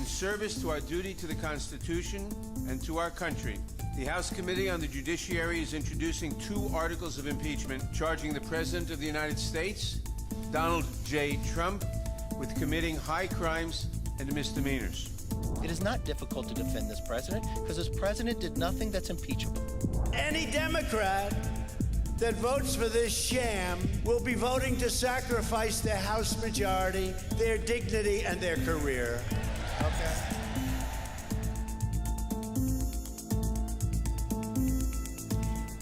service to our duty to the Constitution and to our country, the House Committee on the Judiciary is introducing 2 articles of impeachment charging the President of the United States, Donald J. Trump, with committing high crimes and misdemeanors. It is not difficult to defend this president because this president did nothing that's impeachable. Any Democrat that votes for this sham will be voting to sacrifice their House majority, their dignity, and their career. Okay.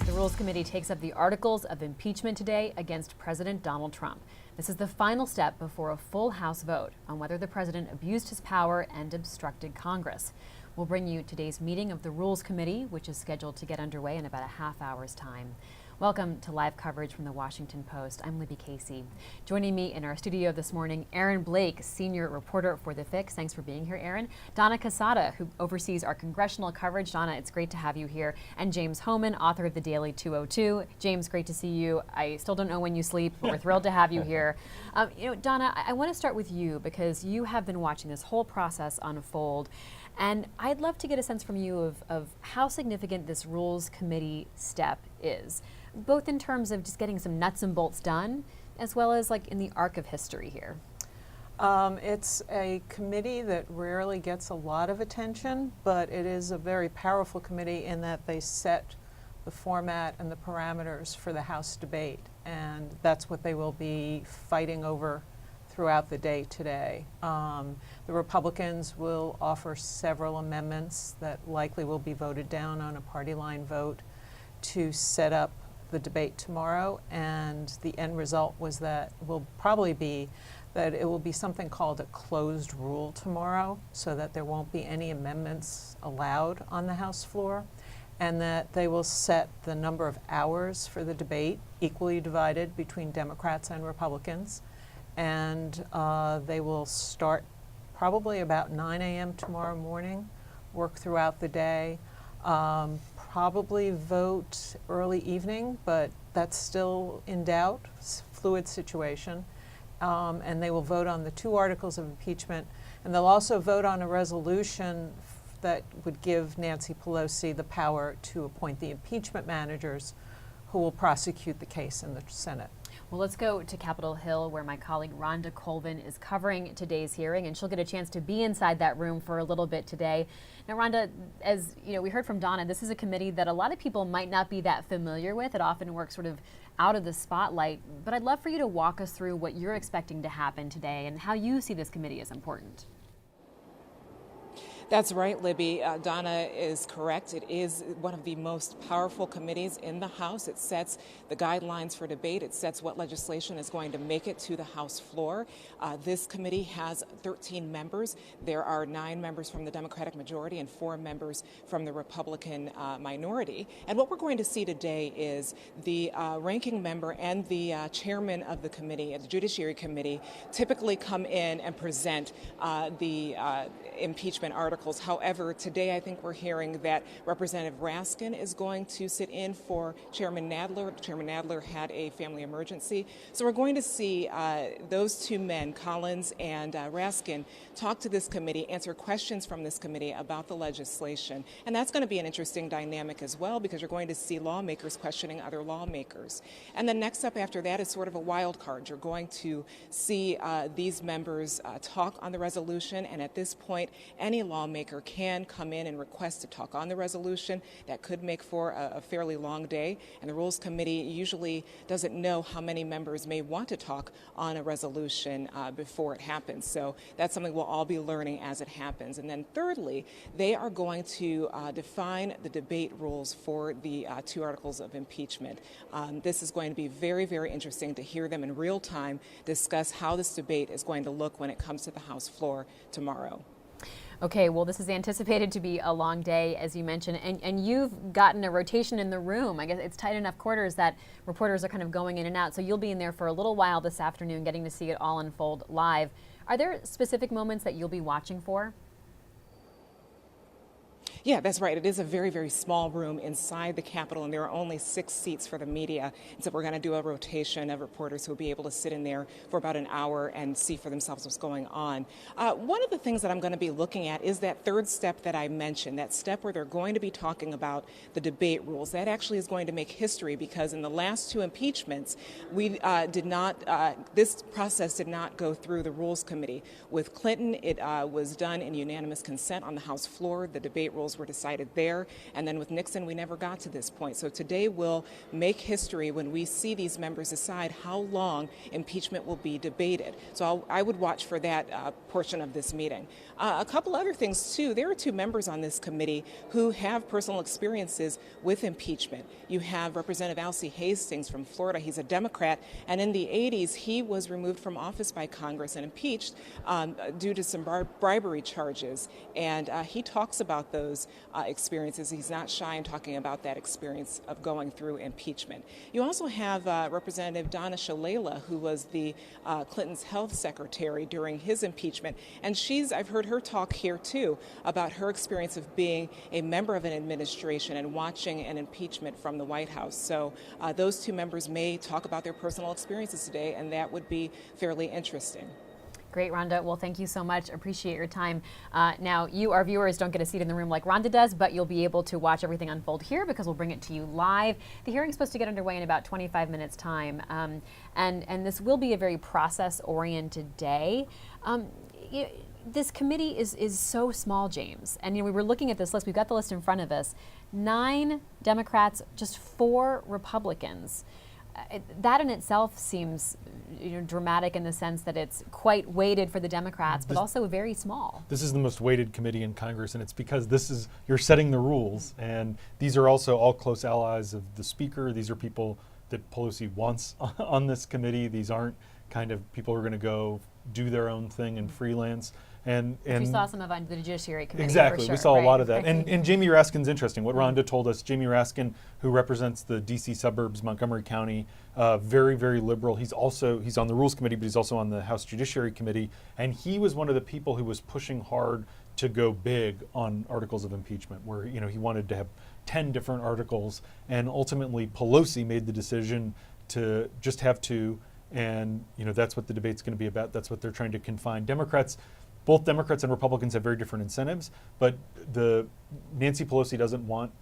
The Rules Committee takes up the articles of impeachment today against President Donald Trump. This is the final step before a full House vote on whether the president abused his power and obstructed Congress. We'll bring you today's meeting of the Rules Committee, which is scheduled to get underway in about a half hour's time. Welcome to live coverage from the Washington Post. I'm Libby Casey. Joining me in our studio this morning, Aaron Blake, senior reporter for The Fix. Thanks for being here, Aaron. Donna Casada, who oversees our congressional coverage. Donna, it's great to have you here. And James Hohmann, author of The Daily 202. James, great to see you. I still don't know when you sleep, but we're thrilled to have you here. Donna, I want to start with you because you have been watching this whole process unfold. And I'd love to get a sense from you of how significant this Rules Committee step is, both in terms of just getting some nuts and bolts done, as well as like in the arc of history here. It's a committee that rarely gets a lot of attention, but it is a very powerful committee in that they set the format and the parameters for the House debate, and that's what they will be fighting over throughout the day today. The Republicans will offer several amendments that likely will be voted down on a party line vote to set up the debate tomorrow, and the end result was that will probably be that it will be something called a closed rule tomorrow, so that there won't be any amendments allowed on the House floor, and that they will set the number of hours for the debate equally divided between Democrats and Republicans, and they will start probably about 9 a.m. tomorrow morning, work throughout the day, probably vote early evening, but that's still in doubt, fluid situation. And they will vote on the 2 articles of impeachment, and they'll also vote on a resolution that would give Nancy Pelosi the power to appoint the impeachment managers who will prosecute the case in the Senate. Well, let's go to Capitol Hill, where my colleague Rhonda Colvin is covering today's hearing, and she'll get a chance to be inside that room for a little bit today. Now, Rhonda, as you know, we heard from Donna, this is a committee that a lot of people might not be that familiar with. It often works sort of out of the spotlight, but I'd love for you to walk us through what you're expecting to happen today and how you see this committee as important. That's right, Libby. Donna is correct. It is one of the most powerful committees in the House. It sets the guidelines for debate. It sets what legislation is going to make it to the House floor. This committee has 13 members. There are 9 members from the Democratic majority and 4 members from the Republican minority. And what we're going to see today is the ranking member and the chairman of the committee, the Judiciary Committee, typically come in and present the impeachment articles. However, today I think we're hearing that Representative Raskin is going to sit in for Chairman Nadler. Chairman Nadler had a family emergency. So we're going to see those 2 men, Collins and Raskin, talk to this committee, answer questions from this committee about the legislation. And that's going to be an interesting dynamic as well, because you're going to see lawmakers questioning other lawmakers. And then next up after that is sort of a wild card. You're going to see these members talk on the resolution, and at this point, any lawmaker can come in and request to talk on the resolution. That could make for a fairly long day, and the Rules Committee usually doesn't know how many members may want to talk on a resolution before it happens. So that's something we'll all be learning as it happens. And then thirdly, they are going to define the debate rules for the 2 articles of impeachment. This is going to be very, very interesting to hear them in real time discuss how this debate is going to look when it comes to the House floor tomorrow. Okay, well, this is anticipated to be a long day, as you mentioned, and you've gotten a rotation in the room. I guess it's tight enough quarters that reporters are kind of going in and out, so you'll be in there for a little while this afternoon getting to see it all unfold live. Are there specific moments that you'll be watching for? Yeah, that's right. It is a very, very small room inside the Capitol, and there are only 6 seats for the media. And so we're going to do a rotation of reporters who will be able to sit in there for about an hour and see for themselves what's going on. One of the things that I'm going to be looking at is that third step that I mentioned, that step where they're going to be talking about the debate rules. That actually is going to make history because in the last 2 impeachments, we this process did not go through the Rules Committee. With Clinton, it was done in unanimous consent on the House floor. The debate rules were decided there. And then with Nixon, we never got to this point. So today will make history when we see these members decide how long impeachment will be debated. So I would watch for that portion of this meeting. A couple other things, too. There are 2 members on this committee who have personal experiences with impeachment. You have Representative Alcee Hastings from Florida. He's a Democrat. And in the 80s, he was removed from office by Congress and impeached due to some bribery charges. And he talks about those experiences. He's not shy in talking about that experience of going through impeachment. You also have Representative Donna Shalala, who was the Clinton's health secretary during his impeachment. And I've heard her talk here, too, about her experience of being a member of an administration and watching an impeachment from the White House. So those 2 members may talk about their personal experiences today, and that would be fairly interesting. Great, Rhonda. Well, thank you so much. Appreciate your time. Now, you, our viewers, don't get a seat in the room like Rhonda does, but you'll be able to watch everything unfold here because we'll bring it to you live. The hearing's supposed to get underway in about 25 minutes' time, and this will be a very process-oriented day. This committee is so small, James. And we were looking at this list. We've got the list in front of us. 9 Democrats, just 4 Republicans. That in itself seems dramatic in the sense that it's quite weighted for the Democrats, but also very small. This is the most weighted committee in Congress, and it's because you're setting the rules. And these are also all close allies of the Speaker. These are people that Pelosi wants on this committee. These aren't kind of people who are going to go do their own thing and freelance. And we saw some of on the Judiciary Committee. Exactly, for sure. we saw a lot of that. Right. And Jamie Raskin's interesting. What Rhonda told us, Jamie Raskin, who represents the D.C. suburbs, Montgomery County, very, very liberal. He's on the Rules Committee, but he's also on the House Judiciary Committee. And he was one of the people who was pushing hard to go big on articles of impeachment, where he wanted to have 10 different articles. And ultimately, Pelosi made the decision to just have 2. And that's what the debate's going to be about. That's what they're trying to confine. Both Democrats and Republicans have very different incentives, but Nancy Pelosi doesn't want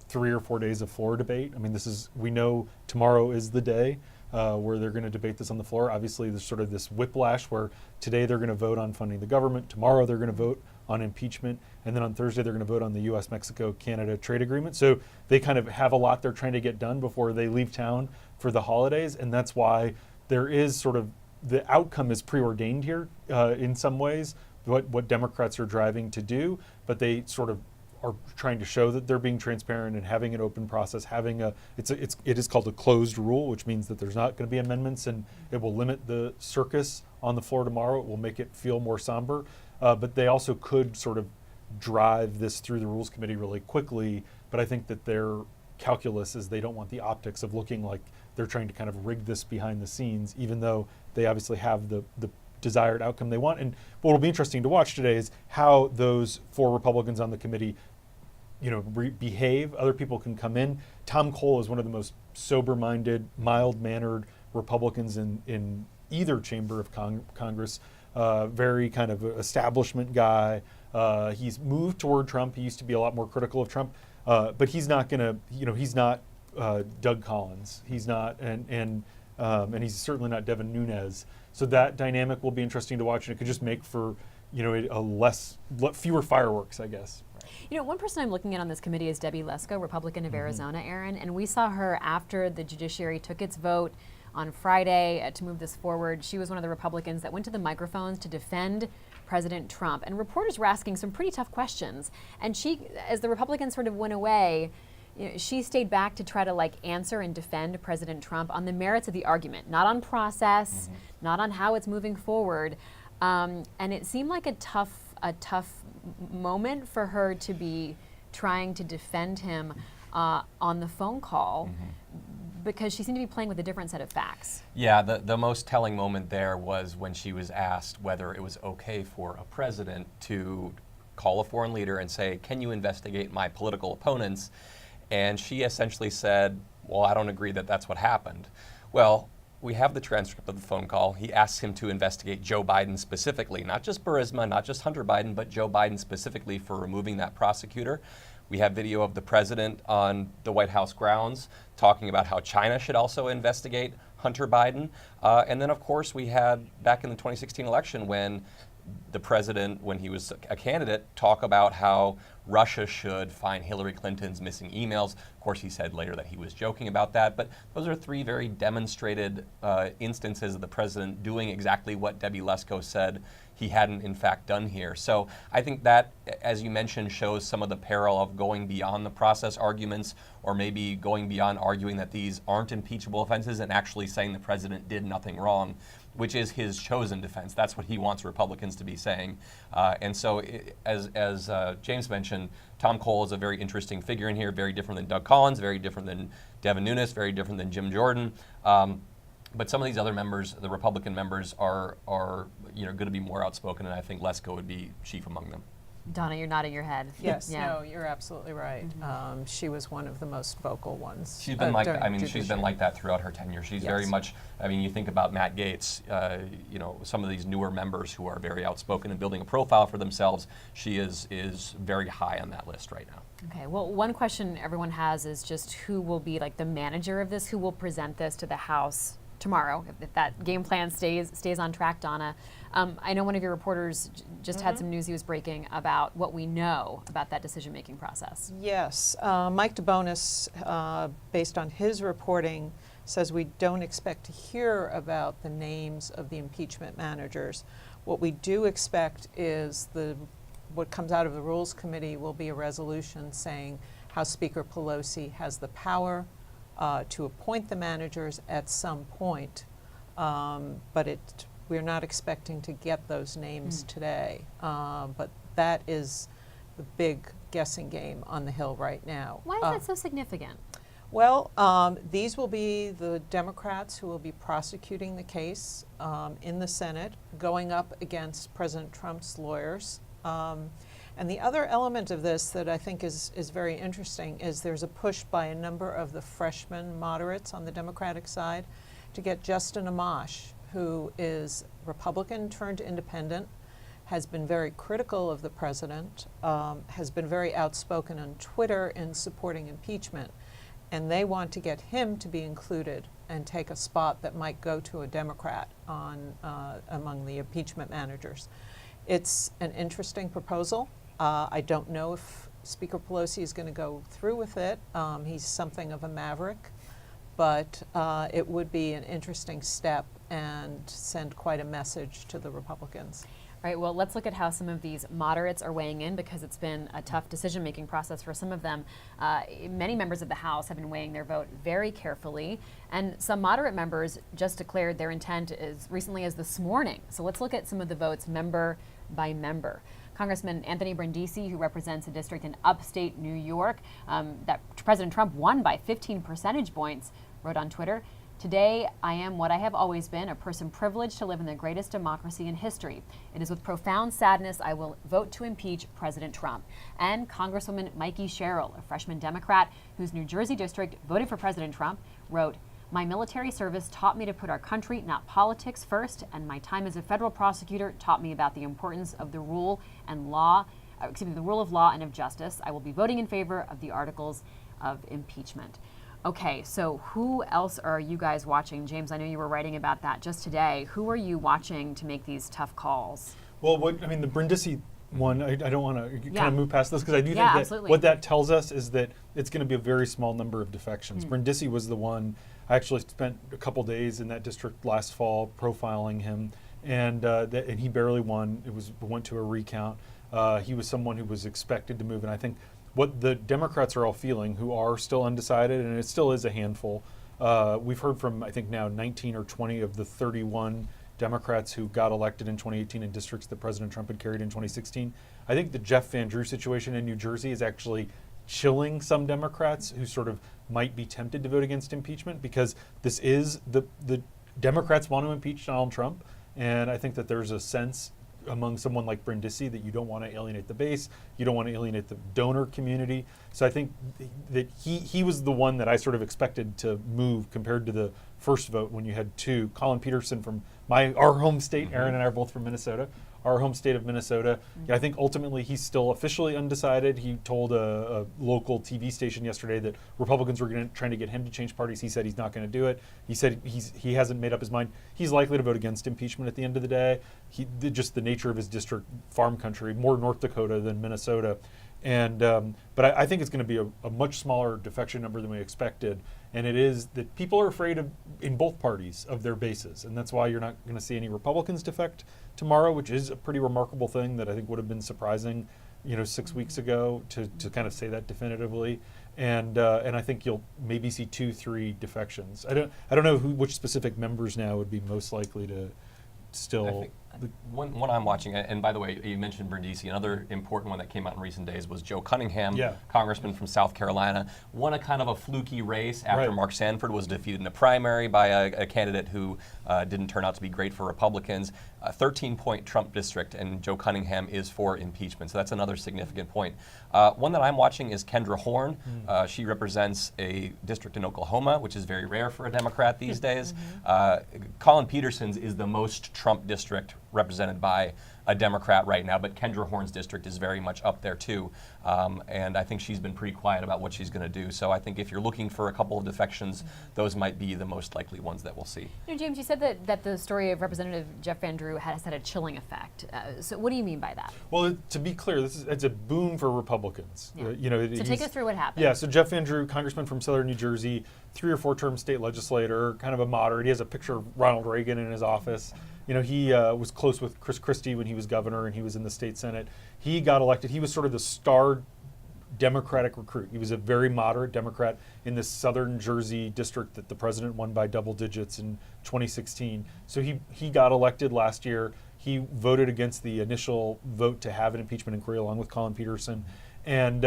3 or 4 days of floor debate. I mean, we know tomorrow is the day where they're going to debate this on the floor. Obviously, there's sort of this whiplash where today they're going to vote on funding the government, tomorrow they're going to vote on impeachment, and then on Thursday they're going to vote on the U.S., Mexico, Canada trade agreement. So they kind of have a lot they're trying to get done before they leave town for the holidays, and that's why there is sort of the outcome is preordained here in some ways, what Democrats are driving to do, but they sort of are trying to show that they're being transparent and having an open process, it is called a closed rule, which means that there's not going to be amendments, and it will limit the circus on the floor tomorrow. It will make it feel more somber, but they also could sort of drive this through the Rules Committee really quickly, but I think that their calculus is they don't want the optics of looking like they're trying to kind of rig this behind the scenes, even though they obviously have the desired outcome they want. And what will be interesting to watch today is how those 4 Republicans on the committee, behave. Other people can come in. Tom Cole is one of the most sober-minded, mild-mannered Republicans in either chamber of Congress. Very kind of establishment guy. He's moved toward Trump. He used to be a lot more critical of Trump, but he's not going to. He's not Doug Collins. He's not, and he's certainly not Devin Nunes. So that dynamic will be interesting to watch, and it could just make for fewer fireworks, I guess. One person I'm looking at on this committee is Debbie Lesko, Republican of Arizona, Aaron, and we saw her after the judiciary took its vote on Friday to move this forward. She was one of the Republicans that went to the microphones to defend President Trump, and reporters were asking some pretty tough questions. And she, as the Republicans sort of went away, she stayed back to try to answer and defend President Trump on the merits of the argument, not on process, not on how it's moving forward. And it seemed like a tough moment for her to be trying to defend him on the phone call, because she seemed to be playing with a different set of facts. Yeah, the most telling moment there was when she was asked whether it was okay for a president to call a foreign leader and say, can you investigate my political opponents? And she essentially said, well, I don't agree that that's what happened. Well, we have the transcript of the phone call. He asks him to investigate Joe Biden specifically, not just Burisma, not just Hunter Biden, but Joe Biden specifically for removing that prosecutor. We have video of the president on the White House grounds talking about how China should also investigate Hunter Biden. And then, of course, we had back in the 2016 election when the president, when he was a candidate, talk about how Russia should find Hillary Clinton's missing emails. Of course, he said later that he was joking about that, but those are three very demonstrated instances of the president doing exactly what Debbie Lesko said he hadn't in fact done here. So I think that, as you mentioned, shows some of the peril of going beyond the process arguments, or maybe going beyond arguing that these aren't impeachable offenses and actually saying the president did nothing wrong, which is his chosen defense. That's what he wants Republicans to be saying. And so, as James mentioned, Tom Cole is a very interesting figure in here, very different than Doug Collins, very different than Devin Nunes, very different than Jim Jordan. But some of these other members, the Republican members, are going to be more outspoken, and I think Lesko would be chief among them. Donna, you're nodding your head. Yes, Yeah. no, you're absolutely right. She was one of the most vocal ones. She's been like that. during I mean, she's been Judiciary. like that throughout her tenure. She's very Yes. much. I mean, you think about Matt Gaetz. Some of these newer members who are very outspoken and building a profile for themselves. She is very high on that list right now. Okay, well, one question everyone has is just who will be like the manager of this, who will present this to the House tomorrow, if that game plan stays on track, Donna. I know one of your reporters just had some news he was breaking about what we know about that decision-making process. Yes, Mike DeBonis, based on his reporting, says we don't expect to hear about the names of the impeachment managers. What we do expect is what comes out of the Rules Committee will be a resolution saying House Speaker Pelosi has the power to appoint the managers at some point, but we're not expecting to get those names today. But that is the big guessing game on the Hill right now. Why is that so significant? Well, these will be the Democrats who will be prosecuting the case in the Senate, going up against President Trump's lawyers. And the other element of this that I think is very interesting is there's a push by a number of the freshman moderates on the Democratic side to get Justin Amash, who is Republican turned independent, has been very critical of the president, has been very outspoken on Twitter in supporting impeachment. And they want to get him to be included and take a spot that might go to a Democrat among the impeachment managers. It's an interesting proposal. I don't know if Speaker Pelosi is going to go through with it. He's something of a maverick, but it would be an interesting step and send quite a message to the Republicans. All right, well, let's look at how some of these moderates are weighing in, because it's been a tough decision-making process for some of them. Many members of the House have been weighing their vote very carefully, and some moderate members just declared their intent as recently as this morning. So let's look at some of the votes member by member. Congressman Anthony Brindisi, who represents a district in upstate New York that President Trump won by 15 percentage points, wrote on Twitter, "Today, I am what I have always been, a person privileged to live in the greatest democracy in history. It is with profound sadness I will vote to impeach President Trump." And Congresswoman Mikey Sherrill, a freshman Democrat whose New Jersey district voted for President Trump, wrote, "My military service taught me to put our country, not politics, first, and my time as a federal prosecutor taught me about the importance of the rule of law and of justice. I will be voting in favor of the articles of impeachment." Okay, so who else are you guys watching? James, I know you were writing about that just today. Who are you watching to make these tough calls? Well, the Brindisi one, I don't want to kind Yeah. of move past this, because I do think Yeah, that absolutely. what that tells us is that it's going to be a very small number of defections. Mm. Brindisi was the one. I actually spent a couple days in that district last fall profiling him, and he barely won. Went to a recount. He was someone who was expected to move, and I think what the Democrats are all feeling, who are still undecided, and it still is a handful. We've heard from, I think now 19 or 20 of the 31 Democrats who got elected in 2018 in districts that President Trump had carried in 2016. I think the Jeff Van Drew situation in New Jersey is actually chilling some Democrats who sort of might be tempted to vote against impeachment, because this is the Democrats want to impeach Donald Trump, and I think that there's a sense among someone like Brindisi that you don't want to alienate the base, you don't want to alienate the donor community. So I think that he was the one that I sort of expected to move compared to the first vote when you had two. Colin Peterson from our home state, Aaron and I are both from Minnesota, our home state of Minnesota. I think ultimately he's still officially undecided. He told a local TV station yesterday that Republicans were trying to get him to change parties. He said he's not going to do it. He said he hasn't made up his mind. He's likely to vote against impeachment at the end of the day. Just the nature of his district, farm country, more North Dakota than Minnesota. And but I think it's going to be a much smaller defection number than we expected. And it is that people are afraid of, in both parties, of their bases. And that's why you're not going to see any Republicans defect tomorrow, which is a pretty remarkable thing that I think would have been surprising, 6 weeks ago to kind of say that definitively. And I think you'll maybe see 2-3 defections. I don't know which specific members now would be most likely to still. One I'm watching, and by the way, you mentioned Brindisi. Another important one that came out in recent days was Joe Cunningham, congressman from South Carolina, won a kind of a fluky race after Mark Sanford was defeated in a primary by a candidate who didn't turn out to be great for Republicans. A 13-point Trump district, and Joe Cunningham is for impeachment. So that's another significant point. One that I'm watching is Kendra Horn. She represents a district in Oklahoma, which is very rare for a Democrat these days. Colin Peterson's is the most Trump district represented by a Democrat right now, but Kendra Horn's district is very much up there too. And I think she's been pretty quiet about what she's going to do. So I think if you're looking for a couple of defections, those might be the most likely ones that we'll see. James, you said that the story of Representative Jeff Van Drew has had a chilling effect. So what do you mean by that? Well, to be clear, it's a boon for Republicans. So take us through what happened. Yeah, so Jeff Van Drew, congressman from Southern New Jersey, 3 or 4 term state legislator, kind of a moderate. He has a picture of Ronald Reagan in his office. He was close with Chris Christie when he was governor and he was in the state Senate. He got elected. He was sort of the star Democratic recruit. He was a very moderate Democrat in the Southern Jersey district that the president won by double digits in 2016. So he got elected last year. He voted against the initial vote to have an impeachment inquiry along with Colin Peterson, and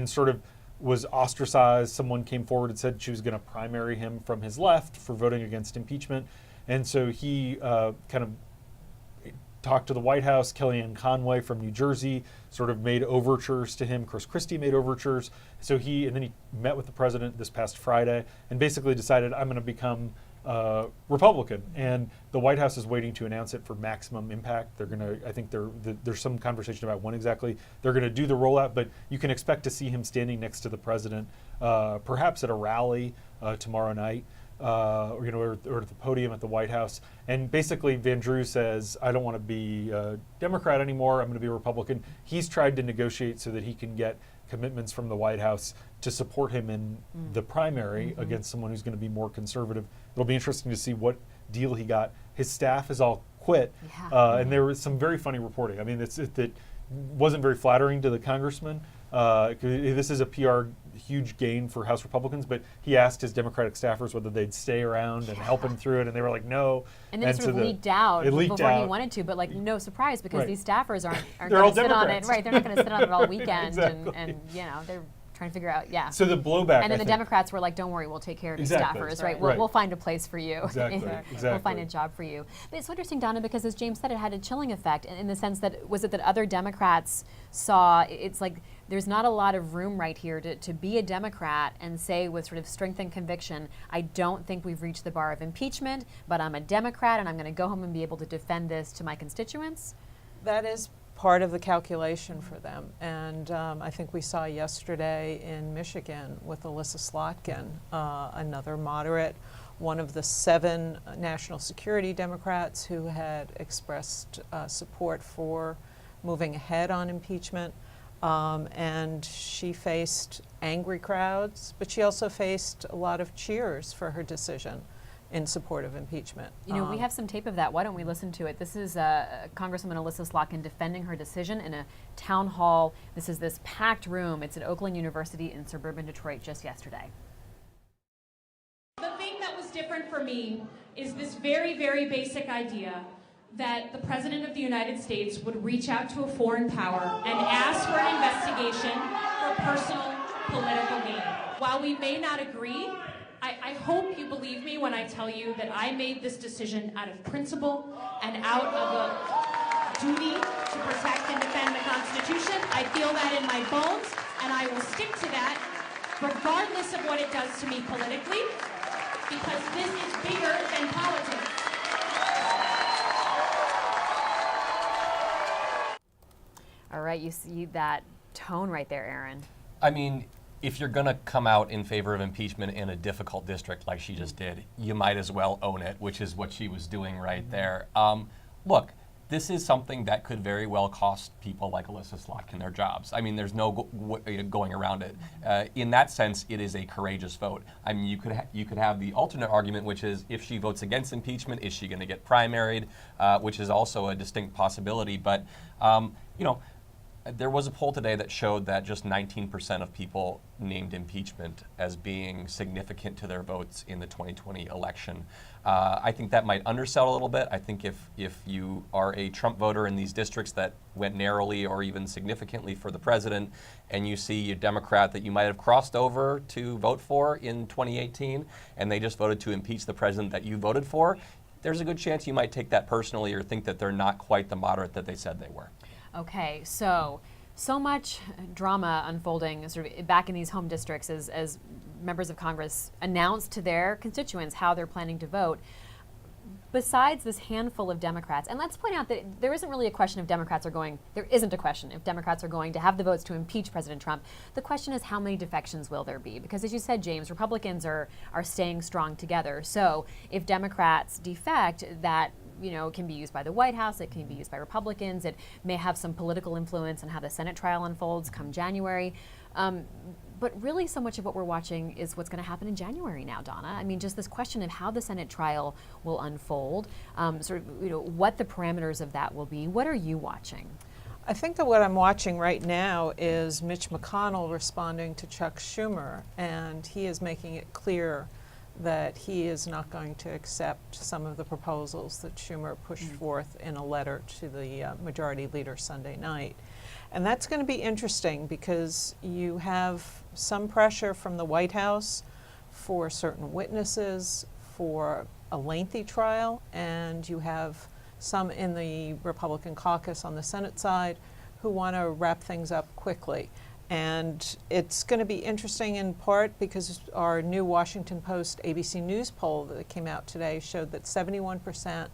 sort of was ostracized. Someone came forward and said she was going to primary him from his left for voting against impeachment. And so he kind of talked to the White House. Kellyanne Conway from New Jersey sort of made overtures to him. Chris Christie made overtures. So then he met with the president this past Friday and basically decided, I'm going to become Republican. And the White House is waiting to announce it for maximum impact. They're going to, I think there's some conversation about when exactly they're going to do the rollout, but you can expect to see him standing next to the president, perhaps at a rally tomorrow night. Or at the podium at the White House. And basically Van Drew says, I don't want to be a Democrat anymore, I'm going to be a Republican. He's tried to negotiate so that he can get commitments from the White House to support him in the primary against someone who's going to be more conservative. It'll be interesting to see what deal he got. His staff has all quit, and there was some very funny reporting. I mean, that wasn't very flattering to the congressman. This is a PR huge gain for House Republicans, but he asked his Democratic staffers whether they'd stay around and help him through it, and they were like, no. And then it sort of leaked out before he wanted to, but no surprise because these staffers aren't going to sit on it. Right, they're not going to sit on it all weekend, and they're trying to figure out, So the blowback, and then the Democrats were like, don't worry, we'll take care of these staffers, right? We'll find a place for you. Exactly. We'll find a job for you. But it's so interesting, Donna, because as James said, it had a chilling effect in the sense that, was it that other Democrats saw, it's like, there's not a lot of room right here to be a Democrat and say with sort of strength and conviction, I don't think we've reached the bar of impeachment, but I'm a Democrat and I'm going to go home and be able to defend this to my constituents? That is part of the calculation for them. And I think we saw yesterday in Michigan with Alyssa Slotkin, another moderate, one of the 7 national security Democrats who had expressed support for moving ahead on impeachment. And she faced angry crowds, but she also faced a lot of cheers for her decision in support of impeachment. We have some tape of that. Why don't we listen to it? This is Congresswoman Alyssa Slotkin defending her decision in a town hall. This is this packed room. It's at Oakland University in suburban Detroit just yesterday. The thing that was different for me is this very, very basic idea that the President of the United States would reach out to a foreign power and ask for an investigation for personal political gain. While we may not agree, I hope you believe me when I tell you that I made this decision out of principle and out of a duty to protect and defend the Constitution. I feel that in my bones, and I will stick to that regardless of what it does to me politically, because this is bigger than politics. All right, you see that tone right there, Aaron. I mean, if you're going to come out in favor of impeachment in a difficult district like she just did, you might as well own it, which is what she was doing right there. Look, this is something that could very well cost people like Alyssa Slotkin their jobs. I mean, there's no going around it. In that sense, it is a courageous vote. I mean, you could have the alternate argument, which is if she votes against impeachment, is she going to get primaried, which is also a distinct possibility. But, there was a poll today that showed that just 19% of people named impeachment as being significant to their votes in the 2020 election. I think that might undersell a little bit. I think if you are a Trump voter in these districts that went narrowly or even significantly for the president, and you see a Democrat that you might have crossed over to vote for in 2018, and they just voted to impeach the president that you voted for, there's a good chance you might take that personally or think that they're not quite the moderate that they said they were. Okay, so much drama unfolding sort of back in these home districts as members of Congress announce to their constituents how they're planning to vote. Besides this handful of Democrats, and let's point out that there isn't really a question if Democrats are going to have the votes to impeach President Trump. The question is how many defections will there be? Because as you said, James, Republicans are staying strong together. So if Democrats defect, that can be used by the White House, it can be used by Republicans, it may have some political influence on how the Senate trial unfolds come January. But really so much of what we're watching is what's going to happen in January now, Donna. I mean, just this question of how the Senate trial will unfold, what the parameters of that will be. What are you watching? I think that what I'm watching right now is Mitch McConnell responding to Chuck Schumer, and he is making it clear that he is not going to accept some of the proposals that Schumer pushed forth in a letter to the majority leader Sunday night. And that's going to be interesting because you have some pressure from the White House for certain witnesses, for a lengthy trial, and you have some in the Republican caucus on the Senate side who want to wrap things up quickly. And it's going to be interesting in part because our new Washington Post ABC News poll that came out today showed that 71%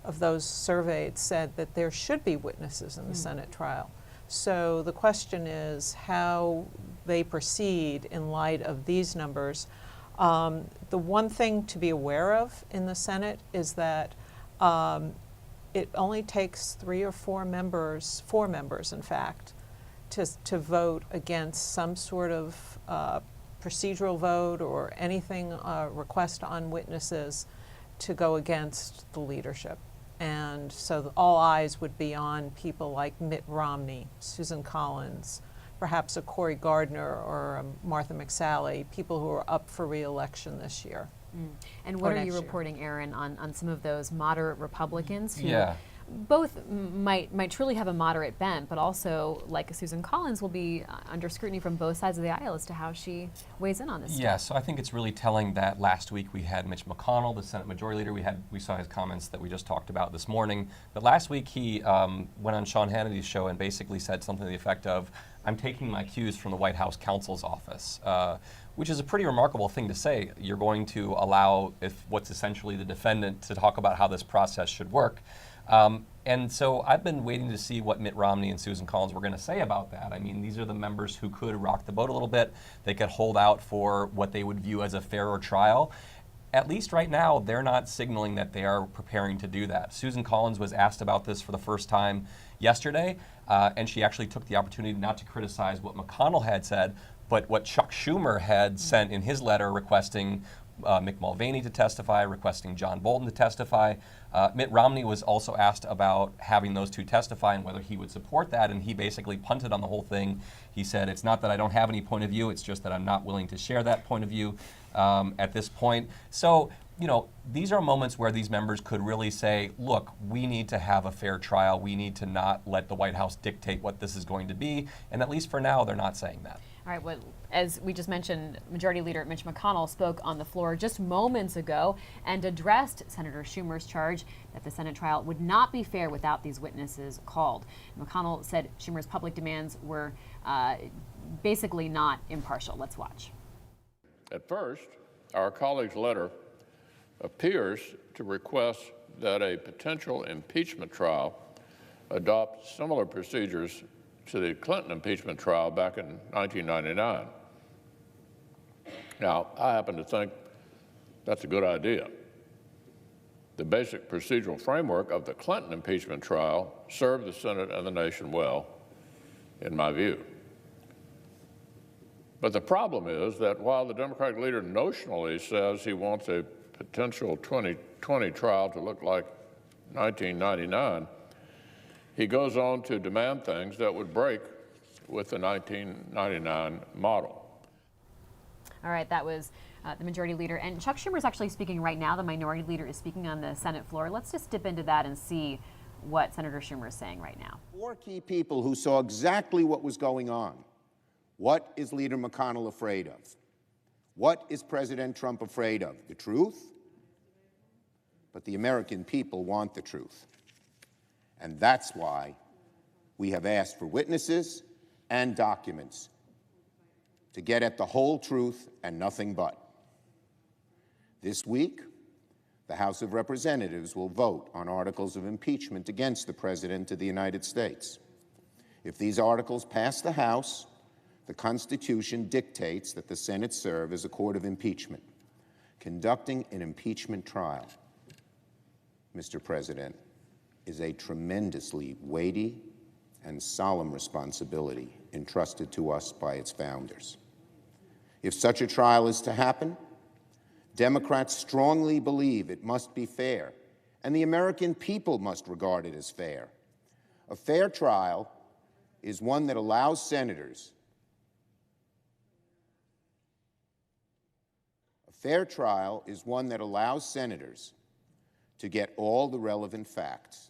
of those surveyed said that there should be witnesses in the Senate trial. So the question is how they proceed in light of these numbers. The one thing to be aware of in the Senate is that it only takes 3 or 4 members, 4 members in fact, to vote against some sort of procedural vote or anything, request on witnesses to go against the leadership. And so all eyes would be on people like Mitt Romney, Susan Collins, perhaps a Cory Gardner or a Martha McSally, people who are up for re-election this year. And what are you reporting, Aaron, on some of those moderate Republicans who both might truly have a moderate bent, but also, like Susan Collins, will be under scrutiny from both sides of the aisle as to how she weighs in on this Yeah, stuff. so I think it's really telling that last week we had Mitch McConnell, the Senate Majority Leader. We saw his comments that we just talked about this morning. But last week he went on Sean Hannity's show and basically said something to the effect of, "I'm taking my cues from the White House counsel's office," which is a pretty remarkable thing to say. You're going to allow what's essentially the defendant to talk about how this process should work. And so I've been waiting to see what Mitt Romney and Susan Collins were going to say about that. I mean, these are the members who could rock the boat a little bit. They could hold out for what they would view as a fairer trial. At least right now, they're not signaling that they are preparing to do that. Susan Collins was asked about this for the first time yesterday, and she actually took the opportunity not to criticize what McConnell had said, but what Chuck Schumer had sent in his letter requesting Mick Mulvaney to testify, requesting John Bolton to testify. Mitt Romney was also asked about having those two testify and whether he would support that, and he basically punted on the whole thing. He said, "It's not that I don't have any point of view, it's just that I'm not willing to share that point of view." at this point. So, you know, these are moments where these members could really say, look, we need to have a fair trial. We need to not let the White House dictate what this is going to be. And at least for now, they're not saying that. All right, well, as we just mentioned, Majority Leader Mitch McConnell spoke on the floor just moments ago and addressed Senator Schumer's charge that the Senate trial would not be fair without these witnesses called. McConnell said Schumer's public demands were basically not impartial. Let's watch. At first, our colleague's letter appears to request that a potential impeachment trial adopt similar procedures to the Clinton impeachment trial back in 1999. Now, I happen to think that's a good idea. The basic procedural framework of the Clinton impeachment trial served the Senate and the nation well, in my view. But the problem is that while the Democratic leader notionally says he wants a potential 2020 trial to look like 1999, he goes on to demand things that would break with the 1999 model. All right, that was the Majority Leader. And Chuck Schumer is actually speaking right now. The Minority Leader is speaking on the Senate floor. Let's just dip into that and see what Senator Schumer is saying right now. 4 key people who saw exactly what was going on. What is Leader McConnell afraid of? What is President Trump afraid of? The truth? But the American people want the truth. And that's why we have asked for witnesses and documents to get at the whole truth and nothing but. This week, the House of Representatives will vote on articles of impeachment against the President of the United States. If these articles pass the House, the Constitution dictates that the Senate serve as a court of impeachment. Conducting an impeachment trial, Mr. President, is a tremendously weighty and solemn responsibility entrusted to us by its founders. If such a trial is to happen, Democrats strongly believe it must be fair, and the American people must regard it as fair. A fair trial is one that allows senators to get all the relevant facts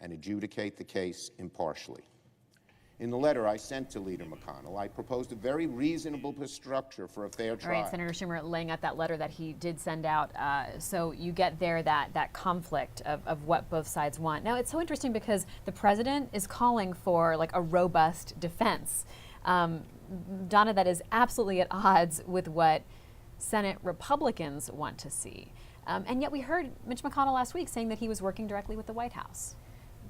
and adjudicate the case impartially. In the letter I sent to Leader McConnell, I proposed a very reasonable structure for a fair trial. All right, Senator Schumer laying out that letter that he did send out. So you get there that conflict of what both sides want. Now, it's so interesting because the president is calling for like a robust defense. Donna, that is absolutely at odds with what Senate Republicans want to see. And yet we heard Mitch McConnell last week saying that he was working directly with the White House.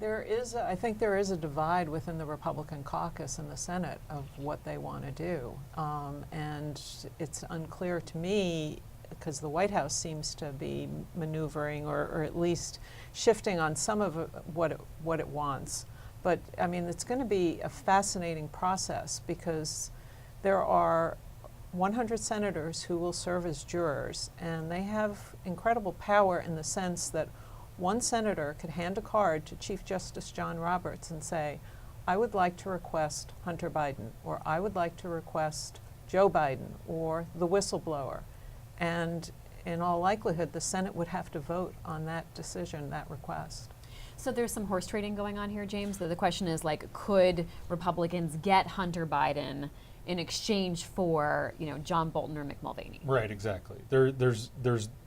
I think there is a divide within the Republican caucus in the Senate of what they want to do. And it's unclear to me, because the White House seems to be maneuvering or at least shifting on some of what it wants. But I mean, it's going to be a fascinating process because there are 100 senators who will serve as jurors, and they have incredible power in the sense that one senator could hand a card to Chief Justice John Roberts and say, I would like to request Hunter Biden, or I would like to request Joe Biden, or the whistleblower. And in all likelihood, the Senate would have to vote on that decision, that request. So there's some horse trading going on here, James. The question is, like, could Republicans get Hunter Biden in exchange for, John Bolton or Mick Mulvaney? Right, exactly. There's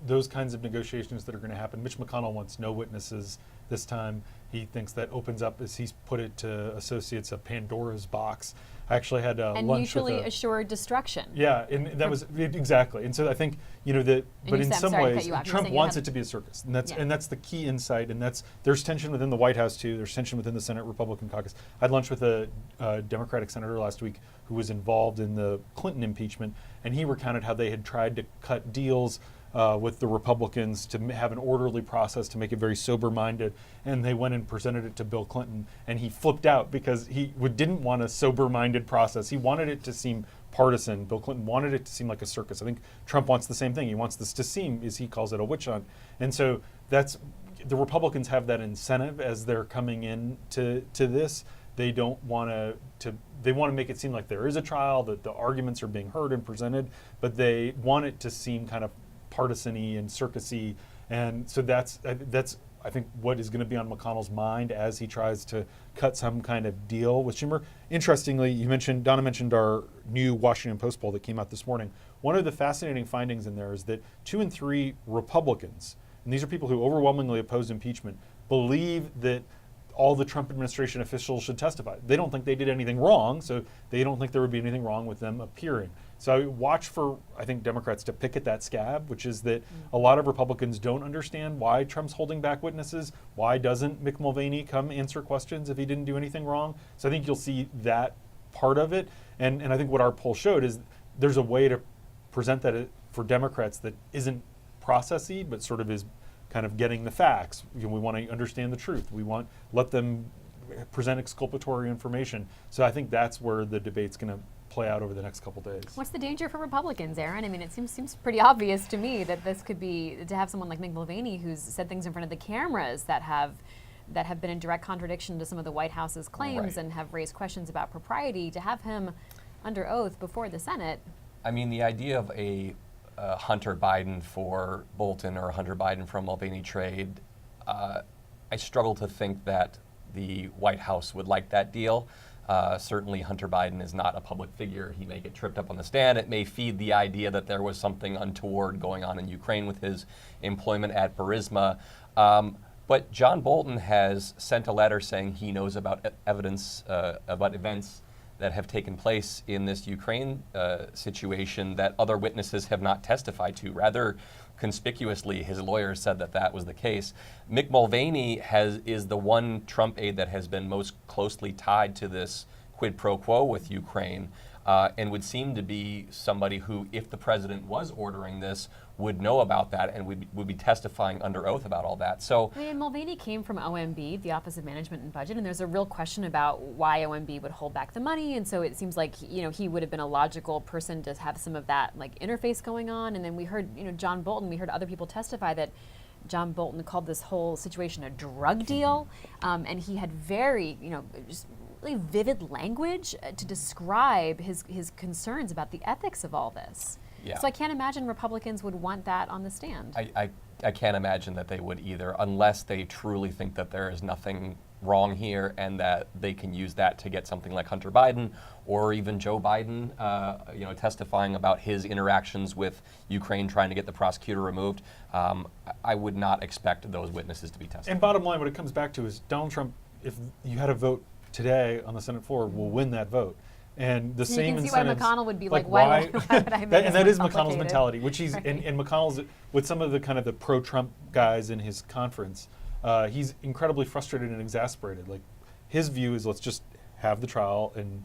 those kinds of negotiations that are going to happen. Mitch McConnell wants no witnesses this time. He thinks that opens up, as he's put it to associates, a Pandora's box. I actually had and lunch mutually with assured destruction. Yeah, and that was exactly. And so I think but in some ways Trump wants it to be a circus, and that's the key insight. And there's tension within the White House too. There's tension within the Senate Republican caucus. I had lunch with a Democratic senator last week who was involved in the Clinton impeachment, and he recounted how they had tried to cut deals with the Republicans to have an orderly process, to make it very sober-minded, and they went and presented it to Bill Clinton, and he flipped out because he didn't want a sober-minded process. He wanted it to seem partisan. Bill Clinton wanted it to seem like a circus. I think Trump wants the same thing. He wants this to seem, as he calls it, a witch hunt. And so the Republicans have that incentive as they're coming in to this, they don't want to they want to make it seem like there is a trial, that the arguments are being heard and presented, but they want it to seem kind of partisan-y and circusy. And so that's I think what is going to be on McConnell's mind as he tries to cut some kind of deal with Schumer. Interestingly, Donna mentioned our new Washington Post poll that came out this morning. One of the fascinating findings in there is that 2 in 3 Republicans, and these are people who overwhelmingly oppose impeachment, believe that all the Trump administration officials should testify. They don't think they did anything wrong, so they don't think there would be anything wrong with them appearing. So I watch for, I think, Democrats to pick at that scab, which is that a lot of Republicans don't understand why Trump's holding back witnesses. Why doesn't Mick Mulvaney come answer questions if he didn't do anything wrong? So I think you'll see that part of it. And I think what our poll showed is there's a way to present that for Democrats that isn't processy, but sort of is kind of getting the facts. We want to understand the truth. We want let them present exculpatory information. So I think that's where the debate's going to play out over the next couple days. What's the danger for Republicans, Aaron? I mean, it seems pretty obvious to me that this could be, to have someone like Mick Mulvaney who's said things in front of the cameras that have been in direct contradiction to some of the White House's claims and have raised questions about propriety, to have him under oath before the Senate. I mean, the idea of a Hunter Biden for Bolton or Hunter Biden for a Mulvaney trade, I struggle to think that the White House would like that deal. Certainly Hunter Biden is not a public figure. He may get tripped up on the stand. It may feed the idea that there was something untoward going on in Ukraine with his employment at Burisma. But John Bolton has sent a letter saying he knows about evidence, about events that have taken place in this Ukraine situation that other witnesses have not testified to. Rather conspicuously, his lawyers said that that was the case. Mick Mulvaney is the one Trump aide that has been most closely tied to this quid pro quo with Ukraine, and would seem to be somebody who, if the president was ordering this, would know about that and would be testifying under oath about all that. So, I mean, Mulvaney came from OMB, the Office of Management and Budget, and there's a real question about why OMB would hold back the money. And so it seems like, he would have been a logical person to have some of that interface going on. And then we heard, John Bolton, we heard other people testify that John Bolton called this whole situation a drug deal, and he had very, just really vivid language to describe his concerns about the ethics of all this. yeah. So I can't imagine Republicans would want that on the stand. I can't imagine that they would either, unless they truly think that there is nothing wrong here and that they can use that to get something like Hunter Biden or even Joe Biden, testifying about his interactions with Ukraine, trying to get the prosecutor removed. I would not expect those witnesses to be tested. And bottom line, what it comes back to is Donald Trump, if you had a vote today on the Senate floor, will win that vote. And the same incentives. You can see why McConnell would be like, why would I make and that is McConnell's mentality, which he's, right. and McConnell's, with some of the kind of the pro-Trump guys in his conference, he's incredibly frustrated and exasperated. Like, his view is, let's just have the trial and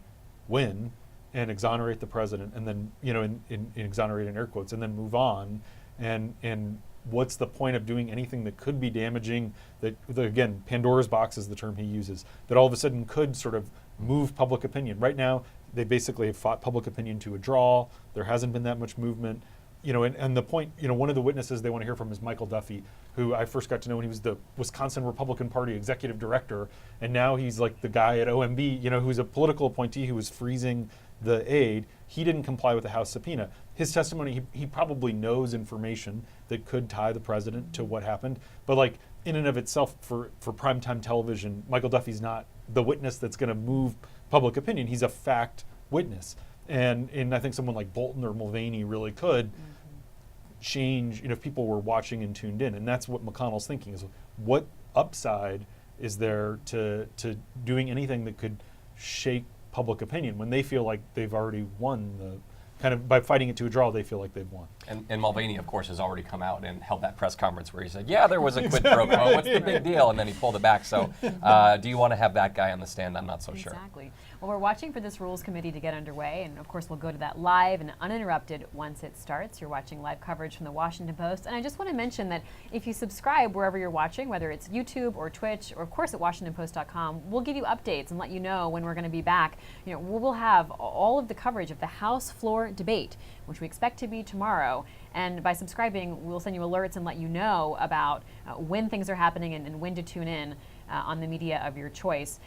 win and exonerate the president, and then, in exonerate in air quotes, and then move on. And what's the point of doing anything that could be damaging, that again, Pandora's box is the term he uses, that all of a sudden could sort of move public opinion. Right now, they basically have fought public opinion to a draw. There hasn't been that much movement. And the point, one of the witnesses they want to hear from is Michael Duffy, who I first got to know when he was the Wisconsin Republican Party executive director, and now he's like the guy at OMB, who's a political appointee who was freezing the aid. He didn't comply with the House subpoena. His testimony, he probably knows information that could tie the president to what happened, but in and of itself, for primetime television, Michael Duffy's not the witness that's going to move public opinion. He's a fact witness. And I think someone like Bolton or Mulvaney really could change, if people were watching and tuned in. And that's what McConnell's thinking, is what upside is there to doing anything that could shake public opinion when they feel like they've already won the, kind of by fighting it to a draw, they feel like they've won. And Mulvaney, of course, has already come out and held that press conference where he said, yeah, there was a quid pro quo, what's the big deal? And then he pulled it back. So do you want to have that guy on the stand? I'm not so sure. Exactly. Well, we're watching for this Rules Committee to get underway, and of course we'll go to that live and uninterrupted once it starts. You're watching live coverage from the Washington Post, and I just want to mention that if you subscribe wherever you're watching, whether it's YouTube or Twitch, or of course at WashingtonPost.com, we'll give you updates and let you know when we're going to be back. We'll have all of the coverage of the House floor debate, which we expect to be tomorrow. And by subscribing, we'll send you alerts and let you know about when things are happening and when to tune in. on the media of your choice.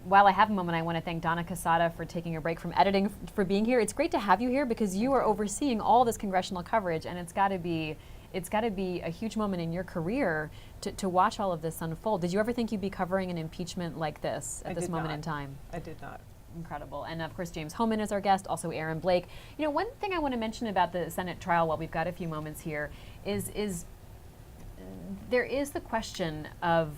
While I have a moment, I want to thank Donna Casada for taking a break from editing for being here. It's great to have you here because you are overseeing all this congressional coverage, and it's got to be a huge moment in your career to watch all of this unfold. Did you ever think you'd be covering an impeachment like this at this moment in time? I did not. Incredible. And of course, James Hohmann is our guest, also Aaron Blake. You know, one thing I want to mention about the Senate trial while we've got a few moments here is there is the question of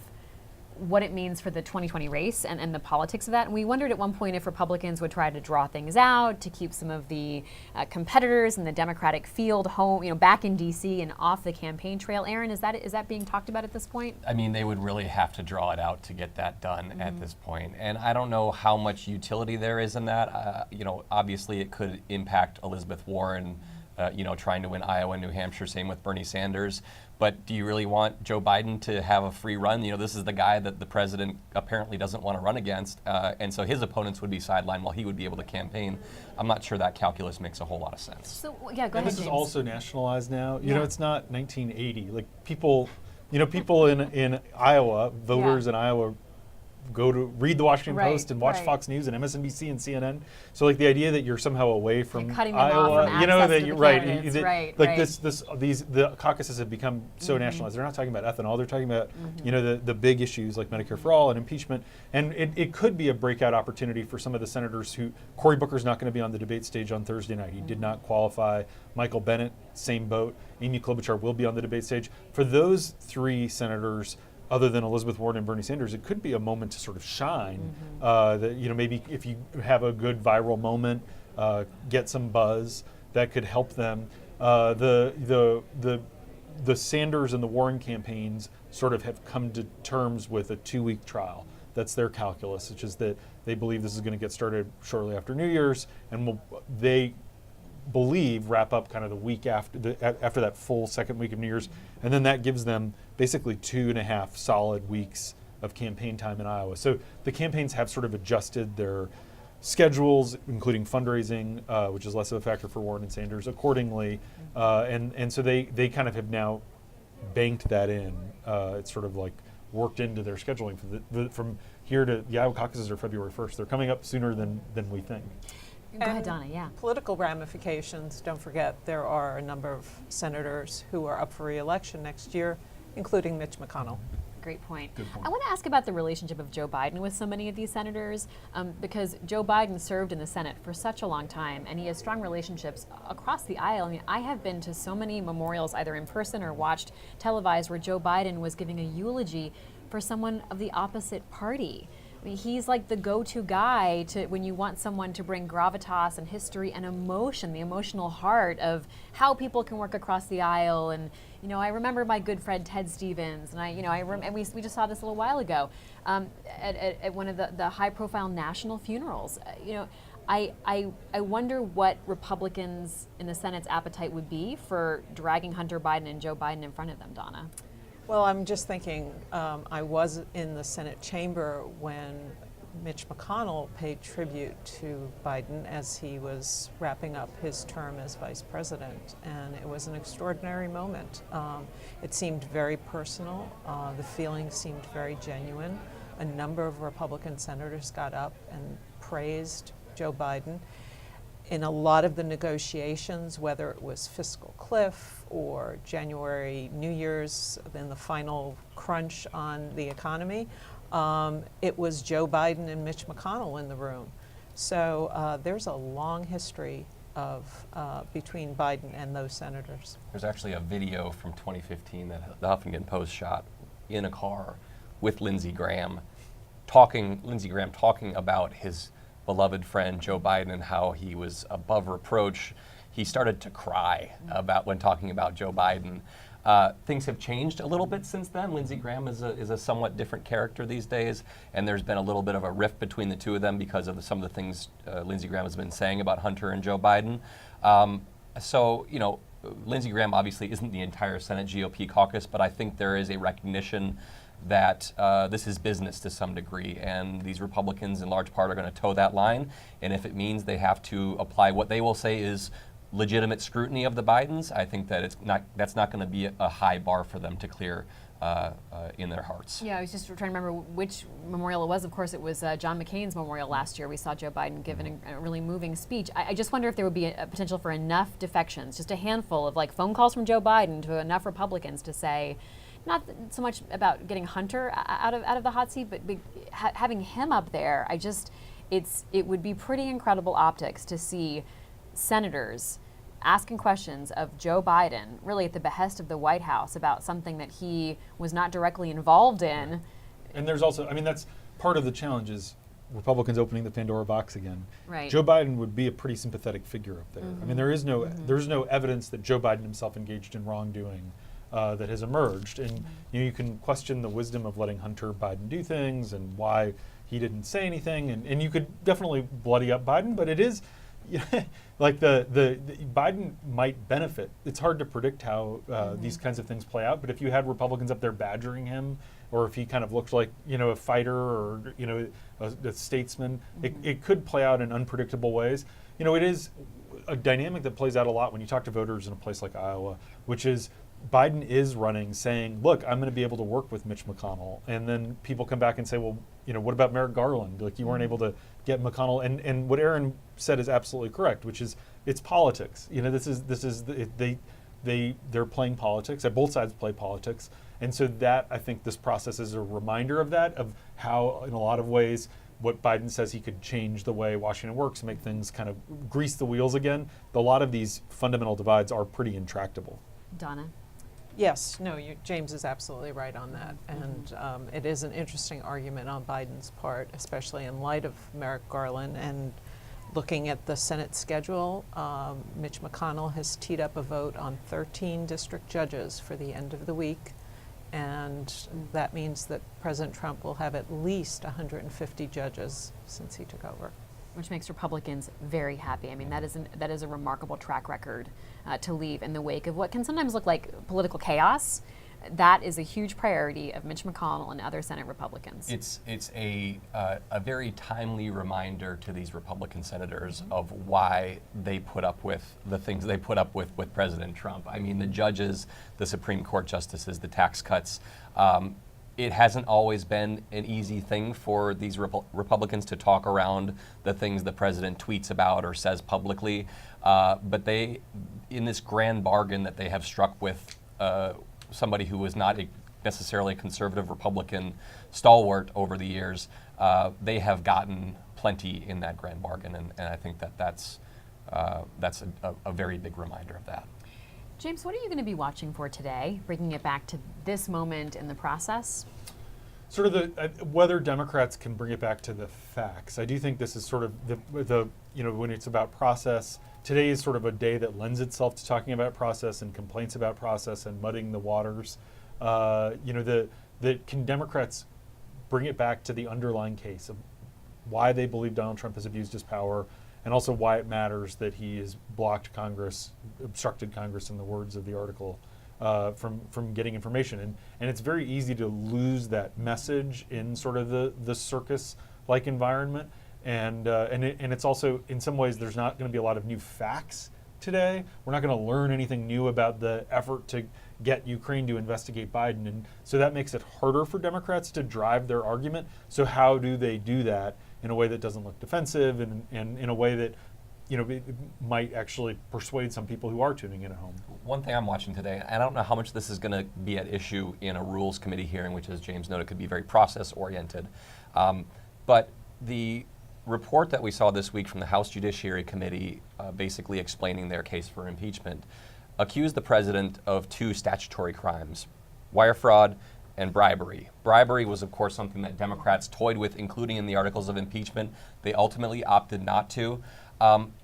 what it means for the 2020 race and the politics of that. And we wondered at one point if Republicans would try to draw things out to keep some of the competitors in the Democratic field home, you know, back in D.C. and off the campaign trail. Aaron, is that being talked about at this point? I mean, they would really have to draw it out to get that done at this point. And I don't know how much utility there is in that. You know, obviously it could impact Elizabeth Warren, you know, trying to win Iowa and New Hampshire, same with Bernie Sanders. But do you really want Joe Biden to have a free run? You know, this is the guy that the president apparently doesn't want to run against. And so his opponents would be sidelined while he would be able to campaign. I'm not sure that calculus makes a whole lot of sense. So, yeah, go And ahead, this James. is also nationalized now. You know, it's not 1980. Like people in Iowa, voters in Iowa go to read the Washington Post and watch Fox News and MSNBC and CNN. So like the idea that you're somehow away from cutting them Iowa, off from you know, access that to you're the right. candidates. The caucuses have become so nationalized. They're not talking about ethanol. They're talking about you know the big issues like Medicare for all and impeachment. And it could be a breakout opportunity for some of the senators who Cory Booker's not going to be on the debate stage on Thursday night. He did not qualify. Michael Bennet, same boat. Amy Klobuchar will be on the debate stage. For those three senators, other than Elizabeth Warren and Bernie Sanders, it could be a moment to sort of shine. That, you know, maybe if you have a good viral moment, get some buzz, that could help them. The Sanders and the Warren campaigns sort of have come to terms with a 2-week trial. That's their calculus, which is that they believe this is going to get started shortly after New Year's, and they believe wrap up kind of the week after after that full second week of New Year's, and then that gives them basically 2.5 solid weeks of campaign time in Iowa. So the campaigns have sort of adjusted their schedules, including fundraising, which is less of a factor for Warren and Sanders, accordingly, and so they kind of have now banked that in. It's sort of like worked into their scheduling for from here to the Iowa caucuses are February 1st. They're coming up sooner than we think. Go ahead, Donna, yeah. Political ramifications, don't forget, there are a number of senators who are up for re-election next year, including Mitch McConnell. Great point. Good point. I want to ask about the relationship of Joe Biden with so many of these senators, because Joe Biden served in the Senate for such a long time, and he has strong relationships across the aisle. I mean, I have been to so many memorials, either in person or watched televised, where Joe Biden was giving a eulogy for someone of the opposite party. I mean, he's like the go-to guy to when you want someone to bring gravitas and history and emotion, the emotional heart of how people can work across the aisle. And you know, I remember my good friend Ted Stevens, and and we just saw this a little while ago at one of the high-profile national funerals. You know, I wonder what Republicans in the Senate's appetite would be for dragging Hunter Biden and Joe Biden in front of them, Donna. Well, I'm just thinking, I was in the Senate chamber when Mitch McConnell paid tribute to Biden as he was wrapping up his term as vice president, and it was an extraordinary moment. It seemed very personal. The feeling seemed very genuine. A number of Republican senators got up and praised Joe Biden. In a lot of the negotiations, whether it was fiscal cliff or January, New Year's, then the final crunch on the economy, it was Joe Biden and Mitch McConnell in the room. So there's a long history of between Biden and those senators. There's actually a video from 2015 that the Huffington Post shot in a car with Lindsey Graham talking about his beloved friend Joe Biden and how he was above reproach. He started to cry about when talking about Joe Biden. Things have changed a little bit since then. Lindsey Graham is a somewhat different character these days, and there's been a little bit of a rift between the two of them because of some of the things Lindsey Graham has been saying about Hunter and Joe Biden. So, you know, Lindsey Graham obviously isn't the entire Senate GOP caucus, but I think there is a recognition that this is business to some degree, and these Republicans in large part are going to toe that line, and if it means they have to apply what they will say is legitimate scrutiny of the Bidens, I think that that's not going to be a high bar for them to clear in their hearts. Yeah, I was just trying to remember which memorial it was. Of course, it was John McCain's memorial last year. We saw Joe Biden give a really moving speech. I just wonder if there would be a potential for enough defections, just a handful of like phone calls from Joe Biden to enough Republicans to say, not so much about getting Hunter out of the hot seat, but having him up there. It would be pretty incredible optics to see senators asking questions of Joe Biden, really at the behest of the White House, about something that he was not directly involved in. And there's also, I mean, that's part of the challenge is Republicans opening the Pandora box again. Right. Joe Biden would be a pretty sympathetic figure up there. I mean, there is no evidence that Joe Biden himself engaged in wrongdoing that has emerged, and you can question the wisdom of letting Hunter Biden do things and why he didn't say anything, and you could definitely bloody up Biden, but it is. Like the Biden might benefit. It's hard to predict how these kinds of things play out. But if you had Republicans up there badgering him, or if he kind of looked like a fighter or a statesman, it could play out in unpredictable ways. It is a dynamic that plays out a lot when you talk to voters in a place like Iowa, which is Biden is running, saying, "Look, I'm going to be able to work with Mitch McConnell," and then people come back and say, "Well, what about Merrick Garland? Like you weren't able to get McConnell." And what Aaron said is absolutely correct, which is it's politics. They're playing politics. Both sides play politics, and so that I think this process is a reminder of that, of how in a lot of ways what Biden says he could change the way Washington works, make things kind of grease the wheels again. A lot of these fundamental divides are pretty intractable. Donna? Yes, no, James is absolutely right on that. And it is an interesting argument on Biden's part, especially in light of Merrick Garland. And looking at the Senate schedule, Mitch McConnell has teed up a vote on 13 district judges for the end of the week. And that means that President Trump will have at least 150 judges since he took over. Which makes Republicans very happy. I mean, that is a remarkable track record to leave in the wake of what can sometimes look like political chaos. That is a huge priority of Mitch McConnell and other Senate Republicans. It's a very timely reminder to these Republican senators of why they put up with the things they put up with President Trump. I mean, the judges, the Supreme Court justices, the tax cuts. It hasn't always been an easy thing for these Republicans to talk around the things the president tweets about or says publicly. But they, in this grand bargain that they have struck with somebody who was not necessarily a conservative Republican stalwart over the years, they have gotten plenty in that grand bargain. And I think that's a very big reminder of that. James, what are you going to be watching for today, bringing it back to this moment in the process? Sort of whether Democrats can bring it back to the facts. I do think this is sort of the when it's about process. Today is sort of a day that lends itself to talking about process and complaints about process and muddying the waters. Can Democrats bring it back to the underlying case of why they believe Donald Trump has abused his power, and also why it matters that he has blocked Congress, obstructed Congress in the words of the article, from getting information. And it's very easy to lose that message in sort of the circus-like environment. And it's also, in some ways, there's not going to be a lot of new facts today. We're not going to learn anything new about the effort to get Ukraine to investigate Biden. And so that makes it harder for Democrats to drive their argument. So how do they do that in a way that doesn't look defensive and in a way that it might actually persuade some people who are tuning in at home? One thing I'm watching today, I don't know how much this is going to be at issue in a Rules Committee hearing, which, as James noted, could be very process-oriented. But the report that we saw this week from the House Judiciary Committee, basically explaining their case for impeachment, accused the president of two statutory crimes: wire fraud and bribery. Bribery was, of course, something that Democrats toyed with, including in the articles of impeachment. They ultimately opted not to.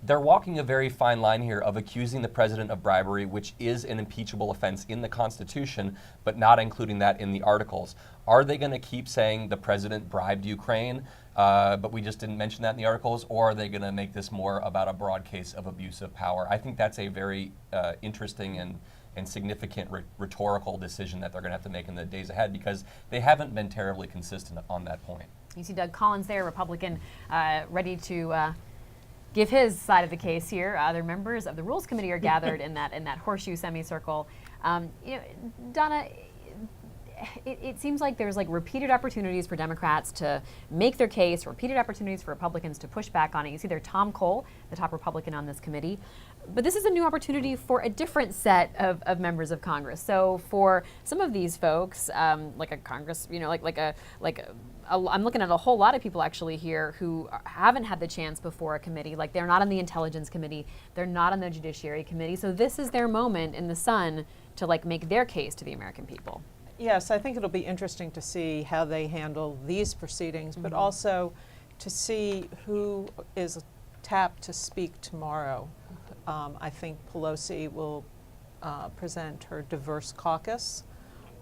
They're walking a very fine line here of accusing the president of bribery, which is an impeachable offense in the Constitution, but not including that in the articles. Are they going to keep saying the president bribed Ukraine, but we just didn't mention that in the articles, or are they going to make this more about a broad case of abuse of power? I think that's a very interesting and significant rhetorical decision that they're going to have to make in the days ahead, because they haven't been terribly consistent on that point. You see Doug Collins there, Republican, ready to give his side of the case here. Other members of the Rules Committee are gathered in that horseshoe semicircle. Donna, it seems like there's like repeated opportunities for Democrats to make their case, repeated opportunities for Republicans to push back on it. You see there Tom Cole, the top Republican on this committee. But this is a new opportunity for a different set of members of Congress. So for some of these folks, like a Congress, I'm looking at a whole lot of people actually here who haven't had the chance before a committee. Like they're not on the Intelligence Committee, they're not on the Judiciary Committee. So this is their moment in the sun to like make their case to the American people. Yes, I think it'll be interesting to see how they handle these proceedings, but also to see who is tapped to speak tomorrow. I think Pelosi will present her diverse caucus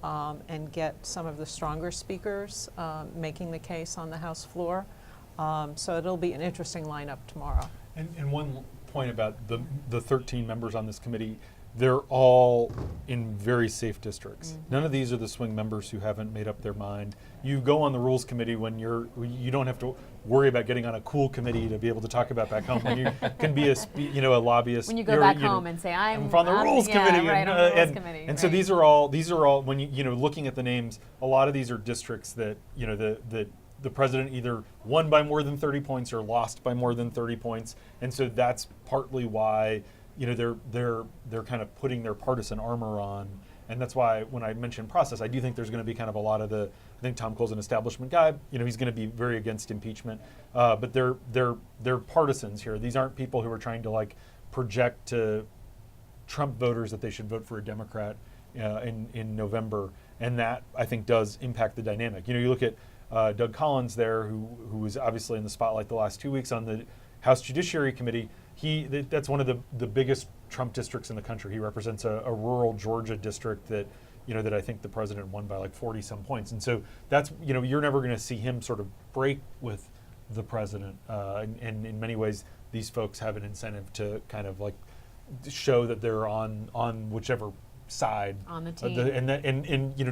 and get some of the stronger speakers making the case on the House floor. So it'll be an interesting lineup tomorrow. And one point about the 13 members on this committee, they're all in very safe districts. None of these are the swing members who haven't made up their mind. You go on the Rules Committee when you don't have to worry about getting on a cool committee to be able to talk about back home. When you can be a lobbyist. When you go back home and say, I'm on the Rules Committee. Right, on the Rules Committee. And so these are all when you looking at the names, a lot of these are districts that the president either won by more than 30 points or lost by more than 30 points. And so that's partly why they're kind of putting their partisan armor on. And that's why when I mentioned process, I do think there's going to be kind of a lot of I think Tom Cole's an establishment guy. He's going to be very against impeachment. But they're partisans here. These aren't people who are trying to like project to Trump voters that they should vote for a Democrat in November. And that I think does impact the dynamic. You look at Doug Collins there, who was obviously in the spotlight the last 2 weeks on the House Judiciary Committee. That's one of the biggest Trump districts in the country. He represents a rural Georgia district that I think the president won by like 40 some points. And so that's, you're never going to see him sort of break with the president. And in many ways, these folks have an incentive to kind of like show that they're on whichever side on the team. And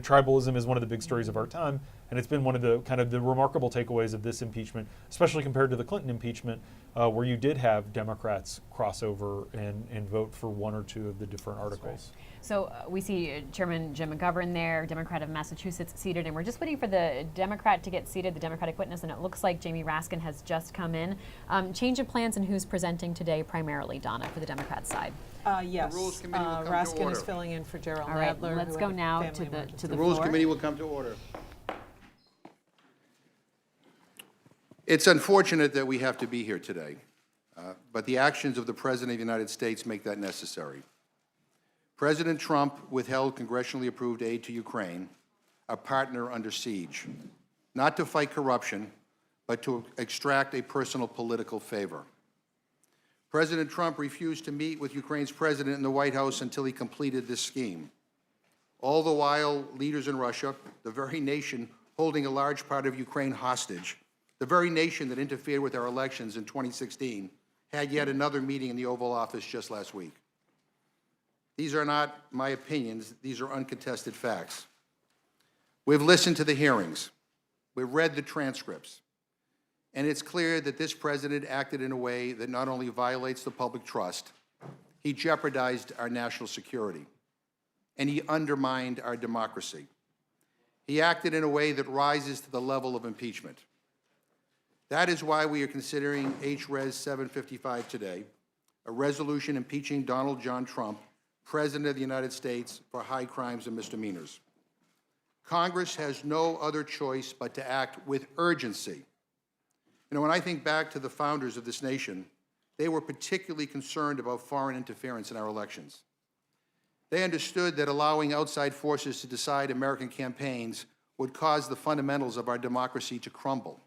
tribalism is one of the big stories of our time, and it's been one of the kind of the remarkable takeaways of this impeachment, especially compared to the Clinton impeachment, where you did have Democrats cross over and vote for one or two of the different articles. Right. So we see Chairman Jim McGovern there, Democrat of Massachusetts, seated, and we're just waiting for the Democrat to get seated, the Democratic witness, and it looks like Jamie Raskin has just come in. Change of plans and who's presenting today primarily, Donna, for the Democrat side? Yes, The Rules Committee will come to Raskin order. is filling in for Gerald All right, Nadler. let's who go had a now family to the emergency. The Rules floor. Committee will come to order. It's unfortunate that we have to be here today, but the actions of the President of the United States make that necessary. President Trump withheld congressionally approved aid to Ukraine, a partner under siege, not to fight corruption, but to extract a personal political favor. President Trump refused to meet with Ukraine's president in the White House until he completed this scheme. All the while, leaders in Russia, the very nation holding a large part of Ukraine hostage, the very nation that interfered with our elections in 2016, had yet another meeting in the Oval Office just last week. These are not my opinions. These are uncontested facts. We've listened to the hearings. We've read the transcripts. And it's clear that this president acted in a way that not only violates the public trust, he jeopardized our national security, and he undermined our democracy. He acted in a way that rises to the level of impeachment. That is why we are considering H-Res 755 today, a resolution impeaching Donald John Trump, President of the United States, for high crimes and misdemeanors. Congress has no other choice but to act with urgency. When I think back to the founders of this nation, they were particularly concerned about foreign interference in our elections. They understood that allowing outside forces to decide American campaigns would cause the fundamentals of our democracy to crumble.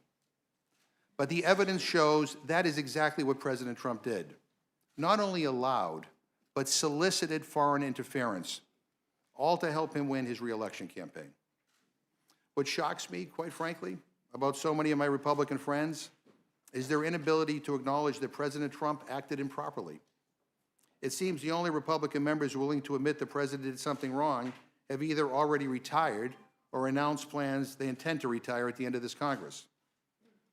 But the evidence shows that is exactly what President Trump did. Not only allowed, but solicited foreign interference, all to help him win his re-election campaign. What shocks me, quite frankly, about so many of my Republican friends is their inability to acknowledge that President Trump acted improperly. It seems the only Republican members willing to admit the president did something wrong have either already retired or announced plans they intend to retire at the end of this Congress.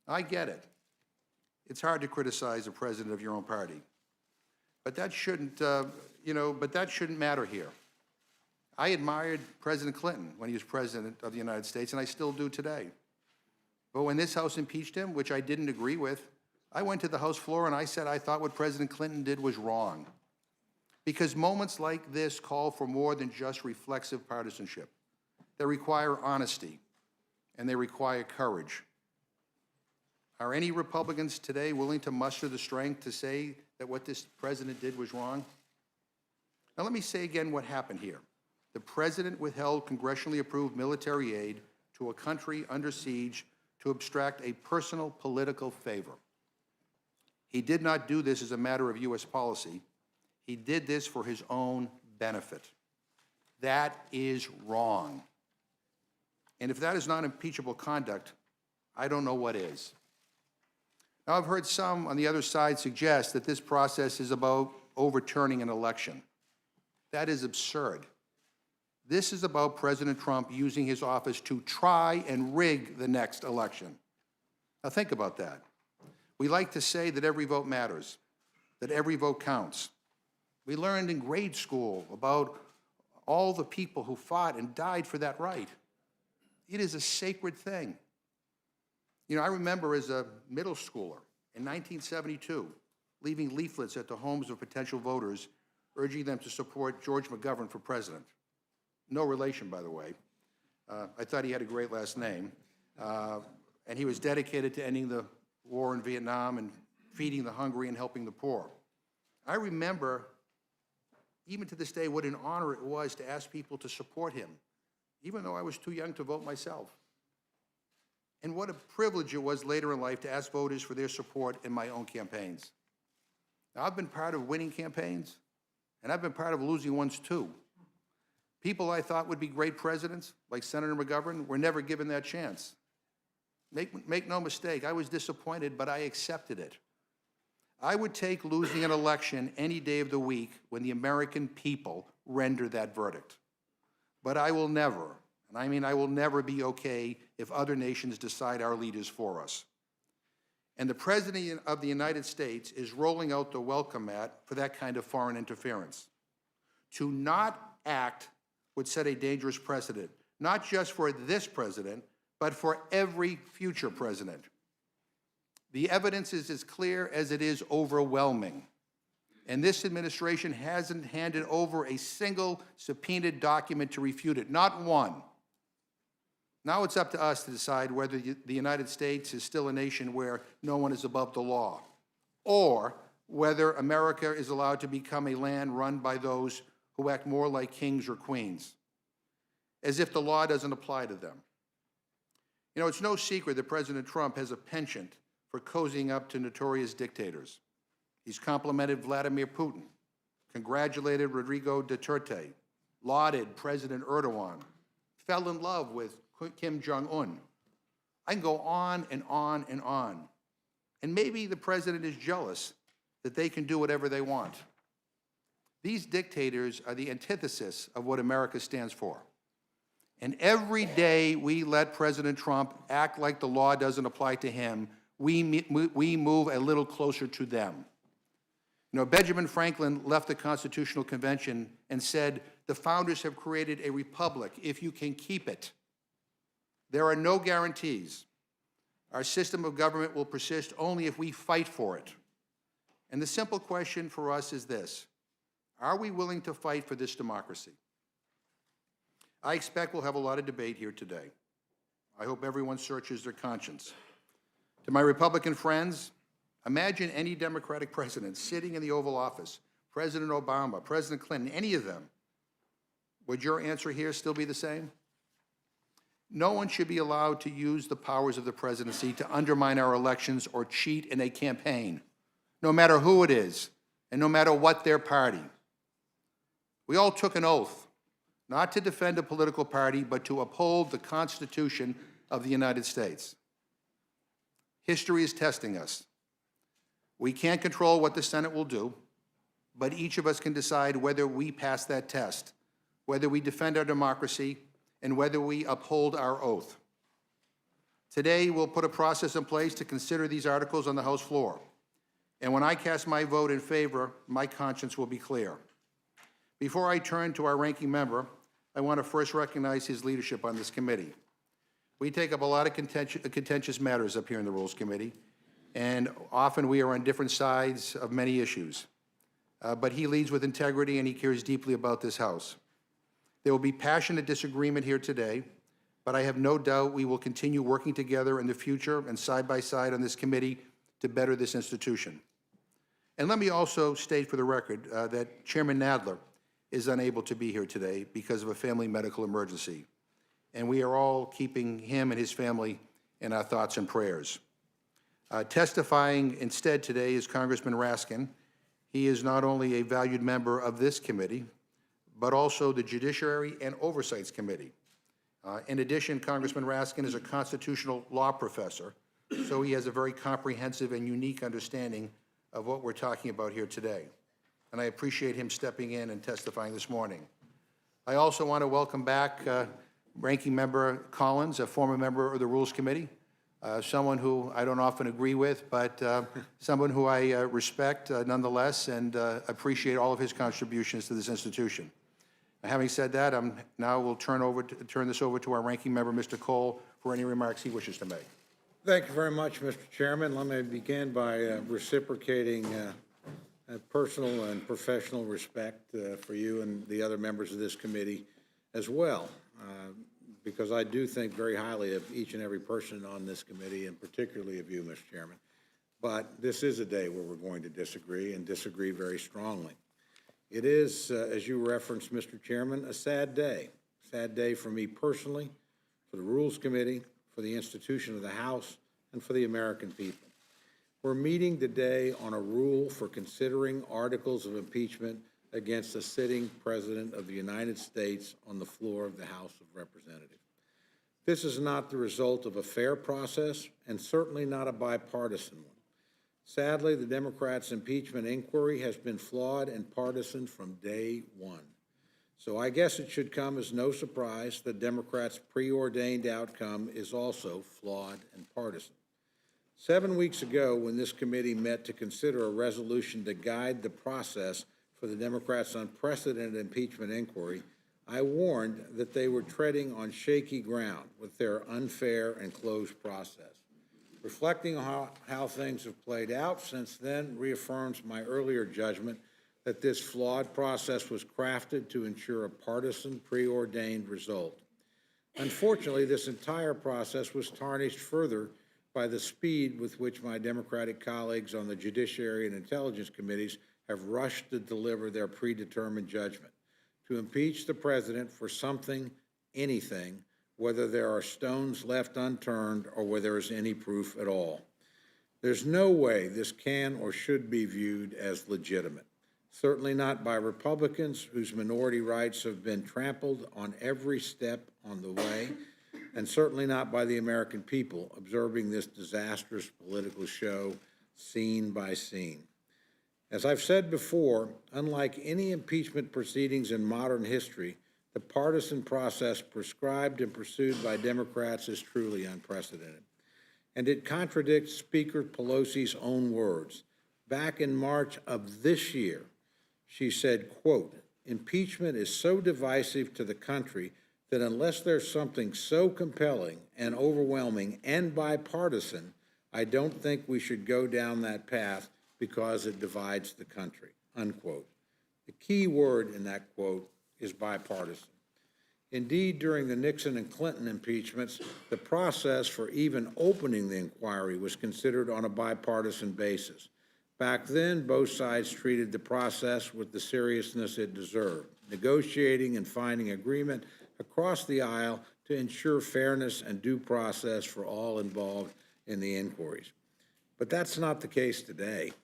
I get it. It's hard to criticize the president of your own party. But that shouldn't, but that shouldn't matter here. I admired President Clinton when he was President of the United States, and I still do today. But when this House impeached him, which I didn't agree with, I went to the House floor and I said I thought what President Clinton did was wrong. Because moments like this call for more than just reflexive partisanship. They require honesty, and they require courage. Are any Republicans today willing to muster the strength to say that what this president did was wrong? Now let me say again what happened here. The president withheld congressionally approved military aid to a country under siege to abstract a personal political favor. He did not do this as a matter of U.S. policy. He did this for his own benefit. That is wrong. And if that is not impeachable conduct, I don't know what is. Now, I've heard some on the other side suggest that this process is about overturning an election. That is absurd. This is about President Trump using his office to try and rig the next election. Now, think about that. We like to say that every vote matters, that every vote counts. We learned in grade school about all the people who fought and died for that right. It is a sacred thing. You know, I remember as a middle schooler in 1972, leaving leaflets at the homes of potential voters, urging them to support George McGovern for president. No relation, by the way. I thought he had a great last name. And he was dedicated to ending the war in Vietnam and feeding the hungry and helping the poor. I remember, even to this day, what an honor it was to ask people to support him, even though I was too young to vote myself. And what a privilege it was later in life to ask voters for their support in my own campaigns. Now, I've been part of winning campaigns, and I've been part of losing ones too. People I thought would be great presidents, like Senator McGovern, were never given that chance. Make no mistake, I was disappointed, but I accepted it. I would take losing an election any day of the week when the American people render that verdict. But I will never, and I mean I will never be okay if other nations decide our leaders for us. And the President of the United States is rolling out the welcome mat for that kind of foreign interference. To not act would set a dangerous precedent, not just for this president, but for every future president. The evidence is as clear as it is overwhelming. And this administration hasn't handed over a single subpoenaed document to refute it, not one. Now it's up to us to decide whether the United States is still a nation where no one is above the law, or whether America is allowed to become a land run by those who act more like kings or queens, as if the law doesn't apply to them. You know, it's no secret that President Trump has a penchant for cozying up to notorious dictators. He's complimented Vladimir Putin, congratulated Rodrigo Duterte, lauded President Erdogan, fell in love with Kim Jong-un. I can go on and on and on. And maybe the president is jealous that they can do whatever they want. These dictators are the antithesis of what America stands for. And every day we let President Trump act like the law doesn't apply to him, we move a little closer to them. You know, Benjamin Franklin left the Constitutional Convention and said, the founders have created a republic if you can keep it. There are no guarantees. Our system of government will persist only if we fight for it. And the simple question for us is this: are we willing to fight for this democracy? I expect we'll have a lot of debate here today. I hope everyone searches their conscience. To my Republican friends, imagine any Democratic president sitting in the Oval Office, President Obama, President Clinton, any of them. Would your answer here still be the same? No one should be allowed to use the powers of the presidency to undermine our elections or cheat in a campaign, no matter who it is and no matter what their party. We all took an oath not to defend a political party, but to uphold the Constitution of the United States. History is testing us. We can't control what the Senate will do, but each of us can decide whether we pass that test, whether we defend our democracy, and whether we uphold our oath. Today, we'll put a process in place to consider these articles on the House floor. And when I cast my vote in favor, my conscience will be clear. Before I turn to our ranking member, I want to first recognize his leadership on this committee. We take up a lot of contentious matters up here in the Rules Committee, and often we are on different sides of many issues. But he leads with integrity and he cares deeply about this House. There will be passionate disagreement here today, but I have no doubt we will continue working together in the future and side by side on this committee to better this institution. And let me also state for the record that Chairman Nadler is unable to be here today because of a family medical emergency. And we are all keeping him and his family in our thoughts and prayers. Testifying instead today is Congressman Raskin. He is not only a valued member of this committee, but also the Judiciary and Oversights Committee. In addition, Congressman Raskin is a constitutional law professor, so he has a very comprehensive and unique understanding of what we're talking about here today. And I appreciate him stepping in and testifying this morning. I also want to welcome back Ranking Member Collins, a former member of the Rules Committee, someone who I don't often agree with, but someone who I respect nonetheless and appreciate all of his contributions to this institution. Having said that, now we'll turn this over to our Ranking Member, Mr. Cole, for any remarks he wishes to make. Thank you very much, Mr. Chairman. Let me begin by reciprocating personal and professional respect for you and the other members of this committee as well, because I do think very highly of each and every person on this committee, and particularly of you, Mr. Chairman. But this is a day where we're going to disagree, and disagree very strongly. It is, as you referenced, Mr. Chairman, a sad day for me personally, for the Rules Committee, for the institution of the House, and for the American people. We're meeting today on a rule for considering articles of impeachment against a sitting President of the United States on the floor of the House of Representatives. This is not the result of a fair process, and certainly not a bipartisan one. Sadly, the Democrats' impeachment inquiry has been flawed and partisan from day one. So I guess it should come as no surprise that Democrats' preordained outcome is also flawed and partisan. 7 weeks ago, when this committee met to consider a resolution to guide the process for the Democrats' unprecedented impeachment inquiry, I warned that they were treading on shaky ground with their unfair and closed process. Reflecting on how things have played out since then reaffirms my earlier judgment that this flawed process was crafted to ensure a partisan, preordained result. Unfortunately, this entire process was tarnished further by the speed with which my Democratic colleagues on the Judiciary and Intelligence Committees have rushed to deliver their predetermined judgment, to impeach the President for something, anything, whether there are stones left unturned or whether there is any proof at all. There's no way this can or should be viewed as legitimate, certainly not by Republicans whose minority rights have been trampled on every step on the way, and certainly not by the American people observing this disastrous political show scene by scene. As I've said before, unlike any impeachment proceedings in modern history, the partisan process prescribed and pursued by Democrats is truly unprecedented. And it contradicts Speaker Pelosi's own words. Back in March of this year, she said, quote, "Impeachment is so divisive to the country that unless there's something so compelling and overwhelming and bipartisan, I don't think we should go down that path because it divides the country," unquote. The key word in that quote is bipartisan. Indeed, during the Nixon and Clinton impeachments, the process for even opening the inquiry was considered on a bipartisan basis. Back then, both sides treated the process with the seriousness it deserved, negotiating and finding agreement across the aisle to ensure fairness and due process for all involved in the inquiries. But that's not the case today.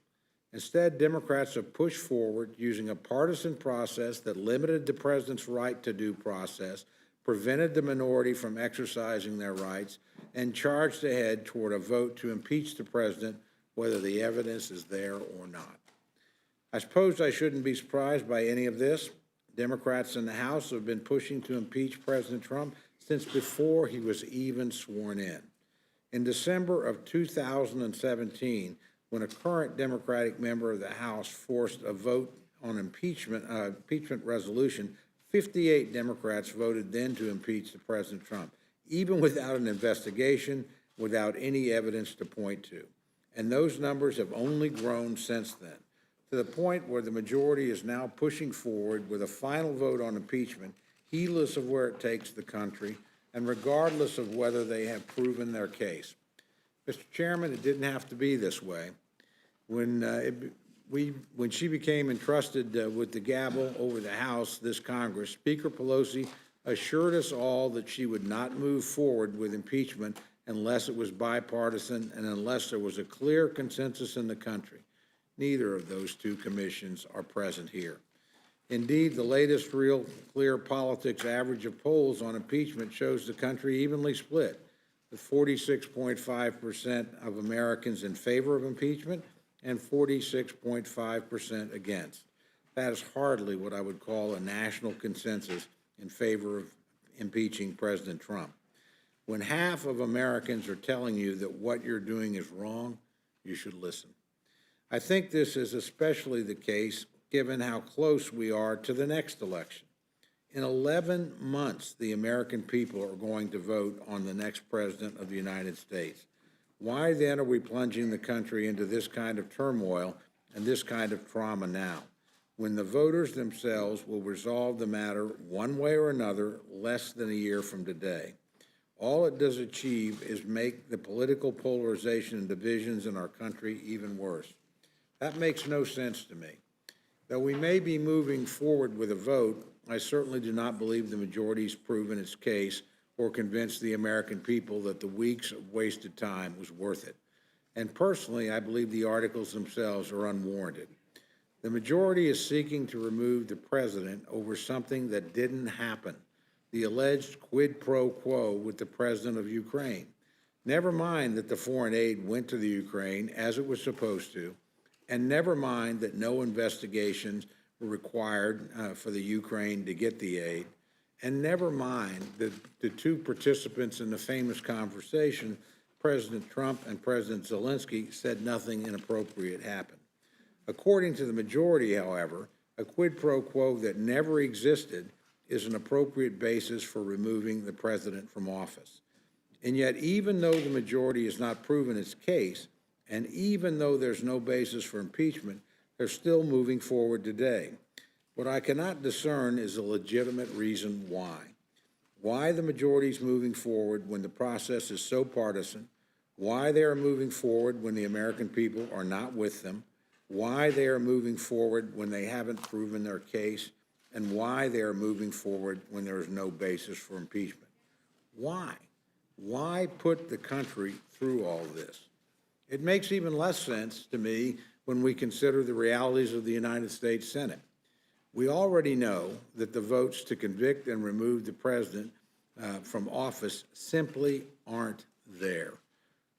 Instead, Democrats have pushed forward using a partisan process that limited the president's right to due process, prevented the minority from exercising their rights, and charged ahead toward a vote to impeach the president, whether the evidence is there or not. I suppose I shouldn't be surprised by any of this. Democrats in the House have been pushing to impeach President Trump since before he was even sworn in. In December of 2017, when a current Democratic member of the House forced a vote on impeachment resolution 58 Democrats voted then to impeach the President Trump, even without an investigation, without any evidence to point to. And those numbers have only grown since then, to the point where the majority is now pushing forward with a final vote on impeachment, heedless of where it takes the country and regardless of whether they have proven their case. Mr. Chairman, it didn't have to be this way. When she became entrusted with the gavel over the House, this Congress, Speaker Pelosi assured us all that she would not move forward with impeachment unless it was bipartisan and unless there was a clear consensus in the country. Neither of those two commissions are present here. Indeed, the latest Real Clear Politics average of polls on impeachment shows the country evenly split, with 46.5% of Americans in favor of impeachment and 46.5% against. That is hardly what I would call a national consensus in favor of impeaching President Trump. When half of Americans are telling you that what you're doing is wrong, you should listen. I think this is especially the case given how close we are to the next election. In 11 months, the American people are going to vote on the next president of the United States. Why then are we plunging the country into this kind of turmoil and this kind of trauma now, when the voters themselves will resolve the matter one way or another less than a year from today? All it does achieve is make the political polarization and divisions in our country even worse. That makes no sense to me. Though we may be moving forward with a vote, I certainly do not believe the majority's proven its case or convinced the American people that the weeks of wasted time was worth it. And personally, I believe the articles themselves are unwarranted. The majority is seeking to remove the president over something that didn't happen, the alleged quid pro quo with the president of Ukraine. Never mind that the foreign aid went to the Ukraine as it was supposed to, and never mind that no investigations were required for the Ukraine to get the aid, and never mind that the two participants in the famous conversation, President Trump and President Zelensky, said nothing inappropriate happened. According to the majority, however, a quid pro quo that never existed is an appropriate basis for removing the president from office. And yet, even though the majority has not proven its case, and even though there's no basis for impeachment, they're still moving forward today. What I cannot discern is a legitimate reason why. Why the majority is moving forward when the process is so partisan, why they are moving forward when the American people are not with them, why they are moving forward when they haven't proven their case, and why they are moving forward when there is no basis for impeachment. Why? Why put the country through all this? It makes even less sense to me when we consider the realities of the United States Senate. We already know that the votes to convict and remove the president from office simply aren't there.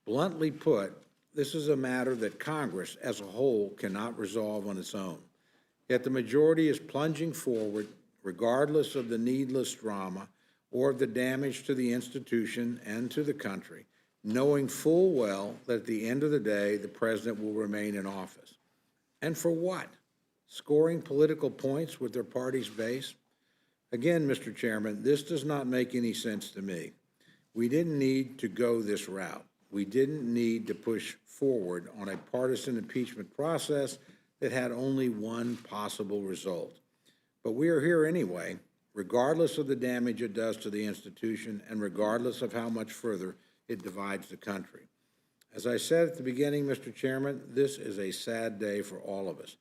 Bluntly put, this is a matter that Congress as a whole cannot resolve on its own. Yet the majority is plunging forward, regardless of the needless drama or of the damage to the institution and to the country, knowing full well that at the end of the day, the president will remain in office. And for what? Scoring political points with their party's base? Again, Mr. Chairman, this does not make any sense to me. We didn't need to go this route. We didn't need to push forward on a partisan impeachment process that had only one possible result. But we are here anyway, regardless of the damage it does to the institution and regardless of how much further it divides the country. As I said at the beginning, Mr. Chairman, this is a sad day for all of us,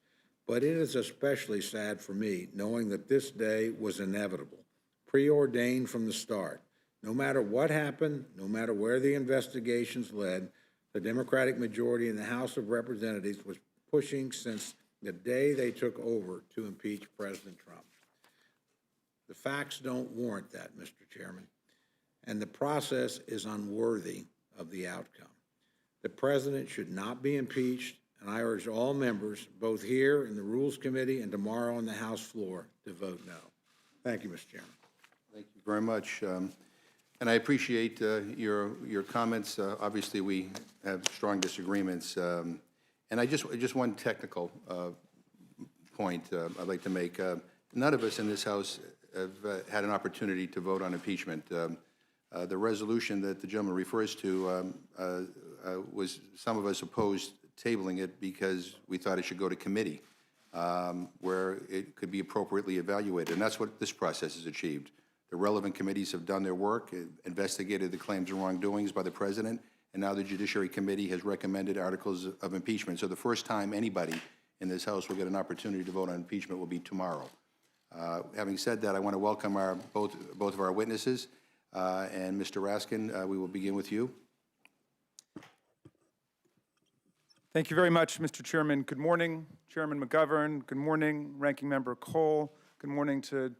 but it is especially sad for me knowing that this day was inevitable, preordained from the start. No matter what happened, no matter where the investigations led, the Democratic majority in the House of Representatives was pushing since the day they took over to impeach President Trump. The facts don't warrant that, Mr. Chairman, and the process is unworthy of the outcome. The president should not be impeached, and I urge all members, both here in the Rules Committee and tomorrow on the House floor, to vote no. Thank you, Mr. Chairman. Thank you very much. And I appreciate your comments. Obviously, we have strong disagreements. And just one technical point I'd like to make. None of us in this House had an opportunity to vote on impeachment. The resolution that the gentleman refers to was, some of us opposed tabling it because we thought it should go to committee, where it could be appropriately evaluated. And that's what this process has achieved. The relevant committees have done their work, investigated the claims of wrongdoings by the president, and now the Judiciary Committee has recommended articles of impeachment. So the first time anybody in this House will get an opportunity to vote on impeachment will be tomorrow. Having said that, I want to welcome both of our witnesses. And Mr. Raskin, we will begin with you. Thank you very much, Mr. Chairman. Good morning, Chairman McGovern. Good morning, Ranking Member Cole. Good morning to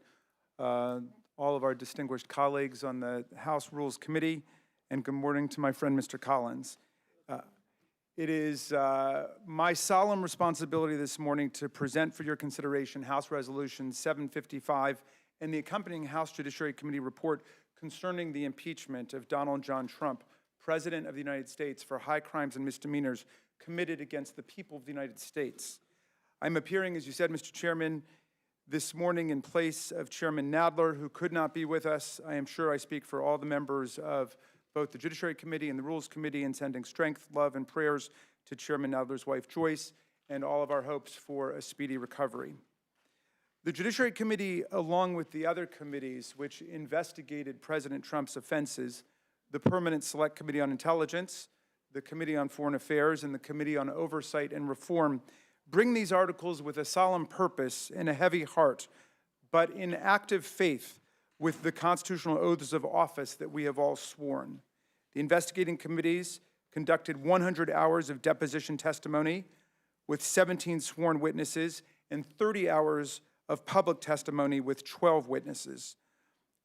all of our distinguished colleagues on the House Rules Committee. And good morning to my friend, Mr. Collins. It is my solemn responsibility this morning to present for your consideration House Resolution 755 and the accompanying House Judiciary Committee report concerning the impeachment of Donald John Trump, President of the United States, for high crimes and misdemeanors committed against the people of the United States. I'm appearing, as you said, Mr. Chairman, this morning in place of Chairman Nadler, who could not be with us. I am sure I speak for all the members of both the Judiciary Committee and the Rules Committee in sending strength, love, and prayers to Chairman Nadler's wife, Joyce, and all of our hopes for a speedy recovery. The Judiciary Committee, along with the other committees which investigated President Trump's offenses, the Permanent Select Committee on Intelligence, the Committee on Foreign Affairs, and the Committee on Oversight and Reform, bring these articles with a solemn purpose and a heavy heart, but in active faith with the constitutional oaths of office that we have all sworn. The investigating committees conducted 100 hours of deposition testimony with 17 sworn witnesses and 30 hours of public testimony with 12 witnesses.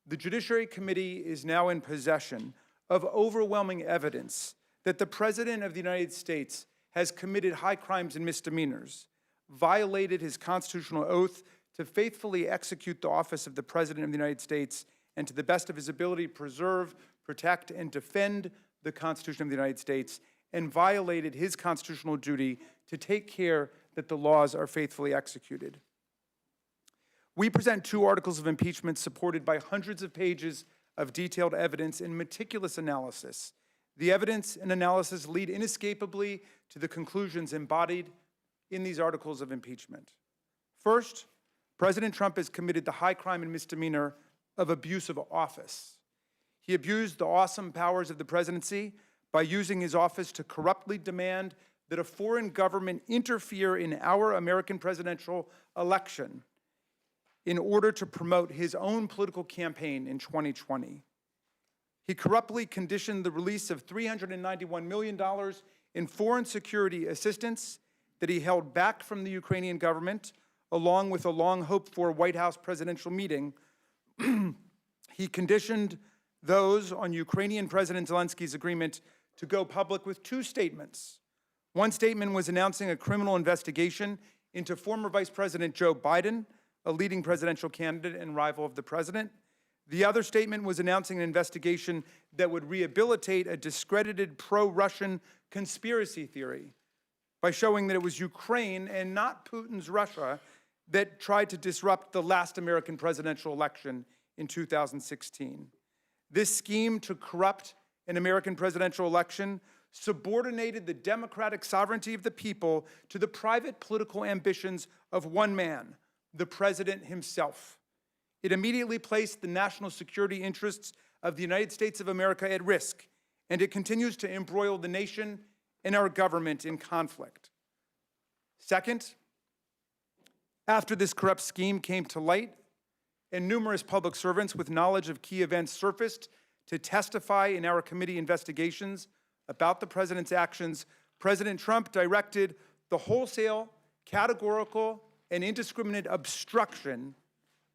The Judiciary Committee is now in possession of overwhelming evidence that the President of the United States has committed high crimes and misdemeanors, violated his constitutional oath to faithfully execute the office of the President of the United States and to the best of his ability preserve, protect, and defend the Constitution of the United States, and violated his constitutional duty to take care that the laws are faithfully executed. We present 2 articles of impeachment supported by hundreds of pages of detailed evidence and meticulous analysis. The evidence and analysis lead inescapably to the conclusions embodied in these articles of impeachment. First, President Trump has committed the high crime and misdemeanor of abuse of office. He abused the awesome powers of the presidency by using his office to corruptly demand that a foreign government interfere in our American presidential election in order to promote his own political campaign in 2020. He corruptly conditioned the release of $391 million in foreign security assistance that he held back from the Ukrainian government, along with a long-hoped-for White House presidential meeting. He conditioned those on Ukrainian President Zelensky's agreement to go public with 2 statements. One statement was announcing a criminal investigation into former Vice President Joe Biden, a leading presidential candidate and rival of the president. The other statement was announcing an investigation that would rehabilitate a discredited pro-Russian conspiracy theory by showing that it was Ukraine and not Putin's Russia that tried to disrupt the last American presidential election in 2016. This scheme to corrupt an American presidential election subordinated the democratic sovereignty of the people to the private political ambitions of one man, the president himself. It immediately placed the national security interests of the United States of America at risk, and it continues to embroil the nation and our government in conflict. Second, after this corrupt scheme came to light, and numerous public servants with knowledge of key events surfaced to testify in our committee investigations about the president's actions, President Trump directed the wholesale, categorical, and indiscriminate obstruction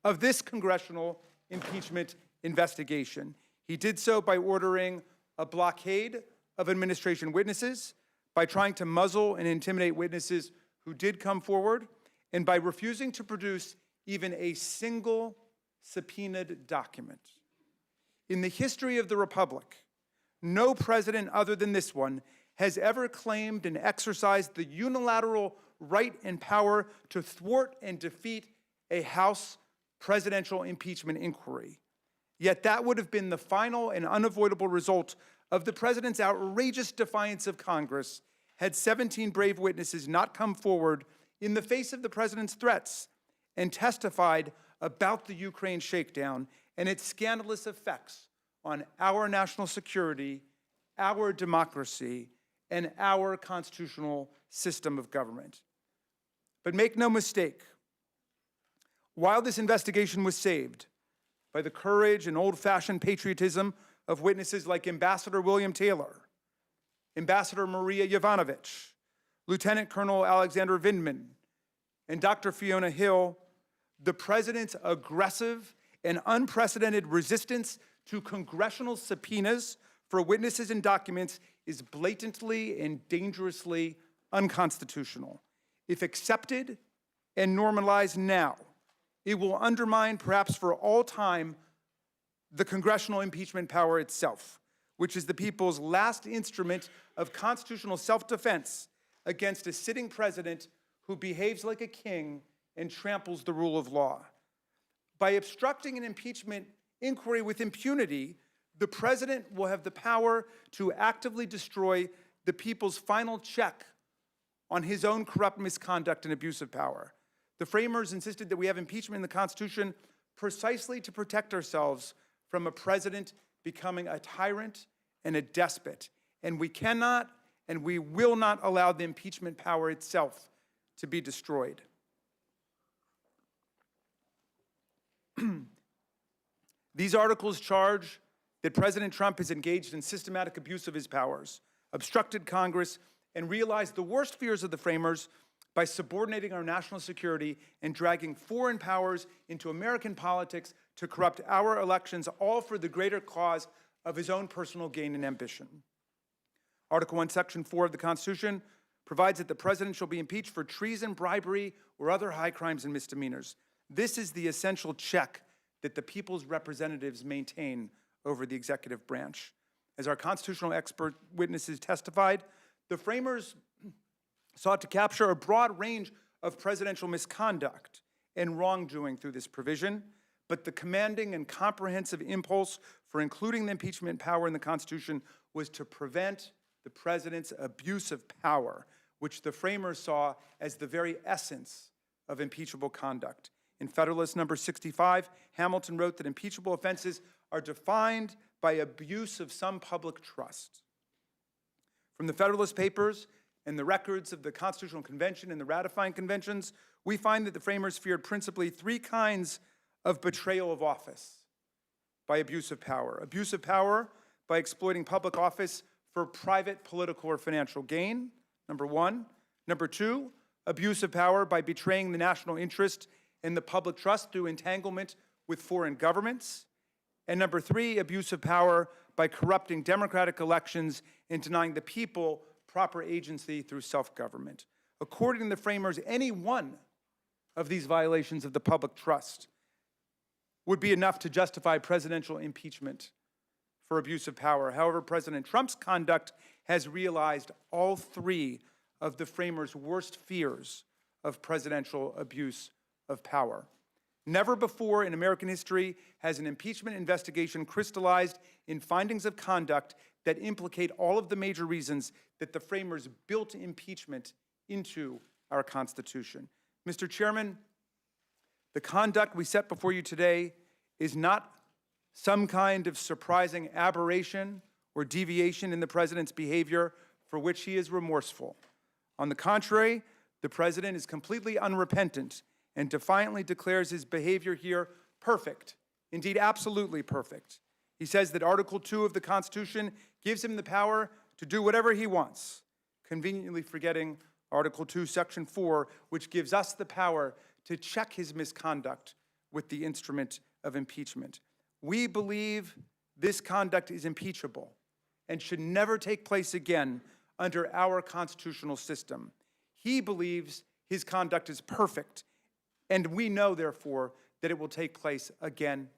of this congressional impeachment investigation. He did so by ordering a blockade of administration witnesses, by trying to muzzle and intimidate witnesses who did come forward, and by refusing to produce even a single subpoenaed document. In the history of the Republic, no president other than this one has ever claimed and exercised the unilateral right and power to thwart and defeat a House presidential impeachment inquiry. Yet that would have been the final and unavoidable result of the president's outrageous defiance of Congress had 17 brave witnesses not come forward in the face of the president's threats and testified about the Ukraine shakedown and its scandalous effects on our national security, our democracy, and our constitutional system of government. But make no mistake, while this investigation was saved by the courage and old-fashioned patriotism of witnesses like Ambassador William Taylor, Ambassador Maria Yovanovitch, Lieutenant Colonel Alexander Vindman, and Dr. Fiona Hill, the president's aggressive and unprecedented resistance to congressional subpoenas for witnesses and documents is blatantly and dangerously unconstitutional. If accepted and normalized now, it will undermine, perhaps for all time, the congressional impeachment power itself, which is the people's last instrument of constitutional self-defense against a sitting president who behaves like a king and tramples the rule of law. By obstructing an impeachment inquiry with impunity, the president will have the power to actively destroy the people's final check on his own corrupt misconduct and abuse of power. The framers insisted that we have impeachment in the Constitution precisely to protect ourselves from a president becoming a tyrant and a despot. And we cannot and we will not allow the impeachment power itself to be destroyed. These articles charge that President Trump has engaged in systematic abuse of his powers, obstructed Congress, and realized the worst fears of the framers by subordinating our national security and dragging foreign powers into American politics to corrupt our elections, all for the greater cause of his own personal gain and ambition. Article 1, Section 4 of the Constitution provides that the president shall be impeached for treason, bribery, or other high crimes and misdemeanors. This is the essential check that the people's representatives maintain over the executive branch. As our constitutional expert witnesses testified, the framers sought to capture a broad range of presidential misconduct and wrongdoing through this provision, but the commanding and comprehensive impulse for including the impeachment power in the Constitution was to prevent the president's abuse of power, which the framers saw as the very essence of impeachable conduct. In Federalist number 65, Hamilton wrote that impeachable offenses are defined by abuse of some public trust. From the Federalist Papers and the records of the Constitutional Convention and the ratifying conventions, we find that the framers feared principally three kinds of betrayal of office by abuse of power. Abuse of power by exploiting public office for private political or financial gain, number one. Number two, abuse of power by betraying the national interest and the public trust through entanglement with foreign governments. And number three, abuse of power by corrupting democratic elections and denying the people proper agency through self-government. According to the framers, any one of these violations of the public trust would be enough to justify presidential impeachment for abuse of power. However, President Trump's conduct has realized all three of the framers' worst fears of presidential abuse of power. Never before in American history has an impeachment investigation crystallized in findings of conduct that implicate all of the major reasons that the framers built impeachment into our Constitution. Mr. Chairman, the conduct we set before you today is not some kind of surprising aberration or deviation in the president's behavior for which he is remorseful. On the contrary, the president is completely unrepentant and defiantly declares his behavior here perfect, indeed absolutely perfect. He says that Article 2 of the Constitution gives him the power to do whatever he wants, conveniently forgetting Article 2, Section 4, which gives us the power to check his misconduct with the instrument of impeachment. We believe this conduct is impeachable and should never take place again under our constitutional system. He believes his conduct is perfect, and we know, therefore, that it will take place again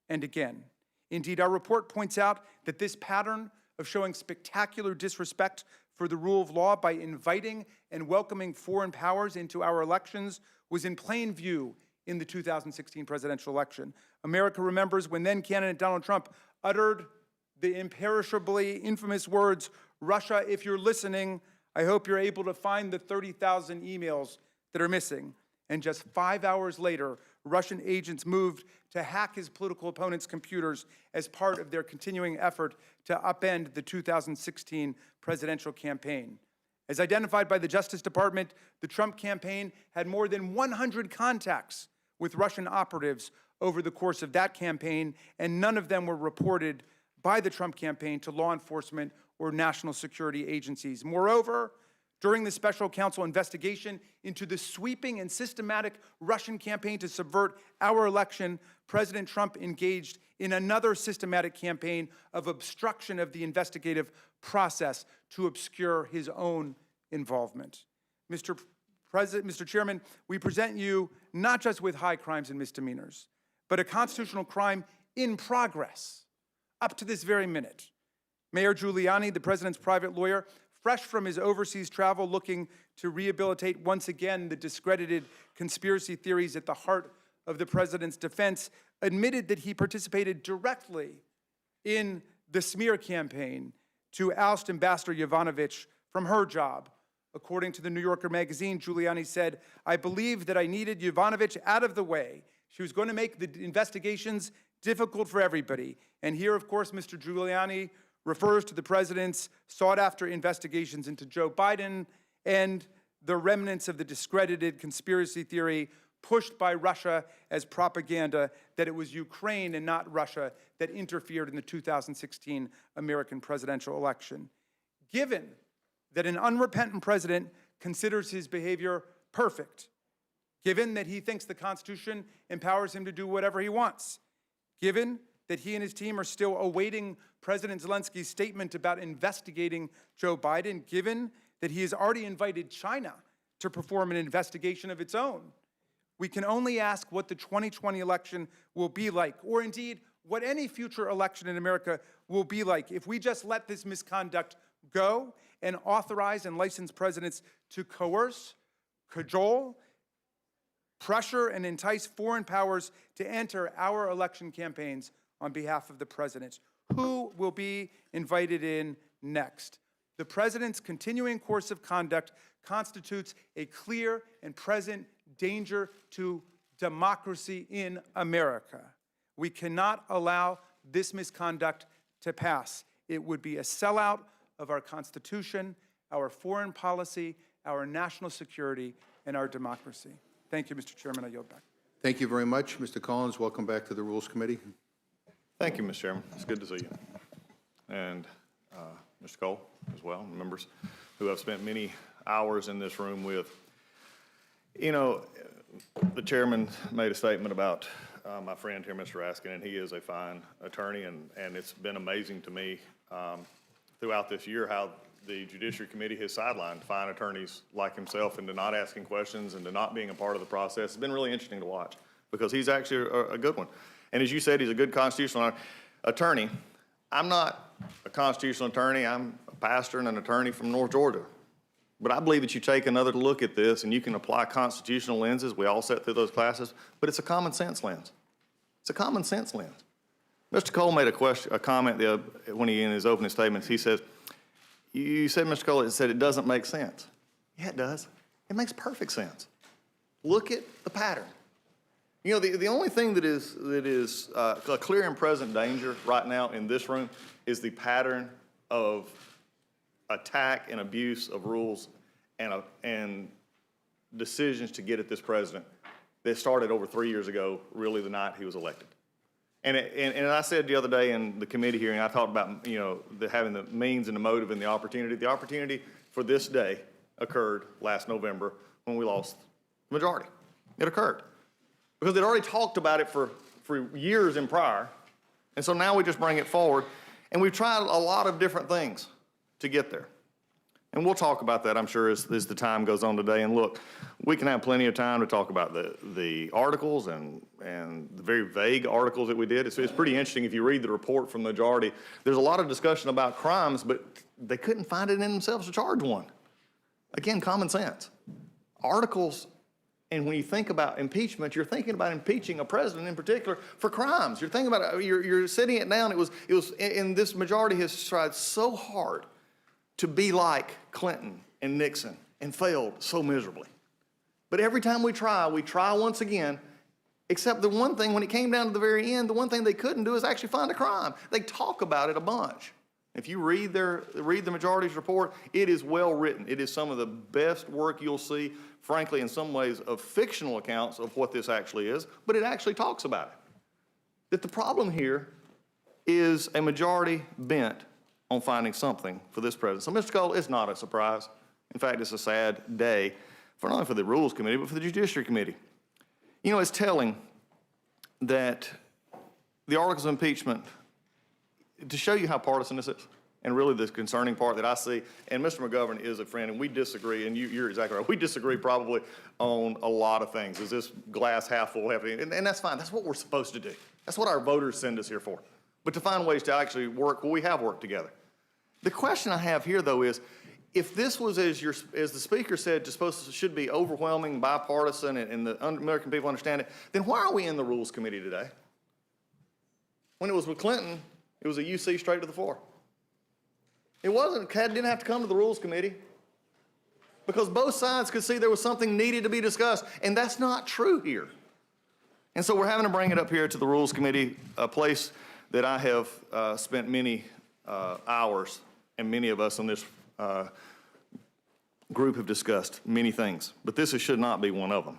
and again. Indeed, our report points out that this pattern of showing spectacular disrespect for the rule of law by inviting and welcoming foreign powers into our elections was in plain view in the 2016 presidential election. America remembers when then candidate Donald Trump uttered the imperishably infamous words, "Russia, if you're listening, I hope you're able to find the 30,000 emails that are missing." And just 5 hours later, Russian agents moved to hack his political opponents' computers as part of their continuing effort to upend the 2016 presidential campaign. As identified by the Justice Department, the Trump campaign had more than 100 contacts with Russian operatives over the course of that campaign, and none of them were reported by the Trump campaign to law enforcement or national security agencies. Moreover, during the special counsel investigation into the sweeping and systematic Russian campaign to subvert our election, President Trump engaged in another systematic campaign of obstruction of the investigative process to obscure his own involvement. Mr. Chairman, we present you not just with high crimes and misdemeanors, but a constitutional crime in progress up to this very minute. Mayor Giuliani, the president's private lawyer, fresh from his overseas travel, looking to rehabilitate once again the discredited conspiracy theories at the heart of the president's defense, admitted that he participated directly in the smear campaign to oust Ambassador Yovanovitch from her job. According to the New Yorker magazine, Giuliani said, "I believed that I needed Yovanovitch out of the way. She was going to make the investigations difficult for everybody." And here, of course, Mr. Giuliani refers to the president's sought-after investigations into Joe Biden and the remnants of the discredited conspiracy theory pushed by Russia as propaganda that it was Ukraine and not Russia that interfered in the 2016 American presidential election. Given that an unrepentant president considers his behavior perfect, given that he thinks the Constitution empowers him to do whatever he wants, given that he and his team are still awaiting President Zelensky's statement about investigating Joe Biden, given that he has already invited China to perform an investigation of its own, we can only ask what the 2020 election will be like, or indeed what any future election in America will be like, if we just let this misconduct go and authorize and license presidents to coerce, cajole, pressure, and entice foreign powers to enter our election campaigns on behalf of the president. Who will be invited in next? The president's continuing course of conduct constitutes a clear and present danger to democracy in America. We cannot allow this misconduct to pass. It would be a sellout of our Constitution, our foreign policy, our national security, and our democracy. Thank you, Mr. Chairman. I yield back. Thank you very much. Mr. Collins, welcome back to the Rules Committee. Thank you, Mr. Chairman. It's good to see you. And Mr. Cole as well, members who I've spent many hours in this room with. You know, the chairman made a statement about my friend here, Mr. Raskin, and he is a fine attorney, and it's been amazing to me throughout this year how the Judiciary Committee has sidelined fine attorneys like himself into not asking questions and to not being a part of the process. It's been really interesting to watch because he's actually a good one. And as you said, he's a good constitutional attorney. I'm not a constitutional attorney. I'm a pastor and an attorney from North Georgia. But I believe that you take another look at this and you can apply constitutional lenses. We all sat through those classes, but it's a common sense lens. It's a common sense lens. Mr. Cole made a comment when in his opening statements. He says, you said, Mr. Cole, it said it doesn't make sense. Yeah, it does. It makes perfect sense. Look at the pattern. You know, the only thing that is a clear and present danger right now in this room is the pattern of attack and abuse of rules and decisions to get at this president that started over 3 years ago, really the night he was elected. And I said the other day in the committee hearing, I talked about, you know, having the means and the motive and the opportunity. The opportunity for this day occurred last November when we lost the majority. It occurred. Because they'd already talked about it for years in prior, and so now we just bring it forward, and we've tried a lot of different things to get there. And we'll talk about that, I'm sure, as the time goes on today. And look, we can have plenty of time to talk about the articles and the very vague articles that we did. It's pretty interesting if you read the report from the majority. There's a lot of discussion about crimes, but they couldn't find it in themselves to charge one. Again, common sense. Articles And when you think about impeachment, you're thinking about impeaching a president in particular for crimes. You're thinking about it, you're sitting it down. It was, and this majority has tried so hard to be like Clinton and Nixon and failed so miserably. But every time we try once again, except the one thing, when it came down to the very end, the one thing they couldn't do is actually find a crime. They talk about it a bunch. If you read the majority's report, it is well written. It is some of the best work you'll see, frankly, in some ways, of fictional accounts of what this actually is, but it actually talks about it. That the problem here is a majority bent on finding something for this president. So, Mr. Cole, it's not a surprise. In fact, it's a sad day, for not only for the Rules Committee, but for the Judiciary Committee. You know, it's telling that the articles of impeachment, to show you how partisan this is, and really the concerning part that I see, and Mr. McGovern is a friend, and we disagree, and you're exactly right. We disagree probably on a lot of things. Is this glass half full, half empty? And that's fine. That's what we're supposed to do. That's what our voters send us here for. But to find ways to actually work, well, we have worked together. The question I have here, though, is if this was, as the Speaker said, should be overwhelming, bipartisan, and the American people understand it, then why are we in the Rules Committee today? When it was with Clinton, it was a UC straight to the floor. It didn't have to come to the Rules Committee because both sides could see there was something needed to be discussed, and that's not true here. And so we're having to bring it up here to the Rules Committee, a place that I have spent many hours, and many of us on this group have discussed many things, but this should not be one of them.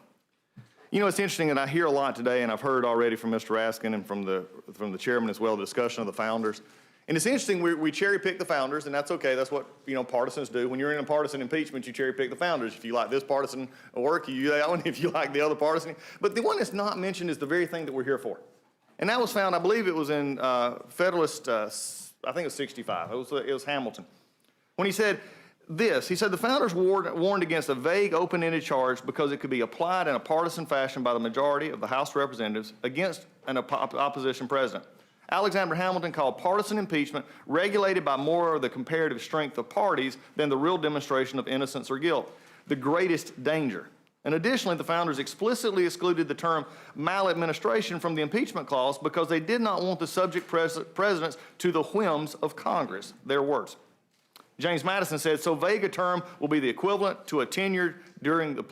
You know, it's interesting that I hear a lot today, and I've heard already from Mr. Raskin and from the chairman as well, the discussion of the founders. And it's interesting, we cherry pick the founders, and that's okay. That's what, you know, partisans do. When you're in a partisan impeachment, you cherry pick the founders. If you like this partisan work, you do that one. If you like the other partisan. But the one that's not mentioned is the very thing that we're here for. And that was found, I believe it was in Federalist, I think it was 65. It was Hamilton. When he said this, he said, the founders warned against a vague, open-ended charge because it could be applied in a partisan fashion by the majority of the House of Representatives against an opposition president. Alexander Hamilton called partisan impeachment regulated by more of the comparative strength of parties than the real demonstration of innocence or guilt, the greatest danger. And additionally, the founders explicitly excluded the term maladministration from the impeachment clause because they did not want the subject presidents to the whims of Congress, their words. James Madison said, so vague a term will be the equivalent to a tenure during the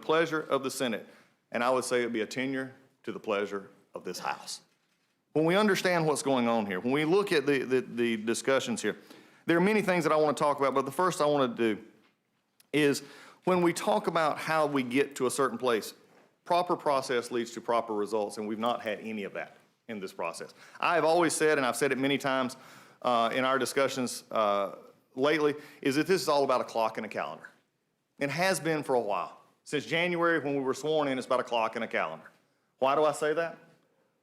pleasure of the Senate. And I would say it would be a tenure to the pleasure of this House. When we understand what's going on here, when we look at the discussions here, there are many things that I want to talk about, but the first I want to do is when we talk about how we get to a certain place, proper process leads to proper results, and we've not had any of that in this process. I have always said, and I've said it many times in our discussions lately, is that this is all about a clock and a calendar. It has been for a while. Since January when we were sworn in, it's about a clock and a calendar. Why do I say that?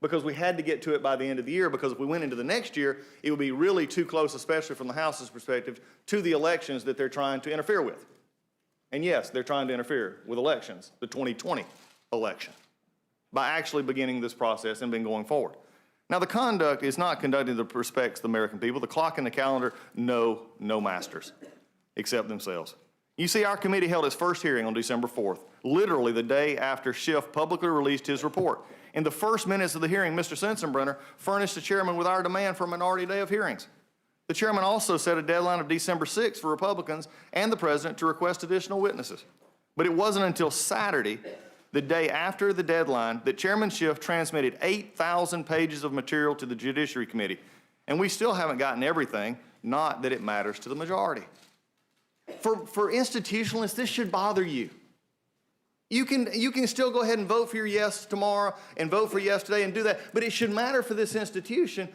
Because we had to get to it by the end of the year, because if we went into the next year, it would be really too close, especially from the House's perspective, to the elections that they're trying to interfere with. And yes, they're trying to interfere with elections, the 2020 election, by actually beginning this process and been going forward. Now, the conduct is not conducted that respects the American people. The clock and the calendar know no masters except themselves. You see, our committee held its first hearing on December 4th, literally the day after Schiff publicly released his report. In the first minutes of the hearing, Mr. Sensenbrenner furnished the chairman with our demand for a minority day of hearings. The chairman also set a deadline of December 6th for Republicans and the president to request additional witnesses. But it wasn't until Saturday, the day after the deadline, that Chairman Schiff transmitted 8,000 pages of material to the Judiciary Committee. And we still haven't gotten everything, not that it matters to the majority. For institutionalists, this should bother you. You can still go ahead and vote for your yes tomorrow and vote for yes today and do that, but it should matter for this institution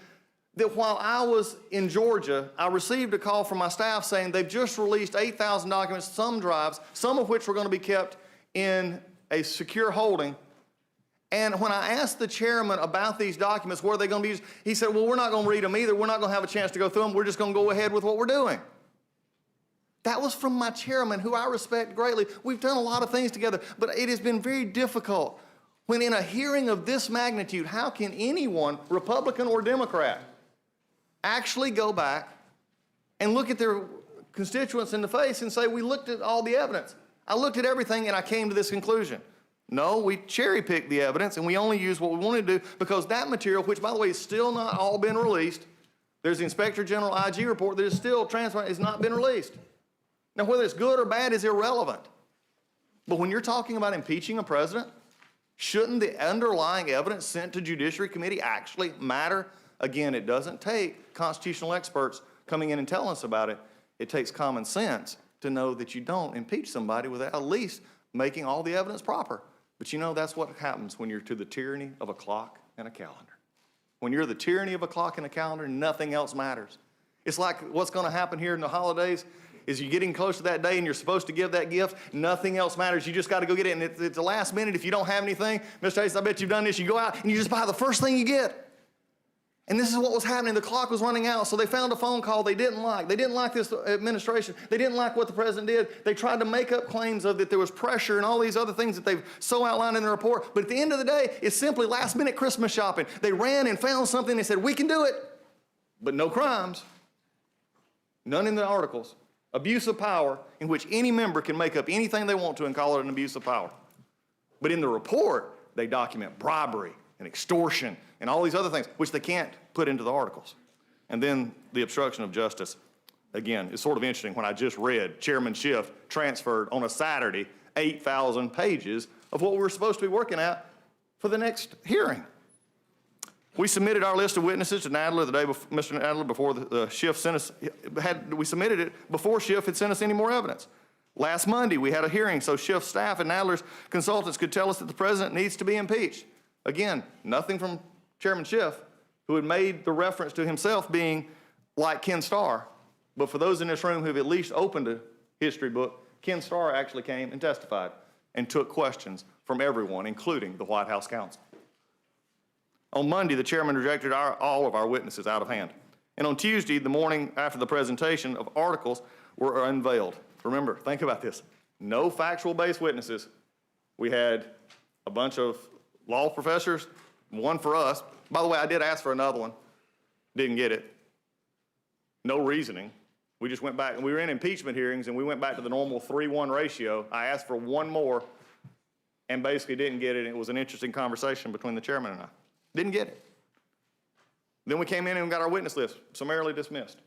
that while I was in Georgia, I received a call from my staff saying they've just released 8,000 documents, some drives, some of which were going to be kept in a secure holding. And when I asked the chairman about these documents, where are they going to be used, he said, well, we're not going to read them either. We're not going to have a chance to go through them. We're just going to go ahead with what we're doing. That was from my chairman, who I respect greatly. We've done a lot of things together, but it has been very difficult when in a hearing of this magnitude, how can anyone, Republican or Democrat, actually go back and look at their constituents in the face and say, we looked at all the evidence. I looked at everything and I came to this conclusion. No, we cherry picked the evidence and we only used what we wanted to do because that material, which by the way has still not all been released, there's the Inspector General IG report that is still transferred, has not been released. Now, whether it's good or bad is irrelevant. But when you're talking about impeaching a president, shouldn't the underlying evidence sent to Judiciary Committee actually matter? Again, it doesn't take constitutional experts coming in and telling us about it. It takes common sense to know that you don't impeach somebody without at least making all the evidence proper. But you know, that's what happens when you're to the tyranny of a clock and a calendar. When you're the tyranny of a clock and a calendar, nothing else matters. It's like what's going to happen here in the holidays is you're getting close to that day and you're supposed to give that gift. Nothing else matters. You just got to go get it. And it's the last minute. If you don't have anything, Mr. Hayes, I bet you've done this. You go out and you just buy the first thing you get. And this is what was happening. The clock was running out, so they found a phone call they didn't like. They didn't like this administration. They didn't like what the president did. They tried to make up claims of that there was pressure and all these other things that they've so outlined in the report. But at the end of the day, it's simply last-minute Christmas shopping. They ran and found something. They said, we can do it, but no crimes. None in the articles. Abuse of power in which any member can make up anything they want to and call it an abuse of power. But in the report, they document bribery and extortion and all these other things, which they can't put into the articles. And then the obstruction of justice. Again, it's sort of interesting when I just read Chairman Schiff transferred on a Saturday 8,000 pages of what we were supposed to be working at for the next hearing. We submitted our list of witnesses to Nadler the day before, Mr. Nadler, before the Schiff sent us, we submitted it before Schiff had sent us any more evidence. Last Monday, we had a hearing so Schiff's staff and Nadler's consultants could tell us that the president needs to be impeached. Again, nothing from Chairman Schiff, who had made the reference to himself being like Ken Starr. But for those in this room who have at least opened a history book, Ken Starr actually came and testified and took questions from everyone, including the White House counsel. On Monday, the chairman rejected all of our witnesses out of hand. And on Tuesday, the morning after the presentation of articles were unveiled. Remember, think about this. No factual-based witnesses. We had a bunch of law professors, one for us. By the way, I did ask for another one. Didn't get it. No reasoning. We just went back, and we were in impeachment hearings, and we went back to the normal 3-1 ratio. I asked for one more and basically didn't get it. It was an interesting conversation between the chairman and I. Didn't get it. Then we came in and got our witness list summarily dismissed.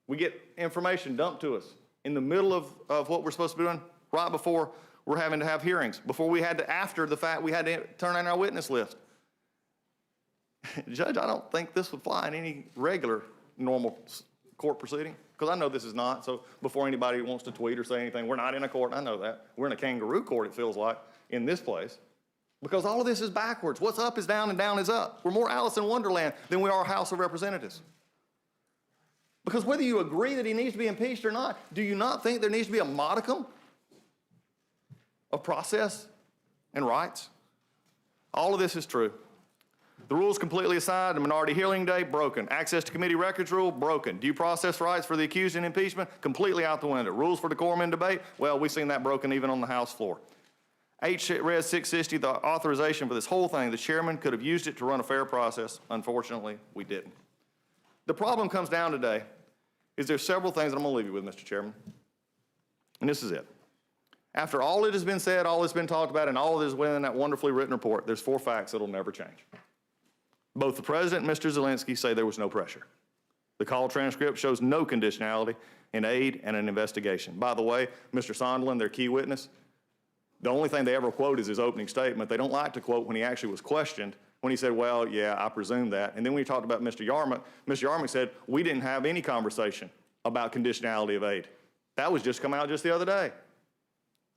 We get information dumped to us in the middle of what we're supposed to be doing, right before we're having to have hearings, before we had to, after the fact, we had to turn in our witness list. Judge, I don't think this would fly in any regular, normal court proceeding, because I know this is not. So before anybody wants to tweet or say anything, we're not in a court. I know that. We're in a kangaroo court, it feels like, in this place. Because all of this is backwards. What's up is down and down is up. We're more Alice in Wonderland than we are House of Representatives. Because whether you agree that he needs to be impeached or not, do you not think there needs to be a modicum of process and rights? All of this is true. The rules completely aside, the minority hearing day, broken. Access to committee records rule, broken. Due process rights for the accused in impeachment, completely out the window. Rules for decorum in debate, well, we've seen that broken even on the House floor. Res 660, the authorization for this whole thing, the chairman could have used it to run a fair process. Unfortunately, we didn't. The problem comes down today is there's several things that I'm going to leave you with, Mr. Chairman. And this is it. After all that has been said, all that's been talked about, and all that is within that wonderfully written report, there's 4 facts that will never change. Both the president and Mr. Zelensky say there was no pressure. The call transcript shows no conditionality in aid and an investigation. By the way, Mr. Sondland, their key witness, the only thing they ever quote is his opening statement. They don't like to quote when he actually was questioned, when he said, well, yeah, I presume that. And then when he talked about Mr. Yarmuk said, we didn't have any conversation about conditionality of aid. That was just come out just the other day.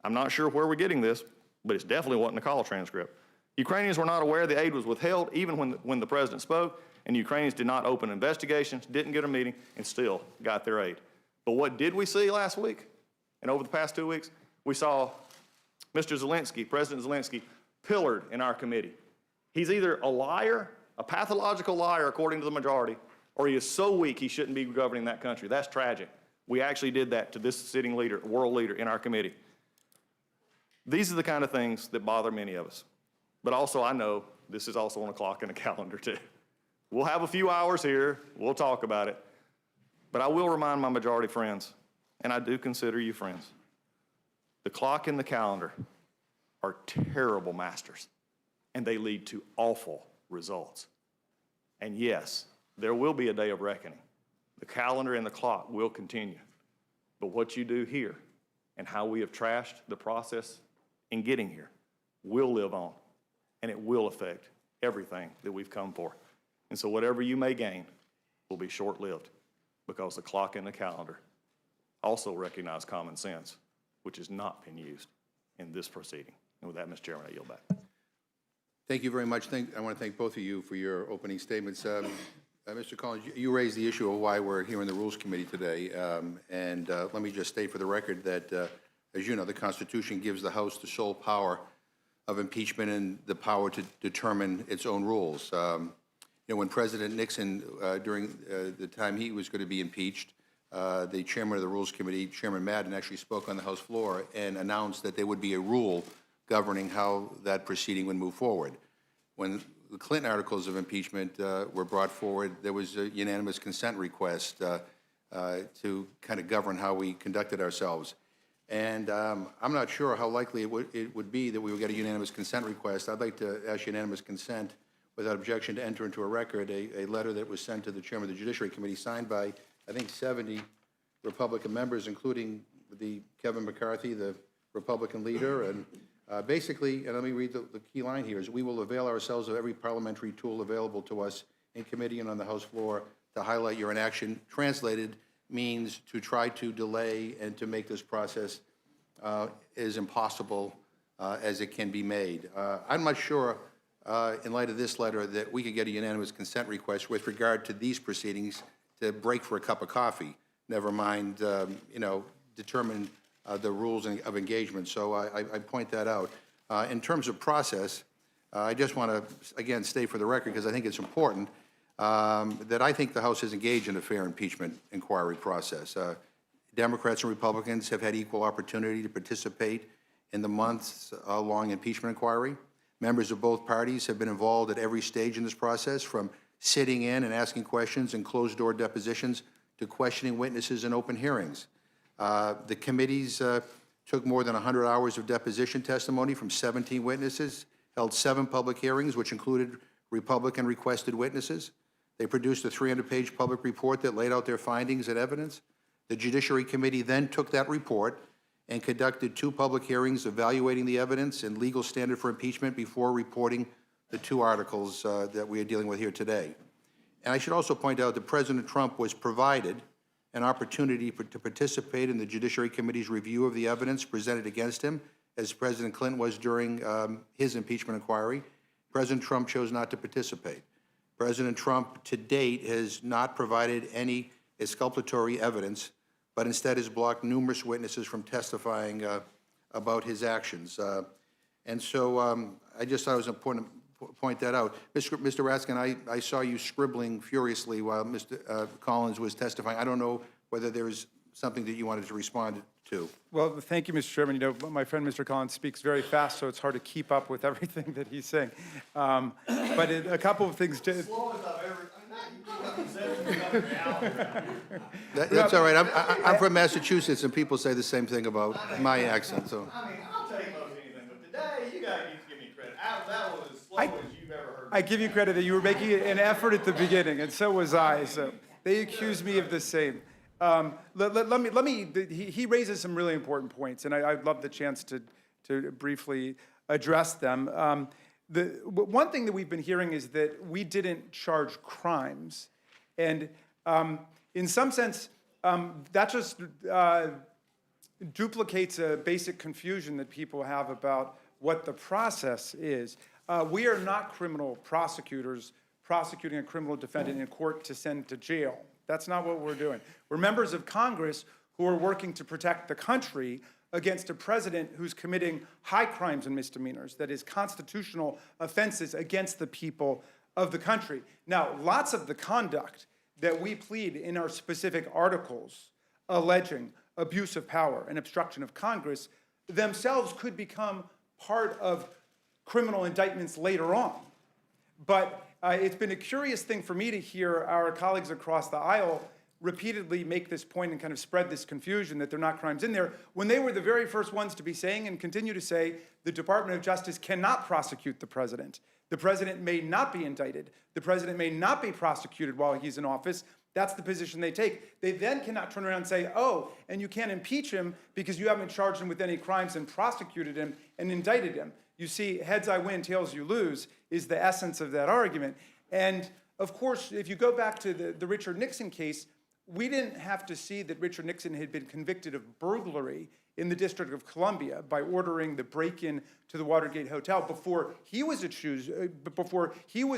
I'm not sure where we're getting this, but it's definitely wasn't a call transcript. Ukrainians were not aware the aid was withheld even when the president spoke, and Ukrainians did not open investigations, didn't get a meeting, and still got their aid. But what did we see last week and over the past 2 weeks? We saw Mr. Zelensky, President Zelensky, pillared in our committee. He's either a liar, a pathological liar according to the majority, or he is so weak he shouldn't be governing that country. That's tragic. We actually did that to this sitting leader, world leader in our committee. These are the kind of things that bother many of us. But also I know this is also on a clock and a calendar too. We'll have a few hours here, we'll talk about it. But I will remind my majority friends, and I do consider you friends, the clock and the calendar are terrible masters, and they lead to awful results. And yes, there will be a day of reckoning. The calendar and the clock will continue. But what you do here and how we have trashed the process in getting here will live on, and it will affect everything that we've come for. And so whatever you may gain will be short-lived, because the clock and the calendar also recognize common sense, which has not been used in this proceeding. And with that, Mr. Chairman, I yield back. Thank you very much. I want to thank both of you for your opening statements. Mr. Collins, you raised the issue of why we're here in the Rules Committee today. Let me just state for the record that, as you know, the Constitution gives the House the sole power of impeachment and the power to determine its own rules. When President Nixon, during the time he was going to be impeached, the chairman of the Rules Committee, Chairman Madden, actually spoke on the House floor and announced that there would be a rule governing how that proceeding would move forward. When the Clinton articles of impeachment were brought forward, there was a unanimous consent request to kind of govern how we conducted ourselves. And I'm not sure how likely it would be that we would get a unanimous consent request. I'd like to ask unanimous consent without objection to enter into a record a letter that was sent to the chairman of the Judiciary Committee, signed by, I think, 70 Republican members, including the Kevin McCarthy, the Republican leader. And basically, and let me read the key line here, is we will avail ourselves of every parliamentary tool available to us in committee and on the House floor to highlight your inaction. Translated means to try to delay and to make this process as impossible as it can be made. I'm not sure, in light of this letter, that we could get a unanimous consent request with regard to these proceedings to break for a cup of coffee, never mind, determine the rules of engagement. So I point that out. In terms of process, I just want to, again, state for the record, because I think it's important, that I think the House is engaged in a fair impeachment inquiry process. Democrats and Republicans have had equal opportunity to participate in the months-long impeachment inquiry. Members of both parties have been involved at every stage in this process, from sitting in and asking questions in closed-door depositions to questioning witnesses in open hearings. The committees took more than 100 hours of deposition testimony from 17 witnesses, held 7 public hearings, which included Republican-requested witnesses. They produced a 300-page public report that laid out their findings and evidence. The Judiciary Committee then took that report and conducted 2 public hearings evaluating the evidence and legal standard for impeachment before reporting the 2 articles that we are dealing with here today. And I should also point out that President Trump was provided an opportunity to participate in the Judiciary Committee's review of the evidence presented against him, as President Clinton was during his impeachment inquiry. President Trump chose not to participate. President Trump, to date, has not provided any exculpatory evidence, but instead has blocked numerous witnesses from testifying about his actions. And so I just thought it was important to point that out. Mr. Raskin, I saw you scribbling furiously while Mr. Collins was testifying. I don't know whether there was something that you wanted to respond to. Well, thank you, Mr. Chairman. My friend Mr. Collins speaks very fast, so it's hard to keep up with everything that he's saying. But a couple of things to... That's all right. I'm from Massachusetts, and people say the same thing about my accent. So. I mean, I'll take most anything, but today you guys need to give me credit. That was as slow as you've ever heard. I give you credit that you were making an effort at the beginning, and so was I. So they accuse me of the same. He raises some really important points, and I'd love the chance to briefly address them. One thing that we've been hearing is that we didn't charge crimes. And in some sense, that just duplicates a basic confusion that people have about what the process is. We are not criminal prosecutors prosecuting a criminal defendant in court to send to jail. That's not what we're doing. We're members of Congress who are working to protect the country against a president who's committing high crimes and misdemeanors, that is, constitutional offenses against the people of the country. Now, lots of the conduct that we plead in our specific articles alleging abuse of power and obstruction of Congress themselves could become part of criminal indictments later on. But it's been a curious thing for me to hear our colleagues across the aisle repeatedly make this point and kind of spread this confusion that there are not crimes in there, when they were the very first ones to be saying and continue to say the Department of Justice cannot prosecute the president. The president may not be indicted. The president may not be prosecuted while he's in office. That's the position they take. They then cannot turn around and say, oh, and you can't impeach him because you haven't charged him with any crimes and prosecuted him and indicted him. You see, heads I win, tails you lose is the essence of that argument. And of course, if you go back to the Richard Nixon case, we didn't have to see that Richard Nixon had been convicted of burglary in the District of Columbia by ordering the break-in to the Watergate Hotel before he was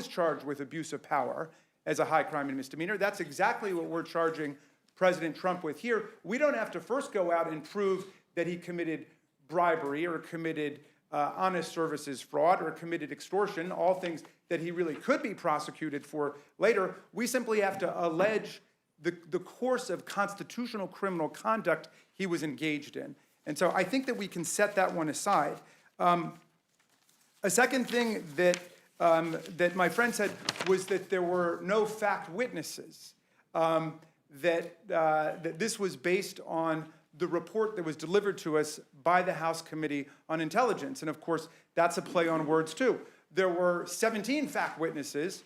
charged with abuse of power as a high crime and misdemeanor. That's exactly what we're charging President Trump with here. We don't have to first go out and prove that he committed bribery or committed honest services fraud or committed extortion, all things that he really could be prosecuted for later. We simply have to allege the course of constitutional criminal conduct he was engaged in. And so I think that we can set that one aside. A second thing that my friend said was that there were no fact witnesses, that this was based on the report that was delivered to us by the House Committee on Intelligence. And of course, that's a play on words too. There were 17 fact witnesses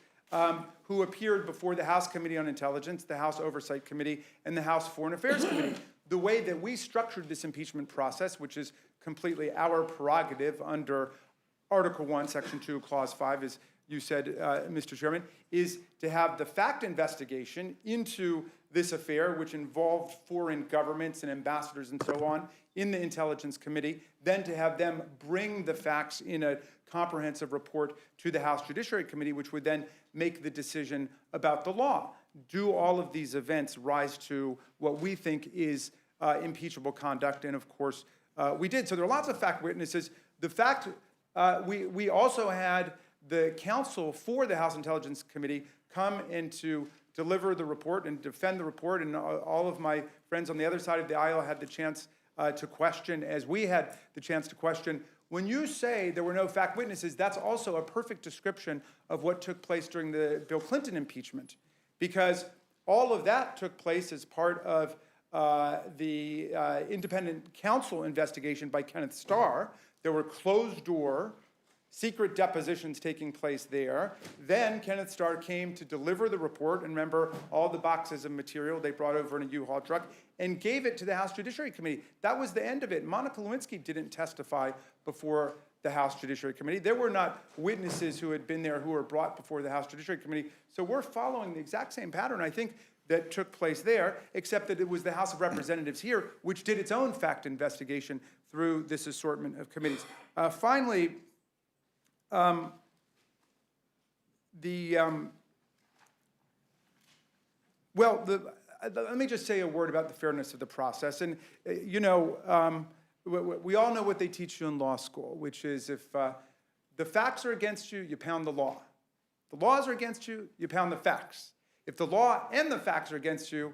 who appeared before the House Committee on Intelligence, the House Oversight Committee, and the House Foreign Affairs Committee. The way that we structured this impeachment process, which is completely our prerogative under Article 1, Section 2, Clause 5, as you said, Mr. Chairman, is to have the fact investigation into this affair, which involved foreign governments and ambassadors and so on, in the Intelligence Committee, then to have them bring the facts in a comprehensive report to the House Judiciary Committee, which would then make the decision about the law. Do all of these events rise to what we think is impeachable conduct? And of course, we did. So there are lots of fact witnesses. The fact, we also had the counsel for the House Intelligence Committee come in to deliver the report and defend the report, and all of my friends on the other side of the aisle had the chance to question, as we had the chance to question. When you say there were no fact witnesses, that's also a perfect description of what took place during the Bill Clinton impeachment, because all of that took place as part of the independent counsel investigation by Kenneth Starr. There were closed-door, secret depositions taking place there. Then Kenneth Starr came to deliver the report, and remember all the boxes of material they brought over in a U-Haul truck, and gave it to the House Judiciary Committee. That was the end of it. Monica Lewinsky didn't testify before the House Judiciary Committee. There were not witnesses who had been there who were brought before the House Judiciary Committee. So we're following the exact same pattern, I think, that took place there, except that it was the House of Representatives here which did its own fact investigation through this assortment of committees. Finally, let me just say a word about the fairness of the process. And, we all know what they teach you in law school, which is if the facts are against you, you pound the law. The laws are against you, you pound the facts. If the law and the facts are against you,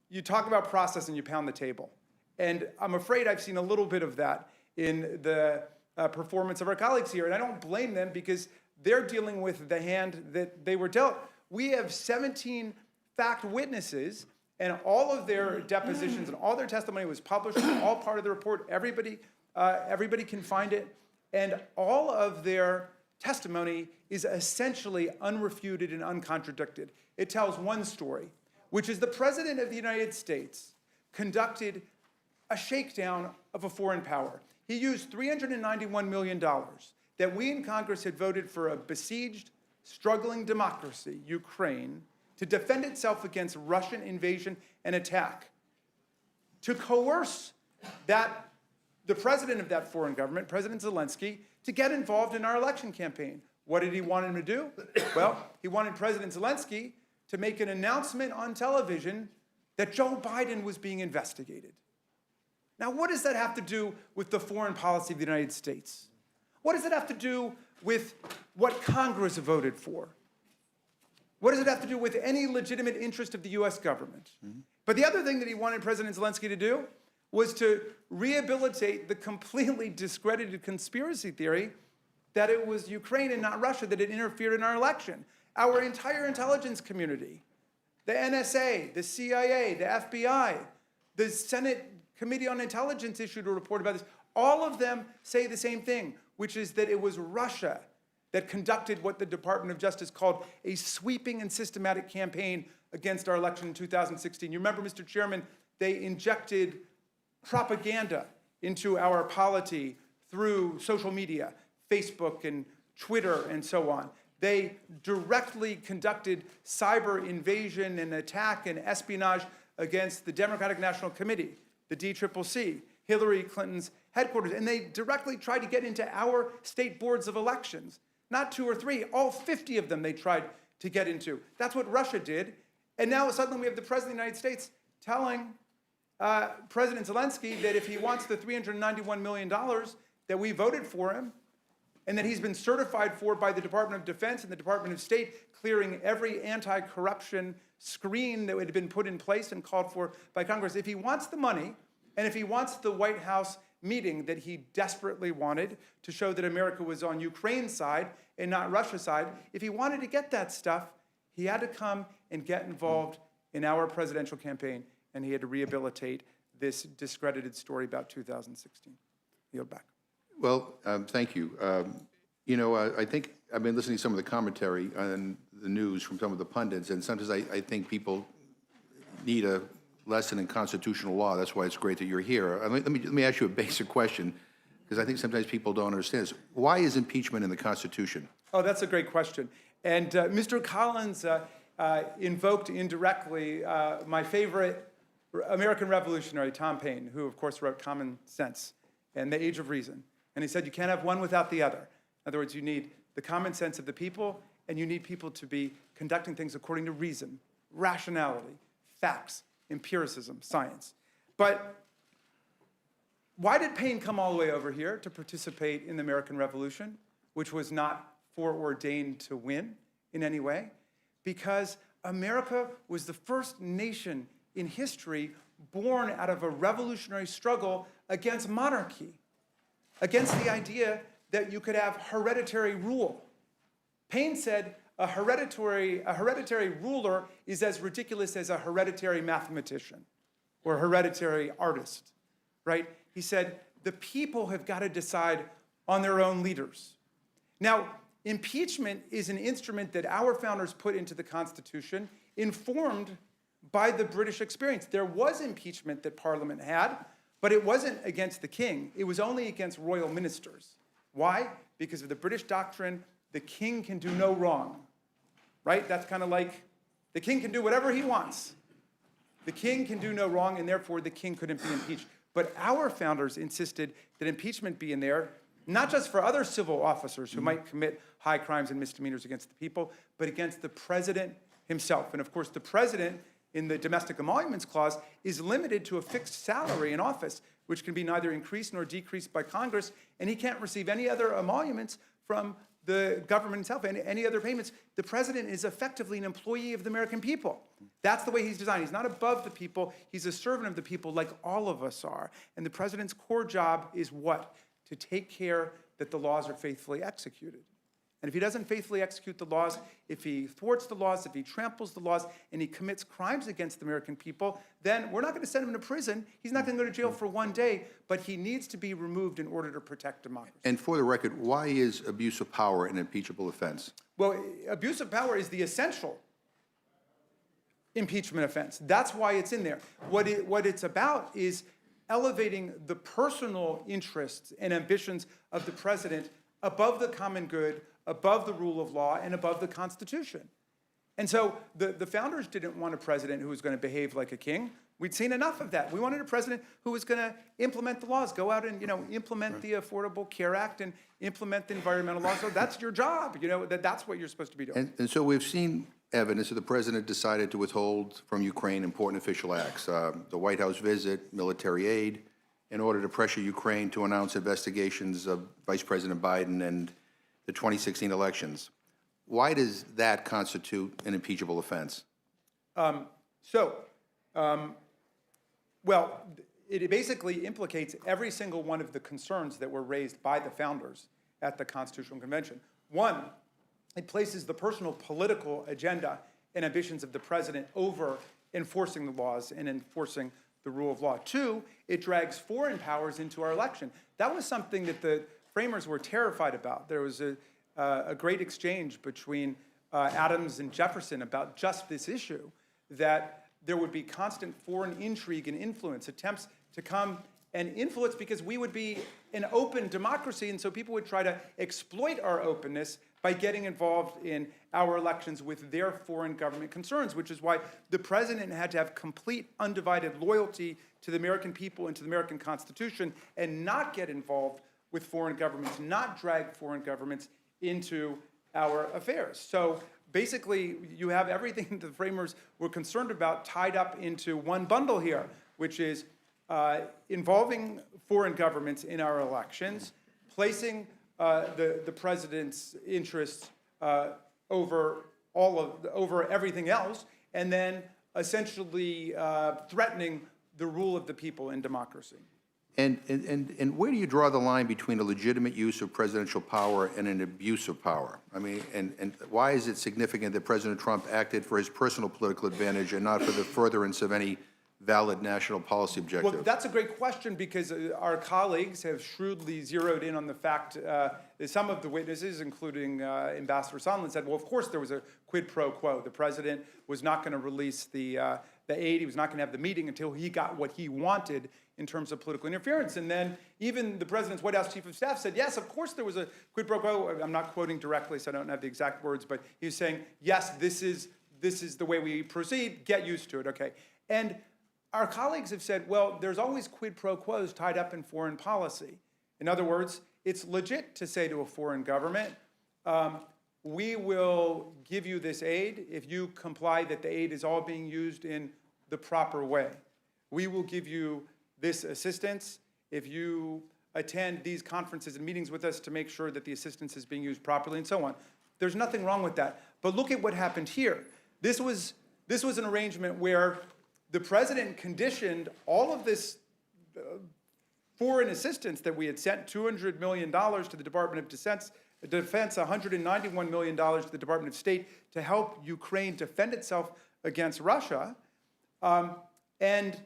you talk about process and you pound the table. And I'm afraid I've seen a little bit of that in the performance of our colleagues here. And I don't blame them because they're dealing with the hand that they were dealt. We have 17 fact witnesses, and all of their depositions and all their testimony was published, all part of the report. Everybody can find it. And all of their testimony is essentially unrefuted and uncontradicted. It tells one story, which is the President of the United States conducted a shakedown of a foreign power. He used $391 million that we in Congress had voted for a besieged, struggling democracy, Ukraine, to defend itself against Russian invasion and attack, to coerce the president of that foreign government, President Zelensky, to get involved in our election campaign. What did he want him to do? Well, he wanted President Zelensky to make an announcement on television that Joe Biden was being investigated. Now, what does that have to do with the foreign policy of the United States? What does it have to do with what Congress voted for? What does it have to do with any legitimate interest of the U.S. government? Mm-hmm. But the other thing that he wanted President Zelensky to do was to rehabilitate the completely discredited conspiracy theory that it was Ukraine and not Russia that had interfered in our election. Our entire intelligence community the NSA, the CIA, the FBI, the Senate Committee on Intelligence issued a report about this. All of them say the same thing, which is that it was Russia that conducted what the Department of Justice called a sweeping and systematic campaign against our election in 2016. You remember, Mr. Chairman, they injected propaganda into our polity through social media, Facebook and Twitter and so on. They directly conducted cyber invasion and attack and espionage against the Democratic National Committee, the DCCC, Hillary Clinton's headquarters, and they directly tried to get into our state boards of elections. Not 2 or 3, all 50 of them they tried to get into. That's what Russia did. And now suddenly we have the President of the United States telling President Zelensky that if he wants the $391 million that we voted for him, and that he's been certified for by the Department of Defense and the Department of State, clearing every anti-corruption screen that had been put in place and called for by Congress. If he wants the money, and if he wants the White House meeting that he desperately wanted to show that America was on Ukraine's side and not Russia's side, if he wanted to get that stuff, he had to come and get involved in our presidential campaign, and he had to rehabilitate this discredited story about 2016. Yield back. Well, thank you. I think I've been listening to some of the commentary on the news from some of the pundits, and sometimes I think people need a lesson in constitutional law. That's why it's great that you're here. Let me ask you a basic question, because I think sometimes people don't understand this. Why is impeachment in the Constitution? Oh, that's a great question. And Mr. Collins invoked indirectly my favorite American revolutionary, Tom Paine, who, of course, wrote Common Sense and The Age of Reason. And he said you can't have one without the other. In other words, you need the common sense of the people, and you need people to be conducting things according to reason, rationality, facts, empiricism, science. But why did Paine come all the way over here to participate in the American Revolution, which was not foreordained to win in any way? Because America was the first nation in history born out of a revolutionary struggle against monarchy, against the idea that you could have hereditary rule. Paine said a hereditary ruler is as ridiculous as a hereditary mathematician or hereditary artist, right? He said the people have got to decide on their own leaders. Now, impeachment is an instrument that our founders put into the Constitution, informed by the British experience. There was impeachment that Parliament had, but it wasn't against the king. It was only against royal ministers. Why? Because of the British doctrine, the king can do no wrong, right? That's kind of like the king can do whatever he wants. The king can do no wrong, and therefore the king couldn't be impeached. But our founders insisted that impeachment be in there, not just for other civil officers who might commit high crimes and misdemeanors against the people, but against the president himself. And of course, the president, in the Domestic Emoluments Clause, is limited to a fixed salary in office, which can be neither increased nor decreased by Congress, and he can't receive any other emoluments from the government itself, any other payments. The president is effectively an employee of the American people. That's the way he's designed. He's not above the people. He's a servant of the people like all of us are. And the president's core job is what? To take care that the laws are faithfully executed. And if he doesn't faithfully execute the laws, if he thwarts the laws, if he tramples the laws, and he commits crimes against the American people, then we're not going to send him to prison. He's not going to go to jail for one day, but he needs to be removed in order to protect democracy. And for the record, why is abuse of power an impeachable offense? Well, abuse of power is the essential impeachment offense. That's why it's in there. What it's about is elevating the personal interests and ambitions of the president above the common good, above the rule of law, and above the Constitution. And so the founders didn't want a president who was going to behave like a king. We'd seen enough of that. We wanted a president who was going to implement the laws, go out and implement the Affordable Care Act and implement the environmental laws. So that's your job. That's what you're supposed to be doing. And so we've seen evidence that the president decided to withhold from Ukraine important official acts, the White House visit, military aid, in order to pressure Ukraine to announce investigations of Vice President Biden and the 2016 elections. Why does that constitute an impeachable offense? Well, it basically implicates every single one of the concerns that were raised by the founders at the Constitutional Convention. One, it places the personal political agenda and ambitions of the president over enforcing the laws and enforcing the rule of law. Two, it drags foreign powers into our election. That was something that the framers were terrified about. There was a great exchange between Adams and Jefferson about just this issue, that there would be constant foreign intrigue and influence, attempts to come and influence, because we would be an open democracy, and so people would try to exploit our openness by getting involved in our elections with their foreign government concerns, which is why the president had to have complete undivided loyalty to the American people and to the American Constitution, and not get involved with foreign governments, not drag foreign governments into our affairs. So basically, you have everything that the framers were concerned about tied up into one bundle here, which is involving foreign governments in our elections, placing the president's interests over everything else, and then essentially threatening the rule of the people in democracy. And where do you draw the line between a legitimate use of presidential power and an abuse of power? I mean, and why is it significant that President Trump acted for his personal political advantage and not for the furtherance of any valid national policy objective? Well, that's a great question, because our colleagues have shrewdly zeroed in on the fact that some of the witnesses, including Ambassador Sondland, said, well, of course there was a quid pro quo. The president was not going to release the aid. He was not going to have the meeting until he got what he wanted in terms of political interference. And then even the president's White House chief of staff said, yes, of course there was a quid pro quo. I'm not quoting directly, so I don't have the exact words, but he was saying, yes, this is the way we proceed. Get used to it, okay? And our colleagues have said, well, there's always quid pro quos tied up in foreign policy. In other words, it's legit to say to a foreign government, we will give you this aid if you comply that the aid is all being used in the proper way. We will give you this assistance if you attend these conferences and meetings with us to make sure that the assistance is being used properly, and so on. There's nothing wrong with that. But look at what happened here. This was an arrangement where the president conditioned all of this foreign assistance that we had sent, $200 million to the Department of Defense, $191 million to the Department of State to help Ukraine defend itself against Russia. And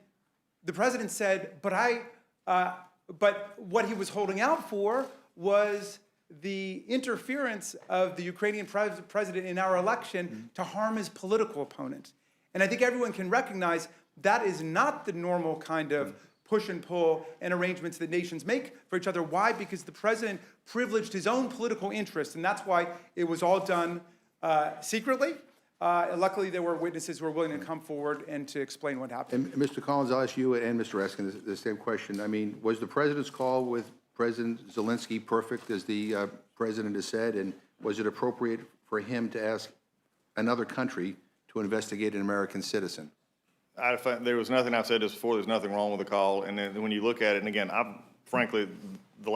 the president said, but what he was holding out for was the interference of the Ukrainian president in our election to harm his political opponent. And I think everyone can recognize that is not the normal kind of push and pull and arrangements that nations make for each other. Why? Because the president privileged his own political interests, and that's why it was all done secretly. Luckily, there were witnesses who were willing to come forward and to explain what happened. And Mr. Collins, I'll ask you and Mr. Raskin the same question. I mean, was the president's call with President Zelensky perfect, as the president has said, and was it appropriate for him to ask another country to investigate an American citizen? There was nothing, I've said this before, there's nothing wrong with the call. And then when you look at it, and again, frankly, the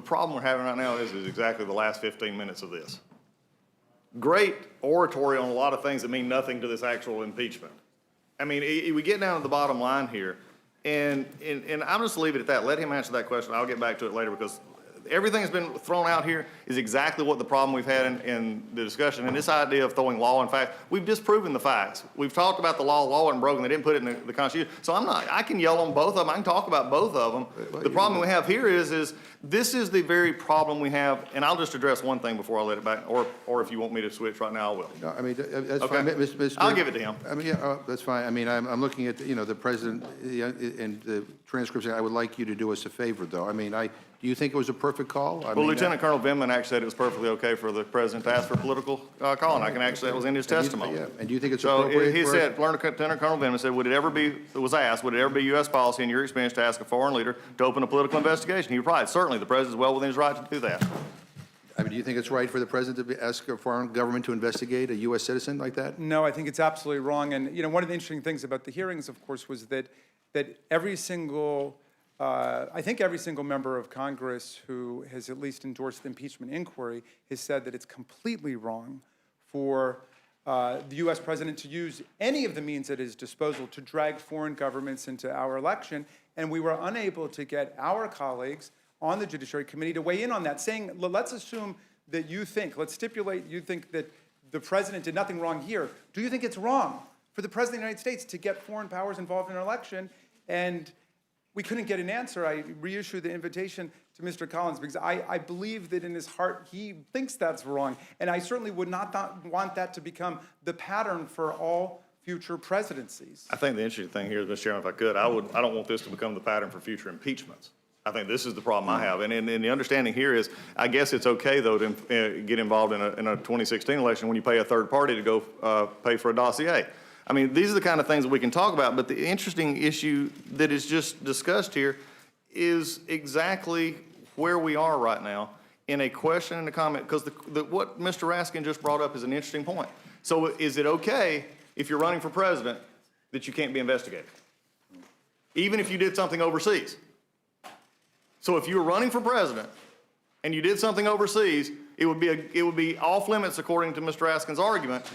problem we're having right now is exactly the last 15 minutes of this. Great oratory on a lot of things that mean nothing to this actual impeachment. I mean, we get down to the bottom line here, and I'll just leave it at that. Let him answer that question. I'll get back to it later, because everything that's been thrown out here is exactly what the problem we've had in the discussion. And this idea of throwing law and facts, we've disproven the facts. We've talked about the law wasn't broken. They didn't put it in the Constitution. So I can yell on both of them. I can talk about both of them. The problem we have here is this is the very problem we have. And I'll just address one thing before I let it back, or if you want me to switch right now, I will. No, I mean, that's okay. fine. Mr. I'll give it to him. I mean, yeah, that's fine. I mean, I'm looking at, the president and the transcripts. I would like you to do us a favor, though. I mean, do you think it was a perfect call? Well, Lieutenant Colonel Vindman actually said it was perfectly okay for the president to ask for a political call, and I can actually, that was in his testimony. And do you think it's appropriate? So he said, Lieutenant Colonel Vindman said, would it ever be U.S. policy in your experience to ask a foreign leader to open a political investigation? He replied, certainly, the president is well within his right to do that. I mean, do you think it's right for the president to ask a foreign government to investigate a U.S. citizen like that? No, I think it's absolutely wrong. And, one of the interesting things about the hearings, of course, was that every single member of Congress who has at least endorsed the impeachment inquiry has said that it's completely wrong for the U.S. president to use any of the means at his disposal to drag foreign governments into our election. And we were unable to get our colleagues on the Judiciary Committee to weigh in on that, saying, let's assume that you think, let's stipulate you think that the president did nothing wrong here. Do you think it's wrong for the president of the United States to get foreign powers involved in an election? And we couldn't get an answer. I reissued the invitation to Mr. Collins because I believe that in his heart he thinks that's wrong. And I certainly would not want that to become the pattern for all future presidencies. I think the interesting thing here is, Mr. Chairman, if I could, I don't want this to become the pattern for future impeachments. I think this is the problem I have. And the understanding here is, I guess it's okay, though, to get involved in a 2016 election when you pay a third party to go pay for a dossier. I mean, these are the kind of things that we can talk about, but the interesting issue that is just discussed here is exactly where we are right now in a question and a comment, because what Mr. Raskin just brought up is an interesting point. So is it okay if you're running for president that you can't be investigated, even if you did something overseas? So if you were running for president and you did something overseas, it would be off limits, according to Mr. Raskin's argument,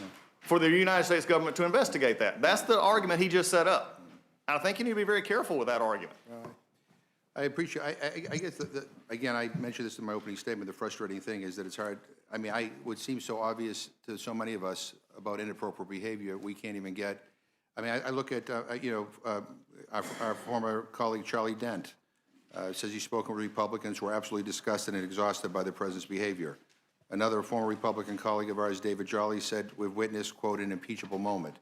for the United States government to investigate that. That's the argument he just set up. And I think you need to be very careful with that argument. I appreciate, I guess, again, I mentioned this in my opening statement, the frustrating thing is that it's hard, I mean, it would seem so obvious to so many of us about inappropriate behavior, we can't even get, I mean, I look at, our former colleague Charlie Dent says he's spoken with Republicans who are absolutely disgusted and exhausted by the president's behavior. Another former Republican colleague of ours, David Jolly, said we've witnessed, quote, an impeachable moment.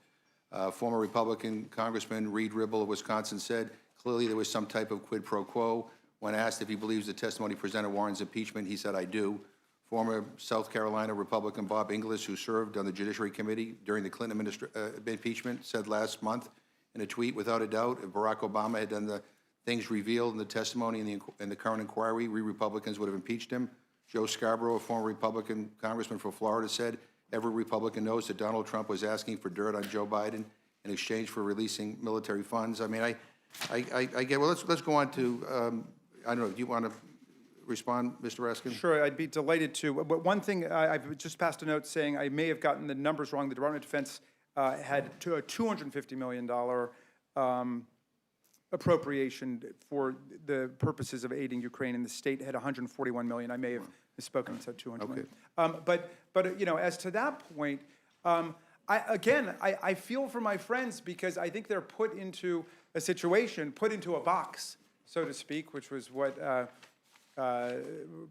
Former Republican Congressman Reed Ribble of Wisconsin said clearly there was some type of quid pro quo. When asked if he believes the testimony presented warrants impeachment, he said, I do. Former South Carolina Republican Bob Inglis, who served on the Judiciary Committee during the Clinton impeachment, said last month in a tweet, without a doubt, if Barack Obama had done the things revealed in the testimony in the current inquiry, we Republicans would have impeached him. Joe Scarborough, a former Republican congressman from Florida, said every Republican knows that Donald Trump was asking for dirt on Joe Biden in exchange for releasing military funds. I mean, I get, well, let's go on to, I don't know, do you want to respond, Mr. Raskin? Sure, I'd be delighted to. But one thing, I've just passed a note saying I may have gotten the numbers wrong. The Department of Defense had a $250 million appropriation for the purposes of aiding Ukraine, and the state had 141 million. I may have misspoken and said 200 million. But you know, as to that point, I feel for my friends because I think they're put into a situation, put into a box, so to speak, which was what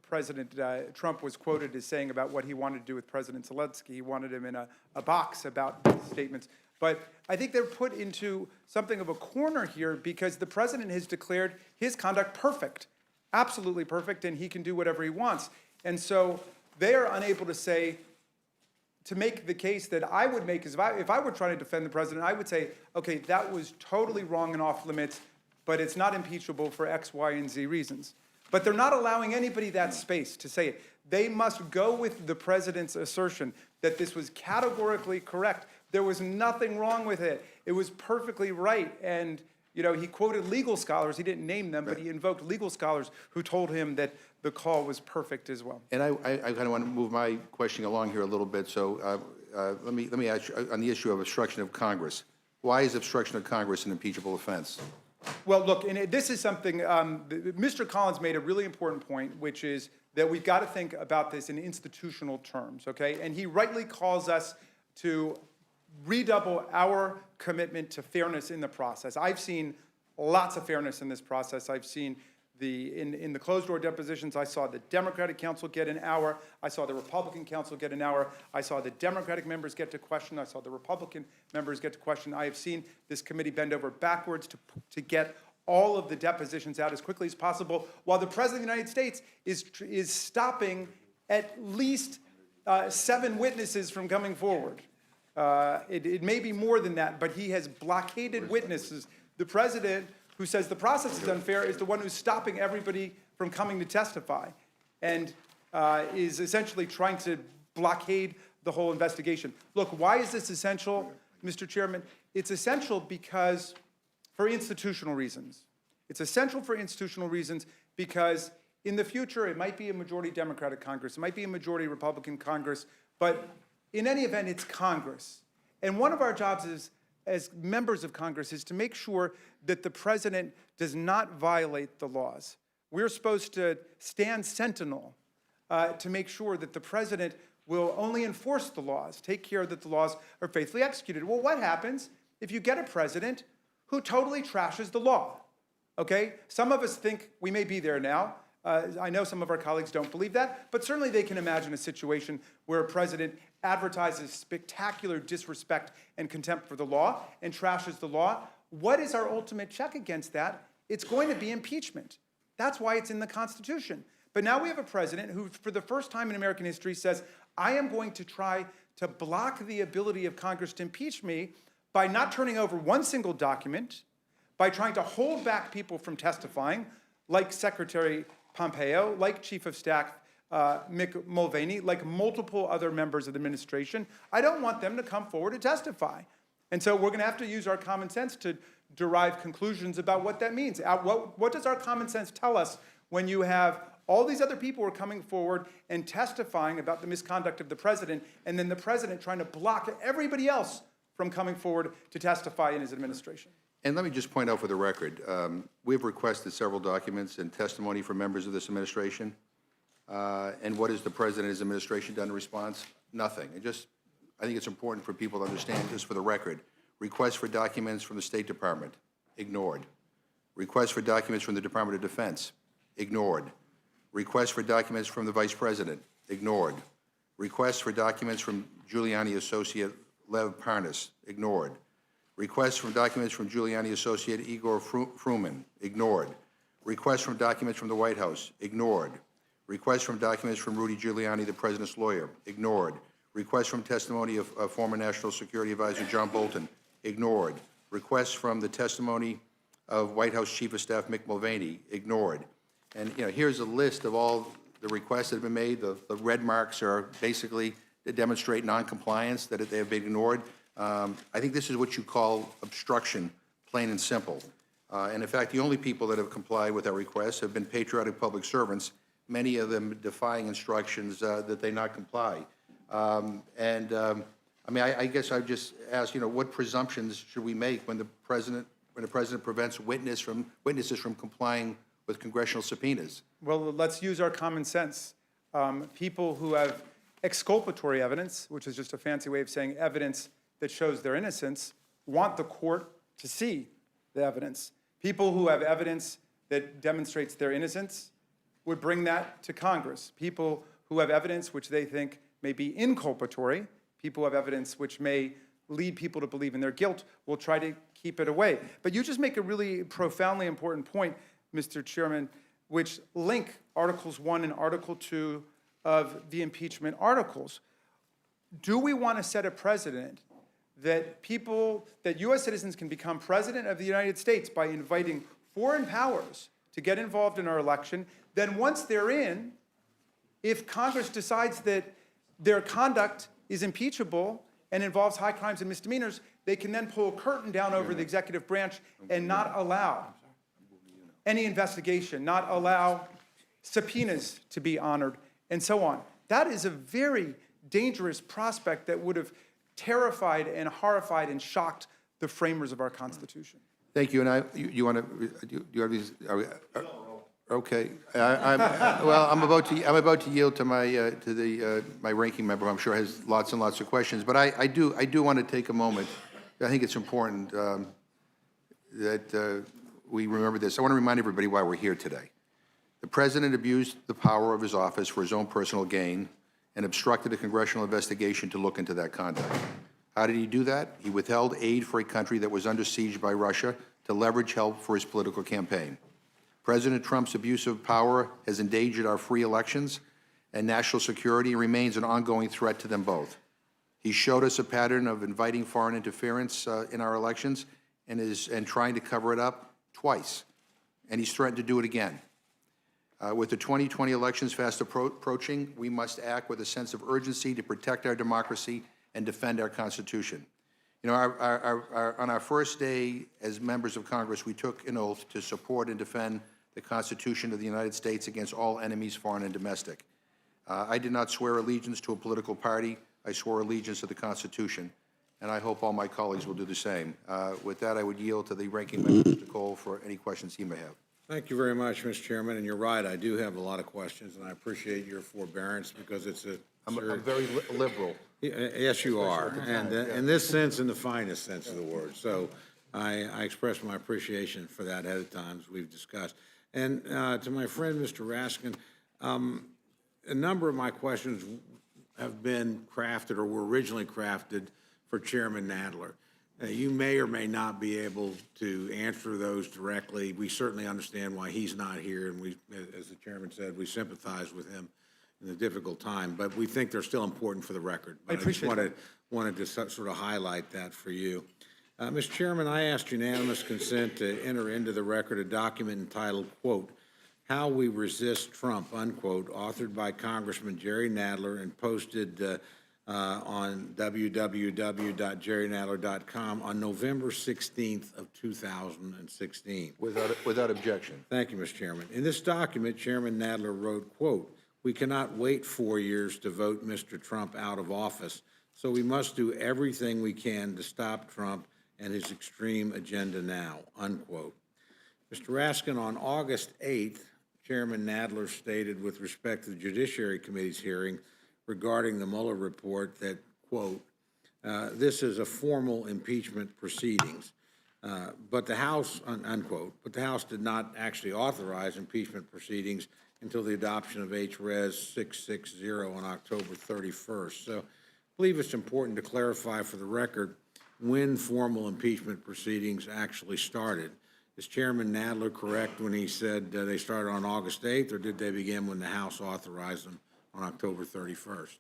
President Trump was quoted as saying about what he wanted to do with President Zelensky. He wanted him in a box about these statements. But I think they're put into something of a corner here because the president has declared his conduct perfect, absolutely perfect, and he can do whatever he wants. And so they are unable to say, to make the case that I would make, is if I were trying to defend the president, I would say, okay, that was totally wrong and off limits, but it's not impeachable for X, Y, and Z reasons. But they're not allowing anybody that space to say it. They must go with the president's assertion that this was categorically correct. There was nothing wrong with it. It was perfectly right. And, you know, he quoted legal scholars. He didn't name them, but he invoked legal scholars who told him that the call was perfect as well. And I kind of want to move my questioning along here a little bit. So let me ask you on the issue of obstruction of Congress. Why is obstruction of Congress an impeachable offense? Well, look, and this is something, Mr. Collins made a really important point, which is that we've got to think about this in institutional terms, okay? And he rightly calls us to redouble our commitment to fairness in the process. I've seen lots of fairness in this process. I've seen in the closed-door depositions, I saw the Democratic counsel get an hour. I saw the Republican counsel get an hour. I saw the Democratic members get to question. I saw the Republican members get to question. I have seen this committee bend over backwards to get all of the depositions out as quickly as possible, while the President of the United States is stopping at least 7 witnesses from coming forward. It may be more than that, but he has blockaded witnesses. The President, who says the process is unfair, is the one who's stopping everybody from coming to testify and is essentially trying to blockade the whole investigation. Look, why is this essential, Mr. Chairman? It's essential because, for institutional reasons. It's essential for institutional reasons because in the future, it might be a majority Democratic Congress, it might be a majority Republican Congress, but in any event, it's Congress. And one of our jobs is, as members of Congress, is to make sure that the president does not violate the laws. We're supposed to stand sentinel to make sure that the president will only enforce the laws, take care that the laws are faithfully executed. Well, what happens if you get a president who totally trashes the law? Okay? Some of us think we may be there now. I know some of our colleagues don't believe that, but certainly they can imagine a situation where a president advertises spectacular disrespect and contempt for the law and trashes the law. What is our ultimate check against that? It's going to be impeachment. That's why it's in the Constitution. But now we have a president who, for the first time in American history, says, I am going to try to block the ability of Congress to impeach me by not turning over one single document, by trying to hold back people from testifying, like Secretary Pompeo, like Chief of Staff Mick Mulvaney, like multiple other members of the administration. I don't want them to come forward to testify. And so we're going to have to use our common sense to derive conclusions about what that means. What does our common sense tell us when you have all these other people who are coming forward and testifying about the misconduct of the president, and then the president trying to block everybody else from coming forward to testify in his administration? And let me just point out for the record, we've requested several documents and testimony from members of this administration. And what has the president and his administration done in response? Nothing. I think it's important for people to understand, just for the record, requests for documents from the State Department, ignored. Requests for documents from the Department of Defense, ignored. Requests for documents from the Vice President, ignored. Requests for documents from Giuliani associate Lev Parnas, ignored. Requests for documents from Giuliani associate Igor Fruman, ignored. Requests from documents from the White House, ignored. Requests from documents from Rudy Giuliani, the president's lawyer, ignored. Requests from testimony of former National Security Advisor John Bolton, ignored. Requests from the testimony of White House Chief of Staff Mick Mulvaney, ignored. And here's a list of all the requests that have been made. The red marks are basically to demonstrate noncompliance, that they have been ignored. I think this is what you call obstruction, plain and simple. And in fact, the only people that have complied with our requests have been patriotic public servants, many of them defying instructions that they not comply. I guess I would just ask, what presumptions should we make when the president prevents witnesses from complying with congressional subpoenas? Well, let's use our common sense. People who have exculpatory evidence, which is just a fancy way of saying evidence that shows their innocence, want the court to see the evidence. People who have evidence that demonstrates their innocence would bring that to Congress. People who have evidence which they think may be inculpatory, people who have evidence which may lead people to believe in their guilt, will try to keep it away. But you just make a really profoundly important point, Mr. Chairman, which link Articles 1 and Article 2 of the impeachment articles. Do we want to set a precedent that U.S. citizens can become president of the United States by inviting foreign powers to get involved in our election? Then once they're in, if Congress decides that their conduct is impeachable and involves high crimes and misdemeanors, they can then pull a curtain down over the executive branch and not allow any investigation, not allow subpoenas to be honored, and so on. That is a very dangerous prospect that would have terrified and horrified and shocked the framers of our Constitution. Thank you. And you want to? Do you have these? Okay. I'm about to yield to my ranking member, who I'm sure has lots and lots of questions. But I do want to take a moment. I think it's important that we remember this. I want to remind everybody why we're here today. The president abused the power of his office for his own personal gain and obstructed a congressional investigation to look into that conduct. How did he do that? He withheld aid for a country that was under siege by Russia to leverage help for his political campaign. President Trump's abuse of power has endangered our free elections and national security and remains an ongoing threat to them both. He showed us a pattern of inviting foreign interference in our elections and trying to cover it up twice, and he's threatened to do it again. With the 2020 elections fast approaching, we must act with a sense of urgency to protect our democracy and defend our Constitution. On our first day as members of Congress, we took an oath to support and defend the Constitution of the United States against all enemies, foreign and domestic. I did not swear allegiance to a political party. I swore allegiance to the Constitution, and I hope all my colleagues will do the same. With that, I would yield to the ranking member, Mr. Cole, for any questions he may have. Thank you very much, Mr. Chairman, and you're right, I do have a lot of questions, and I appreciate your forbearance because it's a... I'm very liberal. Yes, you are, and in this sense, in the finest sense of the word. So I express my appreciation for that ahead of time, as we've discussed. And to my friend, Mr. Raskin, a number of my questions have been crafted or were originally crafted for Chairman Nadler. You may or may not be able to answer those directly. We certainly understand why he's not here, and we, as the chairman said, we sympathize with him in a difficult time, but we think they're still important for the record. But I just wanted to sort of highlight that for you. Mr. Chairman, I asked unanimous consent to enter into the record a document entitled, quote, "How We Resist Trump," unquote, authored by Congressman Jerry Nadler and posted on www.jerrynadler.com on November 16th of 2016. Without objection. Thank you, Mr. Chairman. In this document, Chairman Nadler wrote, quote, "We cannot wait 4 years to vote Mr. Trump out of office, so we must do everything we can to stop Trump and his extreme agenda now," unquote. Mr. Raskin, on August 8th, Chairman Nadler stated with respect to the Judiciary Committee's hearing regarding the Mueller report that, quote, "This is a formal impeachment proceedings," but the House, unquote, but the House did not actually authorize impeachment proceedings until the adoption of H-Res 660 on October 31st. So I believe it's important to clarify for the record when formal impeachment proceedings actually started. Is Chairman Nadler correct when he said they started on August 8th, or did they begin when the House authorized them on October 31st?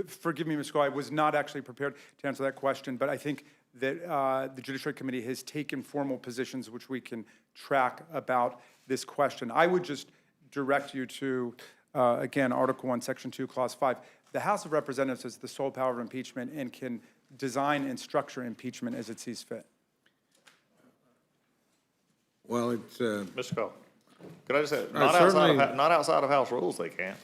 Forgive me, Ms. Cole, I was not actually prepared to answer that question, but I think that the Judiciary Committee has taken formal positions which we can track about this question. I would just direct you to, again, Article 1, Section 2, Clause 5. The House of Representatives has the sole power of impeachment and can design and structure impeachment as it sees fit. Well, it's... Mr. Cole, could I just say, not outside of House rules they can't.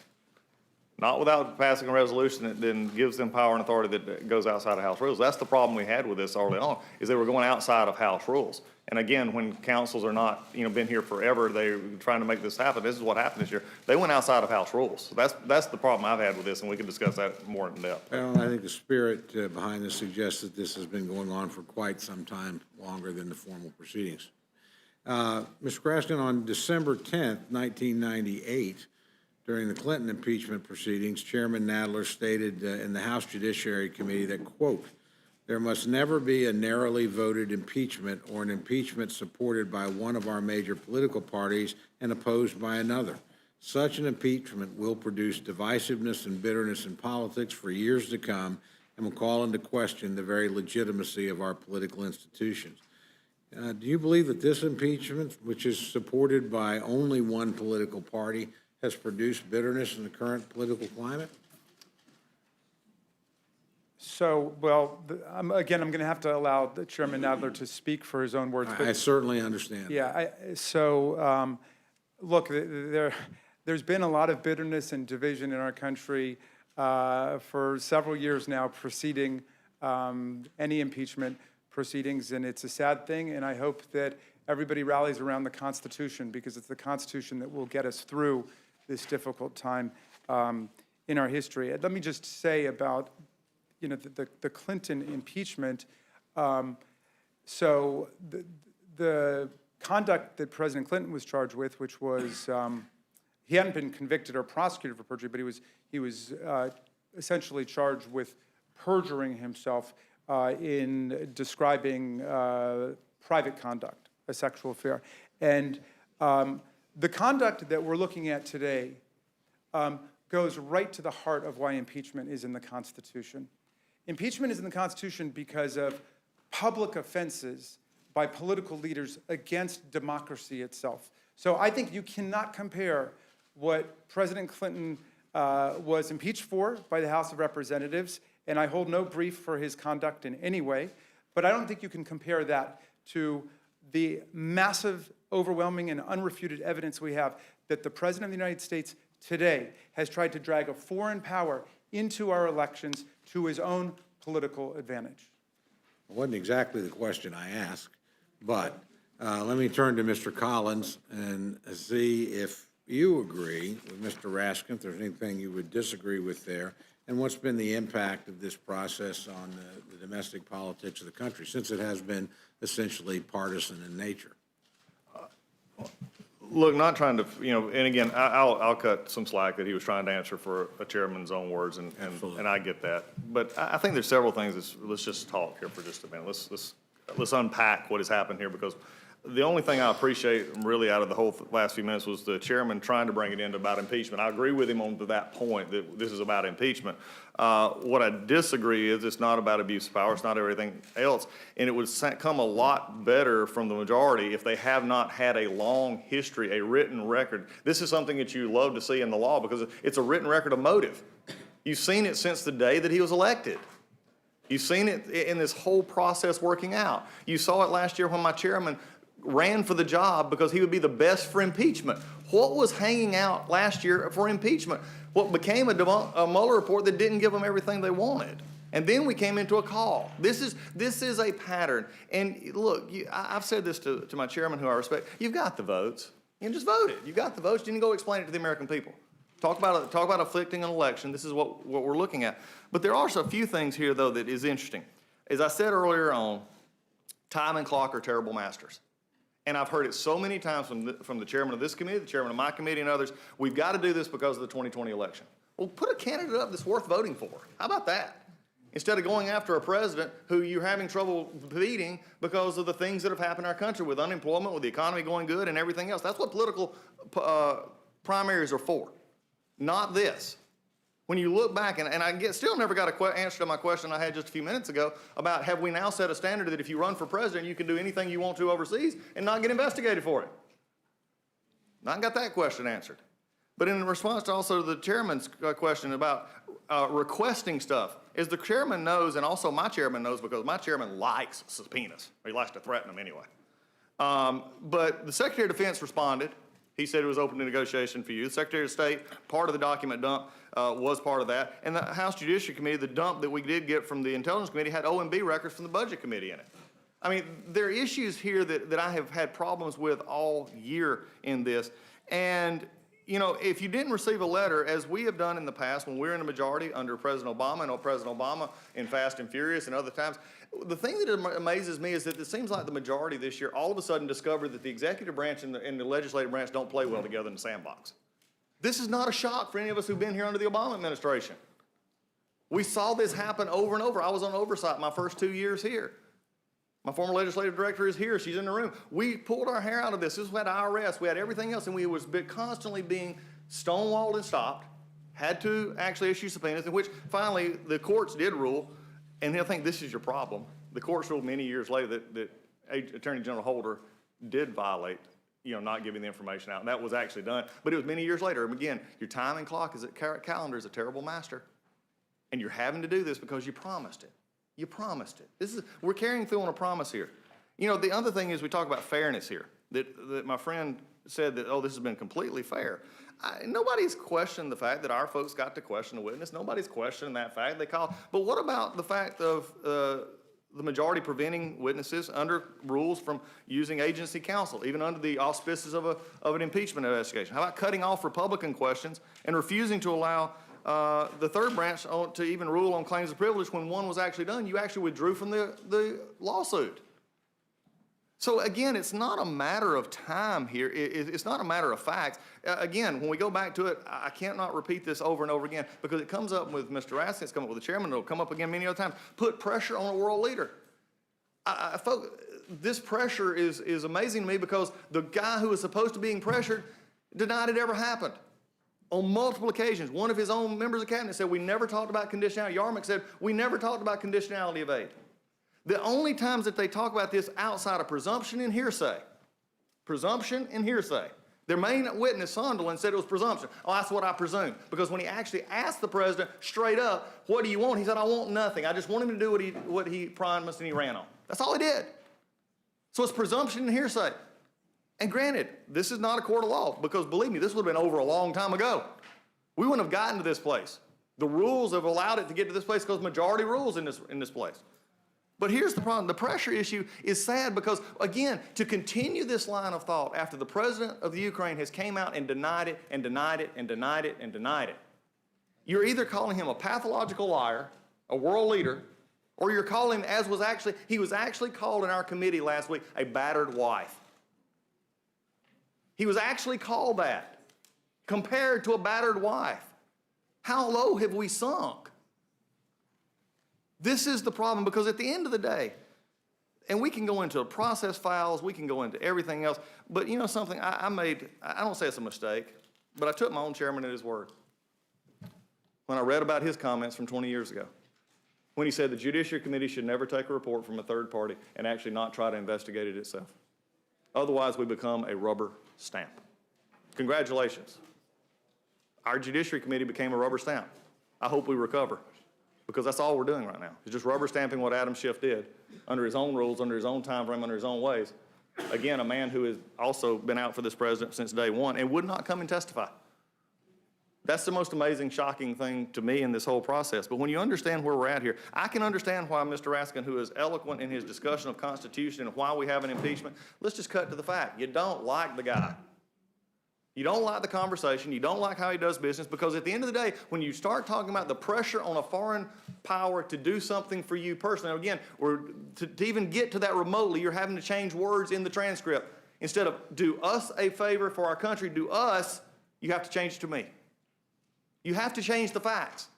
Not without passing a resolution that then gives them power and authority that goes outside of House rules. That's the problem we had with this early on, is they were going outside of House rules. And again, when councils are not, been here forever, they're trying to make this happen. This is what happened this year. They went outside of House rules. So that's the problem I've had with this, and we can discuss that more in depth. Well, I think the spirit behind this suggests that this has been going on for quite some time, longer than the formal proceedings. Mr. Graston, on December 10th, 1998, during the Clinton impeachment proceedings, Chairman Nadler stated in the House Judiciary Committee that, quote, "There must never be a narrowly voted impeachment or an impeachment supported by one of our major political parties and opposed by another. Such an impeachment will produce divisiveness and bitterness in politics for years to come and will call into question the very legitimacy of our political institutions." Do you believe that this impeachment, which is supported by only one political party, has produced bitterness in the current political climate? So, well, again, I'm going to have to allow the Chairman Nadler to speak for his own words. I certainly understand. Yeah, look, there's been a lot of bitterness and division in our country for several years now preceding any impeachment proceedings, and it's a sad thing, and I hope that everybody rallies around the Constitution, because it's the Constitution that will get us through this difficult time in our history. Let me just say about the Clinton impeachment. So the conduct that President Clinton was charged with, which was he hadn't been convicted or prosecuted for perjury, but he was essentially charged with perjuring himself in describing private conduct, a sexual affair. And the conduct that we're looking at today goes right to the heart of why impeachment is in the Constitution. Impeachment is in the Constitution because of public offenses by political leaders against democracy itself. So I think you cannot compare what President Clinton was impeached for by the House of Representatives, and I hold no brief for his conduct in any way, but I don't think you can compare that to the massive, overwhelming, and unrefuted evidence we have that the President of the United States today has tried to drag a foreign power into our elections to his own political advantage. It wasn't exactly the question I asked, but let me turn to Mr. Collins and see if you agree with Mr. Raskin, if there's anything you would disagree with there, and what's been the impact of this process on the domestic politics of the country, since it has been essentially partisan in nature. Look, not trying to, and again, I'll cut some slack that he was trying to answer for a chairman's own words, and I get that. But I think there's several things. Let's just talk here for just a minute. Let's unpack what has happened here, because the only thing I appreciate really out of the whole last few minutes was the chairman trying to bring it into about impeachment. I agree with him on to that point, that this is about impeachment. What I disagree is it's not about abuse of power. It's not everything else. And it would come a lot better from the majority if they have not had a long history, a written record. This is something that you love to see in the law because it's a written record of motive. You've seen it since the day that he was elected. You've seen it in this whole process working out. You saw it last year when my chairman ran for the job because he would be the best for impeachment. What was hanging out last year for impeachment? What became a Mueller report that didn't give them everything they wanted. And then we came into a call. This is a pattern. And look, I've said this to my chairman, who I respect. You've got the votes. You can just vote it. You've got the votes. You can go explain it to the American people. Talk about afflicting an election. This is what we're looking at. But there are also a few things here, though, that is interesting. As I said earlier on, time and clock are terrible masters. And I've heard it so many times from the chairman of this committee, the chairman of my committee, and others. We've got to do this because of the 2020 election. Well, put a candidate up that's worth voting for. How about that? Instead of going after a president who you're having trouble beating because of the things that have happened in our country with unemployment, with the economy going good, and everything else. That's what political primaries are for, not this. When you look back, and I still never got an answer to my question I had just a few minutes ago about have we now set a standard that if you run for president, you can do anything you want to overseas and not get investigated for it? Not got that question answered. But in response to also the chairman's question about requesting stuff, as the chairman knows, and also my chairman knows because my chairman likes subpoenas, or he likes to threaten them anyway. But the Secretary of Defense responded. He said it was open to negotiation for you. The Secretary of State, part of the document dump, was part of that. And the House Judiciary Committee, the dump that we did get from the Intelligence Committee, had OMB records from the Budget Committee in it. I mean, there are issues here that I have had problems with all year in this. And, if you didn't receive a letter, as we have done in the past when we were in a majority under President Obama, and President Obama in Fast and Furious and other times, the thing that amazes me is that it seems like the majority this year all of a sudden discovered that the executive branch and the legislative branch don't play well together in the sandbox. This is not a shock for any of us who've been here under the Obama administration. We saw this happen over and over. I was on oversight my first 2 years here. My former legislative director is here. She's in the room. We pulled our hair out of this. We had IRS. We had everything else, and we was constantly being stonewalled and stopped, had to actually issue subpoenas, in which finally the courts did rule, and they'll think this is your problem. The courts ruled many years later that Attorney General Holder did violate, not giving the information out, and that was actually done. But it was many years later. And again, your time and clock calendar is a terrible master, and you're having to do this because you promised it. You promised it. We're carrying through on a promise here. The other thing is we talk about fairness here, that my friend said that, this has been completely fair. Nobody's questioned the fact that our folks got to question the witness. Nobody's questioning that fact. But what about the fact of the majority preventing witnesses under rules from using agency counsel, even under the auspices of an impeachment investigation? How about cutting off Republican questions and refusing to allow the third branch to even rule on claims of privilege when one was actually done? You actually withdrew from the lawsuit. So again, it's not a matter of time here. It's not a matter of facts. Again, when we go back to it, I can't not repeat this over and over again because it comes up with Mr. Raskin, it's come up with the chairman, it'll come up again many other times. Put pressure on a world leader. Folks, this pressure is amazing to me because the guy who was supposed to be being pressured denied it ever happened. On multiple occasions, one of his own members of cabinet said, we never talked about conditionality. Yarmouth said, we never talked about conditionality of aid. The only times that they talk about this outside of presumption and hearsay, their main witness, Sondland, said it was presumption. Oh, that's what I presume. Because when he actually asked the president straight up, what do you want? He said, I want nothing. I just want him to do what he promised and he ran on. That's all he did. So it's presumption and hearsay. And granted, this is not a court of law because, believe me, this would have been over a long time ago. We wouldn't have gotten to this place. The rules have allowed it to get to this place because majority rules in this place. But here's the problem. The pressure issue is sad because, again, to continue this line of thought after the president of the Ukraine has came out and denied it and denied it and denied it and denied it, you're either calling him a pathological liar, a world leader, or you're calling him, he was actually called in our committee last week, a battered wife. He was actually called that, compared to a battered wife. How low have we sunk? This is the problem, because at the end of the day, and we can go into process files, we can go into everything else, but you know something, I don't say it's a mistake, but I took my own chairman at his word when I read about his comments from 20 years ago, when he said the Judiciary Committee should never take a report from a third party and actually not try to investigate it itself. Otherwise, we become a rubber stamp. Congratulations. Our Judiciary Committee became a rubber stamp. I hope we recover, because that's all we're doing right now. It's just rubber stamping what Adam Schiff did under his own rules, under his own time frame, under his own ways. Again, a man who has also been out for this president since day one and would not come and testify. That's the most amazing, shocking thing to me in this whole process. But when you understand where we're at here, I can understand why Mr. Raskin, who is eloquent in his discussion of Constitution and why we have an impeachment, let's just cut to the fact. You don't like the guy. You don't like the conversation. You don't like how he does business, because at the end of the day, when you start talking about the pressure on a foreign power to do something for you personally, again, to even get to that remotely, you're having to change words in the transcript. Instead of do us a favor for our country, do us, you have to change it to me. You have to change the facts.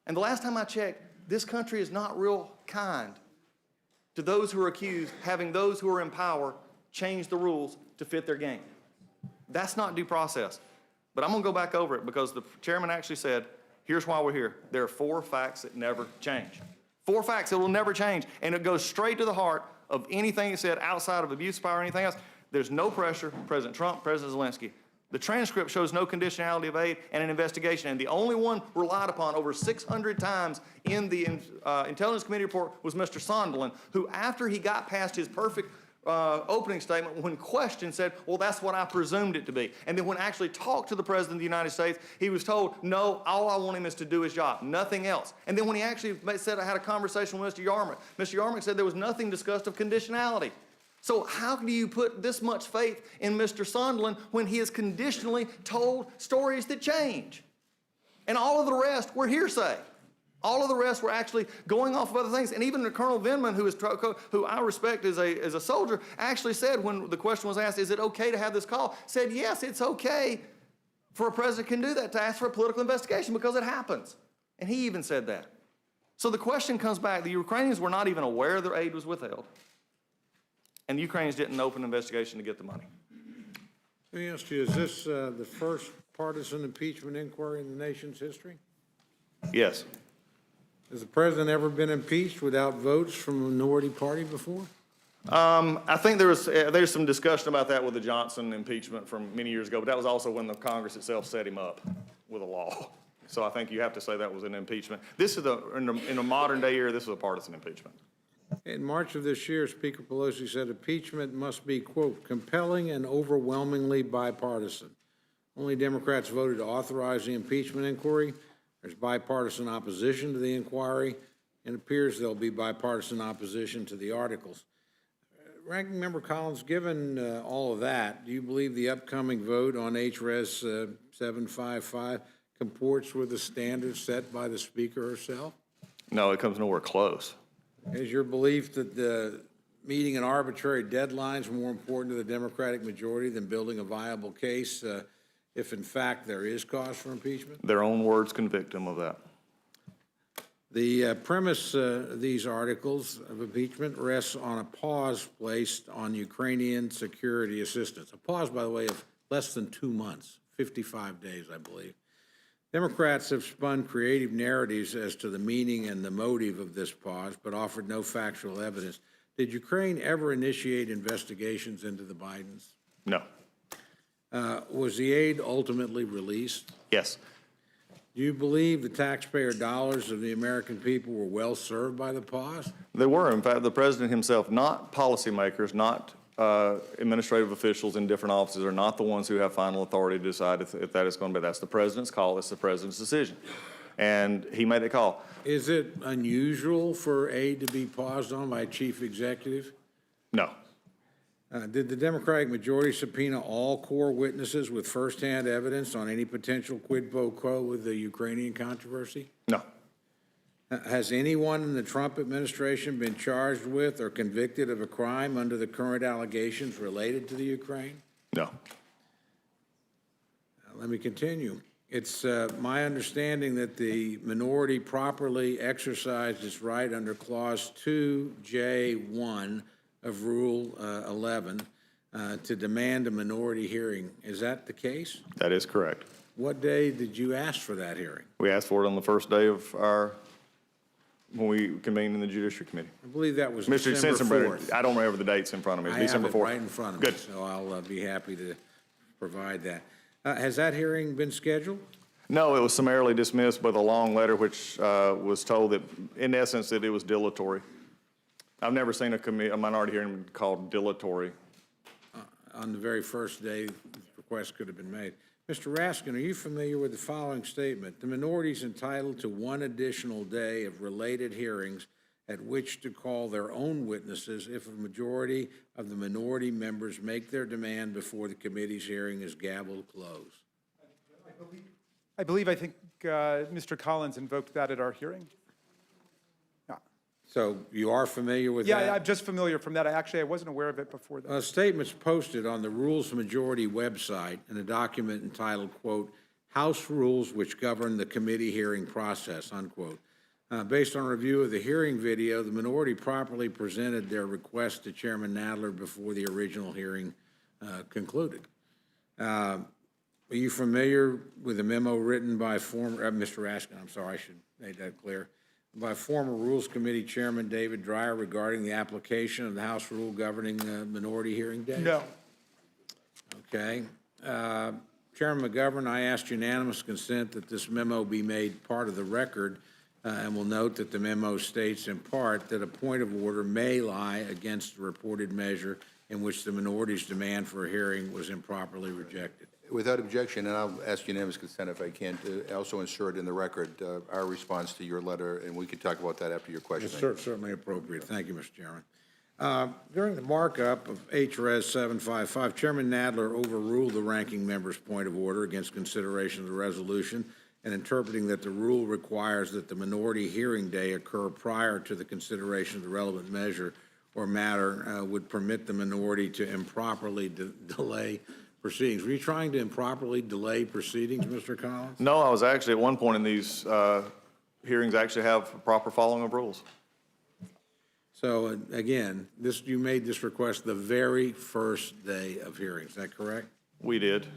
And the last time I checked, this country is not real kind to those who are accused, having those who are in power change the rules to fit their game. That's not due process. But I'm going to go back over it, because the chairman actually said, here's why we're here. There are 4 facts that never change. 4 facts that will never change. And it goes straight to the heart of anything he said outside of abuse of power or anything else. There's no pressure. President Trump, President Zelensky. The transcript shows no conditionality of aid and an investigation. And the only one relied upon over 600 times in the Intelligence Committee report was Mr. Sondland, who, after he got past his perfect opening statement, when questioned, said, well, that's what I presumed it to be. And then when actually talked to the President of the United States, he was told, no, all I want him is to do his job, nothing else. And then when he actually said, I had a conversation with Mr. Yarmouth said there was nothing discussed of conditionality. So how do you put this much faith in Mr. Sondland when he is conditionally told stories that change? And all of the rest were hearsay. All of the rest were actually going off of other things. And even Colonel Vindman, who I respect as a soldier, actually said, when the question was asked, is it okay to have this call, said, yes, it's okay for a president can do that, to ask for a political investigation, because it happens. And he even said that. So the question comes back. The Ukrainians were not even aware their aid was withheld. And the Ukrainians didn't open an investigation to get the money. Let me ask you, is this the first partisan impeachment inquiry in the nation's history? Yes. Has the president ever been impeached without votes from a minority party before? I think there's some discussion about that with the Johnson impeachment from many years ago, but that was also when the Congress itself set him up with a law. So I think you have to say that was an impeachment. This is in a modern day era, this is a partisan impeachment. In March of this year, Speaker Pelosi said impeachment must be, quote, compelling and overwhelmingly bipartisan. Only Democrats voted to authorize the impeachment inquiry. There's bipartisan opposition to the inquiry, and it appears there'll be bipartisan opposition to the articles. Ranking Member Collins, given all of that, do you believe the upcoming vote on HRS 755 comports with the standards set by the Speaker herself? No, it comes nowhere close. Is your belief that meeting an arbitrary deadline is more important to the Democratic majority than building a viable case if, in fact, there is cause for impeachment? Their own words convict them of that. The premise of these articles of impeachment rests on a pause placed on Ukrainian security assistance. A pause, by the way, of less than 2 months, 55 days, I believe. Democrats have spun creative narratives as to the meaning and the motive of this pause, but offered no factual evidence. Did Ukraine ever initiate investigations into the Bidens? No. Was the aid ultimately released? Yes. Do you believe the taxpayer dollars of the American people were well served by the pause? They were. In fact, the president himself, not policymakers, not administrative officials in different offices, are not the ones who have final authority to decide if that is going to be. That's the president's call. It's the president's decision. and he made the call. Is it unusual for aid to be paused on by a chief executive? No. Did the Democratic majority subpoena all core witnesses with firsthand evidence on any potential quid pro quo with the Ukrainian controversy? No. Has anyone in the Trump administration been charged with or convicted of a crime under the current allegations related to the Ukraine? No. Let me continue. It's my understanding that the minority properly exercised its right under Clause 2J1 of Rule 11 to demand a minority hearing. Is that the case? That is correct. What day did you ask for that hearing? We asked for it on the first day of when we convened in the Judiciary Committee. I believe that was Mr. December 4th. I don't remember the dates in front of me. It's I December have it 4th. right in front of Good. me, so I'll be happy to provide that. Has that hearing been scheduled? No, it was summarily dismissed with a long letter which was told that, in essence, that it was dilatory. I've never seen a minority hearing called dilatory. On the very first day, the request could have been made. Mr. Raskin, are you familiar with the following statement? The minority is entitled to one additional day of related hearings at which to call their own witnesses if a majority of the minority members make their demand before the committee's hearing is gavel closed. I think Mr. Collins invoked that at our hearing. So you are familiar with that? Yeah, I'm just familiar from that. I wasn't aware of it before that. A statement's posted on the Rules Majority website in a document entitled, quote, House Rules Which Govern the Committee Hearing Process, unquote. Based on review of the hearing video, the minority properly presented their request to Chairman Nadler before the original hearing concluded. Are you familiar with the memo written by former, Mr. Raskin, I'm sorry, I should make that clear, by former Rules Committee Chairman David Dreyer regarding the application of the House rule governing minority hearing days? No. Okay. Chairman McGovern, I asked unanimous consent that this memo be made part of the record and will note that the memo states in part that a point of order may lie against the reported measure in which the minority's demand for a hearing was improperly rejected. Without objection, and I'll ask unanimous consent if I can, to also insert in the record our response to your letter, and we can talk about that after your question. It's certainly appropriate. Thank you, Mr. Chairman. During the markup of HRS 755, Chairman Nadler overruled the ranking member's point of order against consideration of the resolution and interpreting that the rule requires that the minority hearing day occur prior to the consideration of the relevant measure or matter would permit the minority to improperly delay proceedings. Were you trying to improperly delay proceedings, Mr. Collins? No, I was actually, at one point in these hearings, actually have a proper following of rules. So, again, you made this request the very first day of hearings, is that correct? We did.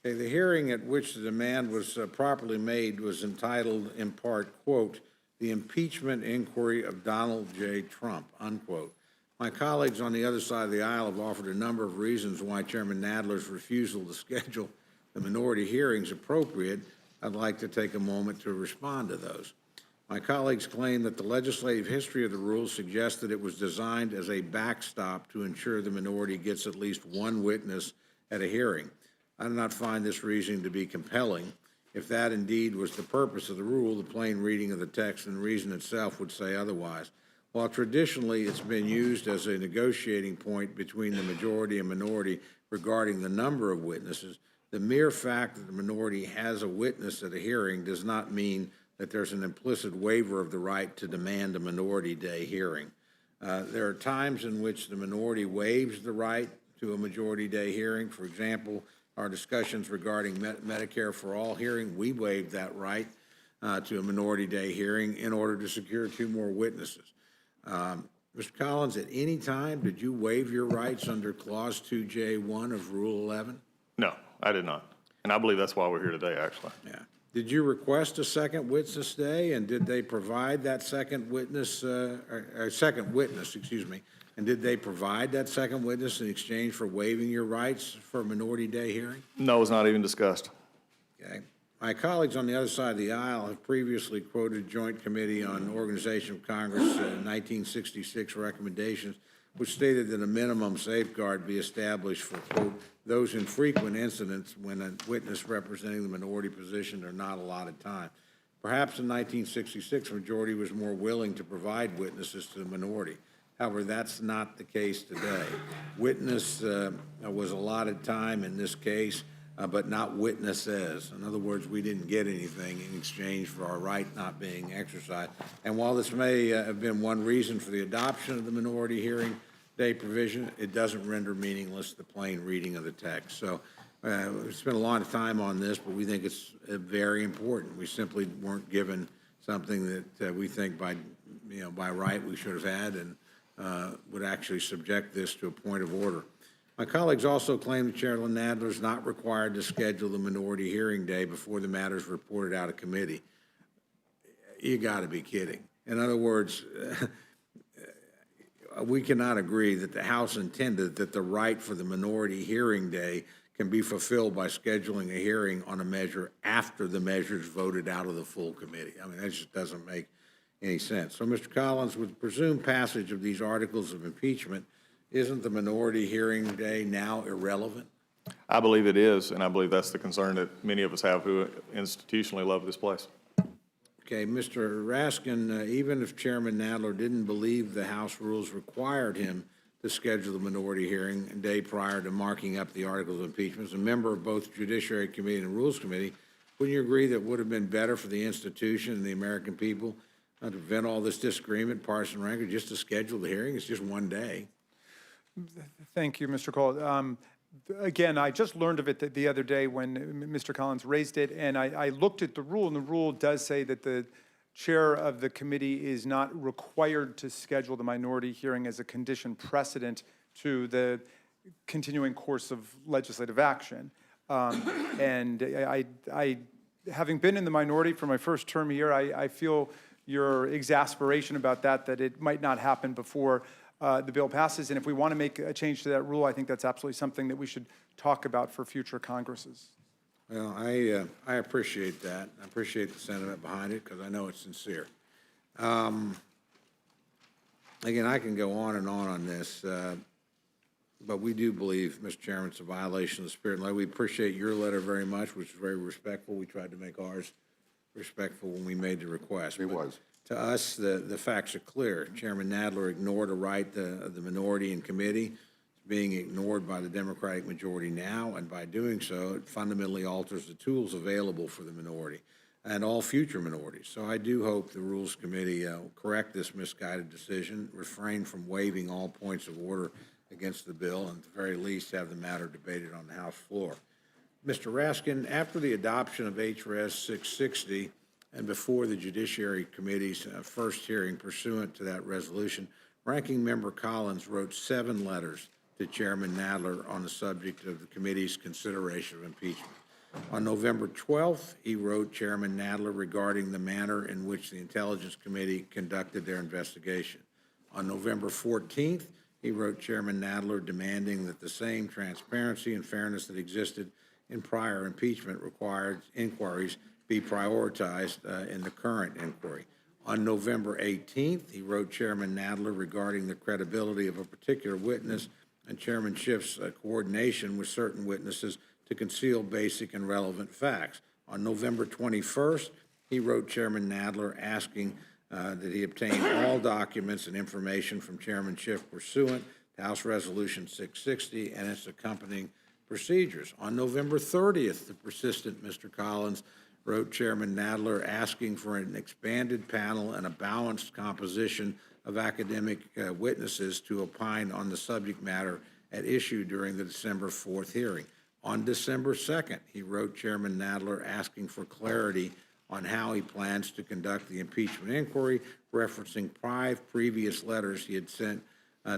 Okay, the hearing at which the demand was properly made was entitled, in part, quote, the impeachment inquiry of Donald J. Trump, unquote. My colleagues on the other side of the aisle have offered a number of reasons why Chairman Nadler's refusal to schedule the minority hearings appropriate. I'd like to take a moment to respond to those. My colleagues claim that the legislative history of the rule suggests that it was designed as a backstop to ensure the minority gets at least one witness at a hearing. I do not find this reasoning to be compelling. If that indeed was the purpose of the rule, the plain reading of the text and reason itself would say otherwise. While traditionally it's been used as a negotiating point between the majority and minority regarding the number of witnesses, the mere fact that the minority has a witness at a hearing does not mean that there's an implicit waiver of the right to demand a minority day hearing. There are times in which the minority waives the right to a majority day hearing. For example, our discussions regarding Medicare for All hearing, we waived that right to a minority day hearing in order to secure 2 more witnesses. Mr. Collins, at any time, did you waive your rights under Clause 2J1 of Rule 11? No, I did not. And I believe that's why we're here today, actually. Yeah. Did you request a second witness day, and did they provide that second witness, excuse me, and did they provide that second witness in exchange for waiving your rights for a minority day hearing? No, it was not even discussed. Okay. My colleagues on the other side of the aisle have previously quoted Joint Committee on Organization of Congress 1966 recommendations, which stated that a minimum safeguard be established for, quote, those infrequent incidents when a witness representing the minority position are not allotted time. Perhaps in 1966, the majority was more willing to provide witnesses to the minority. However, that's not the case today. Witness was allotted time in this case, but not witnesses. In other words, we didn't get anything in exchange for our right not being exercised. And while this may have been one reason for the adoption of the minority hearing day provision, it doesn't render meaningless the plain reading of the text. So we spent a lot of time on this, but we think it's very important. We simply weren't given something that we think by right we should have had, and would actually subject this to a point of order. My colleagues also claim that Chairman Nadler is not required to schedule the minority hearing day before the matter is reported out of committee. You got to be kidding. In other words, we cannot agree that the House intended that the right for the minority hearing day can be fulfilled by scheduling a hearing on a measure after the measure is voted out of the full committee. I mean, that just doesn't make any sense. So, Mr. Collins, with the presumed passage of these articles of impeachment, isn't the minority hearing day now irrelevant? I believe it is, and I believe that's the concern that many of us have who institutionally love this place. Okay, Mr. Raskin, even if Chairman Nadler didn't believe the House rules required him to schedule the minority hearing a day prior to marking up the articles of impeachment, as a member of both the Judiciary Committee and the Rules Committee, wouldn't you agree that it would have been better for the institution and the American people to prevent all this disagreement, partisan rancor, just to schedule the hearing? It's just one day. Thank you, Mr. Cole. Again, I just learned of it the other day when Mr. Collins raised it, and I looked at the rule, and the rule does say that the chair of the committee is not required to schedule the minority hearing as a condition precedent to the continuing course of legislative action. And I, having been in the minority for my first term here, I feel your exasperation about that it might not happen before the bill passes. And if we want to make a change to that rule, I think that's absolutely something that we should talk about for future Congresses. Well, I appreciate that. I appreciate the sentiment behind it because I know it's sincere. Again, I can go on on this, but we do believe, Mr. Chairman, it's a violation of the spirit. And we appreciate your letter very much, which is very respectful. We tried to make ours respectful when we made the request. It was. To us, the facts are clear. Chairman Nadler ignored a right of the minority in committee. It's being ignored by the Democratic majority now, and by doing so, it fundamentally alters the tools available for the minority and all future minorities. So I do hope the Rules Committee will correct this misguided decision, refrain from waiving all points of order against the bill, and at the very least have the matter debated on the House floor. Mr. Raskin, after the adoption of HRS 660, and before the Judiciary Committee's first hearing pursuant to that resolution, Ranking Member Collins wrote 7 letters to Chairman Nadler on the subject of the committee's consideration of impeachment. On November 12th, he wrote Chairman Nadler regarding the manner in which the Intelligence Committee conducted their investigation. On November 14th, he wrote Chairman Nadler demanding that the same transparency and fairness that existed in prior impeachment required inquiries be prioritized in the current inquiry. On November 18th, he wrote Chairman Nadler regarding the credibility of a particular witness and Chairman Schiff's coordination with certain witnesses to conceal basic and relevant facts. On November 21st, he wrote Chairman Nadler asking that he obtain all documents and information from Chairman Schiff pursuant to House Resolution 660 and its accompanying procedures. On November 30th, the persistent Mr. Collins wrote Chairman Nadler asking for an expanded panel and a balanced composition of academic witnesses to opine on the subject matter at issue during the December 4th hearing. On December 2nd, he wrote Chairman Nadler asking for clarity on how he plans to conduct the impeachment inquiry, referencing 5 previous letters he had sent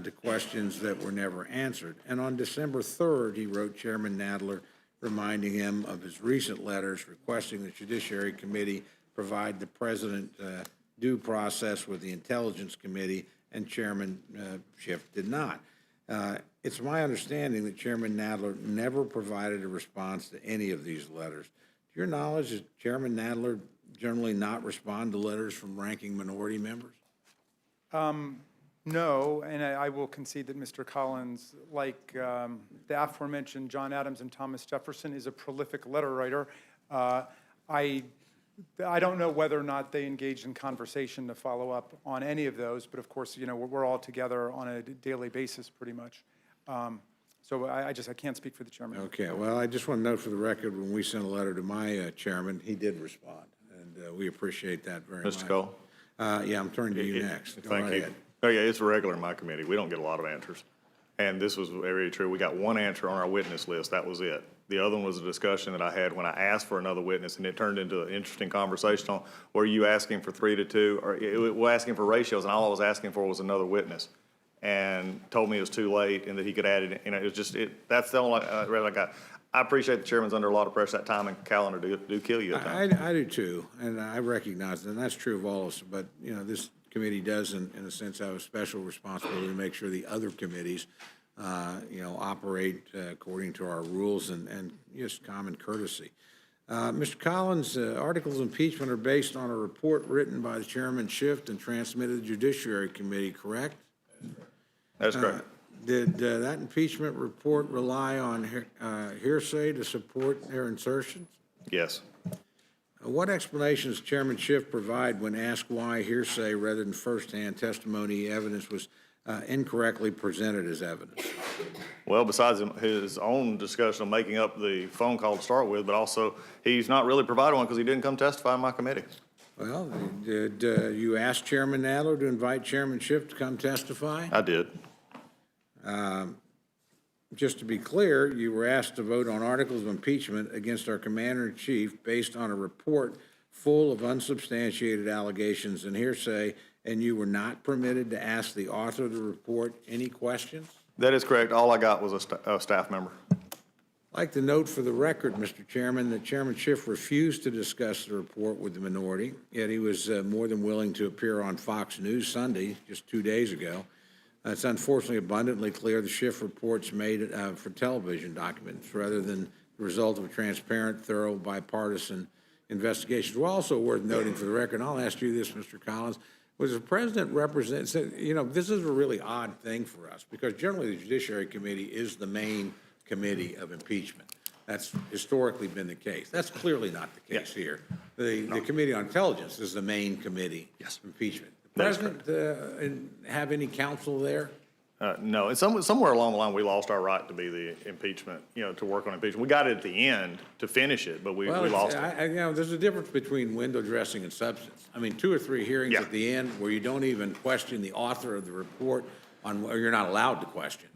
to questions that were never answered. And on December 3rd, he wrote Chairman Nadler reminding him of his recent letters requesting the Judiciary Committee provide the President due process with the Intelligence Committee, and Chairman Schiff did not. It's my understanding that Chairman Nadler never provided a response to any of these letters. To your knowledge, does Chairman Nadler generally not respond to letters from ranking minority members? No, and I will concede that Mr. Collins, like the aforementioned John Adams and Thomas Jefferson, is a prolific letter writer. I I don't know whether or not they engaged in conversation to follow up on any of those, but of course, we're all together on a daily basis pretty much. So I can't speak for the chairman. Okay, well, I just want to note for the record, when we sent a letter to my chairman, he did respond, and we appreciate that very much. Mr. Cole? Yeah, I'm turning to you next. Go Thank right you. ahead. Oh, yeah, it's regular in my committee. We don't get a lot of answers. And this was very true. We got one answer on our witness list. That was it. The other one was a discussion that I had when I asked for another witness, and it turned into an interesting conversation on, were you asking for 3 to 2? Or we're asking for ratios, and all I was asking for was another witness. And told me it was too late and that he could add it. It was just, that's the only, really I got. I appreciate the chairman's under a lot of pressure. That time and calendar do kill you at times. I do too, and I recognize that, and that's true of all of us. But, this committee does, in a sense, have a special responsibility to make sure the other committees, operate according to our rules and just common courtesy. Mr. Collins, articles of impeachment are based on a report written by the Chairman Schiff and transmitted to the Judiciary Committee, correct? That's correct. Did that impeachment report rely on hearsay to support their insertions? Yes. What explanation does Chairman Schiff provide when asked why hearsay rather than firsthand testimony evidence was incorrectly presented as evidence? Well, besides his own discussion of making up the phone call to start with, but also he's not really provided one because he didn't come testify in my committee. Well, did you ask Chairman Nadler to invite Chairman Schiff to come testify? I did. Just to be clear, you were asked to vote on articles of impeachment against our Commander-in-Chief based on a report full of unsubstantiated allegations and hearsay, and you were not permitted to ask the author of the report any questions? That is correct. All I got was a staff member. I'd like to note for the record, Mr. Chairman, that Chairman Schiff refused to discuss the report with the minority, yet he was more than willing to appear on Fox News Sunday, just 2 days ago. It's unfortunately abundantly clear the Schiff report's made for television documents rather than the result of a transparent, thorough, bipartisan investigation. It's also worth noting for the record, and I'll ask you this, Mr. Collins, was the president represent, this is a really odd thing for us because generally the Judiciary Committee is the main committee of impeachment. That's historically been the case. That's clearly not the case here. The Committee on Intelligence is the main committee of impeachment. The president have any counsel there? No, and somewhere along the line, we lost our right to be the impeachment, to work on impeachment. We got it at the end to finish it, but we lost it. There's a difference between window dressing and substance. I mean, 2 or 3 hearings at the end where you don't even question the author of the report or you're not allowed to question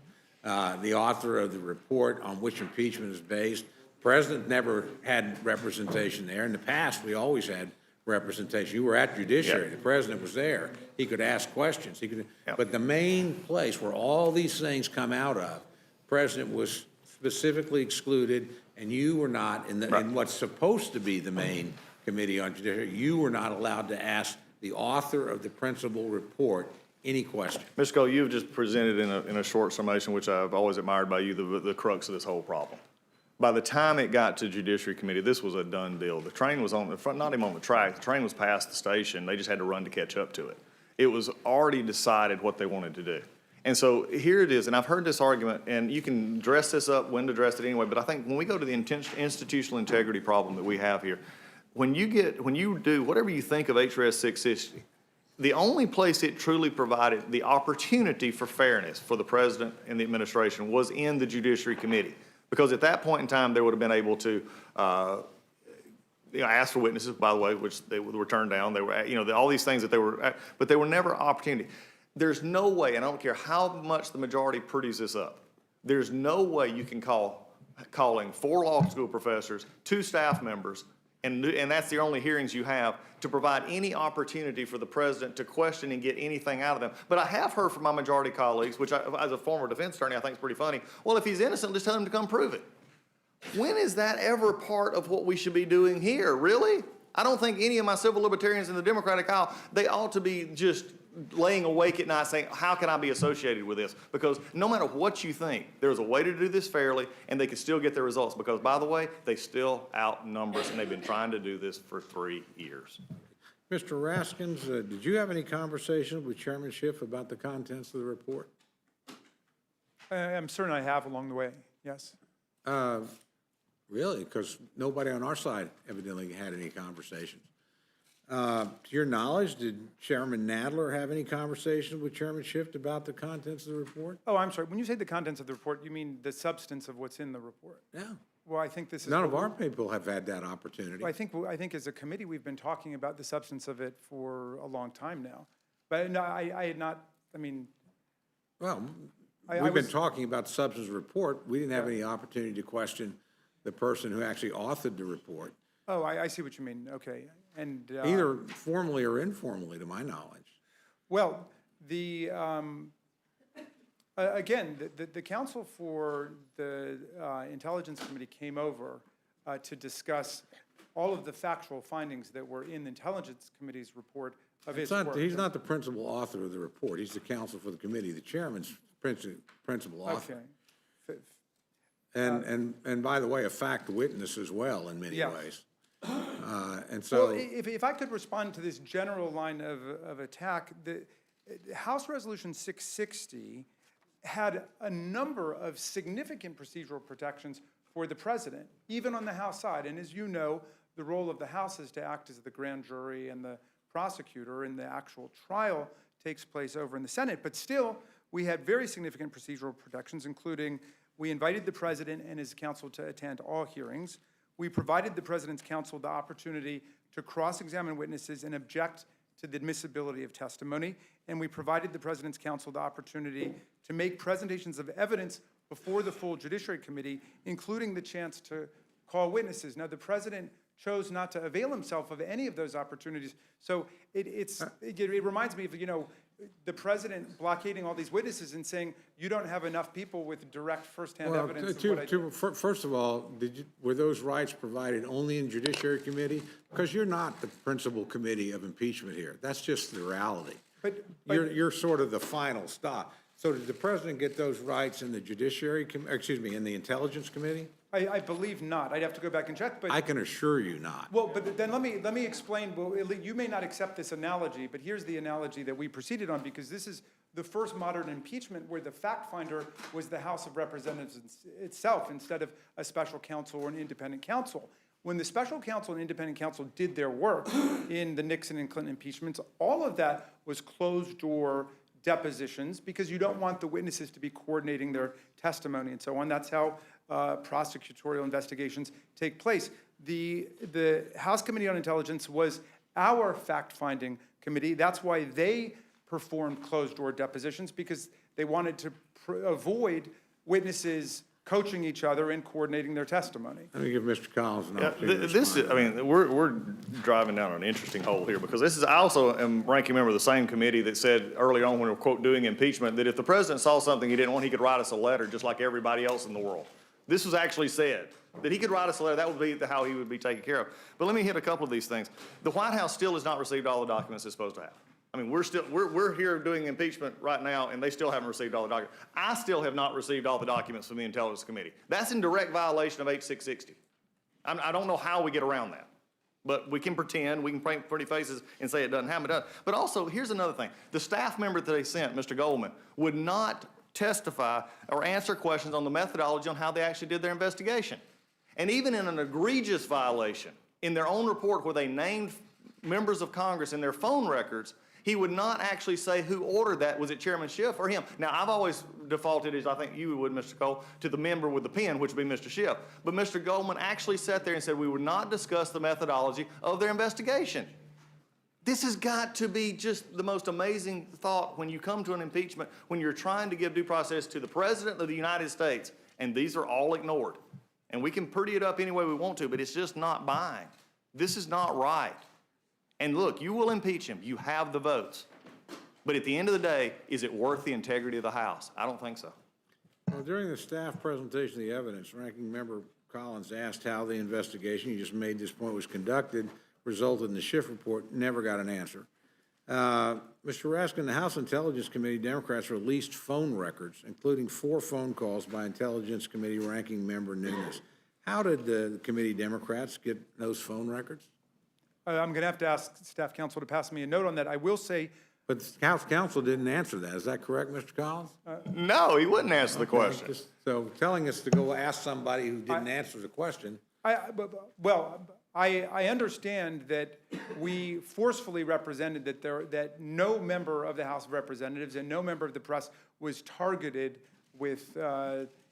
the author of the report on which impeachment is based. The president never had representation there. In the past, we always had representation. You were at Judiciary. The president was there. He could ask questions. He could, but the main place where all these things come out of, the president was specifically excluded, and you were not in what's supposed to be the main committee on judiciary. You were not allowed to ask the author of the principal report any question. Mr. Cole, you've just presented in a short summation, which I've always admired by you, the crux of this whole problem. By the time it got to Judiciary Committee, this was a done deal. The train was on the front, not even on the track. The train was past the station. They just had to run to catch up to it. It was already decided what they wanted to do. And so here it is, and I've heard this argument, and you can dress this up when to dress it anyway, but I think when we go to the institutional integrity problem that we have here, when you do whatever you think of HRS 660, the only place it truly provided the opportunity for fairness for the president and the administration was in the Judiciary Committee. Because at that point in time, they would have been able to ask for witnesses, by the way, which they were turned down. They were, all these things that they were, but they were never opportunity. There's no way, and I don't care how much the majority pretties this up, there's no way you can calling 4 law school professors, 2 staff members, and that's the only hearings you have to provide any opportunity for the president to question and get anything out of them. But I have heard from my majority colleagues, which as a former defense attorney, I think is pretty funny. Well, if he's innocent, just tell him to come prove it. When is that ever part of what we should be doing here? Really? I don't think any of my civil libertarians in the Democratic aisle, they ought to be just laying awake at night saying, how can I be associated with this? Because no matter what you think, there's a way to do this fairly, and they can still get their results. Because, by the way, they still outnumber us, and they've been trying to do this for 3 years. Mr. Raskins, did you have any conversations with Chairman Schiff about the contents of the report? I'm certain I have along the way, yes. Really? Because nobody on our side evidently had any conversations. To your knowledge, did Chairman Nadler have any conversations with Chairman Schiff about the contents of the report? Oh, I'm sorry. When you say the contents of the report, you mean the substance of what's in the report? Yeah. Well, I think this is None what of our people have had that opportunity. Well, I think as a committee, we've been talking about the substance of it for a long time now. But no, I had not, I mean. Well, I we've been was- talking about the substance of the report. We didn't have any opportunity to question the person who actually authored the report, Oh, I see what you mean. Okay. And. either formally or informally, to my knowledge. Well, again, the counsel for the Intelligence Committee came over to discuss all of the factual findings that were in the Intelligence Committee's report of its work. He's not the principal author of the report. He's the counsel for the committee. The chairman's principal author. Okay. And by the way, a fact witness as well in many Yeah. ways. And so. Well, if I could respond to this general line of attack, the House Resolution 660 had a number of significant procedural protections for the president, even on the House side. And as you know, the role of the House is to act as the grand jury and the prosecutor, and the actual trial takes place over in the Senate. But still, we had very significant procedural protections, including we invited the president and his counsel to attend all hearings. We provided the president's counsel the opportunity to cross-examine witnesses and object to the admissibility of testimony. And we provided the president's counsel the opportunity to make presentations of evidence before the full Judiciary Committee, including the chance to call witnesses. Now, the president chose not to avail himself of any of those opportunities. So it reminds me of, the president blockading all these witnesses and saying, you don't have enough people with direct firsthand evidence of what I did. First of all, were those rights provided only in Judiciary Committee? Because you're not the principal committee of impeachment here. That's just the reality. But You're sort of the final stop. So did the president get those rights in the in the Intelligence Committee? I believe not. I'd have to go back and check, but. I can assure you not. Well, but then let me explain. Well, you may not accept this analogy, but here's the analogy that we proceeded on, because this is the first modern impeachment where the fact finder was the House of Representatives itself instead of a special counsel or an independent counsel. When the special counsel and independent counsel did their work in the Nixon and Clinton impeachments, all of that was closed-door depositions, because you don't want the witnesses to be coordinating their testimony and so on. That's how prosecutorial investigations take place. The House Committee on Intelligence was our fact-finding committee. That's why they performed closed-door depositions, because they wanted to avoid witnesses coaching each other and coordinating their testimony. Let me give Mr. Collins an opportunity. We're driving down an interesting hole here, because I also am ranking member of the same committee that said early on when we were, quote, doing impeachment, that if the president saw something he didn't want, he could write us a letter just like everybody else in the world. This was actually said, that he could write us a letter. That would be how he would be taken care of. But let me hit a couple of these things. The White House still has not received all the documents it's supposed to have. I mean, we're here doing impeachment right now, and they still haven't received all the documents. I still have not received all the documents from the Intelligence Committee. That's in direct violation of H.660. I don't know how we get around that. But we can pretend, we can paint pretty faces and say it doesn't happen. It does. But also, here's another thing. The staff member that they sent, Mr. Goldman, would not testify or answer questions on the methodology on how they actually did their investigation. And even in an egregious violation, in their own report where they named members of Congress in their phone records, he would not actually say who ordered that. Was it Chairman Schiff or him? Now, I've always defaulted, as I think you would, Mr. Cole, to the member with the pen, which would be Mr. Schiff. But Mr. Goldman actually sat there and said we would not discuss the methodology of their investigation. This has got to be just the most amazing thought when you come to an impeachment, when you're trying to give due process to the President of the United States, and these are all ignored. And we can pretty it up any way we want to, but it's just not buying. This is not right. And look, you will impeach him. You have the votes. But at the end of the day, is it worth the integrity of the House? I don't think so. Well, during the staff presentation of the evidence, Ranking Member Collins asked how the investigation, you just made this point, was conducted, resulted in the Schiff report, never got an answer. Mr. Raskin, the House Intelligence Committee Democrats released phone records, including 4 phone calls by Intelligence Committee Ranking Member Nunes. How did the committee Democrats get those phone records? I'm going to have to ask staff counsel to pass me a note on that. I will say. But the House counsel didn't answer that. Is that correct, Mr. Collins? No, he wouldn't answer the question. So telling us to go ask somebody who didn't answer the question. I understand that we forcefully represented that no member of the House of Representatives and no member of the press was targeted with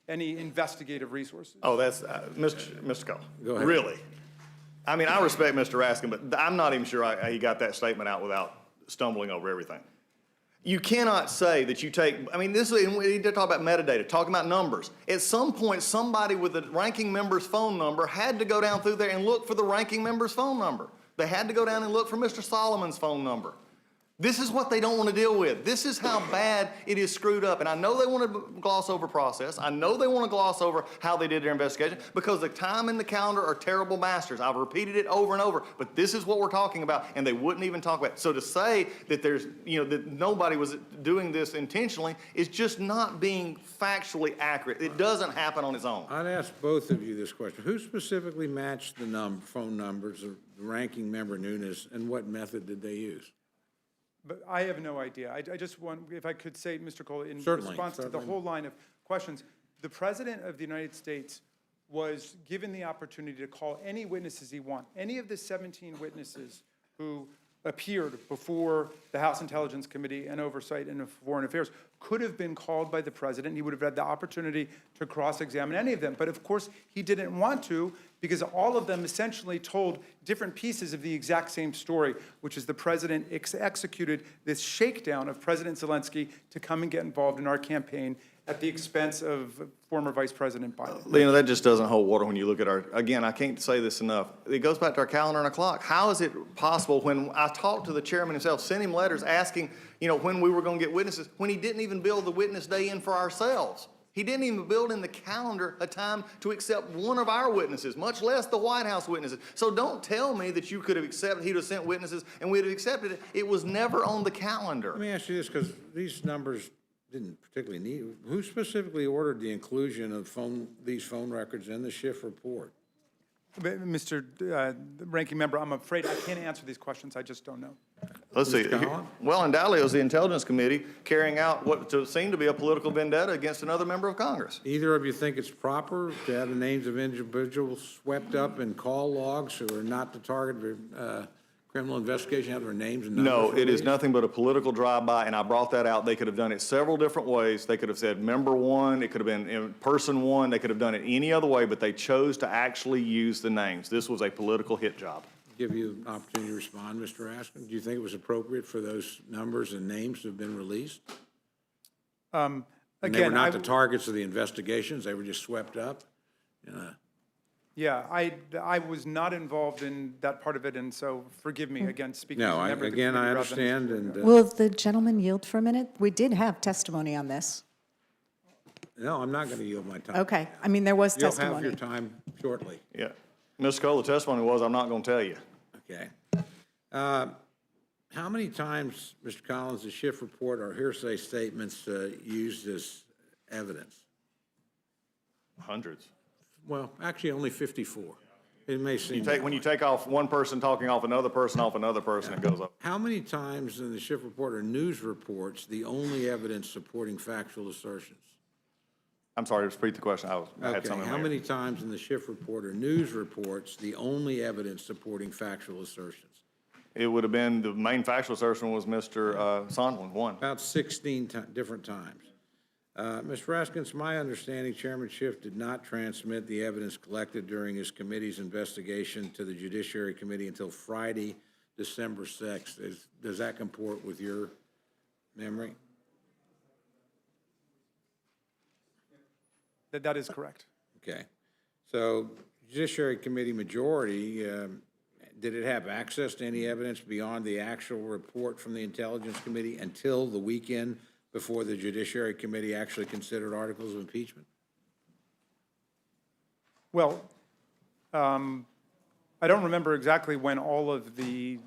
any investigative resources. Oh, that's, Mr. Cole. Go ahead. Really? I mean, I respect Mr. Raskin, but I'm not even sure he got that statement out without stumbling over everything. You cannot say that you take, I mean, this is, we talk about metadata, talking about numbers. At some point, somebody with the ranking member's phone number had to go down through there and look for the ranking member's phone number. They had to go down and look for Mr. Solomon's phone number. This is what they don't want to deal with. This is how bad it is screwed up. And I know they want to gloss over process. I know they want to gloss over how they did their investigation because the time and the calendar are terrible masters. I've repeated it over and over, but this is what we're talking about, and they wouldn't even talk about it. So to say that there's, that nobody was doing this intentionally is just not being factually accurate. It doesn't happen on its own. I'd ask both of you this question. Who specifically matched the phone numbers of the ranking member Nunes, and what method did they use? But I have no idea. I just want, if I could say, Mr. Cole, in Certainly, response to the whole line of questions, the President of the United States was given the opportunity to call any witnesses he wanted. Any of the 17 witnesses who appeared before the House Intelligence Committee and Oversight and Foreign Affairs could have been called by the President. He would have had the opportunity to cross-examine any of them. But of course, he didn't want to because all of them essentially told different pieces of the exact same story, which is the President executed this shakedown of President Zelensky to come and get involved in our campaign at the expense of former Vice President Biden. Lena, that just doesn't hold water when you look at our, again, I can't say this enough. It goes back to our calendar and our clock. How is it possible when I talked to the chairman himself, sent him letters asking, when we were going to get witnesses, when he didn't even build the witness day in for ourselves? He didn't even build in the calendar a time to accept one of our witnesses, much less the White House witnesses. So don't tell me that you could have accepted, he'd have sent witnesses and we'd have accepted it. It was never on the calendar. Let me ask you this, because these numbers didn't particularly need, who specifically ordered the inclusion of these phone records in the Schiff report? Mr. Ranking Member, I'm afraid I can't answer these questions. I just don't know. Let's see. Well, undoubtedly, it was the Intelligence Committee carrying out what seemed to be a political vendetta against another member of Congress. Either of you think it's proper to have the names of individuals swept up in call logs who are not the target of criminal investigation, have their names and numbers? No, it is nothing but a political drive-by, and I brought that out. They could have done it several different ways. They could have said member one, it could have been in person one, they could have done it any other way, but they chose to actually use the names. This was a political hit job. Give you an opportunity to respond, Mr. Raskin. Do you think it was appropriate for those numbers and names to have been released? Again, they were not the targets of the investigations, they were just swept up? Yeah, I was not involved in that part of it, and so forgive me again speaking as a member of the again, I committee rather than- understand. Will the gentleman yield for a minute? We did have testimony on this. No, I'm not going to yield my time. Okay, I mean, there was You'll testimony. have your time shortly. Yeah. Mr. Cole, the testimony was, I'm not going to tell you. Okay. How many times, Mr. Collins, the Schiff report or hearsay statements used as evidence? Hundreds. Well, actually, only 54. It may seem. When you take off one person talking off another person, it goes up. How many times in the Schiff report or news reports the only evidence supporting factual assertions? I'm sorry, repeat the question. I had something How there. many times in the Schiff report or news reports the only evidence supporting factual assertions? It would have been, the main factual assertion was Mr. Sondland, one. About 16 different times. Mr. Raskin, it's my understanding Chairman Schiff did not transmit the evidence collected during his committee's investigation to the Judiciary Committee until Friday, December 6th. Does that comport with your memory? That is correct. Okay. So Judiciary Committee majority, did it have access to any evidence beyond the actual report from the Intelligence Committee until the weekend before the Judiciary Committee actually considered articles of impeachment? Well, I don't remember exactly when all of the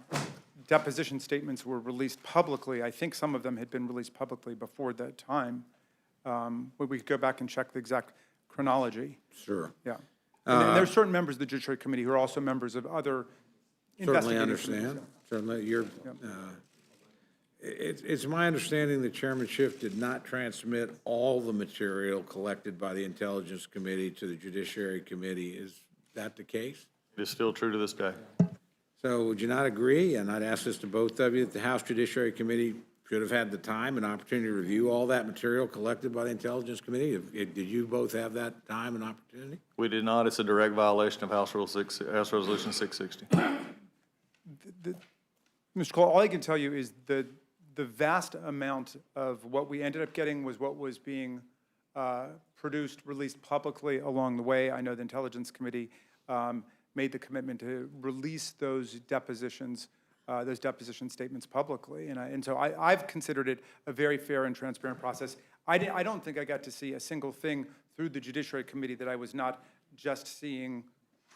deposition statements were released publicly. I think some of them had been released publicly before that time. But we could go back and check the exact chronology. Sure. Yeah. And there are certain members of the Judiciary Committee who are also members of other Certainly investigative understand. committees. Certainly, you're, It's my understanding that Chairman Schiff did not transmit all the material collected by the Intelligence Committee to the Judiciary Committee. Is that the case? It is still true to this day. So would you not agree, and I'd ask this to both of you, that the House Judiciary Committee should have had the time and opportunity to review all that material collected by the Intelligence Committee? Did you both have that time and opportunity? We did not. It's a direct violation of House Resolution 660. Mr. Cole, all I can tell you is the vast amount of what we ended up getting was what was being produced, released publicly along the way. I know the Intelligence Committee made the commitment to release those deposition statements publicly. And so I've considered it a very fair and transparent process. I don't think I got to see a single thing through the Judiciary Committee that I was not just seeing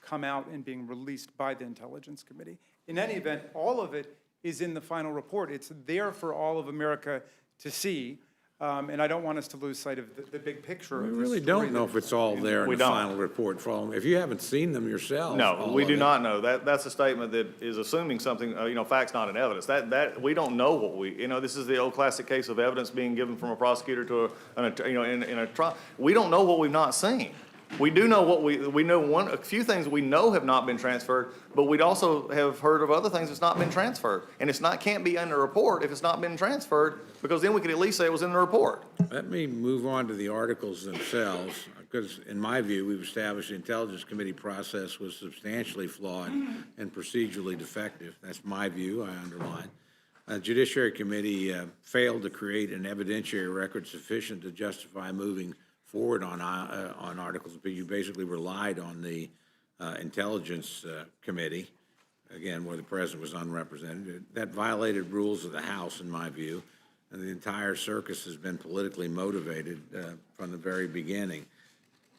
come out and being released by the Intelligence Committee. In any event, all of it is in the final report. It's there for all of America to see. And I don't want us to lose sight of the big picture. We of the really story don't know if it's all there in We the don't. final report for all. If you haven't seen them yourselves. No, we do not know. That's a statement that is assuming something, facts not in evidence. That we don't know what this is the old classic case of evidence being given from a prosecutor to in a trial. We don't know what we've not seen. We do know we know a few things we know have not been transferred, but we'd also have heard of other things that's not been transferred. And can't be in the report if it's not been transferred, because then we could at least say it was in the report. Let me move on to the articles themselves, because in my view, we've established the Intelligence Committee process was substantially flawed and procedurally defective. That's my view, I underline. Judiciary Committee failed to create an evidentiary record sufficient to justify moving forward on articles, but you basically relied on the Intelligence Committee, again, where the president was unrepresented. That violated rules of the House, in my view, and the entire circus has been politically motivated from the very beginning.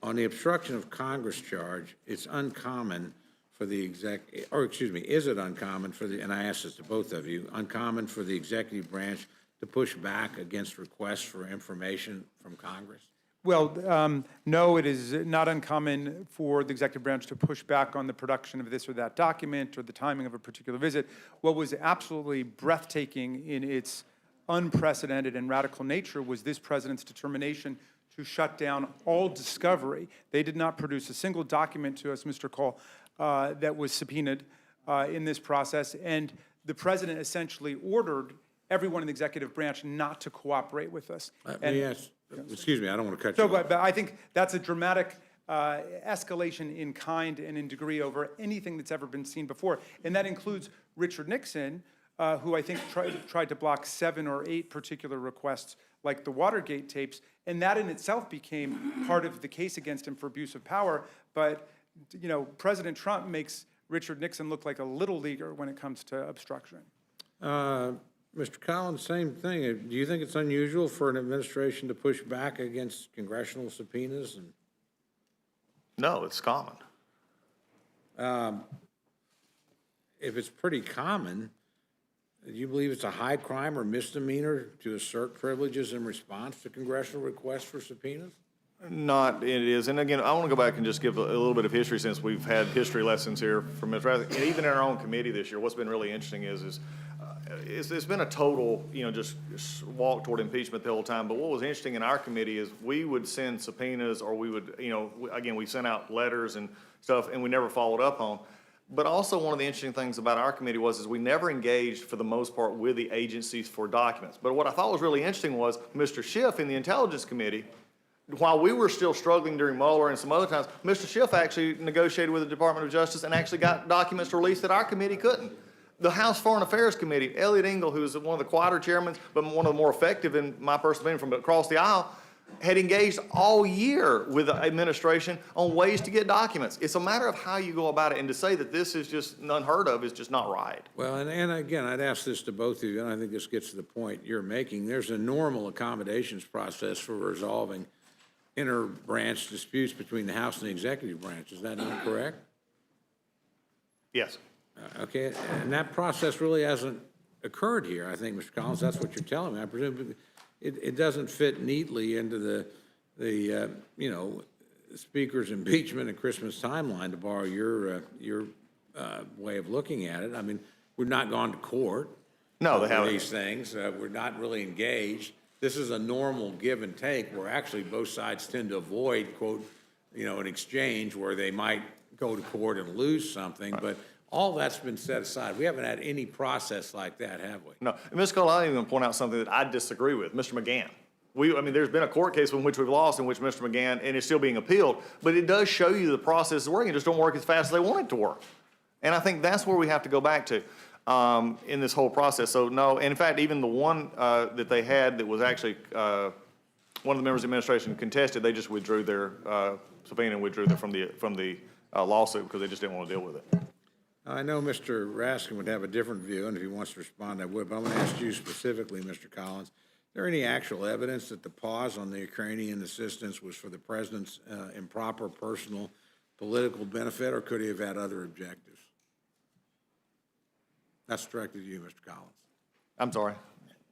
On the obstruction of Congress charge, it's uncommon for the is it uncommon for the, and I ask this to both of you, uncommon for the executive branch to push back against requests for information from Congress? Well, no, it is not uncommon for the executive branch to push back on the production of this or that document or the timing of a particular visit. What was absolutely breathtaking in its unprecedented and radical nature was this president's determination to shut down all discovery. They did not produce a single document to us, Mr. Cole, that was subpoenaed in this process, and the president essentially ordered everyone in the executive branch not to cooperate with us. Yes. Excuse me, I don't want to cut you off. But I think that's a dramatic escalation in kind and in degree over anything that's ever been seen before. And that includes Richard Nixon, who I think tried to block 7 or 8 particular requests, like the Watergate tapes. And that in itself became part of the case against him for abuse of power. But, President Trump makes Richard Nixon look like a little leaguer when it comes to obstruction. Mr. Collins, same thing. Do you think it's unusual for an administration to push back against congressional subpoenas? No, it's common. If it's pretty common, do you believe it's a high crime or misdemeanor to assert privileges in response to congressional requests for subpoenas? Not, it is. And again, I want to go back and just give a little bit of history, since we've had history lessons here from Ms. Rather. And even in our own committee this year, what's been really interesting is it's been a total, just walk toward impeachment the whole time. But what was interesting in our committee is we would send subpoenas, or we would, again, we sent out letters and stuff, and we never followed up on. But also, one of the interesting things about our committee is we never engaged, for the most part, with the agencies for documents. But what I thought was really interesting was Mr. Schiff in the Intelligence Committee, while we were still struggling during Mueller and some other times, Mr. Schiff actually negotiated with the Department of Justice and actually got documents released that our committee couldn't. The House Foreign Affairs Committee, Elliot Engel, who was one of the quieter chairmen, but one of the more effective, in my personal opinion, from across the aisle, had engaged all year with the administration on ways to get documents. It's a matter of how you go about it, and to say that this is just unheard of is just not right. Well, and again, I'd ask this to both of you, and I think this gets to the point you're making. There's a normal accommodations process for resolving inter-branch disputes between the House and the executive branch. Is that not correct? Yes. Okay, and that process really hasn't occurred here, I think, Mr. Collins. That's what you're telling me. I presume it doesn't fit neatly into the Speaker's impeachment and Christmas timeline, to borrow your way of looking at it. I mean, we've not gone to court. No, they over haven't. these things. We're not really engaged. This is a normal give and take where actually both sides tend to avoid, quote, an exchange where they might go to court and lose something, but all that's been set aside. We haven't had any process like that, have we? No, and Ms. Cole, I even point out something that I disagree with, Mr. McGahn. There's been a court case in which we've lost, in which Mr. McGahn, and it's still being appealed, but it does show you the process is working. It just don't work as fast as they want it to work. And I think that's where we have to go back to in this whole process. So no, and in fact, even the one that they had that was actually one of the members of the administration contested, they just withdrew their subpoena and withdrew them from the lawsuit because they just didn't want to deal with it. I know Mr. Raskin would have a different view, and if he wants to respond, I would, but I'm going to ask you specifically, Mr. Collins. Is there any actual evidence that the pause on the Ukrainian assistance was for the president's improper personal political benefit, or could he have had other objectives? That's directed to you, Mr. Collins. I'm sorry.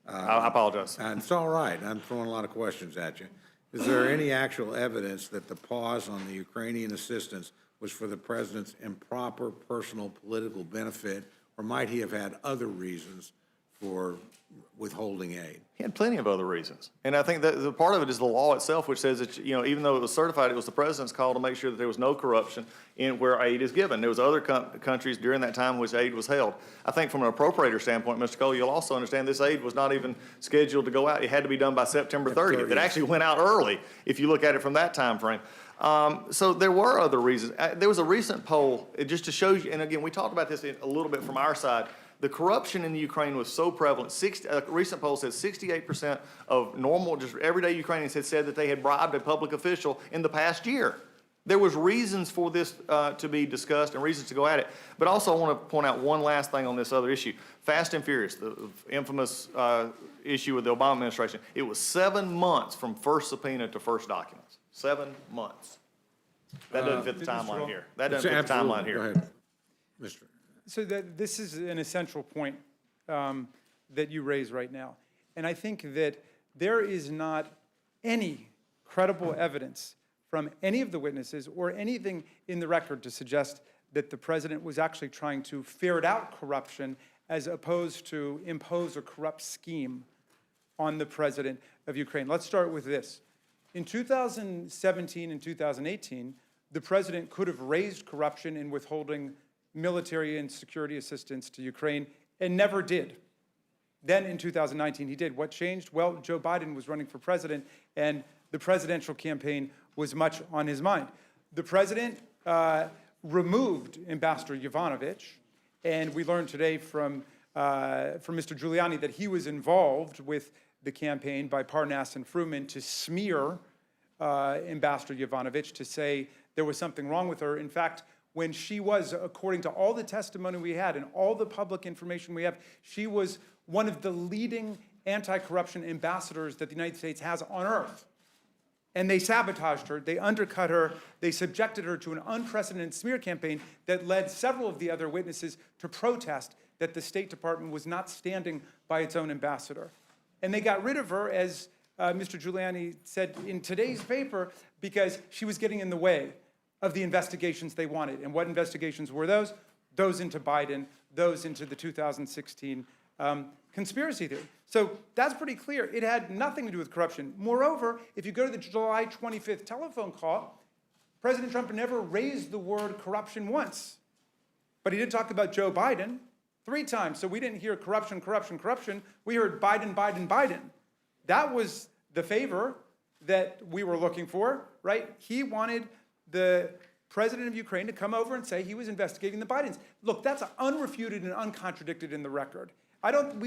I apologize. And it's all right. I'm throwing a lot of questions at you. Is there any actual evidence that the pause on the Ukrainian assistance was for the president's improper personal political benefit, or might he have had other reasons for withholding aid? He had plenty of other reasons. And I think that the part of it is the law itself, which says that, even though it was certified, it was the president's call to make sure that there was no corruption in where aid is given. There was other countries during that time which aid was held. I think from an appropriator standpoint, Mr. Cole, you'll also understand this aid was not even scheduled to go out. It had to be done by September 30th. It actually went out early, if you look at it from that time frame. So there were other reasons. There was a recent poll, just to show you, and again, we talked about this a little bit from our side. The corruption in the Ukraine was so prevalent. A recent poll said 68% of normal, just everyday Ukrainians had said that they had bribed a public official in the past year. There was reasons for this to be discussed and reasons to go at it. But also I want to point out one last thing on this other issue. Fast and Furious, the infamous issue with the Obama administration. It was 7 months from first subpoena to first documents. 7 months. That doesn't fit the timeline here. That doesn't fit the timeline here. Go ahead, Mr. So this is an essential point that you raise right now. And I think that there is not any credible evidence from any of the witnesses or anything in the record to suggest that the president was actually trying to ferret out corruption as opposed to impose a corrupt scheme on the president of Ukraine. Let's start with this. In 2017 and 2018, the president could have raised corruption in withholding military and security assistance to Ukraine and never did. Then in 2019, he did. What changed? Well, Joe Biden was running for president, and the presidential campaign was much on his mind. The president removed Ambassador Yovanovitch, and we learned today from Mr. Giuliani that he was involved with the campaign by Parnas and Fruman to smear Ambassador Yovanovitch, to say there was something wrong with her. In fact, when she was, according to all the testimony we had and all the public information we have, she was one of the leading anti-corruption ambassadors that the United States has on earth. And they sabotaged her, they undercut her, they subjected her to an unprecedented smear campaign that led several of the other witnesses to protest that the State Department was not standing by its own ambassador. And they got rid of her, as Mr. Giuliani said in today's paper, because she was getting in the way of the investigations they wanted. And what investigations were those? Those into Biden, those into the 2016 conspiracy theory. So that's pretty clear. It had nothing to do with corruption. Moreover, if you go to the July 25th telephone call, President Trump never raised the word corruption once. But he did talk about Joe Biden 3 times. So we didn't hear corruption, corruption, corruption. We heard Biden, Biden, Biden. That was the favor that we were looking for, right? He wanted the president of Ukraine to come over and say he was investigating the Bidens. Look, that's unrefuted and uncontradicted in the record. I don't think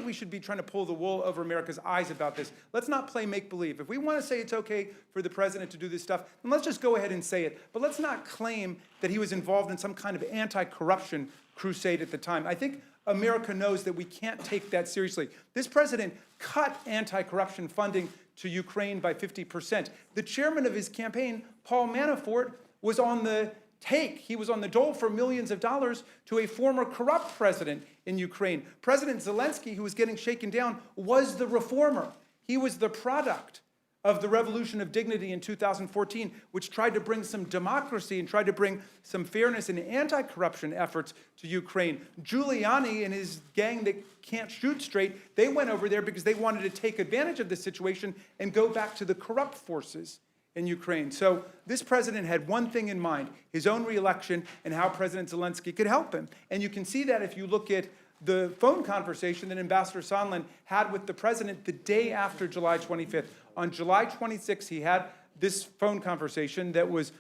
we should be trying to pull the wool over America's eyes about this. Let's not play make-believe. If we want to say it's okay for the president to do this stuff, then let's just go ahead and say it. But let's not claim that he was involved in some kind of anti-corruption crusade at the time. I think America knows that we can't take that seriously. This president cut anti-corruption funding to Ukraine by 50%. The chairman of his campaign, Paul Manafort, was on the take. He was on the dole for millions of dollars to a former corrupt president in Ukraine. President Zelensky, who was getting shaken down, was the reformer. He was the product of the Revolution of Dignity in 2014, which tried to bring some democracy and tried to bring some fairness and anti-corruption efforts to Ukraine. Giuliani and his gang that can't shoot straight, they went over there because they wanted to take advantage of the situation and go back to the corrupt forces in Ukraine. So this president had one thing in mind, his own reelection and how President Zelensky could help him. And you can see that if you look at the phone conversation that Ambassador Sondland had with the president the day after July 25th. On July 26th, he had this phone conversation that was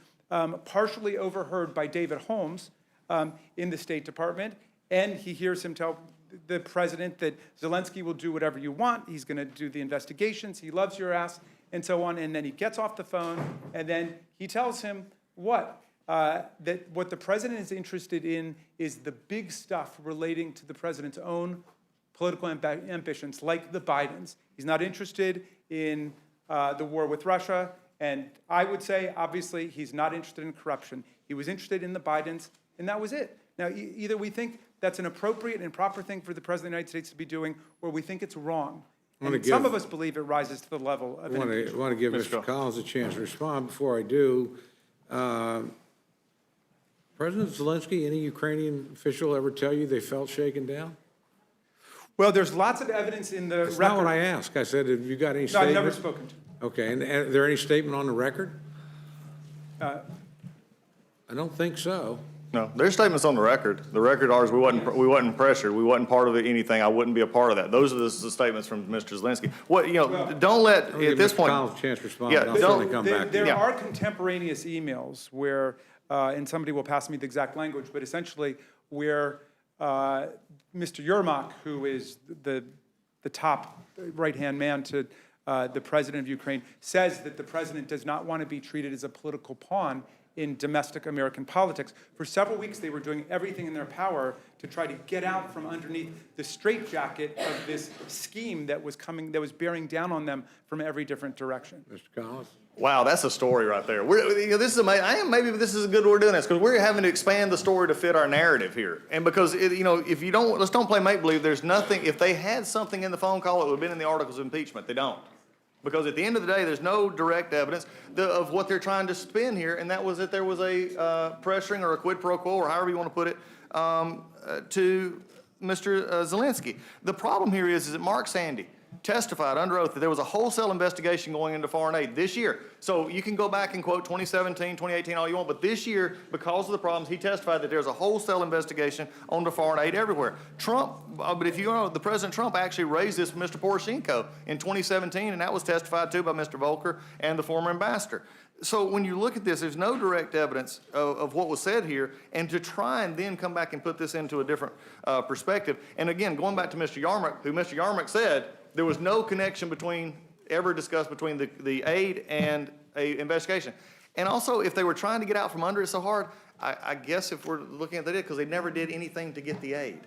partially overheard by David Holmes in the State Department, and he hears him tell the president that Zelensky will do whatever you want, he's going to do the investigations, he loves your ass, and so on. And then he gets off the phone, and then he tells him what? That what the president is interested in is the big stuff relating to the president's own political ambitions, like the Bidens. He's not interested in the war with Russia, and I would say, obviously, he's not interested in corruption. He was interested in the Bidens, and that was it. Now, either we think that's an appropriate and proper thing for the President of the United States to be doing, or we think it's wrong. And some of us believe it rises to the level of I want to give Mr. Collins a chance to respond. Before I do, President Zelensky, any Ukrainian official ever tell you they felt shaken down? Well, there's lots of evidence in the record. That's not what I asked. I said, have you got any statement? No, I've never spoken to him. Okay, and is there any statement on the record? I don't think so. No, there's statements on the record. The record ours, we wasn't pressured. We wasn't part of anything. I wouldn't be a part of that. Those are the statements from Mr. Zelensky. What, you know, well, don't let, at this point. Collins a chance to respond. Yeah, I'll certainly come back. There are contemporaneous emails where, and somebody will pass me the exact language, but essentially where Mr. Yermak, who is the top right-hand man to the president of Ukraine, says that the president does not want to be treated as a political pawn in domestic American politics. For several weeks, they were doing everything in their power to try to get out from underneath the straitjacket of this scheme that was coming, that was bearing down on them from every different direction. Mr. Collins? Wow, that's a story right there. This is amazing. Maybe this is good we're doing this because we're having to expand the story to fit our narrative here. And because, if you don't, let's don't play make-believe. There's nothing, if they had something in the phone call, it would have been in the articles of impeachment. They don't. Because at the end of the day, there's no direct evidence of what they're trying to spin here, and that was that there was a pressuring or a quid pro quo, or however you want to put it, to Mr. Zelensky. The problem here is that Mark Sandy testified under oath that there was a wholesale investigation going into foreign aid this year. So you can go back and quote 2017, 2018, all you want, but this year, because of the problems, he testified that there's a wholesale investigation on the foreign aid everywhere. Trump, but if you know, the President Trump actually raised this with Mr. Poroshenko in 2017, and that was testified to by Mr. Volker and the former ambassador. So when you look at this, there's no direct evidence of what was said here, and to try and then come back and put this into a different perspective. And again, going back to Mr. Yarmuk, who Mr. Yarmuk said there was no connection ever discussed between the aid and a investigation. And also, if they were trying to get out from under it so hard, I guess if we're looking at that, because they never did anything to get the aid.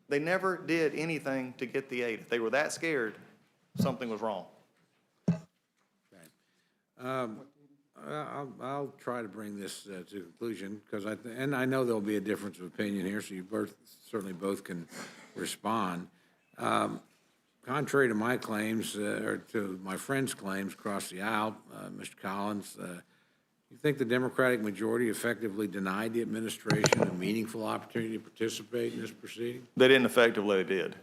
They never did anything to get the aid. If they were that scared, something was wrong. Okay. I'll try to bring this to conclusion, because I know there'll be a difference of opinion here, so you certainly both can respond. Contrary to my claims, or to my friend's claims across the aisle, Mr. Collins, you think the Democratic majority effectively denied the administration a meaningful opportunity to participate in this proceeding? They didn't effectively, they did.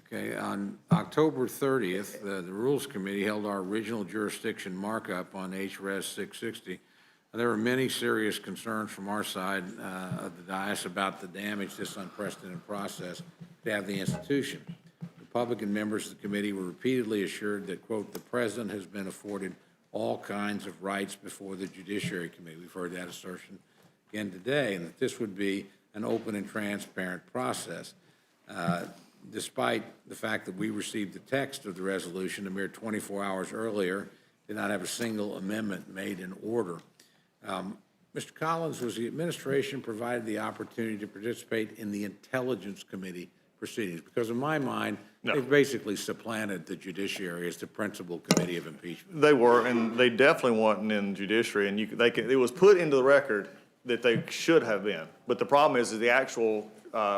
Okay, on October 30th, the Rules Committee held our original jurisdiction markup on HRES 660. There were many serious concerns from our side of the dais about the damage this unprecedented process to have the institution. Republican members of the committee were repeatedly assured that, quote, the president has been afforded all kinds of rights before the Judiciary Committee. We've heard that assertion again today, and that this would be an open and transparent process. Despite the fact that we received the text of the resolution a mere 24 hours earlier, did not have a single amendment made in order. Mr. Collins, was the administration provided the opportunity to participate in the Intelligence Committee proceedings? Because in my mind, they've basically supplanted the judiciary as the principal committee of impeachment. They were, and they definitely weren't in judiciary, and it was put into the record that they should have been. But the problem is the actual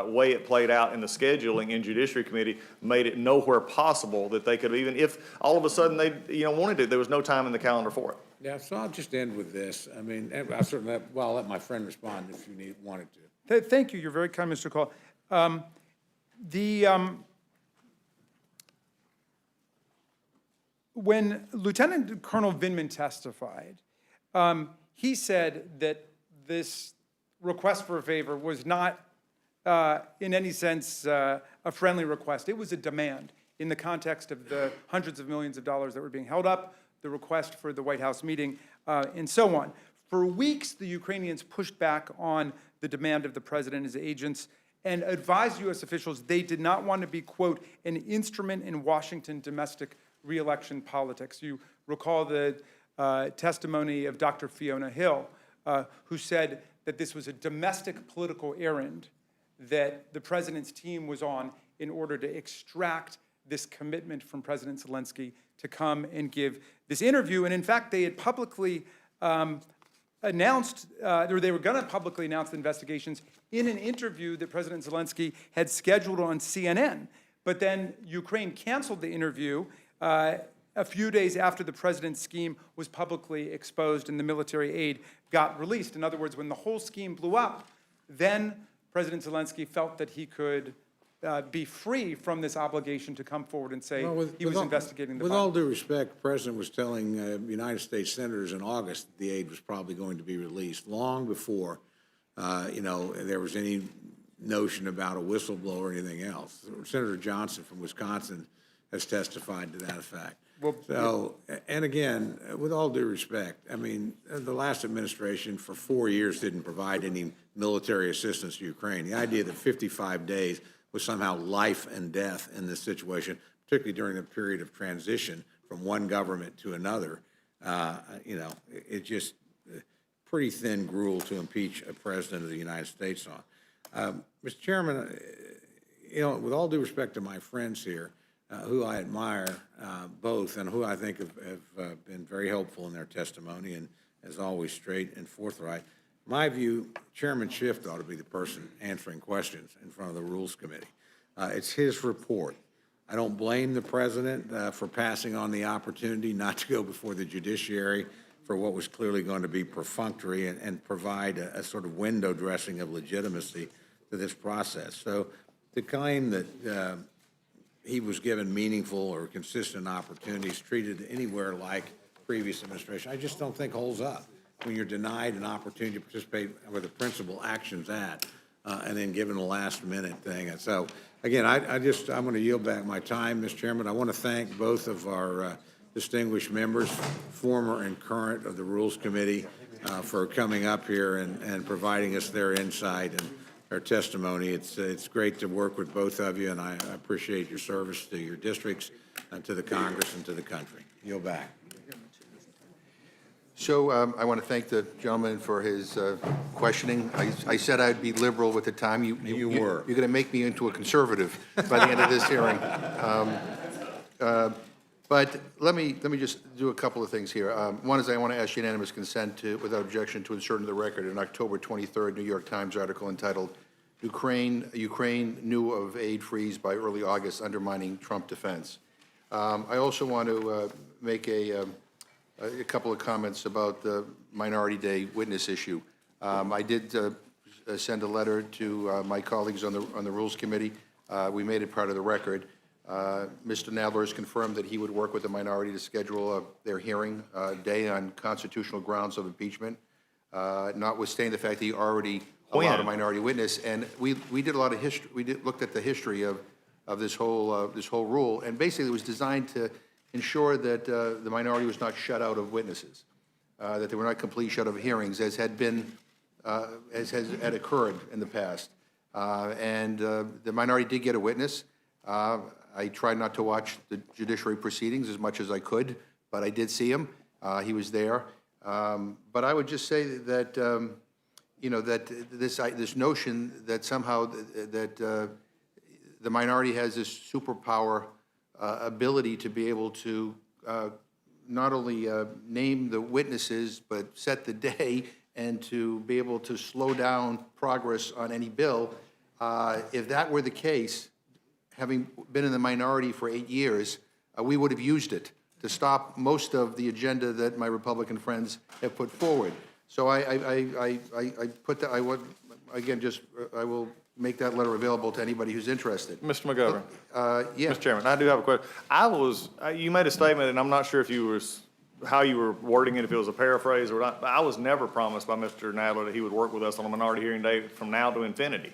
way it played out in the scheduling in Judiciary Committee made it nowhere possible that they could even, if all of a sudden they wanted to, there was no time in the calendar for it. Yeah, so I'll just end with this. I mean, I certainly, well, I'll let my friend respond if you wanted to. Thank you. You're very kind, Mr. Cole. When Lieutenant Colonel Vindman testified, he said that this request for a favor was not, in any sense, a friendly request. It was a demand in the context of the hundreds of millions of dollars that were being held up, the request for the White House meeting, and so on. For weeks, the Ukrainians pushed back on the demand of the president and his agents and advised U.S. officials they did not want to be, quote, an instrument in Washington domestic re-election politics. You recall the testimony of Dr. Fiona Hill, who said that this was a domestic political errand that the president's team was on in order to extract this commitment from President Zelensky to come and give this interview. And in fact, they had publicly announced, or they were going to publicly announce the investigations in an interview that President Zelensky had scheduled on CNN. But then Ukraine canceled the interview a few days after the president's scheme was publicly exposed and the military aid got released. In other words, when the whole scheme blew up, then President Zelensky felt that he could be free from this obligation to come forward and say he was investigating the With all due respect, the president was telling United States senators in August that the aid was probably going to be released long before, there was any notion about a whistleblower or anything else. Senator Johnson from Wisconsin has testified to that effect. So, and again, with all due respect, I mean, the last administration for 4 years didn't provide any military assistance to Ukraine. The idea that 55 days was somehow life and death in this situation, particularly during the period of transition from one government to another, it's just pretty thin gruel to impeach a president of the United States on. Mr. Chairman, with all due respect to my friends here, who I admire both and who I think have been very helpful in their testimony and, as always, straight and forthright. In my view, Chairman Schiff ought to be the person answering questions in front of the Rules Committee. It's his report. I don't blame the president for passing on the opportunity not to go before the judiciary for what was clearly going to be perfunctory and provide a sort of window dressing of legitimacy to this process. So to claim that he was given meaningful or consistent opportunities treated anywhere like previous administration, I just don't think holds up when you're denied an opportunity to participate where the principal action's at, and then given a last-minute thing. And so, again, I'm going to yield back my time, Mr. Chairman. I want to thank both of our distinguished members, former and current, of the Rules Committee, for coming up here and providing us their insight and their testimony. It's great to work with both of you, and I appreciate your service to your districts and to the Congress and to the country. Yield back. So I want to thank the gentleman for his questioning. I said I'd be liberal with the time. You were. You're going to make me into a conservative by the end of this hearing. But let me just do a couple of things here. One is I want to ask unanimous consent to, without objection, to insert into the record an October 23rd New York Times article entitled "Ukraine Knew of Aid Freeze by Early August Undermining Trump Defense." I also want to make a couple of comments about the Minority Day witness issue. I did send a letter to my colleagues on the Rules Committee. We made it part of the record. Mr. Nadler has confirmed that he would work with the minority to schedule their hearing day on constitutional grounds of impeachment, notwithstanding the fact that he already allowed a minority witness. And we did a lot of history. We looked at the history of this whole rule, and basically it was designed to ensure that the minority was not shut out of witnesses, that they were not completely shut out of hearings, as had occurred in the past. And the minority did get a witness. I tried not to watch the judiciary proceedings as much as I could, but I did see him. He was there. But I would just say that that this notion that somehow that the minority has this superpower ability to be able to not only name the witnesses but set the day and to be able to slow down progress on any bill. If that were the case, having been in the minority for 8 years, we would have used it to stop most of the agenda that my Republican friends have put forward. So I put that, I would, again, just, I will make that letter available to anybody who's interested. Mr. McGovern. Yeah. Mr. Chairman, I do have a question. You made a statement, and I'm not sure if you was, how you were wording it, if it was a paraphrase or not. I was never promised by Mr. Nadler that he would work with us on a minority hearing day from now to infinity.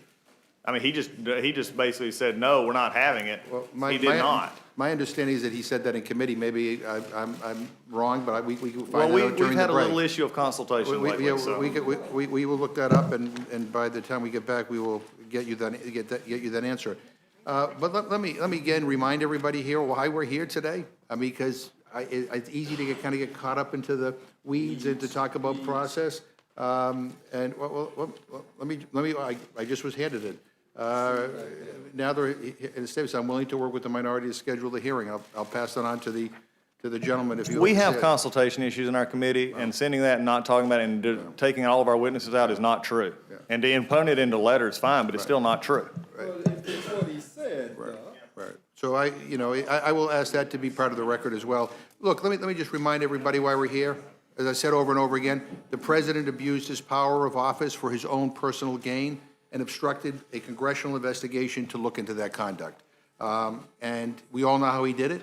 I mean, he just basically said, no, we're not having it. Well, he did not. My understanding is that he said that in committee. Maybe I'm wrong, but we can find that out during the break. We've had a little issue of consultation lately. Yeah, so. we will look that up, and by the time we get back, we will get you that answer. But let me again remind everybody here why we're here today. I mean, because it's easy to kind of get caught up into the weeds and to talk about process. And let me. I just was handed it. Now they're in the statement, so I'm willing to work with the minority to schedule the hearing. I'll pass that on to the gentleman if you. We have consultation issues in our committee, and sending that and not talking about it and taking all of our witnesses out is not true. Yeah. And to put it into letter is fine, but it's still not true. Right. Well, it's what he said. Right. So I will ask that to be part of the record as well. Look, let me just remind everybody why we're here. As I said over and over again, the president abused his power of office for his own personal gain and obstructed a congressional investigation to look into that conduct. And we all know how he did it.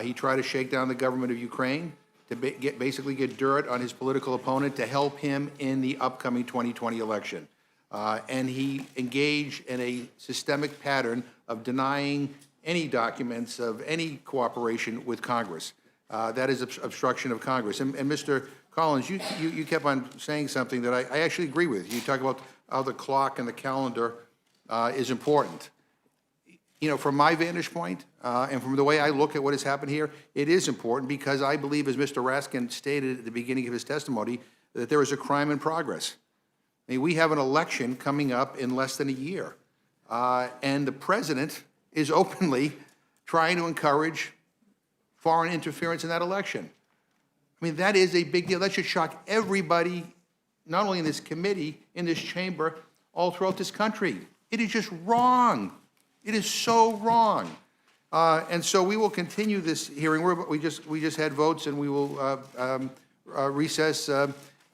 He tried to shake down the government of Ukraine to basically get dirt on his political opponent to help him in the upcoming 2020 election. And he engaged in a systemic pattern of denying any documents of any cooperation with Congress. That is obstruction of Congress. And Mr. Collins, you kept on saying something that I actually agree with. You talk about how the clock and the calendar is important. You know, from my vantage point, and from the way I look at what has happened here, it is important because I believe, as Mr. Raskin stated at the beginning of his testimony, that there is a crime in progress. I mean, we have an election coming up in less than a year, and the president is openly trying to encourage foreign interference in that election. I mean, that is a big deal. That should shock everybody, not only in this committee, in this chamber, all throughout this country. It is just wrong. It is so wrong. And so we will continue this hearing. We just had votes, and we will recess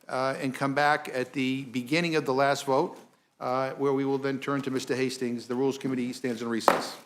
and come back at the beginning of the last vote, where we will then turn to Mr. Hastings. The Rules Committee stands in recess.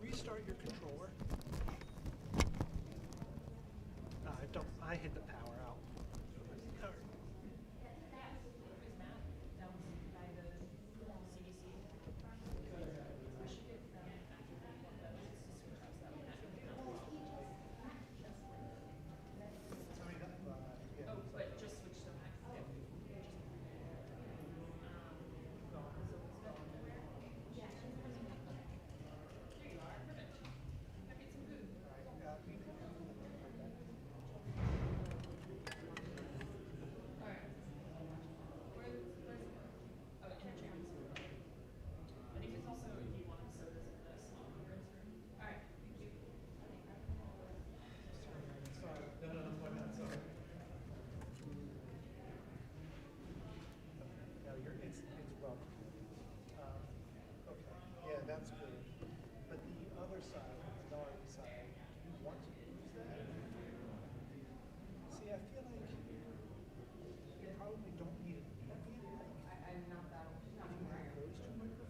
Restart your controller. I hit the power out. That's good. But the other side, the minority side, do you want to use that? See, I feel like you probably don't need it. I'm not that old. If you have those two microphones,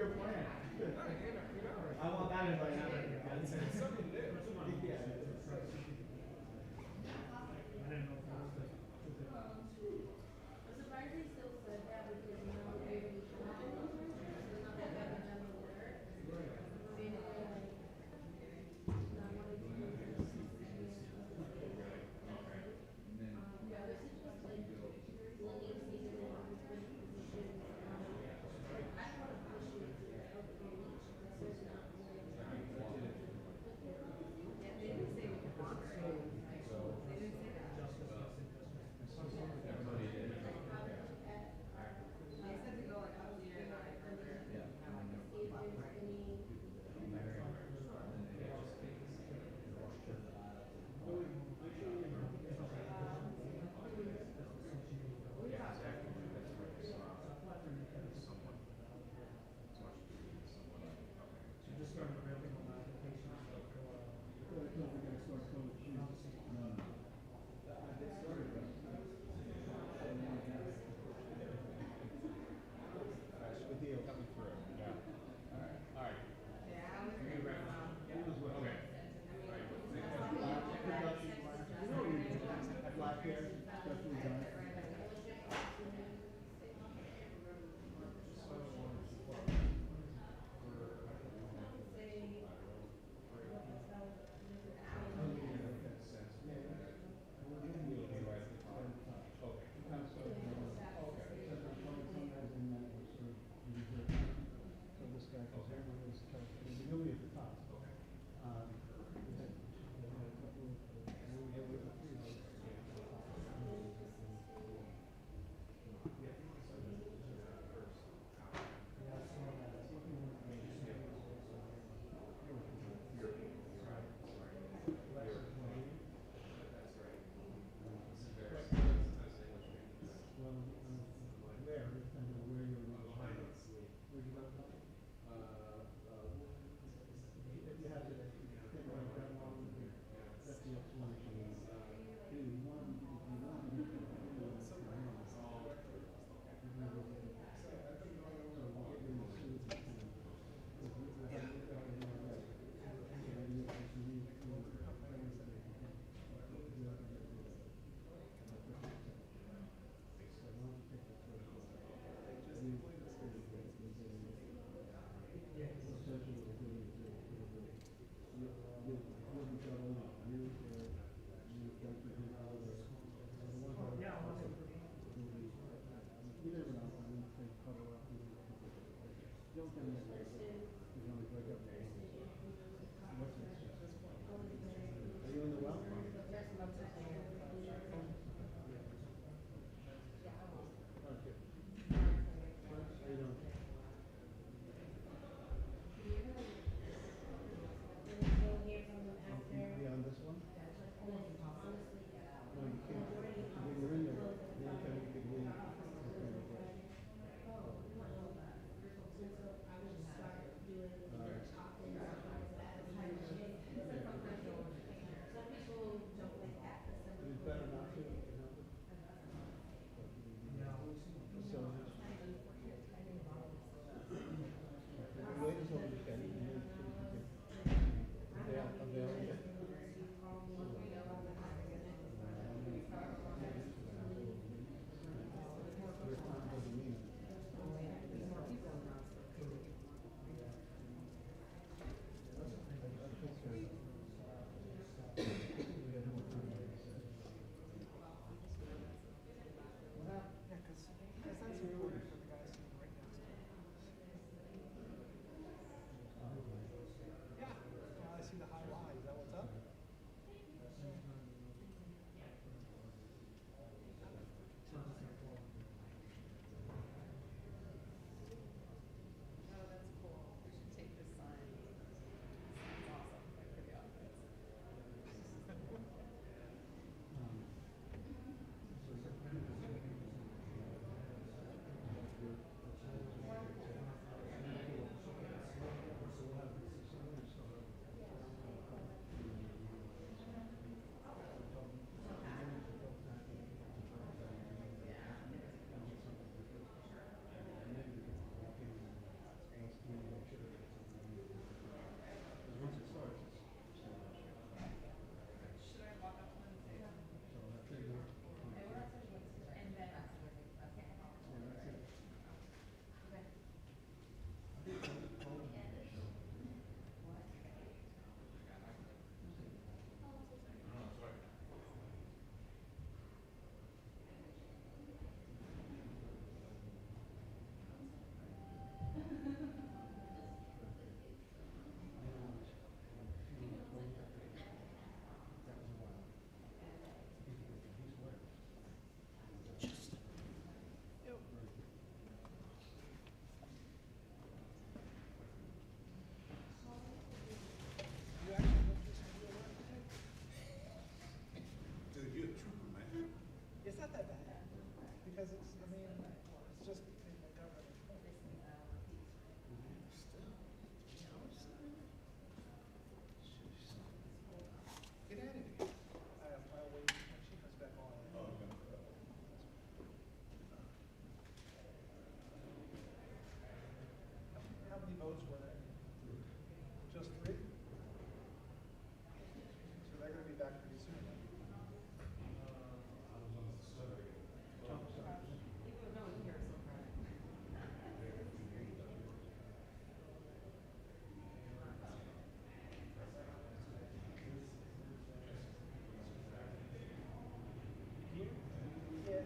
your plan. I want that invite now.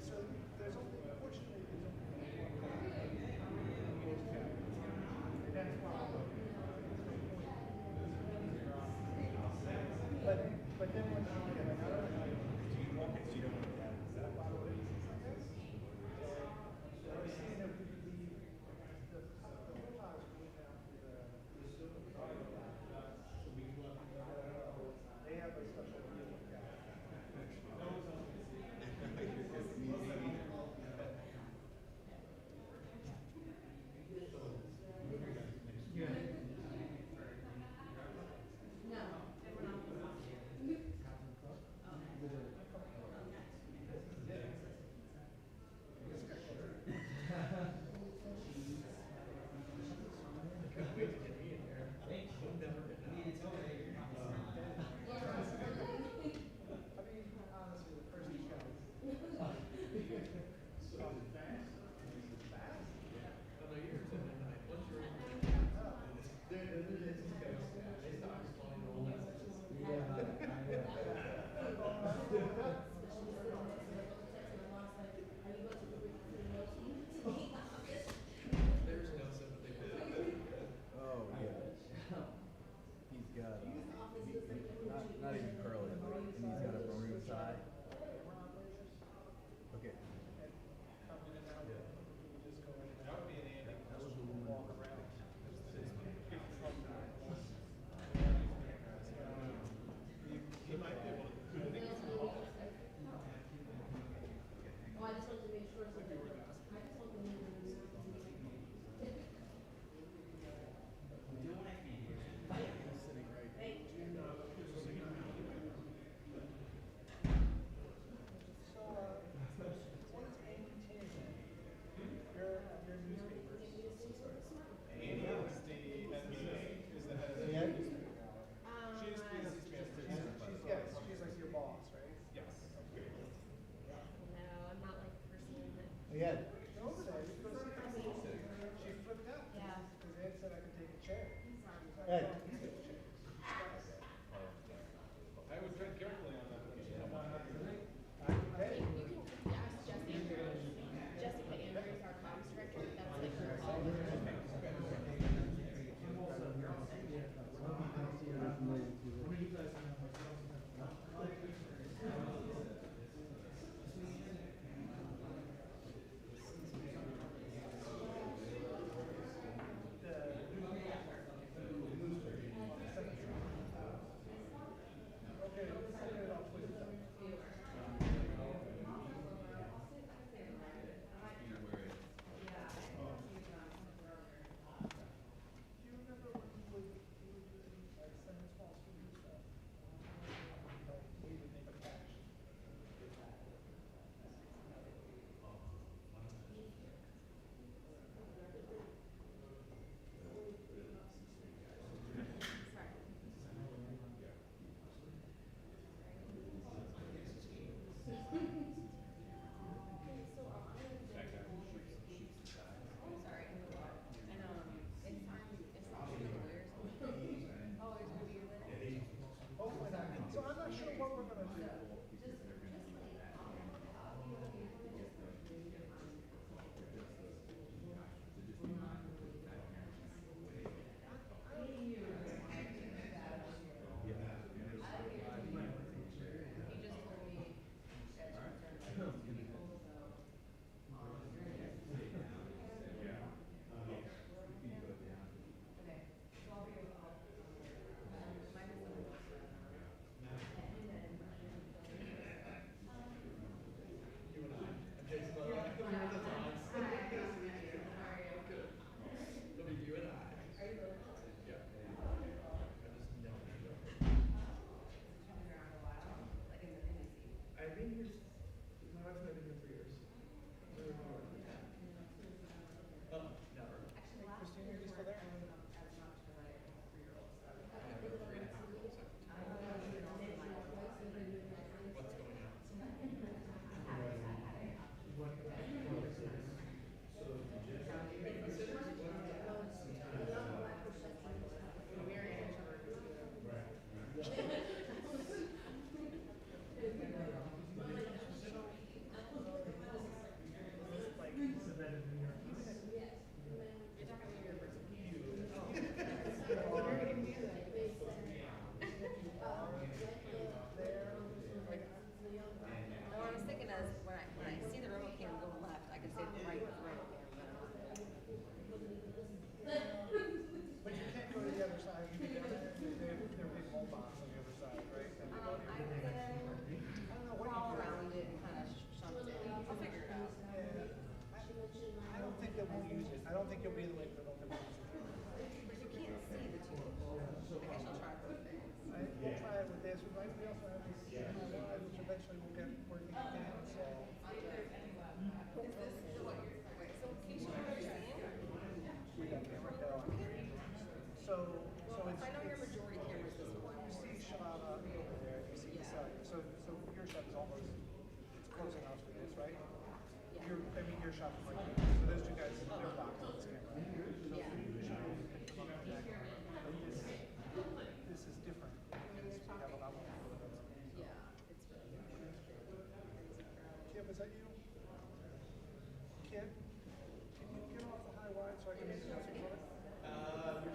so there's only, unfortunately, there's only and that's why. But then when they have a special Not even curly, and he's got a maroon tie. Okay. She's like your boss, right? Yes. No, I'm not like the person that. Yeah. Over there, she flipped out. Yeah. Because Ed said I could take a chair. Ed. I would tread carefully on that. You can ask Jessica Andrews, our comms director. That's like her call. So I'm not sure what we're going to do. I've been here, my wife's been here 3 years. Oh, never. Christine, are you still there? What's going on? don't think you'll be in the way, but I don't think we'll be. But you can't see the two. I guess you'll try both things. We'll try it with this, we also have this, which eventually we'll get working again, so. Is this the what you're, wait, so Keisha, you're seeing? We got camera down. So it's. I know your majority camera is this one. You see Shalana over there, you see this side, so your shot is almost, it's closing out to this, right? Your shot is right here, so those two guys, they're blocked on this camera. So you should really pick them up on that camera. But this is different, because we have a lot more people than us. Yeah, it's really Kim, is that you? Kim, can you get off the high wide so I can make announcements on it? Yeah.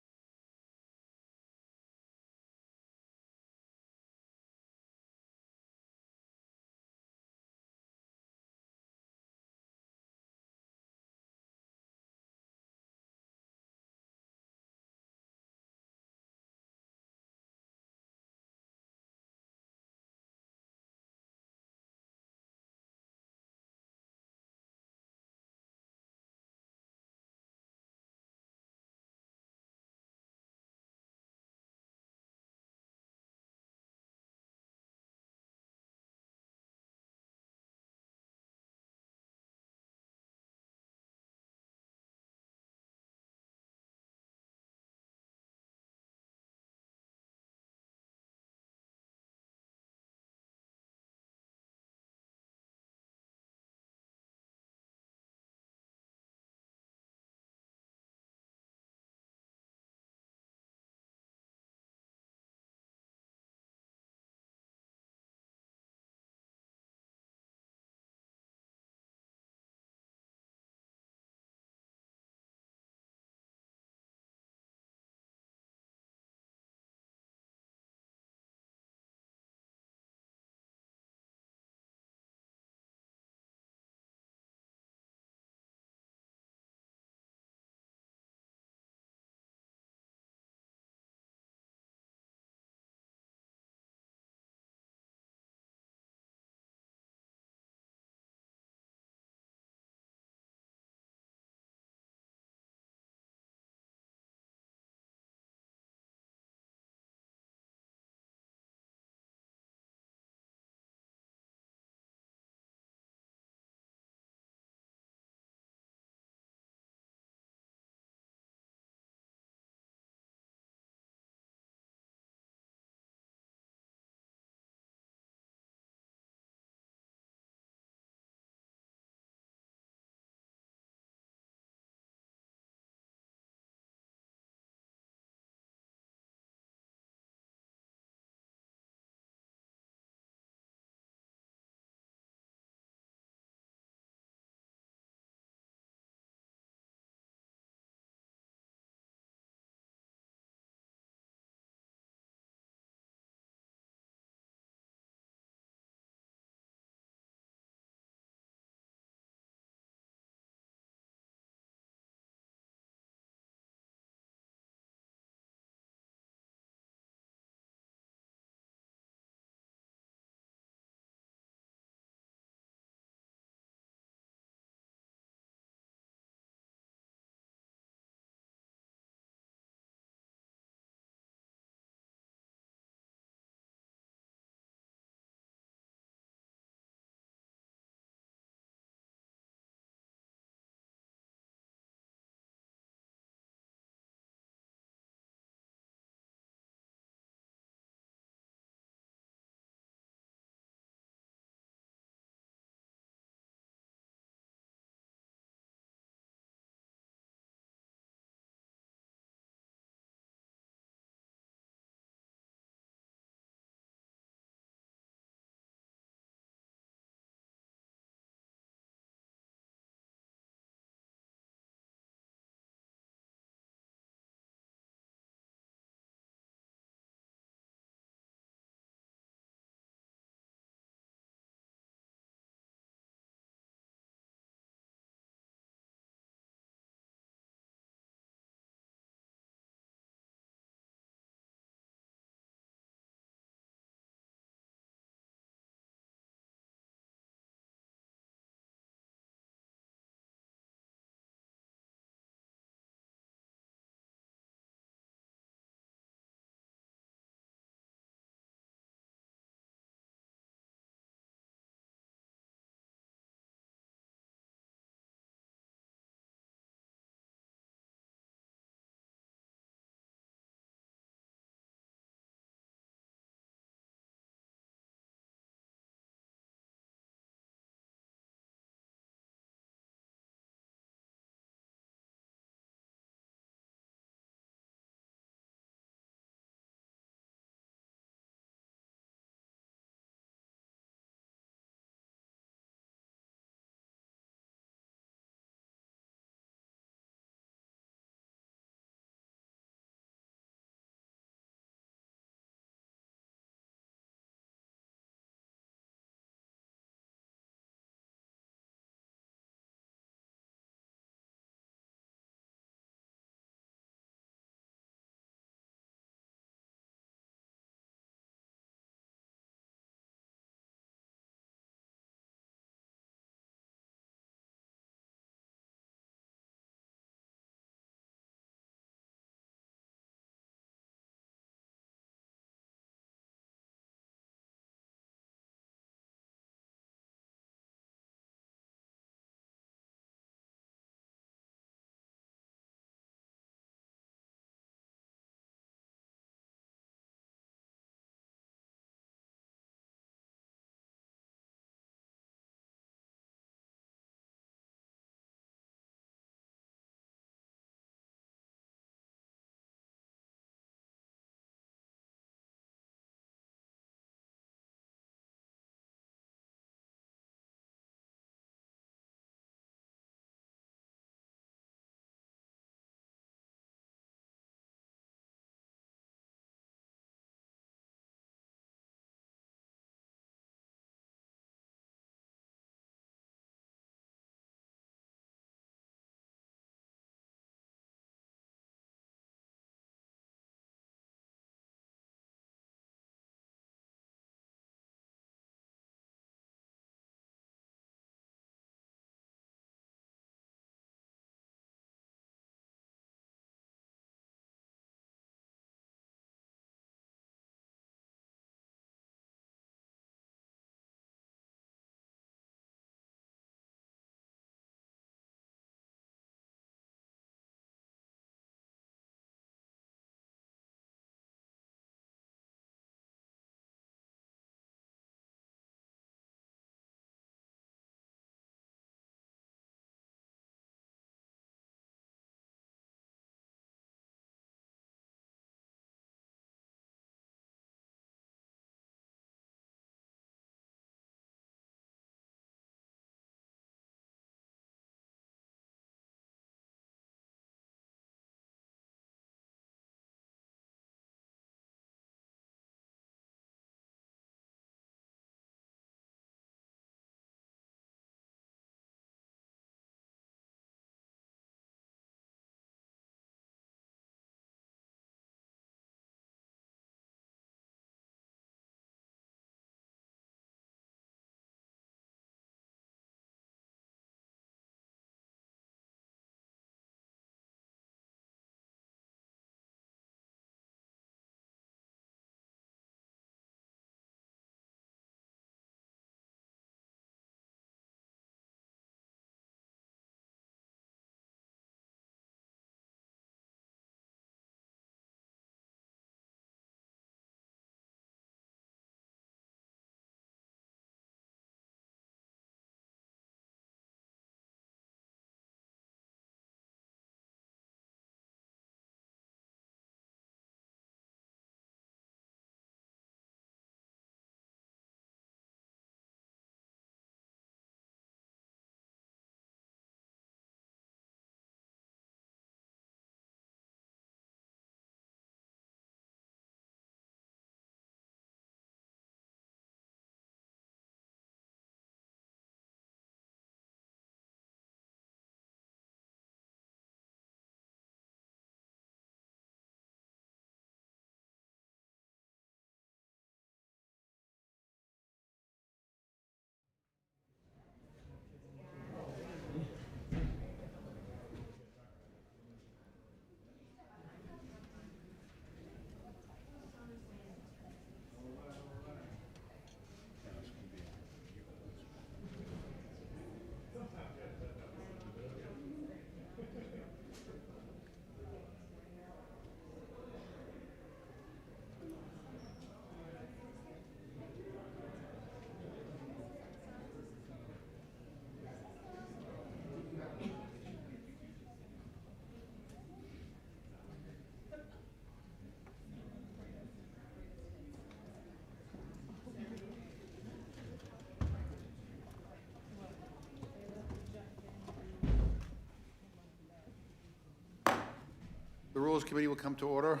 Rules Committee will come to order.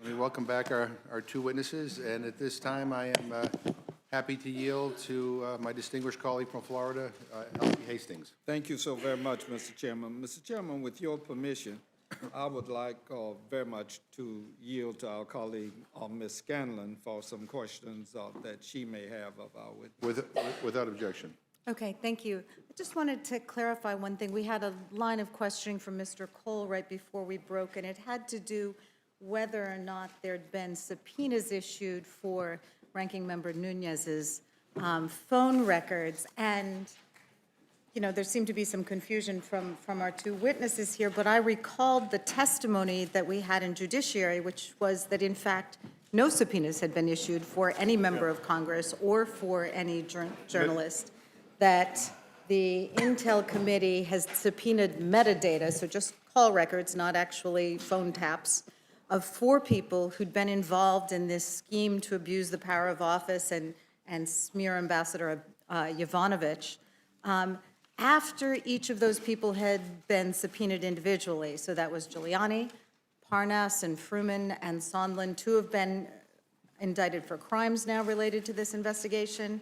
Let me welcome back our two witnesses, and at this time I am happy to yield to my distinguished colleague from Florida, L.P. Hastings. Thank you so very much, Mr. Chairman. Mr. Chairman, with your permission, I would like very much to yield to our colleague, Ms. Scanlon, for some questions that she may have of our witness. Without objection. Okay, thank you. I just wanted to clarify one thing. We had a line of questioning from Mr. Cole right before we broke, and it had to do whether or not there'd been subpoenas issued for Ranking Member Nunez's phone records. And, you know, there seemed to be some confusion from our two witnesses here, but I recalled the testimony that we had in Judiciary, which was that, in fact, no subpoenas had been issued for any member of Congress or for any journalist, that the Intel Committee has subpoenaed metadata, so just call records, not actually phone taps, of 4 people who'd been involved in this scheme to abuse the power of office and smear Ambassador Yovanovitch. After each of those people had been subpoenaed individually, so that was Giuliani, Parnas, and Fruman, and Sondland, 2 have been indicted for crimes now related to this investigation.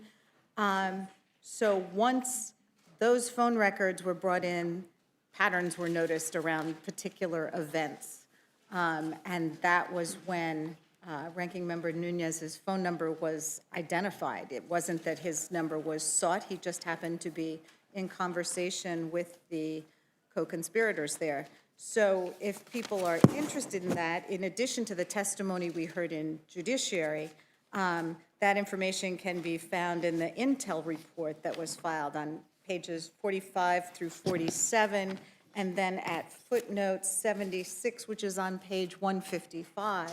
So once those phone records were brought in, patterns were noticed around particular events. And that was when Ranking Member Nunez's phone number was identified. It wasn't that his number was sought. He just happened to be in conversation with the co-conspirators there. So if people are interested in that, in addition to the testimony we heard in Judiciary, that information can be found in the Intel report that was filed on pages 45 through 47, and then at footnote 76, which is on page 155.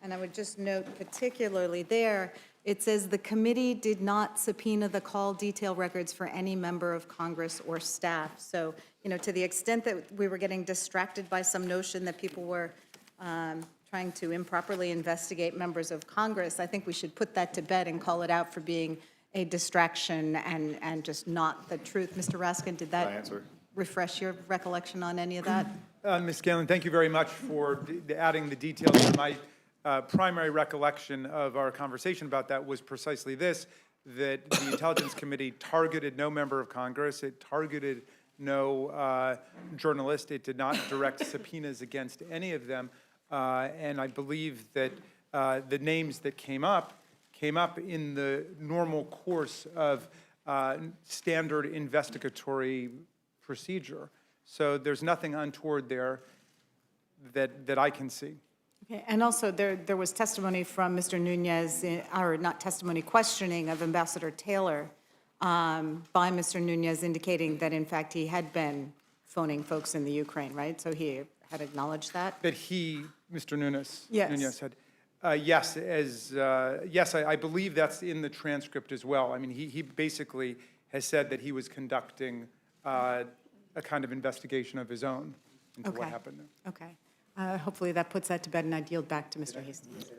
And I would just note particularly there, it says the committee did not subpoena the call detail records for any member of Congress or staff. So, you know, to the extent that we were getting distracted by some notion that people were trying to improperly investigate members of Congress, I think we should put that to bed and call it out for being a distraction and just not the truth. Mr. Raskin, did that refresh your recollection on any of that? Ms. Scanlon, thank you very much for adding the details. My primary recollection of our conversation about that was precisely this, that the Intelligence Committee targeted no member of Congress. It targeted no journalist. It did not direct subpoenas against any of them. And I believe that the names that came up in the normal course of standard investigatory procedure. So there's nothing untoward there that I can see. Okay, and also there was testimony from Mr. Nunez, or not testimony, questioning of Ambassador Taylor by Mr. Nunez, indicating that in fact he had been phoning folks in the Ukraine, right? So he had acknowledged that? That he, Mr. Nunez, Yes. Nunez said, yes, yes, I believe that's in the transcript as well. I mean, he basically has said that he was conducting a kind of investigation of his own into what happened there. Okay. Hopefully that puts that to bed, and I'd yield back to Mr. Hastings.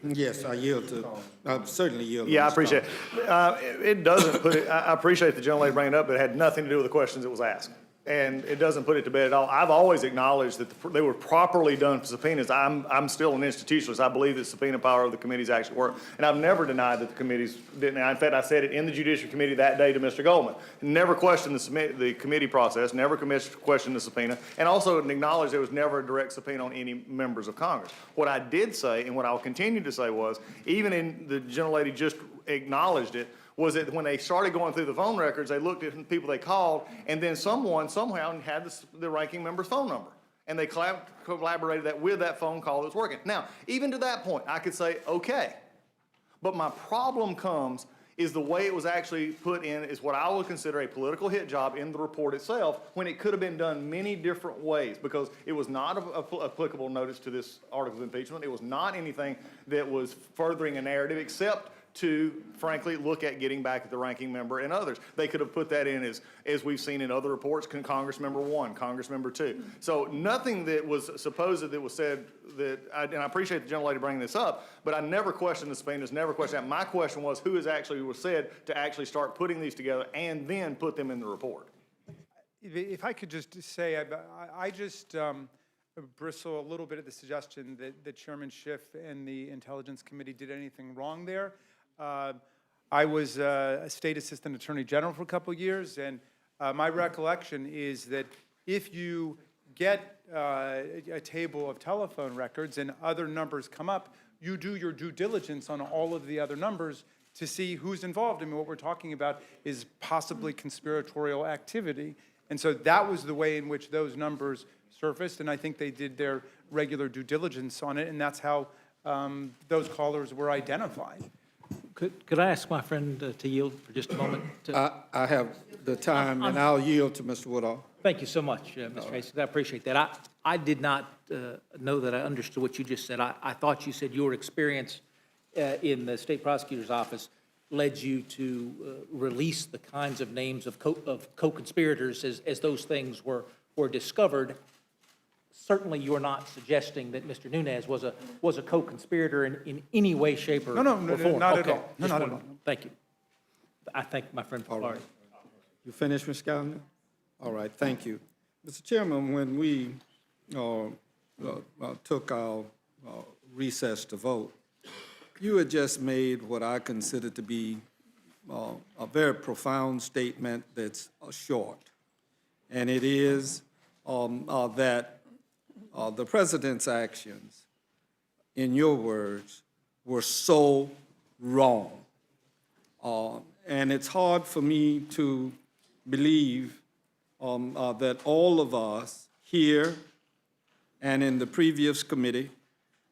Yes, I yield to, certainly yield to Yeah, I Ms. appreciate it. It doesn't put it, I appreciate the gentlelady bringing it up, but it had nothing to do with the questions that was asked. And it doesn't put it to bed at all. I've always acknowledged that they were properly done for subpoenas. I'm still an institutionalist. I believe that subpoena power of the committees actually work. And I've never denied that the committees didn't. In fact, I said it in the Judiciary Committee that day to Mr. Goldman. Never questioned the committee process, never questioned the subpoena, and also acknowledged there was never a direct subpoena on any members of Congress. What I did say, and what I'll continue to say was, even in the gentlelady just acknowledged it, was that when they started going through the phone records, they looked at the people they called, and then someone somehow had the ranking member's phone number. And they collaborated that with that phone call that's working. Now, even to that point, I could say, okay. But my problem is the way it was actually put in is what I would consider a political hit job in the report itself, when it could have been done many different ways, because it was not applicable notice to this article of impeachment. It was not anything that was furthering a narrative, except to, frankly, look at getting back at the ranking member and others. They could have put that in as we've seen in other reports, Congress member 1, Congress member 2. So nothing that was supposed that was said that, and I appreciate the gentlelady bringing this up, but I never questioned the subpoenas, never questioned that. My question was who was said to actually start putting these together and then put them in the report. If I could just say, bristle a little bit at the suggestion that Chairman Schiff and the Intelligence Committee did anything wrong there. I was a state assistant attorney general for a couple of years, and my recollection is that if you get a table of telephone records and other numbers come up, you do your due diligence on all of the other numbers to see who's involved. I mean, what we're talking about is possibly conspiratorial activity. And so that was the way in which those numbers surfaced, and I think they did their regular due diligence on it, and that's how those callers were identified. Could I ask my friend to yield for just a moment? I have the time, and I'll yield to Mr. Woodall. Thank you so much, Mr. Hastings. I appreciate that. I did not know that I understood what you just said. I thought you said your experience in the state prosecutor's office led you to release the kinds of names of co-conspirators as those things were discovered. Certainly, you're not suggesting that Mr. Nunes was a co-conspirator in any way, shape, or No, form. not Okay. at all. No, not at all. Thank you. I thank my friend for All right. clarity. You finished, Ms. Scallon? All right, thank you. Mr. Chairman, when we took our recess to vote, you had just made what I consider to be a very profound statement that's short. And it is that the president's actions, in your words, were so wrong. And it's hard for me to believe that all of us here and in the previous committee,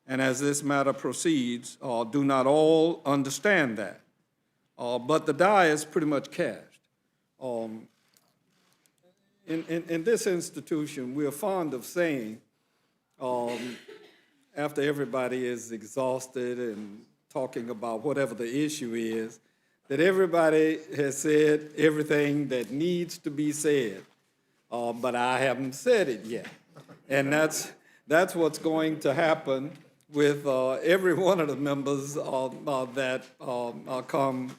and as this matter proceeds, do not all understand that. But the die is pretty much cast. In this institution, we are fond of saying, after everybody is exhausted and talking about whatever the issue is, that everybody has said everything that needs to be said, but I haven't said it yet. And that's what's going to happen with every one of the members that come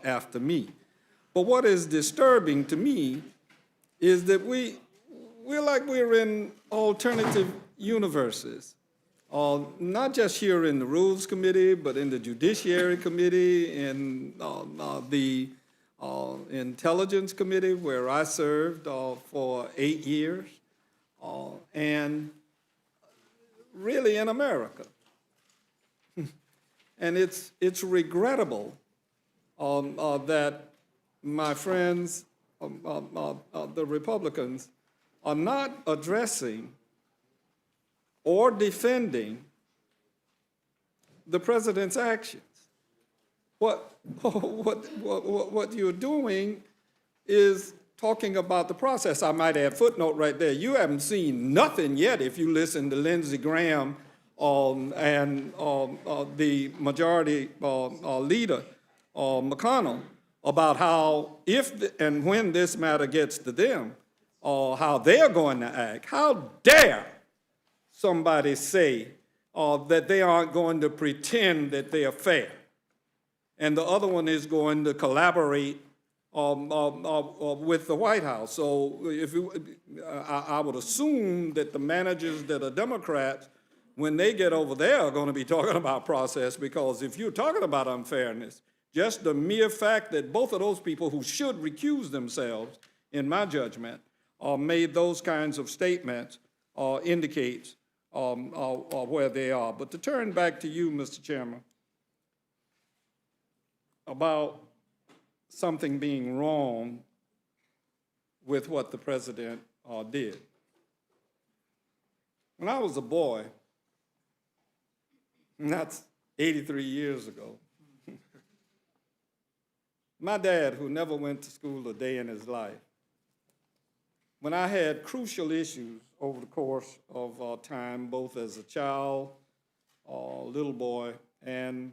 after me. But what is disturbing to me is that we're like we're in alternative universes. Not just here in the Rules Committee, but in the Judiciary Committee, in the Intelligence Committee, where I served for 8 years, and really in America. And it's regrettable that my friends, the Republicans, are not addressing or defending the president's actions. What you're doing is talking about the process. I might add footnote right there. You haven't seen nothing yet if you listen to Lindsey Graham and the majority leader, McConnell, about how if and when this matter gets to them, how they're going to act. How dare somebody say that they aren't going to pretend that they are fair, and the other one is going to collaborate with the White House. So I would assume that the managers that are Democrats, when they get over there, are going to be talking about process, because if you're talking about unfairness, just the mere fact that both of those people who should recuse themselves, in my judgment, made those kinds of statements indicates where they are. But to turn back to you, Mr. Chairman, about something being wrong with what the president did. When I was a boy, and that's 83 years ago, my dad, who never went to school a day in his life, when I had crucial issues over the course of time, both as a child, little boy, and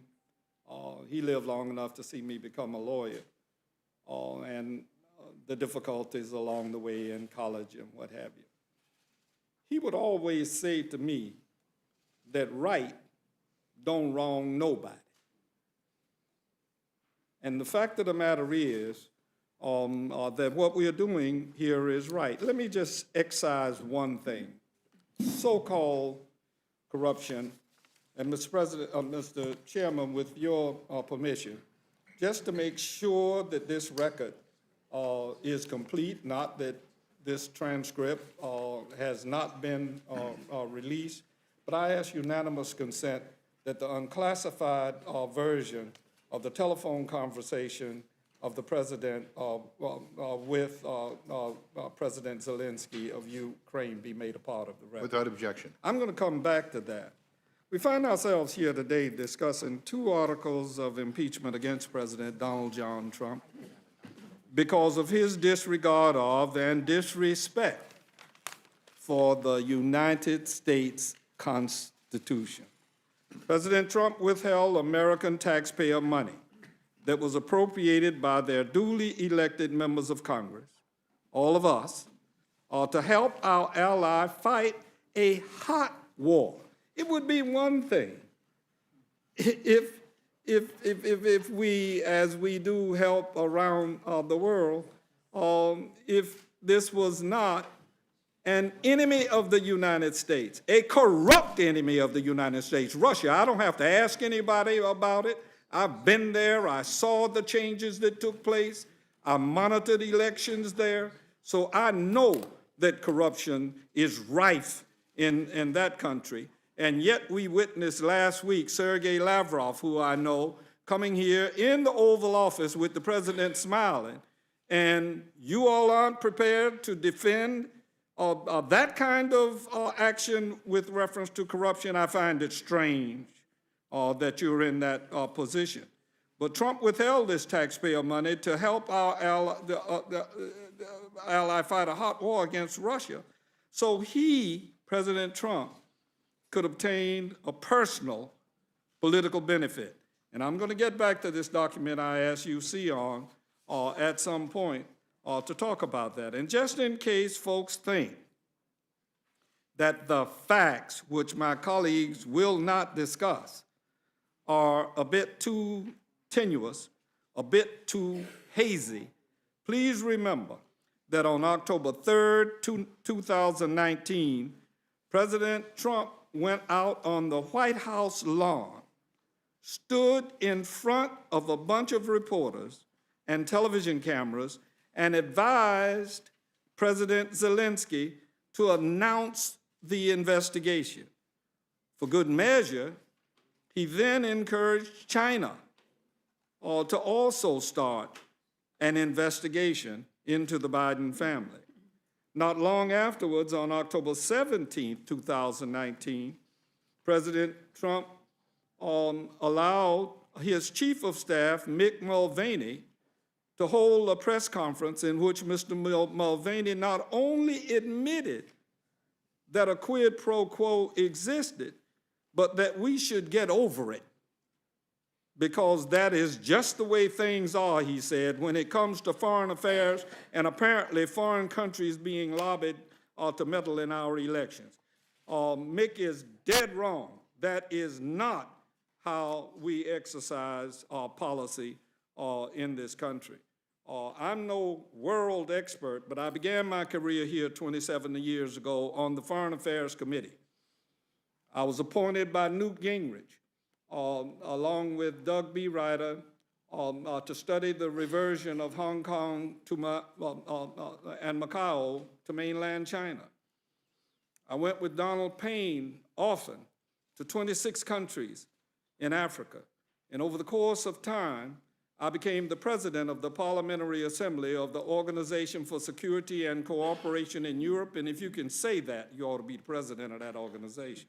he lived long enough to see me become a lawyer, and the difficulties along the way in college and what have you. He would always say to me that right don't wrong nobody. And the fact of the matter is that what we are doing here is right. Let me just excise one thing. so-called corruption, and Mr. Chairman, with your permission, just to make sure that this record is complete, not that this transcript has not been released, but I ask unanimous consent that the unclassified version of the telephone conversation of the President with President Zelensky of Ukraine be made a part of the record. Without objection. I'm going to come back to that. We find ourselves here today discussing 2 articles of impeachment against President Donald John Trump because of his disregard of and disrespect for the United States Constitution. President Trump withheld American taxpayer money that was appropriated by their duly elected members of Congress, all of us, to help our ally fight a hot war. It would be one thing if we, as we do help around the world, if this was not an enemy of the United States, a corrupt enemy of the United States, Russia. I don't have to ask anybody about it. I've been there. I saw the changes that took place. I monitored elections there. So I know that corruption is rife in that country. And yet we witnessed last week Sergei Lavrov, who I know, coming here in the Oval Office with the president smiling. And you all aren't prepared to defend that kind of action with reference to corruption. I find it strange that you're in that position. But Trump withheld this taxpayer money to help our ally fight a hot war against Russia. So he, President Trump, could obtain a personal political benefit. And I'm going to get back to this document I asked UC on at some point to talk about that. And just in case folks think that the facts, which my colleagues will not discuss, are a bit too tenuous, a bit too hazy, please remember that on October 3rd, 2019, President Trump went out on the White House lawn, stood in front of a bunch of reporters and television cameras, and advised President Zelensky to announce the investigation. For good measure, he then encouraged China to also start an investigation into the Biden family. Not long afterwards, on October 17, 2019, President Trump allowed his chief of staff, Mick Mulvaney, to hold a press conference in which Mr. Mulvaney not only admitted that a quid pro quo existed, but that we should get over it, because that is just the way things are, he said, when it comes to foreign affairs and apparently foreign countries being lobbied to meddle in our elections. Mick is dead wrong. That is not how we exercise our policy in this country. I'm no world expert, but I began my career here 27 years ago on the Foreign Affairs Committee. I was appointed by Newt Gingrich, along with Doug B. Ryder, to study the reversion of Hong Kong and Macau to mainland China. I went with Donald Payne often to 26 countries in Africa. And over the course of time, I became the president of the Parliamentary Assembly of the Organization for Security and Cooperation in Europe. And if you can say that, you ought to be the president of that organization.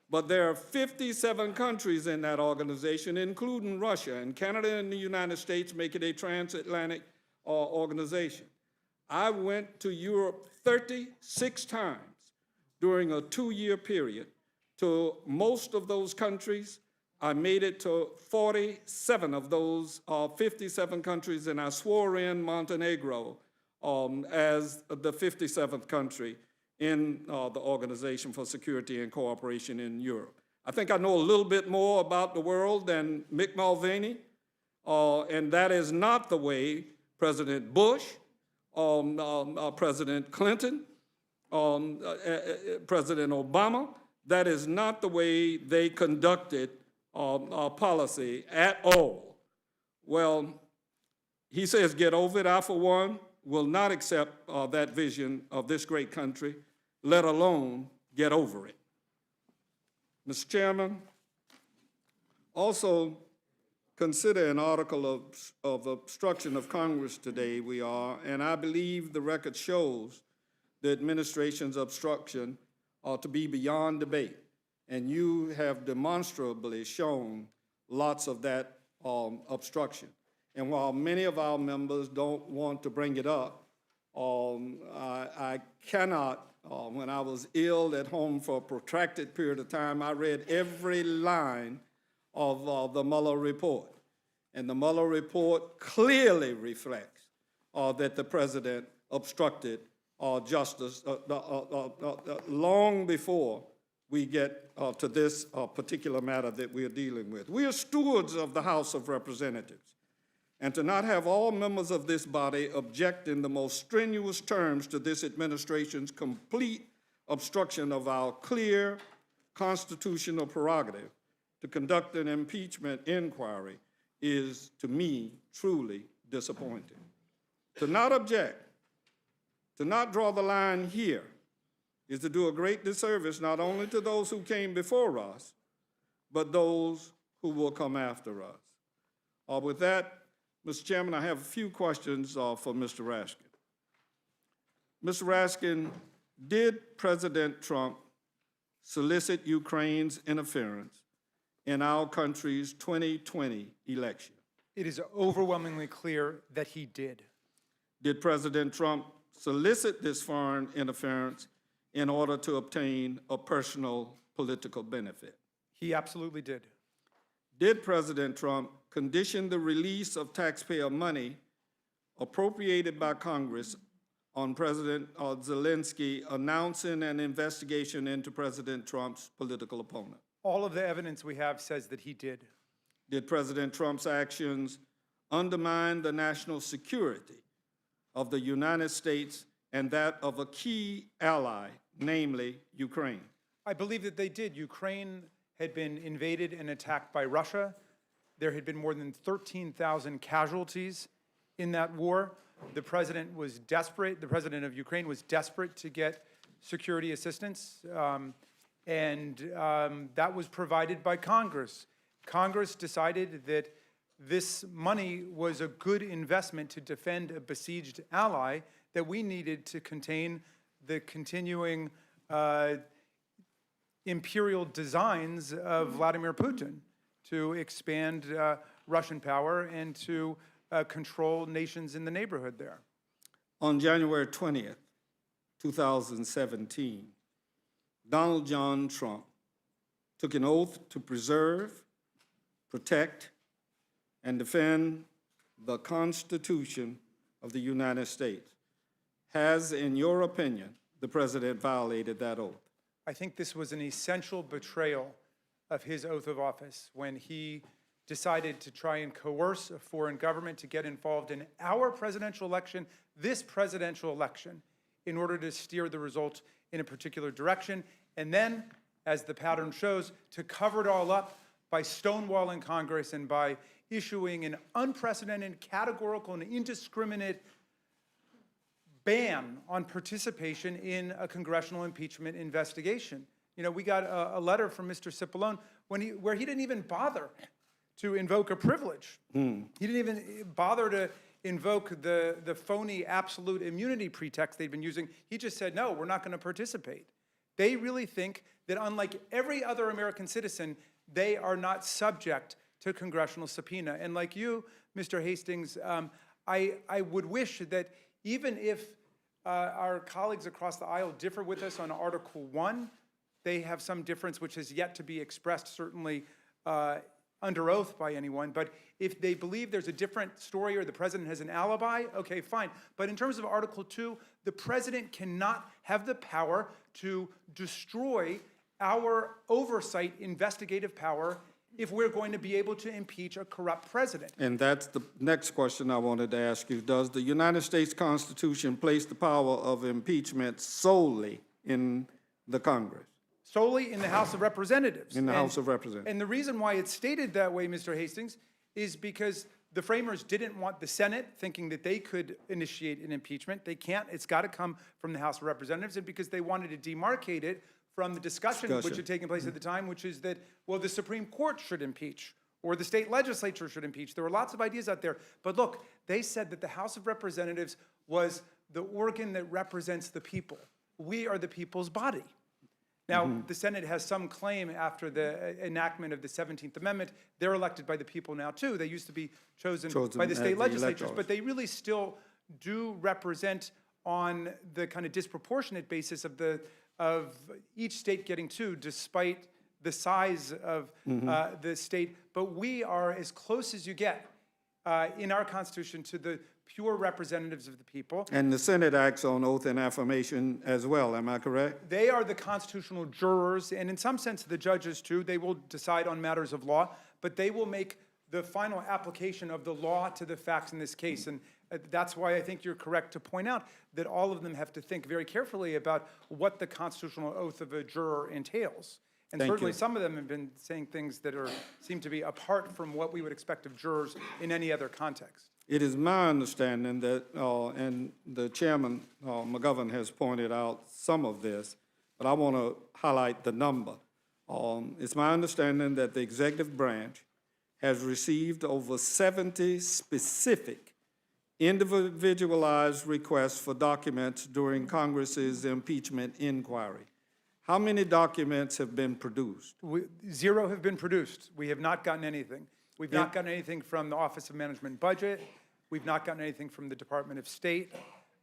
But there are 57 countries in that organization, including Russia, and Canada and the United States make it a transatlantic organization. I went to Europe 36 times during a 2-year period to most of those countries. I made it to 47 of those 57 countries, and I swore in Montenegro as the 57th country in the Organization for Security and Cooperation in Europe. I think I know a little bit more about the world than Mick Mulvaney, and that is not the way President Bush, President Clinton, President Obama. That is not the way they conducted policy at all. Well, he says, get over it. I, for one, will not accept that vision of this great country, let alone get over it. Mr. Chairman, also consider an article of obstruction of Congress today, and I believe the record shows the administration's obstruction to be beyond debate. And you have demonstrably shown lots of that obstruction. And while many of our members don't want to bring it up, I cannot, when I was ill at home for a protracted period of time, I read every line of the Mueller report. And the Mueller report clearly reflects that the president obstructed justice long before we get to this particular matter that we are dealing with. We are stewards of the House of Representatives. And to not have all members of this body object in the most strenuous terms to this administration's complete obstruction of our clear constitutional prerogative to conduct an impeachment inquiry is, to me, truly disappointing. To not object, to not draw the line here, is to do a great disservice not only to those who came before us, but those who will come after us. With that, Mr. Chairman, I have a few questions for Mr. Raskin. Mr. Raskin, did President Trump solicit Ukraine's interference in our country's 2020 election? It is overwhelmingly clear that he did. Did President Trump solicit this foreign interference in order to obtain a personal political benefit? He absolutely did. Did President Trump condition the release of taxpayer money appropriated by Congress on President Zelensky announcing an investigation into President Trump's political opponent? All of the evidence we have says that he did. Did President Trump's actions undermine the national security of the United States and that of a key ally, namely Ukraine? I believe that they did. Ukraine had been invaded and attacked by Russia. There had been more than 13,000 casualties in that war. The president was desperate. The president of Ukraine was desperate to get security assistance, and that was provided by Congress. Congress decided that this money was a good investment to defend a besieged ally, that we needed to contain the continuing imperial designs of Vladimir Putin to expand Russian power and to control nations in the neighborhood there. On January 20th, 2017, Donald John Trump took an oath to preserve, protect, and defend the Constitution of the United States. Has, in your opinion, the president violated that oath? I think this was an essential betrayal of his oath of office when he decided to try and coerce a foreign government to get involved in our presidential election, this presidential election, in order to steer the result in a particular direction. And then, as the pattern shows, to cover it all up by stonewalling Congress and by issuing an unprecedented, categorical, and indiscriminate ban on participation in a congressional impeachment investigation. You know, we got a letter from Mr. Cipollone where he didn't even bother to invoke a privilege. He didn't even bother to invoke the phony absolute immunity pretext they've been using. He just said, no, we're not going to participate. They really think that unlike every other American citizen, they are not subject to congressional subpoena. And like you, Mr. Hastings, I would wish that even if our colleagues across the aisle differ with us on Article 1, they have some difference which has yet to be expressed, certainly under oath by anyone. But if they believe there's a different story or the president has an alibi, okay, fine. But in terms of Article 2, the president cannot have the power to destroy our oversight investigative power if we're going to be able to impeach a corrupt president. And that's the next question I wanted to ask you. Does the United States Constitution place the power of impeachment solely in the Congress? Solely in the House of Representatives. In the House of Representatives. And the reason why it's stated that way, Mr. Hastings, is because the framers didn't want the Senate thinking that they could initiate an impeachment. They can't. It's got to come from the House of Representatives, and because they wanted to demarcate it from the discussion which had taken place at the time, which is that, well, the Supreme Court should impeach, or the state legislature should impeach. There were lots of ideas out there. But look, they said that the House of Representatives was the organ that represents the people. We are the people's body. Now, the Senate has some claim after the enactment of the 17th Amendment. They're elected by the people now, too. They used to be chosen by the state legislatures, but they really still do represent on the kind of disproportionate basis of each state getting two, despite the size of the state. But we are as close as you get in our Constitution to the pure representatives of the people. And the Senate acts on oath and affirmation as well, am I correct? They are the constitutional jurors, and in some sense the judges too. They will decide on matters of law, but they will make the final application of the law to the facts in this case. And that's why I think you're correct to point out that all of them have to think very carefully about what the constitutional oath of a juror entails. And certainly some of them have been saying things that seem to be apart from what we would expect of jurors in any other context. It is my understanding that, and the chairman, McGovern, has pointed out some of this, but I want to highlight the number. It's my understanding that the executive branch has received over 70 specific individualized requests for documents during Congress's impeachment inquiry. How many documents have been produced? Zero have been produced. We have not gotten anything. We've not gotten anything from the Office of Management and Budget. We've not gotten anything from the Department of State.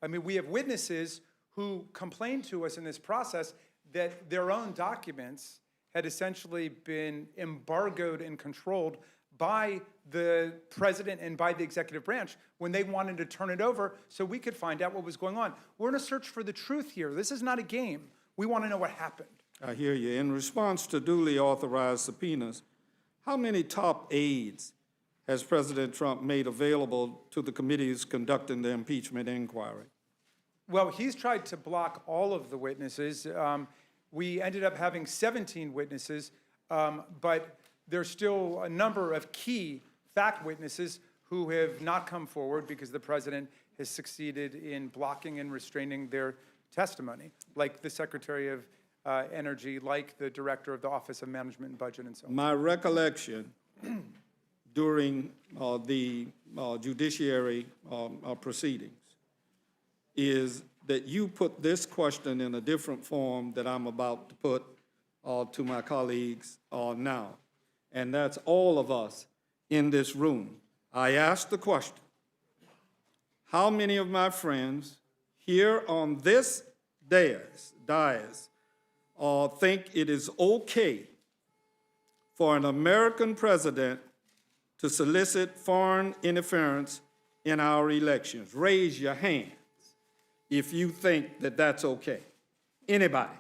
I mean, we have witnesses who complained to us in this process that their own documents had essentially been embargoed and controlled by the president and by the executive branch when they wanted to turn it over so we could find out what was going on. We're in a search for the truth here. This is not a game. We want to know what happened. I hear you. In response to duly authorized subpoenas, how many top aides has President Trump made available to the committees conducting the impeachment inquiry? Well, he's tried to block all of the witnesses. We ended up having 17 witnesses, but there's still a number of key fact witnesses who have not come forward because the president has succeeded in blocking and restraining their testimony, like the Secretary of Energy, like the Director of the Office of Management and Budget, and so on. My recollection during the judiciary proceedings is that you put this question in a different form that I'm about to put to my colleagues now. And that's all of us in this room. I asked the question, how many of my friends here on this dais think it is okay for an American president to solicit foreign interference in our elections? Raise your hands if you think that that's okay. Anybody?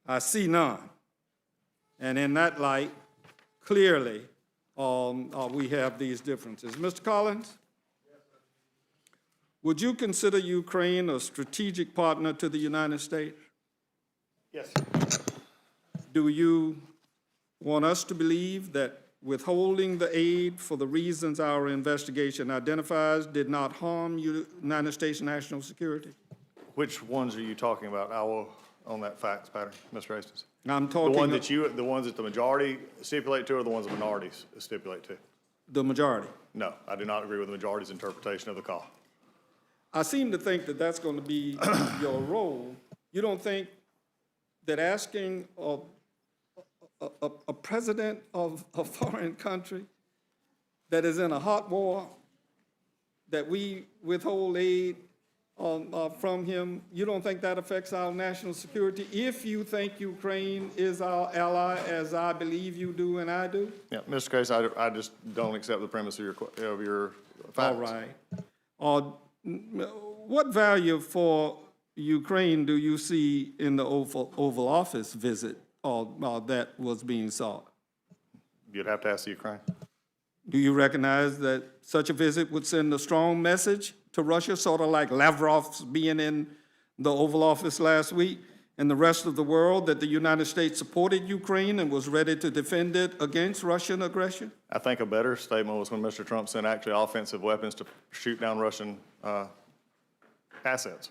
I see none. And in that light, clearly, we have these differences. Mr. Collins? Would you consider Ukraine a strategic partner to the United States? Yes. Do you want us to believe that withholding the aid for the reasons our investigation identifies did not harm United States national security? Which ones are you talking about? I will on that facts pattern, Mr. Hastings. I'm talking the ones that the majority stipulate to, or the ones the minorities stipulate to? The majority. No, I do not agree with the majority's interpretation of the call. I seem to think that that's going to be your role. You don't think that asking a president of a foreign country that is in a hot war, that we withhold aid from him, you don't think that affects our national security if you think Ukraine is our ally, as I believe you do and I do? Yeah, Mr. Case, I just don't accept the premise of your facts. All right. What value for Ukraine do you see in the Oval Office visit that was being sought? You'd have to ask the Ukraine. Do you recognize that such a visit would send a strong message to Russia, sort of like Lavrov's being in the Oval Office last week, and the rest of the world, that the United States supported Ukraine and was ready to defend it against Russian aggression? I think a better statement was when Mr. Trump sent actually offensive weapons to shoot down Russian assets.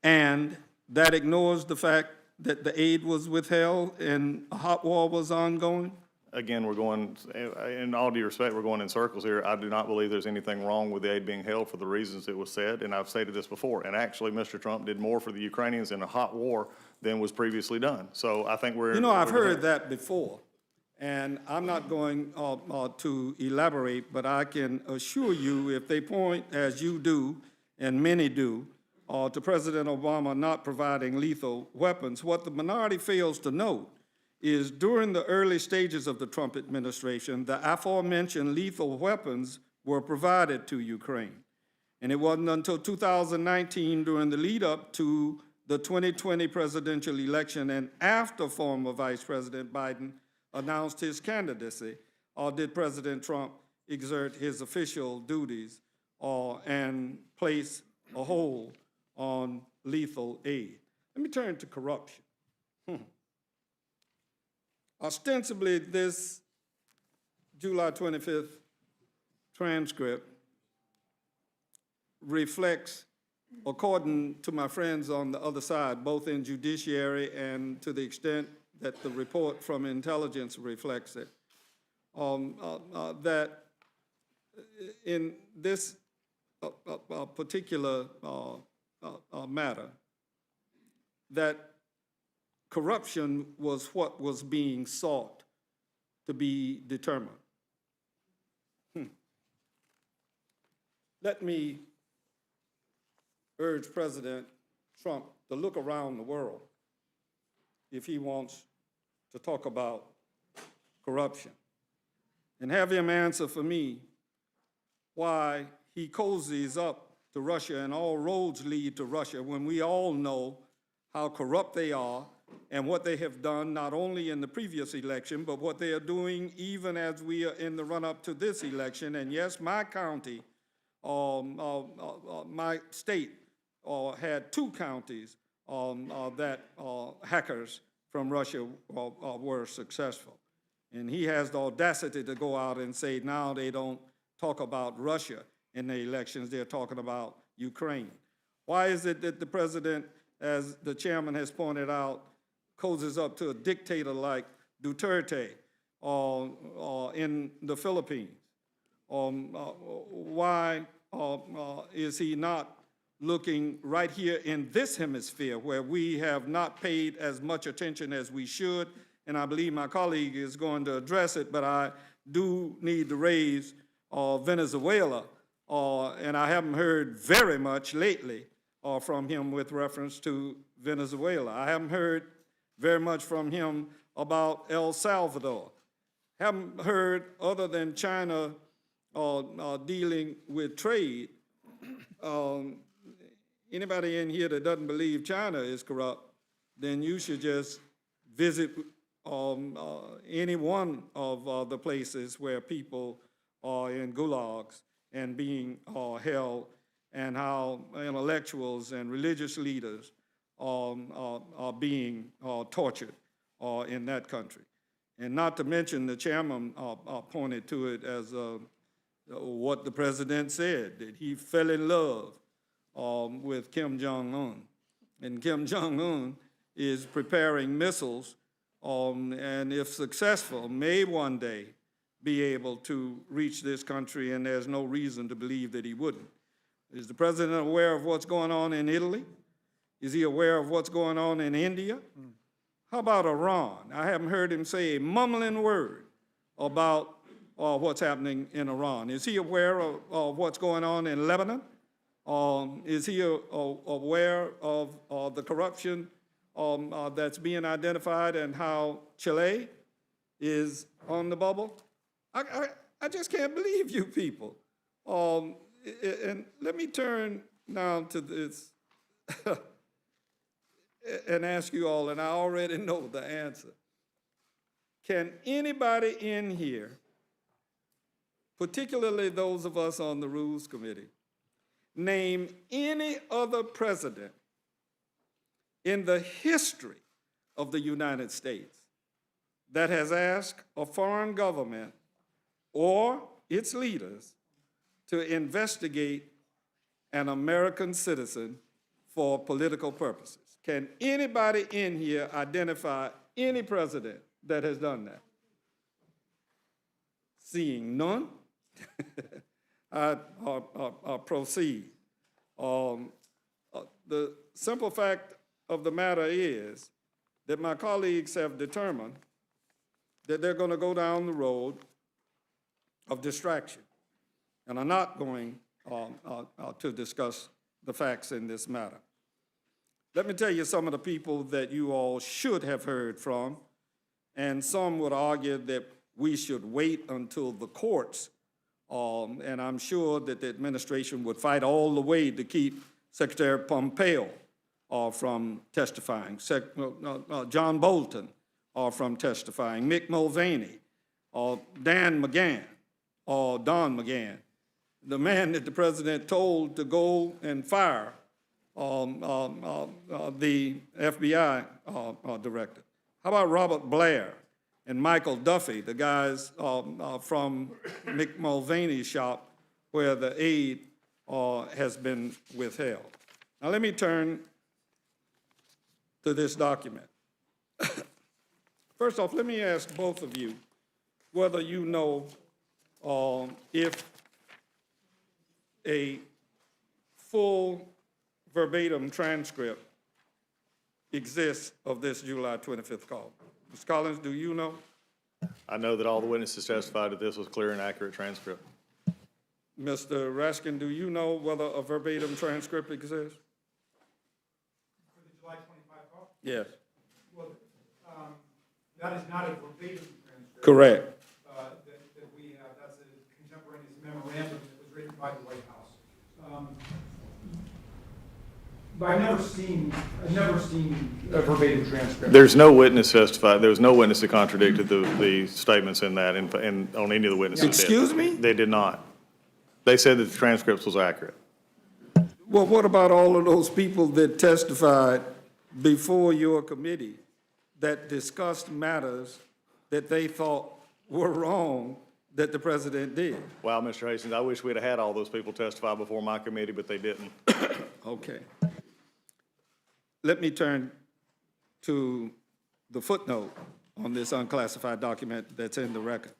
And that ignores the fact that the aid was withheld and a hot war was ongoing? Again, we're going, in all due respect, we're going in circles here. I do not believe there's anything wrong with the aid being held for the reasons it was said, and I've stated this before. And actually, Mr. Trump did more for the Ukrainians in a hot war than was previously done. So I think we're— You know, I've heard that before, and I'm not going to elaborate, but I can assure you, if they point, as you do, and many do, to President Obama not providing lethal weapons, what the minority fails to note is during the early stages of the Trump administration, the aforementioned lethal weapons were provided to Ukraine. And it wasn't until 2019, during the lead up to the 2020 presidential election and after former Vice President Biden announced his candidacy, did President Trump exert his official duties and place a hold on lethal aid. Let me turn to corruption. Ostensibly, this July 25th transcript reflects, according to my friends on the other side, both in judiciary and to the extent that the report from intelligence reflects it, that in this particular matter, that corruption was what was being sought to be determined. Let me urge President Trump to look around the world if he wants to talk about corruption, and have him answer for me why he cozies up to Russia and all roads lead to Russia when we all know how corrupt they are and what they have done not only in the previous election, but what they are doing even as we are in the run-up to this election. And yes, my county, my state, had 2 counties that hackers from Russia were successful. And he has the audacity to go out and say now they don't talk about Russia in the elections, they're talking about Ukraine. Why is it that the president, as the chairman has pointed out, cozies up to a dictator like Duterte in the Philippines? Why is he not looking right here in this hemisphere where we have not paid as much attention as we should? And I believe my colleague is going to address it, but I do need to raise Venezuela, and I haven't heard very much lately from him with reference to Venezuela. I haven't heard very much from him about El Salvador. Haven't heard, other than China dealing with trade. Anybody in here that doesn't believe China is corrupt, then you should just visit any one of the places where people are in gulags and being held, and how intellectuals and religious leaders are being tortured in that country. And not to mention, the chairman pointed to it as what the president said, that he fell in love with Kim Jong-un. And Kim Jong-un is preparing missiles, and if successful, may one day be able to reach this country, and there's no reason to believe that he wouldn't. Is the president aware of what's going on in Italy? Is he aware of what's going on in India? How about Iran? I haven't heard him say a mumbling word about what's happening in Iran. Is he aware of what's going on in Lebanon? Is he aware of the corruption that's being identified and how Chile is on the bubble? I just can't believe you people. And let me turn now to this. and ask you all, and I already know the answer. Can anybody in here, particularly those of us on the Rules Committee, name any other president in the history of the United States that has asked a foreign government or its leaders to investigate an American citizen for political purposes? Can anybody in here identify any president that has done that? Seeing none, I'll proceed. The simple fact of the matter is that my colleagues have determined that they're going to go down the road of distraction and are not going to discuss the facts in this matter. Let me tell you some of the people that you all should have heard from, and some would argue that we should wait until the courts, and I'm sure that the administration would fight all the way to keep Secretary Pompeo from testifying, John Bolton from testifying, Mick Mulvaney, Dan McGahn, Don McGahn, the man that the president told to go and fire the FBI director. How about Robert Blair and Michael Duffy, the guys from Mick Mulvaney's shop where the aid has been withheld? Now let me turn to this document. First off, let me ask both of you whether you know if a full verbatim transcript exists of this July 25th call. Ms. Collins, do you know? I know that all the witnesses testified that this was clear and accurate transcript. Mr. Raskin, do you know whether a verbatim transcript exists? For the July 25 call? Yes. Well, that is not a verbatim transcript. Correct. That we have. That's a contemporaneous memorandum that was written by the White House. But I've never seen a verbatim transcript. There's no witness testified. There was no witness that contradicted the statements in that and on any of the witnesses. Excuse me? They did not. They said that the transcript was accurate. Well, what about all of those people that testified before your committee that discussed matters that they thought were wrong that the president did? Wow, Mr. Hastings, I wish we'd have had all those people testify before my committee, but they didn't. Okay. Let me turn to the footnote on this unclassified document that's in the record.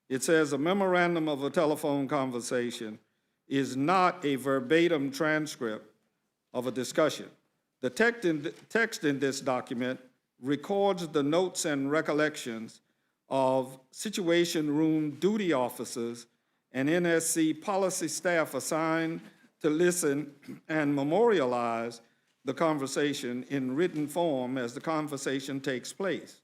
It says a memorandum of a telephone conversation is not a verbatim transcript of a discussion. The text in this document records the notes and recollections of Situation Room duty officers and NSC policy staff assigned to listen and memorialize the conversation in written form as the conversation takes place.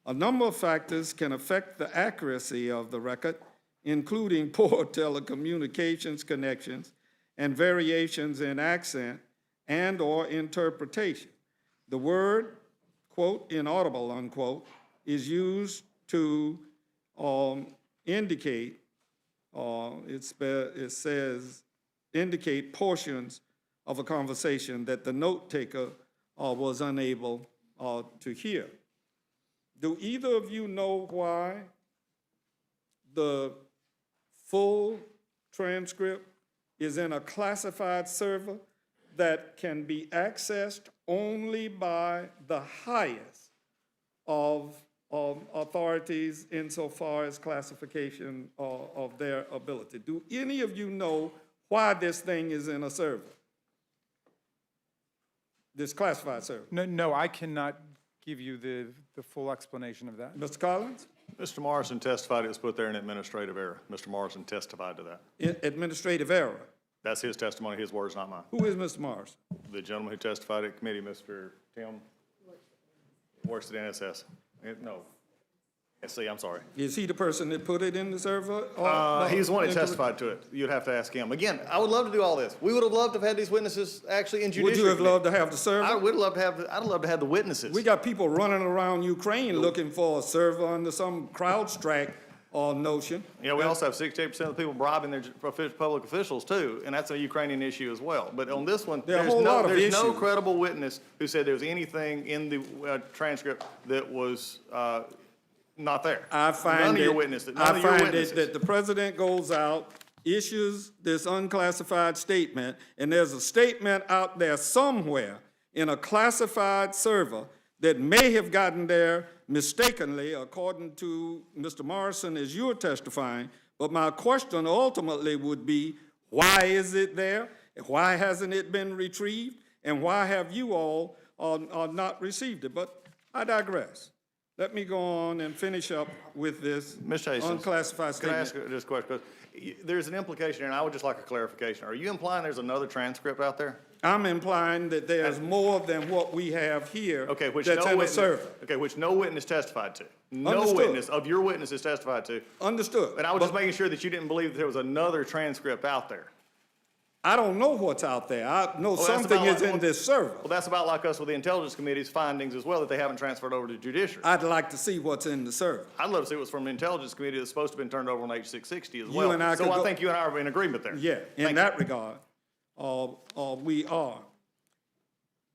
A number of factors can affect the accuracy of the record, including poor telecommunications connections and variations in accent and/or interpretation. The word, quote, inaudible, unquote, is used to indicate, it says, indicate portions of a conversation that the note taker was unable to hear. Do either of you know why the full transcript is in a classified server that can be accessed only by the highest of authorities insofar as classification of their ability? Do any of you know why this thing is in a server? This classified server? No, I cannot give you the full explanation of that. Mr. Collins? Mr. Morrison testified it was put there in administrative error. Mr. Morrison testified to that. Administrative error? That's his testimony, his words, not mine. Who is Mr. Morrison? The gentleman who testified at committee, Mr. Tim, works at NSS. No. See, I'm sorry. Is he the person that put it in the server? or- He's the one that into the- testified to it. You'd have to ask him. Again, I would love to do all this. We would have loved to have had these witnesses actually in judiciary. Would you have committee. loved to have the server? I would love to have. I'd love to have the witnesses. We got people running around Ukraine looking for a server under some CrowdStrike notion. You know, we also have 68% of the people bribing their public officials too, and that's a Ukrainian issue as well. But on this one, There are a there's whole lot of there's no issues. credible witness who said there was anything in the transcript that was not there. I find none of your it- witnesses. I None of your find witnesses. it that the president goes out, issues this unclassified statement, and there's a statement out there somewhere in a classified server that may have gotten there mistakenly, according to Mr. Morrison, as you're testifying. But my question ultimately would be, why is it there? Why hasn't it been retrieved? And why have you all not received it? But I digress. Let me go on and finish up with this unclassified Can I statement. ask just a question? 'Cause there's an implication here, and I would just like a clarification. Are you implying there's another transcript out there? I'm implying that there's more than what we have here Okay, which that's no in the witness, server. okay, which no witness testified to. No Understood. witness of your witnesses testified to. Understood. And I was just making sure that you didn't believe that there was another transcript out there. I don't know what's out there. I know Well, that's something about is like- in this server. Well, that's about like us with the Intelligence Committee's findings as well, that they haven't transferred over to judiciary. I'd like to see what's in the server. I'd love to see what's from the Intelligence Committee that's supposed to have been turned over on H-660 as You well. and I So could I go- think you and I are in agreement there. Yeah, in that regard, we are.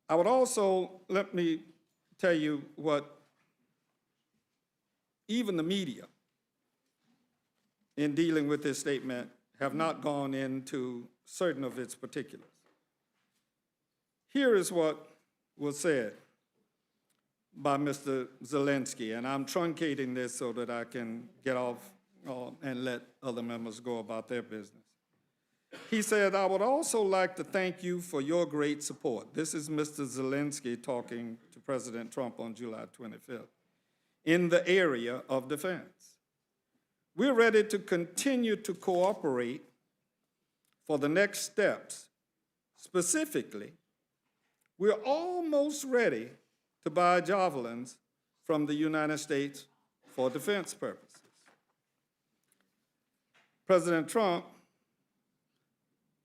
I would also, let me tell you what even the media, in dealing with this statement, have not gone into certain of its particulars. Here is what was said by Mr. Zelensky, and I'm truncating this so that I can get off and let other members go about their business. He said, I would also like to thank you for your great support. This is Mr. Zelensky talking to President Trump on July 25th, in the area of defense. We're ready to continue to cooperate for the next steps. Specifically, we're almost ready to buy javelins from the United States for defense purposes. President Trump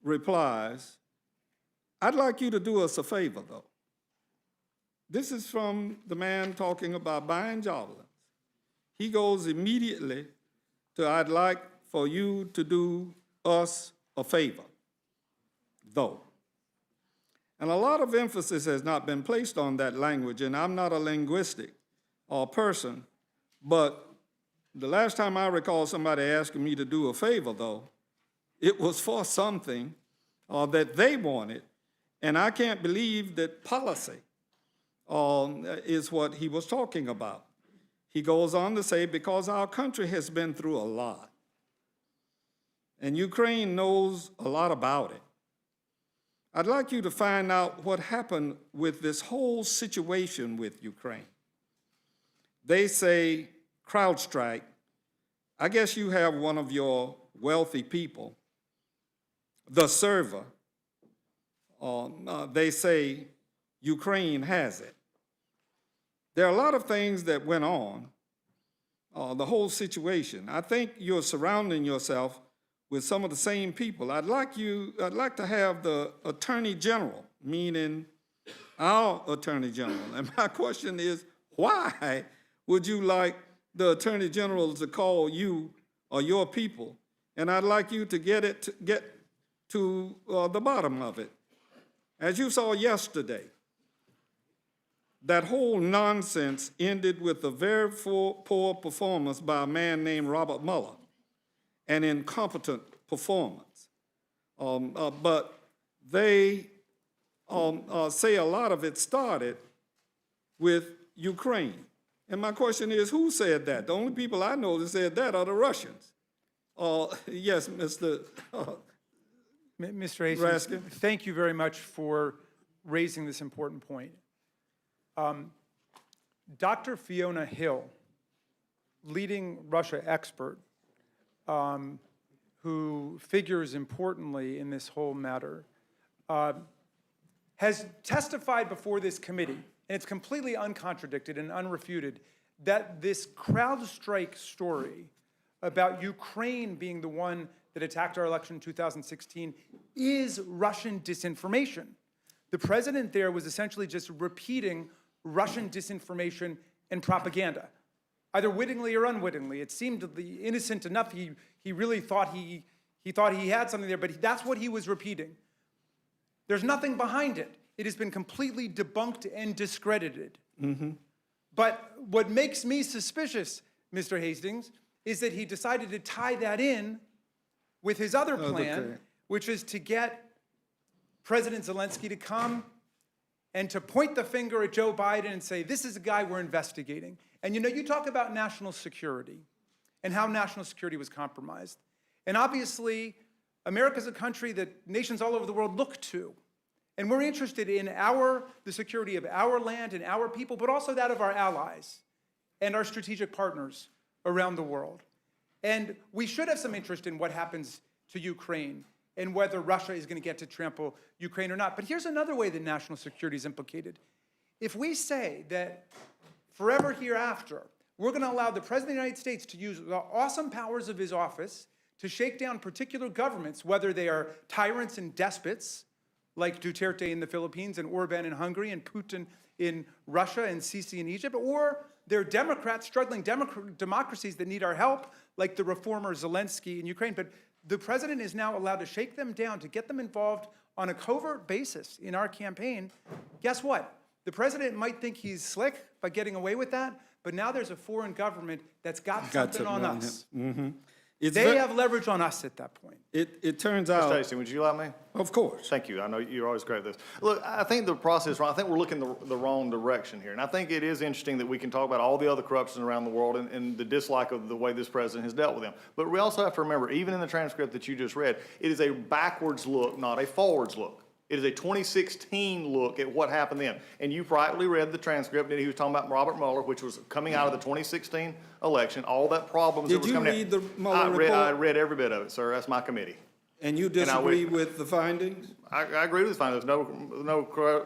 replies, I'd like you to do us a favor, though. This is from the man talking about buying javelins. He goes immediately to, I'd like for you to do us a favor, though. And a lot of emphasis has not been placed on that language, and I'm not a linguistic person, but the last time I recall somebody asking me to do a favor, though, it was for something that they wanted, and I can't believe that policy is what he was talking about. He goes on to say, because our country has been through a lot, and Ukraine knows a lot about it. I'd like you to find out what happened with this whole situation with Ukraine. They say, CrowdStrike, I guess you have one of your wealthy people, the server, they say Ukraine has it. There are a lot of things that went on, the whole situation. I think you're surrounding yourself with some of the same people. I'd like to have the Attorney General, meaning our Attorney General. And my question is, why would you like the Attorney General to call you or your people? And I'd like you to get to the bottom of it. As you saw yesterday, that whole nonsense ended with a very poor performance by a man named Robert Mueller, an incompetent performance. But they say a lot of it started with Ukraine. And my question is, who said that? The only people I know that said that are the Russians. Yes, Mr. Mr. Hastings, Raskin. thank you very much for raising this important point. Dr. Fiona Hill, leading Russia expert, who figures importantly in this whole matter, has testified before this committee, and it's completely uncontradicted and unrefuted, that this CrowdStrike story about Ukraine being the one that attacked our election in 2016 is Russian disinformation. The president there was essentially just repeating Russian disinformation and propaganda, either wittingly or unwittingly. It seemed innocent enough. He really thought he had something there, but that's what he was repeating. There's nothing behind it. It has been completely debunked and discredited. But what makes me suspicious, Mr. Hastings, is that he decided to tie that in with his other plan, which is to get President Zelensky to come and to point the finger at Joe Biden and say, this is a guy we're investigating. And you talk about national security and how national security was compromised. And obviously, America's a country that nations all over the world look to. And we're interested in the security of our land and our people, but also that of our allies and our strategic partners around the world. And we should have some interest in what happens to Ukraine and whether Russia is going to get to trample Ukraine or not. But here's another way that national security is implicated. If we say that forever hereafter, we're going to allow the President of the United States to use the awesome powers of his office to shake down particular governments, whether they are tyrants and despots, like Duterte in the Philippines and Orban in Hungary and Putin in Russia and Sisi in Egypt, or they're Democrats, struggling democracies that need our help, like the reformer Zelensky in Ukraine. But the president is now allowed to shake them down, to get them involved on a covert basis in our campaign. Guess what? The president might think he's slick by getting away with that, but now there's a foreign government that's got something on us. They have leverage on us at that point. It turns out... Mr. Hastings, would you allow me? Of course. Thank you. I know you're always great at this. Look, I think the process is wrong. I think we're looking the wrong direction here. And I think it is interesting that we can talk about all the other corruption around the world and the dislike of the way this president has dealt with them. But we also have to remember, even in the transcript that you just read, it is a backwards look, not a forwards look. It is a 2016 look at what happened then. And you rightly read the transcript, and he was talking about Robert Mueller, which was coming out of the 2016 election, all that problems that was coming in. Did you read the Mueller report? I read every bit of it, sir. That's my committee. And you disagree with the findings? I agree with his findings. There's no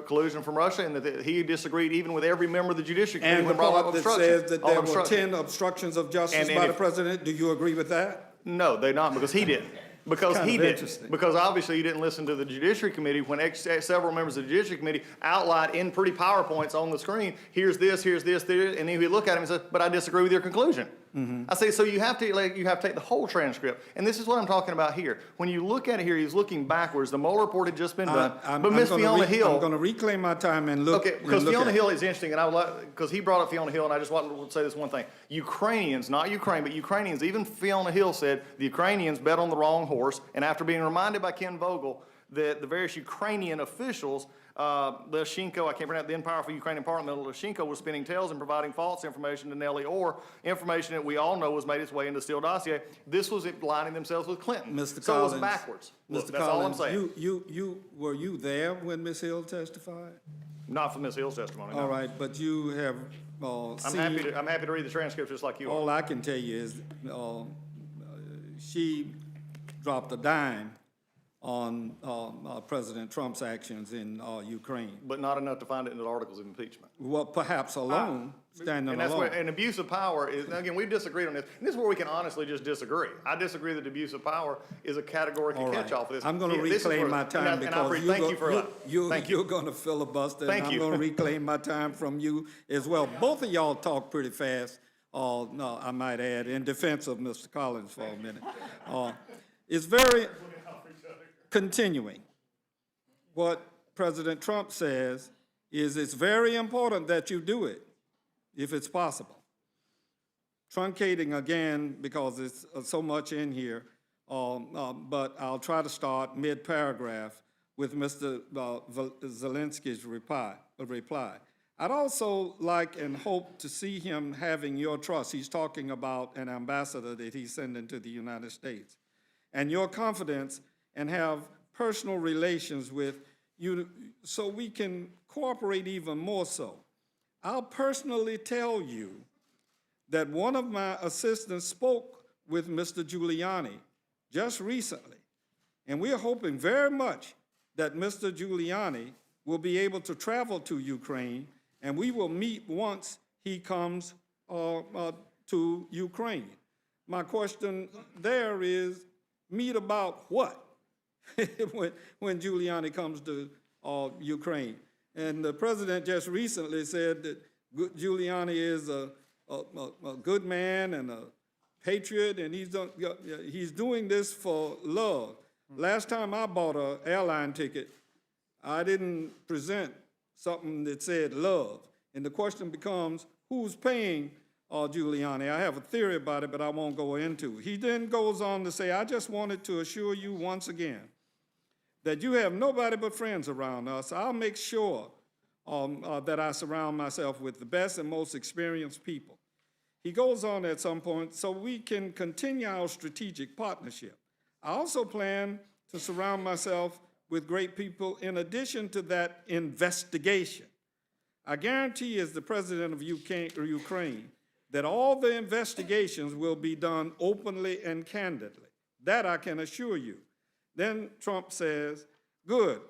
collusion from Russia, and that he disagreed even with every member of the Judiciary Committee. And the report that says that there were 10 obstructions of justice by the president. Do you agree with that? No, they not, because he didn't. Because he did. Because obviously you didn't listen to the Judiciary Committee when several members of the Judiciary Committee outlined in pretty PowerPoints on the screen, here's this, and then he look at him and say, but I disagree with your conclusion. I say, so you have to take the whole transcript. And this is what I'm talking about here. When you look at it here, he's looking backwards. The Mueller report had just been done. But Ms. Fiona Hill... I'm going to reclaim my time and look. Okay, because Fiona Hill is interesting, and I would like, because he brought up Fiona Hill, and I just want to say this one thing. Ukrainians, not Ukraine, but Ukrainians, even Fiona Hill said the Ukrainians bet on the wrong horse, and after being reminded by Ken Vogel that the various Ukrainian officials, Leshchenko, I can't pronounce the then powerful Ukrainian parliament, Leshchenko was spinning tails and providing false information to Nellie Orr, information that we all know was made its way into the Steele dossier. This was aligning themselves with Clinton. Mr. So Collins, it was backwards. Look, Mr. that's Collins, all I'm saying. were you there when Ms. Hill testified? Not for Ms. Hill's testimony, no. All right, but you have I'm happy to read the transcript just like you are. All I can tell you is she dropped a dime on President Trump's actions in Ukraine. But not enough to find it in the articles of impeachment. Well, perhaps alone, standing and that's alone. Where, and abuse of power is, again, we've disagreed on this. And this is where we can honestly just disagree. I disagree that abuse of power is a categorical catch-all for this. I'm going to reclaim my time because you're going to filibuster, and I'm going to reclaim my time from you as well. Both of y'all talk pretty fast. No, I might add, in defense of Mr. Collins for a minute. It's very... Continuing, what President Trump says is it's very important that you do it, if it's possible. Truncating again, because it's so much in here, but I'll try to start mid-paragraph with Mr. Zelensky's reply. I'd also like and hope to see him having your trust. He's talking about an ambassador that he's sending to the United States. And your confidence and have personal relations with you so we can cooperate even more so. I'll personally tell you that one of my assistants spoke with Mr. Giuliani just recently, and we're hoping very much that Mr. Giuliani will be able to travel to Ukraine, and we will meet once he comes to Ukraine. My question there is, meet about what when Giuliani comes to Ukraine? And the president just recently said that Giuliani is a good man and a patriot, and he's doing this for love. Last time I bought an airline ticket, I didn't present something that said love. And the question becomes, who's paying Giuliani? I have a theory about it, but I won't go into. He then goes on to say, I just wanted to assure you once again that you have nobody but friends around us. I'll make sure that I surround myself with the best and most experienced people. He goes on at some point, so we can continue our strategic partnership. I also plan to surround myself with great people in addition to that investigation. I guarantee as the president of Ukraine that all the investigations will be done openly and candidly. That I can assure you. Then Trump says, good,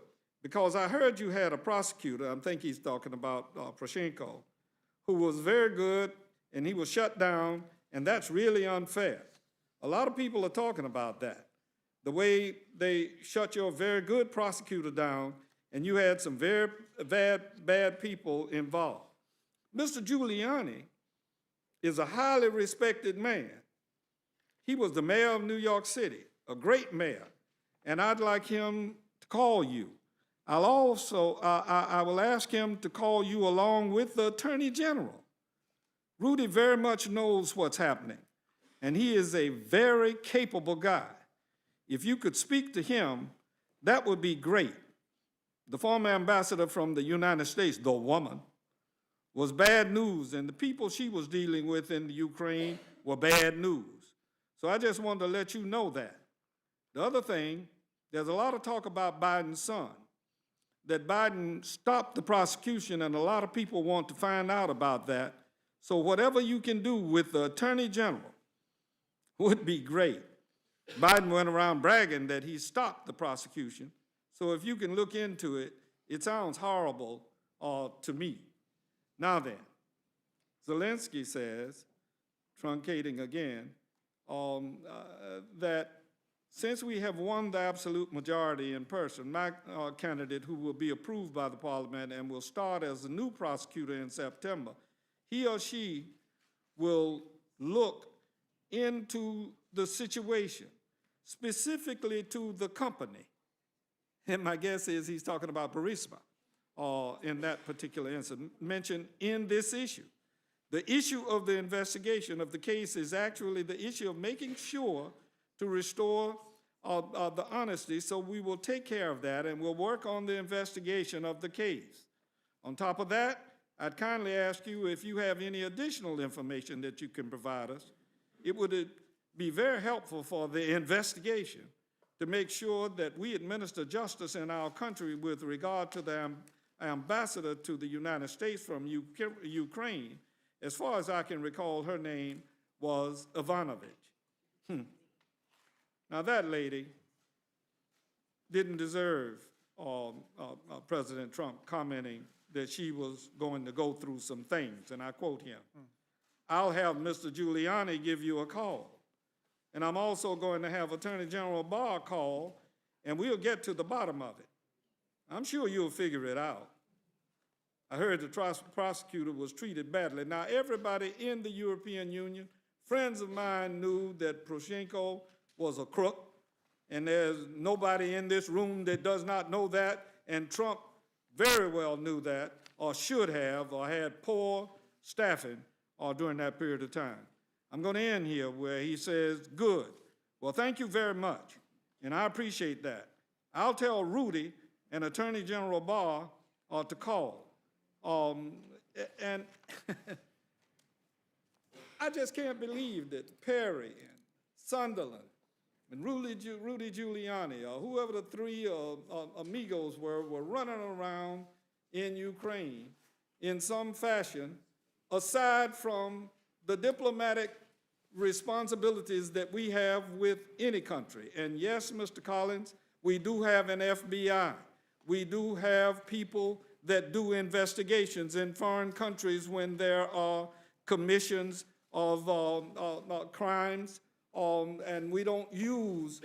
because I heard you had a prosecutor, I think he's talking about Poroshenko, who was very good, and he was shut down, and that's really unfair. A lot of people are talking about that. The way they shut your very good prosecutor down, and you had some very bad people involved. Mr. Giuliani is a highly respected man. He was the mayor of New York City, a great mayor, and I'd like him to call you. I will ask him to call you along with the Attorney General. Rudy very much knows what's happening, and he is a very capable guy. If you could speak to him, that would be great. The former ambassador from the United States, the woman, was bad news, and the people she was dealing with in the Ukraine were bad news. So I just wanted to let you know that. The other thing, there's a lot of talk about Biden's son, that Biden stopped the prosecution, and a lot of people want to find out about that. So whatever you can do with the Attorney General would be great. Biden went around bragging that he stopped the prosecution. So if you can look into it, it sounds horrible to me. Now then, Zelensky says, truncating again, that since we have won the absolute majority in person, my candidate, who will be approved by the parliament and will start as the new prosecutor in September, he or she will look into the situation, specifically to the company. And my guess is he's talking about Burisma in that particular incident, mentioned in this issue. The issue of the investigation of the case is actually the issue of making sure to restore the honesty, so we will take care of that and we'll work on the investigation of the case. On top of that, I'd kindly ask you if you have any additional information that you can provide us. It would be very helpful for the investigation to make sure that we administer justice in our country with regard to the ambassador to the United States from Ukraine. As far as I can recall, her name was Ivanovich. Now that lady didn't deserve President Trump commenting that she was going to go through some things, and I quote him. I'll have Mr. Giuliani give you a call. And I'm also going to have Attorney General Barr call, and we'll get to the bottom of it. I'm sure you'll figure it out. I heard the prosecutor was treated badly. Now, everybody in the European Union, friends of mine, knew that Poroshenko was a crook, and there's nobody in this room that does not know that, and Trump very well knew that, or should have, or had poor staffing during that period of time. I'm going to end here where he says, good. Well, thank you very much, and I appreciate that. I'll tell Rudy and Attorney General Barr to call. And I just can't believe that Perry and Sunderland and Rudy Giuliani, or whoever the three amigos were running around in Ukraine in some fashion, aside from the diplomatic responsibilities that we have with any country. And yes, Mr. Collins, we do have an FBI. We do have people that do investigations in foreign countries when there are commissions of crimes, and we don't use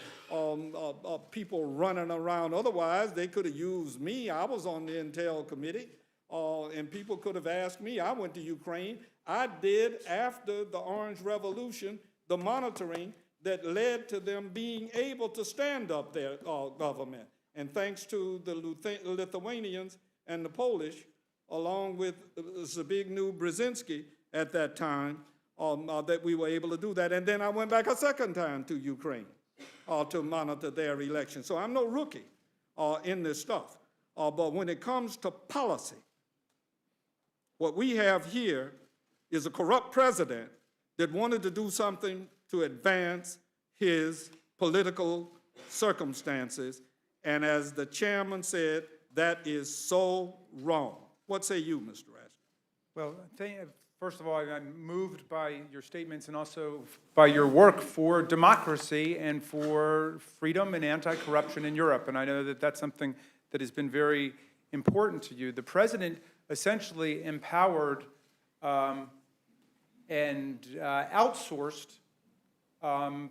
people running around. Otherwise, they could have used me. I was on the Intel Committee, and people could have asked me. I went to Ukraine. I did, after the Orange Revolution, the monitoring that led to them being able to stand up their government. And thanks to the Lithuanians and the Polish, along with Zbigniew Brzezinski at that time, that we were able to do that. And then I went back a second time to Ukraine to monitor their election. So I'm no rookie in this stuff. But when it comes to policy, what we have here is a corrupt president that wanted to do something to advance his political circumstances. And as the chairman said, that is so wrong. What say you, Mr. Raskin? Well, first of all, I'm moved by your statements and also by your work for democracy and for freedom and anti-corruption in Europe. And I know that that's something that has been very important to you. The president essentially empowered and outsourced an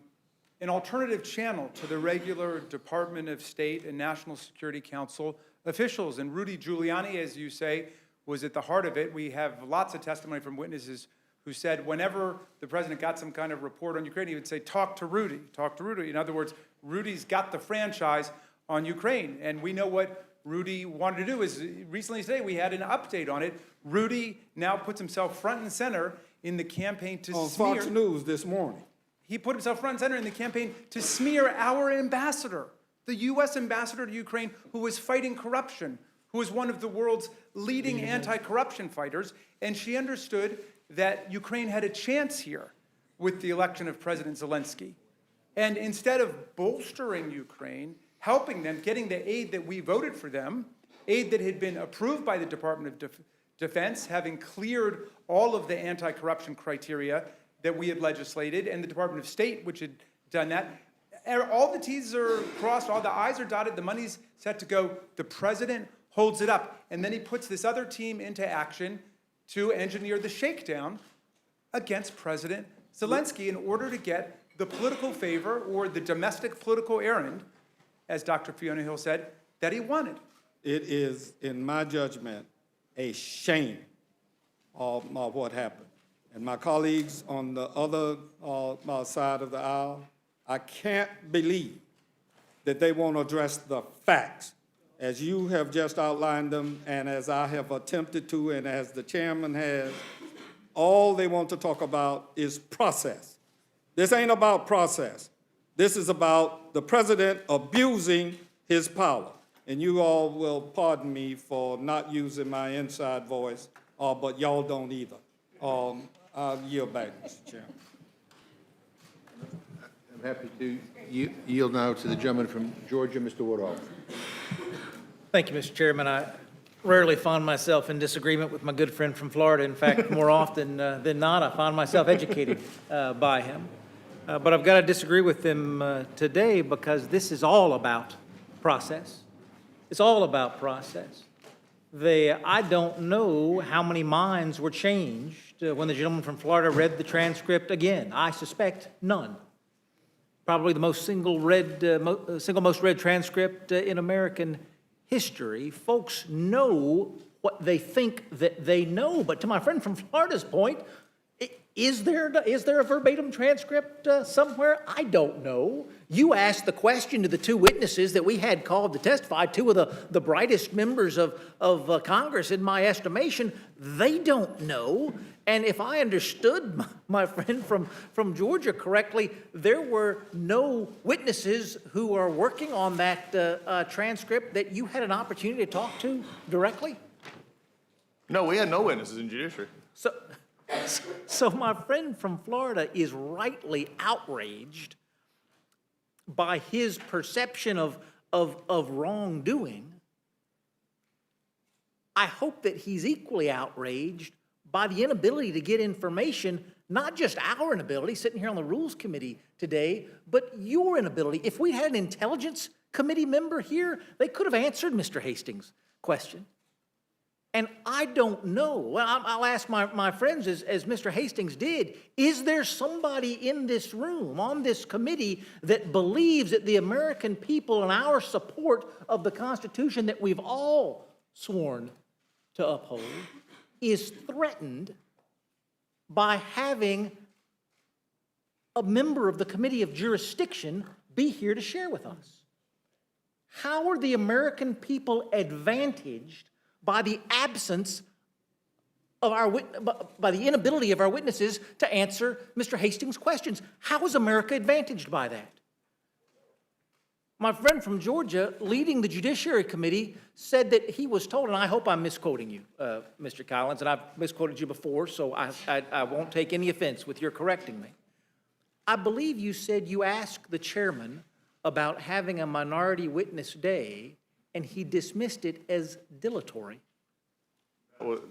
alternative channel to the regular Department of State and National Security Council officials. And Rudy Giuliani, as you say, was at the heart of it. We have lots of testimony from witnesses who said whenever the president got some kind of report on Ukraine, he would say, talk to Rudy, talk to Rudy. In other words, Rudy's got the franchise on Ukraine. And we know what Rudy wanted to do. Is recently today we had an update on it. Rudy now puts himself front and center in the campaign to smear. On Fox News this morning. He put himself front and center in the campaign to smear our ambassador, the U.S. ambassador to Ukraine, who was fighting corruption, who is one of the world's leading anti-corruption fighters. And she understood that Ukraine had a chance here with the election of President Zelensky. And instead of bolstering Ukraine, helping them, getting the aid that we voted for them, aid that had been approved by the Department of Defense, having cleared all of the anti-corruption criteria that we had legislated, and the Department of State, which had done that. All the T's are crossed, all the I's are dotted, the money's set to go. The president holds it up, and then he puts this other team into action to engineer the shakedown against President Zelensky in order to get the political favor or the domestic political errand, as Dr. Fiona Hill said, that he wanted. It is, in my judgment, a shame of what happened. And my colleagues on the other side of the aisle, I can't believe that they won't address the facts as you have just outlined them and as I have attempted to and as the chairman has. All they want to talk about is process. This ain't about process. This is about the president abusing his power. And you all will pardon me for not using my inside voice, but y'all don't either. I'll yield back, Mr. Chairman. I'm happy to yield now to the gentleman from Georgia, Mr. Woodall. Thank you, Mr. Chairman. I rarely find myself in disagreement with my good friend from Florida. In fact, more often than not, I find myself educated by him. But I've got to disagree with him today because this is all about process. It's all about process. I don't know how many minds were changed when the gentleman from Florida read the transcript again. I suspect none. Probably the single most read transcript in American history. Folks know what they think that they know. But to my friend from Florida's point, is there a verbatim transcript somewhere? I don't know. You asked the question to the two witnesses that we had called to testify, two of the brightest members of Congress, in my estimation. They don't know. And if I understood my friend from Georgia correctly, there were no witnesses who are working on that transcript that you had an opportunity to talk to directly? No, we had no witnesses in judiciary. So my friend from Florida is rightly outraged by his perception of wrongdoing. I hope that he's equally outraged by the inability to get information, not just our inability, sitting here on the Rules Committee today, but your inability. If we had an Intelligence Committee member here, they could have answered Mr. Hastings' question. And I don't know. Well, I'll ask my friends, as Mr. Hastings did, is there somebody in this room, on this committee, that believes that the American people and our support of the Constitution that we've all sworn to uphold is threatened by having a member of the Committee of Jurisdiction be here to share with us? How are the American people advantaged by the absence of by the inability of our witnesses to answer Mr. Hastings' questions? How is America advantaged by that? My friend from Georgia, leading the Judiciary Committee, said that he was told, and I hope I'm misquoting you, Mr. Collins, and I've misquoted you before, so I won't take any offense with your correcting me. I believe you said you asked the chairman about having a minority witness day, and he dismissed it as dilatory.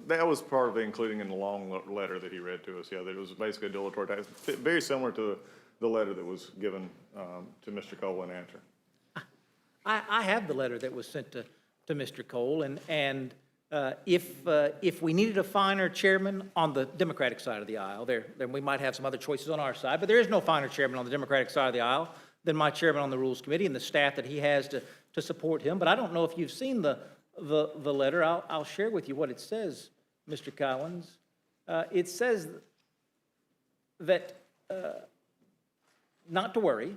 That was part of it, including in the long letter that he read to us, yeah, that it was basically a dilatory task, very similar to the letter that was given to Mr. Cole in answer. I have the letter that was sent to Mr. Cole, and if we needed a finer chairman on the Democratic side of the aisle, then we might have some other choices on our side, but there is no finer chairman on the Democratic side of the aisle than my chairman on the Rules Committee and the staff that he has to support him. But I don't know if you've seen the letter. I'll share with you what it says, Mr. Collins. It says that not to worry.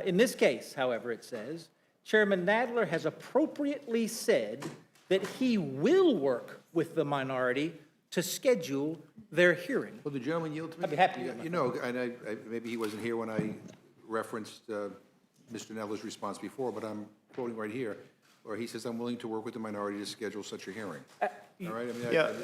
In this case, however, it says, Chairman Nadler has appropriately said that he will work with the minority to schedule their hearing. Will the gentleman yield to me? I'd be happy to. You know, and maybe he wasn't here when I referenced Mr. Neville's response before, but I'm quoting right here, where he says, "I'm willing to work with the minority to schedule such a hearing." All right? I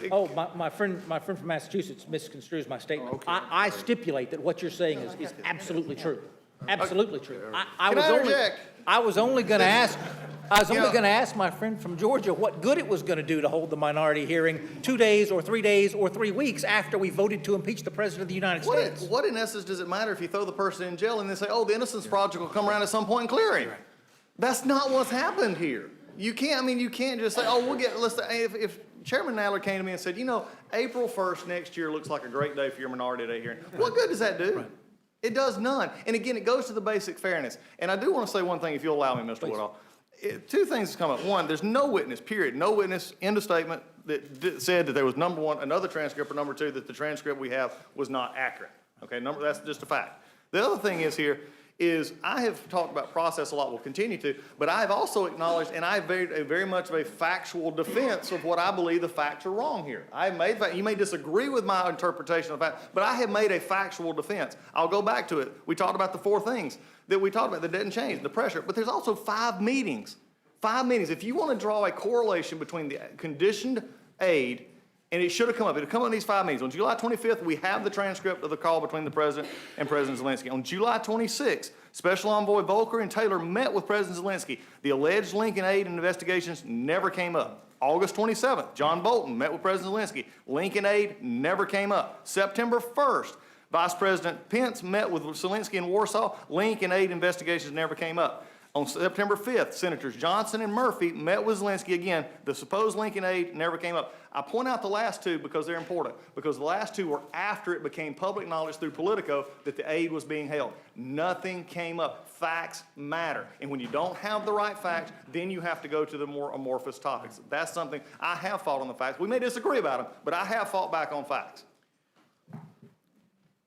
mean, my friend from Massachusetts misconstrues my statement. Okay. I stipulate that what you're saying is absolutely true. Absolutely true. I was only going to ask my friend from Georgia what good it was going to do to hold the minority hearing 2 days or 3 days or 3 weeks after we voted to impeach the President of the United States. What in essence does it matter if you throw the person in jail and then say, oh, the Innocence Project will come around at some point and clear him? That's not what's happened here. You can't just say, oh, we'll get, if Chairman Nadler came to me and said, you know, April 1st next year looks like a great day for your minority day hearing, what good does that do? Right. It does none. And again, it goes to the basic fairness. And I do want to say one thing, if you'll allow me, Mr. Woodall. Two things come up. One, there's no witness, period. No witness, end of statement, that said that there was, number one, another transcript, or number two, that the transcript we have was not accurate. Okay, that's just a fact. The other thing is I have talked about process a lot, will continue to, but I have also acknowledged, and I have very much of a factual defense of what I believe the facts are wrong here. You may disagree with my interpretation of the fact, but I have made a factual defense. I'll go back to it. We talked about the 4 things that we talked about that didn't change, the pressure, but there's also 5 meetings. 5 meetings. If you want to draw a correlation between the conditioned aid, and it should have come up. It had come up in these 5 meetings. On July 25th, we have the transcript of the call between the President and President Zelensky. On July 26th, Special Envoy Volker and Taylor met with President Zelensky. The alleged link in aid and investigations never came up. August 27th, John Bolton met with President Zelensky. Link in aid never came up. September 1st, Vice President Pence met with Zelensky in Warsaw. Link in aid investigations never came up. On September 5th, Senators Johnson and Murphy met with Zelensky again. The supposed link in aid never came up. I point out the last 2 because they're important, because the last 2 were after it became public knowledge through Politico that the aid was being held. Nothing came up. Facts matter. And when you don't have the right facts, then you have to go to the more amorphous topics. That's something I have fought on the facts. We may disagree about them, but I have fought back on facts.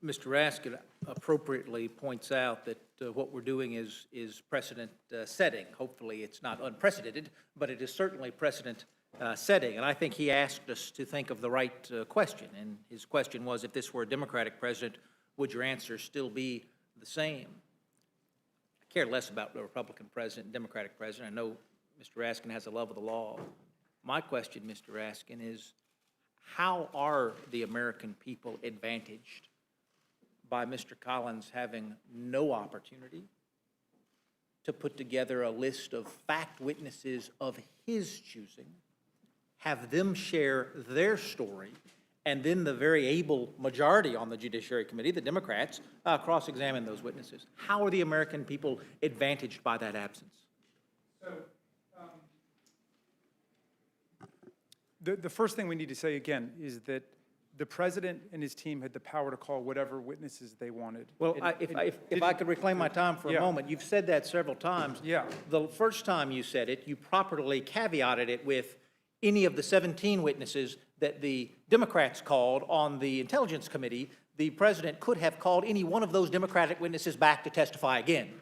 Mr. Raskin appropriately points out that what we're doing is precedent setting. Hopefully it's not unprecedented, but it is certainly precedent setting. And I think he asked us to think of the right question. And his question was, if this were a Democratic president, would your answer still be the same? I care less about the Republican president and Democratic president. I know Mr. Raskin has a love of the law. My question, Mr. Raskin, is how are the American people advantaged by Mr. Collins having no opportunity to put together a list of fact witnesses of his choosing, have them share their story, and then the very able majority on the Judiciary Committee, the Democrats, cross-examine those witnesses? How are the American people advantaged by that absence? So, The first thing we need to say again is that the president and his team had the power to call whatever witnesses they wanted. Well, if I could reclaim my time for a Yeah. moment, you've said that several times. Yeah. The first time you said it, you properly caveated it with any of the 17 witnesses that the Democrats called on the Intelligence Committee, the president could have called any one of those Democratic witnesses back to testify again.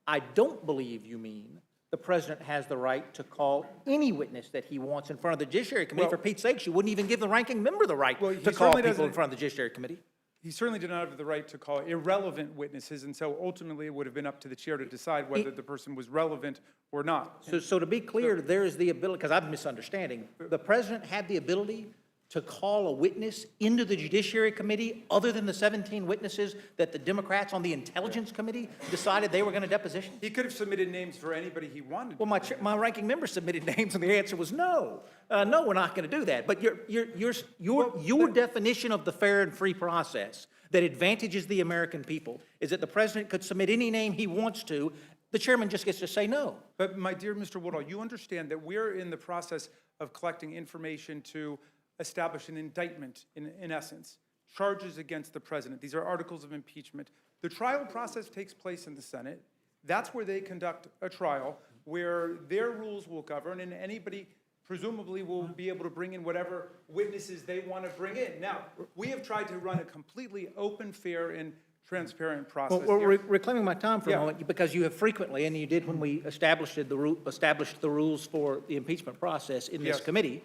I don't believe you mean the president has the right to call any witness that he wants in front of the Judiciary Committee. For Pete's sake, you wouldn't even give the ranking member the right to call certainly people in doesn't- front of the Judiciary Committee. He certainly did not have the right to call irrelevant witnesses, and so ultimately it would have been up to the chair to decide whether the person was relevant or not. So to be clear, there is the ability, because I'm misunderstanding, the president had the ability to call a witness into the Judiciary Committee other than the 17 witnesses that the Democrats on the Intelligence Committee decided they were going to deposition? He could have submitted names for anybody he wanted. Well, my ranking member submitted names, and the answer was no. No, we're not going to do that. But your definition of the fair and free process that advantages the American people is that the president could submit any name he wants to. The chairman just gets to say no. But my dear Mr. Woodall, you understand that we're in the process of collecting information to establish an indictment, in essence, charges against the president. These are articles of impeachment. The trial process takes place in the Senate. That's where they conduct a trial, where their rules will govern, and anybody presumably will be able to bring in whatever witnesses they want to bring in. Now, we have tried to run a completely open, fair, and transparent process. Well, here. reclaiming my time for a moment, because you have frequently, and you did when we established the rules for the impeachment process in this Yes. committee,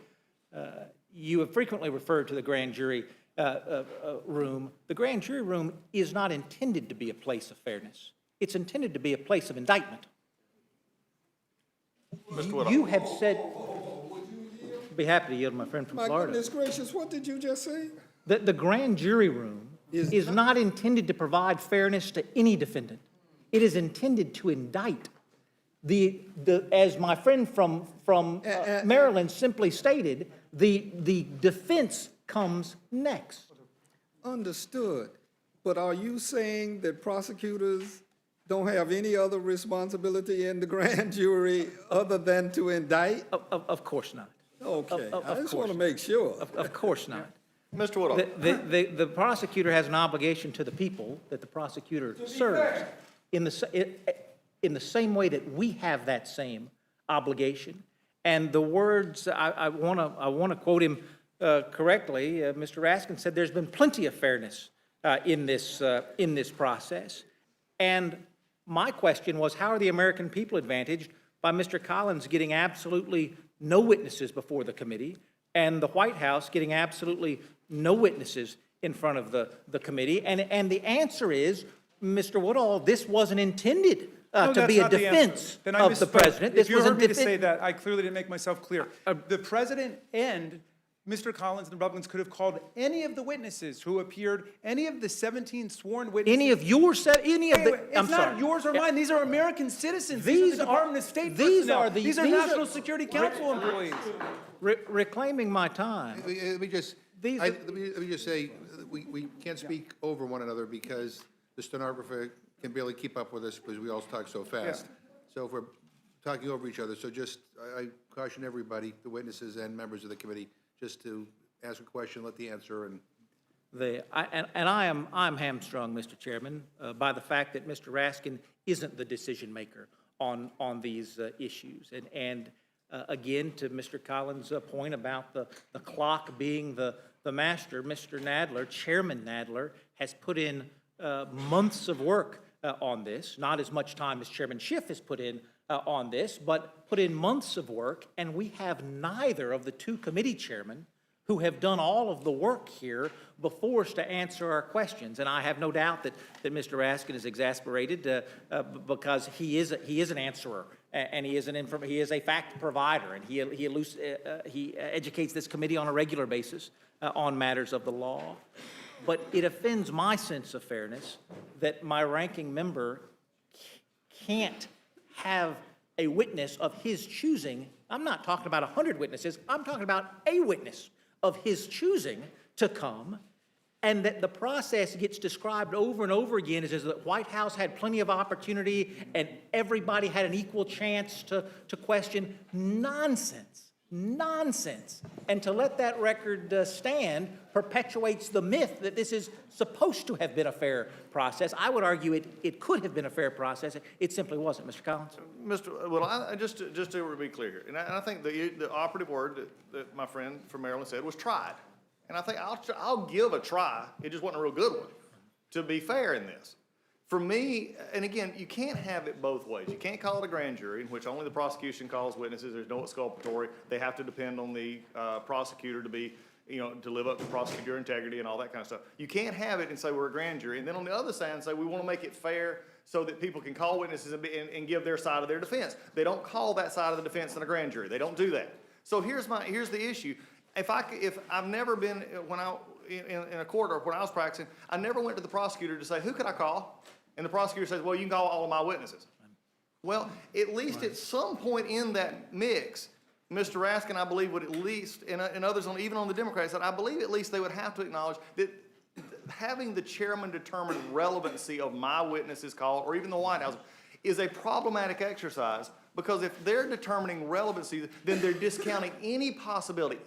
you have frequently referred to the grand jury room. The grand jury room is not intended to be a place of fairness. It's intended to be a place of indictment. Mr. Woodall. You have said, be happy to yield to my friend from My Florida. goodness gracious, what did you just say? The grand jury room is not intended to provide fairness to any defendant. It is intended to indict. As my friend from Maryland simply stated, the defense comes next. Understood. But are you saying that prosecutors don't have any other responsibility in the grand jury other than to indict? Of course not. Okay, Of I just course want to make sure. Of course not. Mr. Woodall. The prosecutor has an obligation to the people that the prosecutor serves in the same way that we have that same obligation. And the words, I want to quote him correctly, Mr. Raskin said there's been plenty of fairness in this process. And my question was, how are the American people advantaged by Mr. Collins getting absolutely no witnesses before the committee and the White House getting absolutely no witnesses in front of the committee? And the answer is, Mr. Woodall, this wasn't intended No, to that's be a not the answer. defense Then I of the misspoke. president. If This you was heard me to defense. say that, I clearly didn't make myself clear. The president and Mr. Collins and the Republicans could have called any of the witnesses who appeared, any of the 17 sworn witnesses. Any of It's I'm not sorry. yours or Yeah. mine. These are American citizens. These These are the are- Department of State these personnel. are the- These are these are- National Security Council employees. Reclaiming my time. Let me just, let me just say, we can't speak over one another because the stenographer can barely keep up with us because we all talk so fast. So if we're talking over each other, so just, I caution everybody, the witnesses and members of the committee, just to ask a question, let the answer, and I'm hamstrung, Mr. Chairman, by the fact that Mr. Raskin isn't the decision maker on these issues. And again, to Mr. Collins' point about the clock being the master, Mr. Nadler, Chairman Nadler, has put in months of work on this, not as much time as Chairman Schiff has put in on this, but put in months of work, and we have neither of the two committee chairmen who have done all of the work here before us to answer our questions. And I have no doubt that Mr. Raskin is exasperated because he is an answerer, and he is a fact provider, and he educates this committee on a regular basis on matters of the law. But it offends my sense of fairness that my ranking member can't have a witness of his choosing. I'm not talking about 100 witnesses. I'm talking about a witness of his choosing to come, and that the process gets described over and over again as the White House had plenty of opportunity and everybody had an equal chance to question. Nonsense. nonsense. And to let that record stand perpetuates the myth that this is supposed to have been a fair process. I would argue it could have been a fair process. It simply wasn't, Mr. Collins. Well, I just to be clear here, and I think the operative word that my friend from Maryland said was tried. And I think I'll give a try. It just wasn't a real good one, to be fair in this. For me, and again, you can't have it both ways. You can't call it a grand jury in which only the prosecution calls witnesses. There's no exculpatory. They have to depend on the prosecutor to be, to live up to prosecutor integrity and all that kind of stuff. You can't have it and say we're a grand jury, and then on the other side say we want to make it fair so that people can call witnesses and give their side of their defense. They don't call that side of the defense in a grand jury. They don't do that. So here's the issue. If I've never been in a court or when I was practicing, I never went to the prosecutor to say, who could I call? And the prosecutor says, well, you can call all of my witnesses. Well, at least at some point in that mix, Mr. Raskin, I believe, would at least, and others, even on the Democrat side, I believe at least they would have to acknowledge that having the chairman determine relevancy of my witnesses call, or even the White House, is a problematic exercise, because if they're determining relevancy, then they're discounting any possibility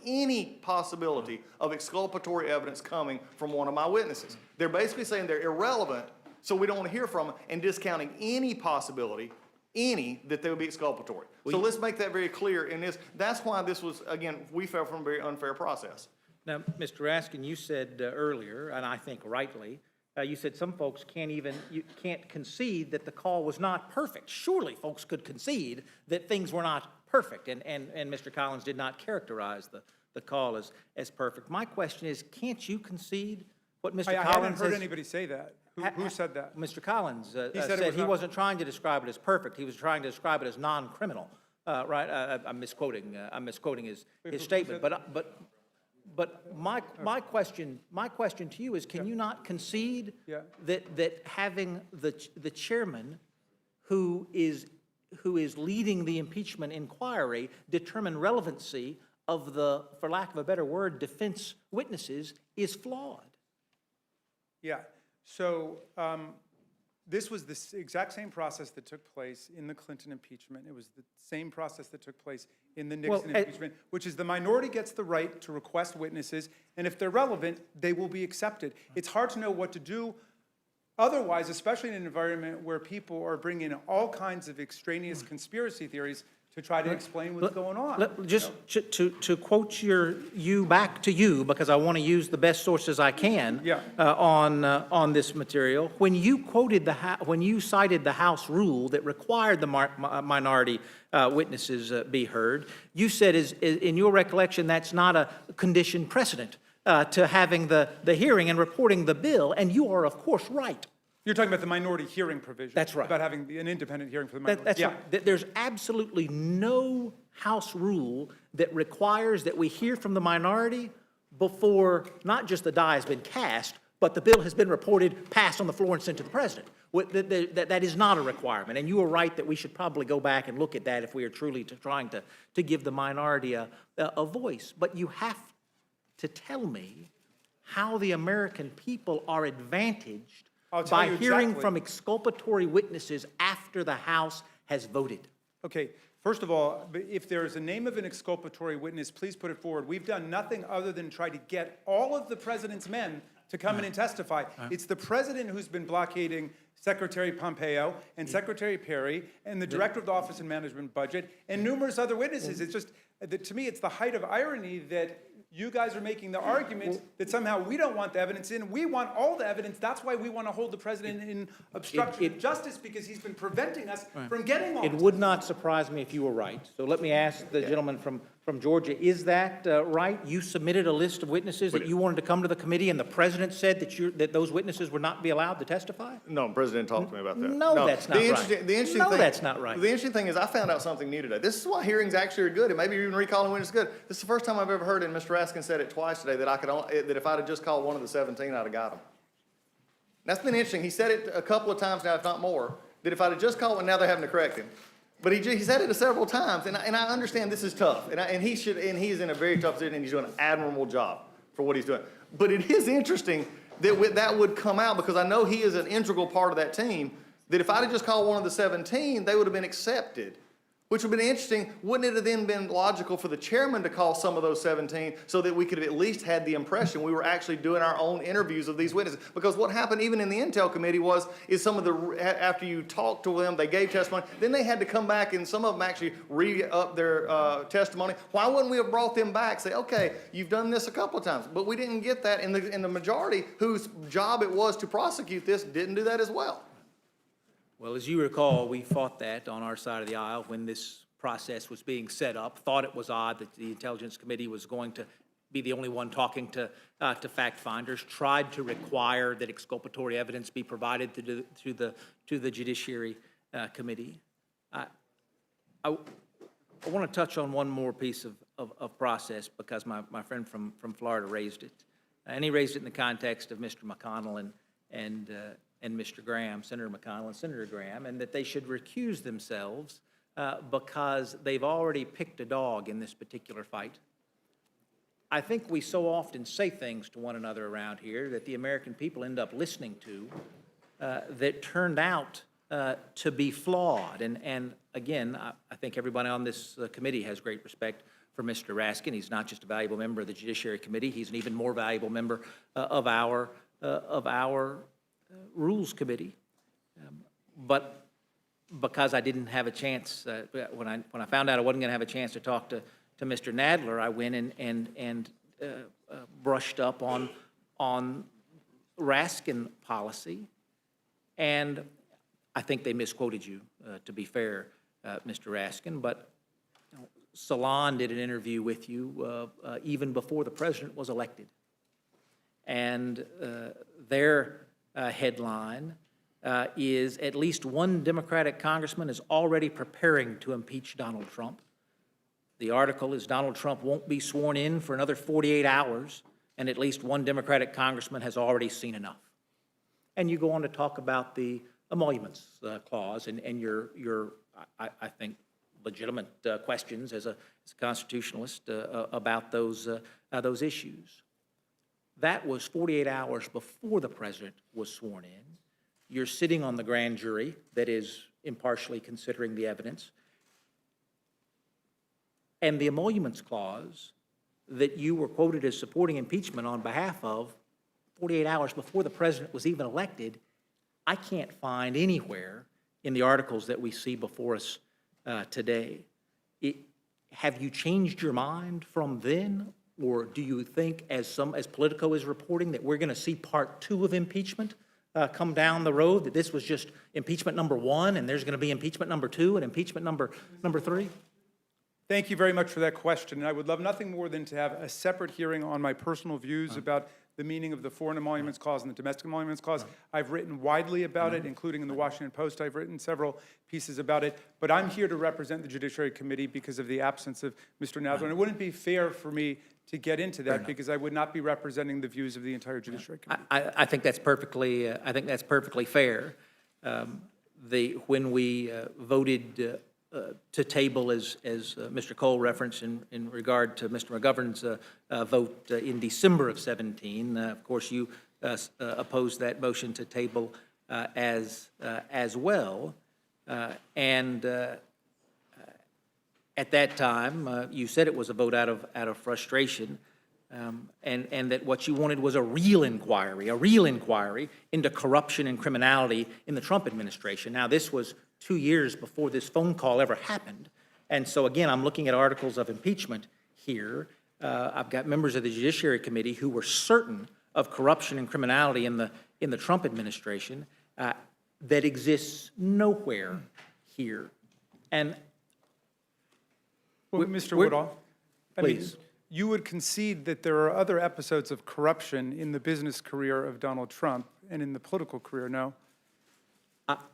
of exculpatory evidence coming from one of my witnesses. They're basically saying they're irrelevant, so we don't want to hear from them, and discounting any possibility, that they would be exculpatory. So let's make that very clear in this. That's why this was, again, we fell from a very unfair process. Now, Mr. Raskin, you said earlier, and I think rightly, you said some folks can't concede that the call was not perfect. Surely folks could concede that things were not perfect, and Mr. Collins did not characterize the call as perfect. My question is, can't you concede what Mr. Collins I haven't heard anybody say that. Who said that? Mr. Collins said he wasn't trying to describe it as perfect. He was trying to describe it as non-criminal. Right? I'm misquoting his statement. But my question to you is, can you not concede that having the chairman who is leading the impeachment inquiry determine relevancy of the, for lack of a better word, defense witnesses is flawed? Yeah. So this was the exact same process that took place in the Clinton impeachment. It was the same process that took place in the Nixon impeachment, which is the minority gets the right to request witnesses, and if they're relevant, they will be accepted. It's hard to know what to do otherwise, especially in an environment where people are bringing in all kinds of extraneous conspiracy theories to try to explain what's going on. Just to quote you back to you, because I want to use the best sources I can on this material. When you cited the House rule that required the minority witnesses be heard, you said, in your recollection, that's not a condition precedent to having the hearing and reporting the bill, and you are, of course, right. You're talking about the minority hearing provision. That's right. About having an independent hearing for the minority. That's right. There's absolutely no House rule that requires that we hear from the minority before not just the die has been cast, but the bill has been reported, passed on the floor, and sent to the president. That is not a requirement. And you are right that we should probably go back and look at that if we are truly trying to give the minority a voice. But you have to tell me how the American people are advantaged by hearing from exculpatory witnesses after the House has voted. Okay, first of all, if there is a name of an exculpatory witness, please put it forward. We've done nothing other than try to get all of the president's men to come in and testify. It's the president who's been blockading Secretary Pompeo and Secretary Perry and the Director of the Office of Management Budget and numerous other witnesses. It's just, to me, it's the height of irony that you guys are making the argument that somehow we don't want the evidence in. We want all the evidence. That's why we want to hold the president in obstruction of justice, because he's been preventing us from getting all It would not surprise me if you were right. So let me ask the gentleman from Georgia, is that right? You submitted a list of witnesses that you wanted to come to the committee, and the president said that those witnesses would not be allowed to testify? No, the president talked to me about that. No, that's not right. That's not right. The interesting thing is I found out something new today. This is why hearings actually are good, and maybe even recalling witnesses is good. This is the first time I've ever heard, and Mr. Raskin said it twice today, that if I'd have just called one of the 17, I'd have got him. That's been interesting. He said it a couple of times now, if not more, that if I'd have just called one, now they're having to correct him. But he said it several times, and I understand this is tough, and he's in a very tough position, and he's doing an admirable job for what he's doing. But it is interesting that that would come out, because I know he is an integral part of that team, that if I'd have just called one of the 17, they would have been accepted. Which would have been interesting. Wouldn't it have then been logical for the chairman to call some of those 17 so that we could have at least had the impression we were actually doing our own interviews of these witnesses? Because what happened even in the Intel committee is some of the, after you talked to them, they gave testimony, then they had to come back and some of them actually re-up their testimony. Why wouldn't we have brought them back, say, okay, you've done this a couple of times, but we didn't get that, and the majority whose job it was to prosecute this didn't do that as well. Well, as you recall, we fought that on our side of the aisle when this process was being set up, thought it was odd that the Intelligence Committee was going to be the only one talking to fact finders, tried to require that exculpatory evidence be provided to the Judiciary Committee. I want to touch on one more piece of process because my friend from Florida raised it. And he raised it in the context of Mr. McConnell and Mr. Graham, Senator McConnell and Senator Graham, and that they should recuse themselves because they've already picked a dog in this particular fight. I think we so often say things to one another around here that the American people end up listening to that turned out to be flawed. And again, I think everybody on this committee has great respect for Mr. Raskin. He's not just a valuable member of the Judiciary Committee, he's an even more valuable member of our Rules Committee, but because I didn't have a chance, when I found out I wasn't going to have a chance to talk to Mr. Nadler, I went and brushed up on Raskin policy, and I think they misquoted you, to be fair, Mr. Raskin, but Salon did an interview with you even before the president was elected, and their headline is at least one Democratic congressman is already preparing to impeach Donald Trump. The article is Donald Trump won't be sworn in for another 48 hours, and at least one Democratic congressman has already seen enough. And you go on to talk about the emoluments clause and your I think, legitimate questions as a constitutionalist about those issues. That was 48 hours before the president was sworn in. You're sitting on the grand jury that is impartially considering the evidence. And the emoluments clause that you were quoted as supporting impeachment on behalf of 48 hours before the president was even elected, I can't find anywhere in the articles that we see before us today. Have you changed your mind from then? Or do you think, as Politico is reporting, that we're going to see part 2 of impeachment come down the road, that this was just impeachment number 1 and there's going to be impeachment number 2 and impeachment number 3? Thank you very much for that question. And I would love nothing more than to have a separate hearing on my personal views about the meaning of the Foreign Emoluments Clause and the Domestic Emoluments Clause. I've written widely about it, including in the Washington Post. I've written several pieces about it. But I'm here to represent the Judiciary Committee because of the absence of Mr. Nadler. And it wouldn't be fair for me to get into that because I would not be representing the views of the entire Judiciary Committee. I think that's perfectly. I think that's perfectly fair. When we voted to table, as Mr. Cole referenced in regard to Mr. McGovern's vote in December of 17, of course you opposed that motion to table as well, and at that time you said it was a vote out of frustration. And that what you wanted was a real inquiry into corruption and criminality in the Trump administration. Now, this was 2 years before this phone call ever happened. And so, again, I'm looking at articles of impeachment here. I've got members of the Judiciary Committee who were certain of corruption and criminality in the Trump administration that exists nowhere here. And well, Mr. Woodall, please. You would concede that there are other episodes of corruption in the business career of Donald Trump and in the political career, no?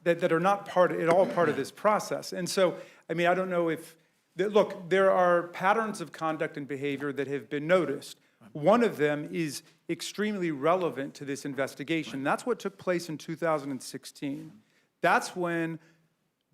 That are not at all part of this process. And so, I mean, I don't know if, look, there are patterns of conduct and behavior that have been noticed. One of them is extremely relevant to this investigation. That's what took place in 2016. That's when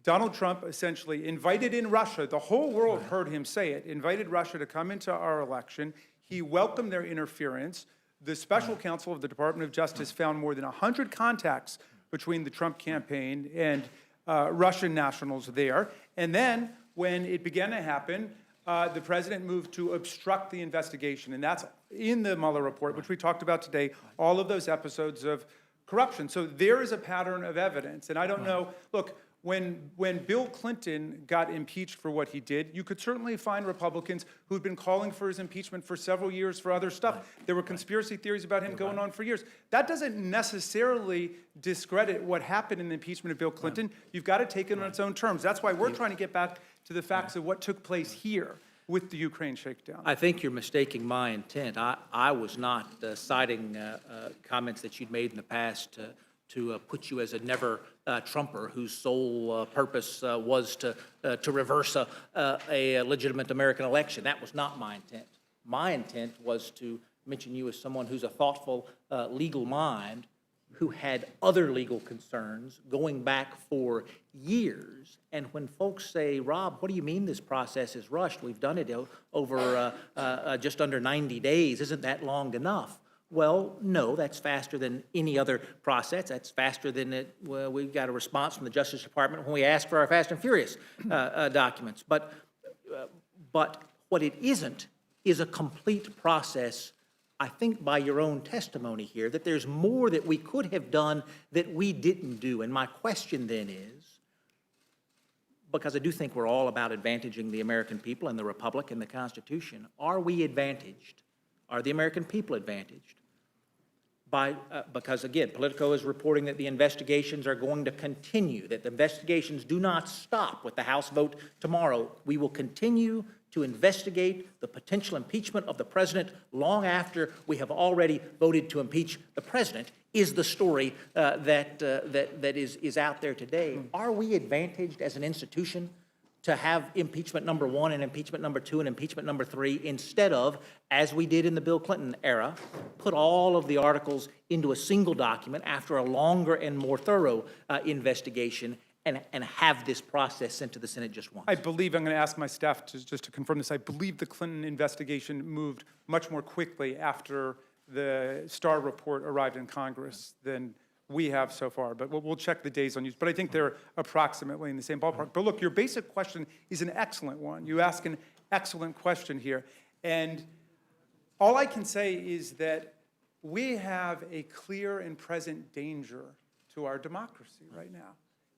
Donald Trump essentially invited in Russia. The whole world heard him say it, invited Russia to come into our election. He welcomed their interference. The special counsel of the Department of Justice found more than 100 contacts between the Trump campaign and Russian nationals there. And then when it began to happen, the president moved to obstruct the investigation. And that's in the Mueller report, which we talked about today, all of those episodes of corruption. So there is a pattern of evidence. And I don't know, look, when Bill Clinton got impeached for what he did, you could certainly find Republicans who'd been calling for his impeachment for several years for other stuff. There were conspiracy theories about him going on for years. That doesn't necessarily discredit what happened in the impeachment of Bill Clinton. You've got to take it on its own terms. That's why we're trying to get back to the facts of what took place here with the Ukraine shakedown. I think you're mistaking my intent. I was not citing comments that you'd made in the past to put you as a never Trumper whose sole purpose was to reverse a legitimate American election. That was not my intent. My intent was to mention you as someone who's a thoughtful legal mind who had other legal concerns going back for years. And when folks say, Rob, what do you mean this process is rushed? We've done it over just under 90 days. Isn't that long enough? Well, no, that's faster than any other process. That's faster than we got a response from the Justice Department when we asked for our Fast and Furious documents. But what it isn't is a complete process, I think by your own testimony here, that there's more that we could have done that we didn't do. And my question then is, because I do think we're all about advantaging the American people and the Republic and the Constitution, are we advantaged? Are the American people advantaged? Because again, Politico is reporting that the investigations are going to continue, that the investigations do not stop with the House vote tomorrow. We will continue to investigate the potential impeachment of the president long after we have already voted to impeach the president, is the story that is out there today. Are we advantaged as an institution to have impeachment number 1 and impeachment number 2 and impeachment number 3 instead of, as we did in the Bill Clinton era, put all of the articles into a single document after a longer and more thorough investigation and have this process sent to the Senate just once? I believe, I'm going to ask my staff just to confirm this, I believe the Clinton investigation moved much more quickly after the Starr report arrived in Congress than we have so far, but we'll check the days on use. But I think they're approximately in the same ballpark. But look, your basic question is an excellent one. You ask an excellent question here. And all I can say is that we have a clear and present danger to our democracy right now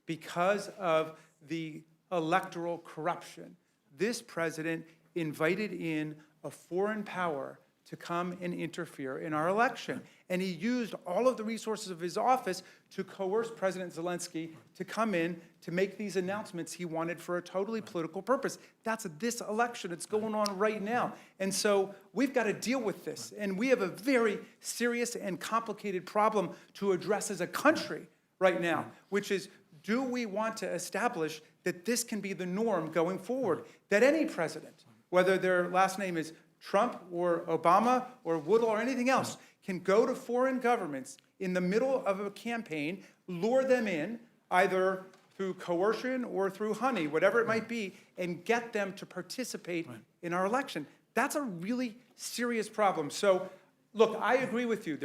because of the electoral corruption. This president invited in a foreign power to come and interfere in our election. And he used all of the resources of his office to coerce President Zelensky to come in to make these announcements he wanted for a totally political purpose. That's this election. It's going on right now. And so we've got to deal with this. And we have a very serious and complicated problem to address as a country right now, which is, do we want to establish that this can be the norm going forward, that any president, whether their last name is Trump or Obama or Woodall or anything else, can go to foreign governments in the middle of a campaign, lure them in, either through coercion or through honey, whatever it might be, and get them to participate in our election. That's a really serious problem. So, look, I agree with you.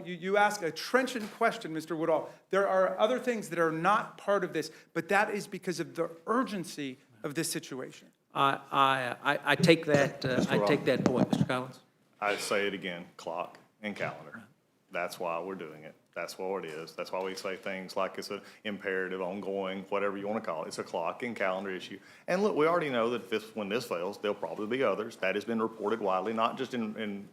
You ask a trenchant question, Mr. Woodall. There are other things that are not part of this, but that is because of the urgency of this situation. I take that. I take that point, Mr. Collins. I say it again: clock and calendar. That's why we're doing it. That's what it is. That's why we say things like it's an imperative, ongoing, whatever you want to call it. It's a clock and calendar issue. And look, we already know that when this fails, there'll probably be others. That has been reported widely, not just in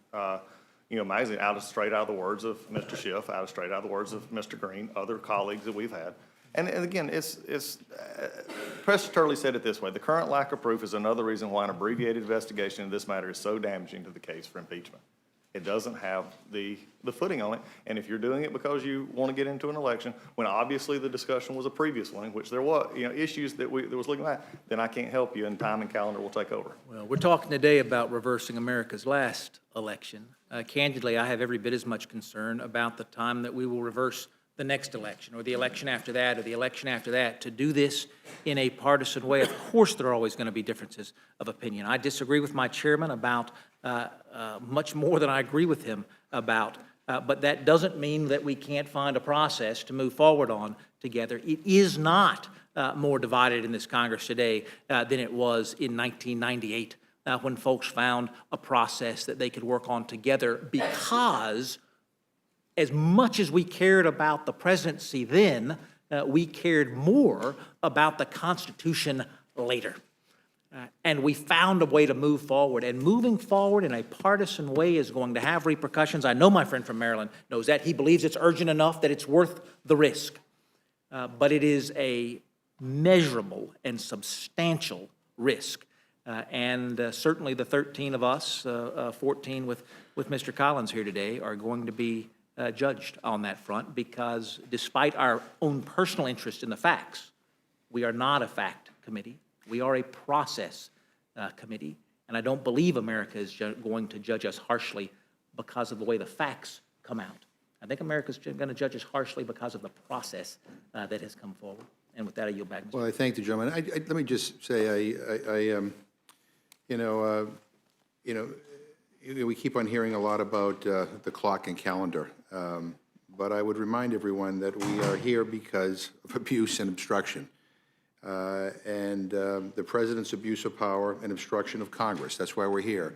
magazine, straight out of the words of Mr. Schiff, straight out of the words of Mr. Green, other colleagues that we've had. And again, Press Turley said it this way: the current lack of proof is another reason why an abbreviated investigation of this matter is so damaging to the case for impeachment. It doesn't have the footing on it. And if you're doing it because you want to get into an election, when obviously the discussion was a previous one in which there was issues that was looking at, then I can't help you, and time and calendar will take over. Well, we're talking today about reversing America's last election. Candidly, I have every bit as much concern about the time that we will reverse the next election, or the election after that, or the election after that. To do this in a partisan way, of course there are always going to be differences of opinion. I disagree with my chairman about much more than I agree with him about But that doesn't mean that we can't find a process to move forward on together. It is not more divided in this Congress today than it was in 1998 when folks found a process that they could work on together, because as much as we cared about the presidency then, we cared more about the Constitution later. And we found a way to move forward. And moving forward in a partisan way is going to have repercussions. I know my friend from Maryland knows that. He believes it's urgent enough that it's worth the risk. But it is a measurable and substantial risk. And certainly the 13 of us, 14 with Mr. Collins here today, are going to be judged on that front, because despite our own personal interest in the facts, we are not a fact committee. We are a process committee, and I don't believe America is going to judge us harshly because of the way the facts come out. I think America's going to judge us harshly because of the process that has come forward. And with that, I yield back, Mr. Well, I thank the gentleman. Let me just say, we keep on hearing a lot about the clock and calendar, but I would remind everyone that we are here because of abuse and obstruction. The president's abuse of power and obstruction of Congress. That's why we're here.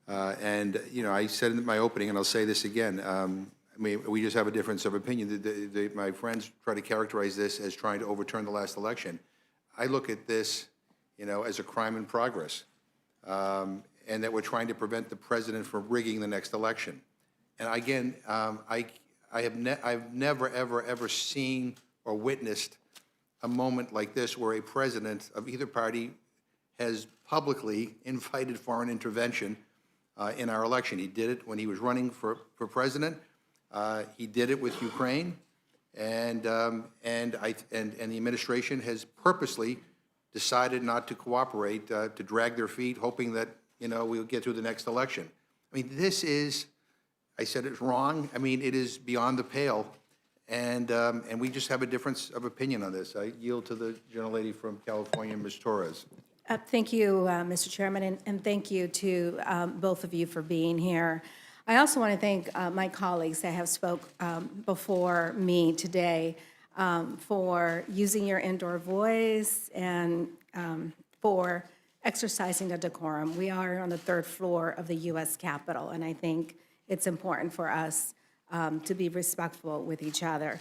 I said in my opening, and I'll say this again, we just have a difference of opinion. My friends try to characterize this as trying to overturn the last election. I look at this, as a crime in progress, and that we're trying to prevent the president from rigging the next election. And again, I've never, ever seen or witnessed a moment like this where a president of either party has publicly invited foreign intervention in our election. He did it when he was running for president. He did it with Ukraine, and the administration has purposely decided not to cooperate, to drag their feet, hoping that we'll get through the next election. I mean, this is, I said it's wrong. I mean, it is beyond the pale. And we just have a difference of opinion on this. I yield to the gentlelady from California, Ms. Torres. Thank you, Mr. Chairman, and thank you to both of you for being here. I also want to thank my colleagues that have spoke before me today for using your indoor voice and for exercising a decorum. We are on the 3rd floor of the U.S. Capitol, and I think it's important for us to be respectful with each other.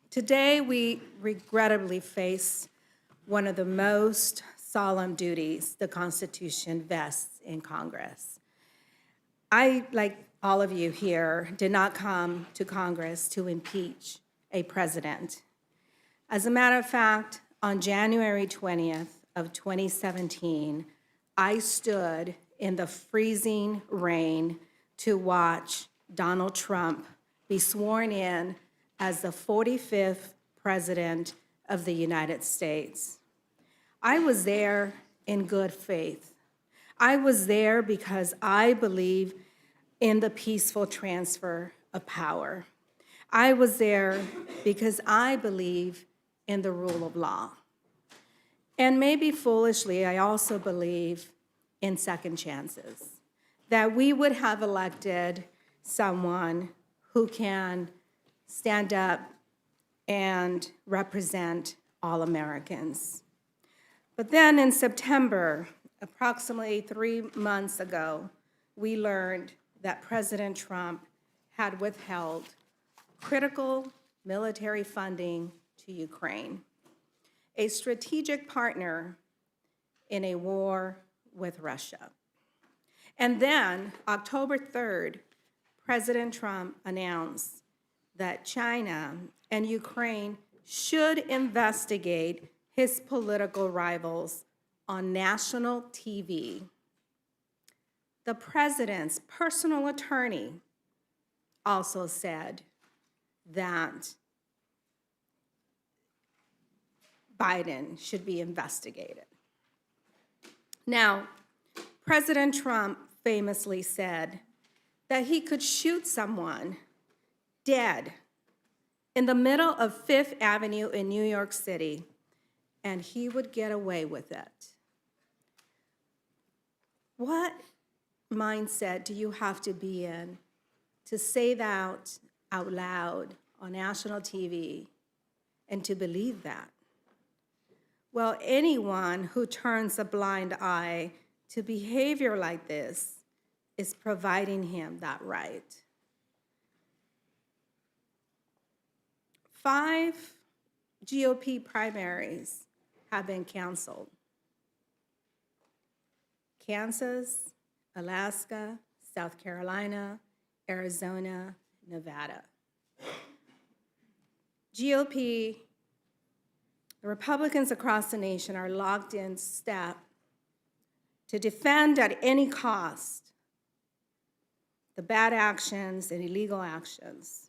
Today, we regrettably face one of the most solemn duties the Constitution vests in Congress. I, like all of you here, did not come to Congress to impeach a president. As a matter of fact, on January 20th of 2017, I stood in the freezing rain to watch Donald Trump be sworn in as the 45th President of the United States. I was there in good faith. I was there because I believe in the peaceful transfer of power. I was there because I believe in the rule of law. And maybe foolishly, I also believe in second chances, that we would have elected someone who can stand up and represent all Americans. But then in September, approximately 3 months ago, we learned that President Trump had withheld critical military funding to Ukraine, a strategic partner in a war with Russia. And then, October 3rd, President Trump announced that China and Ukraine should investigate his political rivals on national TV. The president's personal attorney also said that Biden should be investigated. Now, President Trump famously said that he could shoot someone dead in the middle of Fifth Avenue in New York City, and he would get away with it. What mindset do you have to be in to say that out loud on national TV and to believe that? Well, anyone who turns a blind eye to behavior like this is providing him that right. 5 GOP primaries have been canceled. Kansas, Alaska, South Carolina, Arizona, Nevada. GOP, the Republicans across the nation are locked in step to defend at any cost the bad actions and illegal actions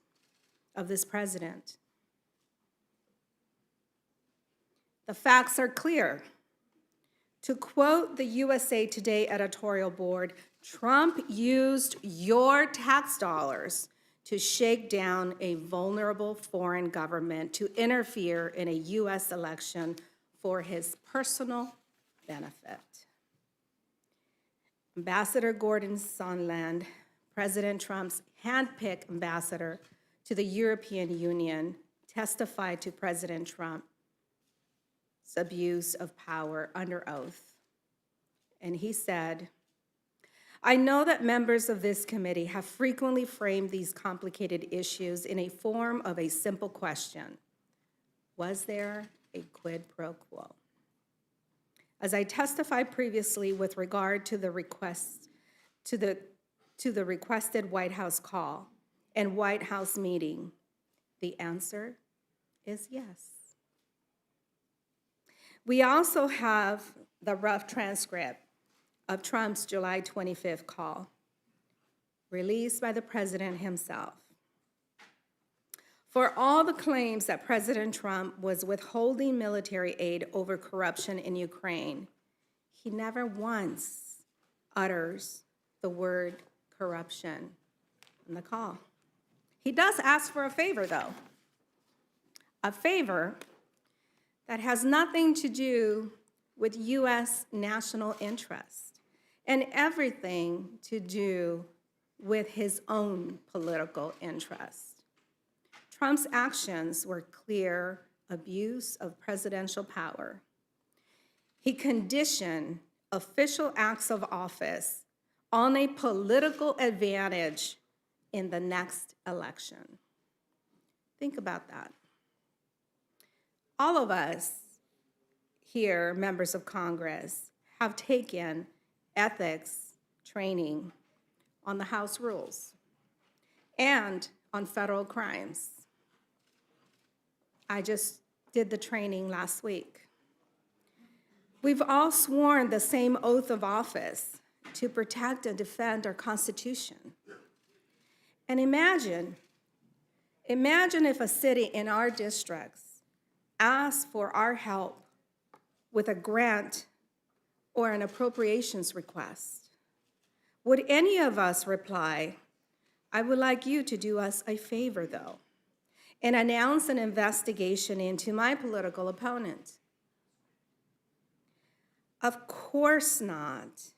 of this president. The facts are clear. To quote the USA Today editorial board, Trump used your tax dollars to shake down a vulnerable foreign government to interfere in a US election for his personal benefit. Ambassador Gordon Sondland, President Trump's handpicked ambassador to the European Union, testified to President Trump's abuse of power under oath. And he said, "I know that members of this committee have frequently framed these complicated issues in a form of a simple question. Was there a quid pro quo? As I testified previously with regard to the requested White House call and White House meeting, the answer is yes." We also have the rough transcript of Trump's July 25th call, released by the president himself. For all the claims that President Trump was withholding military aid over corruption in Ukraine, he never once utters the word corruption in the call. He does ask for a favor, though. A favor that has nothing to do with U.S. national interest and everything to do with his own political interest. Trump's actions were clear abuse of presidential power. He conditioned official acts of office on a political advantage in the next election. Think about that. All of us here, members of Congress, have taken ethics training on the House rules and on federal crimes. I just did the training last week. We've all sworn the same oath of office to protect and defend our Constitution. And imagine if a city in our districts asked for our help with a grant or an appropriations request. Would any of us reply, "I would like you to do us a favor, though, and announce an investigation into my political opponent"? Of course not.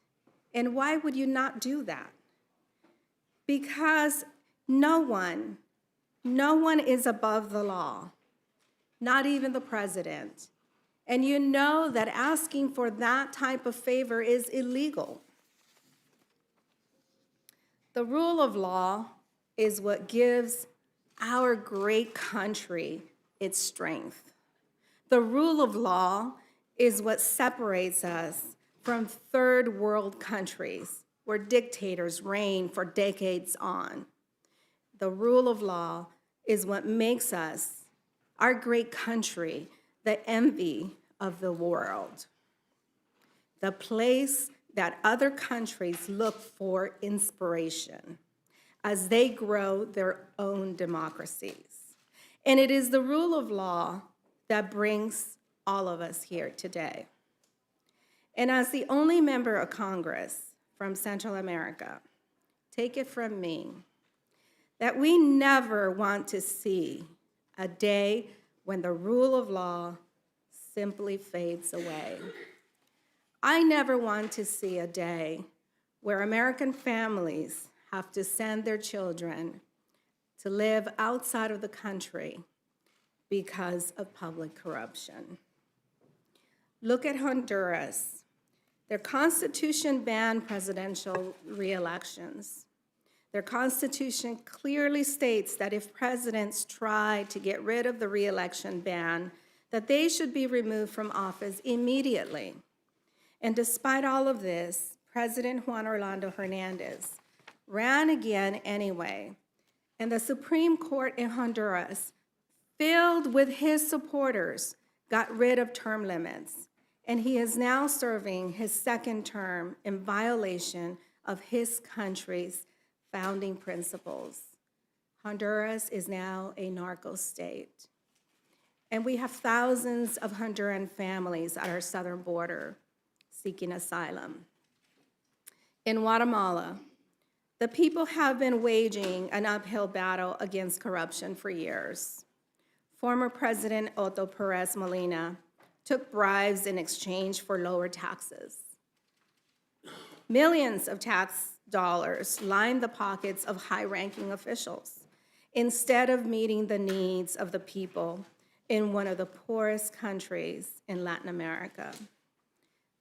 And why would you not do that? Because no one is above the law, not even the president. And you know that asking for that type of favor is illegal. The rule of law is what gives our great country its strength. The rule of law is what separates us from third world countries where dictators reign for decades on. The rule of law is what makes us, our great country, the envy of the world, the place that other countries look for inspiration as they grow their own democracies. And it is the rule of law that brings all of us here today. And as the only member of Congress from Central America, take it from me that we never want to see a day when the rule of law simply fades away. I never want to see a day where American families have to send their children to live outside of the country because of public corruption. Look at Honduras. Their constitution banned presidential re-elections. Their constitution clearly states that if presidents try to get rid of the re-election ban, that they should be removed from office immediately. And despite all of this, President Juan Orlando Hernandez ran again anyway, and the Supreme Court in Honduras, filled with his supporters, got rid of term limits, and he is now serving his second term in violation of his country's founding principles. Honduras is now a narco state. And we have thousands of Honduran families at our southern border seeking asylum. In Guatemala, the people have been waging an uphill battle against corruption for years. Former President Otto Perez Molina took bribes in exchange for lower taxes. Millions of tax dollars lined the pockets of high-ranking officials instead of meeting the needs of the people in one of the poorest countries in Latin America.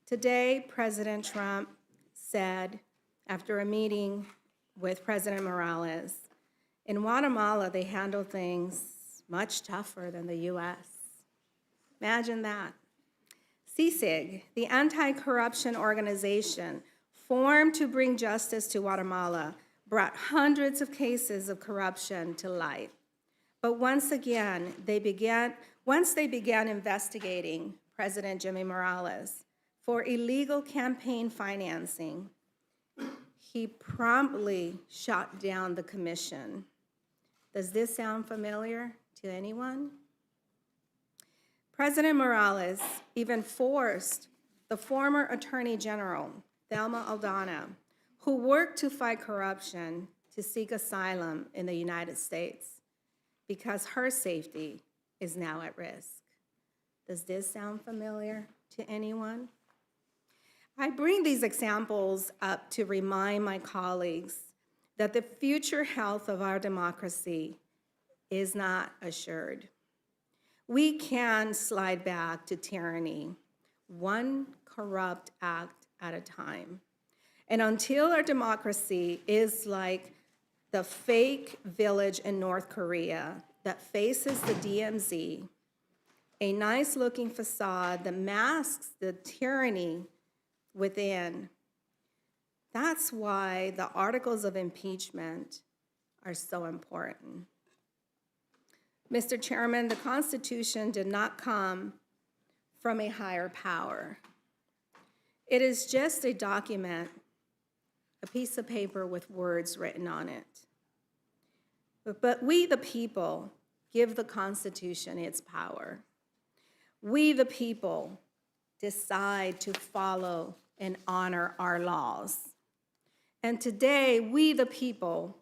Today, President Trump said, after a meeting with President Morales, in Guatemala, they handle things much tougher than the US. Imagine that. CICIG, the anti-corruption organization formed to bring justice to Guatemala, brought hundreds of cases of corruption to light. But once they began investigating President Jimmy Morales for illegal campaign financing, he promptly shut down the commission. Does this sound familiar to anyone? President Morales even forced the former Attorney General, Thelma Aldana, who worked to fight corruption, to seek asylum in the United States because her safety is now at risk. Does this sound familiar to anyone? I bring these examples up to remind my colleagues that the future health of our democracy is not assured. We can slide back to tyranny, one corrupt act at a time. And until our democracy is like the fake village in North Korea that faces the DMZ, a nice-looking facade that masks the tyranny within, that's why the articles of impeachment are so important. Mr. Chairman, the Constitution did not come from a higher power. It is just a document, a piece of paper with words written on it. But we, the people, give the Constitution its power. We, the people, decide to follow and honor our laws. And today, we, the people,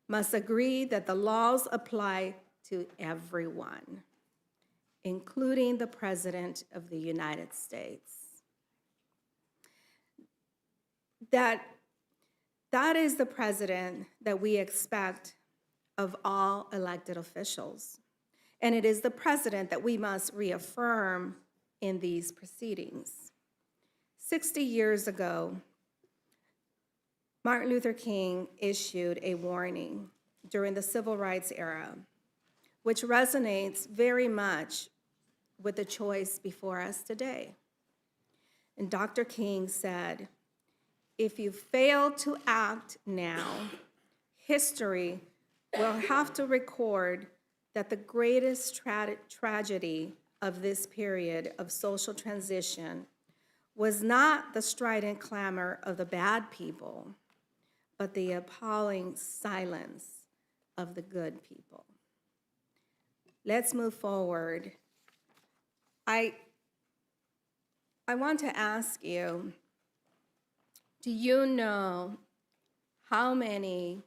must agree that the laws apply to everyone, including the President of the United States. That is the president that we expect of all elected officials. And it is the president that we must reaffirm in these proceedings. 60 years ago, Martin Luther King issued a warning during the Civil Rights era, which resonates very much with the choice before us today. And Dr. King said, if you fail to act now, history will have to record that the greatest tragedy of this period of social transition was not the strident clamor of the bad people, but the appalling silence of the good people. Let's move forward. I want to ask you, do you know how many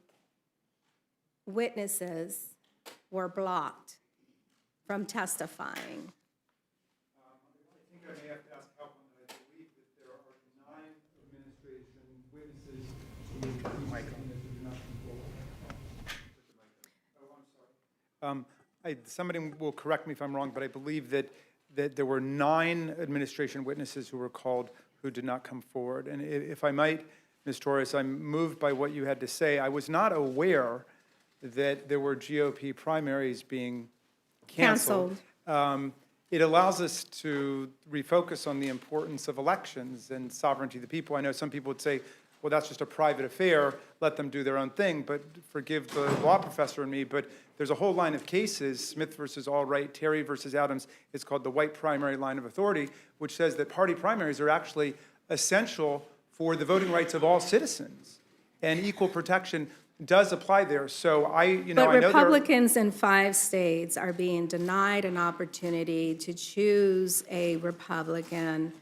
witnesses were blocked from testifying? I think I may have to ask help on that. I believe that there are 9 administration witnesses who did not Somebody will correct me if I'm wrong, but I believe that there were 9 administration witnesses who were called who did not come forward. And if I might, Ms. Torres, I'm moved by what you had to say. I was not aware that there were GOP primaries being canceled. It allows us to refocus on the importance of elections and sovereignty of the people. I know some people would say, well, that's just a private affair, let them do their own thing, but forgive the law professor in me, but there's a whole line of cases, Smith versus Allwright, Terry versus Adams, it's called the white primary line of authority, which says that party primaries are actually essential for the voting rights of all citizens, and equal protection does apply there. So But I know Republicans in 5 states are being denied an opportunity to choose a Republican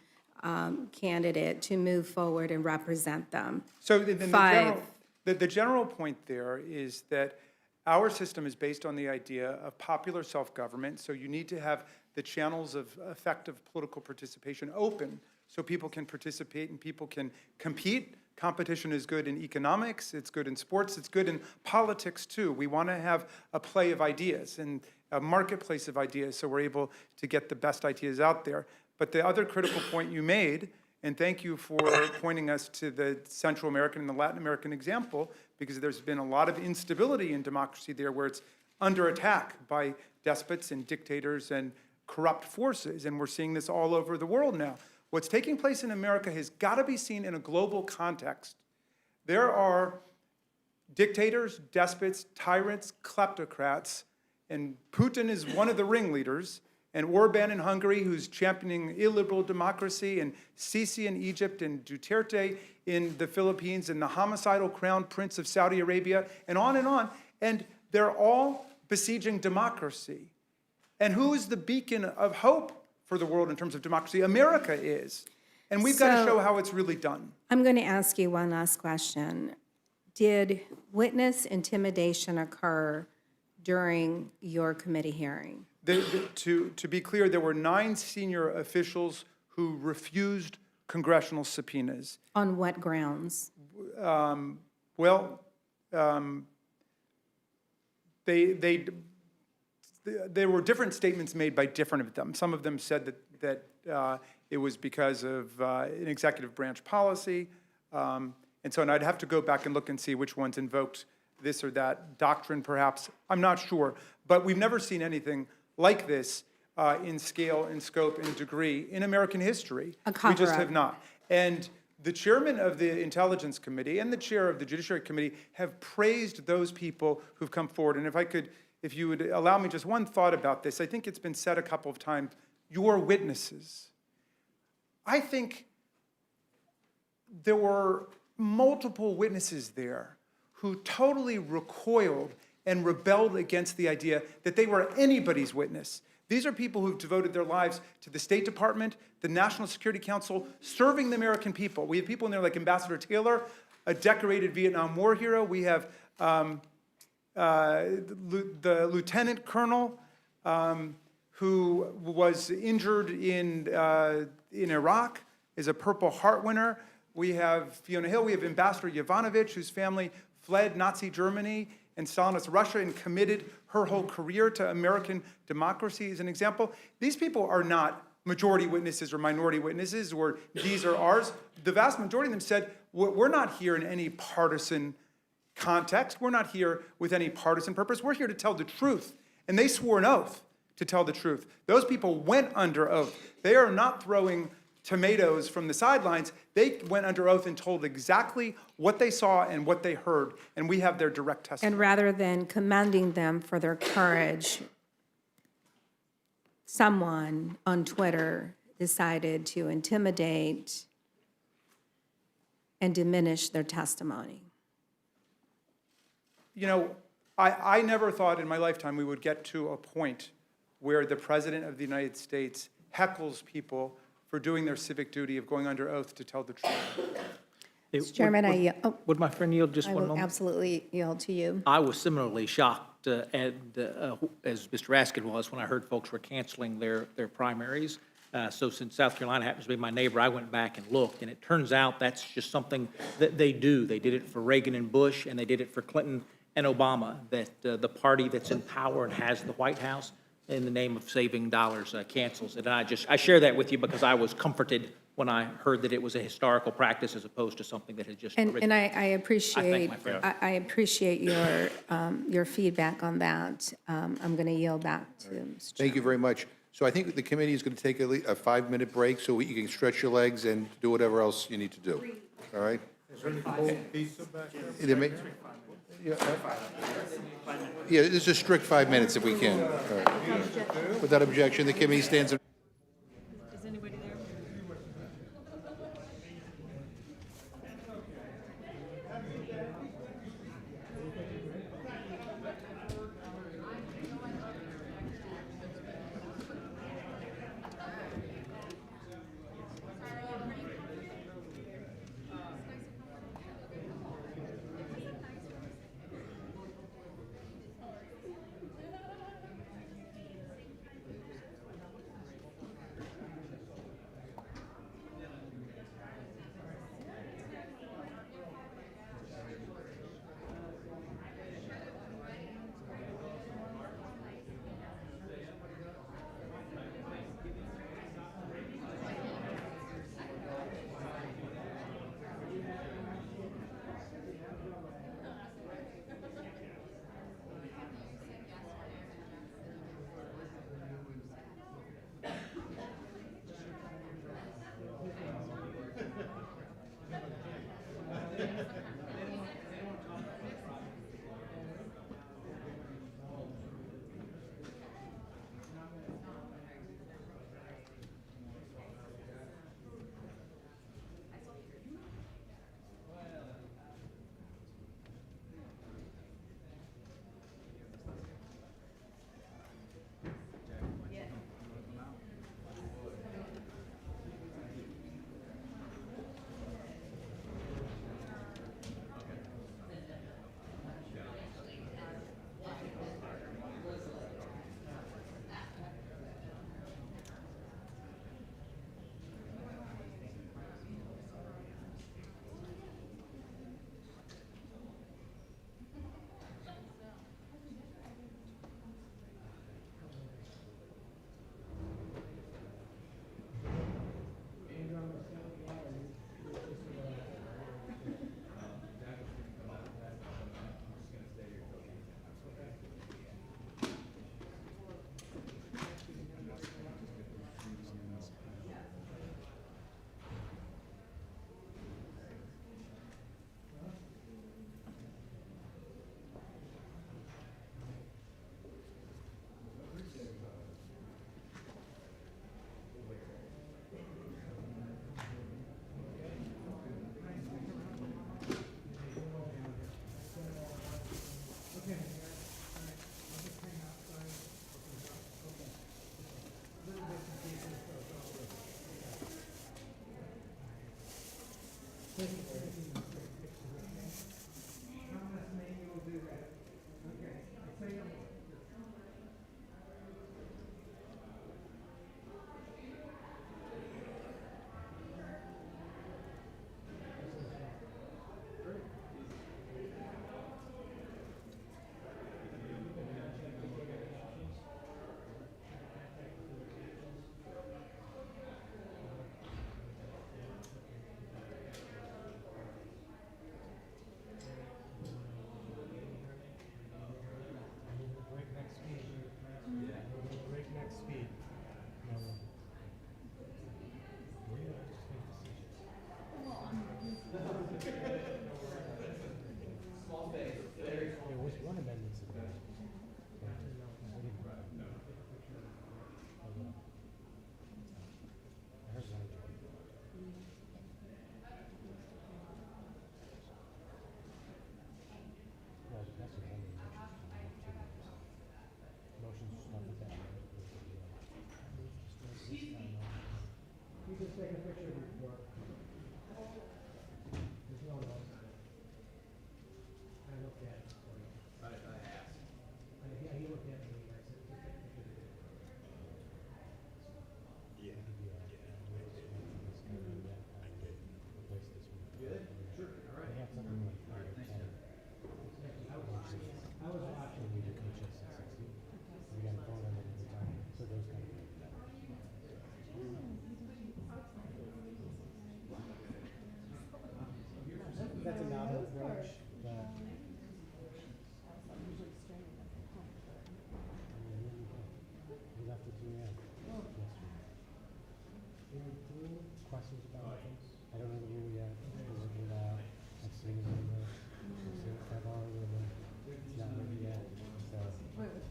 candidate to move forward and represent them. So Five. the general point there is that our system is based on the idea of popular self-government, so you need to have the channels of effective political participation open so people can participate and people can compete. Competition is good in economics, it's good in sports, it's good in politics too. We want to have a play of ideas and a marketplace of ideas so we're able to get the best ideas out there. But the other critical point you made, and thank you for pointing us to the Central American and the Latin American example, because there's been a lot of instability in democracy there where it's under attack by despots and dictators and corrupt forces, and we're seeing this all over the world now. What's taking place in America has got to be seen in a global context. There are dictators, despots, tyrants, kleptocrats, and Putin is one of the ringleaders, and Orban in Hungary, who's championing illiberal democracy, and Sisi in Egypt, and Duterte in the Philippines, and the homicidal crown prince of Saudi Arabia, and on, and they're all besieging democracy. And who is the beacon of hope for the world in terms of democracy? America is. And we've got to show how it's really done. I'm going to ask you one last question. Did witness intimidation occur during your committee hearing? To be clear, there were 9 senior officials who refused congressional subpoenas. On what grounds? There were different statements made by different of them. Some of them said that it was because of an executive branch policy. And I'd have to go back and look and see which ones invoked this or that doctrine, perhaps. I'm not sure. But we've never seen anything like this in scale, in scope, in degree in American history. We just have not. And the chairman of the Intelligence Committee and the chair of the Judiciary Committee have praised those people who've come forward. And if you would allow me just one thought about this, I think it's been said a couple of times, your witnesses. I think there were multiple witnesses there who totally recoiled and rebelled against the idea that they were anybody's witness. These are people who've devoted their lives to the State Department, the National Security Council, serving the American people. We have people in there like Ambassador Taylor, a decorated Vietnam War hero. We have the lieutenant colonel who was injured in Iraq, is a Purple Heart winner. We have Fiona Hill. We have Ambassador Yovanovitch, whose family fled Nazi Germany and Stalinist Russia and committed her whole career to American democracy as an example. These people are not majority witnesses or minority witnesses, or these are ours. The vast majority of them said, we're not here in any partisan context. We're not here with any partisan purpose. We're here to tell the truth. And they swore an oath to tell the truth. Those people went under oath. They are not throwing tomatoes from the sidelines. They went under oath and told exactly what they saw and what they heard, and we have their direct testimony. And rather than commending them for their courage, someone on Twitter decided to intimidate and diminish their testimony. You know, I never thought in my lifetime we would get to a point where the President of the United States heckles people for doing their civic duty of going under oath to tell the truth. Mr. Chairman, Would my friend yield just I one will moment? absolutely yield to you. I was similarly shocked, as Mr. Raskin was, when I heard folks were canceling their primaries. So since South Carolina happens to be my neighbor, I went back and looked, and it turns out that's just something that they do. They did it for Reagan and Bush, and they did it for Clinton and Obama that the party that's in power and has the White House, in the name of saving dollars, cancels it. And I share that with you because I was comforted when I heard that it was a historical practice as opposed to something that had just And I appreciate, my friend. I appreciate your feedback on that. I'm going to yield back to Mr. Thank you very much. So I think the committee is going to take a 5-minute break so you can stretch your legs and do whatever else you need to do. All right? Is there any cold pizza back there? There may- Yeah, this is a strict 5 minutes if we can. All right. Without objection, the committee stands. Questions about things? I don't know the rule yet. We'll work it out. I've seen it in the, I've already, it's not ready yet, so. It's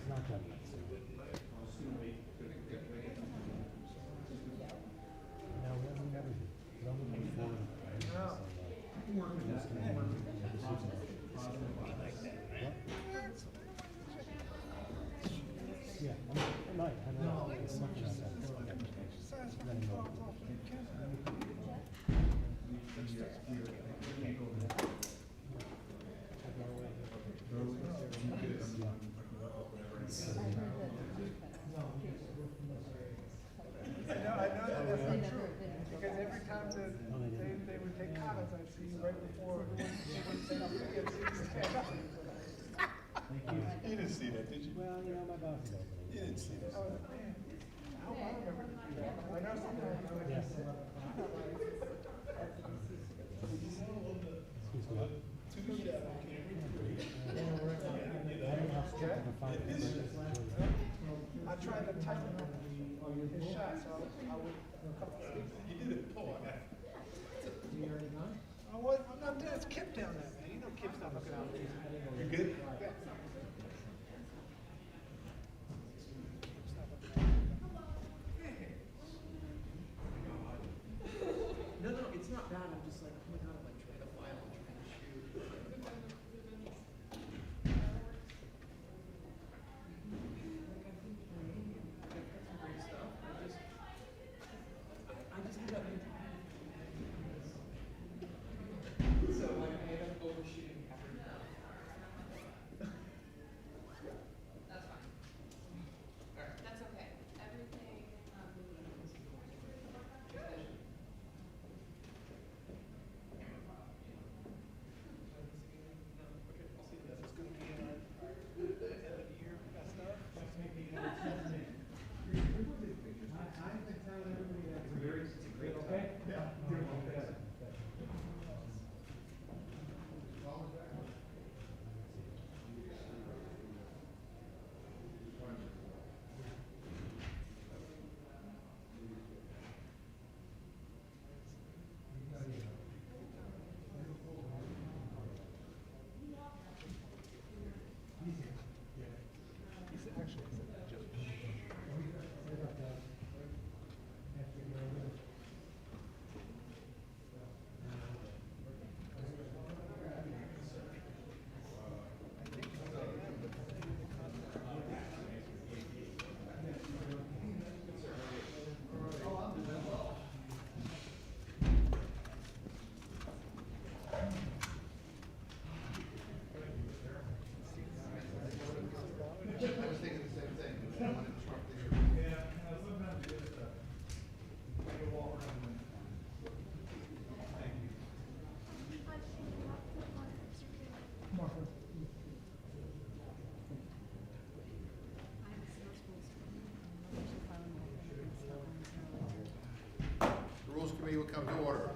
not done yet, so. No, we never do. We only move forward. Yeah, I might, I don't know. It's something like that. I know that's not true, because every time that they would take comments, I'd see right before, they would say, You didn't see that, did you? Well, you know, my boss is opening. You didn't see that. I was like, man, I hope I remember to do that. I know sometimes I would just say, Excuse me. I tried to tighten up his shot, so I would a couple of speakers. You did it before. I'm not doing, it's Kip down there, man. You know Kip's not looking out for you. You good? Yeah. No, it's not bad. I'm just like, oh my god, I'm like trying to file and trying to shoot. I just had that one time. So like I ended up overshooting every now. That's fine. Alright. That's okay. Everything The Rules Committee will come to order.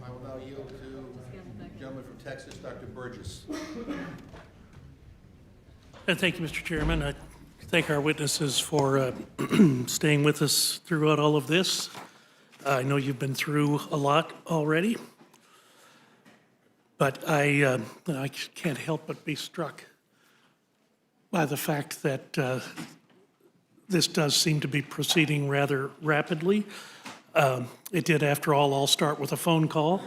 I will now yield to the gentleman from Texas, Dr. Burgess. Thank you, Mr. Chairman. I thank our witnesses for staying with us throughout all of this. I know you've been through a lot already, but I can't help but be struck by the fact that this does seem to be proceeding rather rapidly. It did, after all start with a phone call.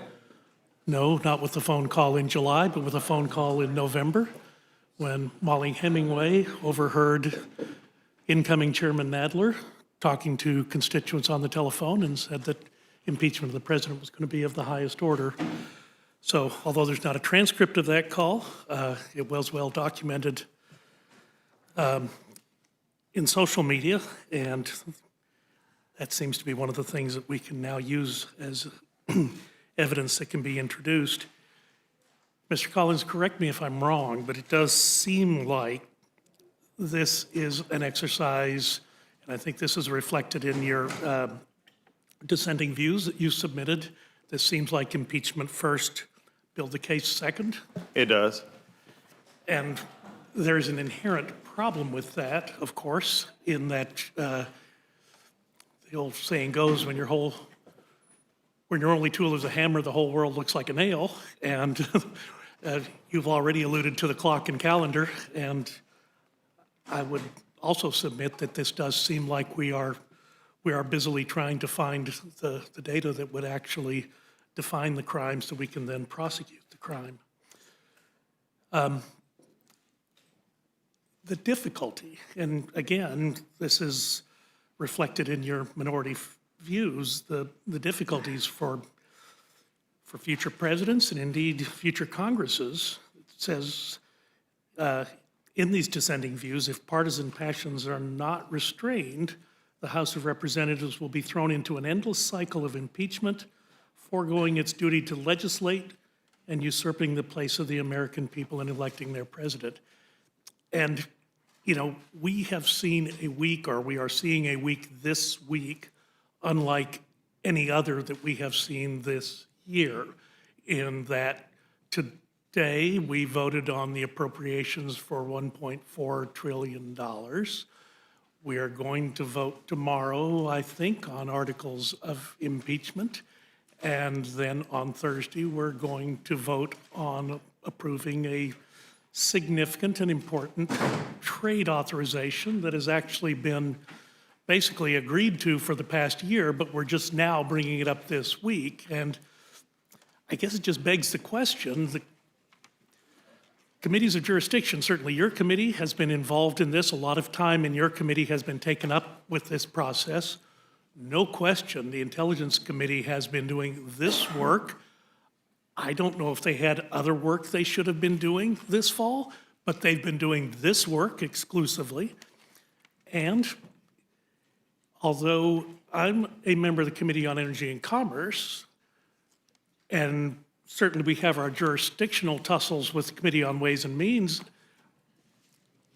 No, not with the phone call in July, but with a phone call in November, when Molly Hemingway overheard incoming Chairman Nadler talking to constituents on the telephone and said that impeachment of the president was going to be of the highest order. So although there's not a transcript of that call, it was well documented in social media, and that seems to be one of the things that we can now use as evidence that can be introduced. Mr. Collins, correct me if I'm wrong, but it does seem like this is an exercise, and I think this is reflected in your dissenting views that you submitted. This seems like impeachment first, build the case second. It does. And there's an inherent problem with that, of course, in that the old saying goes, when your only tool is a hammer, the whole world looks like a nail. And you've already alluded to the clock and calendar. And I would also submit that this does seem like we are busily trying to find the data that would actually define the crime so we can then prosecute the crime. The difficulty, and again, this is reflected in your minority views, the difficulties for future presidents and indeed future Congresses. It says in these dissenting views, if partisan passions are not restrained, the House of Representatives will be thrown into an endless cycle of impeachment, foregoing its duty to legislate and usurping the place of the American people in electing their president. And, you know, we have seen a week, or we are seeing a week this week, unlike any other that we have seen this year, in that today we voted on the appropriations for $1.4 trillion. We are going to vote tomorrow, I think, on articles of impeachment. And then on Thursday, we're going to vote on approving a significant and important trade authorization that has actually been basically agreed to for the past year, but we're just now bringing it up this week. And I guess it just begs the question, the committees of jurisdiction, certainly your committee has been involved in this. A lot of time in your committee has been taken up with this process. No question, the Intelligence Committee has been doing this work. I don't know if they had other work they should have been doing this fall, but they've been doing this work exclusively. And although I'm a member of the Committee on Energy and Commerce, and certainly we have our jurisdictional tussles with the Committee on Ways and Means,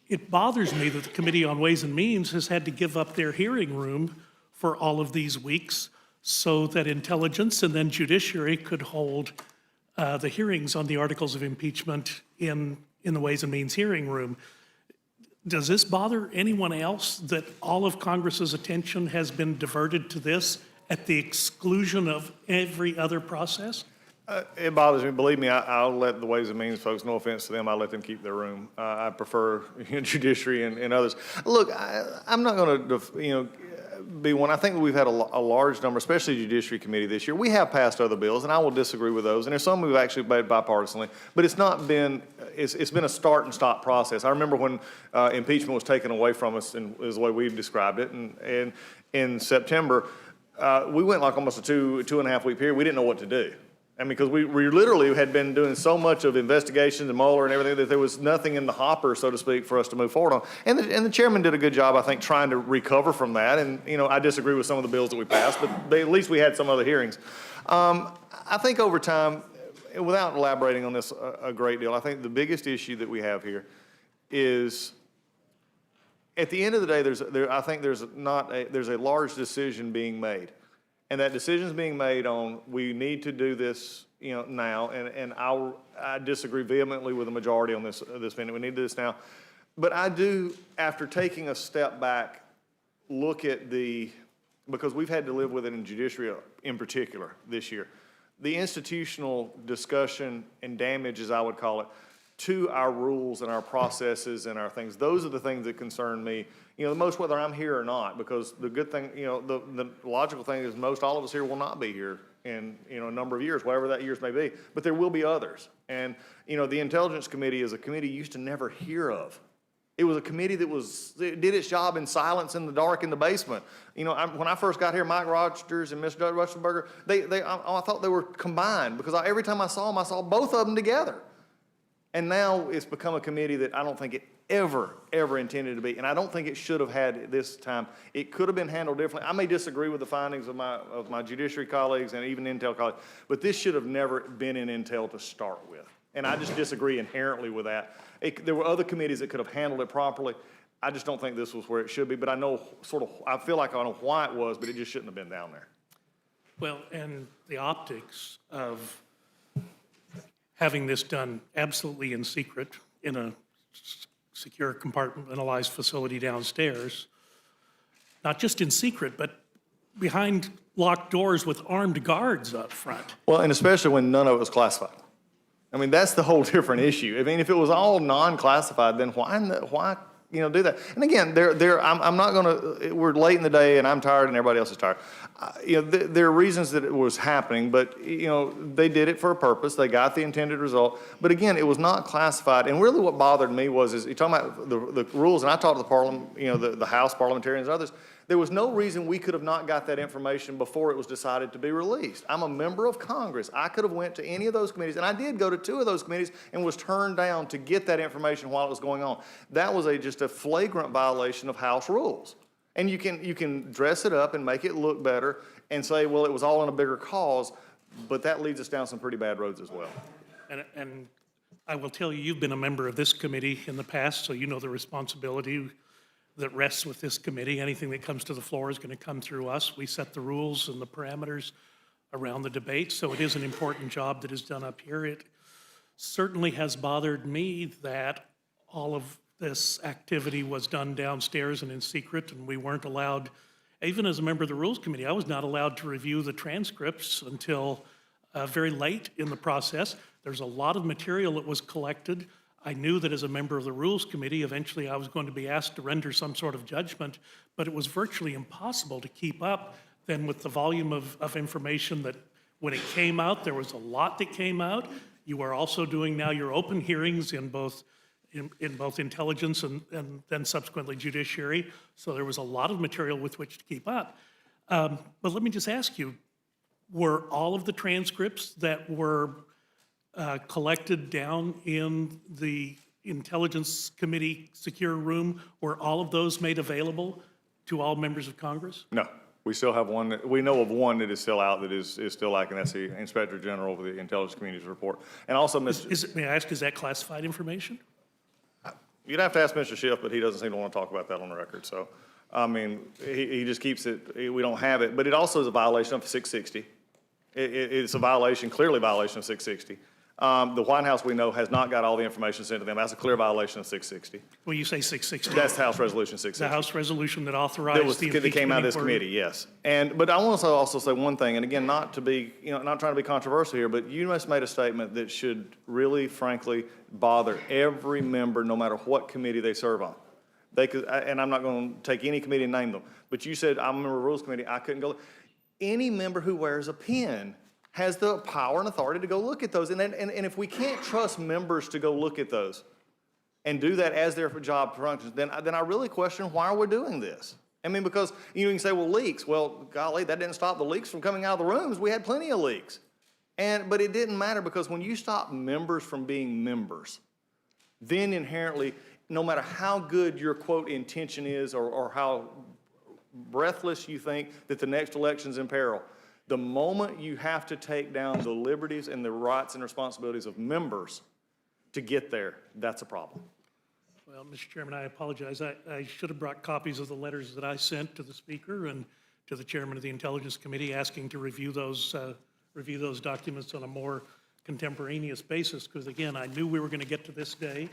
it bothers me that the Committee on Ways and Means has had to give up their hearing room for all of these weeks so that Intelligence and then Judiciary could hold the hearings on the articles of impeachment in the Ways and Means hearing room. Does this bother anyone else that all of Congress's attention has been diverted to this at the exclusion of every other process? It bothers me. Believe me, I'll let the Ways and Means folks, no offense to them, I'll let them keep their room. I prefer Judiciary and others. Look, I'm not going to, be one. I think we've had a large number, especially Judiciary Committee this year. We have passed other bills, and I will disagree with those. And there's some we've actually made bipartisanly, but it's not been. It's been a start and stop process. I remember when impeachment was taken away from us, and is the way we've described it. And in September, we went like almost a two and a half week period. We didn't know what to do. I mean, because we literally had been doing so much of investigations and Mueller and everything that there was nothing in the hopper, so to speak, for us to move forward on. And the chairman did a good job, I think, trying to recover from that. And, I disagree with some of the bills that we passed, but at least we had some other hearings. I think over time, without elaborating on this a great deal, I think the biggest issue that we have here is, at the end of the day, I think there's a large decision being made. And that decision is being made on, we need to do this, now, and I disagree vehemently with the majority on this minute. We need to do this now. But I do, after taking a step back, look at because we've had to live with it in Judiciary in particular this year, the institutional discussion and damage, as I would call it, to our rules and our processes and our things. Those are the things that concern me, the most, whether I'm here or not, because the good thing, the logical thing is most all of us here will not be here in, a number of years, whatever that years may be, but there will be others. And, the Intelligence Committee is a committee you used to never hear of. It was a committee that did its job in silence, in the dark, in the basement. When I first got here, Mike Rogers and Mr. Doug Rustenberger, I thought they were combined, because every time I saw them, I saw both of them together. And now it's become a committee that I don't think it ever intended to be, and I don't think it should have had this time. It could have been handled differently. I may disagree with the findings of my Judiciary colleagues and even Intel colleagues, but this should have never been in Intel to start with. And I just disagree inherently with that. There were other committees that could have handled it properly. I just don't think this was where it should be, but I know I feel like I know why it was, but it just shouldn't have been down there. Well, and the optics of having this done absolutely in secret in a secure compartmentalized facility downstairs, not just in secret, but behind locked doors with armed guards up front. Well, and especially when none of it was classified. I mean, that's the whole different issue. I mean, if it was all non-classified, then why do that? And again, I'm not going to, we're late in the day and I'm tired and everybody else is tired. There are reasons that it was happening, but, they did it for a purpose. They got the intended result. But again, it was not classified. And really what bothered me was, you're talking about the rules, and I talked to the Parliament, the House parliamentarians and others. There was no reason we could have not got that information before it was decided to be released. I'm a member of Congress. I could have went to any of those committees, and I did go to 2 of those committees and was turned down to get that information while it was going on. That was just a flagrant violation of House rules. And you can dress it up and make it look better and say, well, it was all in a bigger cause, but that leads us down some pretty bad roads as well. And I will tell you, you've been a member of this committee in the past, so you know the responsibility that rests with this committee. Anything that comes to the floor is going to come through us. We set the rules and the parameters around the debate, so it is an important job that is done up here. It certainly has bothered me that all of this activity was done downstairs and in secret, and we weren't allowed, even as a member of the Rules Committee, I was not allowed to review the transcripts until very late in the process. There's a lot of material that was collected. I knew that as a member of the Rules Committee, eventually I was going to be asked to render some sort of judgment, but it was virtually impossible to keep up then with the volume of information that when it came out, there was a lot that came out. You are also doing now your open hearings in both intelligence and then subsequently judiciary. So there was a lot of material with which to keep up. But let me just ask you, were all of the transcripts that were collected down in the Intelligence Committee secure room, were all of those made available to all members of Congress? No. We still have one, we know of one that is still out that is still lacking. That's the Inspector General of the Intelligence Community's report. And also, May I ask, is that classified information? You'd have to ask Mr. Schiff, but he doesn't seem to want to talk about that on the record. So, I mean, he just keeps it, we don't have it. But it also is a violation of 660. It's a violation, clearly a violation of 660. The White House, we know, has not got all the information sent to them. That's a clear violation of 660. When you say 660? That's House Resolution 660. The House resolution that authorized the impeachment that came out of this inquiry? committee, yes. But I want to also say one thing, and again, not to be, not trying to be controversial here, but you just made a statement that should really, frankly, bother every member, no matter what committee they serve on. They could, and I'm not going to take any committee and name them, but you said, I'm a member of the Rules Committee, I couldn't go. Any member who wears a pin has the power and authority to go look at those. And if we can't trust members to go look at those and do that as their job functions, then I really question why are we doing this? I mean, because you can say, well, leaks. Well, golly, that didn't stop the leaks from coming out of the rooms. We had plenty of leaks. But it didn't matter, because when you stop members from being members, then inherently, no matter how good your, quote, intention is, or how breathless you think that the next election's in peril, the moment you have to take down the liberties and the rights and responsibilities of members to get there, that's a problem. Well, Mr. Chairman, I apologize. I should have brought copies of the letters that I sent to the Speaker and to the Chairman of the Intelligence Committee asking to review those documents on a more contemporaneous basis, because again, I knew we were going to get to this day.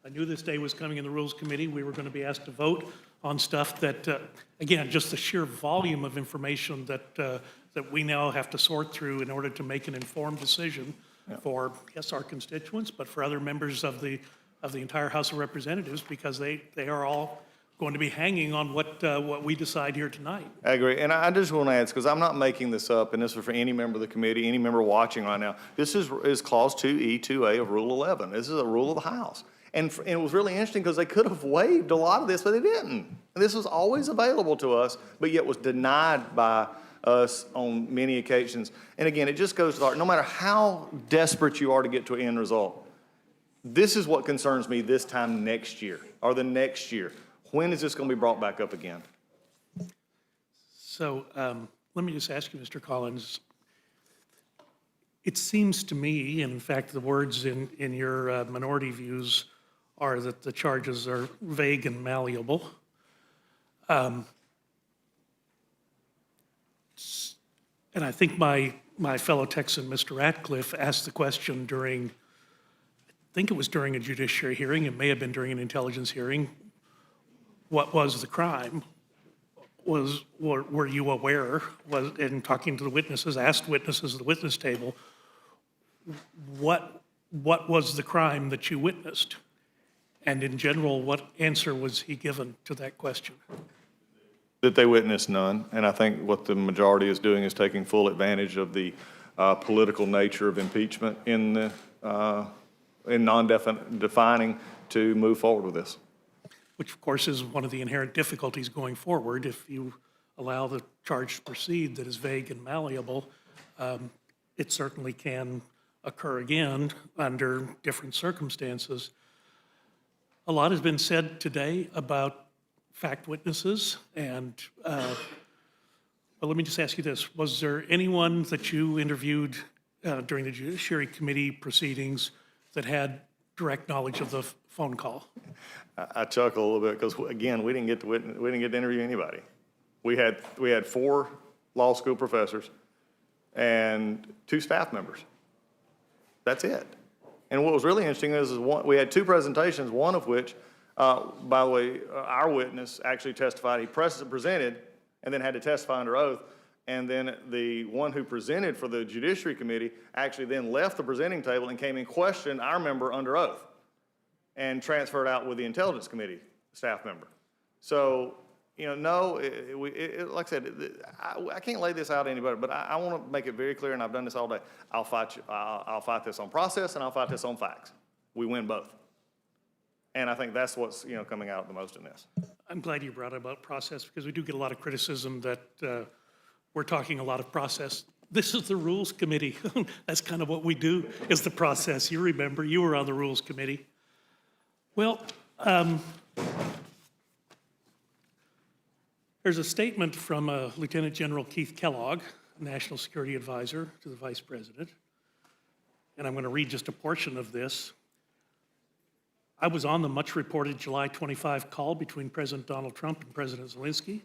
I knew this day was coming in the Rules Committee. We were going to be asked to vote on stuff that, again, just the sheer volume of information that we now have to sort through in order to make an informed decision for, yes, our constituents, but for other members of the entire House of Representatives, because they are all going to be hanging on what we decide here tonight. I agree. And I just want to add, because I'm not making this up, and this is for any member of the committee, any member watching right now, this is Clause 2E, 2A of Rule 11. This is a rule of the House. And it was really interesting because they could have waived a lot of this, but they didn't. And this was always available to us, but yet was denied by us on many occasions. And again, it just goes to the, no matter how desperate you are to get to an end result, this is what concerns me this time next year, or the next year. When is this going to be brought back up again? So let me just ask you, Mr. Collins, it seems to me, and in fact the words in your minority views are that the charges are vague and malleable. And I think my fellow Texan, Mr. Ratcliffe, asked the question during, I think it was during a judiciary hearing, it may have been during an intelligence hearing, what was the crime? Were you aware, in talking to the witnesses, asked witnesses at the witness table, what was the crime that you witnessed? And in general, what answer was he given to that question? That they witnessed none, and I think what the majority is doing is taking full advantage of the political nature of impeachment in non-defining to move forward with this. Which, of course, is one of the inherent difficulties going forward. If you allow the charge to proceed that is vague and malleable, it certainly can occur again under different circumstances. A lot has been said today about fact witnesses, and well, let me just ask you this. Was there anyone that you interviewed during the Judiciary Committee proceedings that had direct knowledge of the phone call? I chuckle a little bit because, again, we didn't get to interview anybody. We had 4 law school professors and 2 staff members. That's it. And what was really interesting is we had 2 presentations, one of which, by the way, our witness actually testified. He presented and then had to testify under oath. And then the one who presented for the Judiciary Committee actually then left the presenting table and came and questioned our member under oath and transferred out with the Intelligence Committee staff member. So, you know, no, like I said, I can't lay this out to anybody, but I want to make it very clear, and I've done this all day. I'll fight this on process, and I'll fight this on facts. We win both. And I think that's what's, you know, coming out the most in this. I'm glad you brought up about process, because we do get a lot of criticism that we're talking a lot of process. This is the Rules Committee. That's kind of what we do, is the process. You remember, you were on the Rules Committee. Well, there's a statement from Lieutenant General Keith Kellogg, National Security Advisor to the Vice President, and I'm going to read just a portion of this. I was on the much-reported July 25 call between President Donald Trump and President Zelensky.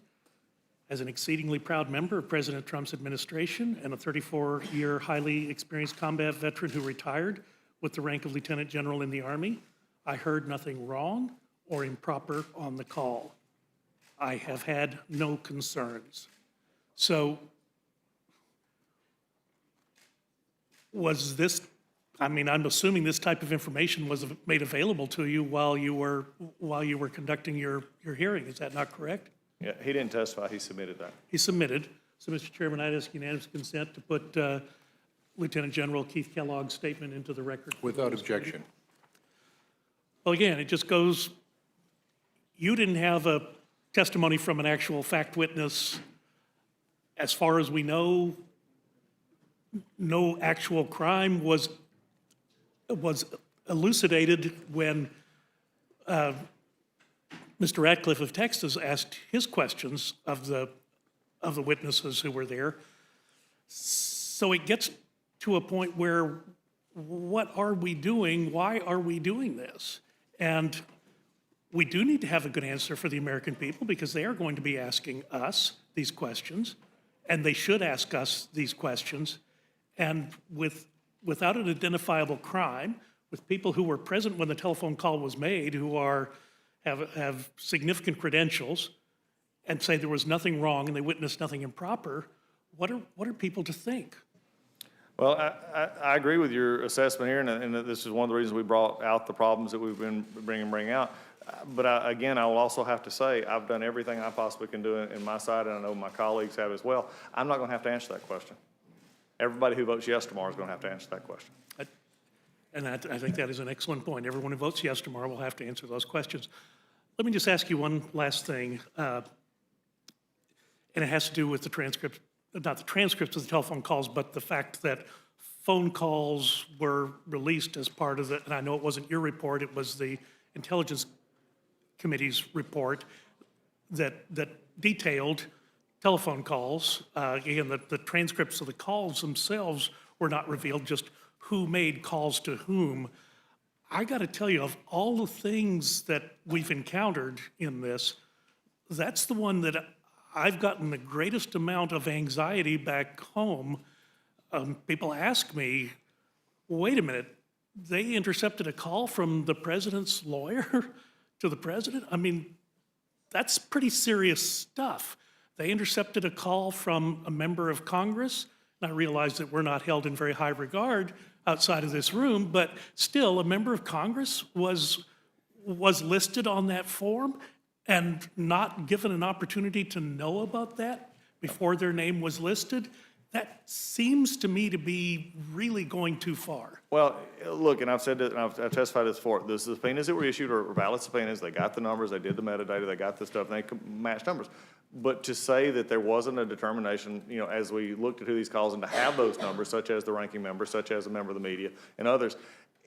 As an exceedingly proud member of President Trump's administration and a 34-year highly experienced combat veteran who retired with the rank of Lieutenant General in the Army, I heard nothing wrong or improper on the call. I have had no concerns. So was this, I mean, I'm assuming this type of information was made available to you while you were conducting your hearing. Is that not correct? Yeah, he didn't testify. He submitted that. He submitted. So, Mr. Chairman, I'd ask unanimous consent to put Lieutenant General Keith Kellogg's statement into the record. Without objection. Well, again, it just goes, you didn't have a testimony from an actual fact witness. As far as we know, no actual crime was elucidated when Mr. Ratcliffe of Texas asked his questions of the witnesses who were there. So it gets to a point where, what are we doing? Why are we doing this? And we do need to have a good answer for the American people, because they are going to be asking us these questions, and they should ask us these questions. And without an identifiable crime, with people who were present when the telephone call was made, who have significant credentials, and say there was nothing wrong and they witnessed nothing improper, what are people to think? Well, I agree with your assessment here, and this is one of the reasons we brought out the problems that we've been bringing out. But again, I will also have to say, I've done everything I possibly can do in my side, and I know my colleagues have as well. I'm not going to have to answer that question. Everybody who votes yes tomorrow is going to have to answer that question. And I think that is an excellent point. Everyone who votes yes tomorrow will have to answer those questions. Let me just ask you one last thing, and it has to do with the transcripts, not the transcripts of the telephone calls, but the fact that phone calls were released as part of and I know it wasn't your report, it was the Intelligence Committee's report that detailed telephone calls. Again, the transcripts of the calls themselves were not revealed, just who made calls to whom. I got to tell you, of all the things that we've encountered in this, that's the one that I've gotten the greatest amount of anxiety back home. People ask me, wait a minute, they intercepted a call from the president's lawyer to the president? I mean, that's pretty serious stuff. They intercepted a call from a member of Congress. And I realize that we're not held in very high regard outside of this room, but still, a member of Congress was listed on that form and not given an opportunity to know about that before their name was listed. That seems to me to be really going too far. Well, look, and I've said that, and I've testified this before, the subpoenas that were issued are valid subpoenas. They got the numbers, they did the metadata, they got the stuff, and they matched numbers. But to say that there wasn't a determination, you know, as we looked at who these calls and to have those numbers, such as the ranking member, such as a member of the media, and others,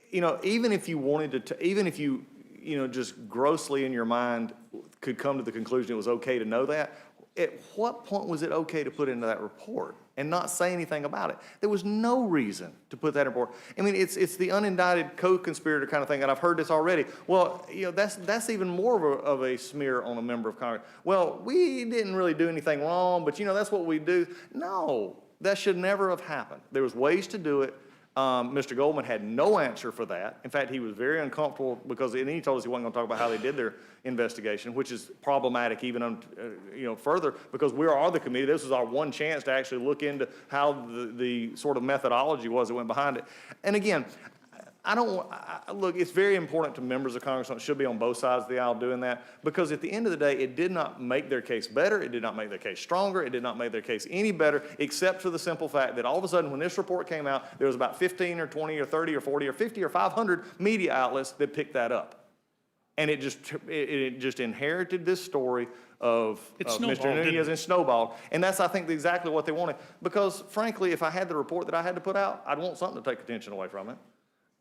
you know, even if you wanted to, even if you, you know, just grossly in your mind could come to the conclusion it was okay to know that, at what point was it okay to put into that report and not say anything about it? There was no reason to put that in report. I mean, it's the unindicted co-conspirator kind of thing, and I've heard this already. Well, you know, that's even more of a smear on a member of Congress. Well, we didn't really do anything wrong, but you know, that's what we do. No, that should never have happened. There was ways to do it. Mr. Goldman had no answer for that. In fact, he was very uncomfortable because, and he told us he wasn't going to talk about how they did their investigation, which is problematic even you know, further, because we are the committee. This was our one chance to actually look into how the sort of methodology was that went behind it. And again, look, it's very important to members of Congress, and it should be on both sides of the aisle doing that, because at the end of the day, it did not make their case better, it did not make their case stronger, it did not make their case any better, except for the simple fact that all of a sudden when this report came out, there was about 15 or 20 or 30 or 40 or 50 or 500 media outlets that picked that up. And it just inherited this story of Mr. Nunez and snowballed. And that's, I think, exactly what they wanted. Because frankly, if I had the report that I had to put out, I'd want something to take attention away from it.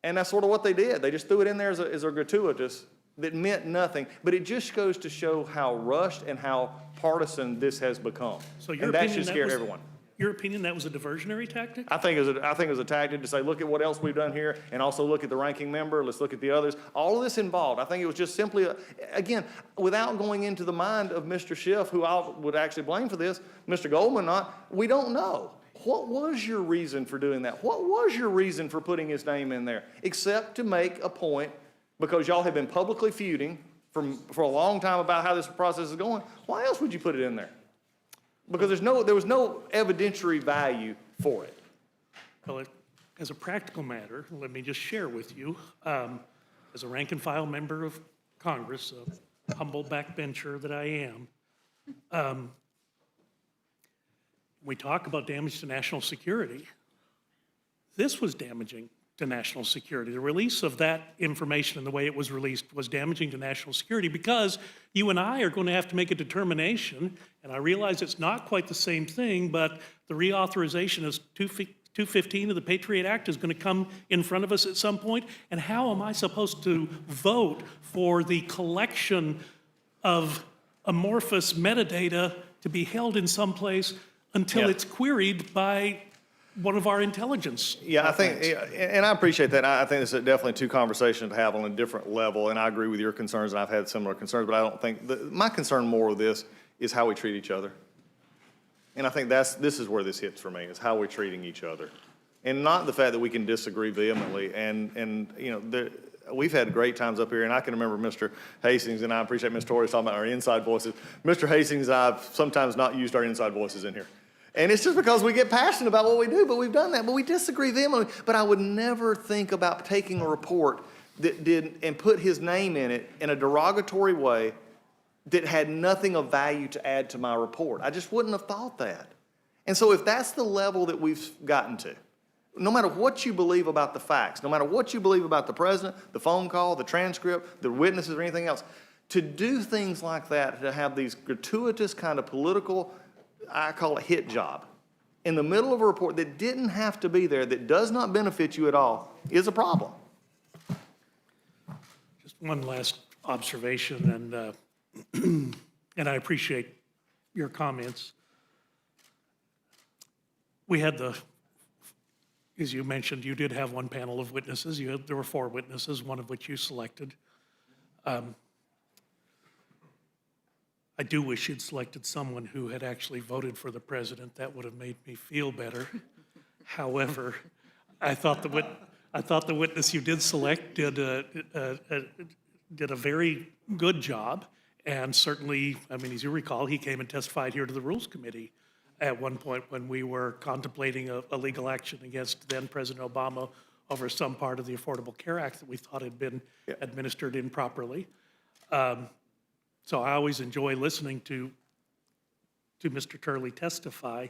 And that's sort of what they did. They just threw it in there as a gratuitous that meant nothing. But it just goes to show how rushed and how partisan this has become. So and that should scare everyone. Your opinion, that was a diversionary tactic? I think it was a tactic to say, look at what else we've done here, and also look at the ranking member, let's look at the others. All of this involved. I think it was just simply, again, without going into the mind of Mr. Schiff, who I would actually blame for this, Mr. Goldman not, we don't know. What was your reason for doing that? What was your reason for putting his name in there? Except to make a point, because y'all have been publicly feuding for a long time about how this process is going. Why else would you put it in there? Because there was no evidentiary value for it. Well, as a practical matter, let me just share with you, as a rank and file member of Congress, a humble backbencher that I am, we talk about damage to national security. This was damaging to national security. The release of that information and the way it was released was damaging to national security, because you and I are going to have to make a determination, and I realize it's not quite the same thing, but the reauthorization of 215 of the Patriot Act is going to come in front of us at some point, and how am I supposed to vote for the collection of amorphous metadata to be held in some place until it's queried by one of our intelligence? Yeah, I think, and I appreciate that. I think it's definitely two conversations to have on a different level, and I agree with your concerns, and I've had similar concerns, but I don't think, my concern more with this is how we treat each other. And I think this is where this hits for me, is how we're treating each other. And not the fact that we can disagree vehemently, and you know, we've had great times up here, and I can remember Mr. Hastings, and I appreciate Ms. Torres talking about our inside voices. Mr. Hastings, I've sometimes not used our inside voices in here. And it's just because we get passionate about what we do, but we've done that. But we disagree vehemently. But I would never think about taking a report that did and put his name in it in a derogatory way that had nothing of value to add to my report. I just wouldn't have thought that. And so if that's the level that we've gotten to, no matter what you believe about the facts, no matter what you believe about the president, the phone call, the transcript, the witnesses, or anything else, to do things like that, to have these gratuitous kind of political, I call it hit job, in the middle of a report that didn't have to be there, that does not benefit you at all, is a problem. Just one last observation, and I appreciate your comments. We had as you mentioned, you did have one panel of witnesses. There were 4 witnesses, one of which you selected. I do wish you'd selected someone who had actually voted for the president. That would have made me feel better. However, I thought the witness you did select did a very good job. And certainly, I mean, as you recall, he came and testified here to the Rules Committee at one point when we were contemplating a legal action against then President Obama over some part of the Affordable Care Act that we thought had been administered improperly. So I always enjoy listening to Mr. Turley testify.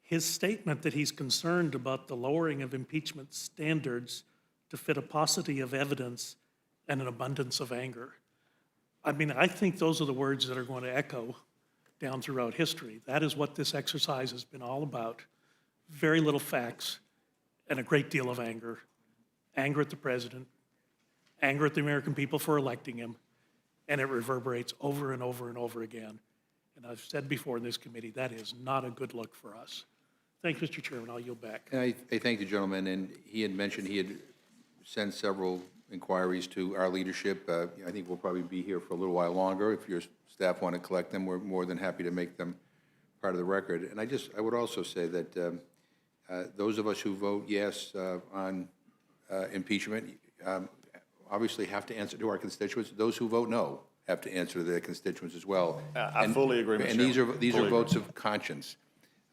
His statement that he's concerned about the lowering of impeachment standards to fit a paucity of evidence and an abundance of anger. I mean, I think those are the words that are going to echo down throughout history. That is what this exercise has been all about. Very little facts and a great deal of anger. Anger at the president, anger at the American people for electing him, and it reverberates over and over and over again. And I've said before in this committee, that is not a good look for us. Thank you, Mr. Chairman. I'll yield back. I thank the gentleman, and he had mentioned he had sent several inquiries to our leadership. I think we'll probably be here for a little while longer. If your staff want to collect them, we're more than happy to make them part of the record. And I would also say that those of us who vote yes on impeachment obviously have to answer to our constituents. Those who vote no have to answer to their constituents as well. I fully agree, Mr. And Chairman. these are votes of conscience.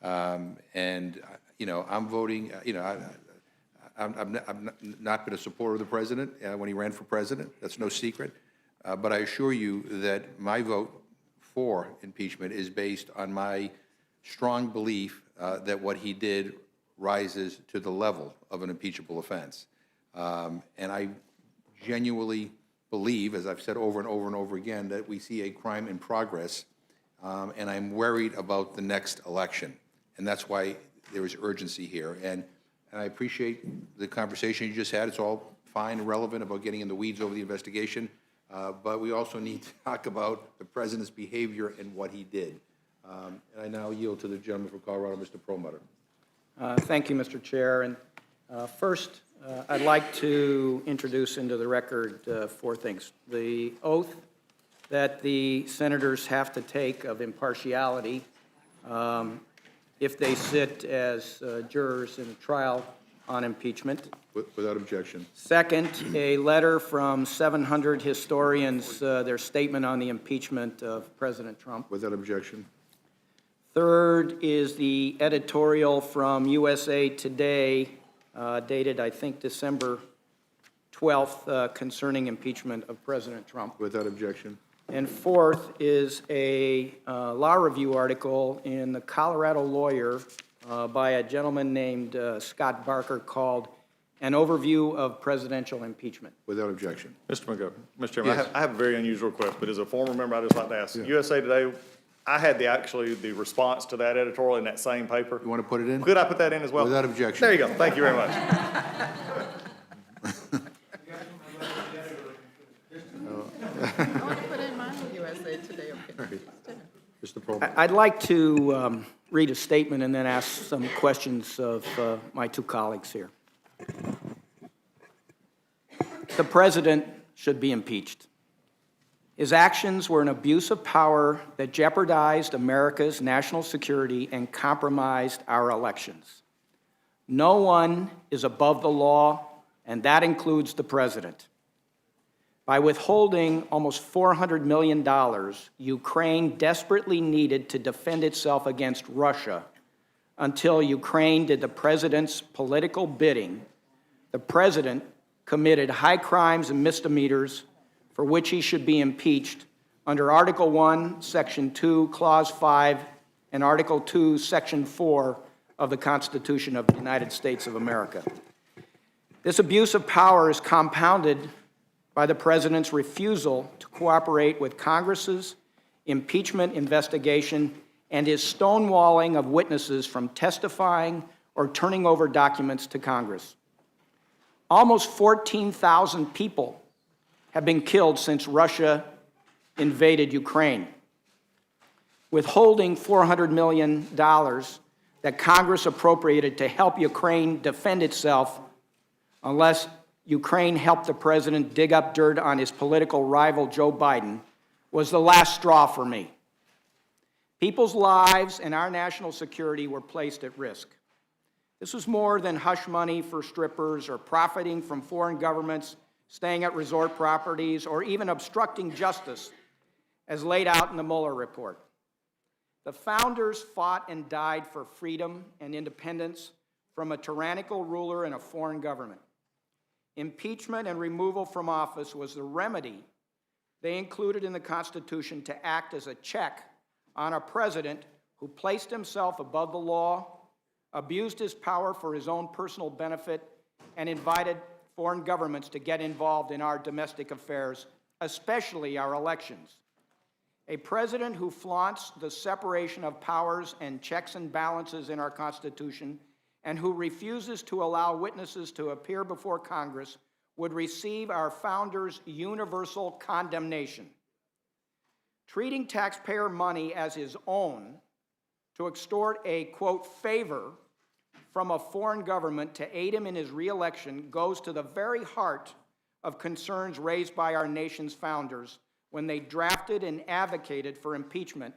And you know, I'm voting. You know, I've not been a supporter of the president when he ran for president. That's no secret. But I assure you that my vote for impeachment is based on my strong belief that what he did rises to the level of an impeachable offense. And I genuinely believe, as I've said over and over and over again, that we see a crime in progress, and I'm worried about the next election. And that's why there is urgency here. And I appreciate the conversation you just had. It's all fine and relevant about getting in the weeds over the investigation, but we also need to talk about the president's behavior and what he did. And I now yield to the gentleman from Colorado, Mr. Perlmutter. Thank you, Mr. Chair. And first, I'd like to introduce into the record 4 things. The oath that the senators have to take of impartiality if they sit as jurors in a trial on impeachment. Without objection. Second, a letter from 700 historians, their statement on the impeachment of President Trump. Without objection. Third is the editorial from USA Today, dated, I think, December 12th, concerning impeachment of President Trump. Without objection. And fourth is a law review article in the Colorado Lawyer by a gentleman named Scott Barker called An Overview of Presidential Impeachment. Without objection. Mr. McGovern. Mr. Chairman, Yes. I have a very unusual request, but as a former member, I'd just like to ask. USA Today, I had the response to that editorial in that same paper. You want to put it in? Could I put that in as well? Without objection. There you go. Thank you very much. Mr. Perlmutter. I'd like to read a statement and then ask some questions of my 2 colleagues here. The president should be impeached. His actions were an abuse of power that jeopardized America's national security and compromised our elections. No one is above the law, and that includes the president. By withholding almost $400 million, Ukraine desperately needed to defend itself against Russia until Ukraine did the president's political bidding. The president committed high crimes and misdemeanors for which he should be impeached under Article 1, Section 2, Clause 5, and Article 2, Section 4 of the Constitution of the United States of America. This abuse of power is compounded by the president's refusal to cooperate with Congress's impeachment investigation and his stonewalling of witnesses from testifying or turning over documents to Congress. Almost 14,000 people have been killed since Russia invaded Ukraine. Withholding $400 million that Congress appropriated to help Ukraine defend itself unless Ukraine helped the president dig up dirt on his political rival, Joe Biden, was the last straw for me. People's lives and our national security were placed at risk. This was more than hush money for strippers or profiting from foreign governments, staying at resort properties, or even obstructing justice, as laid out in the Mueller report. The founders fought and died for freedom and independence from a tyrannical ruler and a foreign government. Impeachment and removal from office was the remedy they included in the Constitution to act as a check on a president who placed himself above the law, abused his power for his own personal benefit, and invited foreign governments to get involved in our domestic affairs, especially our elections. A president who flaunts the separation of powers and checks and balances in our Constitution and who refuses to allow witnesses to appear before Congress would receive our founders' universal condemnation. Treating taxpayer money as his own to extort a, quote, favor from a foreign government to aid him in his reelection goes to the very heart of concerns raised by our nation's founders when they drafted and advocated for impeachment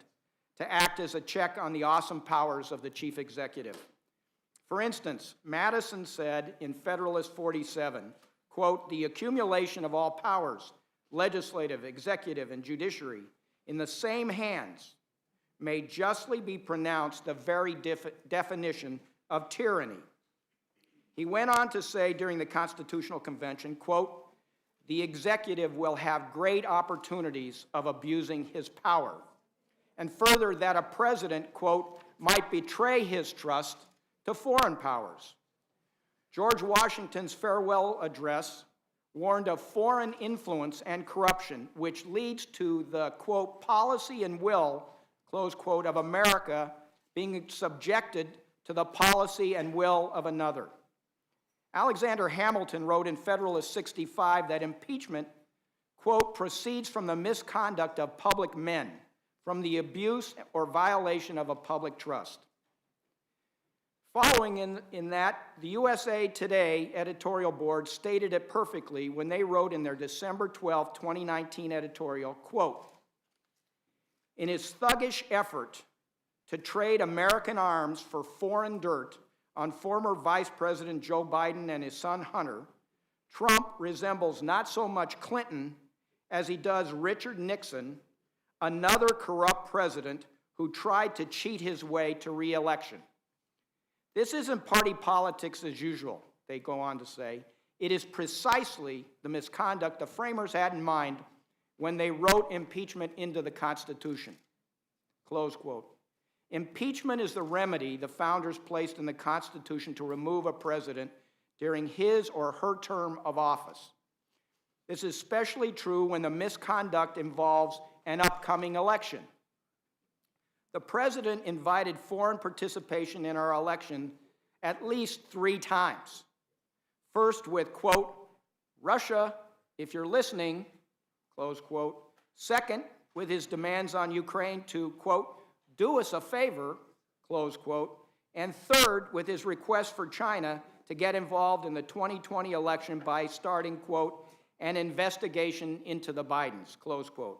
to act as a check on the awesome powers of the chief executive. For instance, Madison said in Federalist 47, quote, the accumulation of all powers, legislative, executive, and judiciary, in the same hands may justly be pronounced the very definition of tyranny. He went on to say during the Constitutional Convention, quote, the executive will have great opportunities of abusing his power. And further, that a president, quote, might betray his trust to foreign powers. George Washington's farewell address warned of foreign influence and corruption, which leads to the, quote, policy and will, close quote, of America being subjected to the policy and will of another. Alexander Hamilton wrote in Federalist 65 that impeachment, quote, proceeds from the misconduct of public men, from the abuse or violation of a public trust. Following in that, the USA Today editorial board stated it perfectly when they wrote in their December 12, 2019 editorial, quote, in his thuggish effort to trade American arms for foreign dirt on former Vice President Joe Biden and his son Hunter, Trump resembles not so much Clinton as he does Richard Nixon, another corrupt president who tried to cheat his way to re-election. This isn't party politics as usual, they go on to say. It is precisely the misconduct the framers had in mind when they wrote impeachment into the Constitution. Close quote. Impeachment is the remedy the founders placed in the Constitution to remove a president during his or her term of office. This is especially true when the misconduct involves an upcoming election. The president invited foreign participation in our election at least 3 times. First with, quote, Russia, if you're listening, close quote. Second, with his demands on Ukraine to, quote, do us a favor, close quote. And third, with his request for China to get involved in the 2020 election by starting, quote, an investigation into the Bidens, close quote.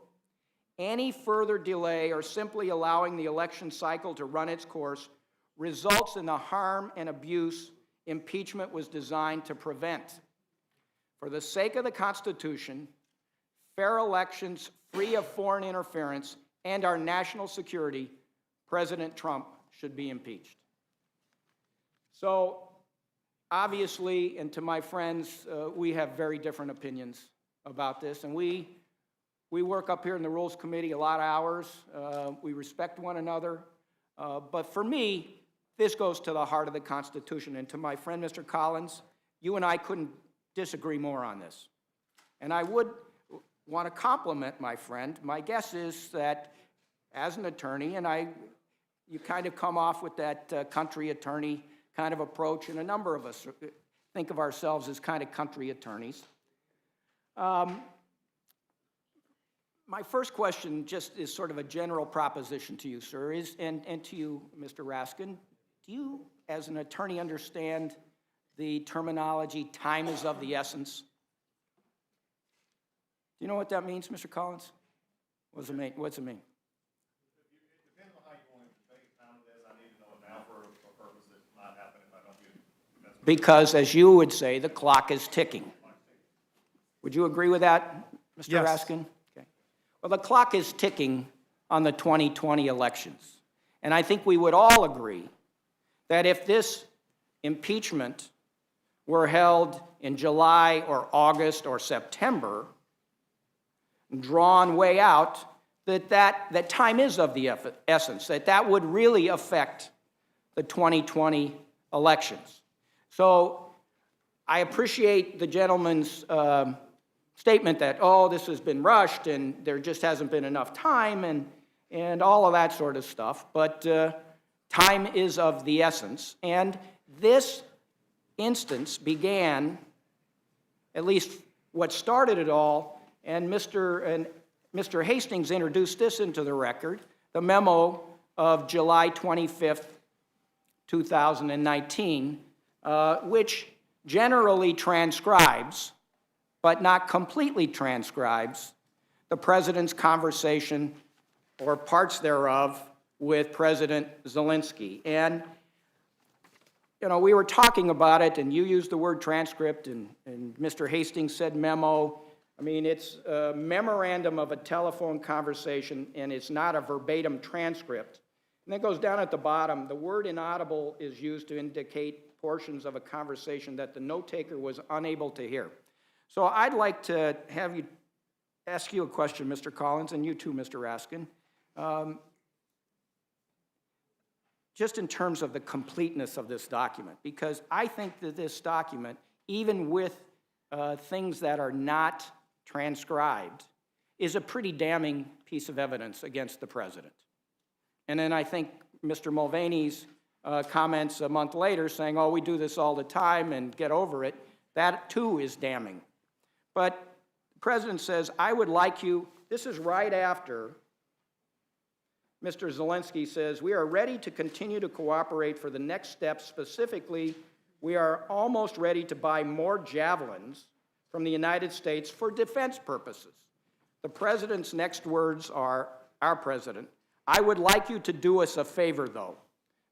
Any further delay or simply allowing the election cycle to run its course results in the harm and abuse impeachment was designed to prevent. For the sake of the Constitution, fair elections free of foreign interference, and our national security, President Trump should be impeached. So, obviously, and to my friends, we have very different opinions about this, and we work up here in the Rules Committee a lot of hours. We respect one another. But for me, this goes to the heart of the Constitution. And to my friend, Mr. Collins, you and I couldn't disagree more on this. And I would want to compliment my friend. My guess is that as an attorney, and you kind of come off with that country attorney kind of approach, and a number of us think of ourselves as kind of country attorneys. My first question just is sort of a general proposition to you, sir, and to you, Mr. Raskin. do you, as an attorney, understand the terminology, time is of the essence? Do you know what that means, Mr. Collins? What does it mean? What's it mean? Depending on how you want to take time of this, I need to know it now for a purpose that might happen if I don't get it. Because, as you would say, the clock is ticking. Would you agree with that, Mr. Yes. Raskin? Okay. Well, the clock is ticking on the 2020 elections. And I think we would all agree that if this impeachment were held in July or August or September, drawn way out, that time is of the essence, that would really affect the 2020 elections. So I appreciate the gentleman's statement that, oh, this has been rushed and there just hasn't been enough time and all of that sort of stuff, but time is of the essence. And this instance began, at least what started it all, and Mr. Hastings introduced this into the record, the memo of July 25th, 2019, which generally transcribes, but not completely transcribes, the President's conversation or parts thereof with President Zelensky. And, you know, we were talking about it, and you used the word transcript, and Mr. Hastings said memo. I mean, it's a memorandum of a telephone conversation, and it's not a verbatim transcript. And then it goes down at the bottom. The word inaudible is used to indicate portions of a conversation that the note-taker was unable to hear. So I'd like to have you ask you a question, Mr. Collins, and you too, Mr. Raskin. Just in terms of the completeness of this document, because I think that this document, even with things that are not transcribed, is a pretty damning piece of evidence against the president. And then I think Mr. Mulvaney's comments a month later saying, oh, we do this all the time and get over it, that too is damning. But the president says, I would like you, this is right after Mr. Zelensky says, we are ready to continue to cooperate for the next step. Specifically, we are almost ready to buy more javelins from the United States for defense purposes. The president's next words are, our president, I would like you to do us a favor, though,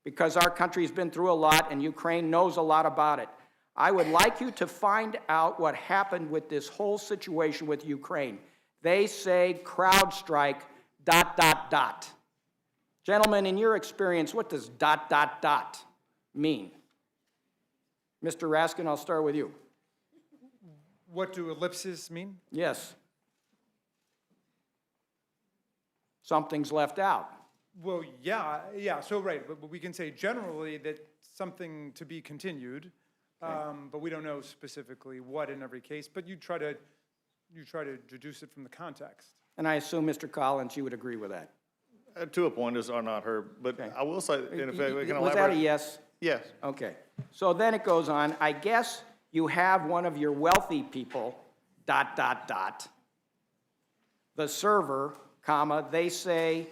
because our country's been through a lot and Ukraine knows a lot about it. I would like you to find out what happened with this whole situation with Ukraine. They say CrowdStrike, ... Gentlemen, in your experience, what does ... mean? Mr. Raskin, I'll start with you. What do ellipses mean? Yes. Something's left out. Well, yeah, so right, but we can say generally that something to be continued, but we don't know specifically what in every case, but you try to deduce it from the context. And I assume, Mr. Collins, you would agree with that. To a point, is are not heard, but I will say, and if I can elaborate. Was that a yes? Yes. Okay. So then it goes on, I guess you have one of your wealthy people, ... The server, comma, they say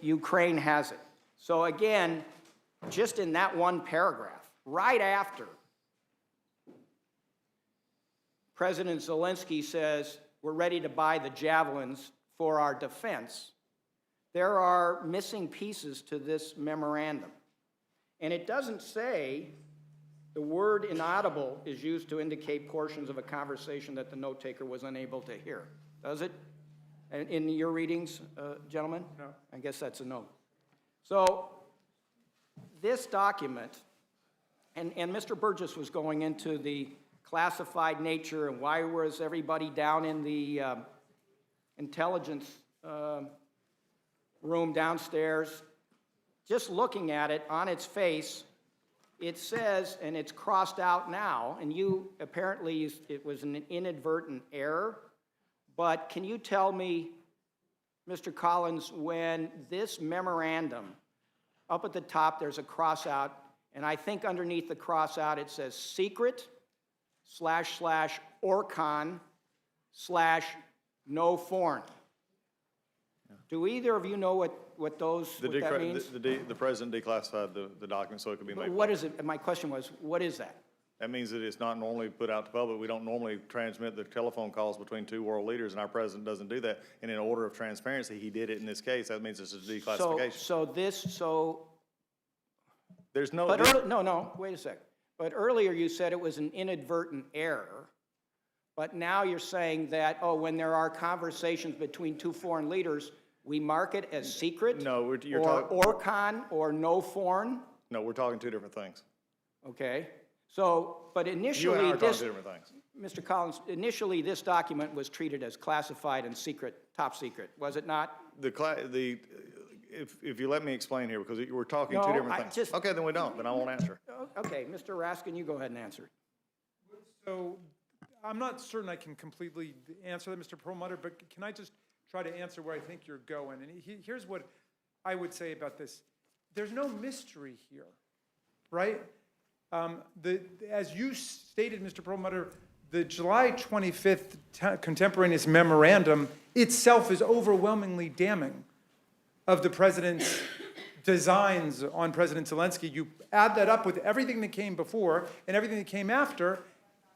Ukraine has it. So again, just in that one paragraph, right after President Zelensky says, we're ready to buy the javelins for our defense, there are missing pieces to this memorandum. And it doesn't say the word inaudible is used to indicate portions of a conversation that the note-taker was unable to hear. Does it? In your readings, gentlemen? No. I guess that's a no. So this document, and Mr. Burgess was going into the classified nature and why was everybody down in the intelligence room downstairs. Just looking at it on its face, it says, and it's crossed out now, and you apparently, it was an inadvertent error, but can you tell me, Mr. Collins, when this memorandum, up at the top there's a cross out, and I think underneath the cross out it says secret // Orcon /no foreign. Do either of you know what those, The what that means? the president declassified the document so it could be But made. what is it? My question was, what is that? That means that it's not normally put out to public. We don't normally transmit the telephone calls between two world leaders, and our president doesn't do that. And in order of transparency, he did it in this case. That means it's a declassification. There's no. No, wait a second. But earlier you said it was an inadvertent error, but now you're saying that, oh, when there are conversations between two foreign leaders, we mark it as secret? No, you're or talking. ORCON, or no foreign? No, we're talking two different things. Okay. So, but You and I initially are talking this, two different things. Mr. Collins, initially this document was treated as classified and secret, top secret, was it not? If you let me explain here, because we're talking two No, different I things. just- Okay, then we don't. Then I won't answer. Okay, Mr. Raskin, you go ahead and answer. So I'm not certain I can completely answer that, Mr. Perlmutter, but can I just try to answer where I think you're going? And here's what I would say about this. There's no mystery here, right? As you stated, Mr. Perlmutter, the July 25th contemporaneous memorandum itself is overwhelmingly damning of the president's designs on President Zelensky. You add that up with everything that came before and everything that came after,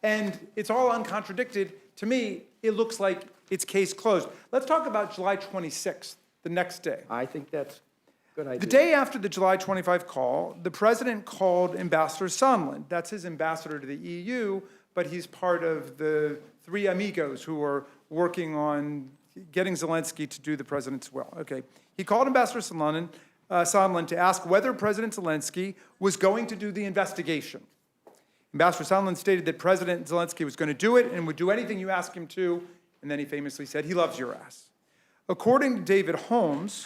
and it's all uncontradicted. To me, it looks like it's case closed. Let's talk about July 26th, the next day. I think that's a good idea. The day after the July 25 call, the president called Ambassador Sondland. That's his ambassador to the EU, but he's part of the three amigos who are working on getting Zelensky to do the president's will. Okay. He called Ambassador Sondland to ask whether President Zelensky was going to do the investigation. Ambassador Sondland stated that President Zelensky was going to do it and would do anything you ask him to, and then he famously said, "He loves your ass." According to David Holmes,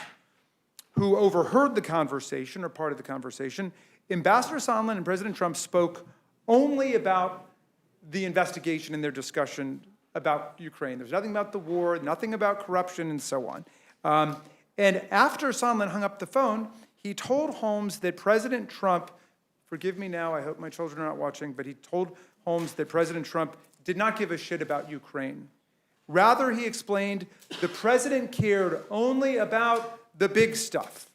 who overheard the conversation, or part of the conversation, Ambassador Sondland and President Trump spoke only about the investigation in their discussion about Ukraine. There's nothing about the war, nothing about corruption, and so on. And after Sondland hung up the phone, he told Holmes that President Trump, forgive me now, I hope my children are not watching, but he told Holmes that President Trump did not give a shit about Ukraine. Rather, he explained the president cared only about the big stuff.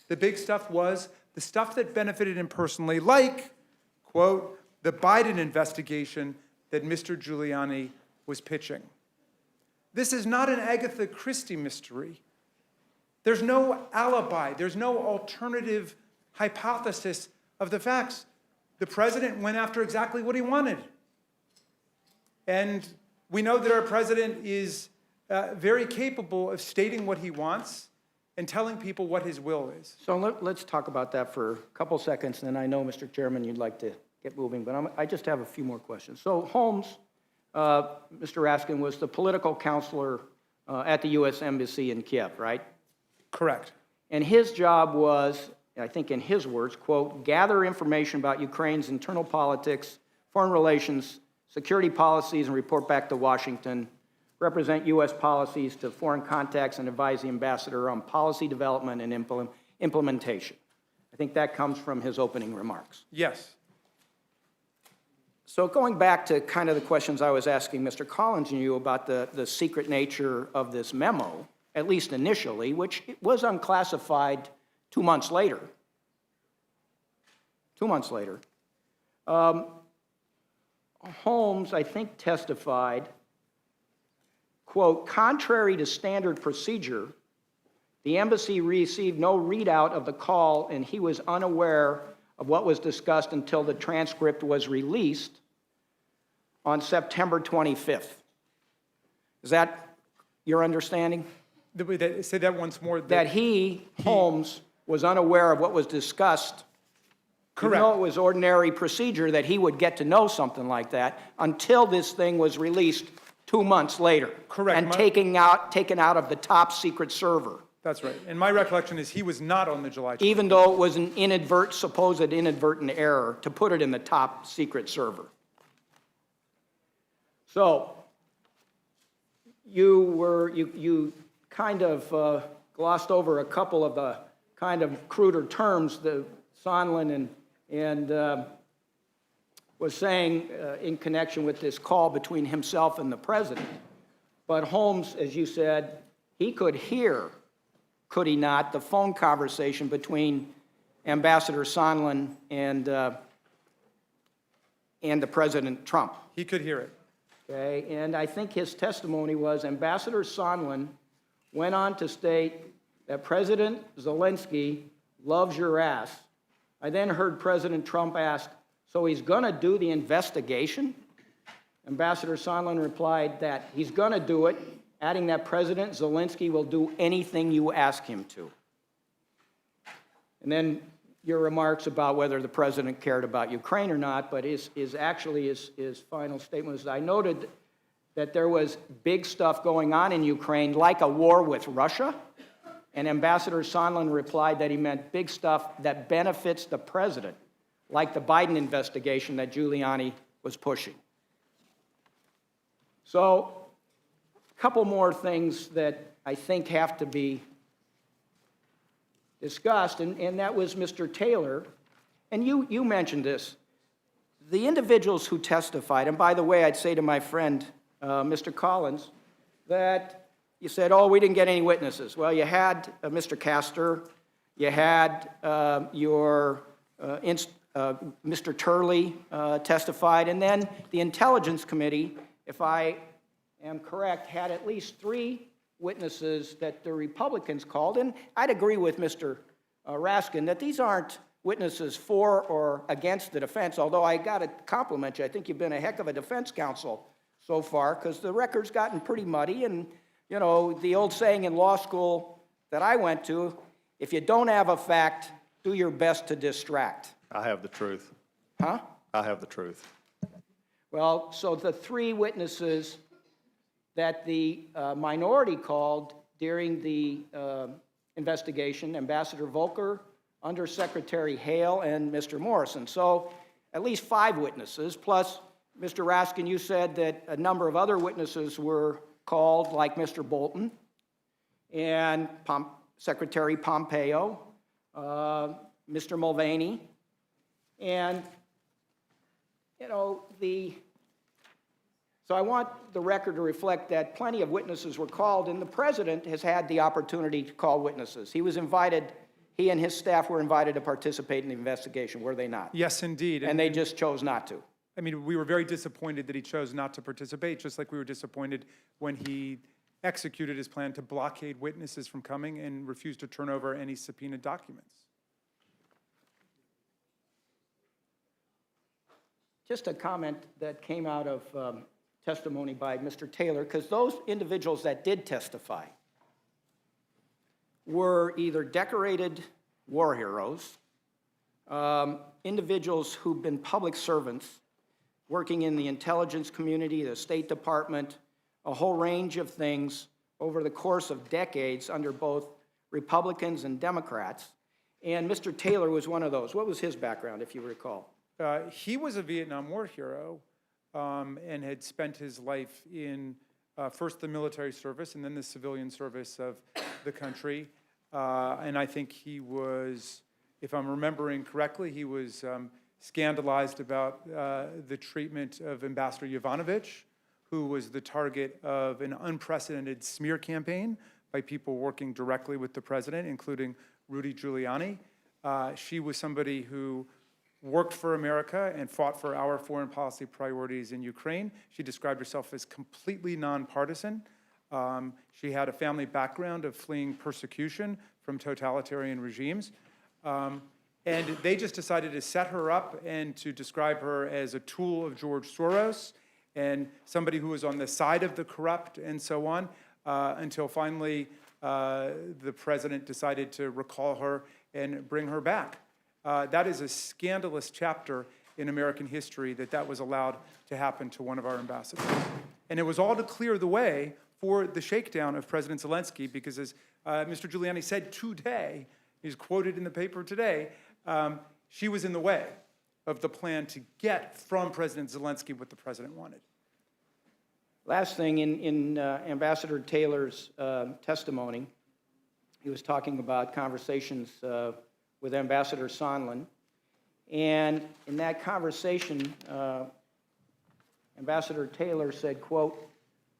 The big stuff was the stuff that benefited him personally, like, quote, the Biden investigation that Mr. Giuliani was pitching. This is not an Agatha Christie mystery. There's no alibi. There's no alternative hypothesis of the facts. The president went after exactly what he wanted. And we know that our president is very capable of stating what he wants and telling people what his will is. So let's talk about that for a couple seconds, and then I know, Mr. Chairman, you'd like to get moving, but I just have a few more questions. So Holmes, Mr. Raskin, was the political counselor at the U.S. Embassy in Kiev, right? Correct. And his job was, I think in his words, quote, gather information about Ukraine's internal politics, foreign relations, security policies, and report back to Washington, represent U.S. policies to foreign contacts, and advise the ambassador on policy development and implementation. I think that comes from his opening remarks. Yes. So going back to kind of the questions I was asking Mr. Collins and you about the secret nature of this memo, at least initially, which was unclassified 2 months later. 2 months later. Holmes, I think, testified, quote, contrary to standard procedure, the embassy received no readout of the call and he was unaware of what was discussed until the transcript was released on September 25th. Is that your understanding? Say that once more. That he, Holmes, was unaware of what was discussed. Correct. Even though it was ordinary procedure that he would get to know something like that until this thing was released 2 months later. Correct. And taken out of the top secret server. That's right. And my recollection is he was not on the July 25th. Even though it was an supposed inadvertent error to put it in the top secret server. So, you kind of glossed over a couple of the kind of cruder terms that Sondland and was saying in connection with this call between himself and the president. But Holmes, as you said, he could hear, could he not, the phone conversation between Ambassador Sondland and the President Trump. He could hear it. Okay, and I think his testimony was Ambassador Sondland went on to state that President Zelensky loves your ass. I then heard President Trump ask, so he's going to do the investigation? Ambassador Sondland replied that he's going to do it, adding that President Zelensky will do anything you ask him to. And then your remarks about whether the president cared about Ukraine or not, but his final statement was, I noted that there was big stuff going on in Ukraine, like a war with Russia, and Ambassador Sondland replied that he meant big stuff that benefits the president, like the Biden investigation that Giuliani was pushing. So, a couple more things that I think have to be discussed, and that was Mr. Taylor. And you mentioned this. The individuals who testified, and by the way, I'd say to my friend, Mr. Collins, that you said, oh, we didn't get any witnesses. Well, you had Mr. Castor, you had Mr. Turley testified, and then the Intelligence Committee, if I am correct, had at least 3 witnesses that the Republicans called, and I'd agree with Mr. Raskin that these aren't witnesses for or against the defense, although I got to compliment you. I think you've been a heck of a defense counsel so far, because the record's gotten pretty muddy, and, you know, the old saying in law school that I went to, if you don't have a fact, do your best to distract. I have the truth. Huh? I have the truth. Well, so the 3 witnesses that the minority called during the investigation, Ambassador Volker, Undersecretary Hale, and Mr. Morrison. So at least 5 witnesses, plus Mr. Raskin, you said that a number of other witnesses were called, like Mr. Bolton and Secretary Pompeo, Mr. Mulvaney, and, you know, so I want the record to reflect that plenty of witnesses were called, and the president has had the opportunity to call witnesses. He and his staff were invited to participate in the investigation, were they not? Yes, indeed. And they just chose not to. I mean, we were very disappointed that he chose not to participate, just like we were disappointed when he executed his plan to blockade witnesses from coming and refused to turn over any subpoenaed documents. Just a comment that came out of testimony by Mr. Taylor, because those individuals that did testify were either decorated war heroes, individuals who've been public servants working in the intelligence community, the State Department, a whole range of things over the course of decades under both Republicans and Democrats. And Mr. Taylor was one of those. What was his background, if you recall? He was a Vietnam War hero and had spent his life in first the military service and then the civilian service of the country. And I think he was, if I'm remembering correctly, he was scandalized about the treatment of Ambassador Yovanovitch, who was the target of an unprecedented smear campaign by people working directly with the president, including Rudy Giuliani. She was somebody who worked for America and fought for our foreign policy priorities in Ukraine. She described herself as completely nonpartisan. She had a family background of fleeing persecution from totalitarian regimes. And they just decided to set her up and to describe her as a tool of George Soros and somebody who was on the side of the corrupt and so on, until finally the president decided to recall her and bring her back. That is a scandalous chapter in American history that was allowed to happen to one of our ambassadors. And it was all to clear the way for the shakedown of President Zelensky, because as Mr. Giuliani said today, he's quoted in the paper today, she was in the way of the plan to get from President Zelensky what the president wanted. Last thing, in Ambassador Taylor's testimony, he was talking about conversations with Ambassador Sondland. And in that conversation, Ambassador Taylor said, quote,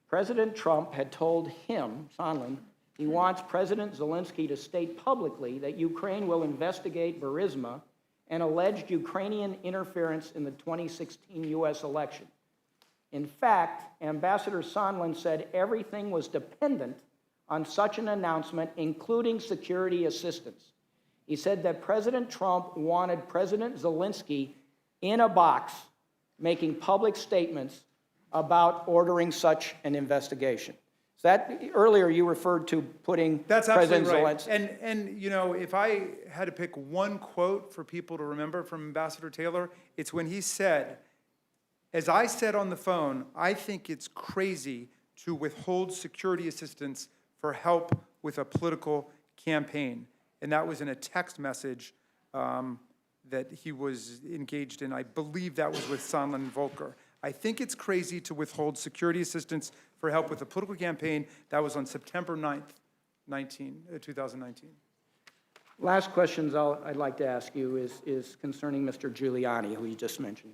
President Trump had told him, Sondland, He wants President Zelensky to state publicly that Ukraine will investigate Burisma and alleged Ukrainian interference in the 2016 U.S. election. In fact, Ambassador Sondland said everything was dependent on such an announcement, including security assistance. He said that President Trump wanted President Zelensky in a box making public statements about ordering such an investigation. So that, earlier you referred to putting That's President absolutely right. Zelensky. And, you know, if I had to pick one quote for people to remember from Ambassador Taylor, it's when he said, as I said on the phone, I think it's crazy to withhold security assistance for help with a political campaign. And that was in a text message that he was engaged in. I believe that was with Sondland and Volker. I think it's crazy to withhold security assistance for help with a political campaign. That was on September 9th, 2019. Last questions I'd like to ask you is concerning Mr. Giuliani, who you just mentioned.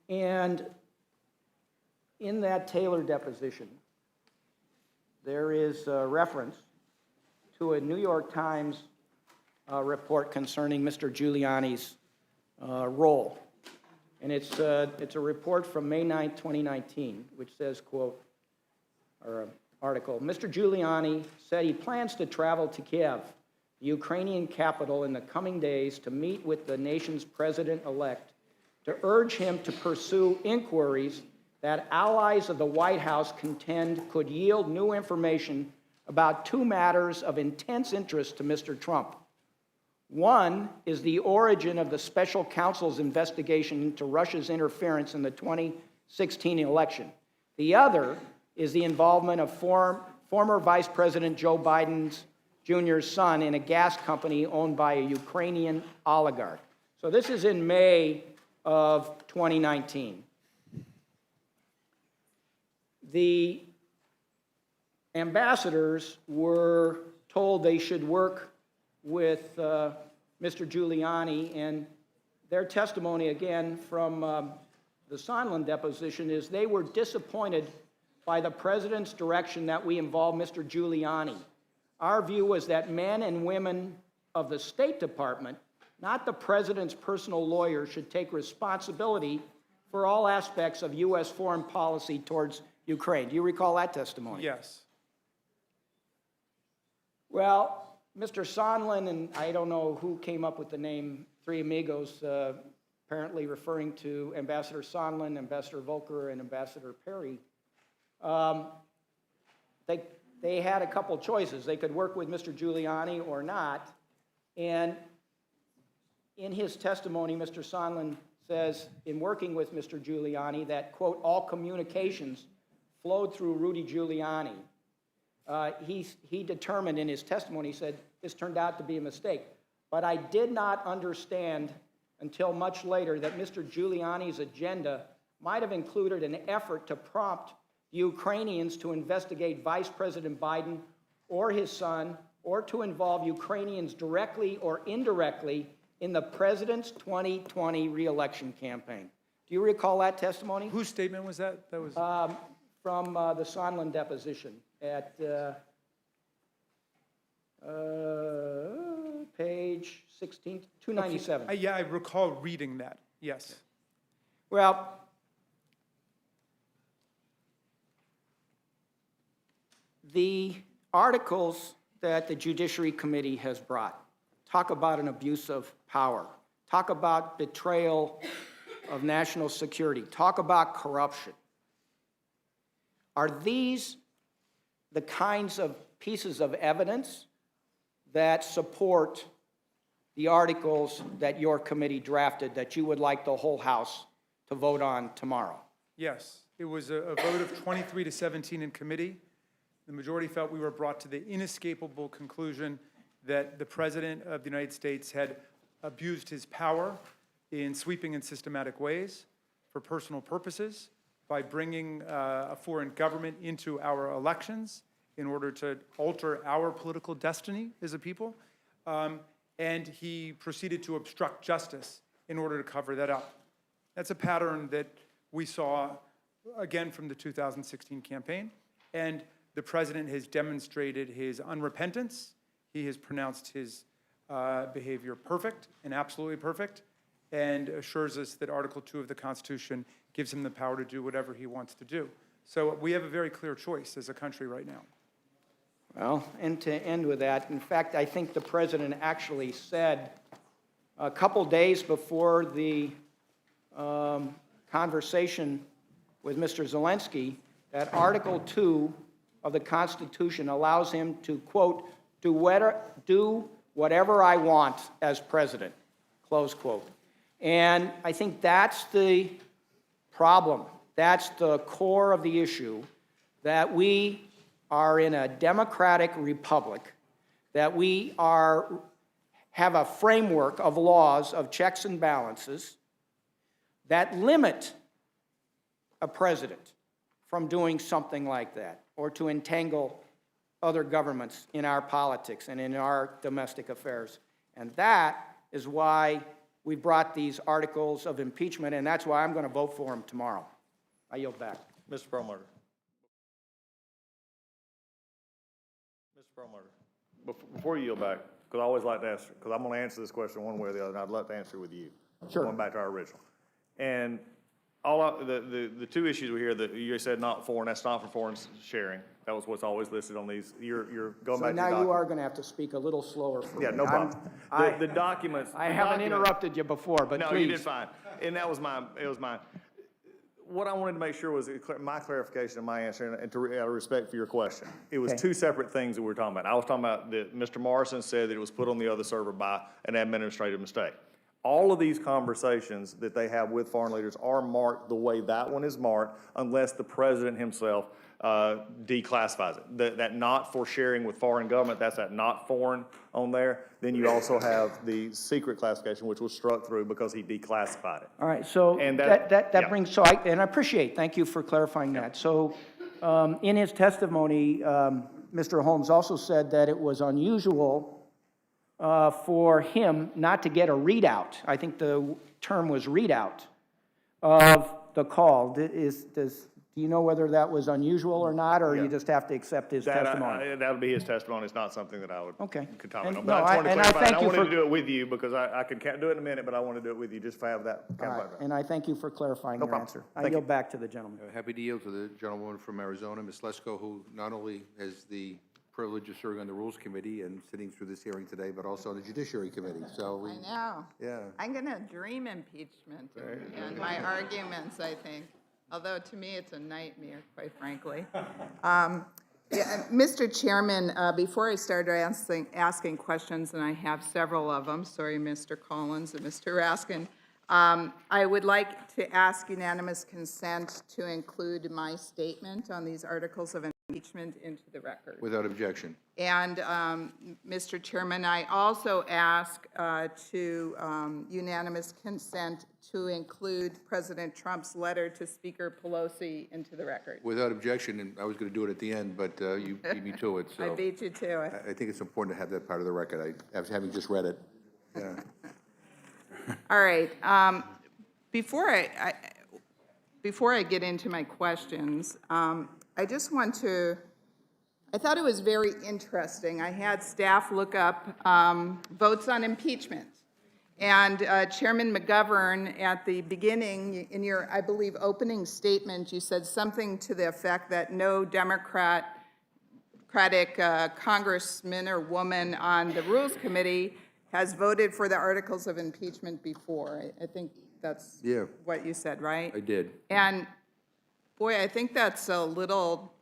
And in that Taylor deposition, there is a reference to a New York Times report concerning Mr. Giuliani's role. And it's a report from May 9, 2019, which says, quote, or an article, Mr. Giuliani said he plans to travel to Kiev, the Ukrainian capital, in the coming days to meet with the nation's president-elect to urge him to pursue inquiries that allies of the White House contend could yield new information about two matters of intense interest to Mr. Trump. One is the origin of the special counsel's investigation into Russia's interference in the 2016 election. The other is the involvement of former Vice President Joe Biden Jr.'s son in a gas company owned by a Ukrainian oligarch. So this is in May of 2019. The ambassadors were told they should work with Mr. Giuliani, and their testimony, again, from the Sondland deposition is they were disappointed by the president's direction that we involve Mr. Giuliani. Our view was that men and women of the State Department, not the president's personal lawyer, should take responsibility for all aspects of U.S. foreign policy towards Ukraine. Do you recall that testimony? Yes. Well, Mr. Sondland, and I don't know who came up with the name Three Amigos, apparently referring to Ambassador Sondland, Ambassador Volker, and Ambassador Perry. They had a couple choices. They could work with Mr. Giuliani or not. And in his testimony, Mr. Sondland says, in working with Mr. Giuliani, that, quote, all communications flowed through Rudy Giuliani. He determined in his testimony, he said, this turned out to be a mistake. But I did not understand until much later that Mr. Giuliani's agenda might have included an effort to prompt the Ukrainians to investigate Vice President Biden or his son, or to involve Ukrainians directly or indirectly in the president's 2020 re-election campaign. Do you recall that testimony? Whose statement was that? That was from the Sondland deposition at page 16, 297. Okay. Yeah, I recall reading that, yes. Well, the articles that the Judiciary Committee has brought talk about an abuse of power, talk about betrayal of national security, talk about corruption. Are these the kinds of pieces of evidence that support the articles that your committee drafted that you would like the whole House to vote on tomorrow? Yes, it was a vote of 23 to 17 in committee. The majority felt we were brought to the inescapable conclusion that the President of the United States had abused his power in sweeping and systematic ways for personal purposes by bringing a foreign government into our elections in order to alter our political destiny as a people. And he proceeded to obstruct justice in order to cover that up. That's a pattern that we saw, again, from the 2016 campaign. And The president has demonstrated his unrepentance. He has pronounced his behavior perfect and absolutely perfect, and assures us that Article 2 of the Constitution gives him the power to do whatever he wants to do. So we have a very clear choice as a country right now. Well, and to end with that, in fact, I think the president actually said a couple days before the conversation with Mr. Zelensky that Article 2 of the Constitution allows him to, quote, do whatever I want as president, close quote. And I think that's the problem. That's the core of the issue, that we are in a democratic republic, that we have a framework of laws, of checks and balances that limit a president from doing something like that, or to entangle other governments in our politics and in our domestic affairs. And that is why we brought these articles of impeachment, and that's why I'm going to vote for them tomorrow. I yield back. Mr. Perlmutter. Mr. Perlmutter, before you yield back, because I always like to answer, because I'm going to answer this question one way or the other, and I'd love to answer with you. Sure. Going back to our original. And the two issues we hear that you said not foreign, that's not for foreign sharing. That was what's always listed on these. You're going So back to now you are going to have to speak a little slower for me. Yeah, no problem. The documents. I haven't interrupted you before, but no, please. you did fine. And that was mine. It was mine. What I wanted to make sure was my clarification of my answer, and to out of respect for your question. It was two separate things that we were talking about. I was talking about that Mr. Morrison said that it was put on the other server by an administrative mistake. All of these conversations that they have with foreign leaders are marked the way that one is marked, unless the president himself declassifies it. That not for sharing with foreign government, that's that not foreign on there. Then you also have the secret classification, which was struck through because he declassified it. All right, so And that brings, so I appreciate, thank you for clarifying that. So in his testimony, Mr. Holmes also said that it was unusual for him not to get a readout. I think the term was readout of the call. Do you know whether that was unusual or not, or you just have to accept his testimony? That would be his testimony. It's not something that I would could comment on. And, But I just wanted to clarify. I wanted for, to do it with you because I could do it in a minute, but I want to do it with you just to have that kind of background. and I thank you for clarifying your answer. I yield back to the gentleman. Happy to yield to the gentlewoman from Arizona, Ms. Lesko, who not only has the privilege of serving on the Rules Committee and sitting through this hearing today, but also on the Judiciary Committee. So I know. Yeah. I'm going to dream impeachment and my arguments, I think. Although to me it's a nightmare, quite frankly. Mr. Chairman, before I started asking questions, and I have several of them, sorry, Mr. Collins and Mr. Raskin, I would like to ask unanimous consent to include my statement on these articles of impeachment into the record. Without objection. And, Mr. Chairman, I also ask to unanimous consent to include President Trump's letter to Speaker Pelosi into the record. Without objection, and I was going to do it at the end, but you beat me to it. So I beat you to it. I think it's important to have that part of the record. Having just read it. Yeah. All right. Before I get into my questions, I just want to, I thought it was very interesting. I had staff look up votes on impeachment. And Chairman McGovern, at the beginning, in your, I believe, opening statement, you said something to the effect that no Democratic congressman or woman on the Rules Committee has voted for the articles of impeachment before. I think that's what you said, right? I did. And boy, I think that's a little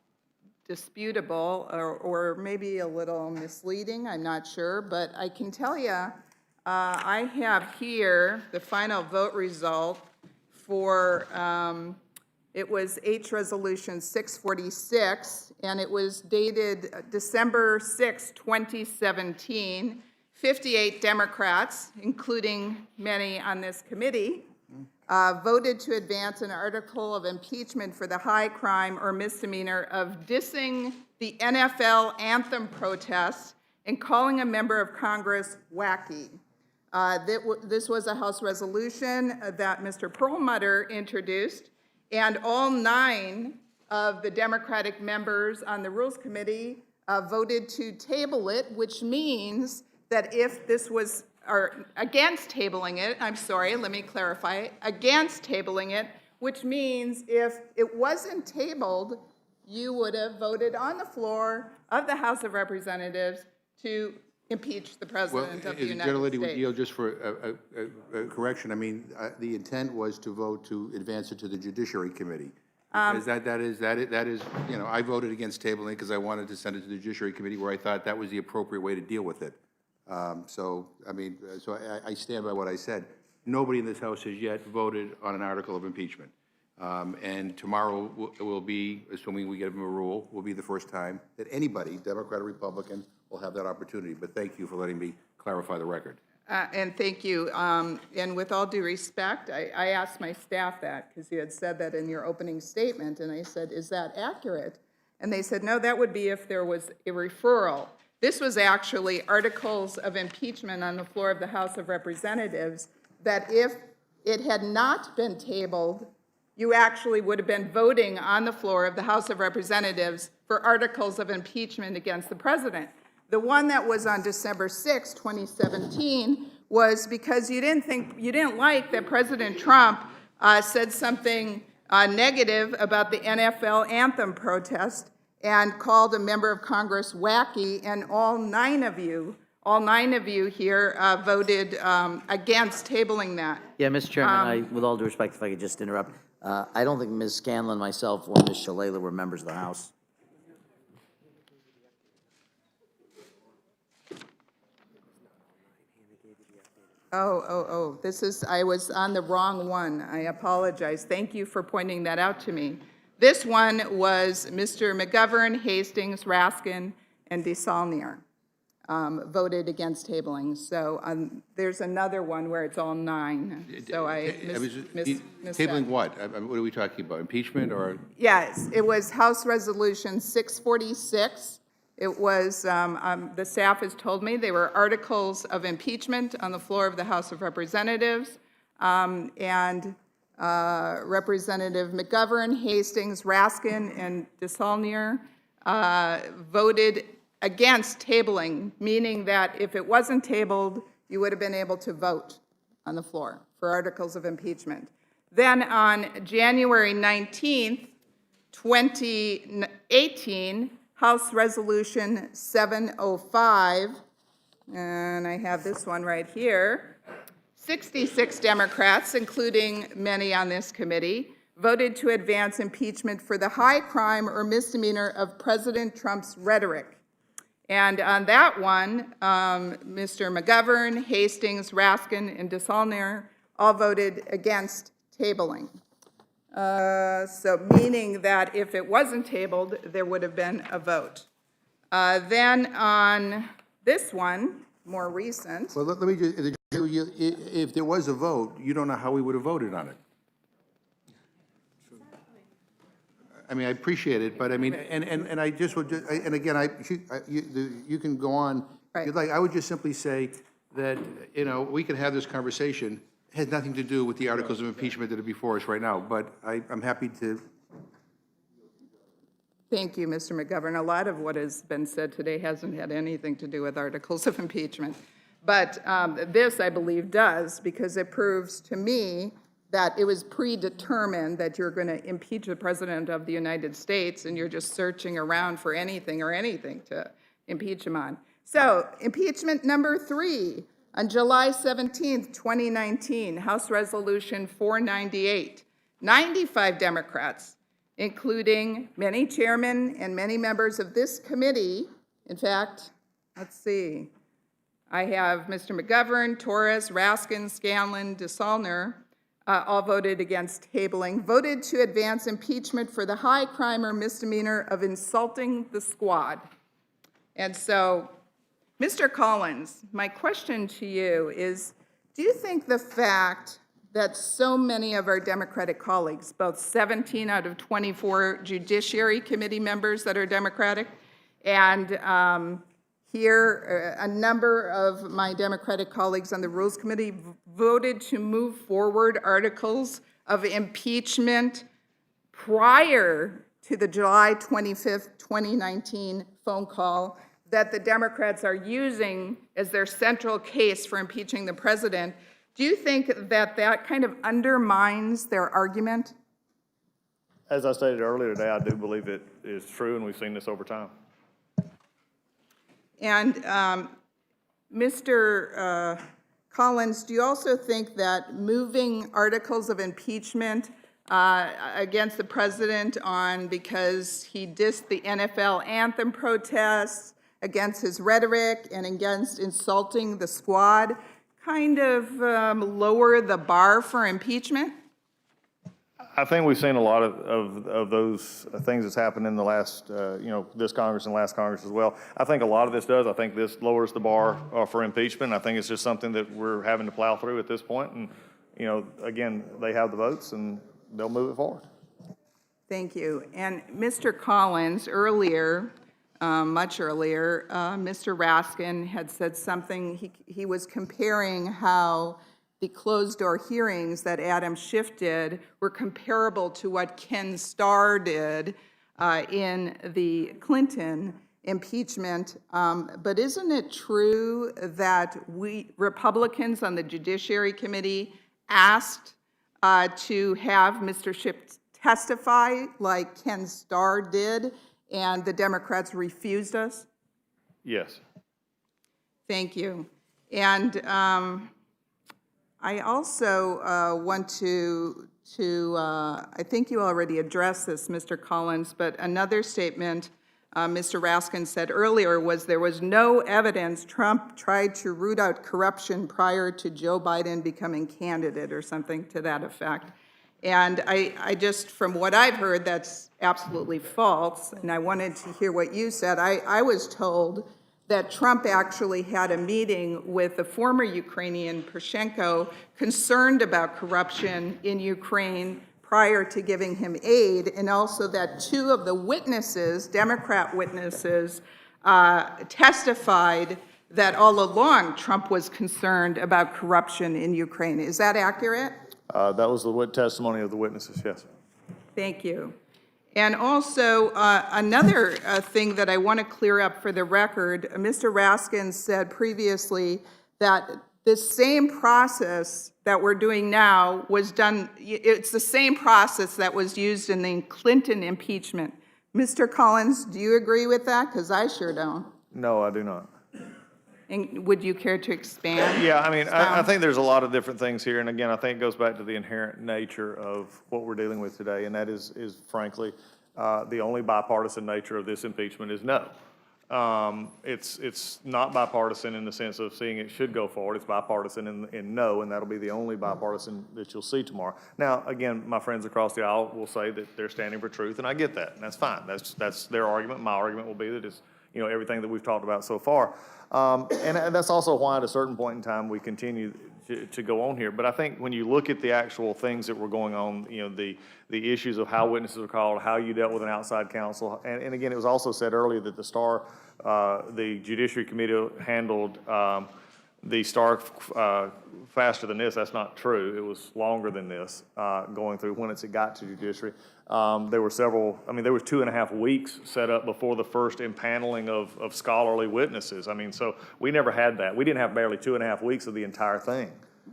disputable or maybe a little misleading, I'm not sure, but I can tell you, I have here the final vote result for, it was H Resolution 646, and it was dated December 6, 2017. 58 Democrats, including many on this committee, voted to advance an article of impeachment for the high crime or misdemeanor of dissing the NFL anthem protests and calling a member of Congress wacky. This was a House resolution that Mr. Perlmutter introduced, and all 9 of the Democratic members on the Rules Committee voted to table it, which means that if this was, or against tabling it, I'm sorry, let me clarify, against tabling it, which means if it wasn't tabled, you would have voted on the floor of the House of Representatives to impeach the President of the United Gentlelady would States. yield just for a correction. I mean, the intent was to vote to advance it to the Judiciary Committee. Because that is, you know, I voted against tabling because I wanted to send it to the Judiciary Committee where I thought that was the appropriate way to deal with it. So I stand by what I said. Nobody in this House has yet voted on an article of impeachment. And tomorrow will be, assuming we give them a rule, will be the first time that anybody, Democrat or Republican, will have that opportunity. But thank you for letting me clarify the record. And thank you. And with all due respect, I asked my staff that because you had said that in your opening statement, and I said, is that accurate? And they said, no, that would be if there was a referral. This was actually articles of impeachment on the floor of the House of Representatives that if it had not been tabled, you actually would have been voting on the floor of the House of Representatives for articles of impeachment against the President. The one that was on December 6, 2017, was because you didn't like that President Trump said something negative about the NFL anthem protest and called a member of Congress wacky, and all nine of you here voted against tabling that. Yeah, Mr. Chairman, with all due respect, if I could just interrupt, I don't think Ms. Scanlon, myself, or Ms. Shalala were members of the House. I was on the wrong one. I apologize. Thank you for pointing that out to me. This one was Mr. McGovern, Hastings, Raskin, and DeSaulnier voted against tabling. So there's another one where it's all nine. So I missed Tabling what? What are we talking about? Impeachment or? Yes, it was House Resolution 646. It was, the staff has told me, they were articles of impeachment on the floor of the House of Representatives. And Representative McGovern, Hastings, Raskin, and DeSaulnier voted against tabling, meaning that if it wasn't tabled, you would have been able to vote on the floor for articles of impeachment. Then on January 19th, 2018, House Resolution 705, and I have this one right here, 66 Democrats, including many on this committee, voted to advance impeachment for the high crime or misdemeanor of President Trump's rhetoric. And on that one, Mr. McGovern, Hastings, Raskin, and DeSaulnier all voted against tabling. So meaning that if it wasn't tabled, there would have been a vote. Then on this one, more recent. Well, let me just, if there was a vote, you don't know how we would have voted on it. I mean, I appreciate it, but I mean, and I just would, and again, you can go on. Right. You'd like, I would just simply say that, you know, we could have this conversation. It has nothing to do with the articles of impeachment that are before us right now, but I'm happy to. Thank you, Mr. McGovern. A lot of what has been said today hasn't had anything to do with articles of impeachment. But this, I believe, does, because it proves to me that it was predetermined that you're going to impeach the President of the United States, and you're just searching around for anything to impeach him on. So, impeachment number 3. On July 17th, 2019, House Resolution 498, 95 Democrats, including many chairmen and many members of this committee. In fact, let's see, I have Mr. McGovern, Torres, Raskin, Scanlon, DeSaulnier, all voted against tabling, voted to advance impeachment for the high crime or misdemeanor of insulting the squad. And so, Mr. Collins, my question to you is, do you think the fact that so many of our Democratic colleagues, both 17 out of 24 Judiciary Committee members that are Democratic, and here a number of my Democratic colleagues on the Rules Committee voted to move forward articles of impeachment prior to the July 25th, 2019 phone call that the Democrats are using as their central case for impeaching the president, do you think that that kind of undermines their argument? As I stated earlier today, I do believe it is true, and we've seen this over time. And Mr. Collins, do you also think that moving articles of impeachment against the president because he dissed the NFL anthem protests, against his rhetoric, and against insulting the squad kind of lower the bar for impeachment? I think we've seen a lot of those things that's happened in the last, this Congress and last Congress as well. I think a lot of this does. I think this lowers the bar for impeachment. I think it's just something that we're having to plow through at this point. And, again, they have the votes and they'll move it forward. Thank you. And Mr. Collins, earlier, much earlier, Mr. Raskin had said something. He was comparing how the closed-door hearings that Adam Schiff did were comparable to what Ken Starr did in the Clinton impeachment. But isn't it true that we Republicans on the Judiciary Committee asked to have Mr. Schiff testify like Ken Starr did, and the Democrats refused us? Yes. Thank you. And I also want to I think you already addressed this, Mr. Collins, but another statement Mr. Raskin said earlier was there was no evidence Trump tried to root out corruption prior to Joe Biden becoming candidate or something to that effect. And I just, from what I've heard, that's absolutely false, and I wanted to hear what you said. I was told that Trump actually had a meeting with the former Ukrainian Poroshenko concerned about corruption in Ukraine prior to giving him aid, and also that two of the witnesses, Democrat witnesses, testified that all along Trump was concerned about corruption in Ukraine. Is that accurate? That was the testimony of the witnesses, yes. Thank you. And also, another thing that I want to clear up for the record, Mr. Raskin said previously that this same process that we're doing now was done, it's the same process that was used in the Clinton impeachment. Mr. Collins, do you agree with that? Because I sure don't. No, I do not. And would you care to expand? Yeah, I mean, I think there's a lot of different things here, and again, I think it goes back to the inherent nature of what we're dealing with today, and that is frankly, the only bipartisan nature of this impeachment is no. It's not bipartisan in the sense of seeing it should go forward. It's bipartisan in no, and that'll be the only bipartisan that you'll see tomorrow. Now, again, my friends across the aisle will say that they're standing for truth, and I get that, and that's fine. That's their argument. My argument will be that it's everything that we've talked about so far. And that's also why at a certain point in time we continue to go on here. But I think when you look at the actual things that were going on, the issues of how witnesses are called, how you dealt with an outside counsel, and again, it was also said earlier that the Judiciary Committee handled the STAR faster than this. That's not true. It was longer than this going through when it got to Judiciary. There were there was 2.5 weeks set up before the first impaneling of scholarly witnesses. So we never had that. We didn't have barely 2.5 weeks of the entire thing.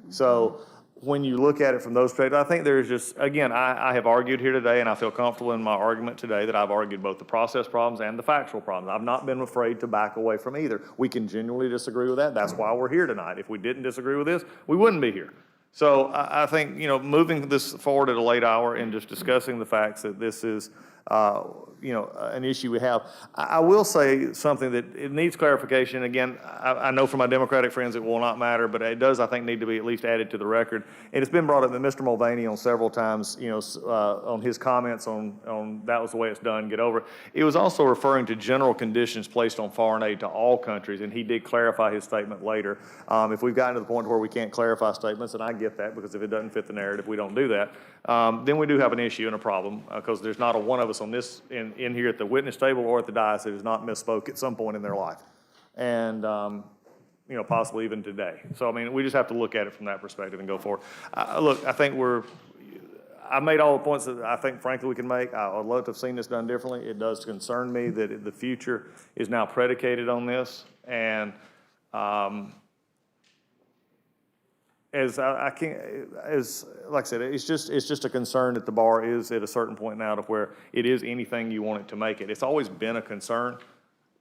So when you look at it from those perspectives, I think there's just, again, I have argued here today, and I feel comfortable in my argument today that I've argued both the process problems and the factual problems. I've not been afraid to back away from either. We can genuinely disagree with that. That's why we're here tonight. If we didn't disagree with this, we wouldn't be here. So I think, moving this forward at a late hour and just discussing the facts that this is, an issue we have. I will say something that it needs clarification. Again, I know from my Democratic friends it will not matter, but it does, I think, need to be at least added to the record. And it's been brought up that Mr. Mulvaney on several times, on his comments on that was the way it's done, get over it. It was also referring to general conditions placed on foreign aid to all countries, and he did clarify his statement later. If we've gotten to the point where we can't clarify statements, and I get that, because if it doesn't fit the narrative, we don't do that, then we do have an issue and a problem, because there's not a one of us on this in here at the witness table or at the dais that has not misspoke at some point in their life, and possibly even today. So we just have to look at it from that perspective and go forward. Look, I think I made all the points that I think frankly we can make. I would love to have seen this done differently. It does concern me that the future is now predicated on this. And like I said, it's just a concern that the bar is at a certain point now to where it is anything you want it to make it. It's always been a concern,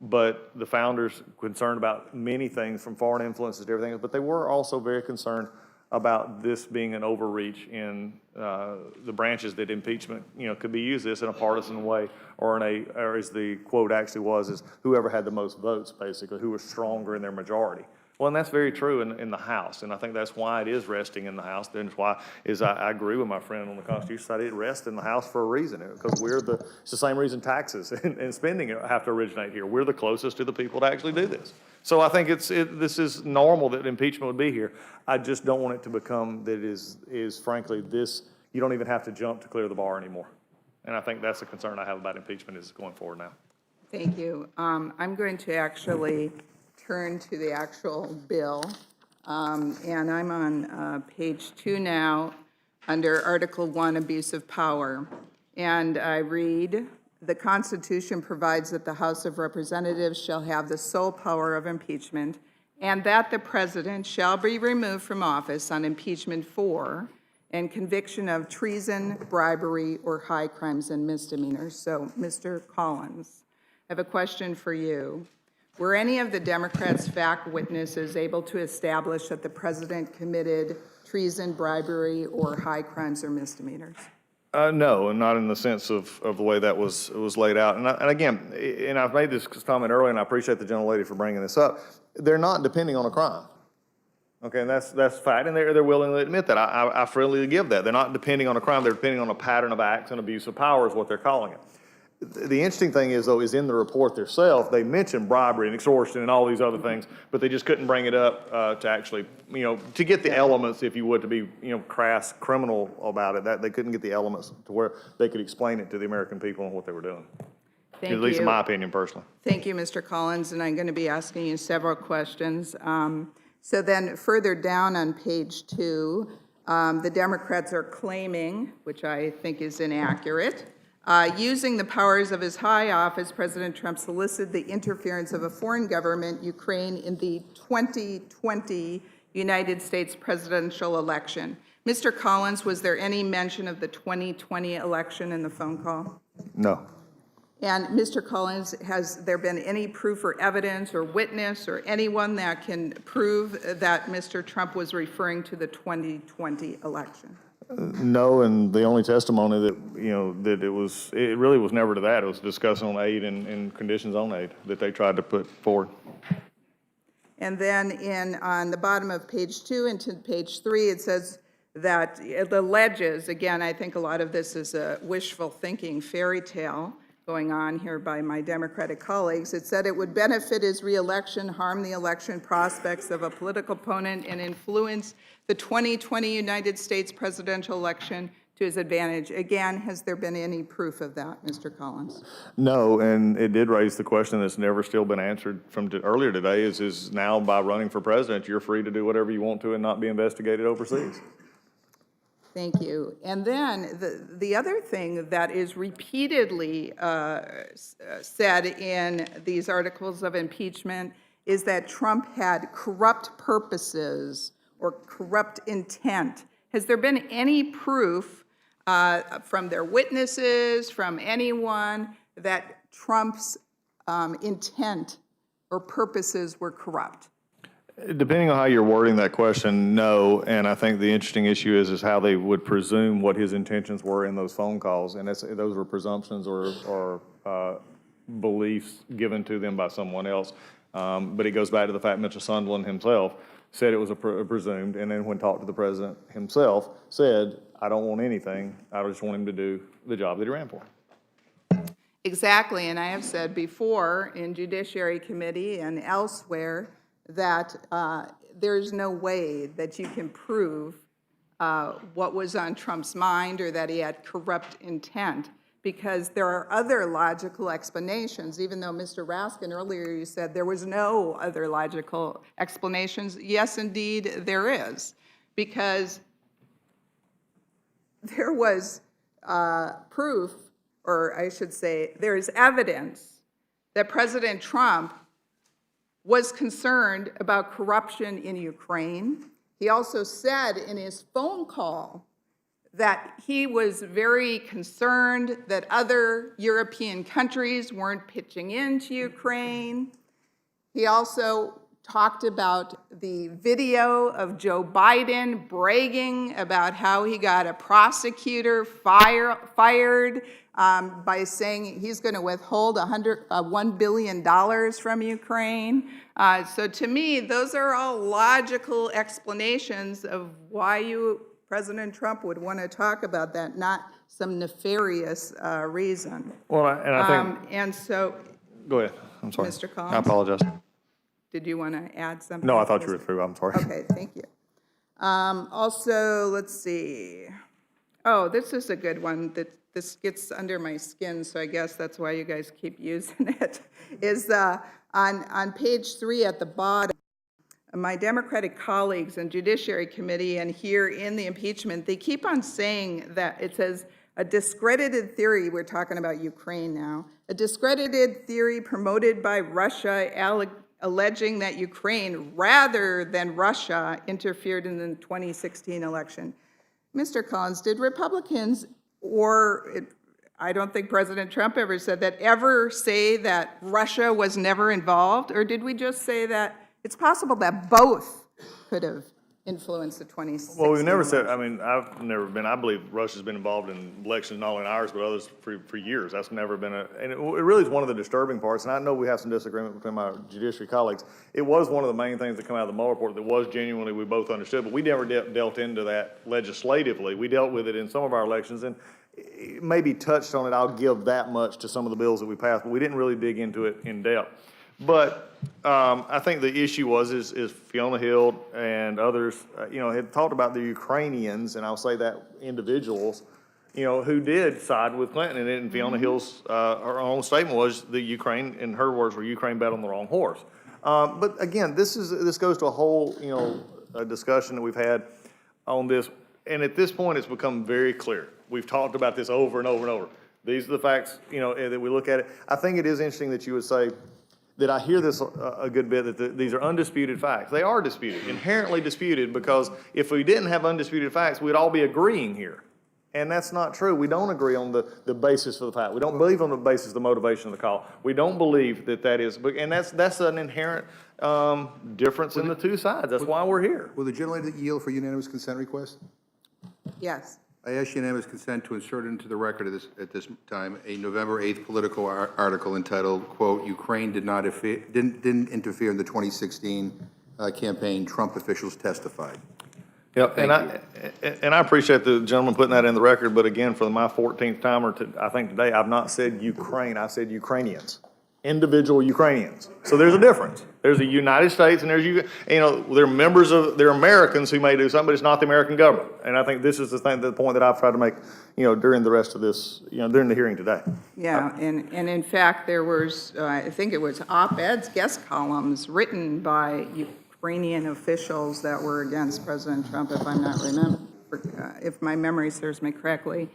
but the founders concerned about many things from foreign influences to everything, but they were also very concerned about this being an overreach in the branches that impeachment, could be used this in a partisan way, or as the quote actually was, is whoever had the most votes, basically, who was stronger in their majority. Well, and that's very true in the House, and I think that's why it is resting in the House. That's why I agree with my friend on the Constitution side. It rests in the House for a reason, because it's the same reason taxes and spending have to originate here. We're the closest to the people to actually do this. So I think this is normal that impeachment would be here. I just don't want it to become that is frankly this, you don't even have to jump to clear the bar anymore. And I think that's a concern I have about impeachment is going forward now. Thank you. I'm going to actually turn to the actual bill, and I'm on page 2 now under Article 1, Abuse of Power. And I read, the Constitution provides that the House of Representatives shall have the sole power of impeachment, and that the President shall be removed from office on impeachment for and conviction of treason, bribery, or high crimes and misdemeanors. So, Mr. Collins, I have a question for you. Were any of the Democrats' fact witnesses able to establish that the President committed treason, bribery, or high crimes or misdemeanors? No, and not in the sense of the way that was laid out. And again, I've made this comment earlier, and I appreciate the gentlelady for bringing this up. They're not depending on a crime. Okay, and that's fact, and they're willing to admit that. I freely give that. They're not depending on a crime. They're depending on a pattern of acts and abuse of power is what they're calling it. The interesting thing is, though, is in the report themselves, they mentioned bribery and extortion and all these other things, but they just couldn't bring it up to actually, to get the elements, if you would, to be, crass criminal about it. That they couldn't get the elements to where they could explain it to the American people and what they were doing. Thank you. At least in my opinion, personally. Thank you, Mr. Collins, and I'm going to be asking you several questions. So then further down on page 2, the Democrats are claiming, which I think is inaccurate, using the powers of his high office, President Trump solicited the interference of a foreign government, Ukraine, in the 2020 United States presidential election. Mr. Collins, was there any mention of the 2020 election in the phone call? No. And Mr. Collins, has there been any proof or evidence or witness or anyone that can prove that Mr. Trump was referring to the 2020 election? No, and the only testimony that, that it really was never to that. It was discussing on aid and conditions on aid that they tried to put forward. And then on the bottom of page 2 into page 3, it says that it alleges, again, I think a lot of this is a wishful thinking fairy tale going on here by my Democratic colleagues. It said it would benefit his reelection, harm the election prospects of a political opponent, and influence the 2020 United States presidential election to his advantage. Again, has there been any proof of that, Mr. Collins? No, and it did raise the question that's never still been answered from earlier today is now by running for president, you're free to do whatever you want to and not be investigated overseas. Thank you. And then the other thing that is repeatedly said in these articles of impeachment is that Trump had corrupt purposes or corrupt intent. Has there been any proof from their witnesses, from anyone, that Trump's intent or purposes were corrupt? Depending on how you're wording that question, no. And I think the interesting issue is how they would presume what his intentions were in those phone calls. And those were presumptions or beliefs given to them by someone else. But it goes back to the fact Mr. Sondland himself said it was presumed, and then when talked to the president himself, said, I don't want anything. I just want him to do the job that he ran for. Exactly, and I have said before in Judiciary Committee and elsewhere that there's no way that you can prove what was on Trump's mind or that he had corrupt intent, because there are other logical explanations. Even though Mr. Raskin earlier you said there was no other logical explanations, yes, indeed, there is. Because there was proof, or I should say, there is evidence that President Trump was concerned about corruption in Ukraine. He also said in his phone call that he was very concerned that other European countries weren't pitching into Ukraine. He also talked about the video of Joe Biden bragging about how he got a prosecutor fired by saying he's going to withhold $1 billion from Ukraine. So to me, those are all logical explanations of why President Trump would want to talk about that, not some nefarious reason. Well, and I think. And so. Go ahead. I'm sorry. Mr. Collins? I apologize. Did you want to add something? No, I thought you were through. I'm sorry. Okay, thank you. Also, let's see. Oh, this is a good one. This gets under my skin, so I guess that's why you guys keep using it. Is on page 3 at the bottom, my Democratic colleagues in Judiciary Committee and here in the impeachment, they keep on saying that it says a discredited theory, we're talking about Ukraine now, a discredited theory promoted by Russia alleging that Ukraine, rather than Russia, interfered in the 2016 election. Mr. Collins, did Republicans, I don't think President Trump ever said that, ever say that Russia was never involved? Or did we just say that it's possible that both could have influenced the 2016 Well, we've never said, election? I believe Russia's been involved in elections, not only in ours, but others for years. That's never been and it really is one of the disturbing parts, and I know we have some disagreement between my judiciary colleagues. It was one of the main things that come out of the Mueller report that was genuinely we both understood, but we never dealt into that legislatively. We dealt with it in some of our elections, and maybe touched on it. I'll give that much to some of the bills that we passed, but we didn't really dig into it in depth. But I think the issue is Fiona Hill and others, had talked about the Ukrainians, and I'll say that individuals, who did side with Clinton. And Fiona Hill's, her own statement was the Ukraine, in her words, were Ukraine bet on the wrong horse. But again, this goes to a whole, a discussion that we've had on this. And at this point, it's become very clear. We've talked about this over and over and over. These are the facts, that we look at it. I think it is interesting that you would say, that I hear this a good bit, that these are undisputed facts. They are disputed, inherently disputed, because if we didn't have undisputed facts, we'd all be agreeing here. And that's not true. We don't agree on the basis for the fact. We don't believe on the basis of the motivation of the call. We don't believe that is, and that's an inherent difference in the two sides. That's why we're here. Will the gentlelady yield for unanimous consent request? Yes. I ask unanimous consent to insert into the record at this time a November 8th Politico article entitled, quote, "Ukraine didn't interfere in the 2016 campaign, Trump officials testified." Yep, and I appreciate the gentleman putting that in the record, but again, for my 14th time I think today, I've not said Ukraine, I've said Ukrainians, individual Ukrainians. So there's a difference. There's the United States, and they're Americans who may do something, but it's not the American government. And I think this is the point that I've tried to make, during the rest of this, during the hearing today. Yeah, and in fact, there was, I think it was op-eds, guest columns written by Ukrainian officials that were against President Trump, if my memory serves me correctly.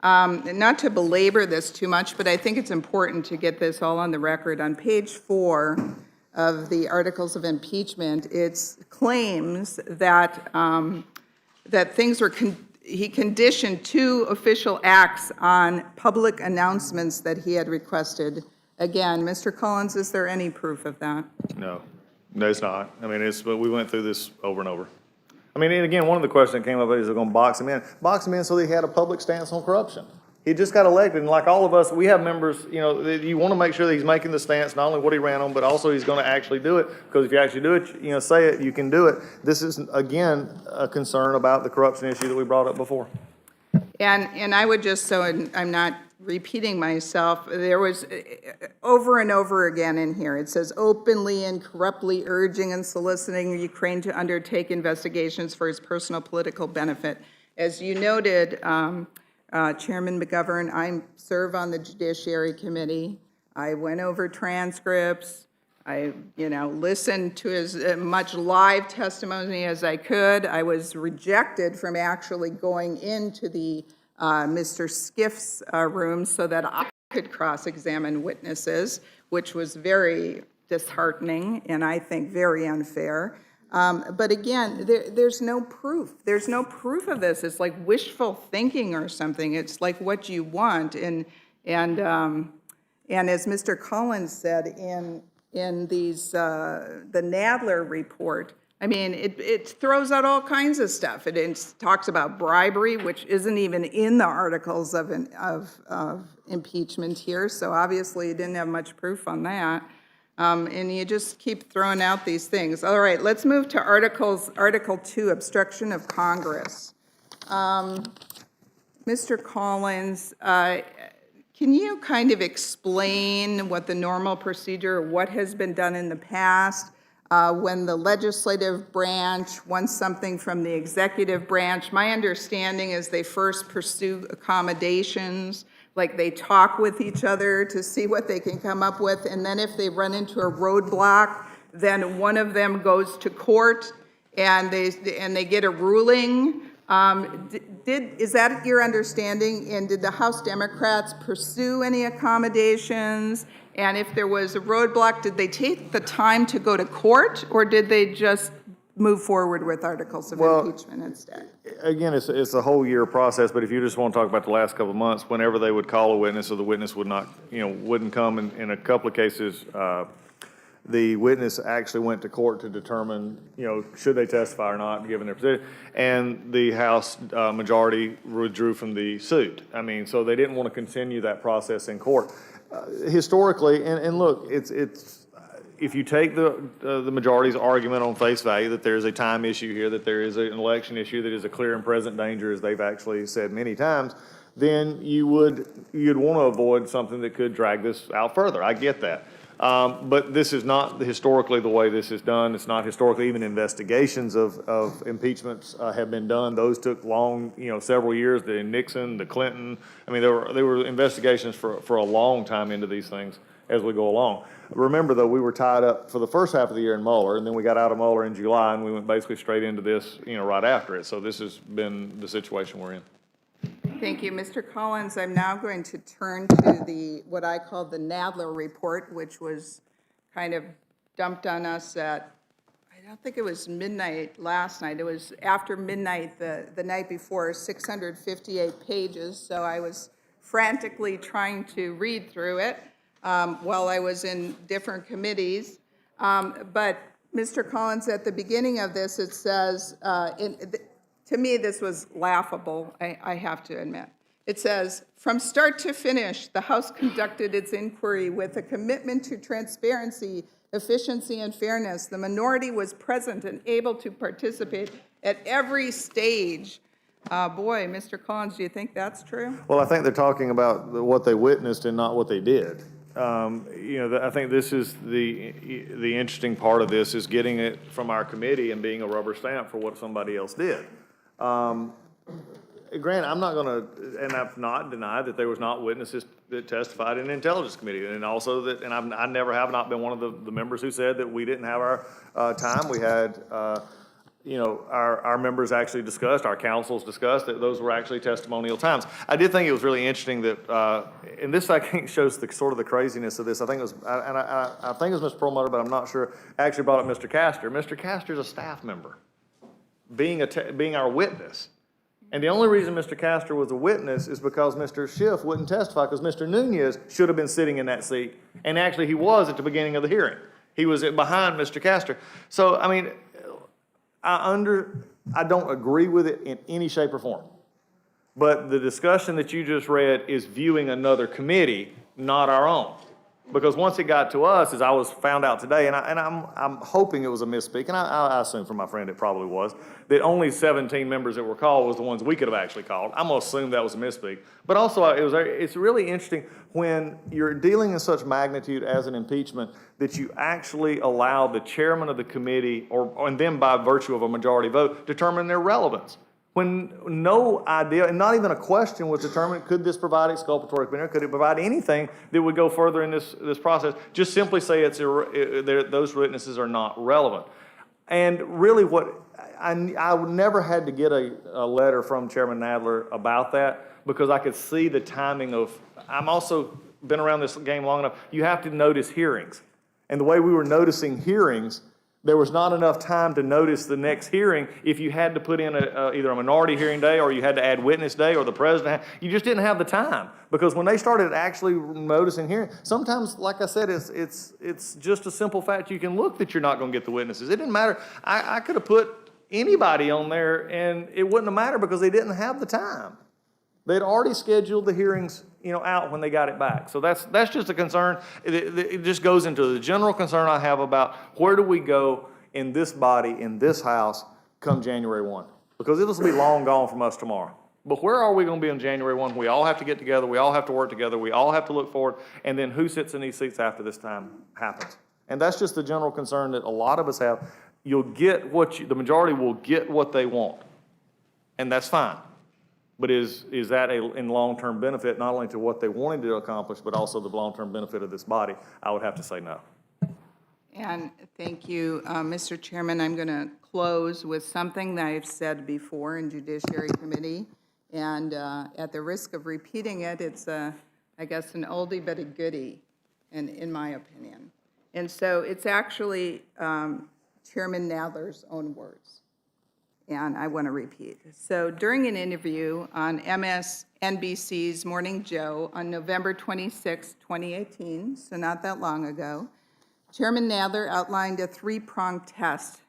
Not to belabor this too much, but I think it's important to get this all on the record. On page 4 of the Articles of Impeachment, it claims that he conditioned 2 official acts on public announcements that he had requested. Again, Mr. Collins, is there any proof of that? No, it's not. But we went through this over and over. And again, one of the questions that came up is they're going to box him in. Box him in so that he had a public stance on corruption. He just got elected, and like all of us, we have members, you want to make sure that he's making the stance, not only what he ran on, but also he's going to actually do it, because if you actually do it, say it, you can do it. This is, again, a concern about the corruption issue that we brought up before. And I would just, so I'm not repeating myself, there was over and over again in here, it says openly and corruptly urging and soliciting Ukraine to undertake investigations for his personal political benefit. As you noted, Chairman McGovern, I serve on the Judiciary Committee. I went over transcripts. I, listened to as much live testimony as I could. I was rejected from actually going into the Mr. Skiff's room so that I could cross-examine witnesses, which was very disheartening and I think very unfair. But again, there's no proof. There's no proof of this. It's like wishful thinking or something. It's like what you want. And as Mr. Collins said in these the Nadler report, I mean, it throws out all kinds of stuff. It talks about bribery, which isn't even in the articles of impeachment here. So obviously, it didn't have much proof on that. And you just keep throwing out these things. All right, let's move to Article 2, obstruction of Congress. Mr. Collins, can you kind of explain what the normal procedure, what has been done in the past when the legislative branch wants something from the executive branch? My understanding is they first pursue accommodations, like they talk with each other to see what they can come up with, and then if they run into a roadblock, then one of them goes to court and they get a ruling. Is that your understanding? And did the House Democrats pursue any accommodations? And if there was a roadblock, did they take the time to go to court, or did they just move forward with articles of impeachment instead? Again, it's a whole year process, but if you just want to talk about the last couple of months, whenever they would call a witness or the witness would not, wouldn't come, in a couple of cases, the witness actually went to court to determine, should they testify or not, given their position, and the House majority withdrew from the suit. I mean, so they didn't want to continue that process in court. Historically, and look, it's if you take the majority's argument on face value that there's a time issue here, that there is an election issue that is a clear and present danger, as they've actually said many times, then you'd want to avoid something that could drag this out further. I get that. But this is not historically the way this is done. It's not historically. Even investigations of impeachments have been done. Those took long, several years. The Nixon, the Clinton. I mean, there were investigations for a long time into these things as we go along. Remember, though, we were tied up for the first half of the year in Mueller, and then we got out of Mueller in July, and we went basically straight into this, right after it. So this has been the situation we're in. Thank you, Mr. Collins. I'm now going to turn to what I call the Nadler report, which was kind of dumped on us at, I don't think it was midnight last night. It was after midnight the night before, 658 pages. So I was frantically trying to read through it while I was in different committees. But Mr. Collins, at the beginning of this, it says, to me, this was laughable, I have to admit. It says, from start to finish, the House conducted its inquiry with a commitment to transparency, efficiency, and fairness. The minority was present and able to participate at every stage. Boy, Mr. Collins, do you think that's true? Well, I think they're talking about what they witnessed and not what they did. I think this is the interesting part of this, is getting it from our committee and being a rubber stamp for what somebody else did. Grant, I'm not going to, and I've not denied that there was not witnesses that testified in the Intelligence Committee, and also that, and I never have not been one of the members who said that we didn't have our time. We had, our members actually discussed, our councils discussed that those were actually testimonial times. I did think it was really interesting that, and this I think shows the sort of the craziness of this. I think it was, and I think it was Mr. Perlmutter, but I'm not sure. Actually brought up Mr. Castor. Mr. Castor's a staff member, being our witness. And the only reason Mr. Castor was a witness is because Mr. Schiff wouldn't testify, because Mr. Nunez should have been sitting in that seat. And actually he was at the beginning of the hearing. He was behind Mr. Castor. So, I mean, I don't agree with it in any shape or form. But the discussion that you just read is viewing another committee, not our own. Because once it got to us, as I was found out today, and I'm hoping it was a misspeak, and I assume from my friend it probably was, that only 17 members that were called was the ones we could have actually called. I'm going to assume that was a misspeak. But also, it's really interesting when you're dealing in such magnitude as an impeachment that you actually allow the chairman of the committee, and then by virtue of a majority vote, determine their relevance. when no idea, and not even a question was determined, could this provide exculpatory opinion, could it provide anything that would go further in this process? Just simply say those witnesses are not relevant. And really I never had to get a letter from Chairman Nadler about that, because I could see the timing of, I'm also been around this game long enough, you have to notice hearings. And the way we were noticing hearings, there was not enough time to notice the next hearing if you had to put in either a minority hearing day, or you had to add witness day, or the president. You just didn't have the time, because when they started actually noticing hearing, sometimes, like I said, it's just a simple fact you can look that you're not going to get the witnesses. It didn't matter. I could have put anybody on there and it wouldn't have mattered, because they didn't have the time. They'd already scheduled the hearings, out when they got it back. So that's just a concern. It just goes into the general concern I have about where do we go in this body, in this House, come January 1? Because this will be long gone from us tomorrow. But where are we going to be on January 1? We all have to get together. We all have to work together. We all have to look forward. And then who sits in these seats after this time happens? And that's just the general concern that a lot of us have. You'll get the majority will get what they want. And that's fine. But is that in long-term benefit, not only to what they wanted to accomplish, but also the long-term benefit of this body? I would have to say no. And thank you, Mr. Chairman. I'm going to close with something that I've said before in Judiciary Committee. And at the risk of repeating it, it's, I guess, an oldie but a goodie, in my opinion. And so it's actually Chairman Nadler's own words. And I want to repeat. So during an interview on MSNBC's Morning Joe on November 26, 2018, so not that long ago, Chairman Nadler outlined a three-pronged test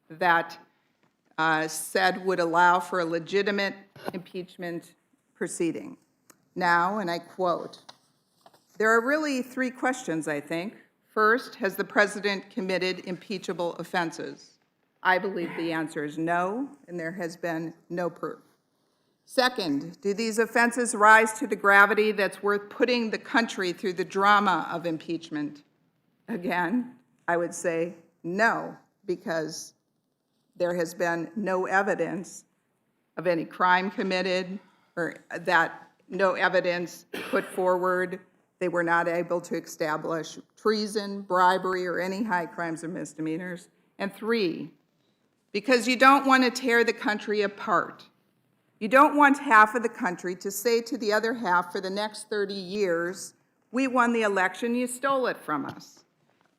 that said would allow for a legitimate impeachment proceeding. Now, and I quote, "There are really three questions, I think. First, has the president committed impeachable offenses? I believe the answer is no, and there has been no proof. Second, do these offenses rise to the gravity that's worth putting the country through the drama of impeachment? Again, I would say no, because there has been no evidence of any crime committed, or that no evidence put forward. They were not able to establish treason, bribery, or any high crimes or misdemeanors. And three, because you don't want to tear the country apart. You don't want half of the country to say to the other half for the next 30 years, we won the election, you stole it from us.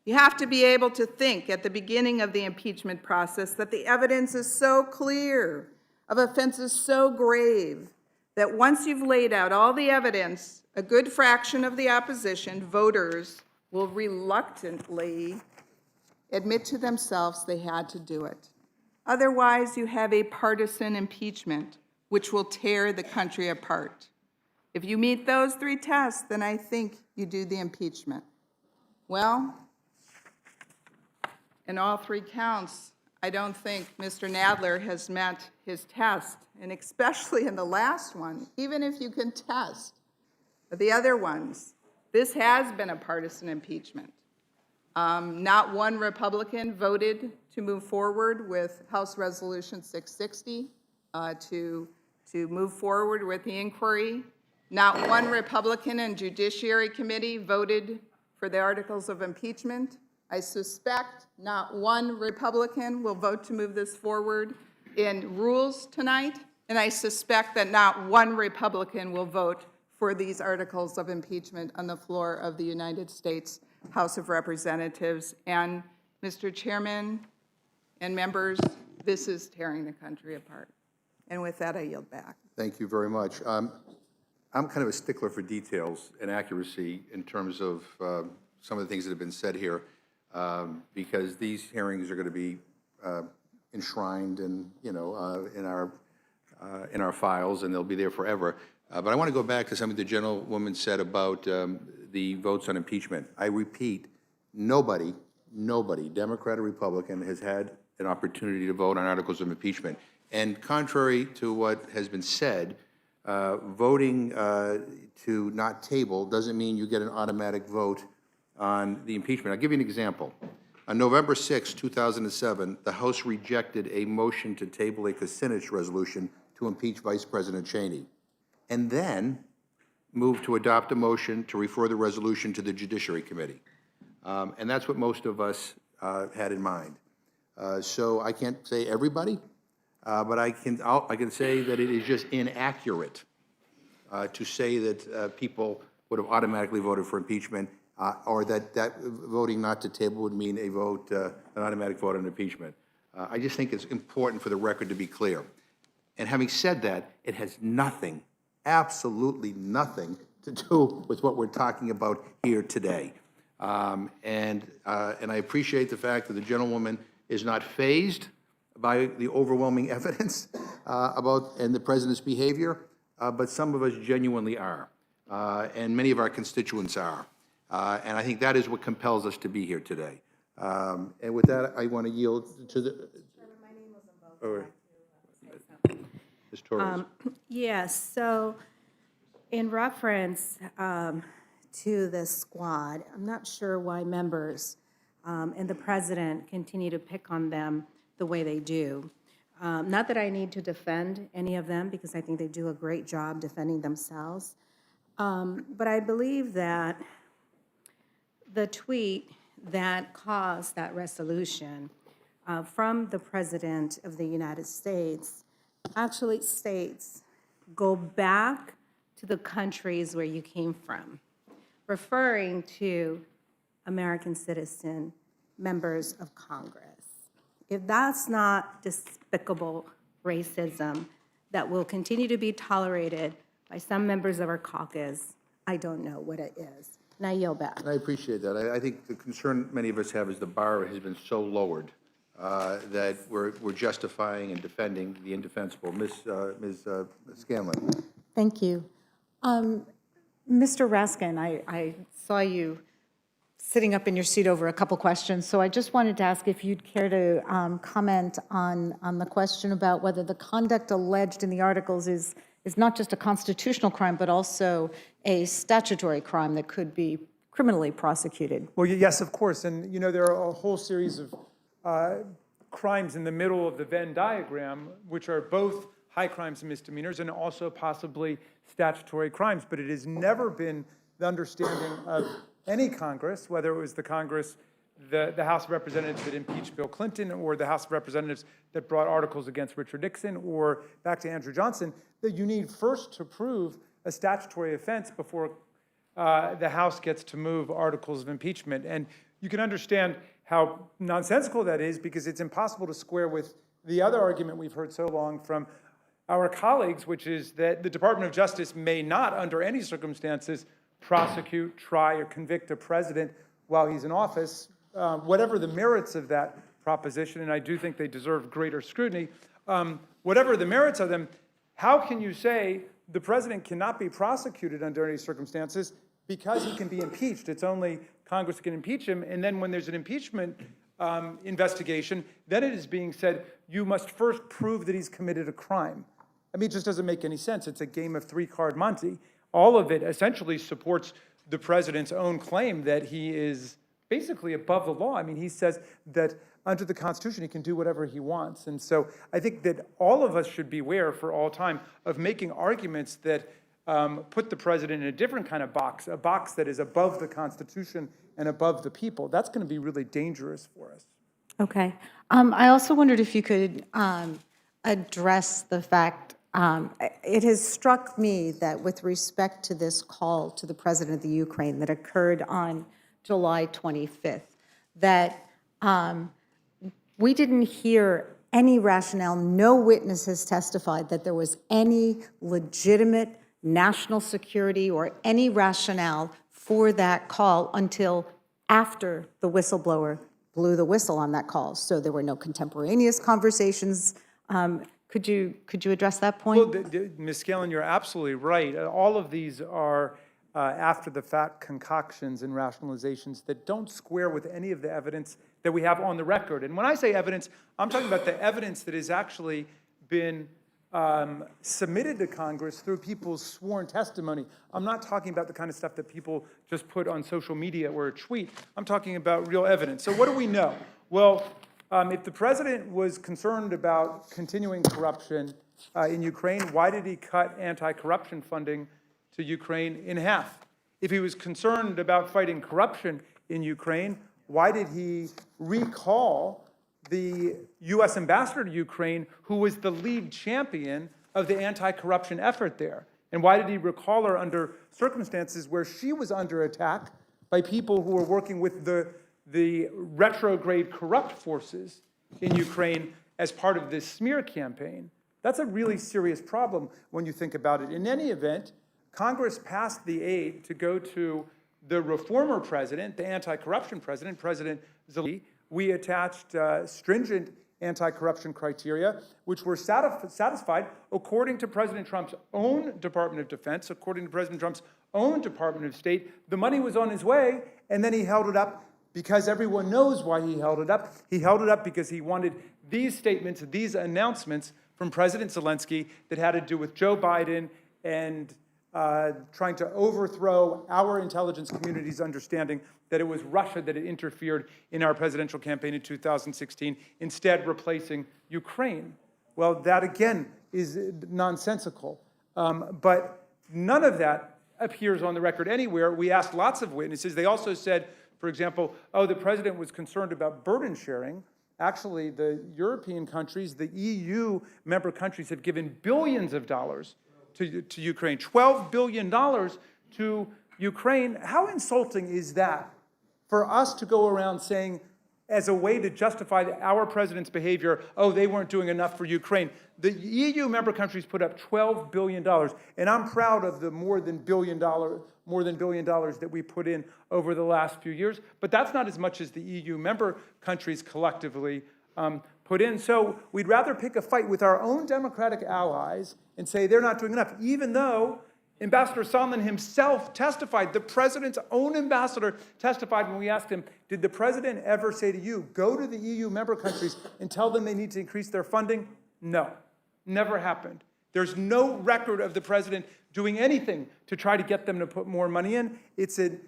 You have to be able to think at the beginning of the impeachment process that the evidence is so clear, of offenses so grave, that once you've laid out all the evidence, a good fraction of the opposition, voters, will reluctantly admit to themselves they had to do it. Otherwise, you have a partisan impeachment, which will tear the country apart. If you meet those three tests, then I think you do the impeachment. Well, in all three counts, I don't think Mr. Nadler has met his test, and especially in the last one, even if you can test the other ones, this has been a partisan impeachment. Not one Republican voted to move forward with House Resolution 660 to move forward with the inquiry. Not one Republican in Judiciary Committee voted for the articles of impeachment. I suspect not one Republican will vote to move this forward in rules tonight, and I suspect that not one Republican will vote for these articles of impeachment on the floor of the United States House of Representatives. And Mr. Chairman and members, this is tearing the country apart. And with that, I yield back. Thank you very much. I'm kind of a stickler for details and accuracy in terms of some of the things that have been said here, because these hearings are going to be enshrined in, in our files, and they'll be there forever. But I want to go back to something the gentlewoman said about the votes on impeachment. I repeat, nobody, Democrat or Republican, has had an opportunity to vote on articles of impeachment. And contrary to what has been said, voting to not table doesn't mean you get an automatic vote on the impeachment. I'll give you an example. On November 6, 2007, the House rejected a motion to table a Kucinich resolution to to impeach Vice President Cheney, and then move to adopt a motion to refer the resolution to the Judiciary Committee. And that's what most of us had in mind. So I can't say everybody, but I can say that it is just inaccurate to say that people would have automatically voted for impeachment, or that voting not to table would mean a vote, an automatic vote on impeachment. I just think it's important for the record to be clear. And having said that, it has nothing, absolutely nothing to do with what we're talking about here today. And I appreciate the fact that the gentlewoman is not fazed by the overwhelming evidence and the president's behavior, but some of us genuinely are, and many of our constituents are. And I think that is what compels us to be here today. And with that, I want to yield to the... Ms. Torres. Yes, so in reference to the squad, I'm not sure why members and the president continue to pick on them the way they do. Not that I need to defend any of them, because I think they do a great job defending themselves. But I believe that the tweet that caused that resolution from the President of the United States actually states, go back to the countries where you came from, referring to American citizen members of Congress. If that's not despicable racism that will continue to be tolerated by some members of our caucus, I don't know what it is. And I yield back. And I appreciate that. I think the concern many of us have is the bar has been so lowered that we're justifying and defending the indefensible. Ms. Scanlon. Thank you. Mr. Raskin, I saw you sitting up in your seat over a couple questions, so I just wanted to ask if you'd care to comment on the question about whether the conduct alleged in the articles is not just a constitutional crime, but also a statutory crime that could be criminally prosecuted. Well, yes, of course. And, you know, there are a whole series of crimes in the middle of the Venn diagram, which are both high crimes and misdemeanors and also possibly statutory crimes. But it has never been the understanding of any Congress, whether it was the Congress, the House of Representatives that impeached Bill Clinton, or the House of Representatives that brought articles against Richard Nixon, or back to Andrew Johnson, that you need first to prove a statutory offense before the House gets to move articles of impeachment. And you can understand how nonsensical that is, because it's impossible to square with the other argument we've heard so long from our colleagues, which is that the Department of Justice may not, under any circumstances, prosecute, try, or convict a president while he's in office, whatever the merits of that proposition, and I do think they deserve greater scrutiny, whatever the merits of them, how can you say the president cannot be prosecuted under any circumstances because he can be impeached? It's only Congress can impeach him, and then when there's an impeachment investigation, then it is being said, you must first prove that he's committed a crime. I mean, it just doesn't make any sense. It's a game of three-card Monte. All of it essentially supports the president's own claim that he is basically above the law. I mean, he says that under the Constitution, he can do whatever he wants. And so I think that all of us should beware for all time of making arguments that put the president in a different kind of box, a box that is above the Constitution and above the people. That's going to be really dangerous for us. Okay. I also wondered if you could address the fact, it has struck me that with respect to this call to the president of the Ukraine that occurred on July 25th, that we didn't hear any rationale, no witness has testified that there was any legitimate national security or any rationale for that call until after the whistleblower blew the whistle on that call. So there were no contemporaneous conversations. Could you address that point? Well, Ms. Scanlon, you're absolutely right. All of these are after-the-fact concoctions and rationalizations that don't square with any of the evidence that we have on the record. And when I say evidence, I'm talking about the evidence that has actually been submitted to Congress through people's sworn testimony. I'm not talking about the kind of stuff that people just put on social media or a tweet. I'm talking about real evidence. So what do we know? Well, if the president was concerned about continuing corruption in Ukraine, why did he cut anti-corruption funding to Ukraine in half? If he was concerned about fighting corruption in Ukraine, why did he recall the U.S. ambassador to Ukraine, who was the lead champion of the anti-corruption effort there? And why did he recall her under circumstances where she was under attack by people who were working with the retrograde corrupt forces in Ukraine as part of this smear campaign? That's a really serious problem when you think about it. In any event, Congress passed the aid to go to the reformer president, the anti-corruption president, President Zelensky. We attached stringent anti-corruption criteria, which were satisfied according to President Trump's own Department of Defense, according to President Trump's own Department of State. The money was on his way, and then he held it up because everyone knows why he held it up. He held it up because he wanted these statements, these announcements from President Zelensky that had to do with Joe Biden and trying to overthrow our intelligence community's understanding that it was Russia that had interfered in our presidential campaign in 2016, instead replacing Ukraine. Well, that again is nonsensical. But none of that appears on the record anywhere. We asked lots of witnesses. They also said, for example, oh, the president was concerned about burden sharing. Actually, the European countries, the EU member countries have given billions of dollars to Ukraine, $12 billion to Ukraine. How insulting is that for us to go around saying, as a way to justify our president's behavior, oh, they weren't doing enough for Ukraine? The EU member countries put up $12 billion, and I'm proud of the more than $1 billion that we put in over the last few years, but that's not as much as the EU member countries collectively put in. So we'd rather pick a fight with our own democratic allies and say they're not doing enough, even though Ambassador Sondland himself testified, the president's own ambassador testified when we asked him, did the president ever say to you, go to the EU member countries and tell them they need to increase their funding? No, never happened. There's no record of the president doing anything to try to get them to put more money in. It's an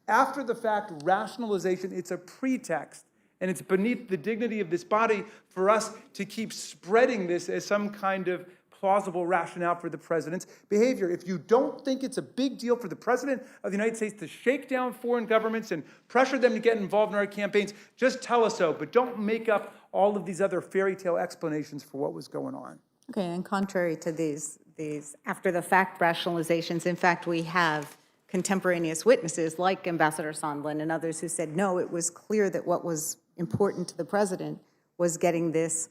after-the-fact rationalization. It's a pretext. And it's beneath the dignity of this body for us to keep spreading this as some kind of plausible rationale for the president's behavior. If you don't think it's a big deal for the president of the United States to shake down foreign governments and pressure them to get involved in our campaigns, just tell us so, but don't make up all of these other fairy tale explanations for what was going on. Okay, and contrary to these after-the-fact rationalizations, in fact, we have contemporaneous witnesses like Ambassador Sondland and others who said, no, it was clear that what was important to the president was getting this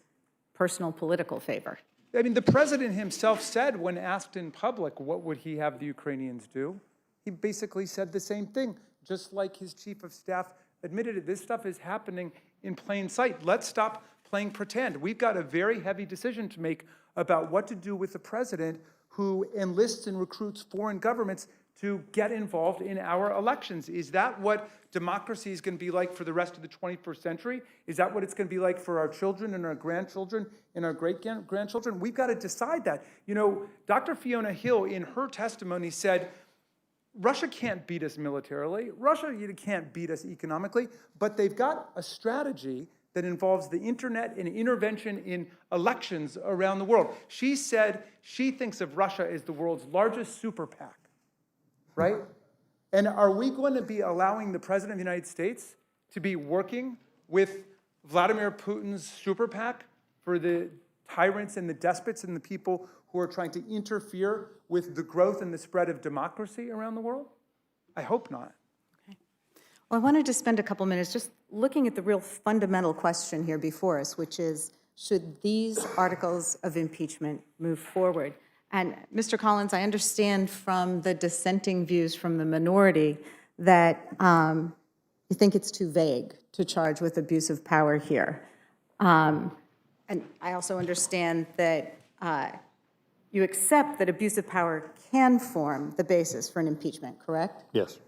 personal political favor. I mean, the president himself said when asked in public what would he have the Ukrainians do, he basically said the same thing, just like his chief of staff admitted it. This stuff is happening in plain sight. Let's stop playing pretend. We've got a very heavy decision to make about what to do with the president who enlists and recruits foreign governments to get involved in our elections. Is that what democracy is going to be like for the rest of the 21st century? Is that what it's going to be like for our children and our grandchildren and our great-grandchildren? We've got to decide that. You know, Dr. Fiona Hill, in her testimony, said, Russia can't beat us militarily. Russia can't beat us economically, but they've got a strategy that involves the internet and intervention in elections around the world. She said she thinks of Russia as the world's largest super PAC. Right? And are we going to be allowing the President of the United States to be working with Vladimir Putin's super PAC for the tyrants and the despots and the people who are trying to interfere with the growth and the spread of democracy around the world? I hope not. Okay. Well, I wanted to spend a couple minutes just looking at the real fundamental question here before us, which is, should these articles of impeachment move forward? And Mr. Collins, I understand from the dissenting views from the minority that you think it's too vague to charge with abuse of power here. And I also understand that you accept that abuse of power can form the basis for an impeachment, correct? Yes.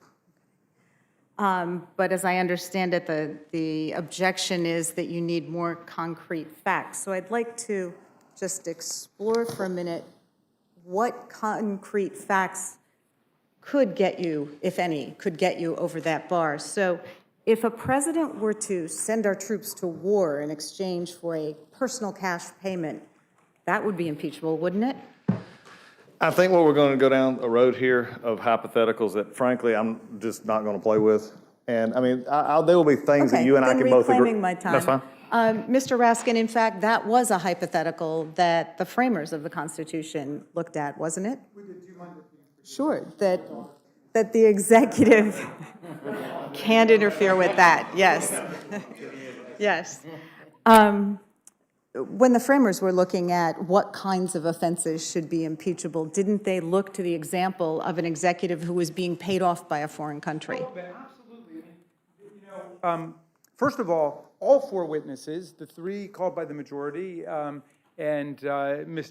But as I understand it, the objection is that you need more concrete facts. So I'd like to just explore for a minute what concrete facts could get you, if any, could get you over that bar. So if a president were to send our troops to war in exchange for a personal cash payment That would be impeachable, wouldn't it? I think what we're going to go down a road here of hypotheticals that frankly, I'm just not going to play with. And I mean, there will be things that you and I can both agree. Reclaiming my time. That's fine. Mr. Raskin, in fact, that was a hypothetical that the framers of the Constitution looked at, wasn't it? Sure, that the executive can't interfere with that, yes. Yes. When the framers were looking at what kinds of offenses should be impeachable, didn't they look to the example of an executive who was being paid off by a foreign country? Absolutely. First of all four witnesses, the three called by the majority, and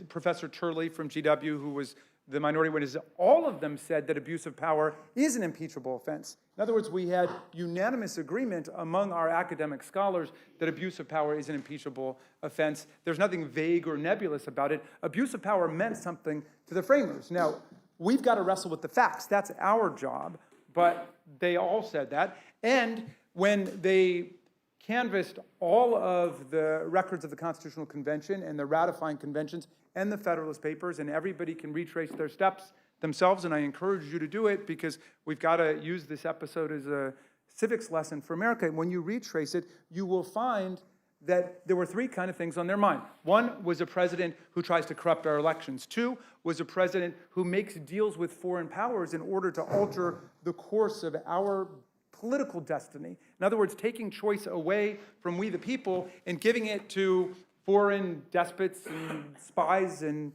Professor Turley from GW, who was the minority witness, all of them said that abuse of power is an impeachable offense. In other words, we had unanimous agreement among our academic scholars that abuse of power is an impeachable offense. There's nothing vague or nebulous about it. Abuse of power meant something to the framers. Now, we've got to wrestle with the facts. That's our job, but they all said that. And when they canvassed all of the records of the Constitutional Convention and the ratifying conventions and the Federalist Papers, and everybody can retrace their steps themselves, and I encourage you to do it because we've got to use this episode as a civics lesson for America. When you retrace it, you will find that there were three kind of things on their mind. One was a president who tries to corrupt our elections. Two was a president who makes deals with foreign powers in order to alter the course of our political destiny. In other words, taking choice away from we the people and giving it to foreign despots and spies and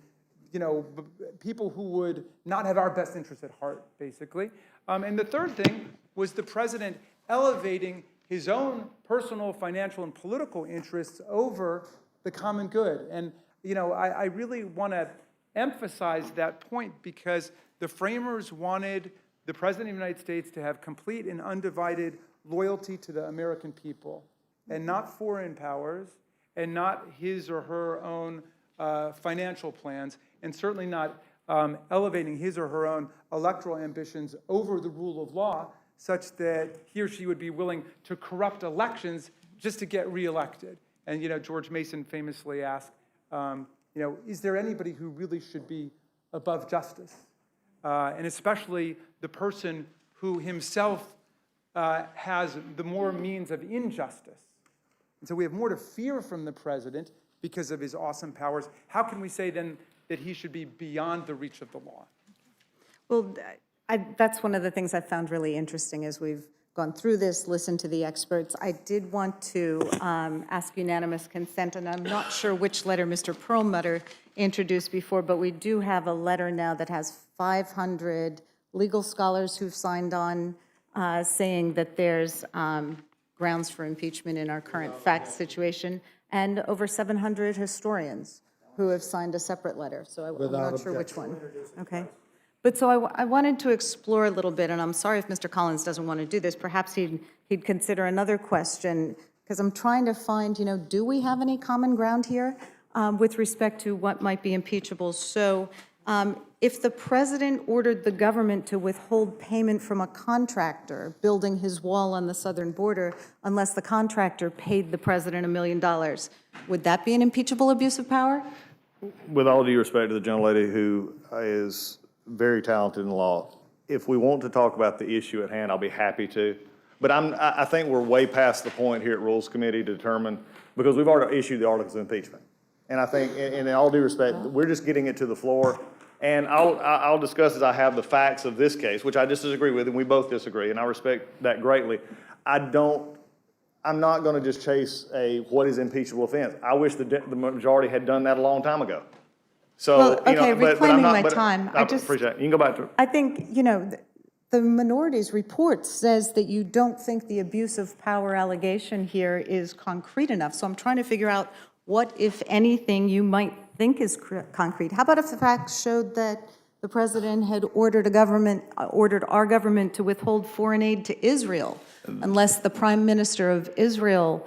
people who would not have our best interests at heart, basically. And the third thing was the president elevating his own personal, financial, and political interests over the common good. And I really want to emphasize that point because the framers wanted the President of the United States to have complete and undivided loyalty to the American people, and not foreign powers, and not his or her own financial plans, and certainly not elevating his or her own electoral ambitions over the rule of law, such that he or she would be willing to corrupt elections just to get reelected. And George Mason famously asked, is there anybody who really should be above justice? And especially the person who himself has the more means of injustice. And so we have more to fear from the president because of his awesome powers. How can we say then that he should be beyond the reach of the law? Well, that's one of the things I found really interesting as we've gone through this, listened to the experts. I did want to ask unanimous consent, and I'm not sure which letter Mr. Perlmutter introduced before, but we do have a letter now that has 500 legal scholars who've signed on saying that there's grounds for impeachment in our current fact situation, and over 700 historians who have signed a separate letter. So I'm not sure which one. Okay. But so I wanted to explore a little bit, and I'm sorry if Mr. Collins doesn't want to do this. Perhaps he'd consider another question, because I'm trying to find, do we have any common ground here with respect to what might be impeachable? So if the president ordered the government to withhold payment from a contractor building his wall on the southern border unless the contractor paid the president $1 million, would that be an impeachable abuse of power? With all due respect to the gentlelady who is very talented in law, if we want to talk about the issue at hand, I'll be happy to. But I think we're way past the point here at Rules Committee to determine, because we've already issued the articles of impeachment. And I think, in all due respect, we're just getting it to the floor. And I'll discuss as I have the facts of this case, which I just disagree with, and we both disagree, and I respect that greatly. I'm not going to just chase what is impeachable offense. I wish the majority had done that a long time ago. So, well, okay, reclaiming my but time. I appreciate it. You can go back to it. I think, the minority's report says that you don't think the abuse of power allegation here is concrete enough. So I'm trying to figure out what, if anything, you might think is concrete. How about if the facts showed that the president had ordered our government to withhold foreign aid to Israel unless the prime minister of Israel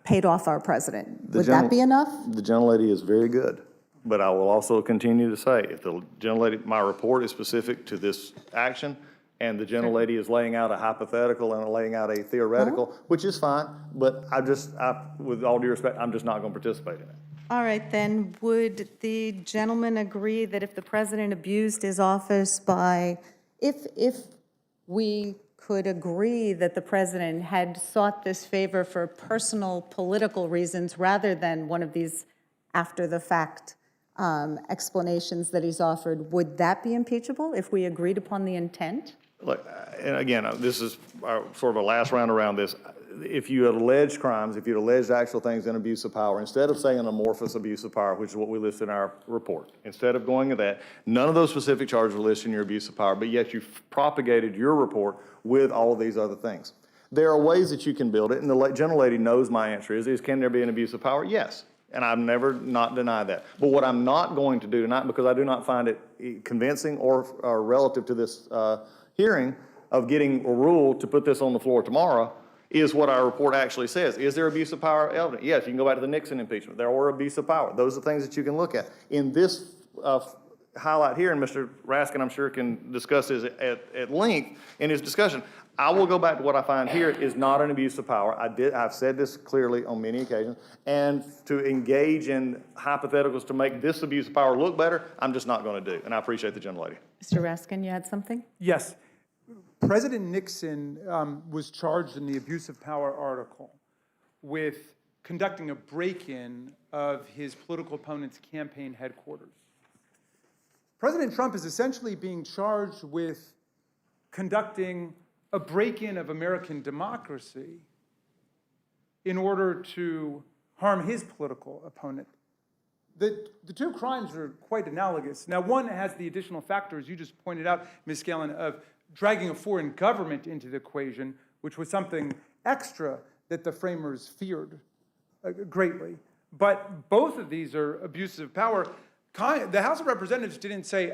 paid off our president? Would that be enough? The gentlelady is very good. But I will also continue to say, if the gentlelady, my report is specific to this action, and the gentlelady is laying out a hypothetical and laying out a theoretical, which is fine, but with all due respect, I'm just not going to participate in it. All right, then, would the gentleman agree that if the president abused his office by, if we could agree that the president had sought this favor for personal political reasons rather than one of these after-the-fact explanations that he's offered, would that be impeachable if we agreed upon the intent? Look, and again, this is sort of a last round around this. If you allege crimes, if you allege actual things in abuse of power, instead of saying amorphous abuse of power, which is what we list in our report, instead of going to that, none of those specific charges were listed in your abuse of power, but yet you propagated your report with all of these other things. There are ways that you can build it, and the gentlelady knows my answer is can there be an abuse of power? Yes. And I've never not denied that. But what I'm not going to do, not because I do not find it convincing or relative to this hearing of getting a rule to put this on the floor tomorrow, is what our report actually says. Is there abuse of power evident? Yes, you can go back to the Nixon impeachment. There were abuse of power. Those are things that you can look at. In this highlight here, and Mr. Raskin, I'm sure, can discuss this at length in his discussion, I will go back to what I find here is not an abuse of power. I've said this clearly on many occasions, and to engage in hypotheticals to make this abuse of power look better, I'm just not going to do, and I appreciate the gentlelady. Mr. Raskin, you had something? Yes. President Nixon was charged in the abuse of power article with conducting a break-in of his political opponent's campaign headquarters. President Trump is essentially being charged with conducting a break-in of American democracy in order to harm his political opponent. The two crimes are quite analogous. Now, one has the additional factor, as you just pointed out, Ms. Scanlon, of dragging a foreign government into the equation, which was something extra that the framers feared greatly. But both of these are abuses of power. The House of Representatives didn't say,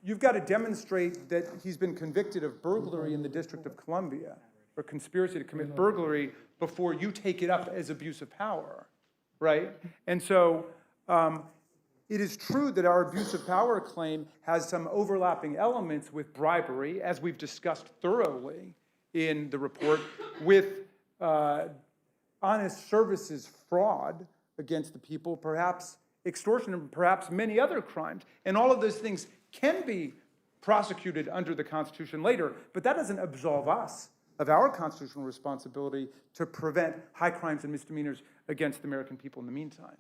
you've got to demonstrate that he's been convicted of burglary in the District of Columbia or conspiracy to commit burglary before you take it up as abuse of power, right? And so it is true that our abuse of power claim has some overlapping elements with bribery, as we've discussed thoroughly in the report, with honest services fraud against the people, perhaps extortion, and perhaps many other crimes. And all of those things can be prosecuted under the Constitution later, but that doesn't absolve us of our constitutional responsibility to prevent high crimes and misdemeanors against the American people in the meantime.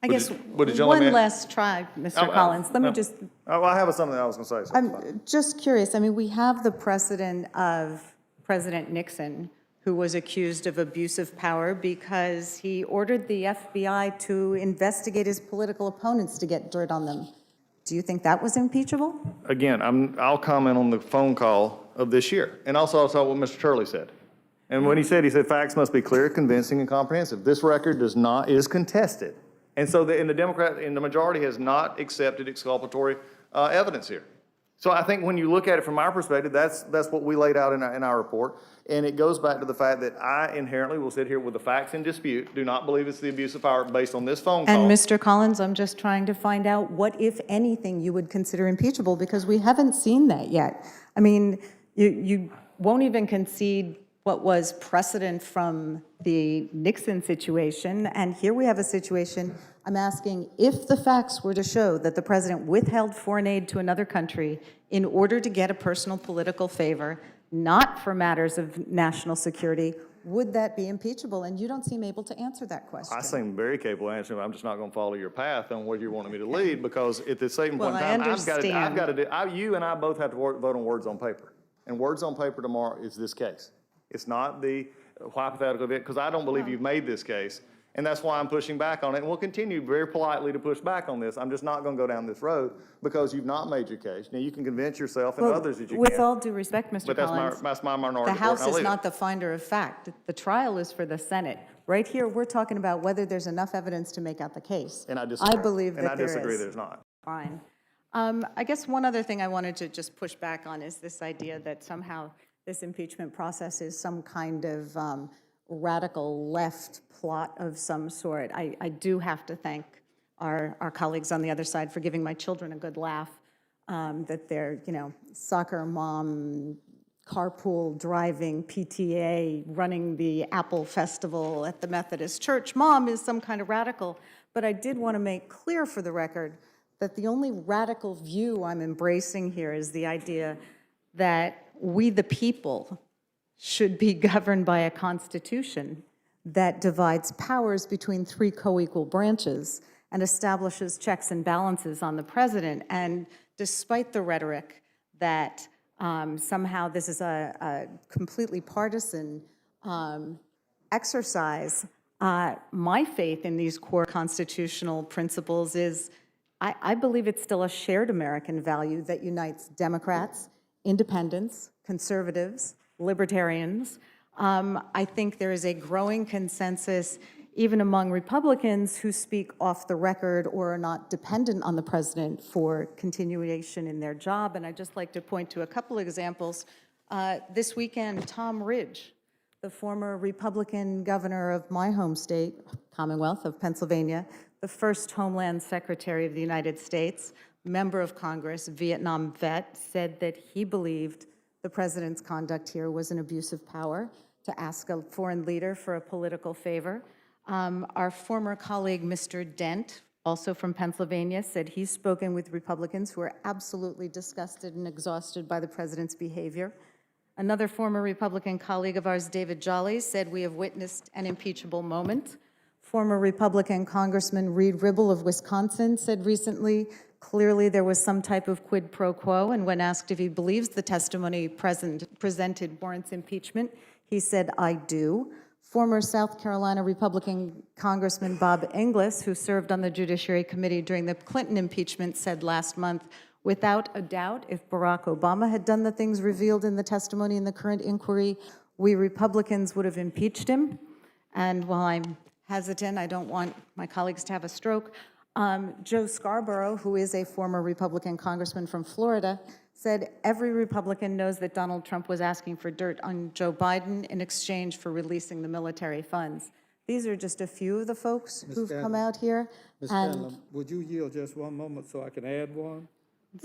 I guess one last try, Mr. Collins. Let me just... I have something I was going to say. So I'm just curious. I mean, we have the precedent of President Nixon, who was accused of abuse of power because he ordered the FBI to investigate his political opponents to get dirt on them. Do you think that was impeachable? Again, I'll comment on the phone call of this year, and also I'll talk what Mr. Turley said. And when he said facts must be clear, convincing, and comprehensive. This record is contested. And so the majority has not accepted exculpatory evidence here. So I think when you look at it from our perspective, that's what we laid out in our report. And it goes back to the fact that I inherently will sit here with the facts in dispute, do not believe it's the abuse of power based on this phone call. And Mr. Collins, I'm just trying to find out what, if anything, you would consider impeachable, because we haven't seen that yet. I mean, you won't even concede what was precedent from the Nixon situation, and here we have a situation. I'm asking, if the facts were to show that the president withheld foreign aid to another country in order to get a personal political favor, not for matters of national security, would that be impeachable? And you don't seem able to answer that question. I seem very capable of answering. I'm just not going to follow your path on where you wanted me to lead, because at the same point in time, I've got to do. You and I both have to vote on words on paper, and words on paper tomorrow is this case. It's not the hypothetical event, because I don't believe you've made this case, and that's why I'm pushing back on it, and we'll continue very politely to push back on this. I'm just not going to go down this road because you've not made your case. Now, you can convince yourself and others that you can. With all due respect, Mr. Collins, that's my minority the report, House and is not the finder of fact. The trial is for the Senate. Right here, we're talking about whether there's enough evidence to make out the case. And I disagree. I believe that there is. And I disagree there's not. Fine. I guess one other thing I wanted to just push back on is this idea that somehow this impeachment process is some kind of radical left plot of some sort. I do have to thank our colleagues on the other side for giving my children a good laugh, that their, soccer mom carpool driving PTA running the Apple Festival at the Methodist Church mom is some kind of radical. But I did want to make clear for the record that the only radical view I'm embracing here is the idea that we, the people, should be governed by a constitution that divides powers between three co-equal branches and establishes checks and balances on the president. And despite the rhetoric that somehow this is a completely partisan exercise, my faith in these core constitutional principles is I believe it's still a shared American value that unites Democrats, independents, conservatives, libertarians. I think there is a growing consensus even among Republicans who speak off the record or are not dependent on the president for continuation in their job. And I'd just like to point to a couple examples. This weekend, Tom Ridge, the former Republican governor of my home state, Commonwealth of Pennsylvania, the first Homeland Secretary of the United States, member of Congress, Vietnam vet, said that he believed the president's conduct here was an abuse of power to ask a foreign leader for a political favor. Our former colleague, Mr. Dent, also from Pennsylvania, said he's spoken with Republicans who are absolutely disgusted and exhausted by the president's behavior. Another former Republican colleague of ours, David Jolly, said we have witnessed an impeachable moment. Former Republican Congressman Reed Ribble of Wisconsin said recently, clearly there was some type of quid pro quo, and when asked if he believes the testimony presented warrants impeachment, he said, I do. Former South Carolina Republican Congressman Bob Inglis, who served on the Judiciary Committee during the Clinton impeachment, said last month, without a doubt, if Barack Obama had done the things revealed in the testimony in the current inquiry, we Republicans would have impeached him. And while I'm hesitant, I don't want my colleagues to have a stroke, Joe Scarborough, who is a former Republican congressman from Florida, said every Republican knows that Donald Trump was asking for dirt on Joe Biden in exchange for releasing the military funds. These are just a few of the folks who've come out here. Ms. Scanlon, would you yield just one moment so I can add one?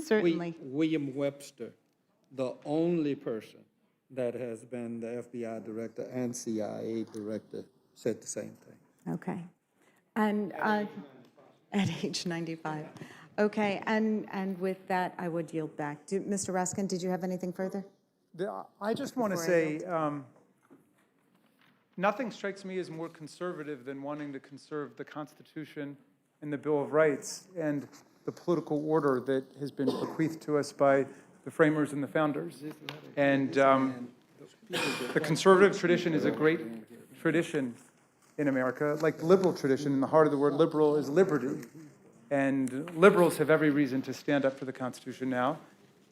Certainly. William Webster, the only person that has been the FBI director and CIA director, said the same thing. Okay. And at age 95. Okay, and with that, I would yield back. Mr. Raskin, did you have anything further? I just want to say, nothing strikes me as more conservative than wanting to conserve the Constitution and the Bill of Rights and the political order that has been bequeathed to us by the framers and the founders. And the conservative tradition is a great tradition in America, like the liberal tradition. In the heart of the word liberal is liberty. And liberals have every reason to stand up for the Constitution now.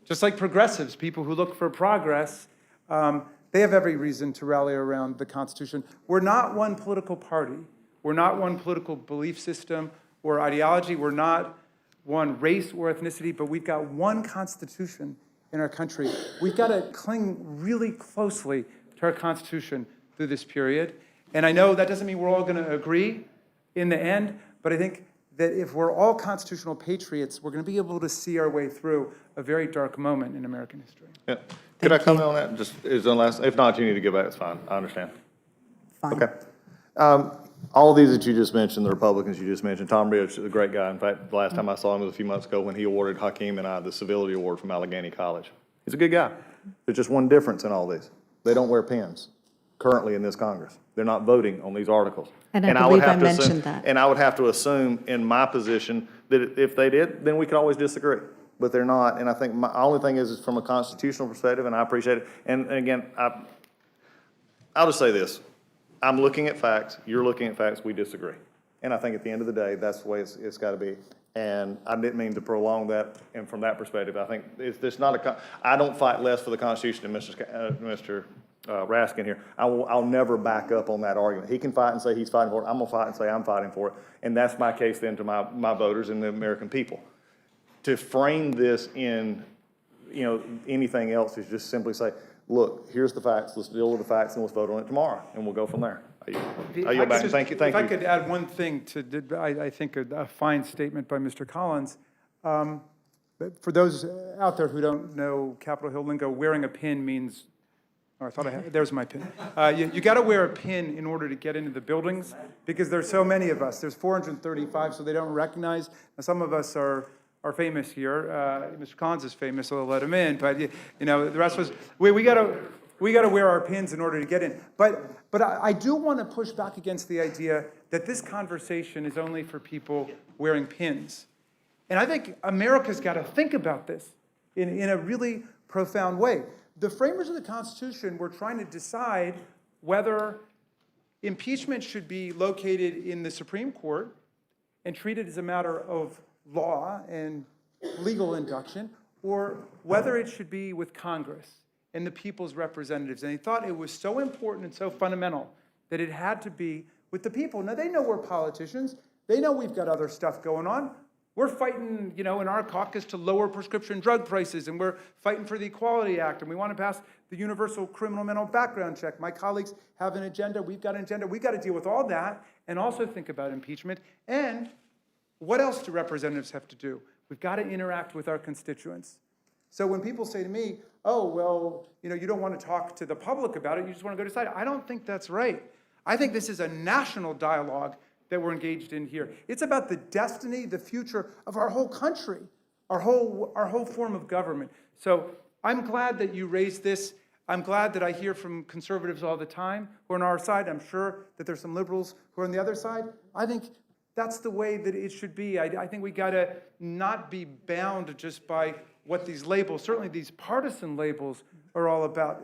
Just like progressives, people who look for progress, they have every reason to rally around the Constitution. We're not one political party. We're not one political belief system or ideology. We're not one race or ethnicity, but we've got one Constitution in our country. We've got to cling really closely to our Constitution through this period. And I know that doesn't mean we're all going to agree in the end, but I think that if we're all constitutional patriots, we're going to be able to see our way through a very dark moment in American history. Yeah. Could I comment on that? Just is the last. If not, you need to go back. It's fine. I understand. Fine. Okay. All of these that you just mentioned, the Republicans you just mentioned, Tom Ridge is a great guy. In fact, the last time I saw him was a few months ago when he awarded Hakeem and I the civility award from Allegheny College. He's a good guy. There's just one difference in all these. They don't wear pins currently in this Congress. They're not voting on these articles. And I believe I mentioned assume, that. And I would have to assume in my position that if they did, then we could always disagree. But they're not. And I think my only thing is from a constitutional perspective, and I appreciate it. And again, I'll just say this. I'm looking at facts. You're looking at facts. We disagree. And I think at the end of the day, that's the way it's got to be. And I didn't mean to prolong that. And from that perspective, I think it's not I don't fight less for the Constitution than Mr. Raskin here. I'll never back up on that argument. He can fight and say he's fighting for it. I'm going to fight and say I'm fighting for it. And that's my case then to my voters and the American people. To frame this in, anything else is just simply say, look, here's the facts. Let's deal with the facts and let's vote on it tomorh, and we'll go from there. I yield back. Thank you. If I could add one thing to, I think, a fine statement by Mr. Collins. For those out there who don't know Capitol Hill lingo, wearing a pin means Oh, I thought I had, there's my pin. You got to wear a pin in order to get into the buildings because there's so many of us. There's 435, so they don't recognize. Now, some of us are famous here. Mr. Collins is famous, so they'll let him in. But, the rest of us, we got to wear our pins in order to get in. But I do want to push back against the idea that this conversation is only for people wearing pins. And I think America's got to think about this in a really profound way. The framers of the Constitution were trying to decide whether impeachment should be located in the Supreme Court and treated as a matter of law and legal induction, or whether it should be with Congress and the people's representatives. And they thought it was so important and so fundamental that it had to be with the people. Now, they know we're politicians. They know we've got other stuff going on. We're fighting, in our caucus to lower prescription drug prices, and we're fighting for the Equality Act, and we want to pass the universal criminal mental background check. My colleagues have an agenda. We've got an agenda. We've got to deal with all that and also think about impeachment. And what else do representatives have to do? We've got to interact with our constituents. So when people say to me, oh, well, you don't want to talk to the public about it, you just want to go decide, I don't think that's right. I think this is a national dialogue that we're engaged in here. It's about the destiny, the future of our whole country, our whole form of government. So I'm glad that you raised this. I'm glad that I hear from conservatives all the time who are on our side. I'm sure that there's some liberals who are on the other side. I think that's the way that it should be. I think we gotta not be bound just by what these labels, certainly these partisan labels, are all about.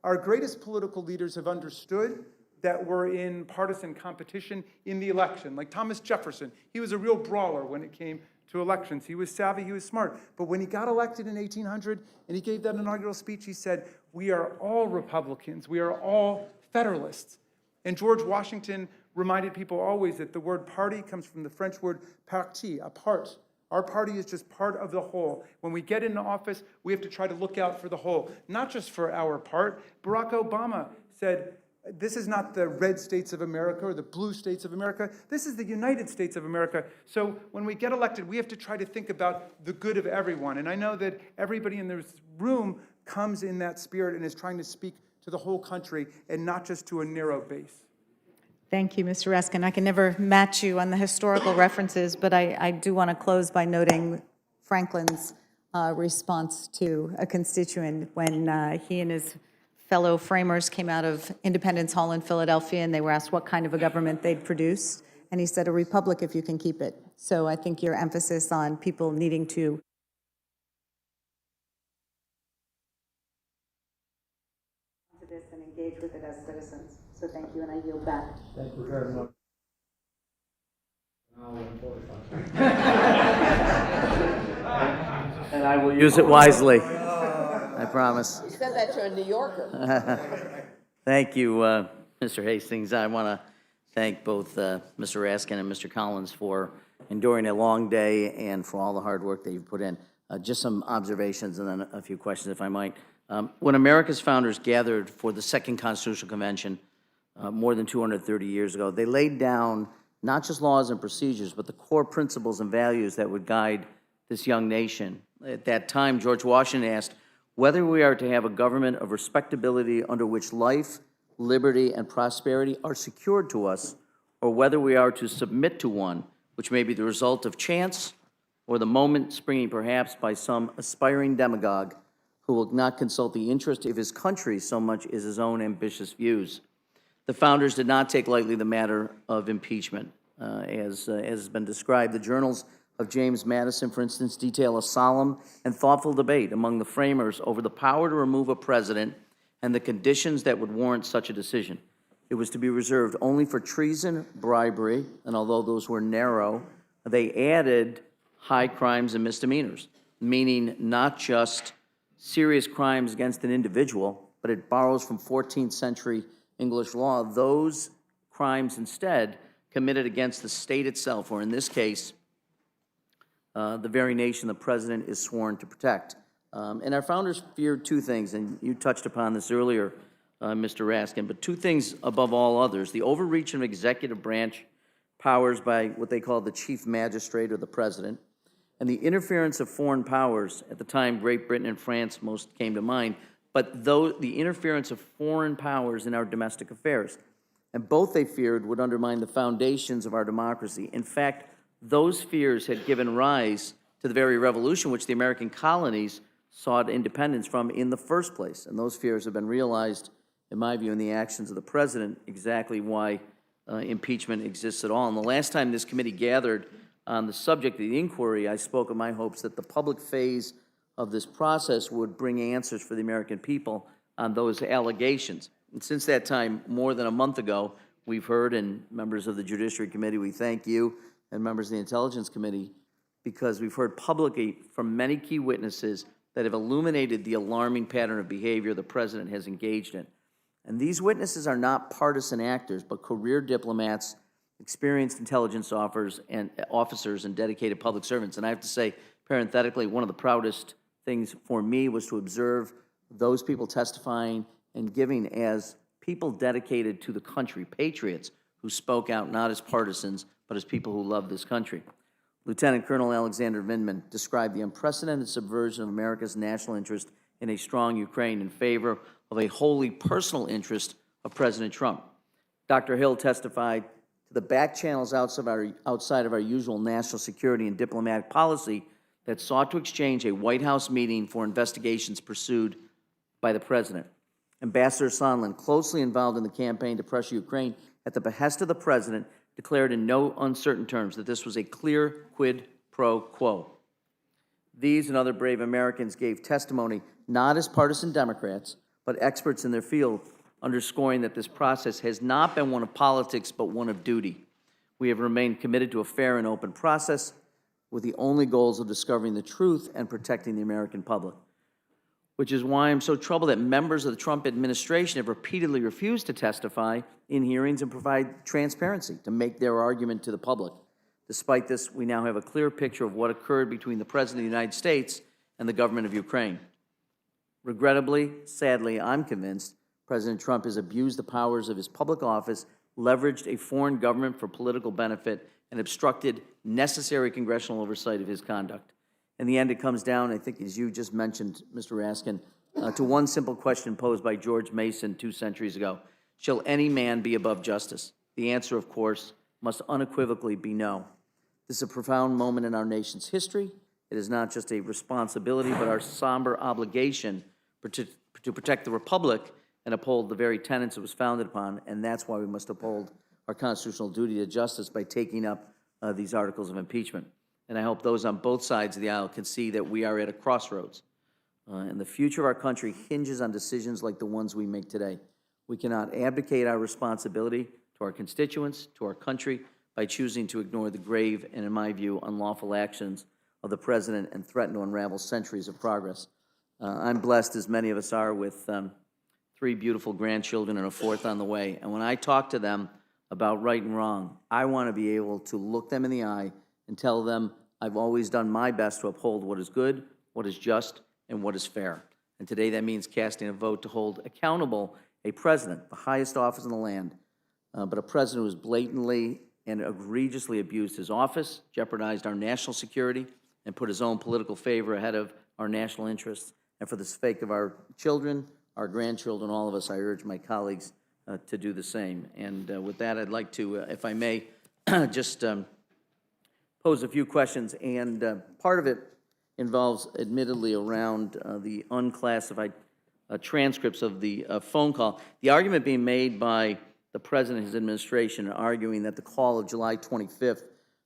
Our greatest political leaders have understood that we're in partisan competition in the election. Like Thomas Jefferson, he was a real brawler when it came to elections. He was savvy, he was smart. But when he got elected in 1800 and he gave that inaugural speech, he said, we are all Republicans, we are all Federalists. And George Washington reminded people always that the word party comes from the French word parti, a part. Our party is just part of the whole. When we get into office, we have to try to look out for the whole, not just for our part. Barack Obama said, this is not the red states of America or the blue states of America. This is the United States of America. So when we get elected, we have to try to think about the good of everyone. And I know that everybody in this room comes in that spirit and is trying to speak to the whole country and not just to a narrow base. Thank you, Mr. Raskin. I can never match you on the historical references, but I do want to close by noting Franklin's response to a constituent when he and his fellow framers came out of Independence Hall in Philadelphia, and they were asked what kind of a government they'd produce, and he said, a republic if you can keep it. So I think your emphasis on people needing to this and engage with it as citizens. So thank you, and I yield back. Thank you very much. And I will use it wisely. I promise. You said that to a New Yorker. Thank you, Mr. Hastings. I want to thank both Mr. Raskin and Mr. Collins for enduring a long day and for all the hard work that you've put in. Just some observations and then a few questions, if I might. When America's founders gathered for the Second Constitutional Convention more than 230 years ago, they laid down not just laws and procedures, but the core principles and values that would guide this young nation. At that time, George Washington asked whether we are to have a government of respectability under which life, liberty, and prosperity are secured to us, or whether we are to submit to one which may be the result of chance or the moment springing perhaps by some aspiring demagogue who will not consult the interest of his country so much as his own ambitious views. The founders did not take lightly the matter of impeachment. As has been described, the journals of James Madison, for instance, detail a solemn and thoughtful debate among the framers over the power to remove a president and the conditions that would warrant such a decision. It was to be reserved only for treason, bribery, and although those were narrow, they added high crimes and misdemeanors, meaning not just serious crimes against an individual, but it borrows from 14th century English law, those crimes instead committed against the state itself, or in this case, the very nation the president is sworn to protect. And our founders feared two things, and you touched upon this earlier, Mr. Raskin, but two things above all others: the overreach of executive branch powers by what they call the chief magistrate or the president, and the interference of foreign powers. At the time, Great Britain and France most came to mind, but the interference of foreign powers in our domestic affairs. And both, they feared, would undermine the foundations of our democracy. In fact, those fears had given rise to the very revolution which the American colonies sought independence from in the first place. And those fears have been realized, in my view, in the actions of the president, exactly why impeachment exists at all. And the last time this committee gathered on the subject of the inquiry, I spoke of my hopes that the public phase of this process would bring answers for the American people on those allegations. And since that time, more than a month ago, we've heard, and members of the Judiciary Committee, we thank you, and members of the Intelligence Committee, because we've heard publicly from many key witnesses that have illuminated the alarming pattern of behavior the president has engaged in. And these witnesses are not partisan actors, but career diplomats, experienced intelligence officers, and dedicated public servants. And I have to say, parenthetically, one of the proudest things for me was to observe those people testifying and giving as people dedicated to the country, patriots who spoke out not as partisans, but as people who love this country. Lieutenant Colonel Alexander Vindman described the unprecedented subversion of America's national interest in a strong Ukraine in favor of a wholly personal interest of President Trump. Dr. Hill testified to the back channels outside of our usual national security and diplomatic policy that sought to exchange a White House meeting for investigations pursued by the president. Ambassador Sondland, closely involved in the campaign to pressure Ukraine at the behest of the president, declared in no uncertain terms that this was a clear quid pro quo. These and other brave Americans gave testimony not as partisan Democrats, but experts in their field, underscoring that this process has not been one of politics, but one of duty. We have remained committed to a fair and open process with the only goals of discovering the truth and protecting the American public, which is why I'm so troubled that members of the Trump administration have repeatedly refused to testify in hearings and provide transparency to make their argument to the public. Despite this, we now have a clear picture of what occurred between the President of the United States and the government of Ukraine. Regrettably, sadly, I'm convinced President Trump has abused the powers of his public office, leveraged a foreign government for political benefit, and obstructed necessary congressional oversight of his conduct. In the end, it comes down, I think, as you just mentioned, Mr. Raskin, to one simple question posed by George Mason 2 centuries ago. Shall any man be above justice? The answer, of course, must unequivocally be no. This is a profound moment in our nation's history. It is not just a responsibility, but our somber obligation to protect the Republic and uphold the very tenets it was founded upon, and that's why we must uphold our constitutional duty to justice by taking up these articles of impeachment. And I hope those on both sides of the aisle can see that we are at a crossroads. And the future of our country hinges on decisions like the ones we make today. We cannot abdicate our responsibility to our constituents, to our country, by choosing to ignore the grave and, in my view, unlawful actions of the president and threaten to unravel centuries of progress. I'm blessed, as many of us are, with 3 beautiful grandchildren and a 4th on the way. And when I talk to them about right and wrong, I want to be able to look them in the eye and tell them I've always done my best to uphold what is good, what is just, and what is fair. And today that means casting a vote to hold accountable a president, the highest office in the land, but a president who has blatantly and egregiously abused his office, jeopardized our national security, and put his own political favor ahead of our national interests. And for the sake of our children, our grandchildren, all of us, I urge my colleagues to do the same. And with that, I'd like to, if I may, just pose a few questions. And part of it involves, admittedly, around the unclassified transcripts of the phone call. The argument being made by the president and his administration arguing that the call of July 25th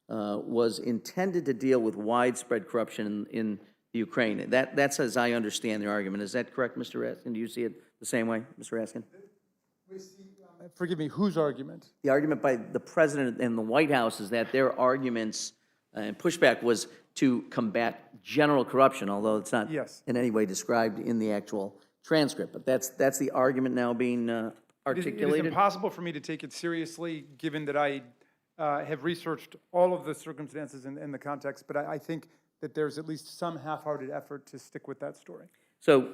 was intended to deal with widespread corruption in the Ukraine. That's as I understand the argument. Is that correct, Mr. Raskin? Do you see it the same way, Mr. Raskin? Forgive me, whose argument? The argument by the president and the White House is that their arguments and pushback was to combat general corruption, although it's not in any way described in the actual transcript. But that's the argument now being articulated. It is impossible for me to take it seriously, given that I have researched all of the circumstances and the context, but I think that there's at least some half-hearted effort to stick with that story. So,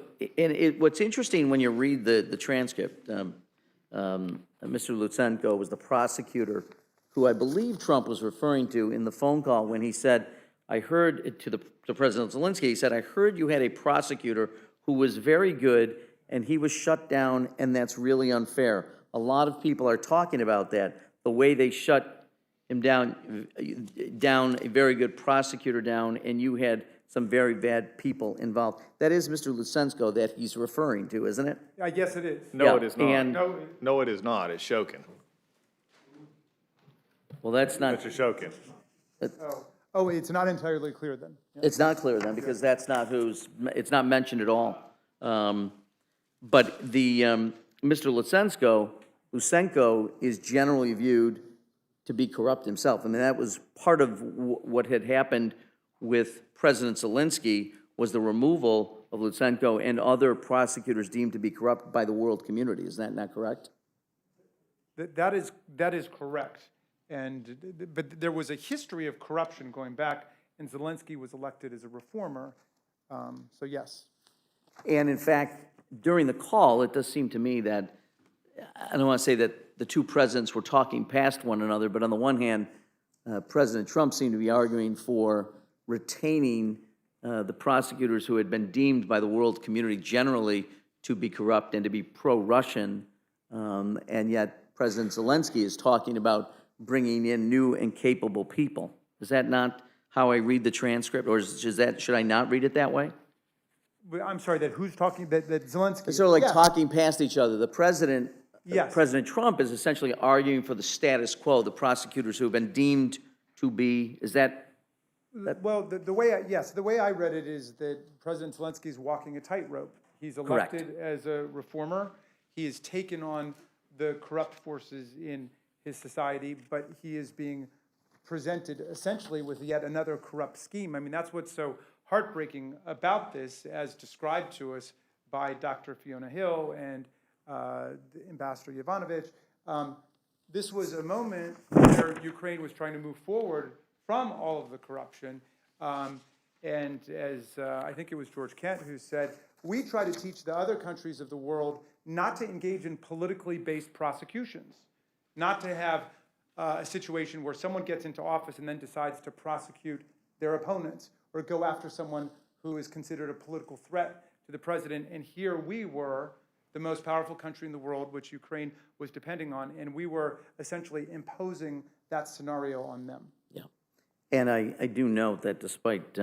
what's interesting when you read the transcript, Mr. Lutsenko was the prosecutor who I believe Trump was referring to in the phone call when he said, I heard to President Zelensky, he said, I heard you had a prosecutor who was very good and he was shut down, and that's really unfair. A lot of people are talking about that, the way they shut him down, a very good prosecutor down, and you had some very bad people involved. That is Mr. Lucensko that he's referring to, isn't it? I guess it is. No, Yeah, it is not. and- No, it is not. It's Shokin. Well, that's not, Mr. Shokin. Oh, it's not entirely clear then. it's not clear then, because that's not it's not mentioned at all. But the, Mr. Lucenko is generally viewed to be corrupt himself. I mean, that was part of what had happened with President Zelensky, was the removal of Lucenko and other prosecutors deemed to be corrupt by the world community. Is that not correct? That is correct. But there was a history of corruption going back, and Zelensky was elected as a reformer. So yes. And in fact, during the call, it does seem to me that, I don't want to say that the two presidents were talking past one another, but on the one hand, President Trump seemed to be arguing for retaining the prosecutors who had been deemed by the world community generally to be corrupt and to be pro-Russian, and yet President Zelensky is talking about bringing in new and capable people. Is that not how I read the transcript, or should I not read it that way? I'm sorry, that who's talking, that Zelensky? It's sort of like Yeah. talking past each other. The president, Yes. President Trump is essentially arguing for the status quo, the prosecutors who have been deemed to be, is that? Well, the way I read it is that President Zelensky is walking a tightrope. He's Correct. elected as a reformer. He has taken on the corrupt forces in his society, but he is being presented essentially with yet another corrupt scheme. I mean, that's what's so heartbreaking about this, as described to us by Dr. Fiona Hill and Ambassador Yovanovitch. This was a moment where Ukraine was trying to move forward from all of the corruption. And as I think it was George Kent who said, we try to teach the other countries of the world not to engage in politically based prosecutions, not to have a situation where someone gets into office and then decides to prosecute their opponents or go after someone who is considered a political threat to the president. And here we were, the most powerful country in the world, which Ukraine was depending on, and we were essentially imposing that scenario on them. Yeah. And I do note that despite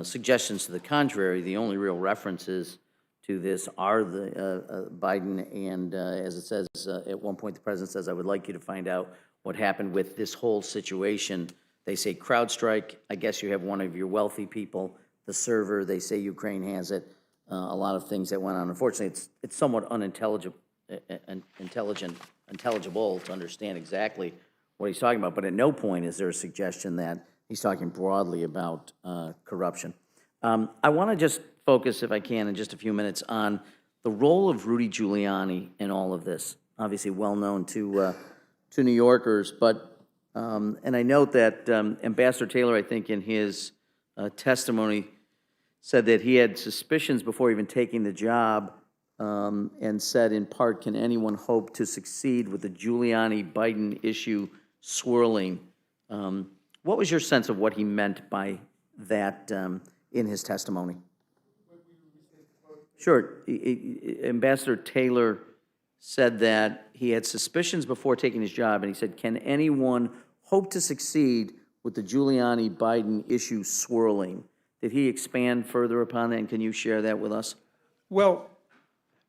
suggestions to the contrary, the only real references to this are the Biden and, as it says, at one point the president says, I would like you to find out what happened with this whole situation. They say CrowdStrike, I guess you have one of your wealthy people, the server, they say Ukraine has it, a lot of things that went on. Unfortunately, it's somewhat unintelligible to understand exactly what he's talking about, but at no point is there a suggestion that he's talking broadly about corruption. I want to just focus, if I can, in just a few minutes on the role of Rudy Giuliani in all of this. Obviously well known to New Yorkers, but, and I note that Ambassador Taylor, I think in his testimony, said that he had suspicions before even taking the job, and said in part, can anyone hope to succeed with the Giuliani-Biden issue swirling? What was your sense of what he meant by that in his testimony? Sure. Ambassador Taylor said that he had suspicions before taking his job, and he said, can anyone hope to succeed with the Giuliani-Biden issue swirling? Did he expand further upon that, and can you share that with us? Well,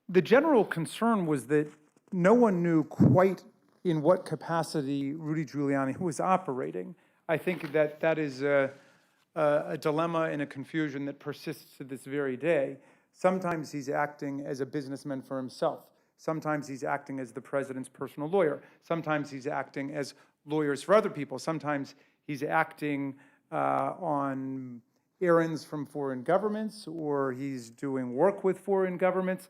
the general concern was that no one knew quite in what capacity Rudy Giuliani was operating. I think that is a dilemma and a confusion that persists to this very day. Sometimes he's acting as a businessman for himself. Sometimes he's acting as the president's personal lawyer. Sometimes he's acting as lawyers for other people. Sometimes he's acting on errands from foreign governments, or he's doing work with foreign governments.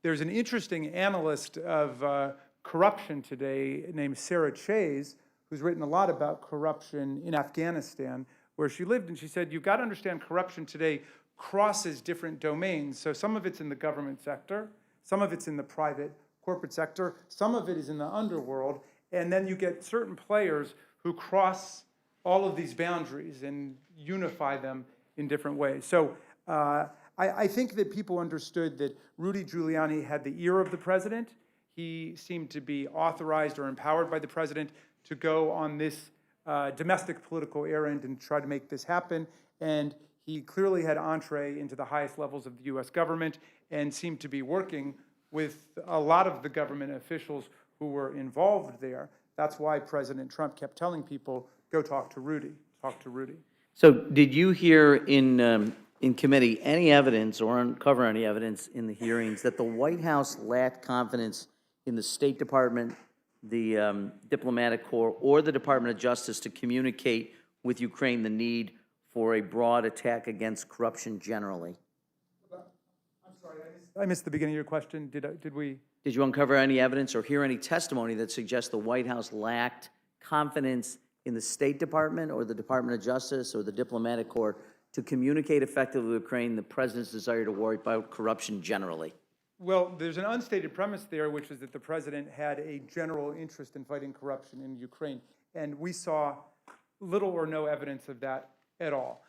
There's an interesting analyst of corruption today named Sarah Chayes, who's written a lot about corruption in Afghanistan, where she lived, and she said, you've got to understand corruption today crosses different domains. So some of it's in the government sector, some of it's in the private corporate sector, some of it is in the underworld, and then you get certain players who cross all of these boundaries and unify them in different ways. So I I think that people understood that Rudy Giuliani had the ear of the president. He seemed to be authorized or empowered by the president to go on this domestic political errand and try to make this happen. And he clearly had entree into the highest levels of the U.S. government and seemed to be working with a lot of the government officials who were involved there. That's why President Trump kept telling people, go talk to Rudy, talk to Rudy. So did you hear in committee any evidence or uncover any evidence in the hearings that the White House lacked confidence in the State Department, the diplomatic corps, or the Department of Justice to communicate with Ukraine the need for a broad attack against corruption generally? I'm sorry, I missed the beginning of your question. Did we? Did you uncover any evidence or hear any testimony that suggests the White House lacked confidence in the State Department or the Department of Justice or the diplomatic corps to communicate effectively with Ukraine the president's desire to worry about corruption generally? Well, there's an unstated premise there, which is that the president had a general interest in fighting corruption in Ukraine. And we saw little or no evidence of that at all.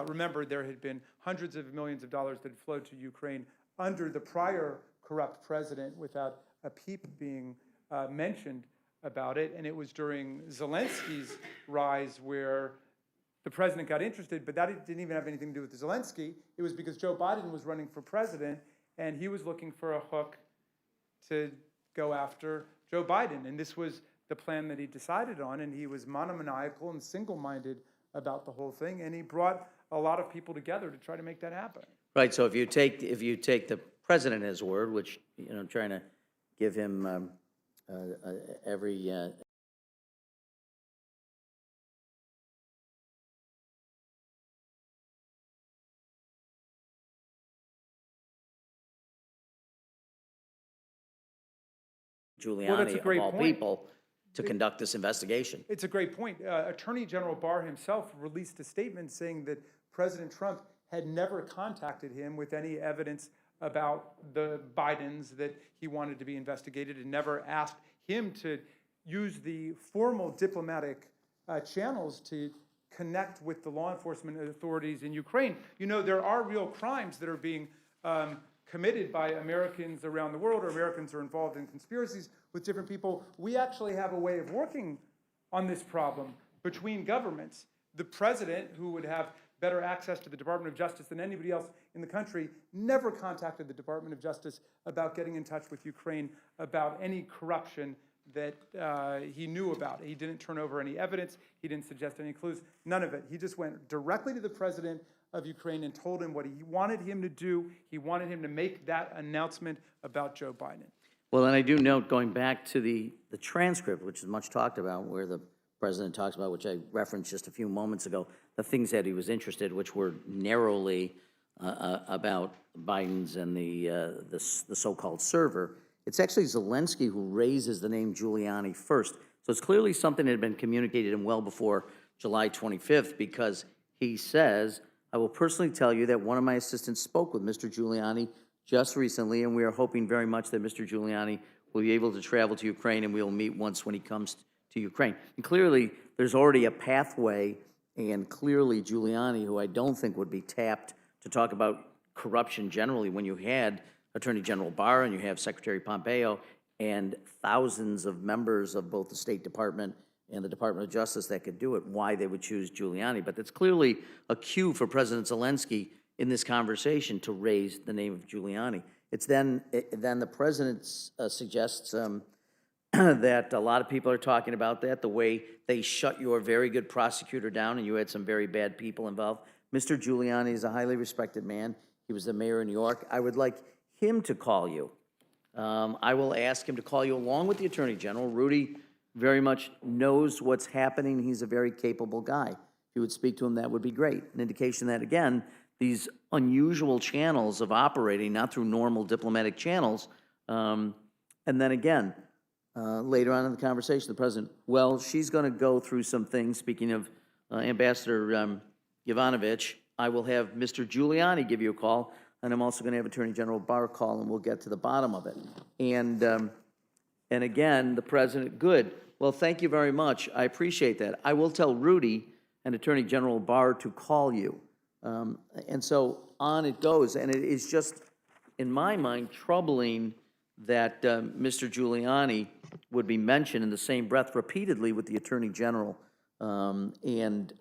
Remember, there had been hundreds of millions of dollars that had flowed to Ukraine under the prior corrupt president without a peep being mentioned about it. And it was during Zelensky's rise where the president got interested, but that didn't even have anything to do with Zelensky. It was because Joe Biden was running for president, and he was looking for a hook to go after Joe Biden. And this was the plan that he decided on, and he was monomaniacal and single-minded about the whole thing, and he brought a lot of people together to try to make that happen. Right, so if you take the president at his word, which, trying to give him every Giuliani, of all people, to conduct this investigation. It's a great point. Attorney General Barr himself released a statement saying that President Trump had never contacted him with any evidence about the Bidens that he wanted to be investigated, and never asked him to use the formal diplomatic channels to connect with the law enforcement authorities in Ukraine. There are real crimes that are being committed by Americans around the world, or Americans are involved in conspiracies with different people. We actually have a way of working on this problem between governments. The president, who would have better access to the Department of Justice than anybody else in the country, never contacted the Department of Justice about getting in touch with Ukraine about any corruption that he knew about. He didn't turn over any evidence. He didn't suggest any clues. None of it. He just went directly to the president of Ukraine and told him what he wanted him to do. He wanted him to make that announcement about Joe Biden. Well, and I do note, going back to the transcript, which is much talked about, where the president talks about, which I referenced just a few moments ago, the things that he was interested, which were narrowly about Biden's and the so-called server. It's actually Zelensky who raises the name Giuliani first. So it's clearly something that had been communicated to him well before July 25th, because he says, I will personally tell you that one of my assistants spoke with Mr. Giuliani just recently, and we are hoping very much that Mr. Giuliani will be able to travel to Ukraine, and we will meet once when he comes to Ukraine. And clearly, there's already a pathway, and clearly Giuliani, who I don't think would be tapped to talk about corruption generally, when you had Attorney General Barr and you have Secretary Pompeo and thousands of members of both the State Department and the Department of Justice that could do it, why they would choose Giuliani. But that's clearly a cue for President Zelensky in this conversation to raise the name of Giuliani. It's then the president suggests that a lot of people are talking about that, the way they shut your very good prosecutor down and you had some very bad people involved. Mr. Giuliani is a highly respected man. He was the mayor of New York. I would like him to call you. I will ask him to call you along with the Attorney General. Rudy very much knows what's happening. He's a very capable guy. If you would speak to him, that would be great. An indication that, again, these unusual channels of operating, not through normal diplomatic channels, and then again, later on in the conversation, the president, well, she's going to go through some things. Speaking of Ambassador Yovanovitch, I will have Mr. Giuliani give you a call, and I'm also going to have Attorney General Barr call, and we'll get to the bottom of it. And again, the president, good. Well, thank you very much. I appreciate that. I will tell Rudy and Attorney General Barr to call you. And so on it goes, and it is just, in my mind, troubling that Mr. Giuliani would be mentioned in the same breath repeatedly with the Attorney General, and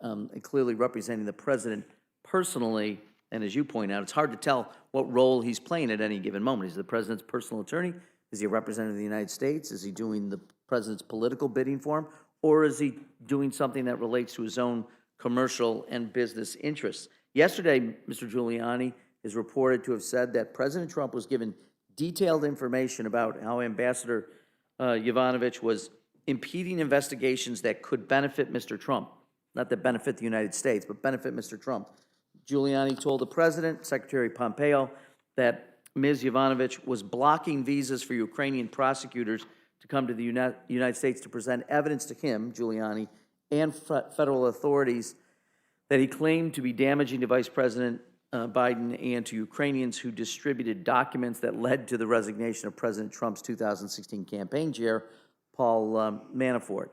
clearly representing the President personally. And as you point out, it's hard to tell what role he's playing at any given moment. Is he the President's personal attorney? Is he a representative of the United States? Is he doing the President's political bidding for him? Or is he doing something that relates to his own commercial and business interests? Yesterday, Mr. Giuliani is reported to have said that President Trump was given detailed information about how Ambassador Yovanovitch was impeding investigations that could benefit Mr. Trump. Not that benefit the United States, but benefit Mr. Trump. Giuliani told the President, Secretary Pompeo, that Ms. Yovanovitch was blocking visas for Ukrainian prosecutors to come to the United States to present evidence to him, Giuliani, and federal authorities that he claimed to be damaging to Vice President Biden and to Ukrainians who distributed documents that led to the resignation of President Trump's 2016 campaign chair, Paul Manafort.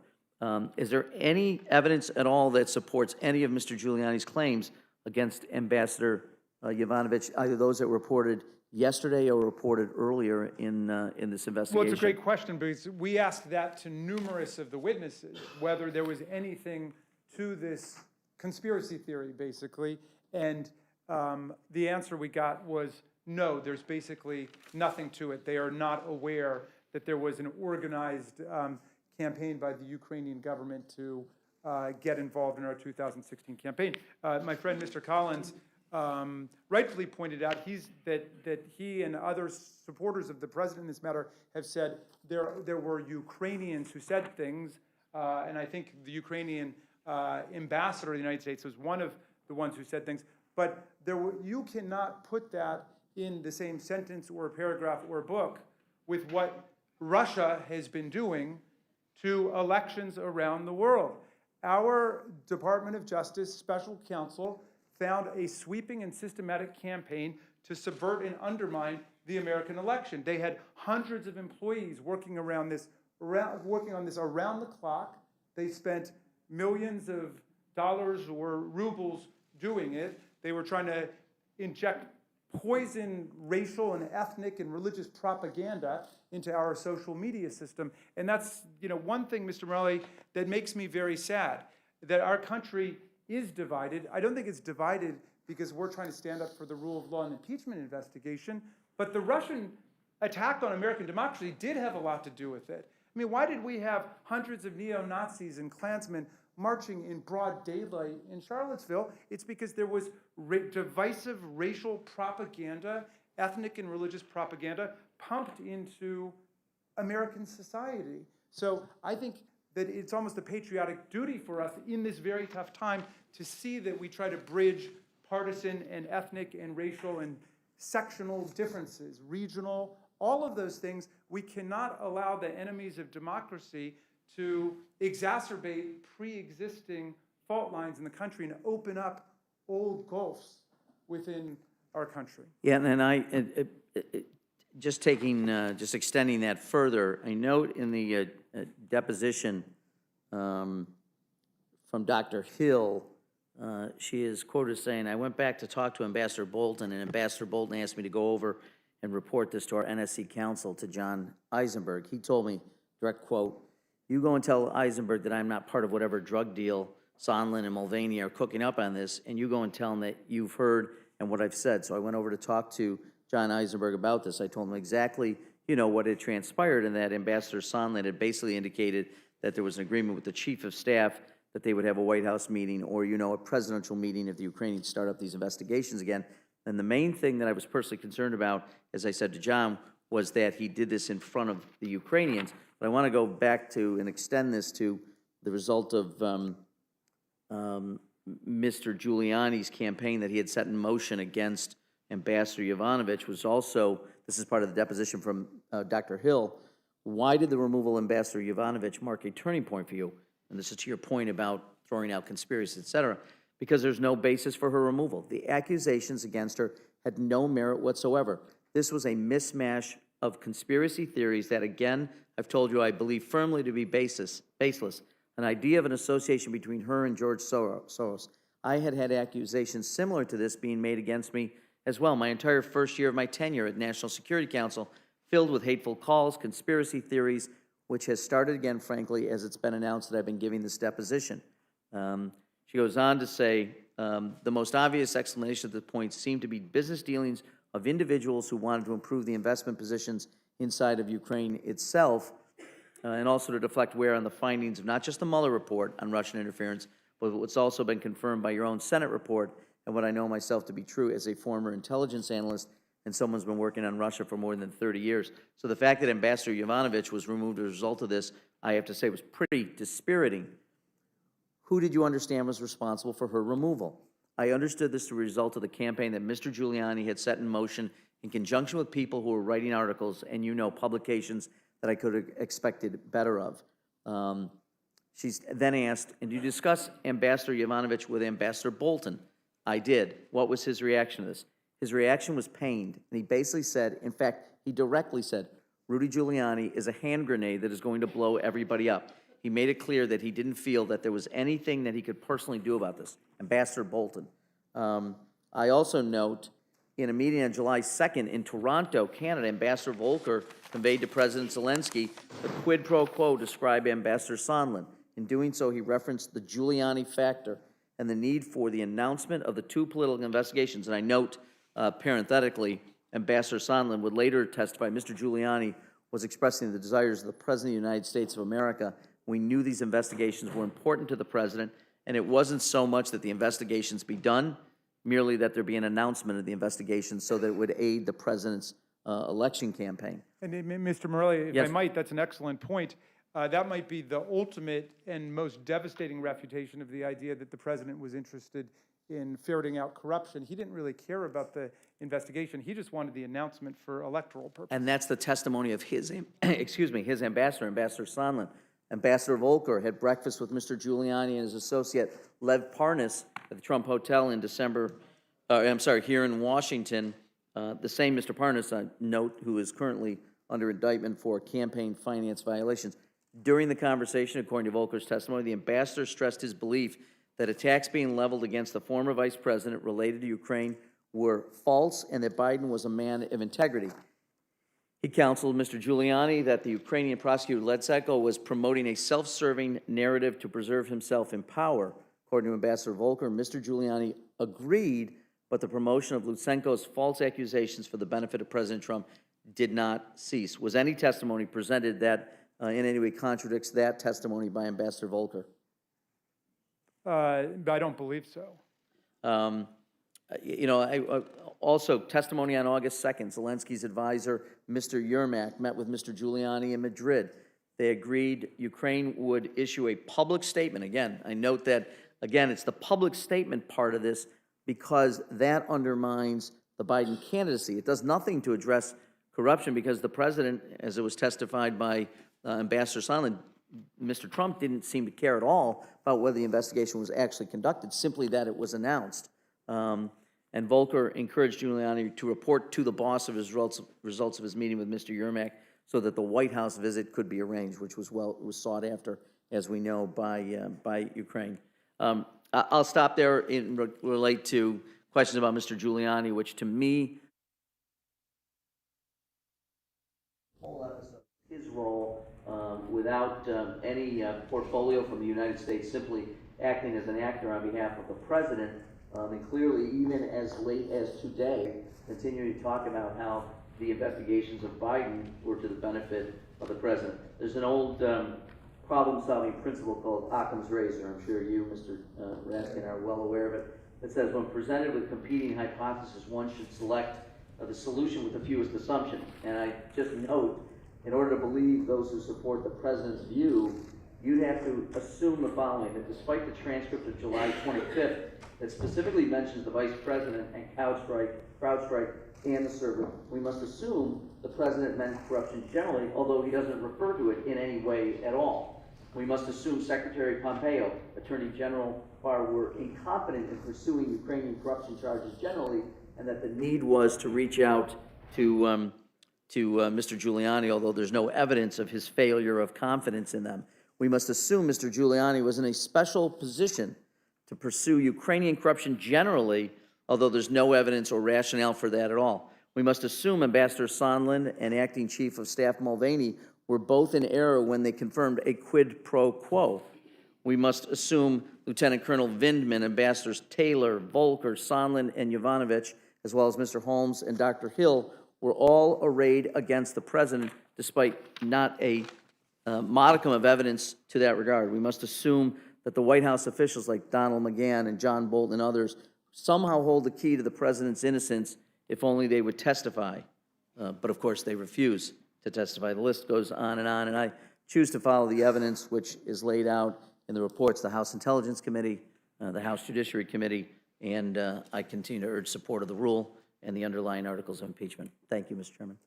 Is there any evidence at all that supports any of Mr. Giuliani's claims against Ambassador Yovanovitch, either those that were reported yesterday or reported earlier in this investigation? Well, it's a great question, because we asked that to numerous of the witnesses, whether there was anything to this conspiracy theory, basically, and the answer we got was no, there's basically nothing to it. They are not aware that there was an organized campaign by the Ukrainian government to get involved in our 2016 campaign. My friend, Mr. Collins, rightfully pointed out that he and other supporters of the president in this matter have said there were Ukrainians who said things, and I think the Ukrainian ambassador of the United States was one of the ones who said things, but you cannot put that in the same sentence or paragraph or book with what Russia has been doing to elections around the world. Our Department of Justice Special Counsel found a sweeping and systematic campaign to subvert and undermine the American election. They had hundreds of employees working on this around the clock. They spent millions of dollars or rubles doing it. They were trying to inject poison racial and ethnic and religious propaganda into our social media system. And that's, one thing, Mr. Morelli, that makes me very sad, that our country is divided. I don't think it's divided because we're trying to stand up for the rule of law and impeachment investigation, but the Russian attack on American democracy did have a lot to do with it. I mean, why did we have hundreds of neo-Nazis and Klansmen marching in broad daylight in Charlottesville? It's because there was divisive racial propaganda, ethnic and religious propaganda pumped into American society. So I think that it's almost a patriotic duty for us in this very tough time to see that we try to bridge partisan and ethnic and racial and sectional differences, regional, all of those things. We cannot allow the enemies of democracy to exacerbate pre-existing fault lines in the country and open up old gulfs within our country. Yeah, and just extending that further, I note in the deposition from Dr. Hill, she is quoted as saying, "I went back to talk to Ambassador Bolton, and Ambassador Bolton asked me to go over and report this to our NSC counsel, to John Eisenberg. He told me, direct quote, 'You go and tell Eisenberg that I'm not part of whatever drug deal Sondland and Mulvaney are cooking up on this, and you go and tell him that you've heard and what I've said.' So I went over to talk to John Eisenberg about this. I told him exactly, what had transpired, and that Ambassador Sondland had basically indicated that there was an agreement with the Chief of Staff that they would have a White House meeting or, a presidential meeting if the Ukrainians start up these investigations again. And the main thing that I was personally concerned about, as I said to John, was that he did this in front of the Ukrainians. But I want to go back to and extend this to the result of Mr. Giuliani's campaign that he had set in motion against Ambassador Yovanovitch was also, this is part of the deposition from Dr. Hill. Why did the removal of Ambassador Yovanovitch mark a turning point for you? And this is to your point about throwing out conspiracies, et cetera. Because there's no basis for her removal. The accusations against her had no merit whatsoever. This was a mismatch of conspiracy theories that, again, I've told you I believe firmly to be baseless. An idea of an association between her and George Soros. I had had accusations similar to this being made against me as well. My entire first year of my tenure at National Security Council filled with hateful calls, conspiracy theories, which has started again, frankly, as it's been announced that I've been giving this deposition. She goes on to say, the most obvious explanation of the point seemed to be business dealings of individuals who wanted to improve the investment positions inside of Ukraine itself, and also to deflect wear on the findings of not just the Mueller report on Russian interference, but what's also been confirmed by your own Senate report, and what I know myself to be true as a former intelligence analyst and someone's been working on Russia for more than 30 years. So the fact that Ambassador Yovanovitch was removed as a result of this, I have to say, was pretty dispiriting. Who did you understand was responsible for her removal? I understood this as a result of the campaign that Mr. Giuliani had set in motion in conjunction with people who were writing articles and, you know, publications that I could have expected better of. She's then asked, and you discuss Ambassador Yovanovitch with Ambassador Bolton? I did. What was his reaction to this? His reaction was pained, and he basically said, in fact, he directly said, Rudy Giuliani is a hand grenade that is going to blow everybody up. He made it clear that he didn't feel that there was anything that he could personally do about this. Ambassador Bolton. I also note, in a meeting on July 2nd in Toronto, Canada, Ambassador Volker conveyed to President Zelensky the quid pro quo described by Ambassador Sondland. In doing so, he referenced the Giuliani factor and the need for the announcement of the two political investigations. And I note, parenthetically, Ambassador Sondland would later testify Mr. Giuliani was expressing the desires of the President of the United States of America. We knew these investigations were important to the President, and it wasn't so much that the investigations be done, merely that there be an announcement of the investigation so that it would aid the President's election campaign. And Mr. Morelli, if Yes. I might, that's an excellent point. That might be the ultimate and most devastating refutation of the idea that the President was interested in ferreting out corruption. He didn't really care about the investigation. He just wanted the announcement for electoral purposes. And that's the testimony of his, excuse me, his ambassador, Ambassador Sondland. Ambassador Volker had breakfast with Mr. Giuliani and his associate Lev Parnas at the Trump Hotel in here in Washington. The same Mr. Parnas, I note, who is currently under indictment for campaign finance violations. During the conversation, according to Volker's testimony, the ambassador stressed his belief that attacks being leveled against the former vice president related to Ukraine were false and that Biden was a man of integrity. He counseled Mr. Giuliani that the Ukrainian prosecutor Lutsenko was promoting a self-serving narrative to preserve himself in power. According to Ambassador Volker, Mr. Giuliani agreed, but the promotion of Lutsenko's false accusations for the benefit of President Trump did not cease. Was any testimony presented that in any way contradicts that testimony by Ambassador Volker? I don't believe so. Also, testimony on August 2nd, Zelensky's advisor, Mr. Yermak, met with Mr. Giuliani in Madrid. They agreed Ukraine would issue a public statement. Again, I note that, again, it's the public statement part of this because that undermines the Biden candidacy. It does nothing to address corruption because the president, as it was testified by Ambassador Sondland, Mr. Trump didn't seem to care at all about whether the investigation was actually conducted, simply that it was announced. And Volker encouraged Giuliani to report to the boss of his results of his meeting with Mr. Yermak so that the White House visit could be arranged, which was sought after, as we know, by Ukraine. I'll stop there and relate to questions about Mr. Giuliani, which to me, his role without any portfolio from the United States, simply acting as an actor on behalf of the president, and clearly even as late as today, continuing to talk about how the investigations of Biden were to the benefit of the president. There's an old problem-solving principle called Occam's razor. I'm sure you, Mr. Raskin, are well aware of it. It says when presented with competing hypotheses, one should select the solution with the fewest assumptions. And I just note, in order to believe those who support the president's view, you'd have to assume the following, that despite the transcript of July 25th that specifically mentions the vice president and CrowdStrike and the server, we must assume the president meant corruption generally, although he doesn't refer to it in any way at all. We must assume Secretary Pompeo, Attorney General Barr were incompetent in pursuing Ukrainian corruption charges generally, and that the need was to reach out to Mr. Giuliani, although there's no evidence of his failure of confidence in them. We must assume Mr. Giuliani was in a special position to pursue Ukrainian corruption generally, although there's no evidence or rationale for that at all. We must assume Ambassador Sondland and Acting Chief of Staff Mulvaney were both in error when they confirmed a quid pro quo. We must assume Lieutenant Colonel Vindman, Ambassadors Taylor, Volker, Sondland, and Yovanovitch, as well as Mr. Holmes and Dr. Hill, were all arrayed against the president despite not a modicum of evidence to that regard. We must assume that the White House officials like Donald McGahn and John Bolton and others somehow hold the key to the president's innocence if only they would testify. But of course, they refuse to testify. The list goes on, and I choose to follow the evidence which is laid out in the reports of the House Intelligence Committee, the House Judiciary Committee, and I continue to urge support of the rule and the underlying articles of impeachment. Thank you, Mr. Chairman.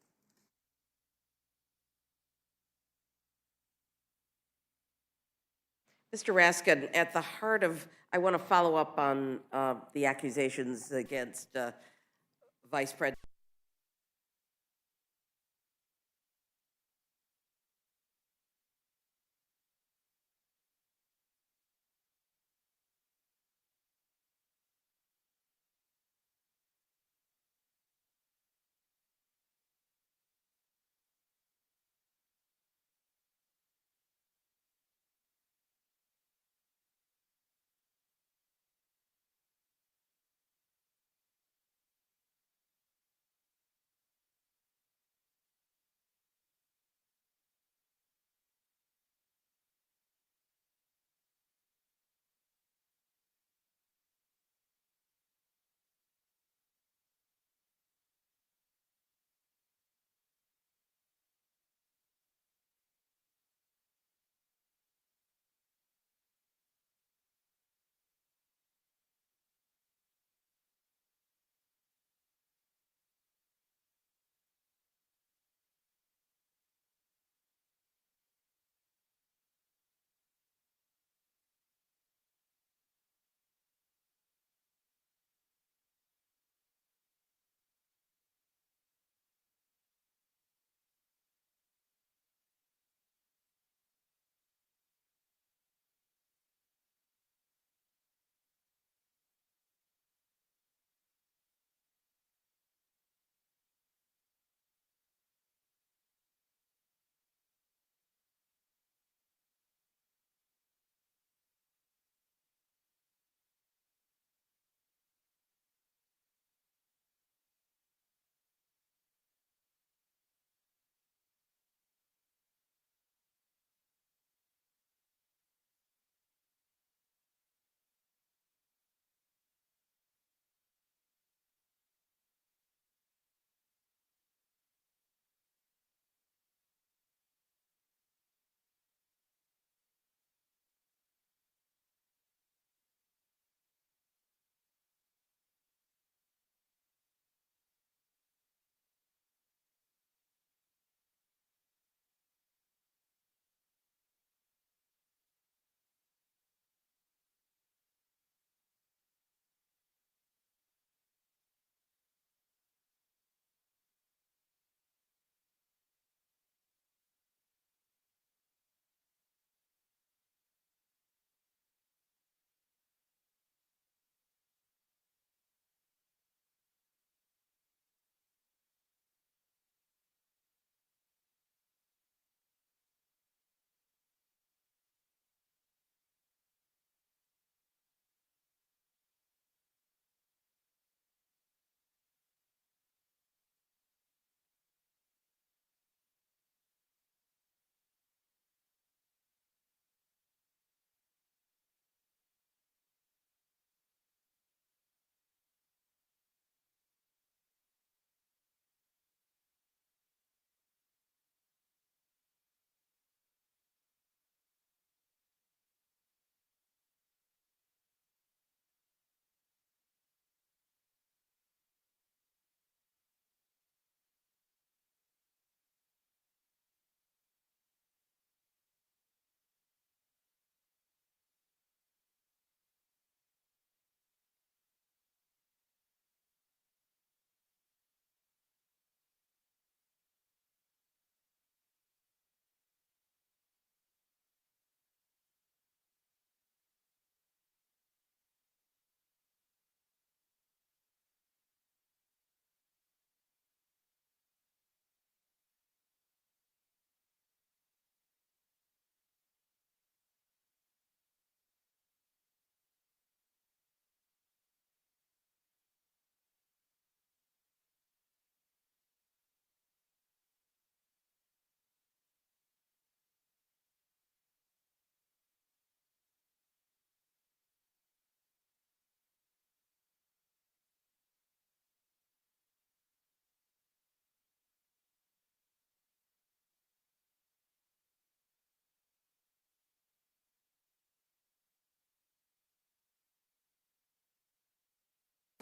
Mr. Raskin, at the heart of, I want to follow up on the accusations against Vice President.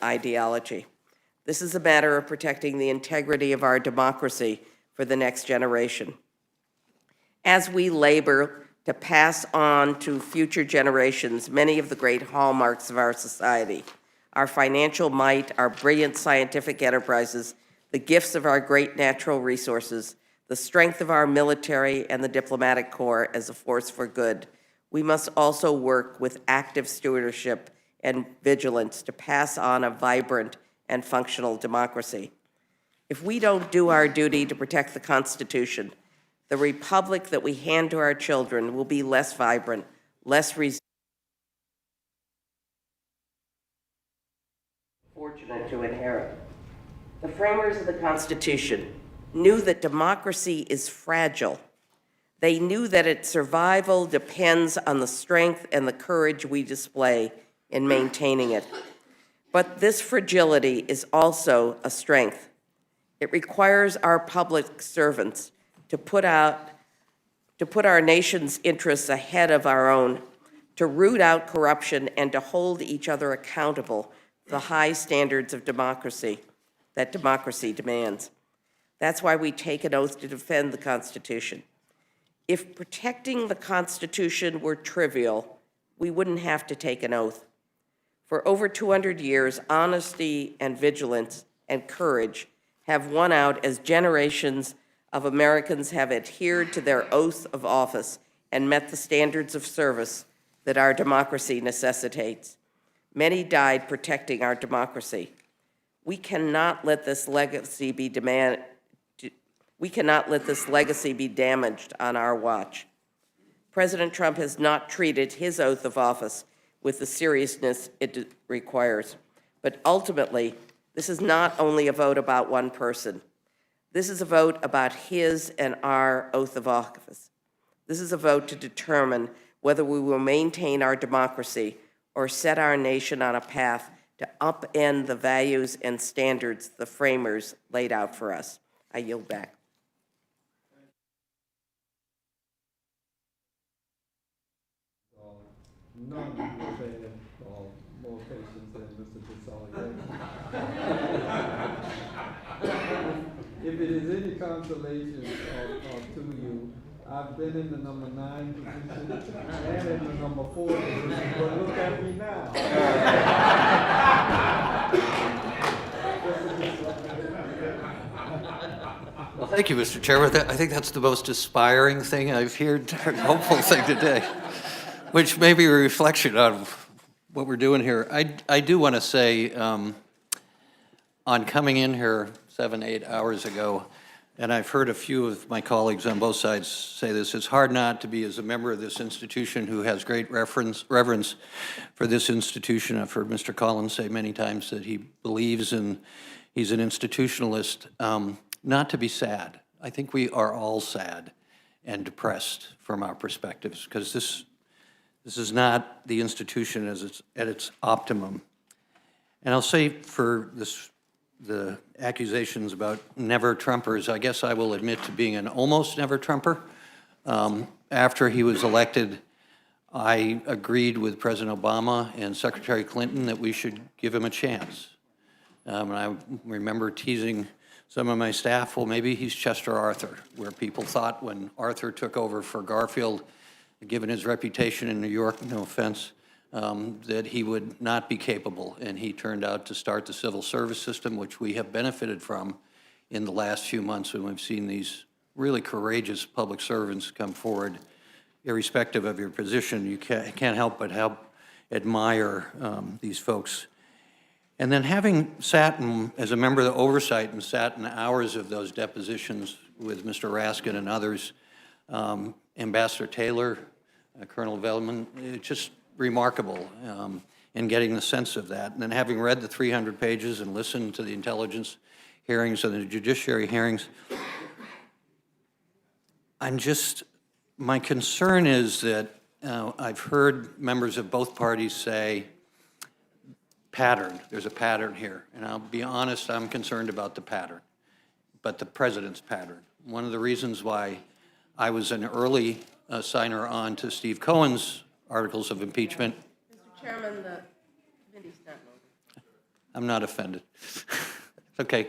ideology. This is a matter of protecting the integrity of our democracy for the next generation. As we labor to pass on to future generations many of the great hallmarks of our society, our financial might, our brilliant scientific enterprises, the gifts of our great natural resources, the strength of our military and the diplomatic corps as a force for good, we must also work with active stewardship and vigilance to pass on a vibrant and functional democracy. If we don't do our duty to protect the Constitution, the republic that we hand to our children will be less vibrant, less fortunate to inherit. The framers of the Constitution knew that democracy is fragile. They knew that its survival depends on the strength and the courage we display in maintaining it. But this fragility is also a strength. It requires our public servants to put our nation's interests ahead of our own, to root out corruption and to hold each other accountable for the high standards of democracy that democracy demands. That's why we take an oath to defend the Constitution. If protecting the Constitution were trivial, we wouldn't have to take an oath. For over 200 years, honesty and vigilance and courage have won out as generations of Americans have adhered to their oath of office and met the standards of service that our democracy necessitates. Many died protecting our democracy. We cannot let this legacy be damaged on our watch. President Trump has not treated his oath of office with the seriousness it requires. But ultimately, this is not only a vote about one person. This is a vote about his and our oath of office. This is a vote to determine whether we will maintain our democracy or set our nation on a path to upend the values and standards the framers laid out for us. I yield back. None have had more patience than Mr. Desaulniers. If it is any consolation to you, I've been in the number 9 position and in the number 4 position, but look at me now. Well, thank you, Mr. Chairman. I think that's the most aspiring thing I've heard, hopeful thing today, which may be a reflection of what we're doing here. I do want to say, on coming in here 7-8 hours ago, and I've heard a few of my colleagues on both sides say this, it's hard not to be, as a member of this institution who has great reverence for this institution. I've heard Mr. Collins say many times that he believes in, he's an institutionalist, not to be sad. I think we are all sad and depressed from our perspectives, because this is not the institution as it's at its optimum. And I'll say for the accusations about never Trumpers, I guess I will admit to being an almost never Trumper. After he was elected, I agreed with President Obama and Secretary Clinton that we should give him a chance. And I remember teasing some of my staff, well, maybe he's Chester Arthur, where people thought when Arthur took over for Garfield, given his reputation in New York, no offense, that he would not be capable. And he turned out to start the civil service system, which we have benefited from in the last few months when we've seen these really courageous public servants come forward. Irrespective of your position, you can't help but admire these folks. And then having sat as a member of the oversight and sat in hours of those depositions with Mr. Raskin and others, Ambassador Taylor, Colonel Veltman, it's just remarkable in getting the sense of that. And then having read the 300 pages and listened to the intelligence hearings and the judiciary hearings, my concern is that I've heard members of both parties say, there's a pattern here. And I'll be honest, I'm concerned about the pattern, but the president's pattern. One of the reasons why I was an early signer on to Steve Cohen's articles of impeachment. Mr. Chairman, the committee's not moving. I'm not offended. Okay.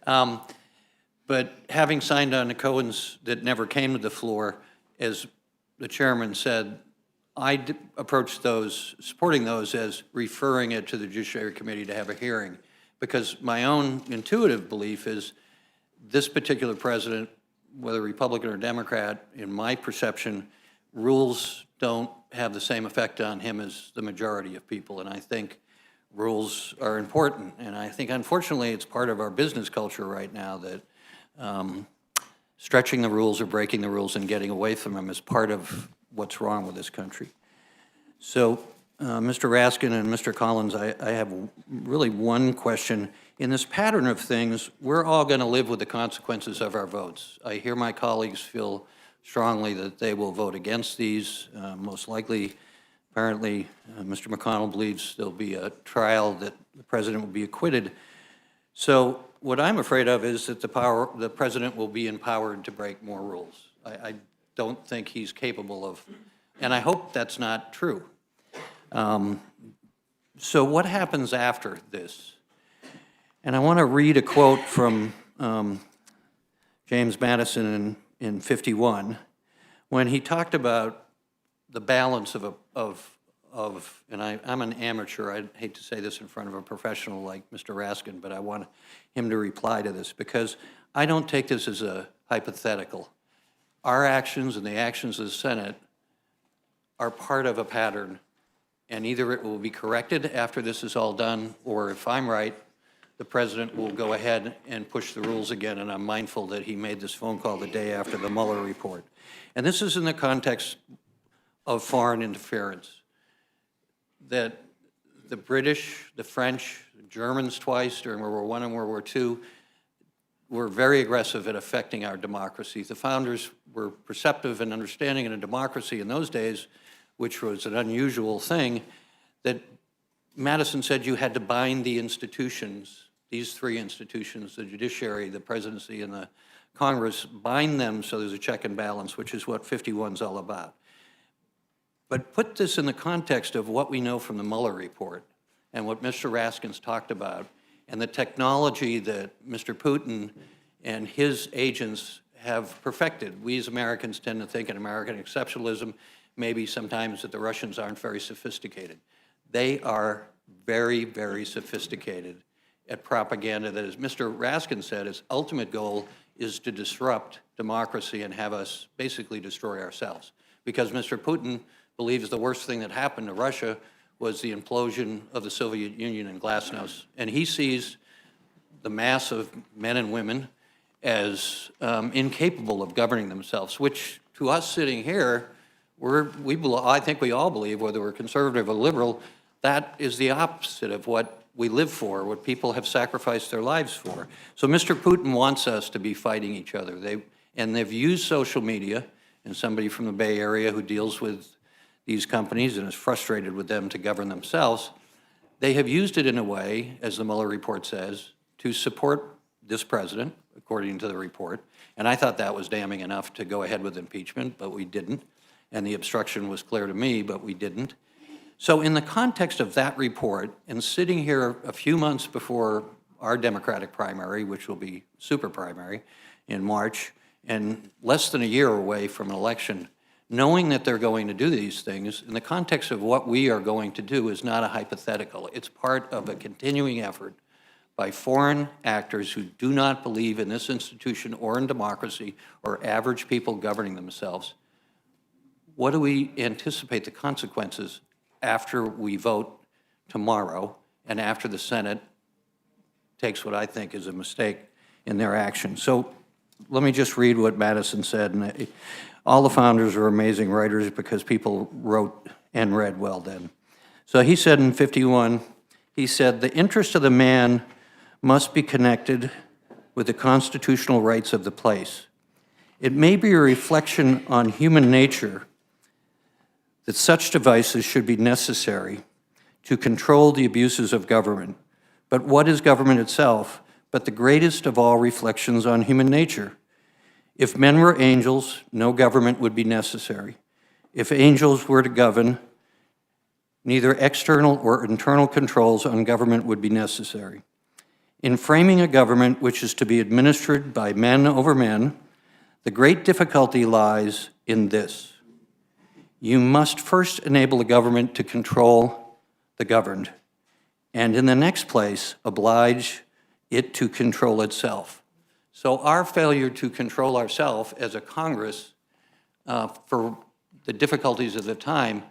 But having signed on the Cohens that never came to the floor, as the chairman said, I approached those, supporting those as referring it to the Judiciary Committee to have a hearing, because my own intuitive belief is this particular president, whether Republican or Democrat, in my perception, rules don't have the same effect on him as the majority of people, and I think rules are important, and I think unfortunately it's part of our business culture right now that stretching the rules or breaking the rules and getting away from them is part of what's wrong with this country. So, Mr. Raskin and Mr. Collins, I have really one question. In this pattern of things, we're all going to live with the consequences of our votes. I hear my colleagues feel strongly that they will vote against these. Most likely, apparently, Mr. McConnell believes there'll be a trial that the president will be acquitted. So what I'm afraid of is that the president will be empowered to break more rules. I don't think he's capable of, and I hope that's not true. So what happens after this? And I want to read a quote from James Madison in 51, when he talked about the balance of and I'm an amateur, I hate to say this in front of a professional like Mr. Raskin, but I want him to reply to this, because I don't take this as a hypothetical. Our actions and the actions of the Senate are part of a pattern, and either it will be corrected after this is all done, or if I'm right, the president will go ahead and push the rules again, and I'm mindful that he made this phone call the day after the Mueller report. And this is in the context of foreign interference, that the British, the French, the Germans twice during World War I and World War II were very aggressive at affecting our democracy. The founders were perceptive and understanding in a democracy in those days, which was an unusual thing, that Madison said you had to bind the institutions, these three institutions, the judiciary, the presidency, and the Congress, bind them so there's a check and balance, which is what 51's all about. But put this in the context of what we know from the Mueller report and what Mr. Raskin's talked about, and the technology that Mr. Putin and his agents have perfected. We as Americans tend to think in American exceptionalism, maybe sometimes that the Russians aren't very sophisticated. They are very, very sophisticated at propaganda that, as Mr. Raskin said, its ultimate goal is to disrupt democracy and have us basically destroy ourselves. Because Mr. Putin believes the worst thing that happened to Russia was the implosion of the Soviet Union and Glasnost. And he sees the mass of men and women as incapable of governing themselves, which to us sitting here, I think we all believe, whether we're conservative or liberal, that is the opposite of what we live for, what people have sacrificed their lives for. So Mr. Putin wants us to be fighting each other. They've used social media, and somebody from the Bay Area who deals with these companies and is frustrated with them to govern themselves, they have used it in a way, as the Mueller report says, to support this president, according to the report. And I thought that was damning enough to go ahead with impeachment, but we didn't. And the obstruction was clear to me, but we didn't. So in the context of that report, and sitting here a few months before our Democratic primary, which will be super primary in March, and less than a year away from an election, knowing that they're going to do these things, in the context of what we are going to do, is not a hypothetical. It's part of a continuing effort by foreign actors who do not believe in this institution or in democracy or average people governing themselves. What do we anticipate the consequences after we vote tomorrow and after the Senate takes what I think is a mistake in their action? So let me just read what Madison said. And all the founders are amazing writers because people wrote and read well then. So he said in 51, he said, "The interest of the man must be connected with the constitutional rights of the place. It may be a reflection on human nature that such devices should be necessary to control the abuses of government. But what is government itself but the greatest of all reflections on human nature? If men were angels, no government would be necessary. If angels were to govern, Neither external or internal controls on government would be necessary. In framing a government which is to be administered by men over men, the great difficulty lies in this. You must first enable the government to control the governed, and in the next place, oblige it to control itself. So our failure to control ourselves as a Congress for the difficulties of the time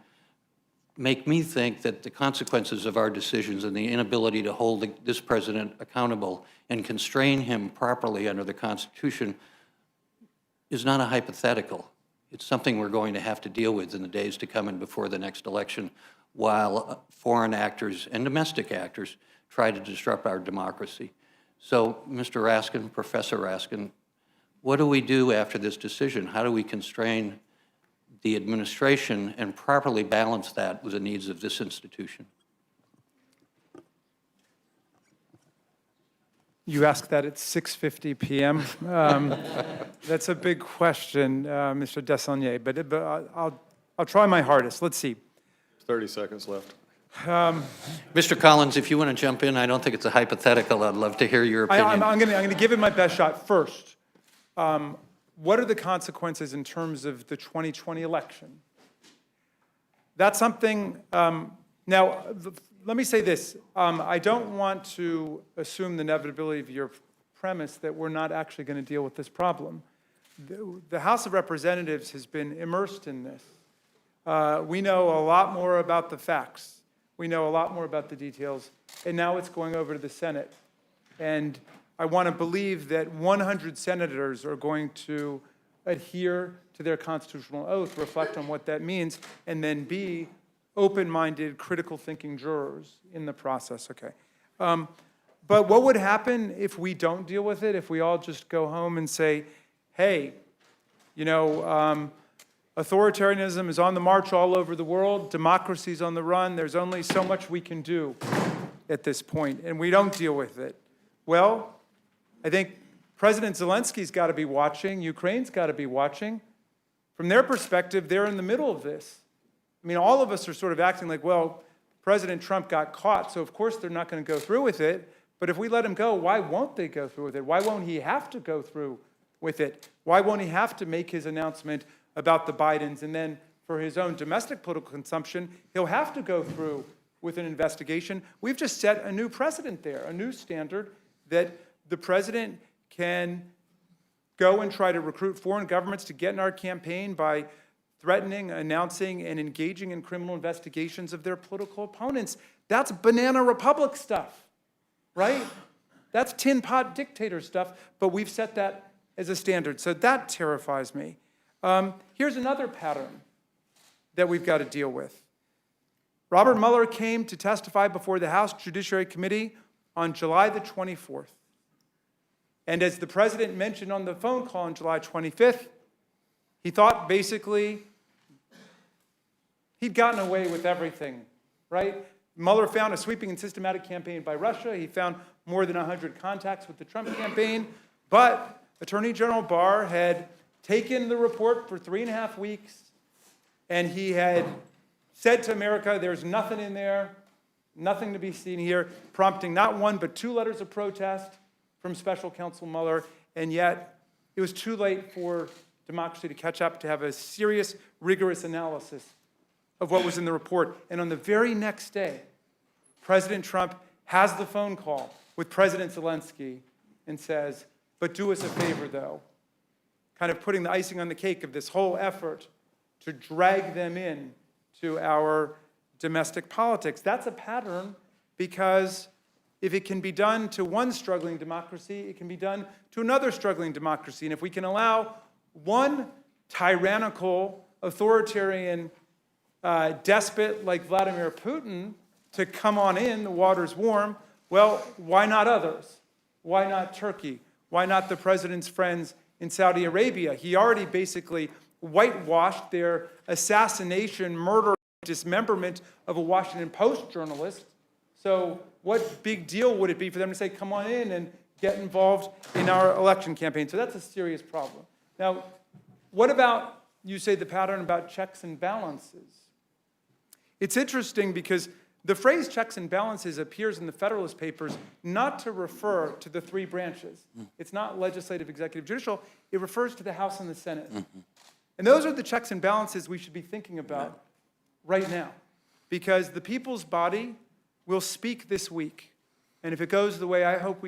make me think that the consequences of our decisions and the inability to hold this president accountable and constrain him properly under the Constitution is not a hypothetical. It's something we're going to have to deal with in the days to come and before the next election, while foreign actors and domestic actors try to disrupt our democracy. So, Mr. Raskin, Professor Raskin, what do we do after this decision? How do we constrain the administration and properly balance that with the needs of this institution? You asked that at 6:50 p.m. That's a big question, Mr. Desaulniers, but I'll try my hardest. Let's see. 30 seconds left. Mr. Collins, if you want to jump in, I don't think it's a hypothetical. I'd love to hear your opinion. I'm going to give it my best shot. First, what are the consequences in terms of the 2020 election? That's something, now, let me say this. I don't want to assume the inevitability of your premise that we're not actually going to deal with this problem. The House of Representatives has been immersed in this. We know a lot more about the facts. We know a lot more about the details. And now it's going over to the Senate. And I want to believe that 100 senators are going to adhere to their constitutional oath, reflect on what that means, and then be open-minded, critical thinking jurors in the process. Okay. But what would happen if we don't deal with it, if we all just go home and say, hey, you know, authoritarianism is on the march all over the world, democracy's on the run, there's only so much we can do at this point, and we don't deal with it? Well, I think President Zelensky's got to be watching, Ukraine's got to be watching. From their perspective, they're in the middle of this. I mean, all of us are sort of acting like, well, President Trump got caught, so of course they're not going to go through with it. But if we let him go, why won't they go through with it? Why won't he have to go through with it? Why won't he have to make his announcement about the Bidens? And then for his own domestic political consumption, he'll have to go through with an investigation. We've just set a new precedent there, a new standard that the president can go and try to recruit foreign governments to get in our campaign by threatening, announcing, and engaging in criminal investigations of their political opponents. That's banana republic stuff, right? That's tin pot dictator stuff, but we've set that as a standard. So that terrifies me. Here's another pattern that we've got to deal with. Robert Mueller came to testify before the House Judiciary Committee on July the 24th. And as the president mentioned on the phone call on July 25th, he thought basically he'd gotten away with everything, right? Mueller found a sweeping and systematic campaign by Russia. He found more than 100 contacts with the Trump campaign. But Attorney General Barr had taken the report for 3.5 weeks, and he had said to America, there's nothing in there, nothing to be seen here, prompting not one but 2 letters of protest from Special Counsel Mueller. And yet, it was too late for democracy to catch up, to have a serious, rigorous analysis of what was in the report. And on the very next day, President Trump has the phone call with President Zelensky and says, but do us a favor, though, kind of putting the icing on the cake of this whole effort to drag them in to our domestic politics. That's a pattern, because if it can be done to one struggling democracy, it can be done to another struggling democracy. And if we can allow one tyrannical, authoritarian despot like Vladimir Putin to come on in, the water's warm, well, why not others? Why not Turkey? Why not the president's friends in Saudi Arabia? He already basically whitewashed their assassination, murder, dismemberment of a Washington Post journalist. So what big deal would it be for them to say, come on in and get involved in our election campaign? So that's a serious problem. Now, what about, you say, the pattern about checks and balances? It's interesting because the phrase checks and balances appears in the Federalist Papers not to refer to the three branches. It's not legislative, executive, judicial. It refers to the House and the Senate. And those are the checks and balances we should be thinking about right now, because the people's body will speak this week. And if it goes the way I hope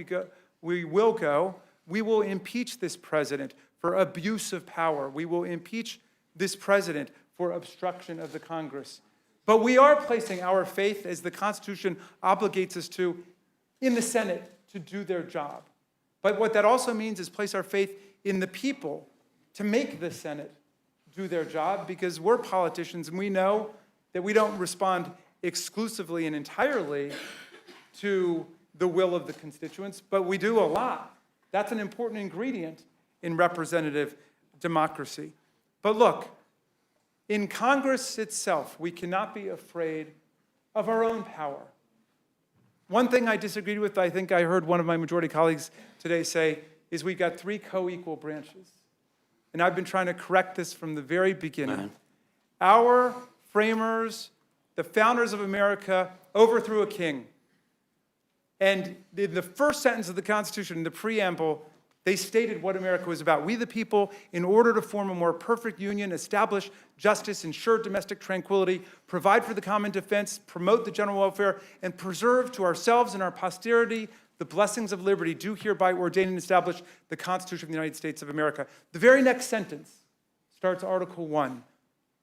we will go, we will impeach this president for abuse of power. We will impeach this president for obstruction of the Congress. But we are placing our faith, as the Constitution obligates us to, in the Senate to do their job. But what that also means is place our faith in the people to make the Senate do their job, because we're politicians and we know that we don't respond exclusively and entirely to the will of the constituents, but we do a lot. That's an important ingredient in representative democracy. But look, in Congress itself, we cannot be afraid of our own power. One thing I disagreed with, I think I heard one of my majority colleagues today say, is we've got three co-equal branches. And I've been trying to correct this from the very beginning. Our framers, the founders of America, overthrew a king. And in the first sentence of the Constitution, in the preamble, they stated what America was about. We the people, in order to form a more perfect union, establish justice, ensure domestic tranquility, provide for the common defense, promote the general welfare, and preserve to ourselves and our posterity the blessings of liberty, do hereby ordain and establish the Constitution of the United States of America. The very next sentence starts Article 1.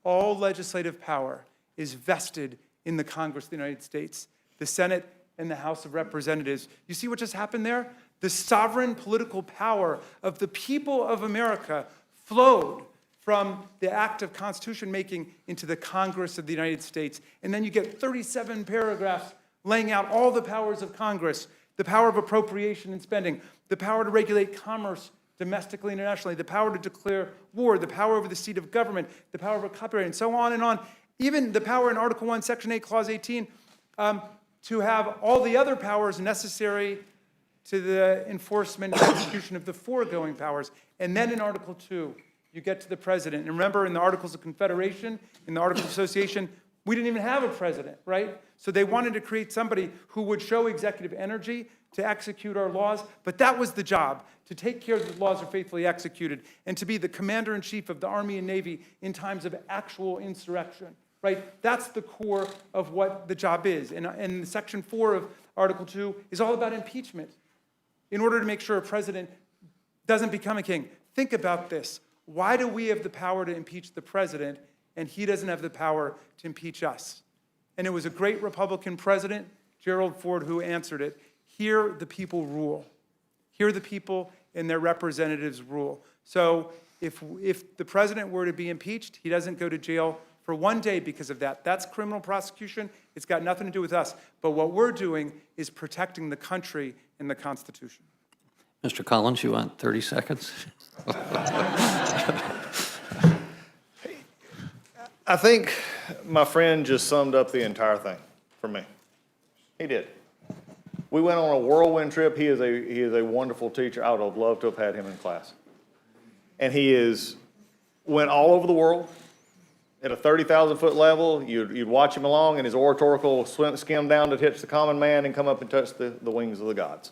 All legislative power is vested in the Congress of the United States, the Senate, and the House of Representatives. You see what just happened there? The sovereign political power of the people of America flowed from the act of constitution making into the Congress of the United States. And then you get 37 paragraphs laying out all the powers of Congress: the power of appropriation and spending, the power to regulate commerce domestically and internationally, the power to declare war, the power over the seat of government, the power over copyright, and so on and on. Even the power in Article 1, Section 8, Clause 18, to have all the other powers necessary to the enforcement and execution of the foregoing powers. And then in Article 2, you get to the president. And remember, in the Articles of Confederation, in the Articles of Association, we didn't even have a president, right? So they wanted to create somebody who would show executive energy to execute our laws, but that was the job, to take care that the laws are faithfully executed and to be the commander-in-chief of the Army and Navy in times of actual insurrection, right? That's the core of what the job is. And Section 4 of Article 2 is all about impeachment in order to make sure a president doesn't become a king. Think about this. Why do we have the power to impeach the president and he doesn't have the power to impeach us? And it was a great Republican president, Gerald Ford, who answered it. Here the people rule. Here the people and their representatives rule. So if the president were to be impeached, he doesn't go to jail for one day because of that. That's criminal prosecution. It's got nothing to do with us. But what we're doing is protecting the country and the Constitution. Mr. Collins, you want 30 seconds? I think my friend just summed up the entire thing for me. He did. We went on a whirlwind trip. He is a wonderful teacher. I would have loved to have had him in class. And went all over the world at a 30,000-foot level. You'd watch him along, and his oratorical skim down to touch the common man and come up and touch the wings of the gods.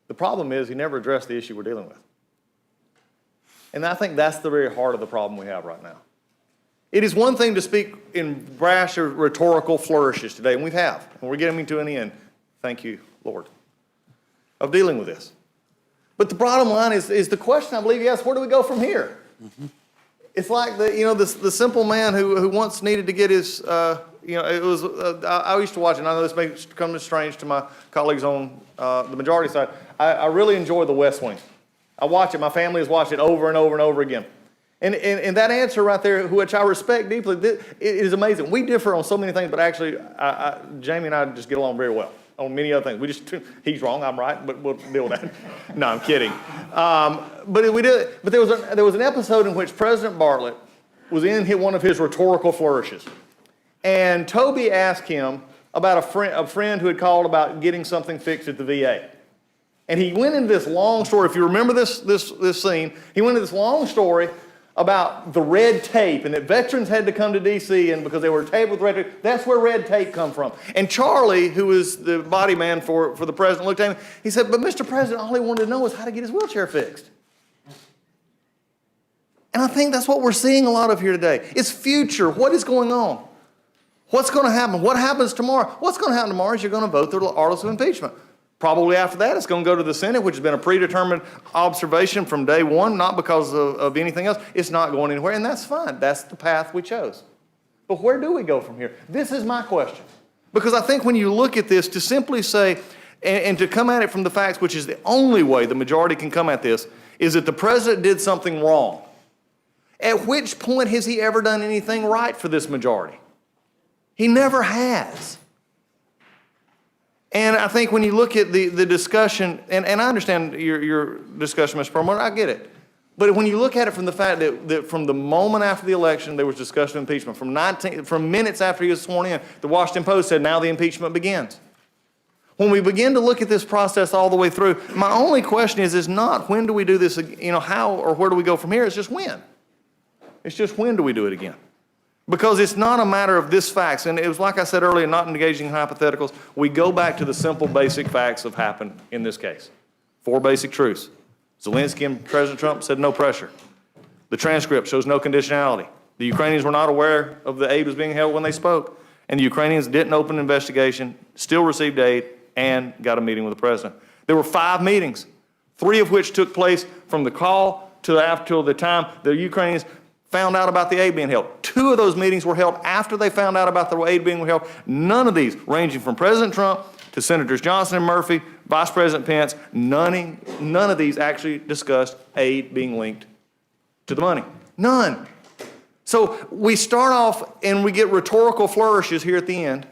The problem is he never addressed the issue we're dealing with. And I think that's the very heart of the problem we have right now. It is one thing to speak in brash or rhetorical flourishes today, and we have, and we're getting to an end, thank you, Lord, of dealing with this. But the bottom line is the question I believe you asked, where do we go from here? Mm-hmm. It's like the simple man who once needed to get his, it was, I used to watch it, and I know this may come strange to my colleagues on the majority side. I really enjoy The West Wing. I watch it. My family has watched it over and over and over again. And that answer right there, which I respect deeply, it is amazing. We differ on so many things, but actually, Jamie and I just get along very well on many other things. He's wrong, I'm right, but we'll deal with that. No, I'm kidding. But we did. But there was an episode in which President Bartlett was in one of his rhetorical flourishes, and Toby asked him about a friend who had called about getting something fixed at the VA. And he went into this long story. If you remember this scene, he went into this long story about the red tape and that veterans had to come to D.C. and because they were tabled with red tape, that's where red tape come from. And Charlie, who was the body man for the president, looked at him. He said, but Mr. President, all he wanted to know was how to get his wheelchair fixed. And I think that's what we're seeing a lot of here today. It's future. What is going on? What's going to happen? What happens tomorrow? What's going to happen tomorrow is you're going to vote the articles of impeachment. Probably after that, it's going to go to the Senate, which has been a predetermined observation from day one, not because of anything else. It's not going anywhere, and that's fine. That's the path we chose. But where do we go from here? This is my question. Because I think when you look at this, to simply say, and to come at it from the facts, which is the only way the majority can come at this, is that the president did something wrong. At which point has he ever done anything right for this majority? He never has. And I think when you look at the discussion, and I understand your discussion, Mr. Perlmutter, I get it. But when you look at it from the fact that from the moment after the election, there was discussion of impeachment. From minutes after he was sworn in, the Washington Post said, now the impeachment begins. When we begin to look at this process all the way through, my only question is not when do we do this, how or where do we go from here? It's just when. It's just when do we do it again? Because it's not a matter of this facts. And it was like I said earlier, not engaging in hypotheticals. We go back to the simple basic facts of happened in this case. 4 basic truths. Zelensky and President Trump said no pressure. The transcript shows no conditionality. The Ukrainians were not aware of the aid was being held when they spoke. And the Ukrainians didn't open an investigation, still received aid, and got a meeting with the president. There were 5 meetings, 3 of which took place from the call till the time the Ukrainians found out about the aid being held. 2 of those meetings were held after they found out about the aid being held. None of these, ranging from President Trump to Senators Johnson and Murphy, Vice President Pence, none of these actually discussed aid being linked to the money. None. So we start off and we get rhetorical flourishes here at the end,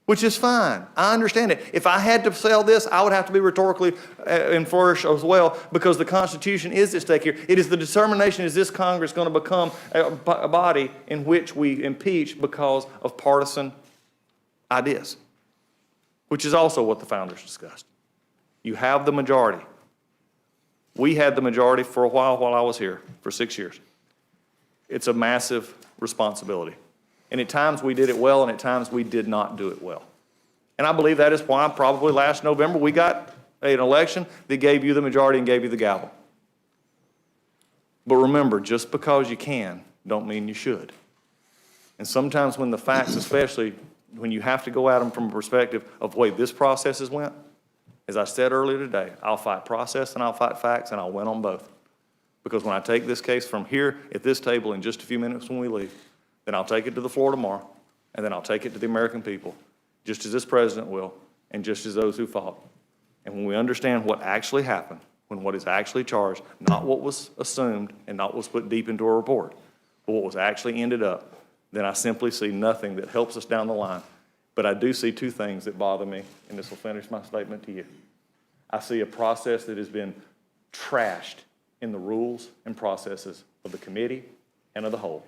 which is fine. I understand it. If I had to sell this, I would have to be rhetorically and flourish as well, because the Constitution is at stake here. It is the determination, is this Congress going to become a body in which we impeach because of partisan ideas, which is also what the founders discussed. You have the majority. We had the majority for a while I was here, for 6 years. It's a massive responsibility. And at times we did it well, and at times we did not do it well. And I believe that is why probably last November we got an election that gave you the majority and gave you the gavel. But remember, just because you can, don't mean you should. And sometimes when the facts, especially when you have to go at them from a perspective of the way this process has went, as I said earlier today, I'll fight process and I'll fight facts, and I'll win on both. Because when I take this case from here at this table in just a few minutes when we leave, then I'll take it to the floor tomorrow, and then I'll take it to the American people, just as this president will, and just as those who fought. And when we understand what actually happened, when what is actually charged, not what was assumed and not what was put deep into a report, but what was actually ended up, then I simply see nothing that helps us down the line. But I do see 2 things that bother me, and this will finish my statement to you. I see a process that has been trashed in the rules and processes of the committee and of the whole.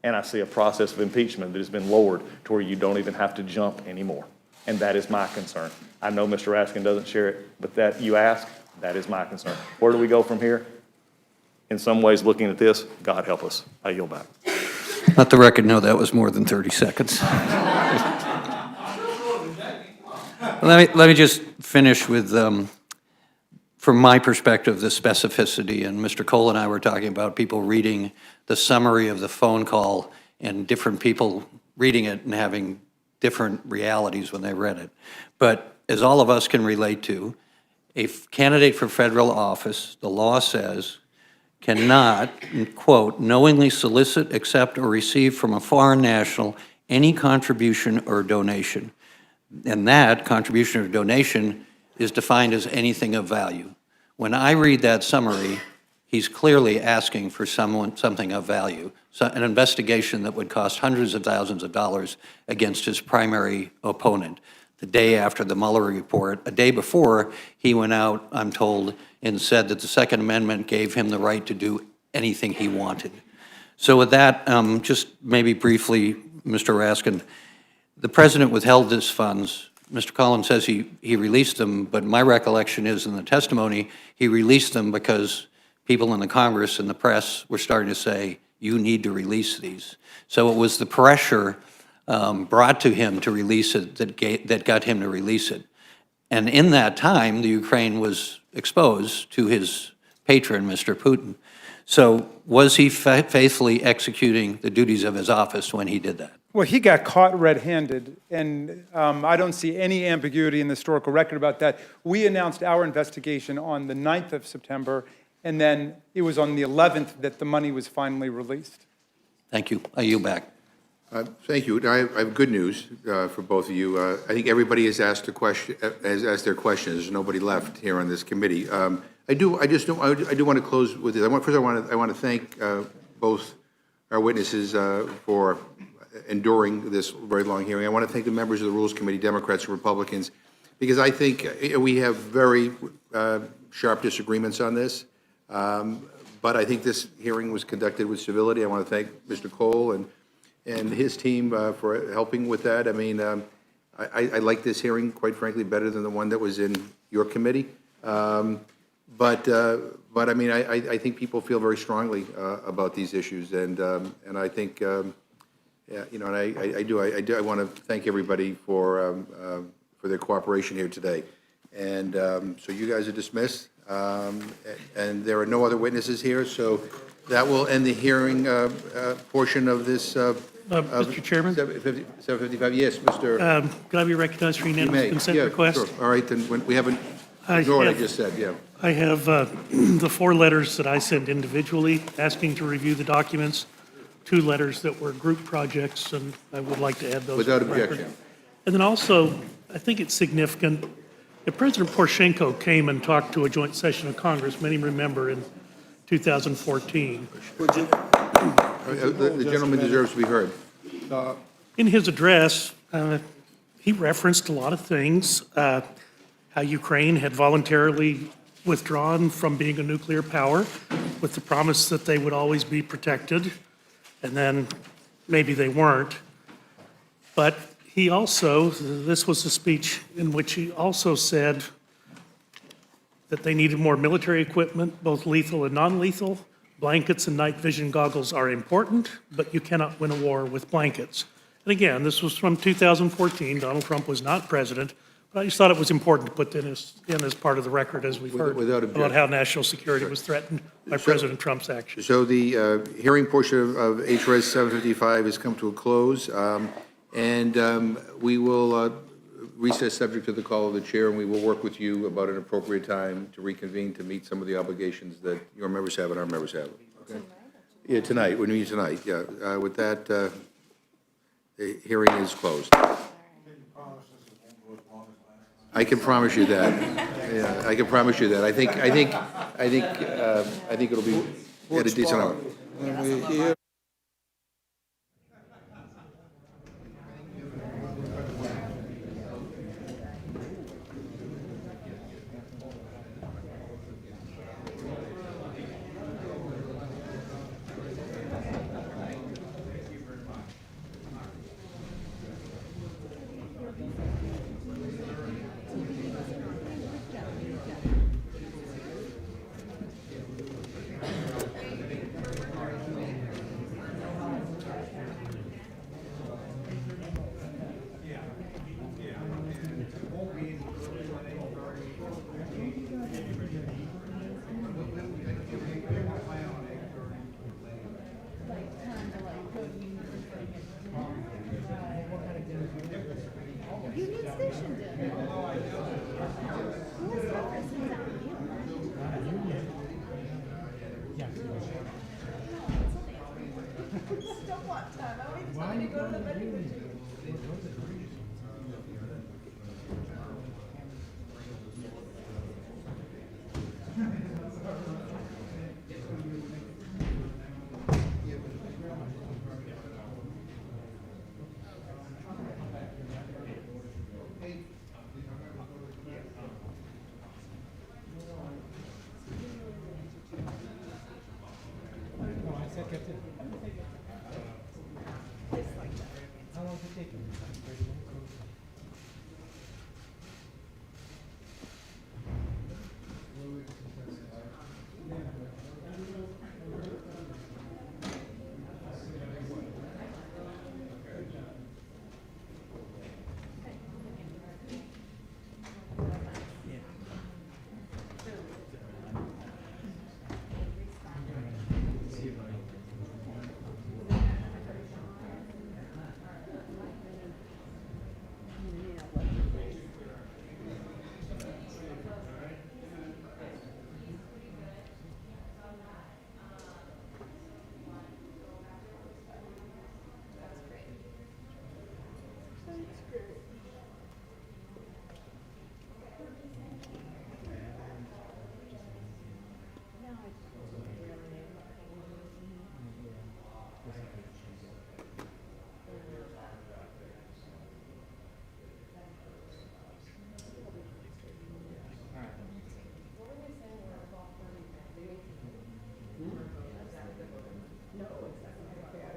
And I see a process of impeachment that has been lowered to where you don't even have to jump anymore. And that is my concern. I know Mr. Raskin doesn't share it, but that you ask, that is my concern. Where do we go from here? In some ways, looking at this, God help us. I yield back. Let the record know that was more than 30 seconds. Let me just finish with, from my perspective, the specificity. And Mr. Cole and I were talking about people reading the summary of the phone call and different people reading it and having different realities when they read it. But as all of us can relate to, a candidate for federal office, the law says, cannot, quote, knowingly solicit, accept, or receive from a foreign national any contribution or donation. And that contribution or donation is defined as anything of value. When I read that summary, he's clearly asking for something of value, so an investigation that would cost hundreds of thousands of dollars against his primary opponent. The day after the Mueller report, a day before, he went out, I'm told, and said that the Second Amendment gave him the right to do anything he wanted. So with that, just maybe briefly, Mr. Raskin, the president withheld his funds. Mr. Collins says he released them, but my recollection is in the testimony, he released them because people in the Congress and the press were starting to say, you need to release these. So it was the pressure brought to him to release it that got him to release it. And in that time, the Ukraine was exposed to his patron, Mr. Putin. So was he faithfully executing the duties of his office when he did that? Well, he got caught red-handed, and I don't see any ambiguity in the historical record about that. We announced our investigation on the 9th of September, and then it was on the 11th that the money was finally released. Thank you. I yield back. Thank you. I have good news for both of you. I think everybody has asked their questions. There's nobody left here on this committee. I do want to close with this. First, I want to thank both our witnesses for enduring this very long hearing. I want to thank the members of the Rules Committee, Democrats and Republicans, because I think we have very sharp disagreements on this. But I think this hearing was conducted with civility. I want to thank Mr. Cole and his team for helping with that. I mean, I like this hearing, quite frankly, better than the one that was in your committee. But I mean, I think people feel very strongly about these issues, and I think, you know, and I want to thank everybody for their cooperation here today. And so you guys are dismissed, and there are no other witnesses here, so that will end the hearing portion of this. Mr. Chairman? 7:55, yes, Mr. Could I be recognized for You unanimous may. consent Yeah, request? sure. All right, then, when we haven't ignored what I just said, yeah. I have the 4 letters that I sent individually, asking to review the documents, 2 letters that were group projects, and I would like to add those. Without to the record. objection. And then also, I think it's significant that President Poroshenko came and talked to a joint session of Congress, many remember, in 2014. The gentleman deserves to be heard. In his address, he referenced a lot of things, how Ukraine had voluntarily withdrawn from being a nuclear power with the promise that they would always be protected, and then maybe they weren't. But he also, this was a speech in which he also said that they needed more military equipment, both lethal and non-lethal. Blankets and night vision goggles are important, but you cannot win a war with blankets. And again, this was from 2014. Donald Trump was not president, but I just thought it was important to put in as part of the record, as we've heard, Without about objection. how national security was threatened by President Trump's actions. So the hearing portion of HRS 755 has come to a close, and we will recess subject to the call of the chair, and we will work with you about an appropriate time to reconvene to meet some of the obligations that your members have and our members have. Okay? Yeah, tonight, we meet tonight, yeah. With that, the hearing is closed. I can promise you that. Yeah, I can promise you that. I think it'll be at a decent hour.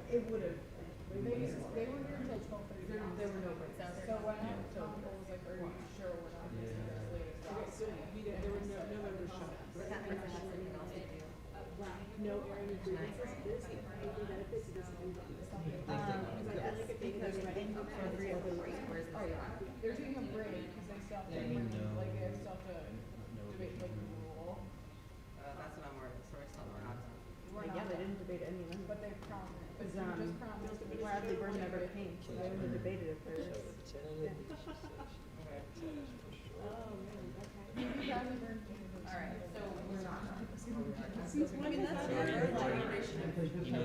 It would have, they were here until 12:30. There were no breaks. So when Tom Cole was like, are you sure we're not missing this latest drop? So there was no members showing up. What happens if has anything else to do? No airing of grievances. There's benefits to this. They're taking a break because they still have to, like, they still have to debate like the rule. That's what I'm worried, sorry, so we're not. Yeah, they didn't debate any of them. But they promised. But you just promised. Bradley Byrne never came, so they wouldn't have debated it first. Oh, man, okay. Bradley Byrne came. All right, so we're not. I mean, that's their generation of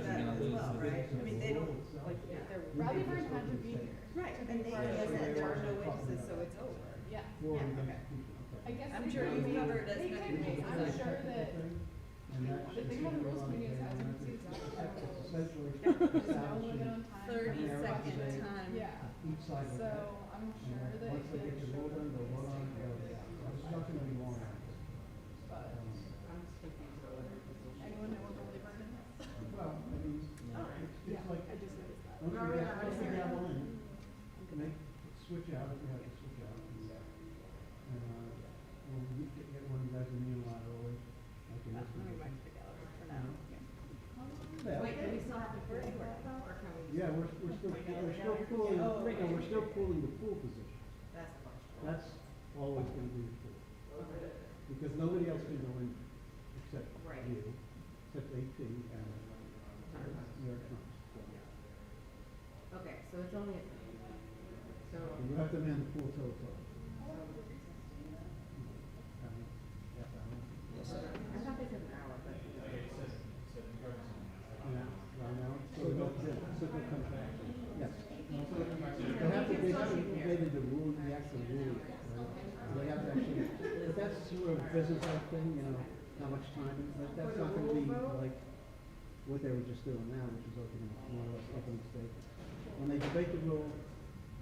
that as well, right? I mean, they don't, like, they're. Bradley Byrne had to be here. Right, and they said there are no witnesses, so it's over. Yeah, yeah, okay. I guess. I'm sure you covered as many cases. I'm sure that. The thing about the rules committee is as you can see, there's no limit on time. 30-second time. Yeah. So I'm sure that if they show. But I'm just confused. Anyone know what Bradley Byrne is? Well, I mean, Yeah, I just noticed that. once we gavel in, switch out if you have to switch out. And we'll get one of you guys in the line early. Like in this one. For now. Yeah. Wait, do we still have to break or can we? Yeah, we're still pulling, we're still pulling the pool position. That's the question. That's always gonna be the pool. Because nobody else can go in except you, except AT and New York Times. Okay, so it's only, so. And you have to man the pool till it's over. I thought they said an hour, but. Yeah, right now, so they'll come back. Yes. They have to make the rule, the actual rule, right? They have to actually, but that's sort of a business-like thing, you know, how much time, that's not gonna be like what they were just doing now, which is opening, more or less opening statement. When they debate the rule,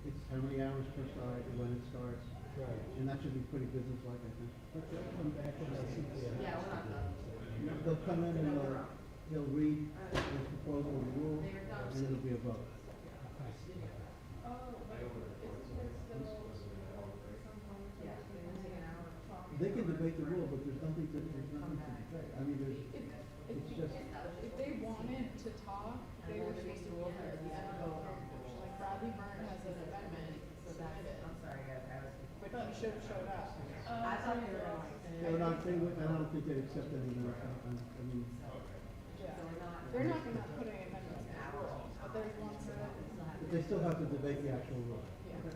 it's how many hours per side, when it starts. Right. And that should be pretty business-like, I think. But they'll come back and they'll see. Yeah, we're not done. They'll come in and he'll read the proposal of the rule, and it'll be a vote. They can debate the rule, but there's nothing to debate. I mean, it's just. If they wanted to talk, they were supposed to be here at the end of the conversation. Like Bradley Byrne has an amendment submitted. I'm sorry, but he should have showed up. I thought they were. I don't think they'd accept any more. I mean. Yeah. They're not gonna put any amendments in the rule, but there's one that. They still have to debate the actual rule. Yeah.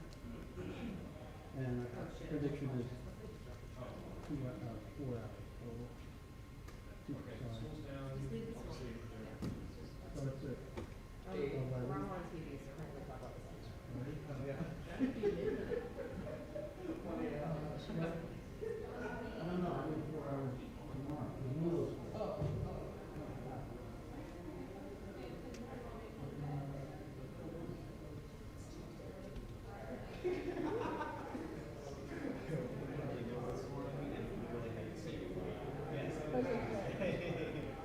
And prediction is 4 hours. So 2 sides. So that's it. We're on TV, so we're gonna talk about this. I don't know, I mean, 4 hours tomorrow.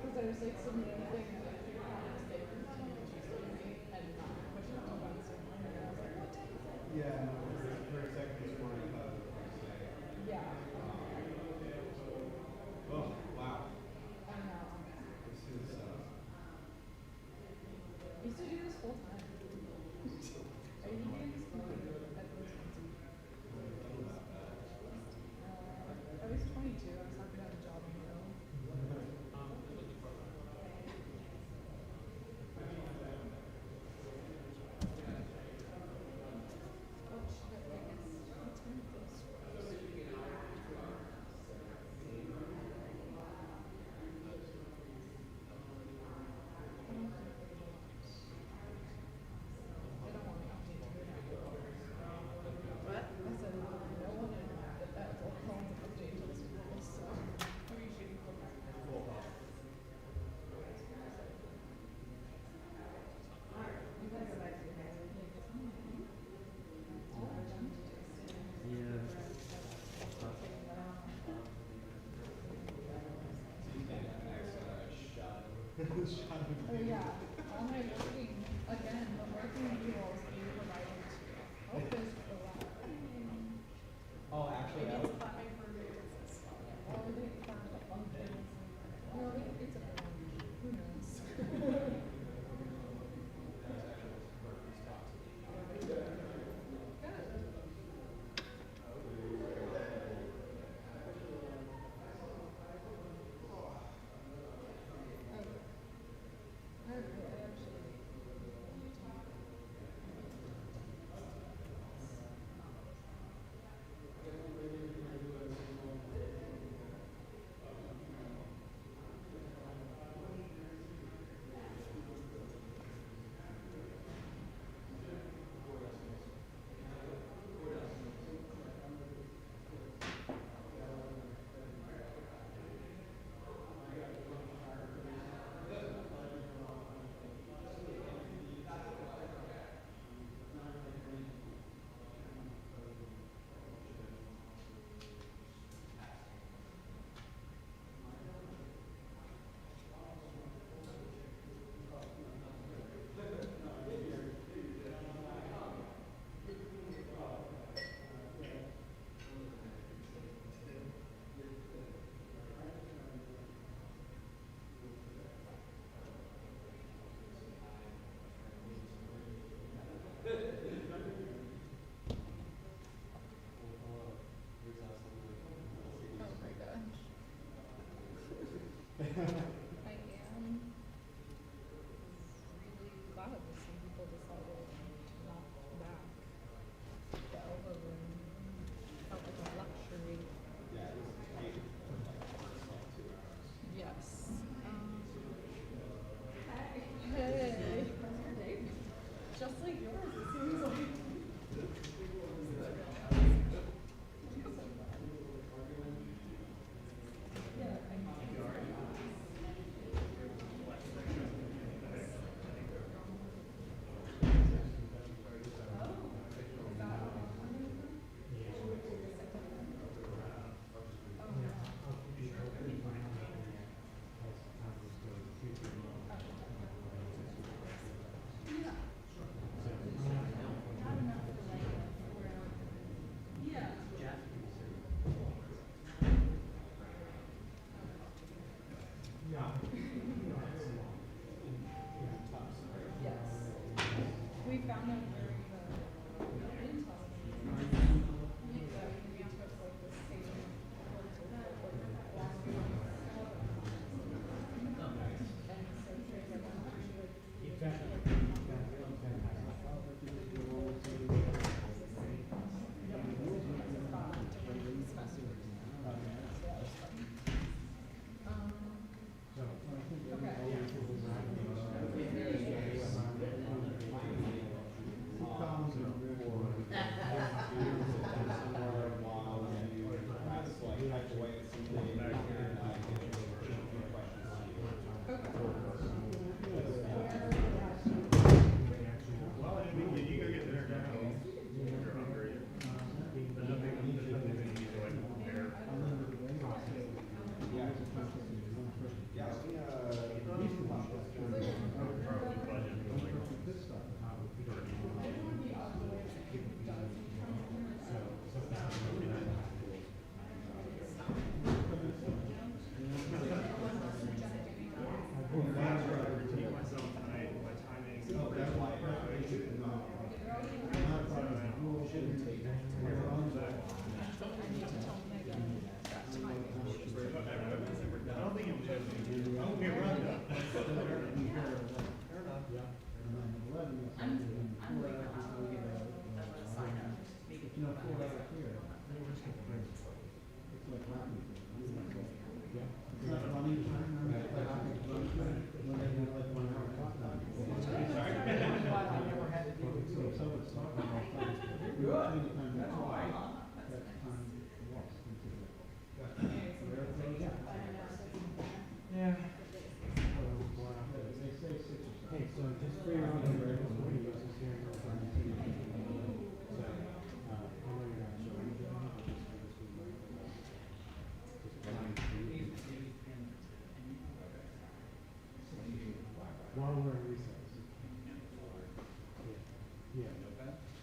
Because there's like some new thing that if you're on a statement, and not pushing it about the same line, and I was like, what? Yeah, very second morning. Yeah. Oh, wow. I know. This is, I used to do this full time. Are you doing this full time? I was 22. I was happy to have a job on my own. yeah, all my working, again, the working meals being provided to Opus for that. Oh, actually, Maybe it's 5 burgers, or they found a pumpkin. Or it's a brownie, who knows? I am really glad that some people decided to not come back. The elbow room felt like a luxury. Yes. Hey. Just like yours, it seems like. We found out during the intel meeting that we took like the same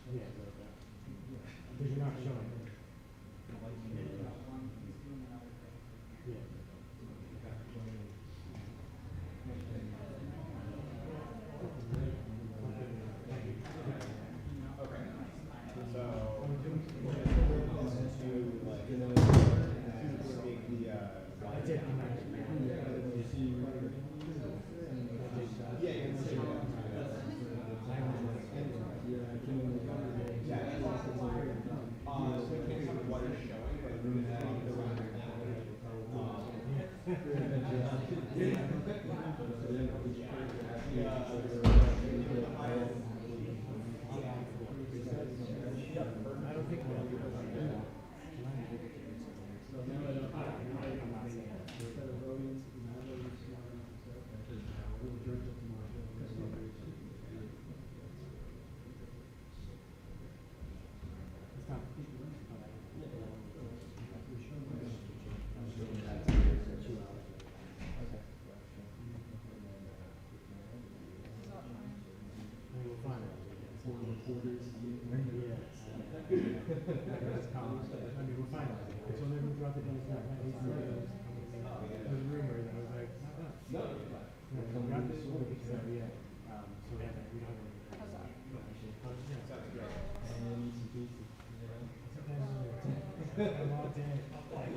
Because you're not showing it.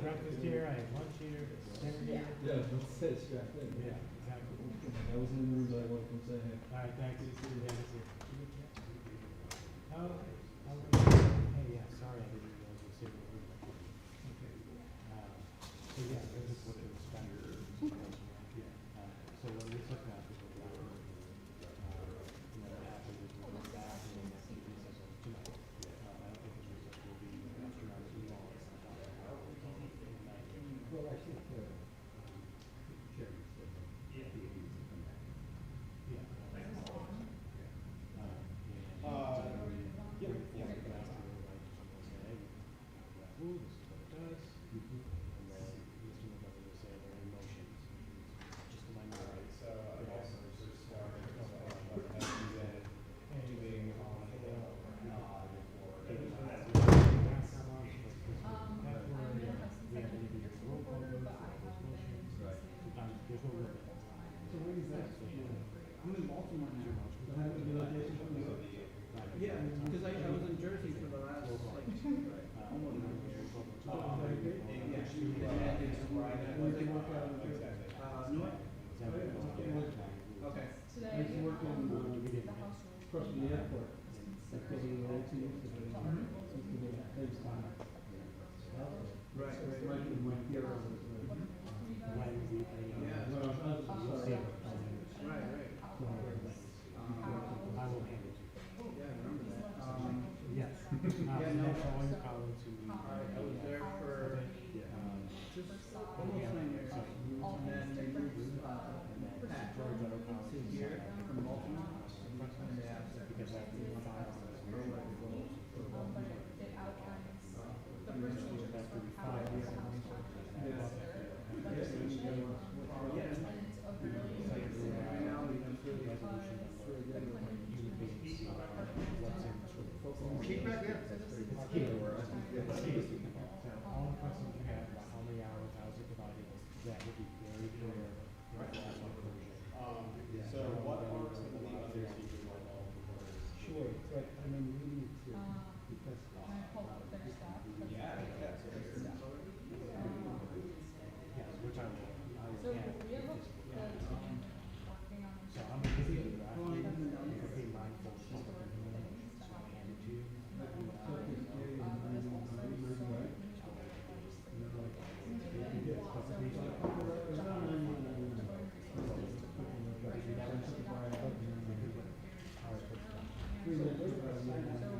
Breakfast here, I had lunch here, dinner here. Yeah, let's say it's strapped in. Yeah, exactly. That was in the room that I wanted to say. All right, thanks. Hey, yeah, sorry, I didn't realize you said we were. Okay. So yeah, this is what it was spent. Yeah. So when we took that, it was like, after this, we went back and then that TV says, tonight. I don't think this recess will be astronomically long. Well, actually, yeah, because I was in Jersey for the last, like, almost a year. Okay. I used to work in, across from the airport. Right, my peer was, I will hand it to you. Yeah, I remember that. Yes. Yeah, no. I was there for, just almost 9 years. And then they moved, Pat to here from Baltimore. And they asked if because after the file, all the questions you have about how many hours, how is it divided, that would be very clear. So what parts of the other teachers are all? Sure, but I mean, we need to, because. Yeah, yes, which I will. So we have working on. So I'm gonna give you that. Be mindful of what I'm doing. So I hand it to you. So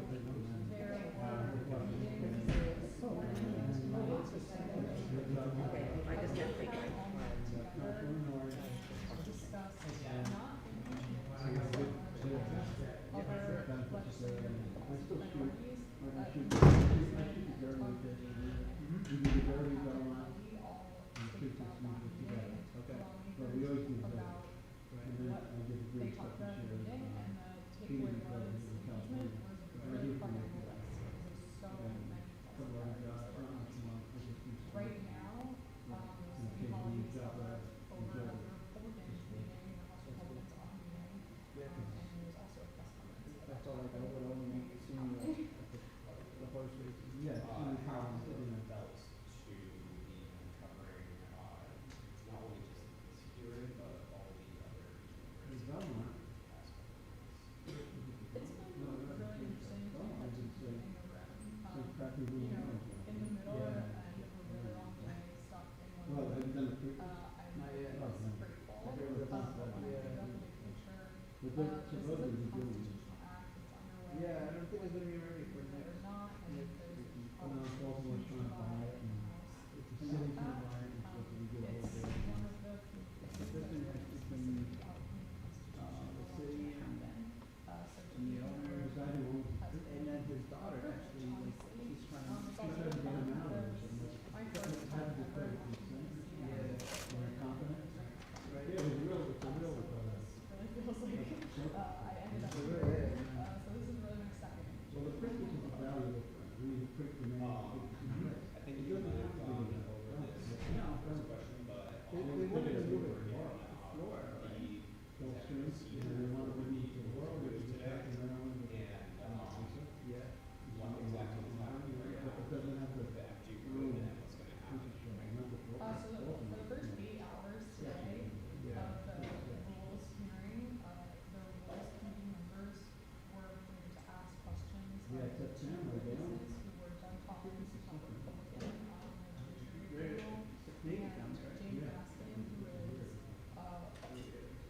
prick the man. I think it doesn't have to be. They want to move it floor. Don't strings, and they want to move it to the world, which is back in Maryland. Yeah. But it doesn't have the room. So for the first 8 hours today of the rules hearing, the rules committee members were free to ask questions Yeah, of the it's two a camera, they don't- witnesses who were Doug Collins, who's on the Republican Judiciary Rule, and Jane Gaskin, who is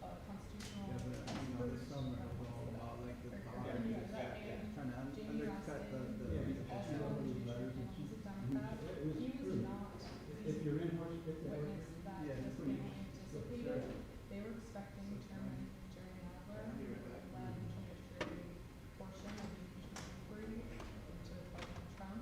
a constitutional expert. Some are all about like the power. Trying to undercut the. He was not If you're in one, witness that this panel anticipated. They were expecting Chairman Jerry Nadler, who led the judiciary portion of the impeachment inquiry into President Trump,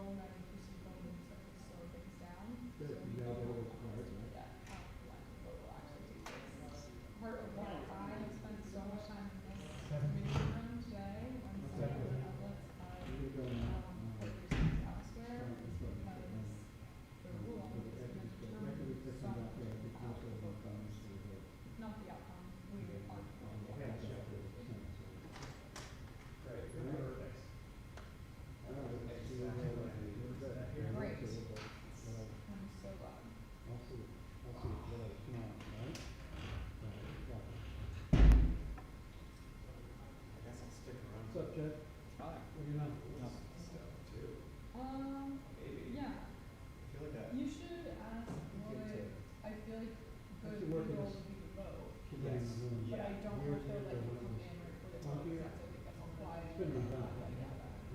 many pieces of buildings that can slow things down. Good, So you got all those cards, right? yeah, what will actually take place. Part of why I have spent so much time in this committee room today when some of the outlets have put resources elsewhere is because the rule is going to determine some of the outcome. Not the outcome, we are. Great. I'm so glad. I'll see it tomorrow, right? What's up, Jed? Hi. What do you know? Yeah. You should ask what I feel like How's good it working role this- would be to vote. Yes. But I don't know if they're like come in or put it on because I think that's all quiet. It's been redone.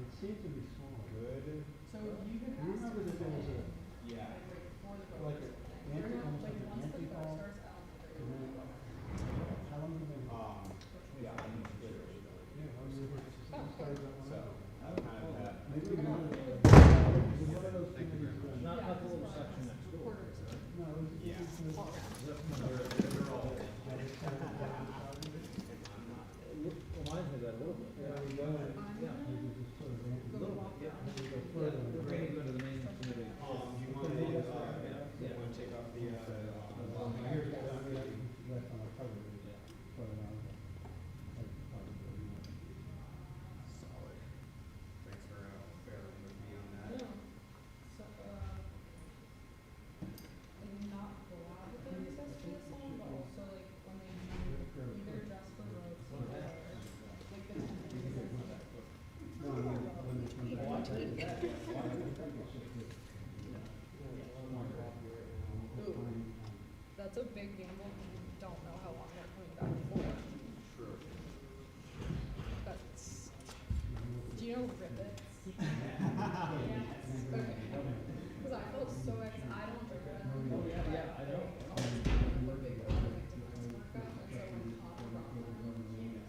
It seems to be small. Good. So you could You ask remember them that there was a, like right before the vote. like a They're anti, not, almost like like an once the vote anti-fall? starts, I don't think they're And gonna then, vote. how long have you been? Yeah, I mean, literally. Yeah, how long have you been? Oh, Started that one So, out. I've kind of had. Maybe one of those committees done. Not the little section next door. No, it was. Yeah. Reminds me of that a little bit. Yeah, we go, yeah, maybe just sort of, a little bit, yeah, maybe go further. We're ready to go to the main committee. You want to, you want to take off the, Here's the, left on our cover, but, Solid. Thanks for, bearing with me on that. So, and not glad that they recessed for this long, but also like when they do either just for roads or like the temporary recess. no, when it comes back. That's a big gamble when you don't know how long they're coming back for. Sure. That's, do you know Ribbits? Yes, okay. Cause I felt so, I don't drink it. Oh, yeah, I don't. We're big, like, difference markup, and so when Todd brought one,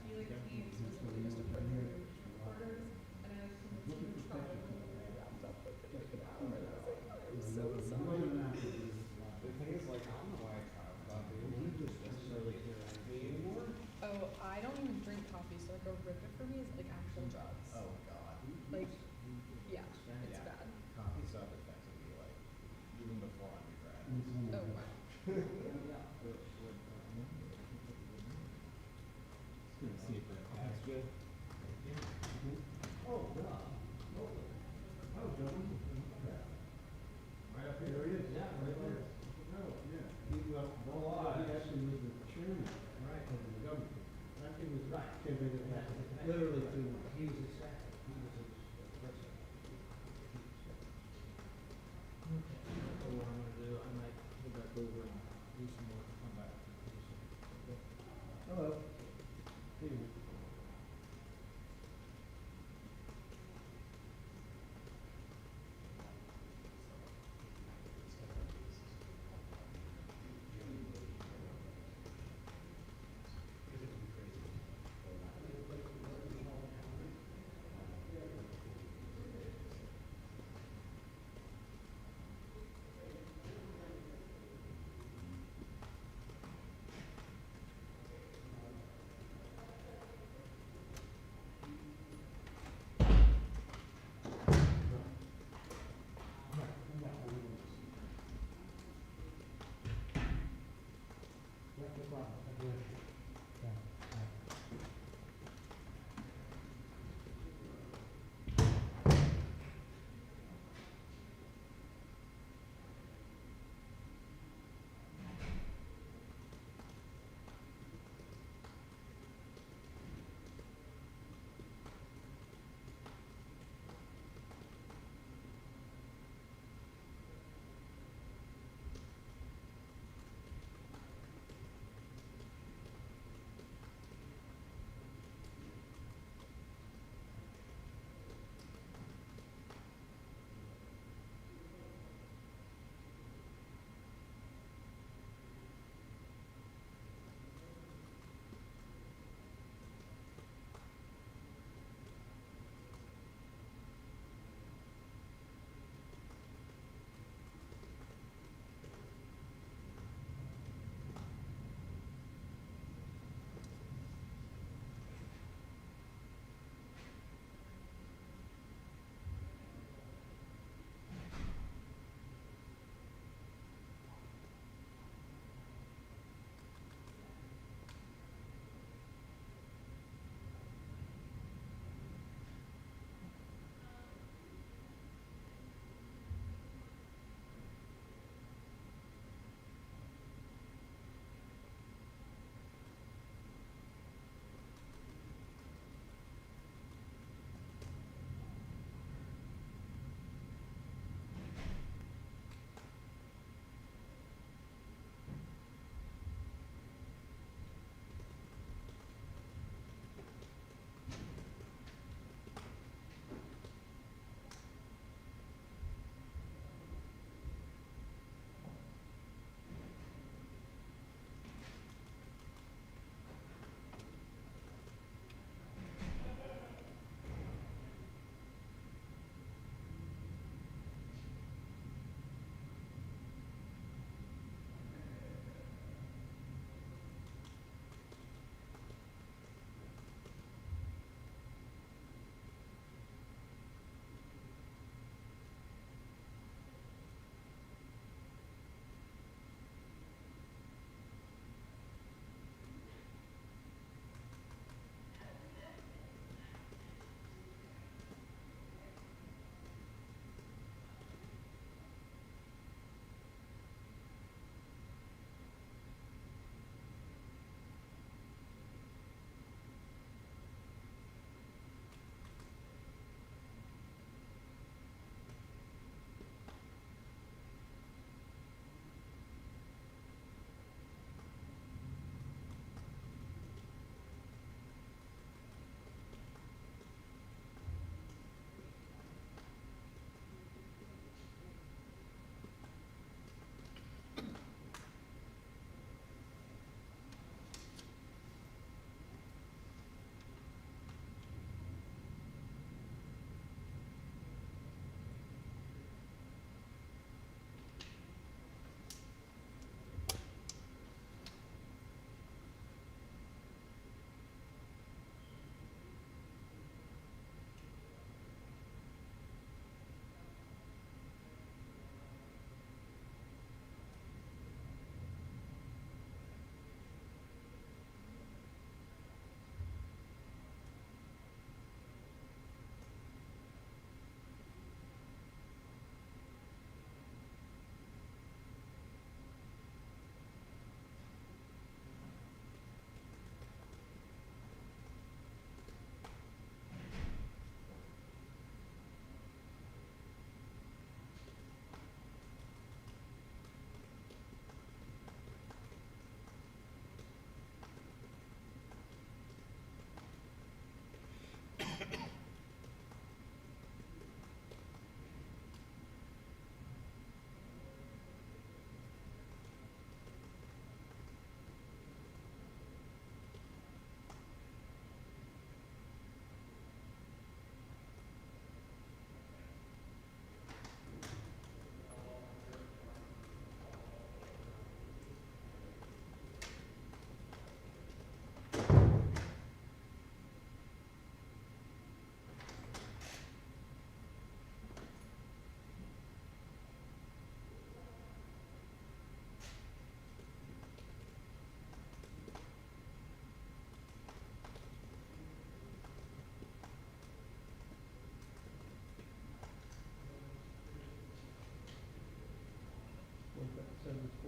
he like came specifically just to put through orders, and I like convinced him to try it, and I wrapped up like in like an hour, and I was like, I'm so sorry. The thing is, like, I don't know why I tried coffee. You just necessarily hear me anymore. Oh, I don't even drink coffee, so like a Ribbit for me is like actual drugs. Oh, God. Like, yeah, it's bad. Coffee stuff affected me, like, even before undergrad. Oh, wow. That's good. Oh, God. Oh, John. Right up here. There he is. Yeah, right there. Oh, yeah. He actually was the chairman. Right. Of the government. He was right. Literally to. He was a second. He was a. Okay. So what I'm gonna do, I might go back over and do some more, come back. Hello. Hey.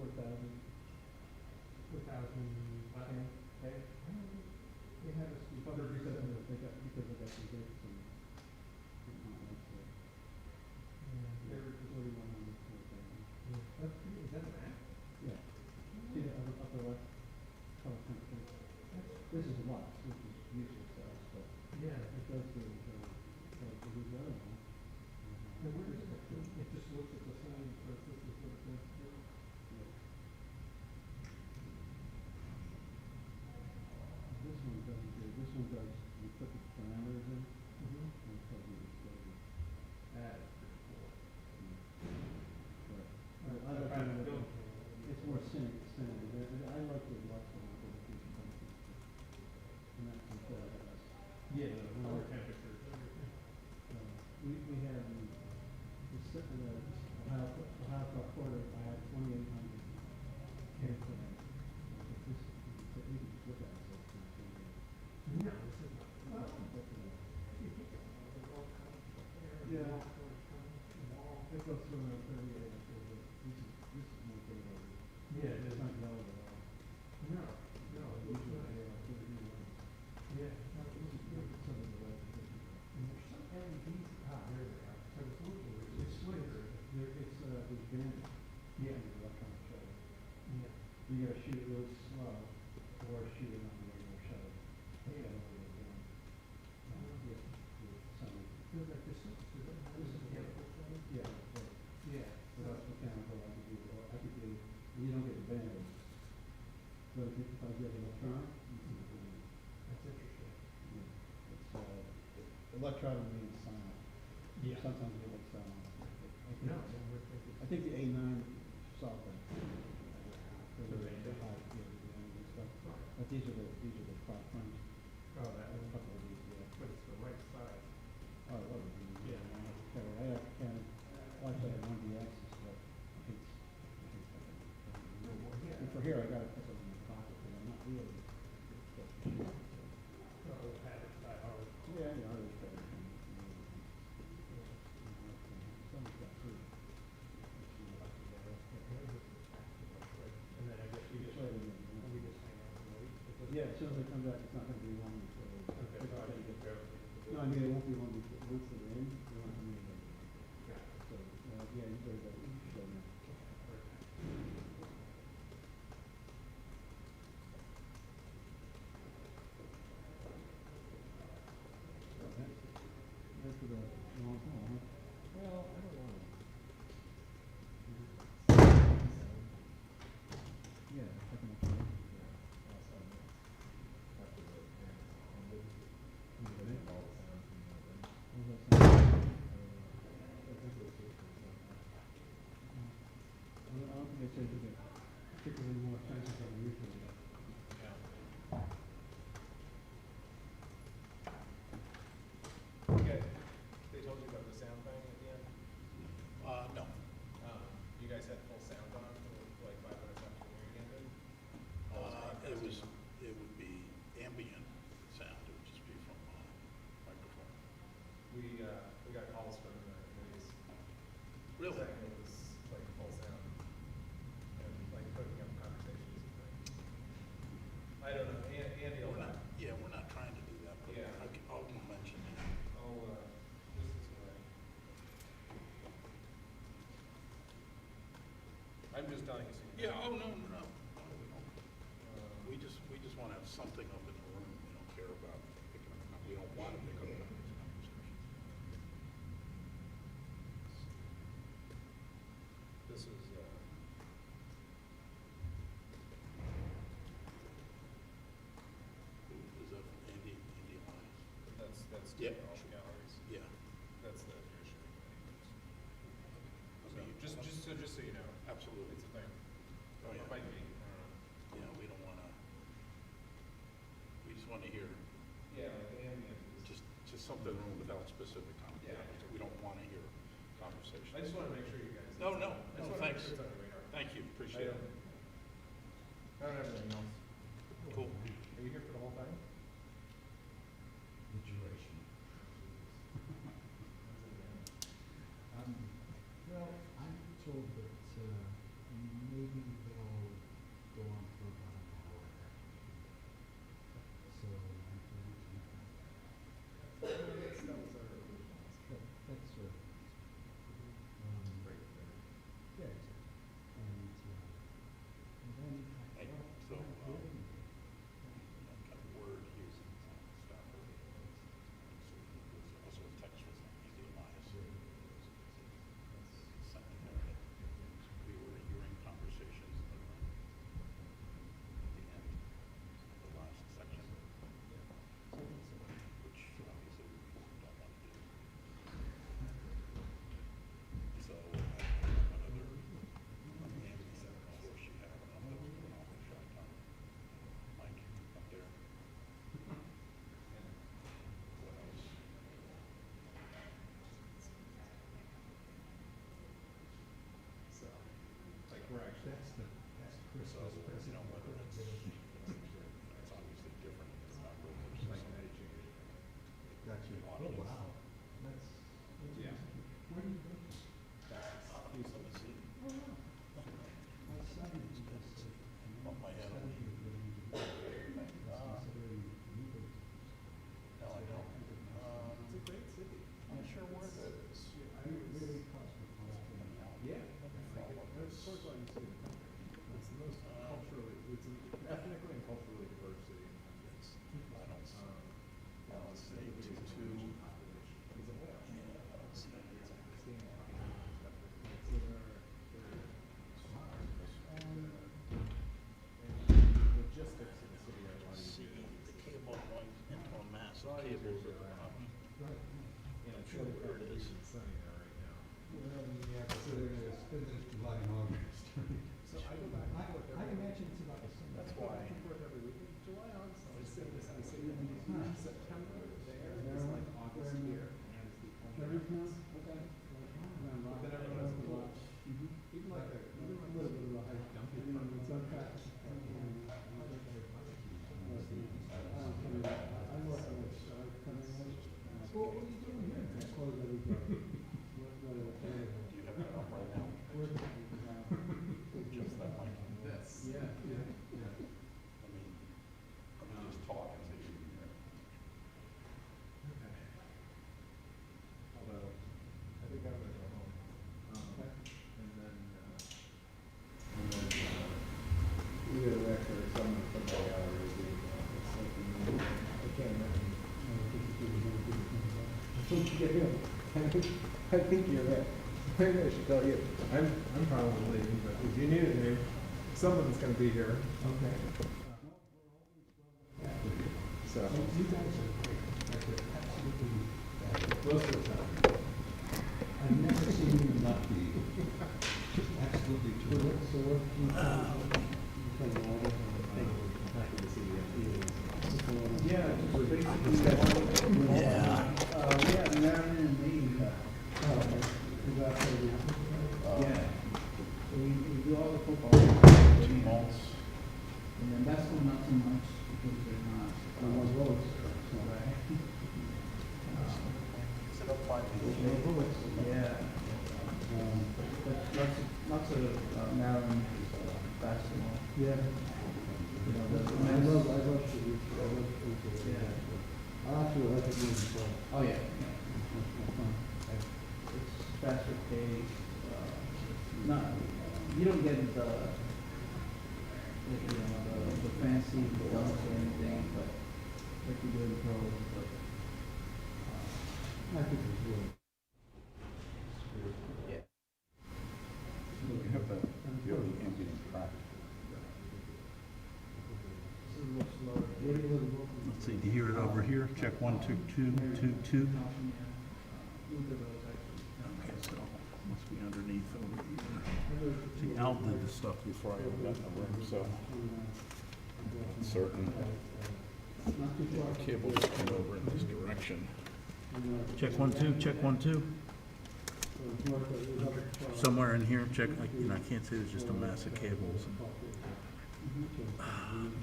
4,000. 4,010, okay? They have us, because they got some dates and. They're 4,100. Is that the max? Yeah. See the upper left, color temperature? This is lux, which is useless to us, but. Yeah. It does the other one. Now, where does it just looks at the sign, so this is what it does here? Yeah. This one doesn't do, this one does, you put the parameters in, and it tells you it's going to be. That is pretty cool. But I like it's more cynic, I like the lux one, and that's instead of us. Yeah, lower temperatures. We have Ohio Club Quarter, I have 2,800. Okay. We can just look at it. No, this is not. Yeah. It goes through around 38. This is more data. Yeah, it's not yellow at all. No, usually they are 31. Yeah, no, this is some of the light. And there's some LEDs, there they are. So it's looking, it's slicker. It's banded. Yeah. The electronic shutter. Yeah. You gotta shoot it really slow, or shoot it on the regular shutter. Yeah. Feels like this is mechanical shutter? Yeah. Yeah. So that's mechanical, I could do, you don't get the band. But if I get electronic, you see the band. That's interesting. Yeah. It's, electronic means silent. Yeah. Sometimes you like silent. I think the A9 solved that. The high, and stuff. But these are the 5 frames. Oh, that was a couple of these, yeah. But it's the right size. Oh, I love it. Yeah. I have Canon, I like that 1DXs, but and for here, I gotta put them in my pocket, because I'm not really. Yeah, I always try to. Someone's got food. And then I guess we just hang out and wait. Yeah, as soon as they come back, it's not gonna be long before they. No, I mean, it won't be long before, once they're in, they won't come in. So, yeah, you better go, show them. That's for the long haul, huh? Well, I don't know. Yeah, picking up. I don't think they said you get particularly more expensive than usually. Okay, they told you about the sound thing at the end? No. You guys had full sound on for like 5 minutes after the hearing ended? It would be ambient sound, it would just be from microphone. We got calls from the committees. Really? Saying it was like full sound, and like hooking up conversations and things. I don't know, Andy will. We're not trying to do that, but Yeah. I'll mention it. This is right. I'm just telling you. So you know. Yeah, oh, no. We just want to have something up in the room, we don't care about picking up, we don't want to pick up these conversations. This is, Is that from Andy Lyons? that's Yeah, all the galleries. Yeah. That's the judiciary Okay. committee. So just so you know. Absolutely. It's a thing. Oh, yeah. It might be, I don't know. Yeah, we don't want to, we just want to hear. Yeah, like ambient. Just something room without specific conversation. Yeah. We don't want to hear conversation. I just want to make sure you guys. No, I just wanna make thanks. sure it's on your radar. Thank you, appreciate it. I don't have anything else. Cool. Are you here for the whole thing? The duration. Well, I'm told that maybe you know, whether it's, that's obviously different, it's not really, like managing. Gotcha. Oh, wow. That's, Yeah. where do you go? East of the city. Oh, wow. My son is just, Bump my head on it. No, I don't. It's a great city. I'm not sure where that is. really cosmopolitan. Yeah. Of course, I see it. It's the most culturally, it's an ethnically and culturally diverse city in the United States. I don't see. Let's say two. Logistics of the city are like. See the cable going into a massive cable. I'm sure where it is. It's sunny there right now. Well, yeah, so they're gonna spend this July and August. So I go back and forth I every week. imagine it's about the same. That's why. I go back and forth every week. July, August, I say this, I say that. September there is like August here, and it's the only difference. But then everyone has a little, even like a little bit of a hike dumping from it's okay. Well, what are you doing here? I close every day. Do you have that up right now? Just that mic. This. Yeah, yeah, yeah. I mean, just talk and say you can hear. Although, I think I'm gonna go home. And then, either Rick or someone from the gallery will be, I can't imagine. I think you're right. Maybe I should tell you. I'm probably leaving, but if you need anything, someone's gonna be here. Okay. So. You guys are great. Like, absolutely, Most of the time. I've never seen you not be absolutely terrific. So what, Happy to see you. yeah, just basically, yeah, Marilyn and me, yeah. So we do all the football. 2 months. And then basketball not so much because they're not, bullets, so, right? Bullets, yeah. But lots of Maryland basketball. Yeah. You know, I love to yeah. I actually like it really fun. Oh, yeah. It's faster paced, not, you don't get the fancy dunks or anything, but like you do in pros, but, I think it's really. Yeah. You have the ambient track. Let's see, do you hear it over here? Check 1, 2, 2, 2, 2. Okay, so must be underneath over here. See, Al did the stuff before I ever got in the room, so certain cables come over in this direction. Check 1, 2, check 1, 2. Somewhere in here, check, I can't say there's just a mass of cables.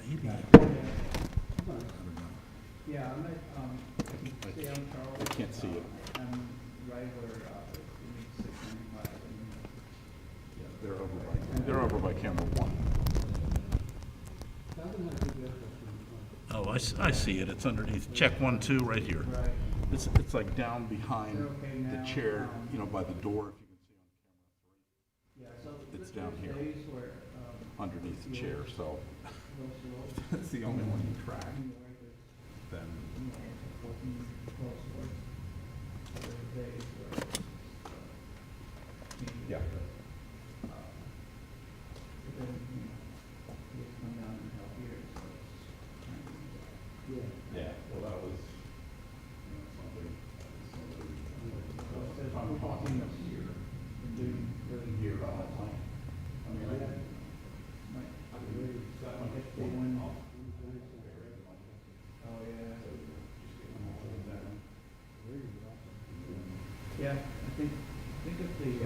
Maybe. Yeah, I'm at, stay on Charles. I can't see it. I'm right where, you need 695. They're over by camera 1. Oh, I see it. It's underneath. Check 1, 2 right here. Right. It's like down behind the chair, you know, by the door. If you can see on camera 3. Yeah, so It's down here, days where, underneath the chair. So that's the only one you track. Then yeah. Yeah, well, that was, something. If I'm talking up here, here on the plane. I mean, Oh, yeah. Yeah, I think of the, baby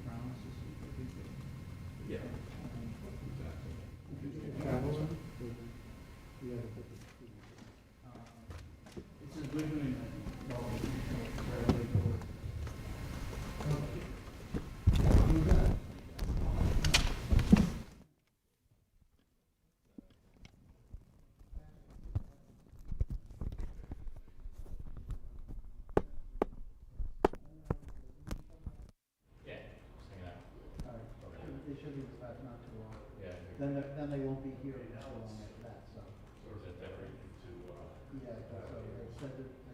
promises, I think They should be not too long. Then they won't be here too long after that, so. Or is that different to, Yeah, so they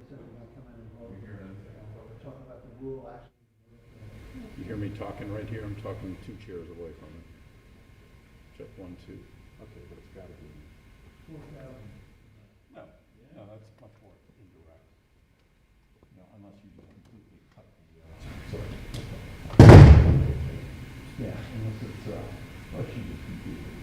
said they're gonna come in and vote. We're talking about the rule actually. you hear me talking right here? I'm talking 2 chairs away from it. Check 1, 2. Okay, but it's gotta be. 4,000. No, no, that's much more indirect. No, unless you completely cut the, yeah, unless it's, unless you just completely,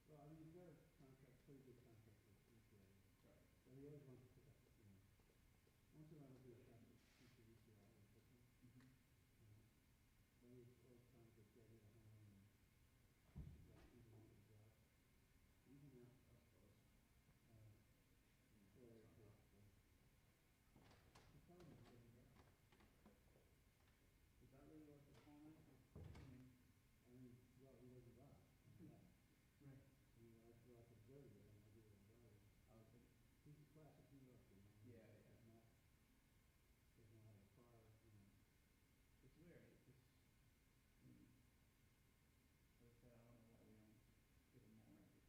Well, I mean, you've got a contract, pretty good contract with EPA. Right. So he always wants to pick up, once in a while he'll do a shot with EPA or something. Then he's always trying to get Jerry to home and even into the job. Easy now. Very cool. The problem is getting back. Is that really what the plan is? I mean, well, he doesn't drive. Right. I mean, I feel like it's dirty, but I do it in driving. He's a classic New Yorker, you know. Yeah, yeah. Does not have a car, you know. It's weird, it's just, like I said, I don't know why we don't give him more, because he can do the job,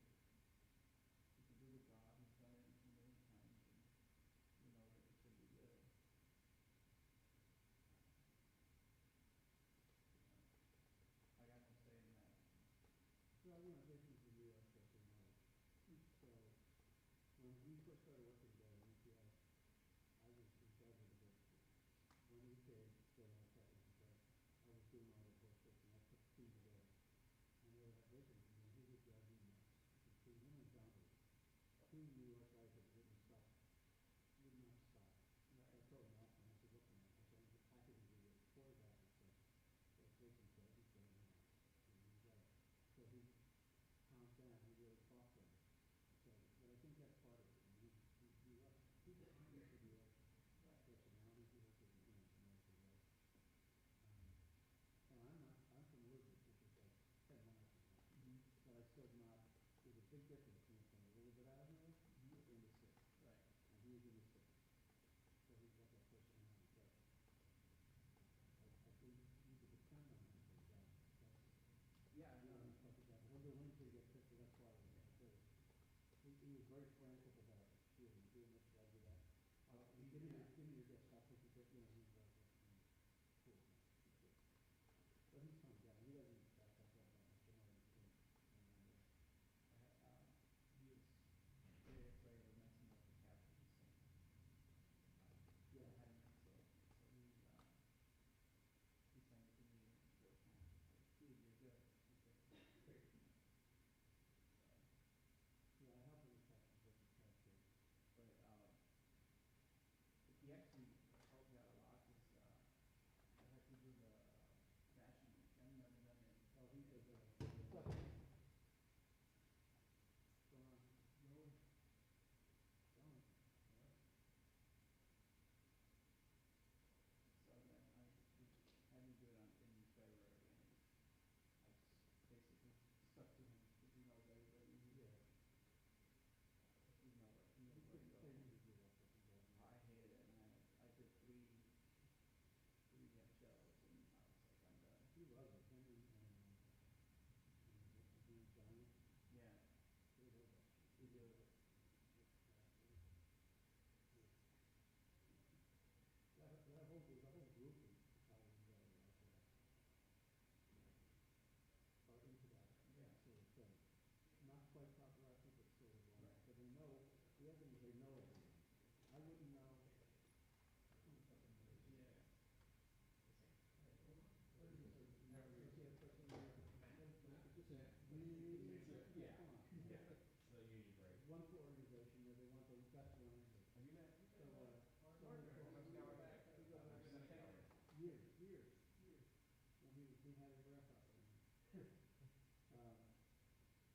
he's done it many times, and we know that it should be good. I got to say in that. Well, you know, Jason's a New York person, so when we first started working together in EPA, I was in charge of the, when EPA started our technical director, I was doing all the bullshit, and I put the team together. And they were like, listen, he would drive me nuts. Between him and John, 2 New York guys that wouldn't stop, would not stop. So I told him off, and I said, look, man, I said, I can do the quarterback and stuff. So Jason said, he said, you know, you got it. So he calms down, he really talks to him. So, but I think that's part of it. I mean, he loves, he's a New York personality, he looks at, you know, American way. And I'm not, I'm from Woodbridge, which is like 10 miles from here. But I still not, there's a big difference being from a little bit out of here in the city. Right. And he's in the city. So he's got that personality, but I think you could depend on him for that. Yeah, I know. He'll do anything to get picked, that's why he was very frantic about, you know, doing this, should I do that? Give me your guess, I'll take your guess, you know, he's like, cool, he's good. But he's calmed down, he doesn't back up that much, you know, he is very afraid of messing up the captain. Yeah. So he's saying to me, dude, you're good. Yeah, I help him with that.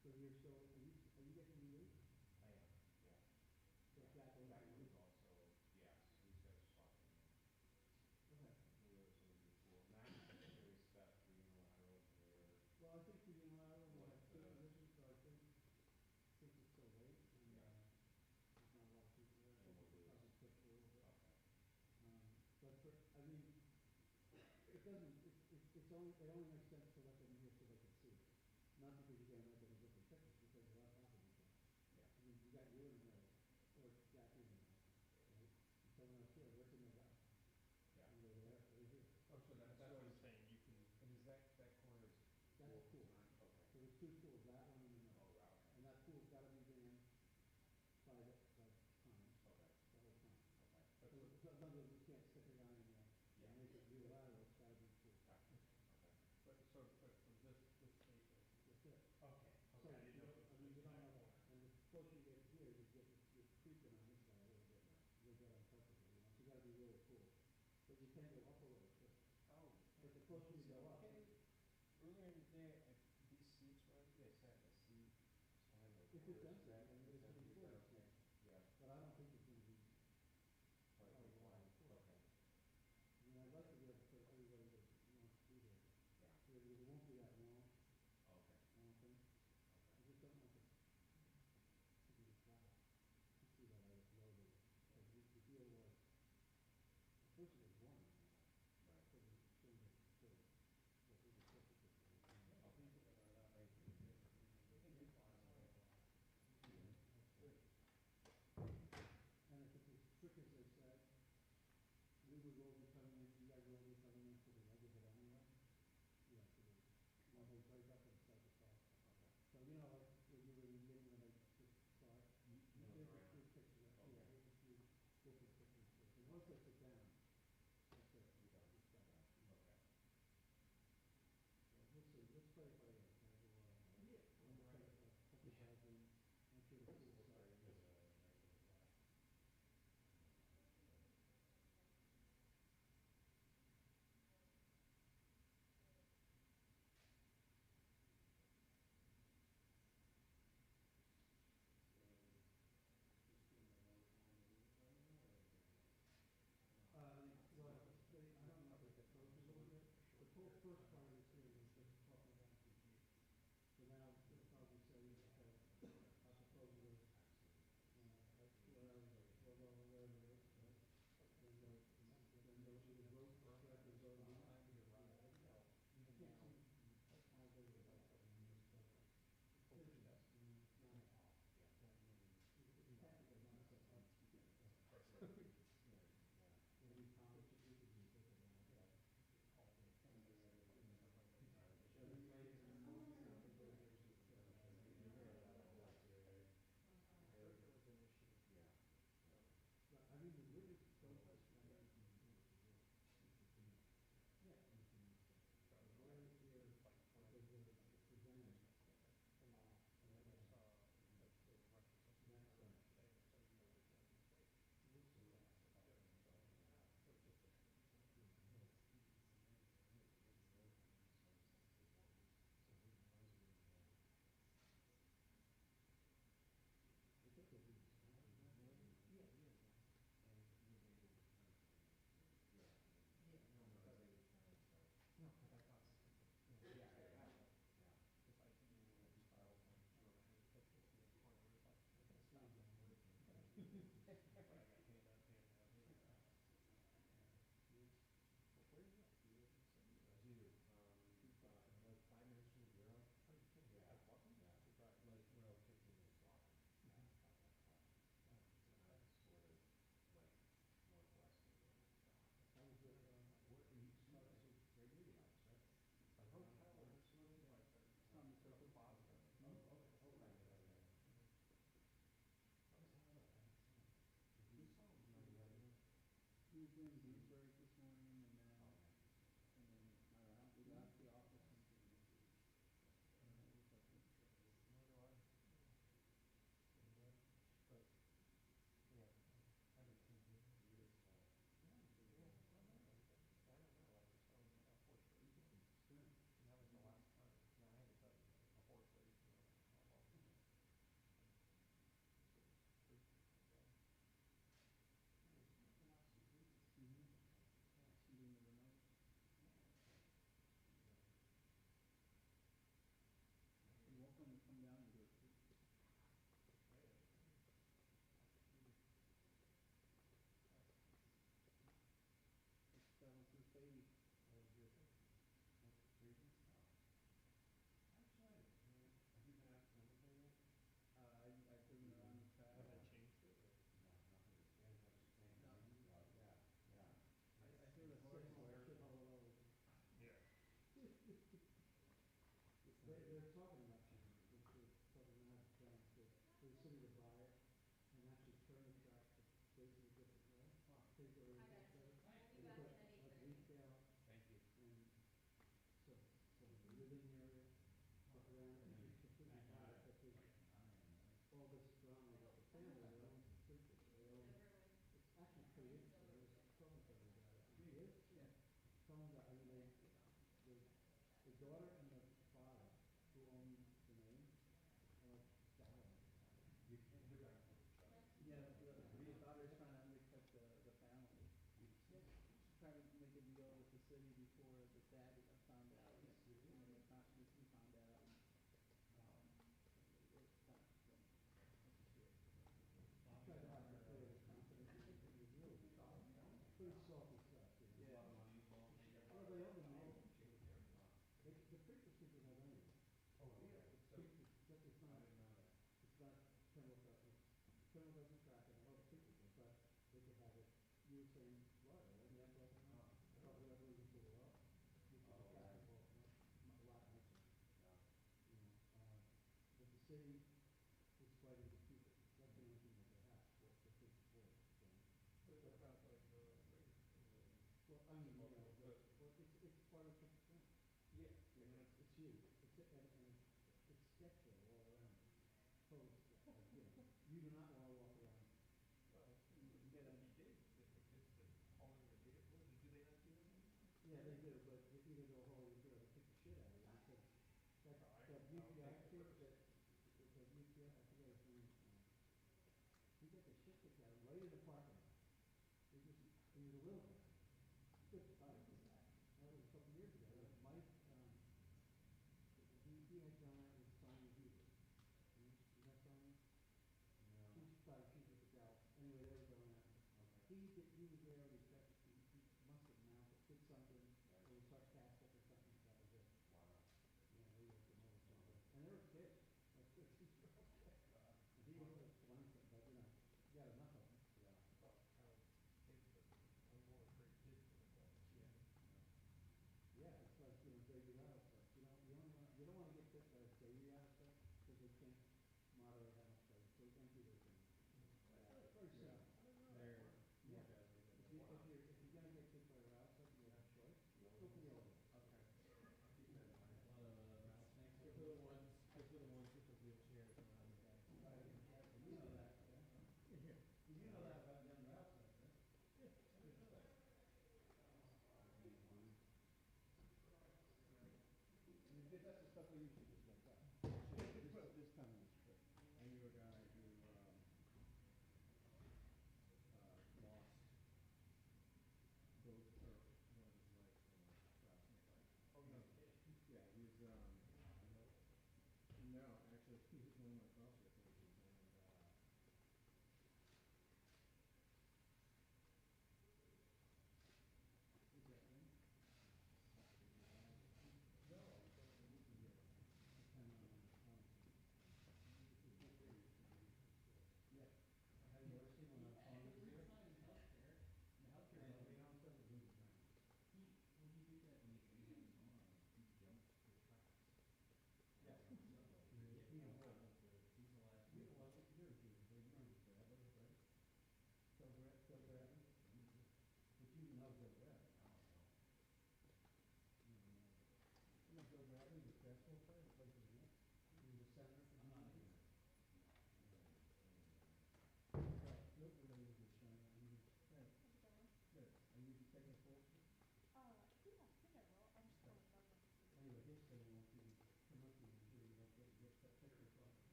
So you're still, are you getting the lead? I am, yeah. So Jack is also, yes, he's got a spot in there. Okay. Well, I think the unilateral will have two positions, so I think, since it's so late, and, there's not a lot of people there, I think we'll probably push a little bit. But for, I mean, it doesn't, it's only, it only makes sense to let them in here so they can see it. Not because you're gonna make them look at pictures, because they're not happening. Yeah. I mean, you got you in there, or Jack in there, right? And someone else here, where can they go? Yeah. And they're there, they're here. Oh, so that's what I'm saying, you can. And is that corner is? That's a pool. Okay. So there's two pools, that one and the middle. Oh, wow. And that pool's gotta be banned by the time. Okay. The whole time. Okay. So, in other words, you can't stick it on in there. Yeah. And make it unilateral, it's gotta be pool. Gotcha. Okay. But from this state. That's it. Okay. So, I mean, you don't know, and the closer you get here, you're creeping on this guy a little bit. You'll get on purpose, you know, so you gotta be really cool. But you can go up a little bit. Oh. But the closer you go up. Earlier in the day, these seats, right, they said the seat. If it does that, then it's gonna be good. Yeah. But I don't think it's gonna be. Okay. I mean, I'd like to be able to put everybody that wants to be there. Yeah. So it won't be that long. Okay. I don't think. I just don't want it to be flat. You see that I loaded, because the deal was, first it was one. Right. So we shouldn't have put it. But we just put it. And if it's as quick as they said, we would all be coming in, you guys would all be coming in for the regular anyway. Yeah, so when they break up and start to talk. So, you know, like, when you were in the meeting, when they just start, there's a few pictures, yeah, there's a few different pictures. And once they sit down, that's it. Okay. Let's play it by ear. Yeah. We'll play it a couple thousand, make sure the pool's starting. Well, I don't know if it's closed over there. The whole first part of this hearing is just talking about the G. So now, they'll probably say, okay, our proposal is, whatever it is, right? Then they'll do the vote, start the vote. I can't see how they would like that. I mean, the really don't question that. Yeah. Why is there, because they're presenting. We were doing Bloomsbury this morning, and then, we left the office and. But, yeah, I haven't seen him in years. That was the last time. city before the dad found out, and the Constitution found out. Try to have the clear confidence. It's really pretty salty stuff. Yeah. Well, they open the the preachers people have anything. Oh, yeah. It's not criminal justice. Criminal doesn't track it, all the preachers, but they could have it, you were saying, what, and that's what, probably that was the law. Which is a practical, a lot nicer. You know, but the city is fighting to keep it. That's the only thing that they have, what the big support. Well, I mean, well, it's part of the thing. Yeah. You know, it's huge. And it's sketchy all around. Total sketch. You know, you do not want to walk around. Yeah, they do, but if you go hole, you're going to kick the shit out of you. Because that UPI kid, that UPI, I forget his name. He got the shit kicked out of him right in the parking lot. He was a little guy. Good fight. That was a couple years ago. Mike, he had gone out with Simon Huber. You know Simon? No. He's probably cheaper to Dallas. Anyway, they were going out. Okay. He was there, he must have mouthed, did something, or was sarcastic or something, that was it. Wow. Yeah, he was the most something. And they were kids, like 16-year-old kids. And he was like, but you know, you got enough of them. Yeah. Yeah, it's like, you know, baby rattlesnakes. You don't want to get bit by a baby rattlesnake because they can't moderate how much they empty their things. Very simple. Yeah. If you're gonna get bit by a rattlesnake, you have a choice. Go for the old one. Okay. Go for the ones with the wheelchairs around the back. You know that, yeah? You know that about young rattlesnakes, right? Yeah. That's the stuff we usually just look up. This time was quick. I knew a guy who lost both, or one of his legs in a rattlesnake. Oh, no. Yeah, he was, no, actually, he was one of my CrossFit coaches, and, is that him? No.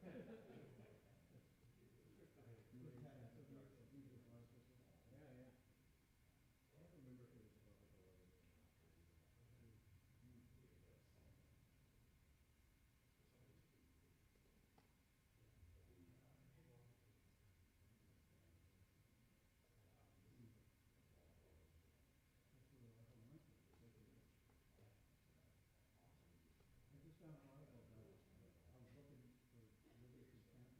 I just found an article about, I was looking for Liberty Campus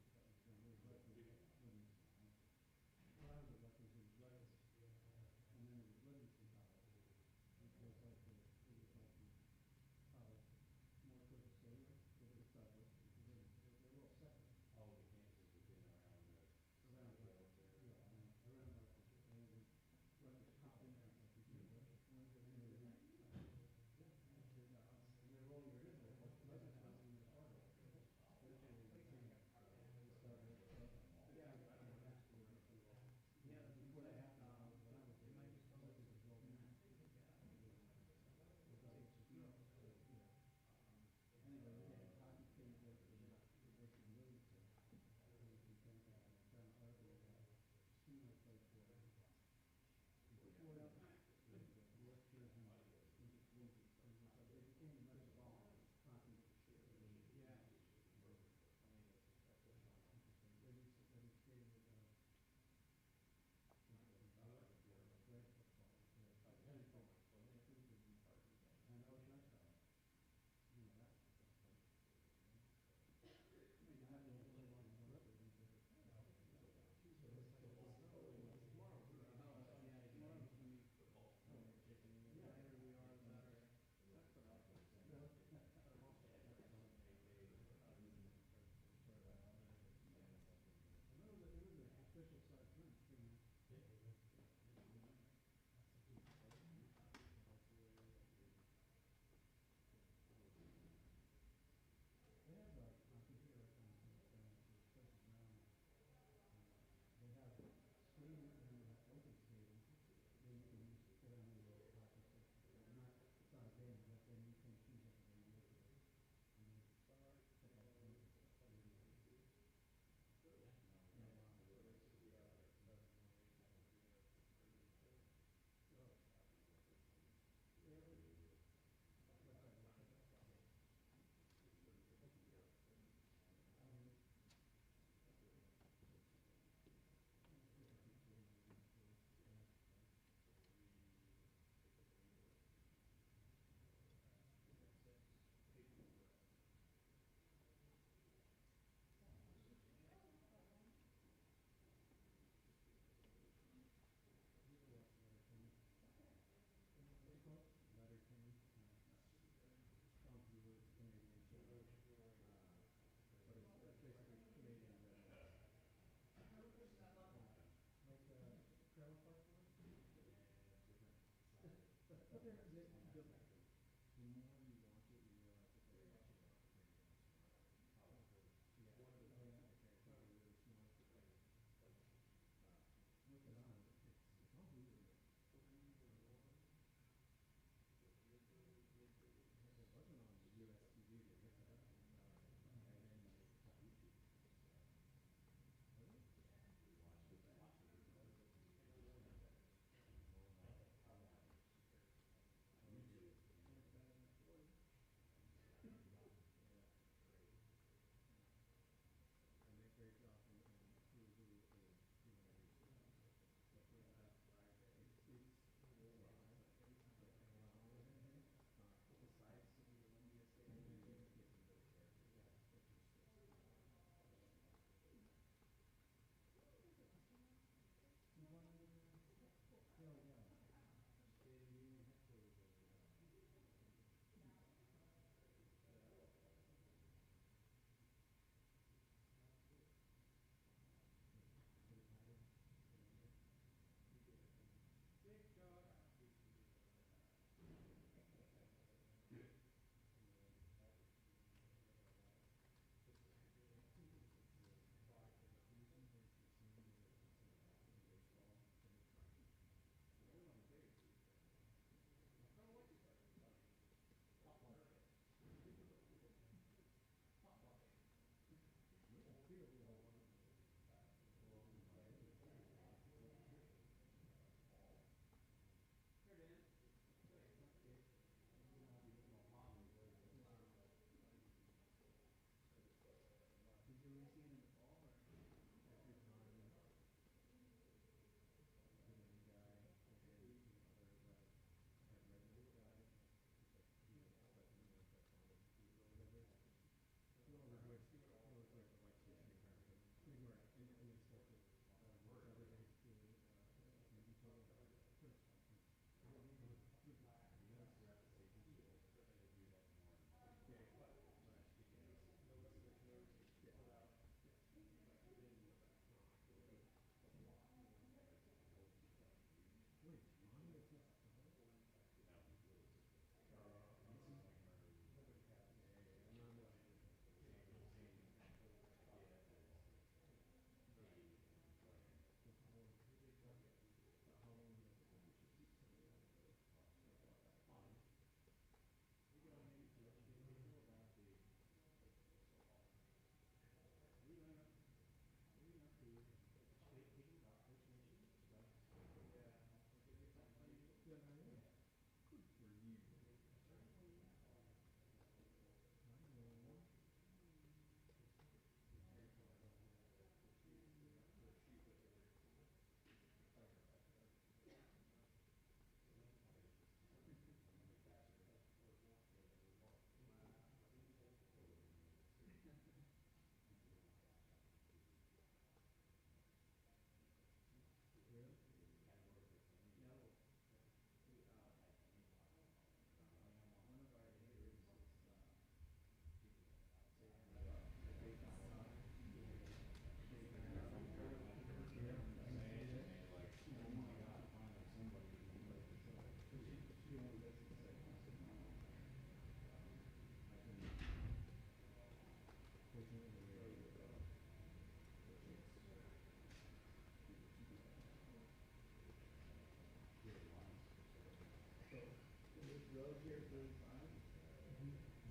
road here, 35.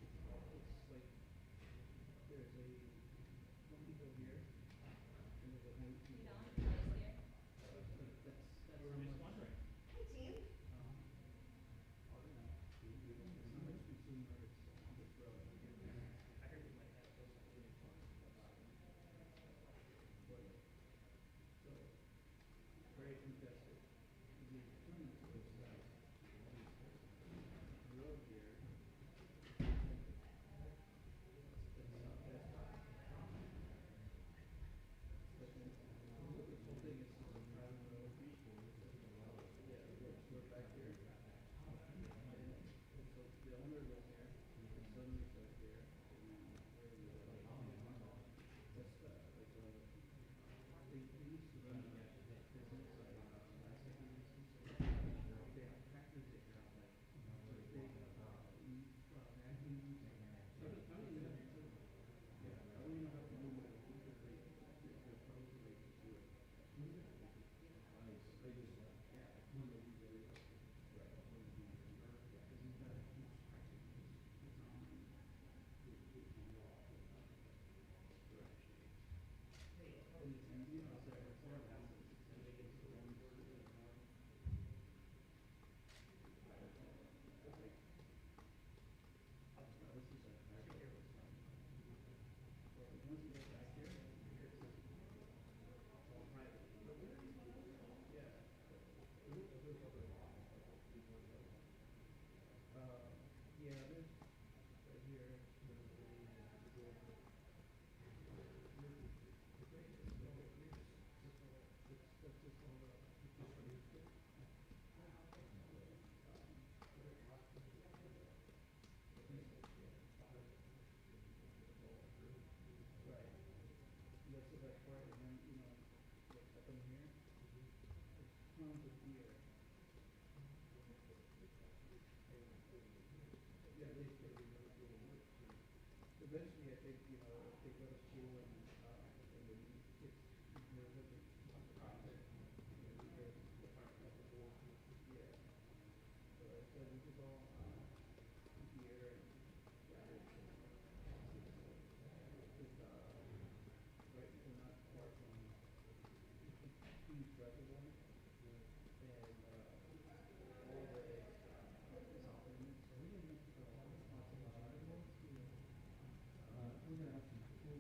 It's like, there's a, some people here, and there's a one. That's we're just wondering. Hi, team. How much consumers on this road? I heard you might have those really fun. So, very congested. The turning to the south, the road here. Eventually, I think, you know, if they go to school and the kids, they're living on the project, they're the part of the whole, yeah. So we just all here and right, we're not far from Queens Reservoir and all the supplements. So we're gonna have some cool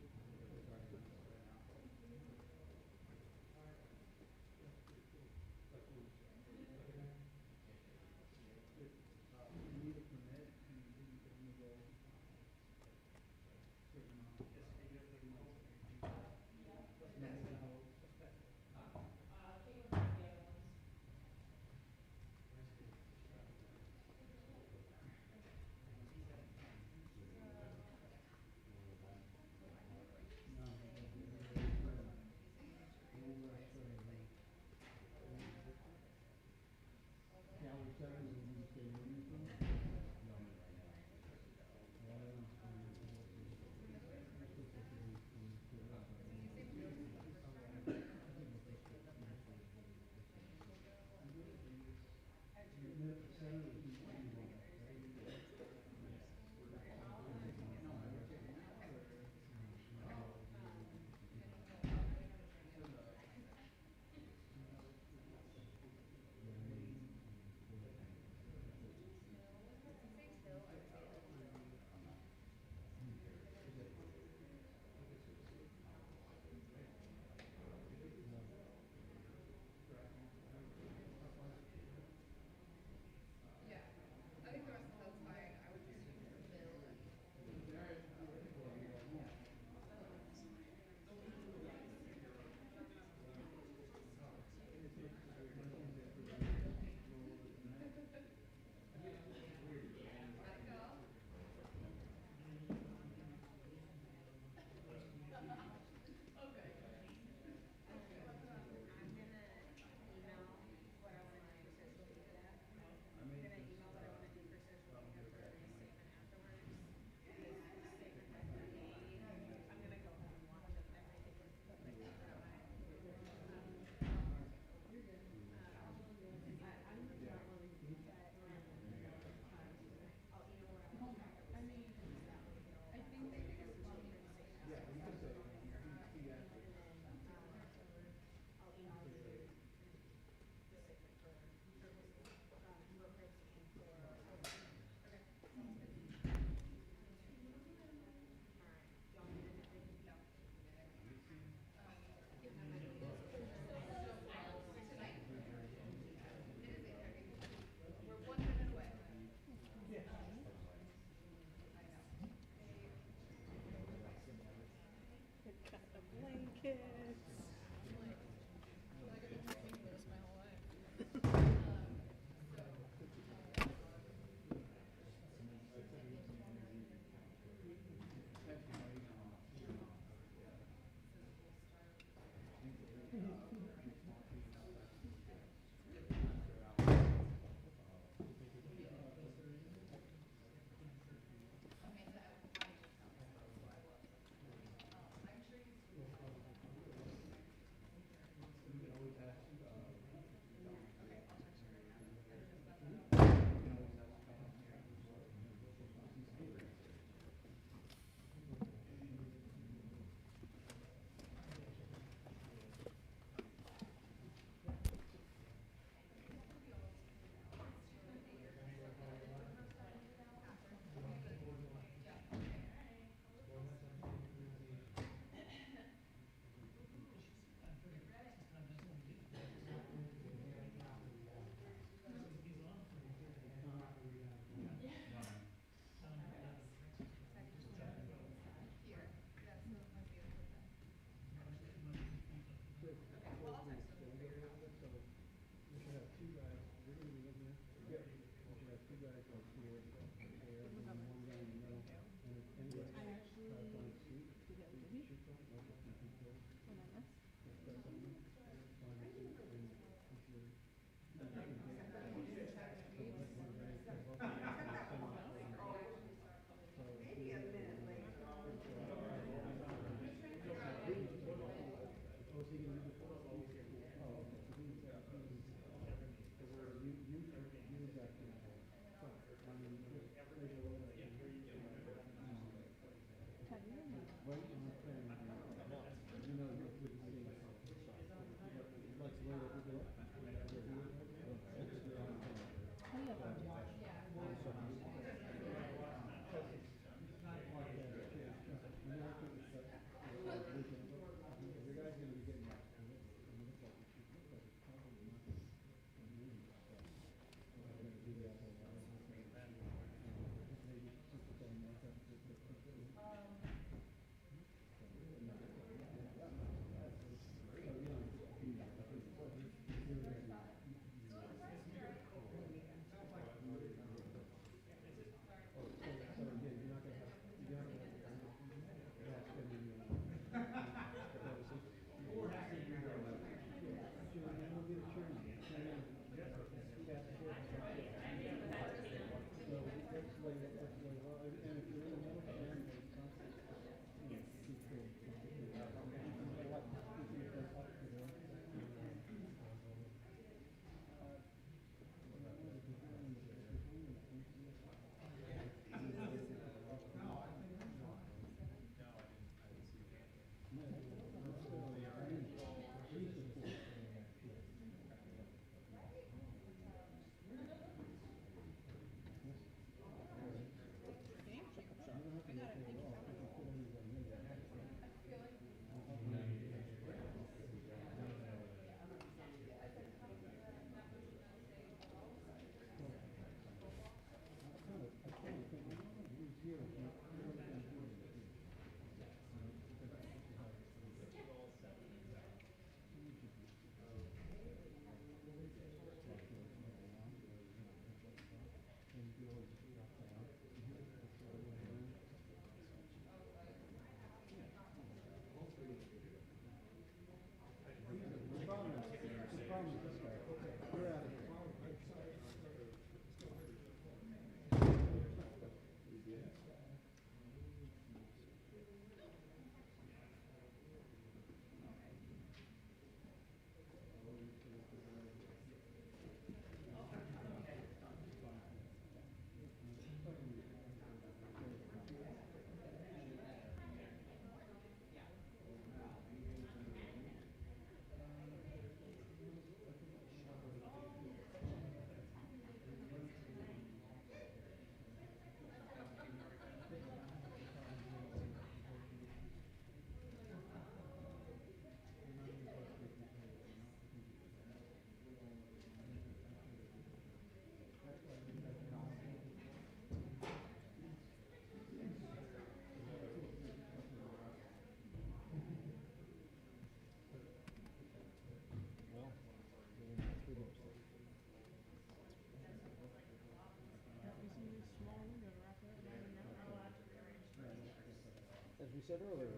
we said earlier.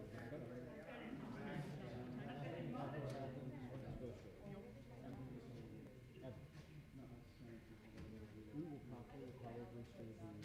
We will probably still be.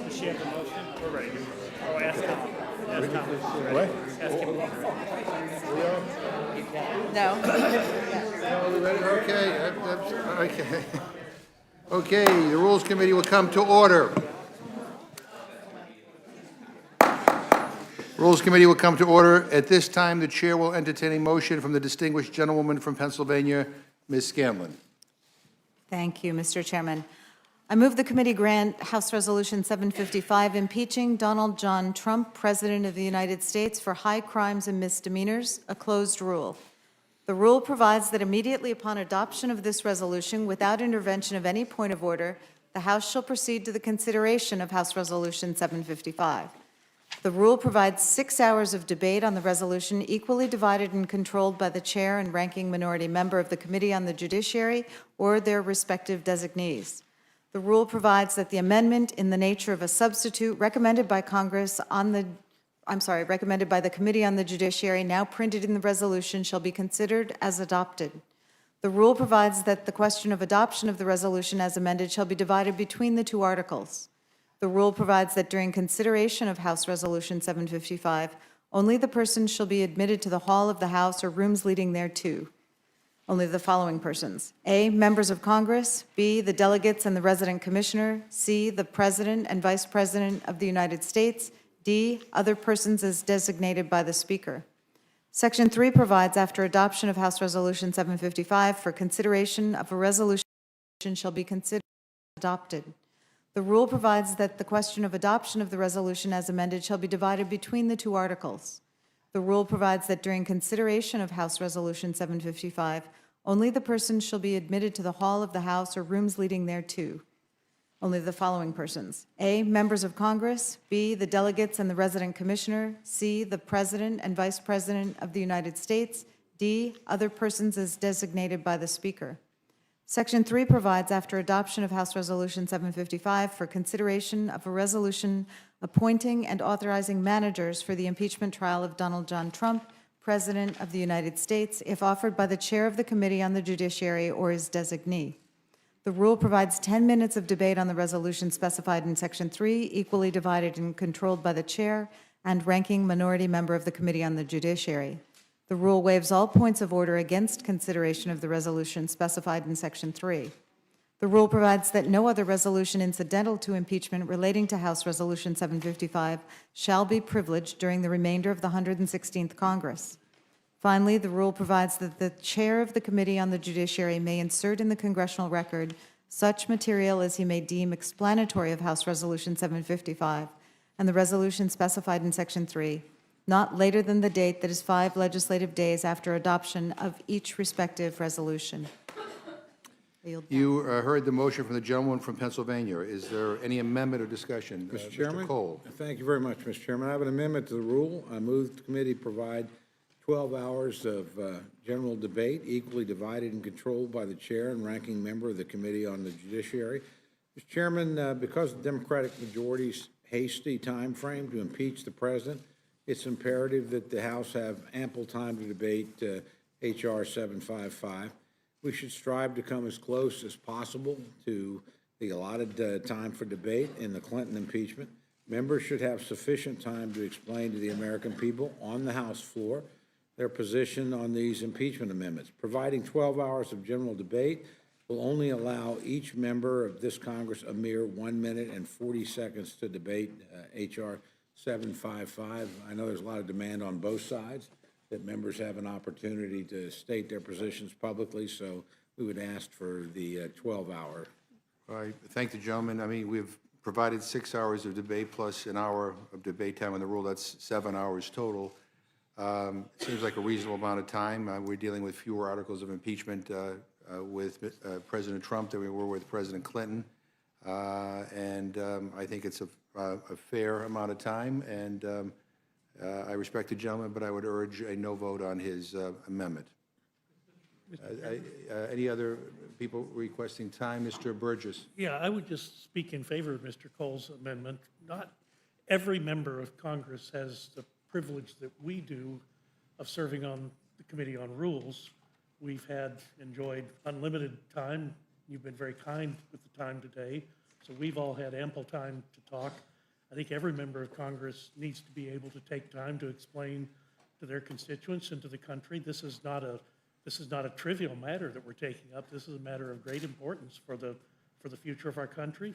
Does she have the motion? We're ready. Oh, ask Tom. Ask Tom. What? Ask him. No. Okay, okay. Okay, the Rules Committee will come to order. Rules Committee will come to order. At this time, the Chair will entertain a motion from the distinguished gentlewoman from Pennsylvania, Ms. Scanlon. Thank you, Mr. Chairman. I move the committee grant House Resolution 755 impeaching Donald John Trump, President of the United States, for high crimes and misdemeanors, a closed rule. The rule provides that immediately upon adoption of this resolution, without intervention of any point of order, the House shall proceed to the consideration of House Resolution 755. The rule provides 6 hours of debate on the resolution, equally divided and controlled by the chair and ranking minority member of the Committee on the Judiciary or their respective designees. The rule provides that the amendment in the nature of a substitute recommended by recommended by the Committee on the Judiciary, now printed in the resolution, shall be considered as adopted. The rule provides that the question of adoption of the resolution as amended shall be divided between the two articles. The rule provides that during consideration of House Resolution 755, only the persons shall be admitted to the hall of the House or rooms leading thereto. Only the following persons: A, members of Congress; B, the delegates and the resident commissioner; C, the President and Vice President of the United States; D, other persons as designated by the Speaker. Section 3 provides, after adoption of House Resolution 755, for consideration of a resolution shall be considered adopted. The rule provides that the question of adoption of the resolution as amended shall be divided between the two articles. The rule provides that during consideration of House Resolution 755, only the persons shall be admitted to the hall of the House or rooms leading thereto. Only the following persons: A, members of Congress; B, the delegates and the resident commissioner; C, the President and Vice President of the United States; D, other persons as designated by the Speaker. Section 3 provides, after adoption of House Resolution 755, for consideration of a resolution appointing and authorizing managers for the impeachment trial of Donald John Trump, President of the United States, if offered by the chair of the Committee on the Judiciary or his designee. The rule provides 10 minutes of debate on the resolution specified in Section 3, equally divided and controlled by the chair and ranking minority member of the Committee on the Judiciary. The rule waives all points of order against consideration of the resolution specified in Section 3. The rule provides that no other resolution incidental to impeachment relating to House Resolution 755 shall be privileged during the remainder of the 116th Congress. Finally, the rule provides that the chair of the Committee on the Judiciary may insert in the congressional record such material as he may deem explanatory of House Resolution 755 and the resolution specified in Section 3, not later than the date that is 5 legislative days after adoption of each respective resolution. You heard the motion from the gentleman from Pennsylvania. Is there any amendment or discussion? Mr. Chairman? Mr. Cole. Thank you very much, Mr. Chairman. I have an amendment to the rule. I move the committee provide 12 hours of general debate, equally divided and controlled by the chair and ranking member of the Committee on the Judiciary. Mr. Chairman, because of the Democratic majority's hasty time frame to impeach the president, it's imperative that the House have ample time to debate H.R. 755. We should strive to come as close as possible to the allotted time for debate in the Clinton impeachment. Members should have sufficient time to explain to the American people on the House floor their position on these impeachment amendments. Providing 12 hours of general debate will only allow each member of this Congress a mere 1 minute and 40 seconds to debate H.R. 755. I know there's a lot of demand on both sides that members have an opportunity to state their positions publicly, so we would ask for the 12-hour. All right, thank the gentleman. I mean, we've provided 6 hours of debate plus an hour of debate time on the rule. That's 7 hours total. Seems like a reasonable amount of time. We're dealing with fewer articles of impeachment with President Trump than we were with President Clinton. I think it's a fair amount of time, and I respect the gentleman, but I would urge a no vote on his amendment. Any other people requesting time? Mr. Burgess. Yeah, I would just speak in favor of Mr. Cole's amendment. Not every member of Congress has the privilege that we do of serving on the Committee on Rules. We've enjoyed unlimited time. You've been very kind with the time today. So we've all had ample time to talk. I think every member of Congress needs to be able to take time to explain to their constituents and to the country. This is not a trivial matter that we're taking up. This is a matter of great importance for the future of our country.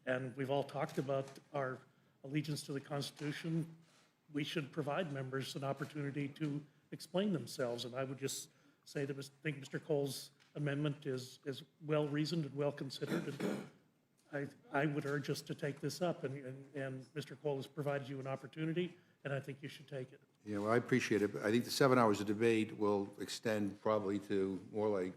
And we've all talked about our allegiance to the Constitution. We should provide members an opportunity to explain themselves. And I would just say that I think Mr. Cole's amendment is well-reasoned and well-considered. And I would urge us to take this up. And Mr. Cole has provided you an opportunity, and I think you should take it. Yeah, well, I appreciate it, but I think the 7 hours of debate will extend probably to more like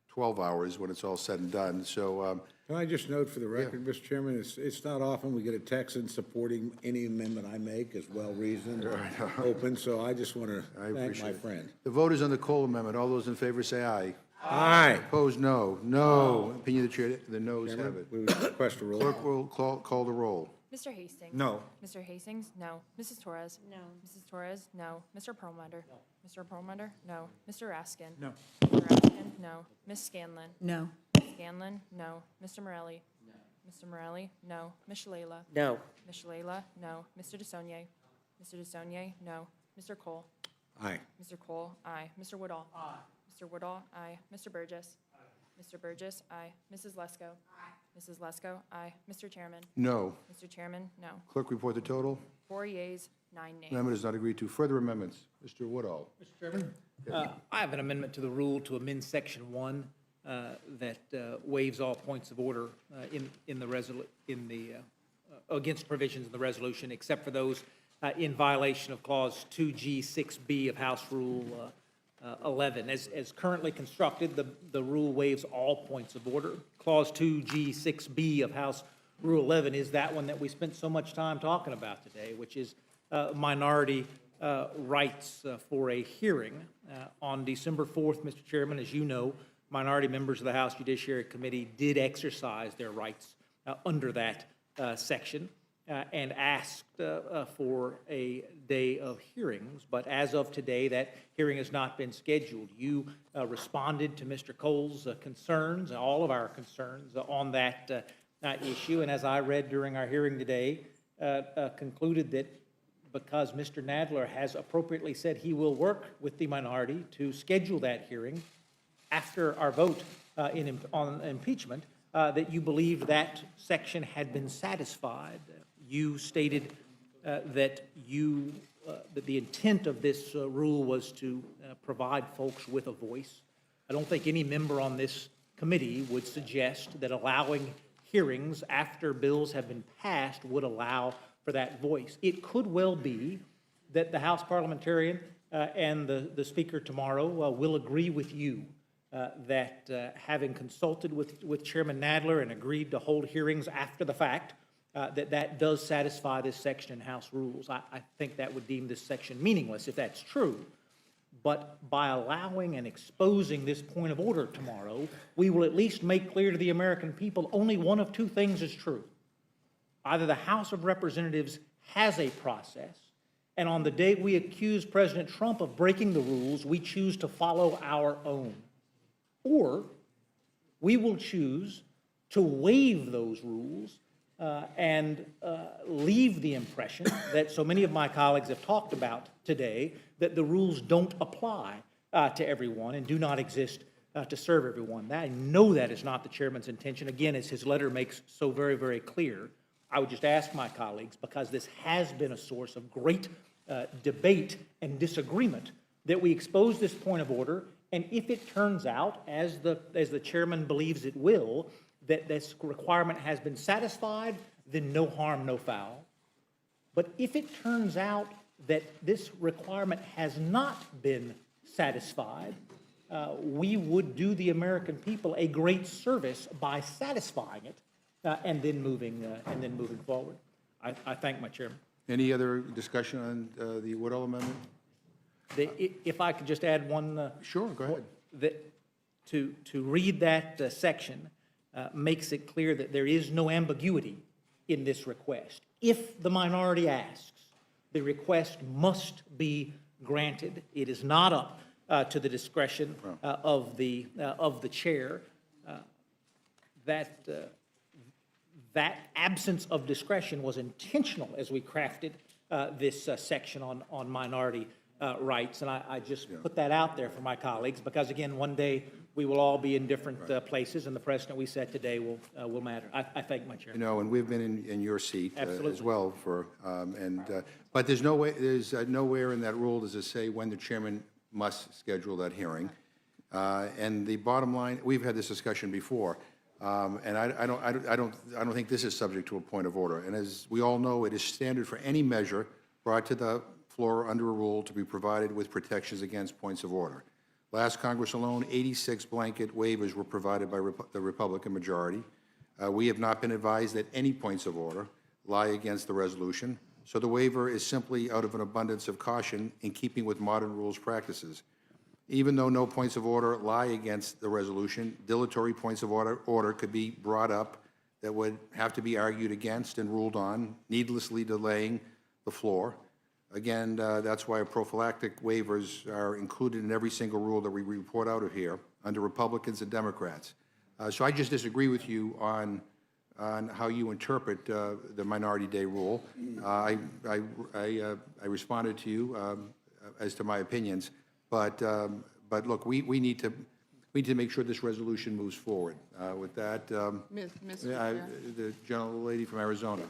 12 hours when it's all said and done, so. Can I just note for the record, Mr. Chairman, it's not often we get a Texan supporting any amendment I make as well-reasoned or open, so I just want to thank my friend. The vote is on the Cole Amendment. All those in favor say aye. Aye. Opposed, no. No. Opinion of the chair, the noes have Chairman, it. we would request a roll. Clerk will call the roll. Mr. Hastings. No. Mr. Hastings, no. Mrs. Torres. No. Mrs. Torres, no. Mr. Perlmutter. No. Mr. Perlmutter, no. Mr. Raskin. No. Mr. Raskin, no. Ms. Scanlon. No. Ms. Scanlon, no. Mr. Morelli. No. Mr. Morelli, no. Ms. Shalala. No. Ms. Shalala, no. Mr. DeSaulnier. Mr. DeSaulnier, no. Mr. Cole. Aye. Mr. Cole, aye. Mr. Woodall. Aye. Mr. Woodall, aye. Mr. Burgess. Aye. Mr. Burgess, aye. Mrs. Lesko. Aye. Mrs. Lesko, aye. Mr. Chairman. No. Mr. Chairman, no. Clerk report the total. 4 yeas, 9 nays. Amendment is not agreed to. Further amendments. Mr. Woodall. Mr. Chairman, I have an amendment to the rule to amend Section 1 that waives all points of order against provisions in the resolution, except for those in violation of Clause 2G 6B of House Rule 11. As currently constructed, the rule waives all points of order. Clause 2G 6B of House Rule 11 is that one that we spent so much time talking about today, which is minority rights for a hearing. On December 4th, Mr. Chairman, as you know, minority members of the House Judiciary Committee did exercise their rights under that section and asked for a day of hearings. But as of today, that hearing has not been scheduled. You responded to Mr. Cole's concerns, all of our concerns on that issue. And as I read during our hearing today, concluded that because Mr. Nadler has appropriately said he will work with the minority to schedule that hearing after our vote on impeachment, that you believed that section had been satisfied. You stated that the intent of this rule was to provide folks with a voice. I don't think any member on this committee would suggest that allowing hearings after bills have been passed would allow for that voice. It could well be that the House parliamentarian and the speaker tomorrow will agree with you that having consulted with Chairman Nadler and agreed to hold hearings after the fact, that does satisfy this section in House rules. I think that would deem this section meaningless if that's true. But by allowing and exposing this point of order tomorrow, we will at least make clear to the American people only one of two things is true. Either the House of Representatives has a process, and on the day we accuse President Trump of breaking the rules, we choose to follow our own. Or we will choose to waive those rules and leave the impression that so many of my colleagues have talked about today, that the rules don't apply to everyone and do not exist to serve everyone. I know that is not the chairman's intention. Again, as his letter makes so very, very clear, I would just ask my colleagues, because this has been a source of great debate and disagreement, that we expose this point of order, and if it turns out, as the chairman believes it will, that this requirement has been satisfied, then no harm, no foul. But if it turns out that this requirement has not been satisfied, we would do the American people a great service by satisfying it and then moving forward. I thank my chairman. Any other discussion on the Woodall Amendment? If I could just add one. Sure, go ahead. That to read that section makes it clear that there is no ambiguity in this request. If the minority asks, the request must be granted. It is not up to the discretion of the chair. that absence of discretion was intentional as we crafted this section on minority rights. And I just put that out there for my colleagues, because again, one day we will all be in different places, and the precedent we set today will matter. I thank my chair. You know, and we've been in your seat as Absolutely. well for, but there's no way, there's nowhere in that rule does it say when the chairman must schedule that hearing. And the bottom line, we've had this discussion before, and I don't think this is subject to a point of order. And as we all know, it is standard for any measure brought to the floor under a rule to be provided with protections against points of order. Last Congress alone, 86 blanket waivers were provided by the Republican majority. We have not been advised that any points of order lie against the resolution, so the waiver is simply out of an abundance of caution in keeping with modern rules practices. Even though no points of order lie against the resolution, dilatory points of order could be brought up that would have to be argued against and ruled on, needlessly delaying the floor. Again, that's why prophylactic waivers are included in every single rule that we report out of here under Republicans and Democrats. So I just disagree with you on how you interpret the Minority Day rule. I responded to you as to my opinions, but look, we need to make sure this resolution moves forward. With that, Mr. Chair. the gentlelady from Arizona.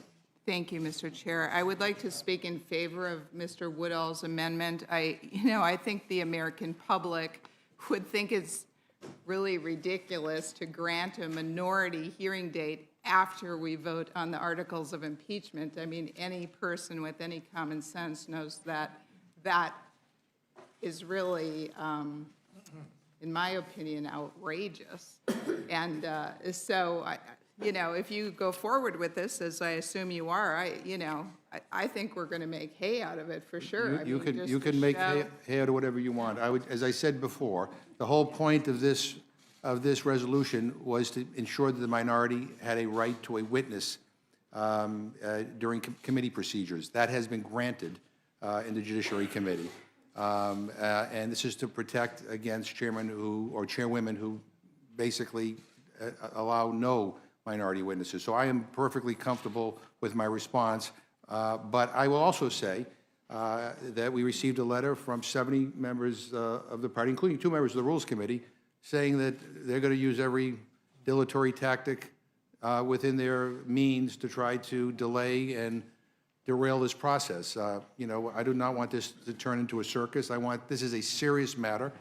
Thank you, Mr. Chair. I would like to speak in favor of Mr. Woodall's amendment. I think the American public would think it's really ridiculous to grant a minority hearing date after we vote on the articles of impeachment. I mean, any person with any common sense knows that that is really, in my opinion, outrageous. And so, if you go forward with this, as I assume you are, I think we're going to make hay out of it for sure. You can make hay out of whatever you want. As I said before, the whole point of this resolution was to ensure that the minority had a right to a witness during committee procedures. That has been granted in the Judiciary Committee. And this is to protect against chairmen or chairwomen who basically allow no minority witnesses. So I am perfectly comfortable with my response. But I will also say that we received a letter from 70 members of the party, including 2 members of the Rules Committee, saying that they're going to use every dilatory tactic within their means to try to delay and derail this process. I do not want this to turn into a circus. This is a serious matter,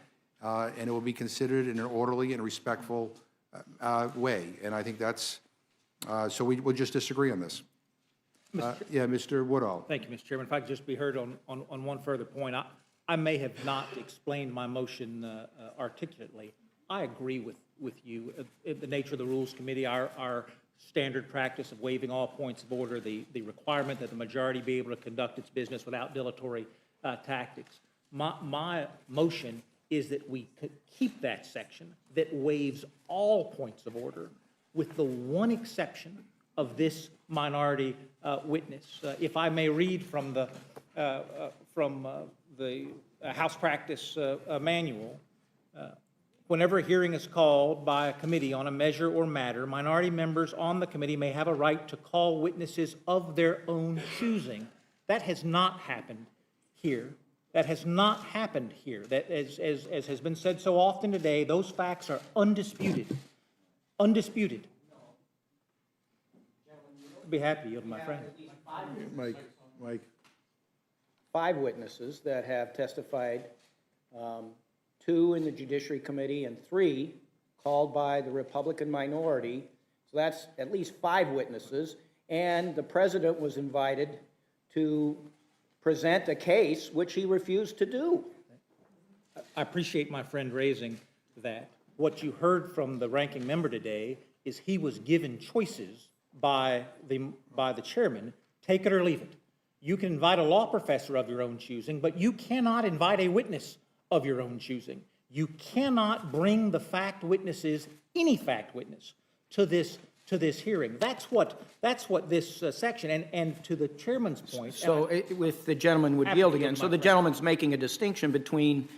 and it will be considered in an orderly and respectful way. And I think that's, so we'll just disagree on this. Yeah, Mr. Woodall. Thank you, Mr. Chairman. If I could just be heard on one further point, I may have not explained my motion articulately. I agree with you. The nature of the Rules Committee, our standard practice of waiving all points of order, the requirement that the majority be able to conduct its business without dilatory tactics. My motion is that we keep that section that waives all points of order with the one exception of this minority witness. If I may read from the House Practice Manual, whenever a hearing is called by a committee on a measure or matter, minority members on the committee may have a right to call witnesses of their own choosing. That has not happened here. That has not happened here. That, as has been said so often today, those facts are undisputed. Undisputed. I'd be happy to yield to my friend. Mike. 5 witnesses that have testified, 2 in the Judiciary Committee and 3 called by the Republican minority. So that's at least 5 witnesses. And the president was invited to present a case, which he refused to do. I appreciate my friend raising that. What you heard from the ranking member today is he was given choices by the chairman, take it or leave it. You can invite a law professor of your own choosing, but you cannot invite a witness of your own choosing. You cannot bring the fact witnesses, any fact witness, to this hearing. That's what this section, and to the chairman's point. So if the gentleman would yield again, so the gentleman's making a distinction between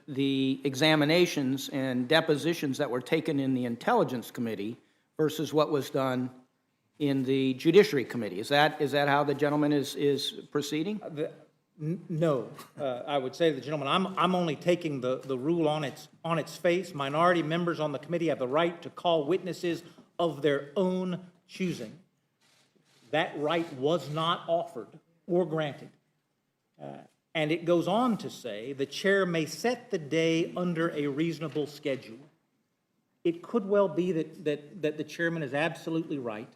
the examinations and depositions that were taken in the Intelligence Committee versus what was done in the Judiciary Committee. Is that how the gentleman is proceeding? No, I would say to the gentleman, I'm only taking the rule on its face. Minority members on the committee have the right to call witnesses of their own choosing. That right was not offered or granted. And it goes on to say, the chair may set the day under a reasonable schedule. It could well be that the chairman is absolutely right.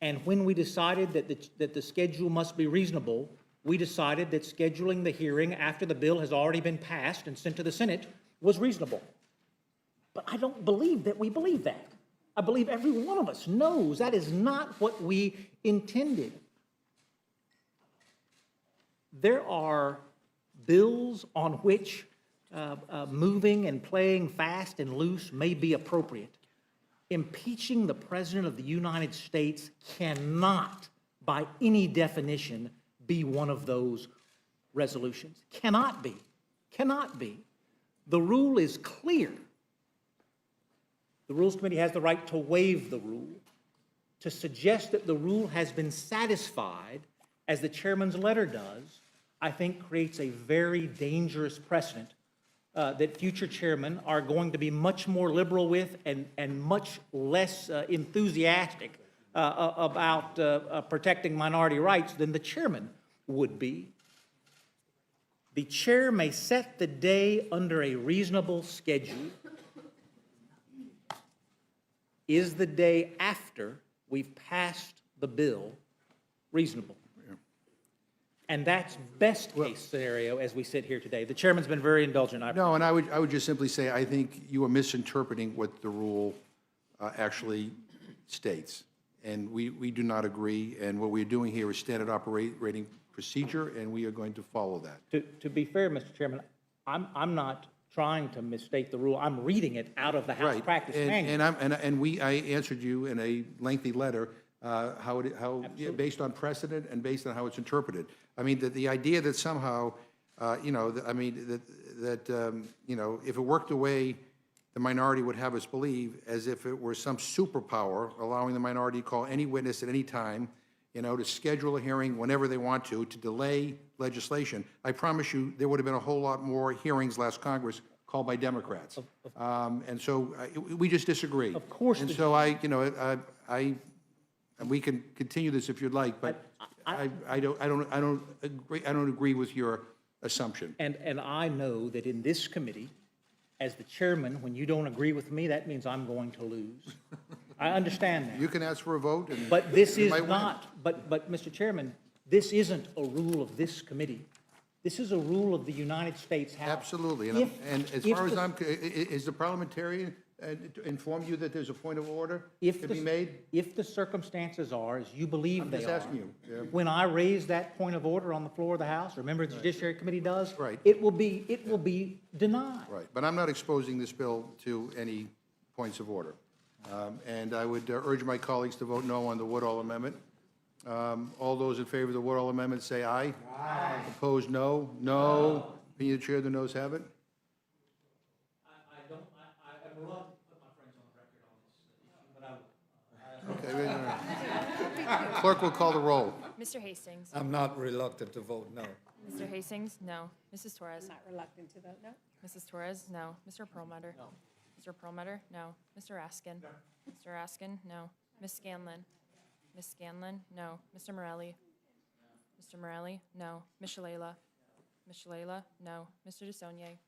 And when we decided that the schedule must be reasonable, we decided that scheduling the hearing after the bill has already been passed and sent to the Senate was reasonable. But I don't believe that we believe that. I believe every one of us knows that is not what we intended. There are bills on which moving and playing fast and loose may be appropriate. Impeaching the President of the United States cannot, by any definition, be one of those resolutions. Cannot be. Cannot be. The rule is clear. The Rules Committee has the right to waive the rule. To suggest that the rule has been satisfied, as the chairman's letter does, I think creates a very dangerous precedent that future chairmen are going to be much more liberal with and much less enthusiastic about protecting minority rights than the chairman would be. The chair may set the day under a reasonable schedule. Is the day after we've passed the bill reasonable? And that's best case scenario as we sit here today. The chairman's been very indulgent. No, and I would just simply say, I think you are misinterpreting what the rule actually states. And we do not agree, and what we're doing here is standard operating procedure, and we are going to follow that. To be fair, Mr. Chairman, I'm not trying to misstate the rule. I'm reading it out of the House Practice Manual. I answered you in a lengthy letter, based on precedent and based on how it's interpreted. I mean, the idea that somehow, if it worked the way the minority would have us believe, as if it were some superpower, allowing the minority to call any witness at any time, to schedule a hearing whenever they want to delay legislation. I promise you, there would have been a whole lot more hearings last Congress called by Democrats. And so we just disagree. Of course. And so and we can continue this if you'd like, but I don't agree with your assumption. And I know that in this committee, as the chairman, when you don't agree with me, that means I'm going to lose. I understand that. You can ask for a vote. But this is not, but Mr. Chairman, this isn't a rule of this committee. This is a rule of the United States House. Absolutely. And as far as is the parliamentarian inform you that there's a point of order to be made? If the circumstances are as you believe they are. I'm just asking you. Yeah. When I raise that point of order on the floor of the House, or a member of the Judiciary Committee does, Right. it will be denied. Right, but I'm not exposing this bill to any points of order. And I would urge my colleagues to vote no on the Woodall Amendment. All those in favor of the Woodall Amendment say aye. Aye. Opposed, no. No. Being the chair, the noes have it. I'm reluctant to put my friends on the record on this issue, but I will. Okay, clerk will call the roll. Mr. Hastings. I'm not reluctant to vote no. Mr. Hastings, no. Mrs. Torres. Not reluctant to vote no? Mrs. Torres, no. Mr. Perlmutter. No. Mr. Perlmutter, no. Mr. Raskin. No. Mr. Raskin, no. Ms. Scanlon. Ms. Scanlon, no. Mr. Morelli. Mr. Morelli, no. Ms. Shalala. Ms. Shalala, no. Mr. DeSaulnier.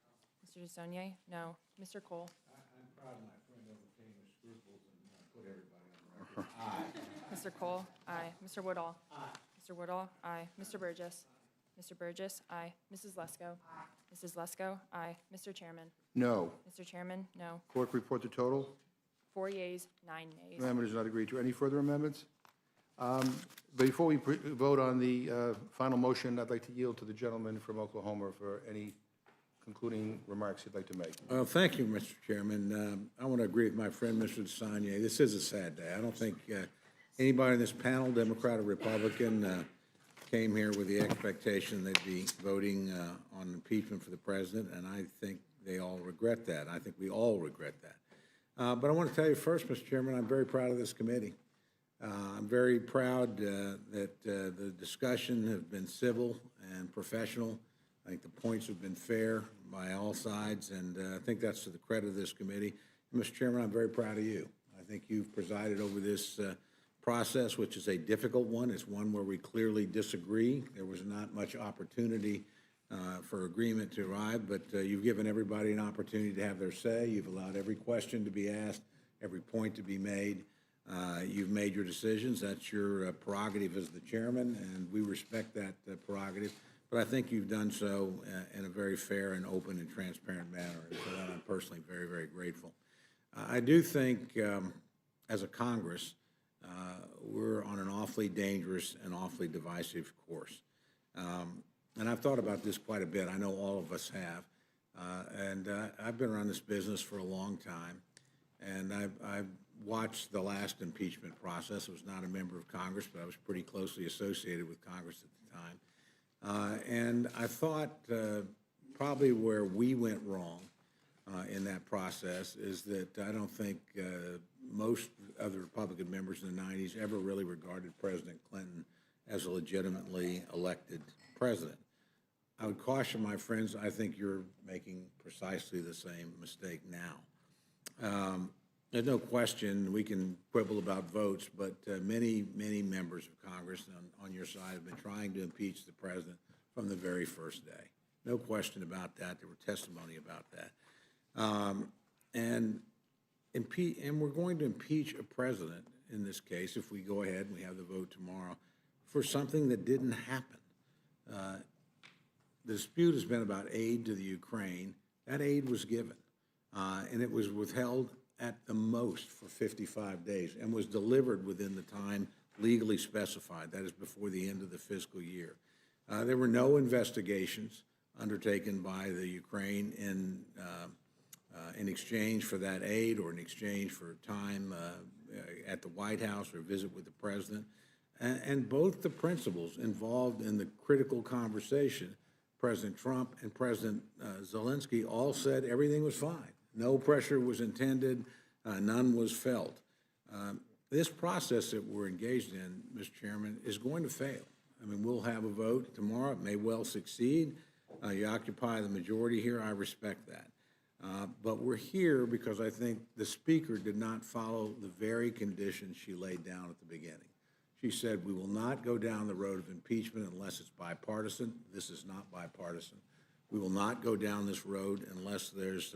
Mr. DeSaulnier, no. Mr. Cole. I'm proud of my friend overcame his scruples and put everybody on the record. Aye. Mr. Cole, aye. Mr. Woodall. Aye. Mr. Woodall, aye. Mr. Burgess. Mr. Burgess, aye. Mrs. Lesko. Mrs. Lesko, aye. Mr. Chairman. No. Mr. Chairman, no. Clerk, report the total. 4 yeas, 9 nays. Amendment is not agreed to. Any further amendments? Before we vote on the final motion, I'd like to yield to the gentleman from Oklahoma for any concluding remarks he'd like to make. Well, thank you, Mr. Chairman. I want to agree with my friend, Mr. DeSaulnier. This is a sad day. I don't think anybody in this panel, Democrat or Republican, came here with the expectation they'd be voting on impeachment for the president, and I think they all regret that. I think we all regret that. But I want to tell you first, Mr. Chairman, I'm very proud of this committee. I'm very proud that the discussion have been civil and professional. I think the points have been fair by all sides, and I think that's to the credit of this committee. And Mr. Chairman, I'm very proud of you. I think you've presided over this process, which is a difficult one. It's one where we clearly disagree. There was not much opportunity for agreement to arrive, but you've given everybody an opportunity to have their say. You've allowed every question to be asked, every point to be made. You've made your decisions. That's your prerogative as the chairman, and we respect that prerogative. But I think you've done so in a very fair and open and transparent manner, and for that I'm personally very, very grateful. I do think, as a Congress, we're on an awfully dangerous and awfully divisive course. And I've thought about this quite a bit. I know all of us have. And I've been around this business for a long time, and I've watched the last impeachment process. I was not a member of Congress, but I was pretty closely associated with Congress at the time. And I thought probably where we went wrong in that process is that I don't think most of the Republican members in the 90s ever really regarded President Clinton as a legitimately elected president. I would caution my friends, I think you're making precisely the same mistake now. There's no question, we can quibble about votes, but many, many members of Congress on your side have been trying to impeach the president from the very first day. No question about that. There were testimony about that. And we're going to impeach a president in this case, if we go ahead and we have the vote tomorrow, for something that didn't happen. The dispute has been about aid to the Ukraine. That aid was given, and it was withheld at the most for 55 days and was delivered within the time legally specified, that is before the end of the fiscal year. There were no investigations undertaken by the Ukraine in exchange for that aid or in exchange for time at the White House or visit with the president. And both the principals involved in the critical conversation, President Trump and President Zelensky, all said everything was fine. No pressure was intended, none was felt. This process that we're engaged in, Mr. Chairman, is going to fail. I mean, we'll have a vote tomorrow. It may well succeed. You occupy the majority here. I respect that. But we're here because I think the Speaker did not follow the very conditions she laid down at the beginning. She said, we will not go down the road of impeachment unless it's bipartisan. This is not bipartisan. We will not go down this road unless there's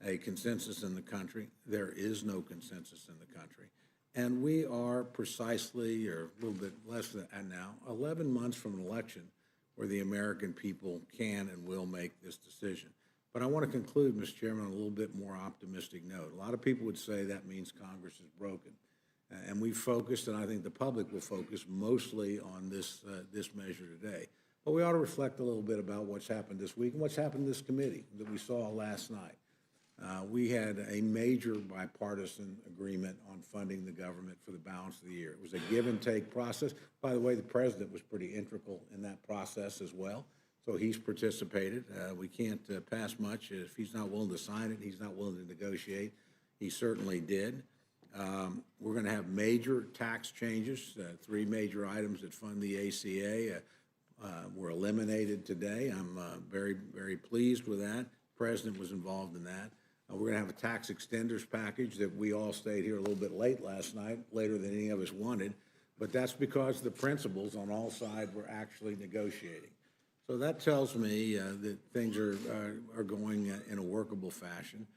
a consensus in the country. There is no consensus in the country. And we are precisely, or a little bit less than that now, 11 months from an election where the American people can and will make this decision. But I want to conclude, Mr. Chairman, on a little bit more optimistic note. A lot of people would say that means Congress is broken. And we've focused, and I think the public will focus mostly on this measure today. But we ought to reflect a little bit about what's happened this week and what's happened in this committee that we saw last night. We had a major bipartisan agreement on funding the government for the balance of the year. It was a give and take process. By the way, the president was pretty integral in that process as well. So he's participated. We can't pass much. If he's not willing to sign it, he's not willing to negotiate. He certainly did. We're going to have major tax changes. 3 major items that fund the ACA were eliminated today. I'm very, very pleased with that. The president was involved in that. We're going to have a tax extenders package that we all stayed here a little bit late last night, later than any of us wanted. But that's because the principals on all sides were actually negotiating. So that tells me that things are going in a workable fashion.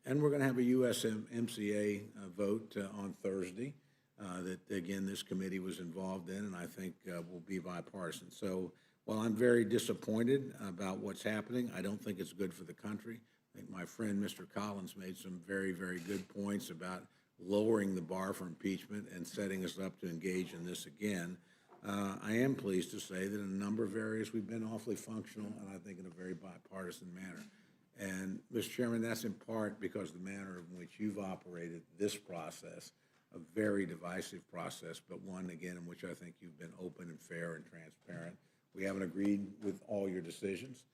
And we're going to have a USMCA vote on Thursday that, again, this committee was involved in, and I think will be bipartisan. So while I'm very disappointed about what's happening, I don't think it's good for the country. I think my friend Mr. Collins made some very, very good points about lowering the bar for impeachment and setting us up to engage in this again. I am pleased to say that in a number of areas we've been awfully functional, and I think in a very bipartisan manner. And, Mr. Chairman, that's in part because the manner in which you've operated this process, a very divisive process, but one, again, in which I think you've been open and fair and transparent. We haven't agreed with all your decisions.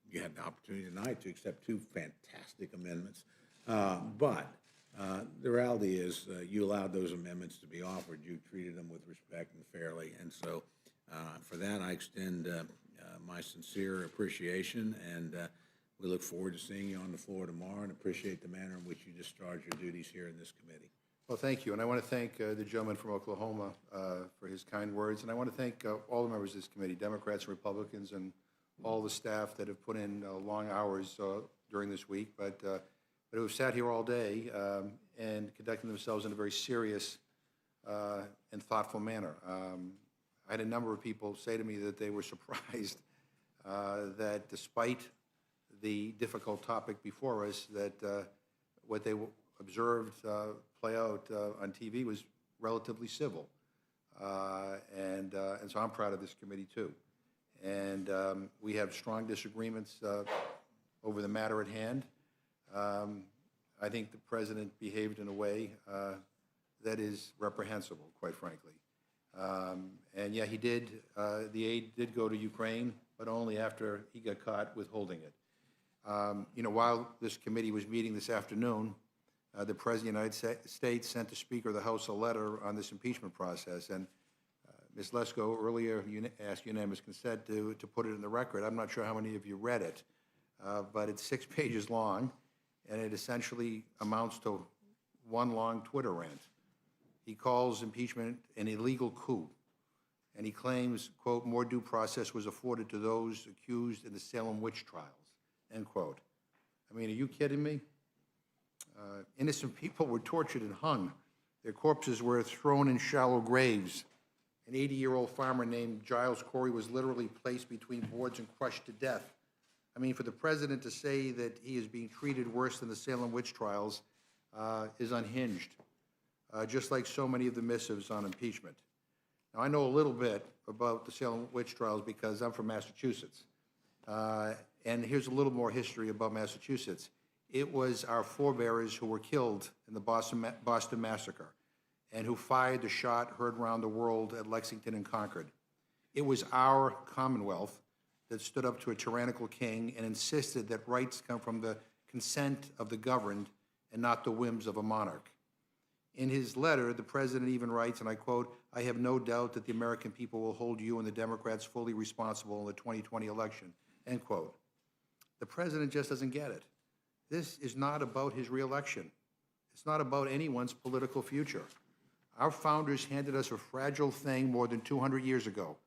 You had the opportunity tonight to accept 2 fantastic amendments. But The reality is, you allowed those amendments to be offered. You treated them with respect and fairly. And so for that, I extend my sincere appreciation, and we look forward to seeing you on the floor tomorrow and appreciate the manner in which you discharge your duties here in this committee. Well, thank you, and I want to thank the gentleman from Oklahoma for his kind words, and I want to thank all the members of this committee, Democrats and Republicans, and all the staff that have put in long hours during this week, but who have sat here all day and conducting themselves in a very serious and thoughtful manner. I had a number of people say to me that they were surprised that despite the difficult topic before us, that what they observed play out on TV was relatively civil. And so I'm proud of this committee, too. And we have strong disagreements over the matter at hand. I think the president behaved in a way that is reprehensible, quite frankly. And yeah, he did, the aid did go to Ukraine, but only after he got caught withholding it. You know, while this committee was meeting this afternoon, the President of the United States sent the Speaker of the House a letter on this impeachment process. And Ms. Lesko earlier asked unanimous consent to put it in the record. I'm not sure how many of you read it, but it's 6 pages long, and it essentially amounts to one long Twitter rant. He calls impeachment an illegal coup, and he claims, quote, more due process was afforded to those accused in the Salem witch trials, end quote. I mean, are you kidding me? Innocent people were tortured and hung. Their corpses were thrown in shallow graves. An 80-year-old farmer named Giles Corey was literally placed between boards and crushed to death. I mean, for the president to say that he is being treated worse than the Salem witch trials is unhinged, just like so many of the missives on impeachment. Now, I know a little bit about the Salem witch trials because I'm from Massachusetts. And here's a little more history about Massachusetts. It was our forebears who were killed in the Boston Massacre and who fired the shot heard around the world at Lexington and Concord. It was our Commonwealth that stood up to a tyrannical king and insisted that rights come from the consent of the governed and not the whims of a monarch. In his letter, the president even writes, and I quote, "I have no doubt that the American people will hold you and the Democrats fully responsible in the 2020 election," end quote. The president just doesn't get it. This is not about his reelection. It's not about anyone's political future. Our founders handed us a fragile thing more than 200 years ago,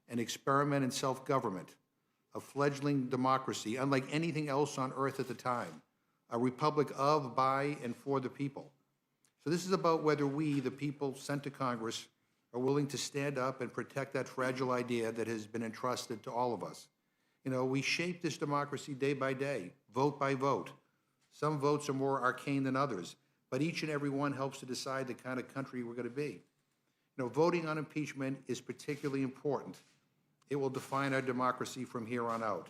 an experiment in self-government, a fledgling democracy unlike anything else on earth at the time, a republic of, by, and for the people. So this is about whether we, the people sent to Congress, are willing to stand up and protect that fragile idea that has been entrusted to all of us. You know, we shape this democracy day by day, vote by vote. Some votes are more arcane than others, but each and every one helps to decide the kind of country we're going to be. You know, voting on impeachment is particularly important. It will define our democracy from here on out.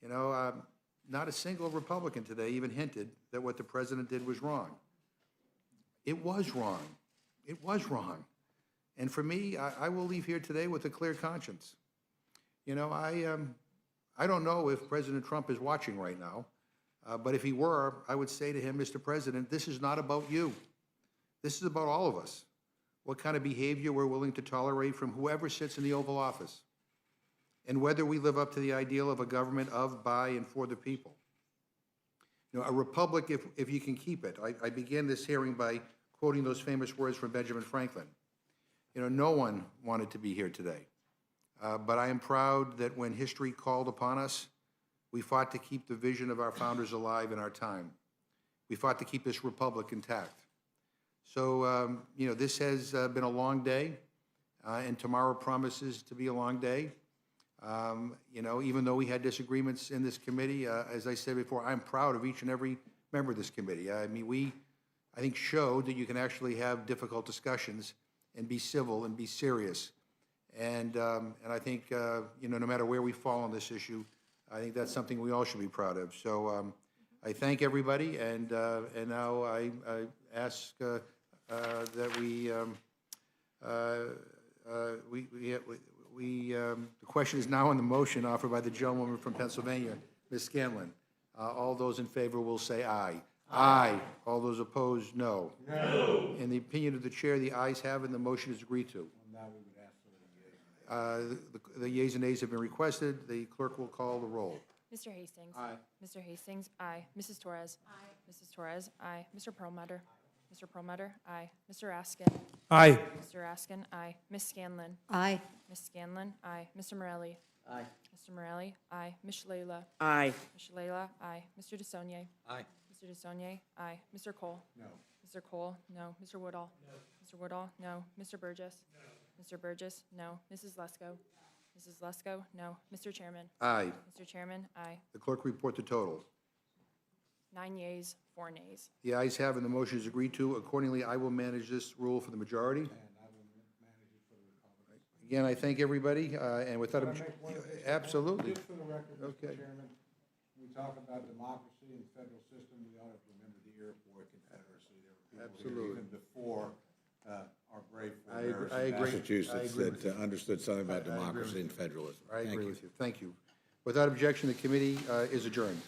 You know, not a single Republican today even hinted that what the president did was wrong. It was wrong. It was wrong. And for me, I will leave here today with a clear conscience. You know, I don't know if President Trump is watching right now, but if he were, I would say to him, Mr. President, this is not about you. This is about all of us. What kind of behavior we're willing to tolerate from whoever sits in the Oval Office, and whether we live up to the ideal of a government of, by, and for the people. You know, a republic, if you can keep it. I began this hearing by quoting those famous words from Benjamin Franklin. You know, no one wanted to be here today. But I am proud that when history called upon us, we fought to keep the vision of our founders alive in our time. We fought to keep this republic intact. So, you know, this has been a long day, and tomorrow promises to be a long day. You know, even though we had disagreements in this committee, as I said before, I'm proud of each and every member of this committee. I mean, we, I think, showed that you can actually have difficult discussions and be civil and be serious. And I think, you know, no matter where we fall on this issue, I think that's something we all should be proud of. So I thank everybody, and now I ask that the question is now on the motion offered by the gentlewoman from Pennsylvania, Ms. Scanlon. All those in favor will say aye. Aye. All those opposed, no. No. In the opinion of the chair, the ayes have it, and the motion is agreed to. The yeas and nays have been requested. The clerk will call the roll. Mr. Hastings. Aye. Mr. Hastings, aye. Mrs. Torres. Aye. Mrs. Torres, aye. Mr. Perlmutter. Mr. Perlmutter, aye. Mr. Raskin. Aye. Mr. Raskin, aye. Ms. Scanlon. Aye. Ms. Scanlon, aye. Mr. Morelli. Aye. Mr. Morelli, aye. Ms. Shalala. Aye. Ms. Shalala, aye. Mr. DeSaulnier. Aye. Mr. DeSaulnier, aye. Mr. Cole. No. Mr. Cole, no. Mr. Woodall. No. Mr. Woodall, no. Mr. Burgess. No. Mr. Burgess, no. Mrs. Lesko. Mrs. Lesko, no. Mr. Chairman. Aye. Mr. Chairman, aye. The clerk report the totals. 9 yeas, 4 nays. The ayes have, and the motion is agreed to. Accordingly, I will manage this rule for the majority. Again, I thank everybody, and without, absolutely. Just for the record, Okay. Mr. Chairman, we talk about democracy and the federal system, we ought to remember the Iroquois Confederacy. There were people here even before our brave I agree- forebears I in agree. I Massachusetts agree with that understood something about I agree with democracy you. and federalism. I Thank agree you. with you. Thank you. Without objection, the committee is adjourned.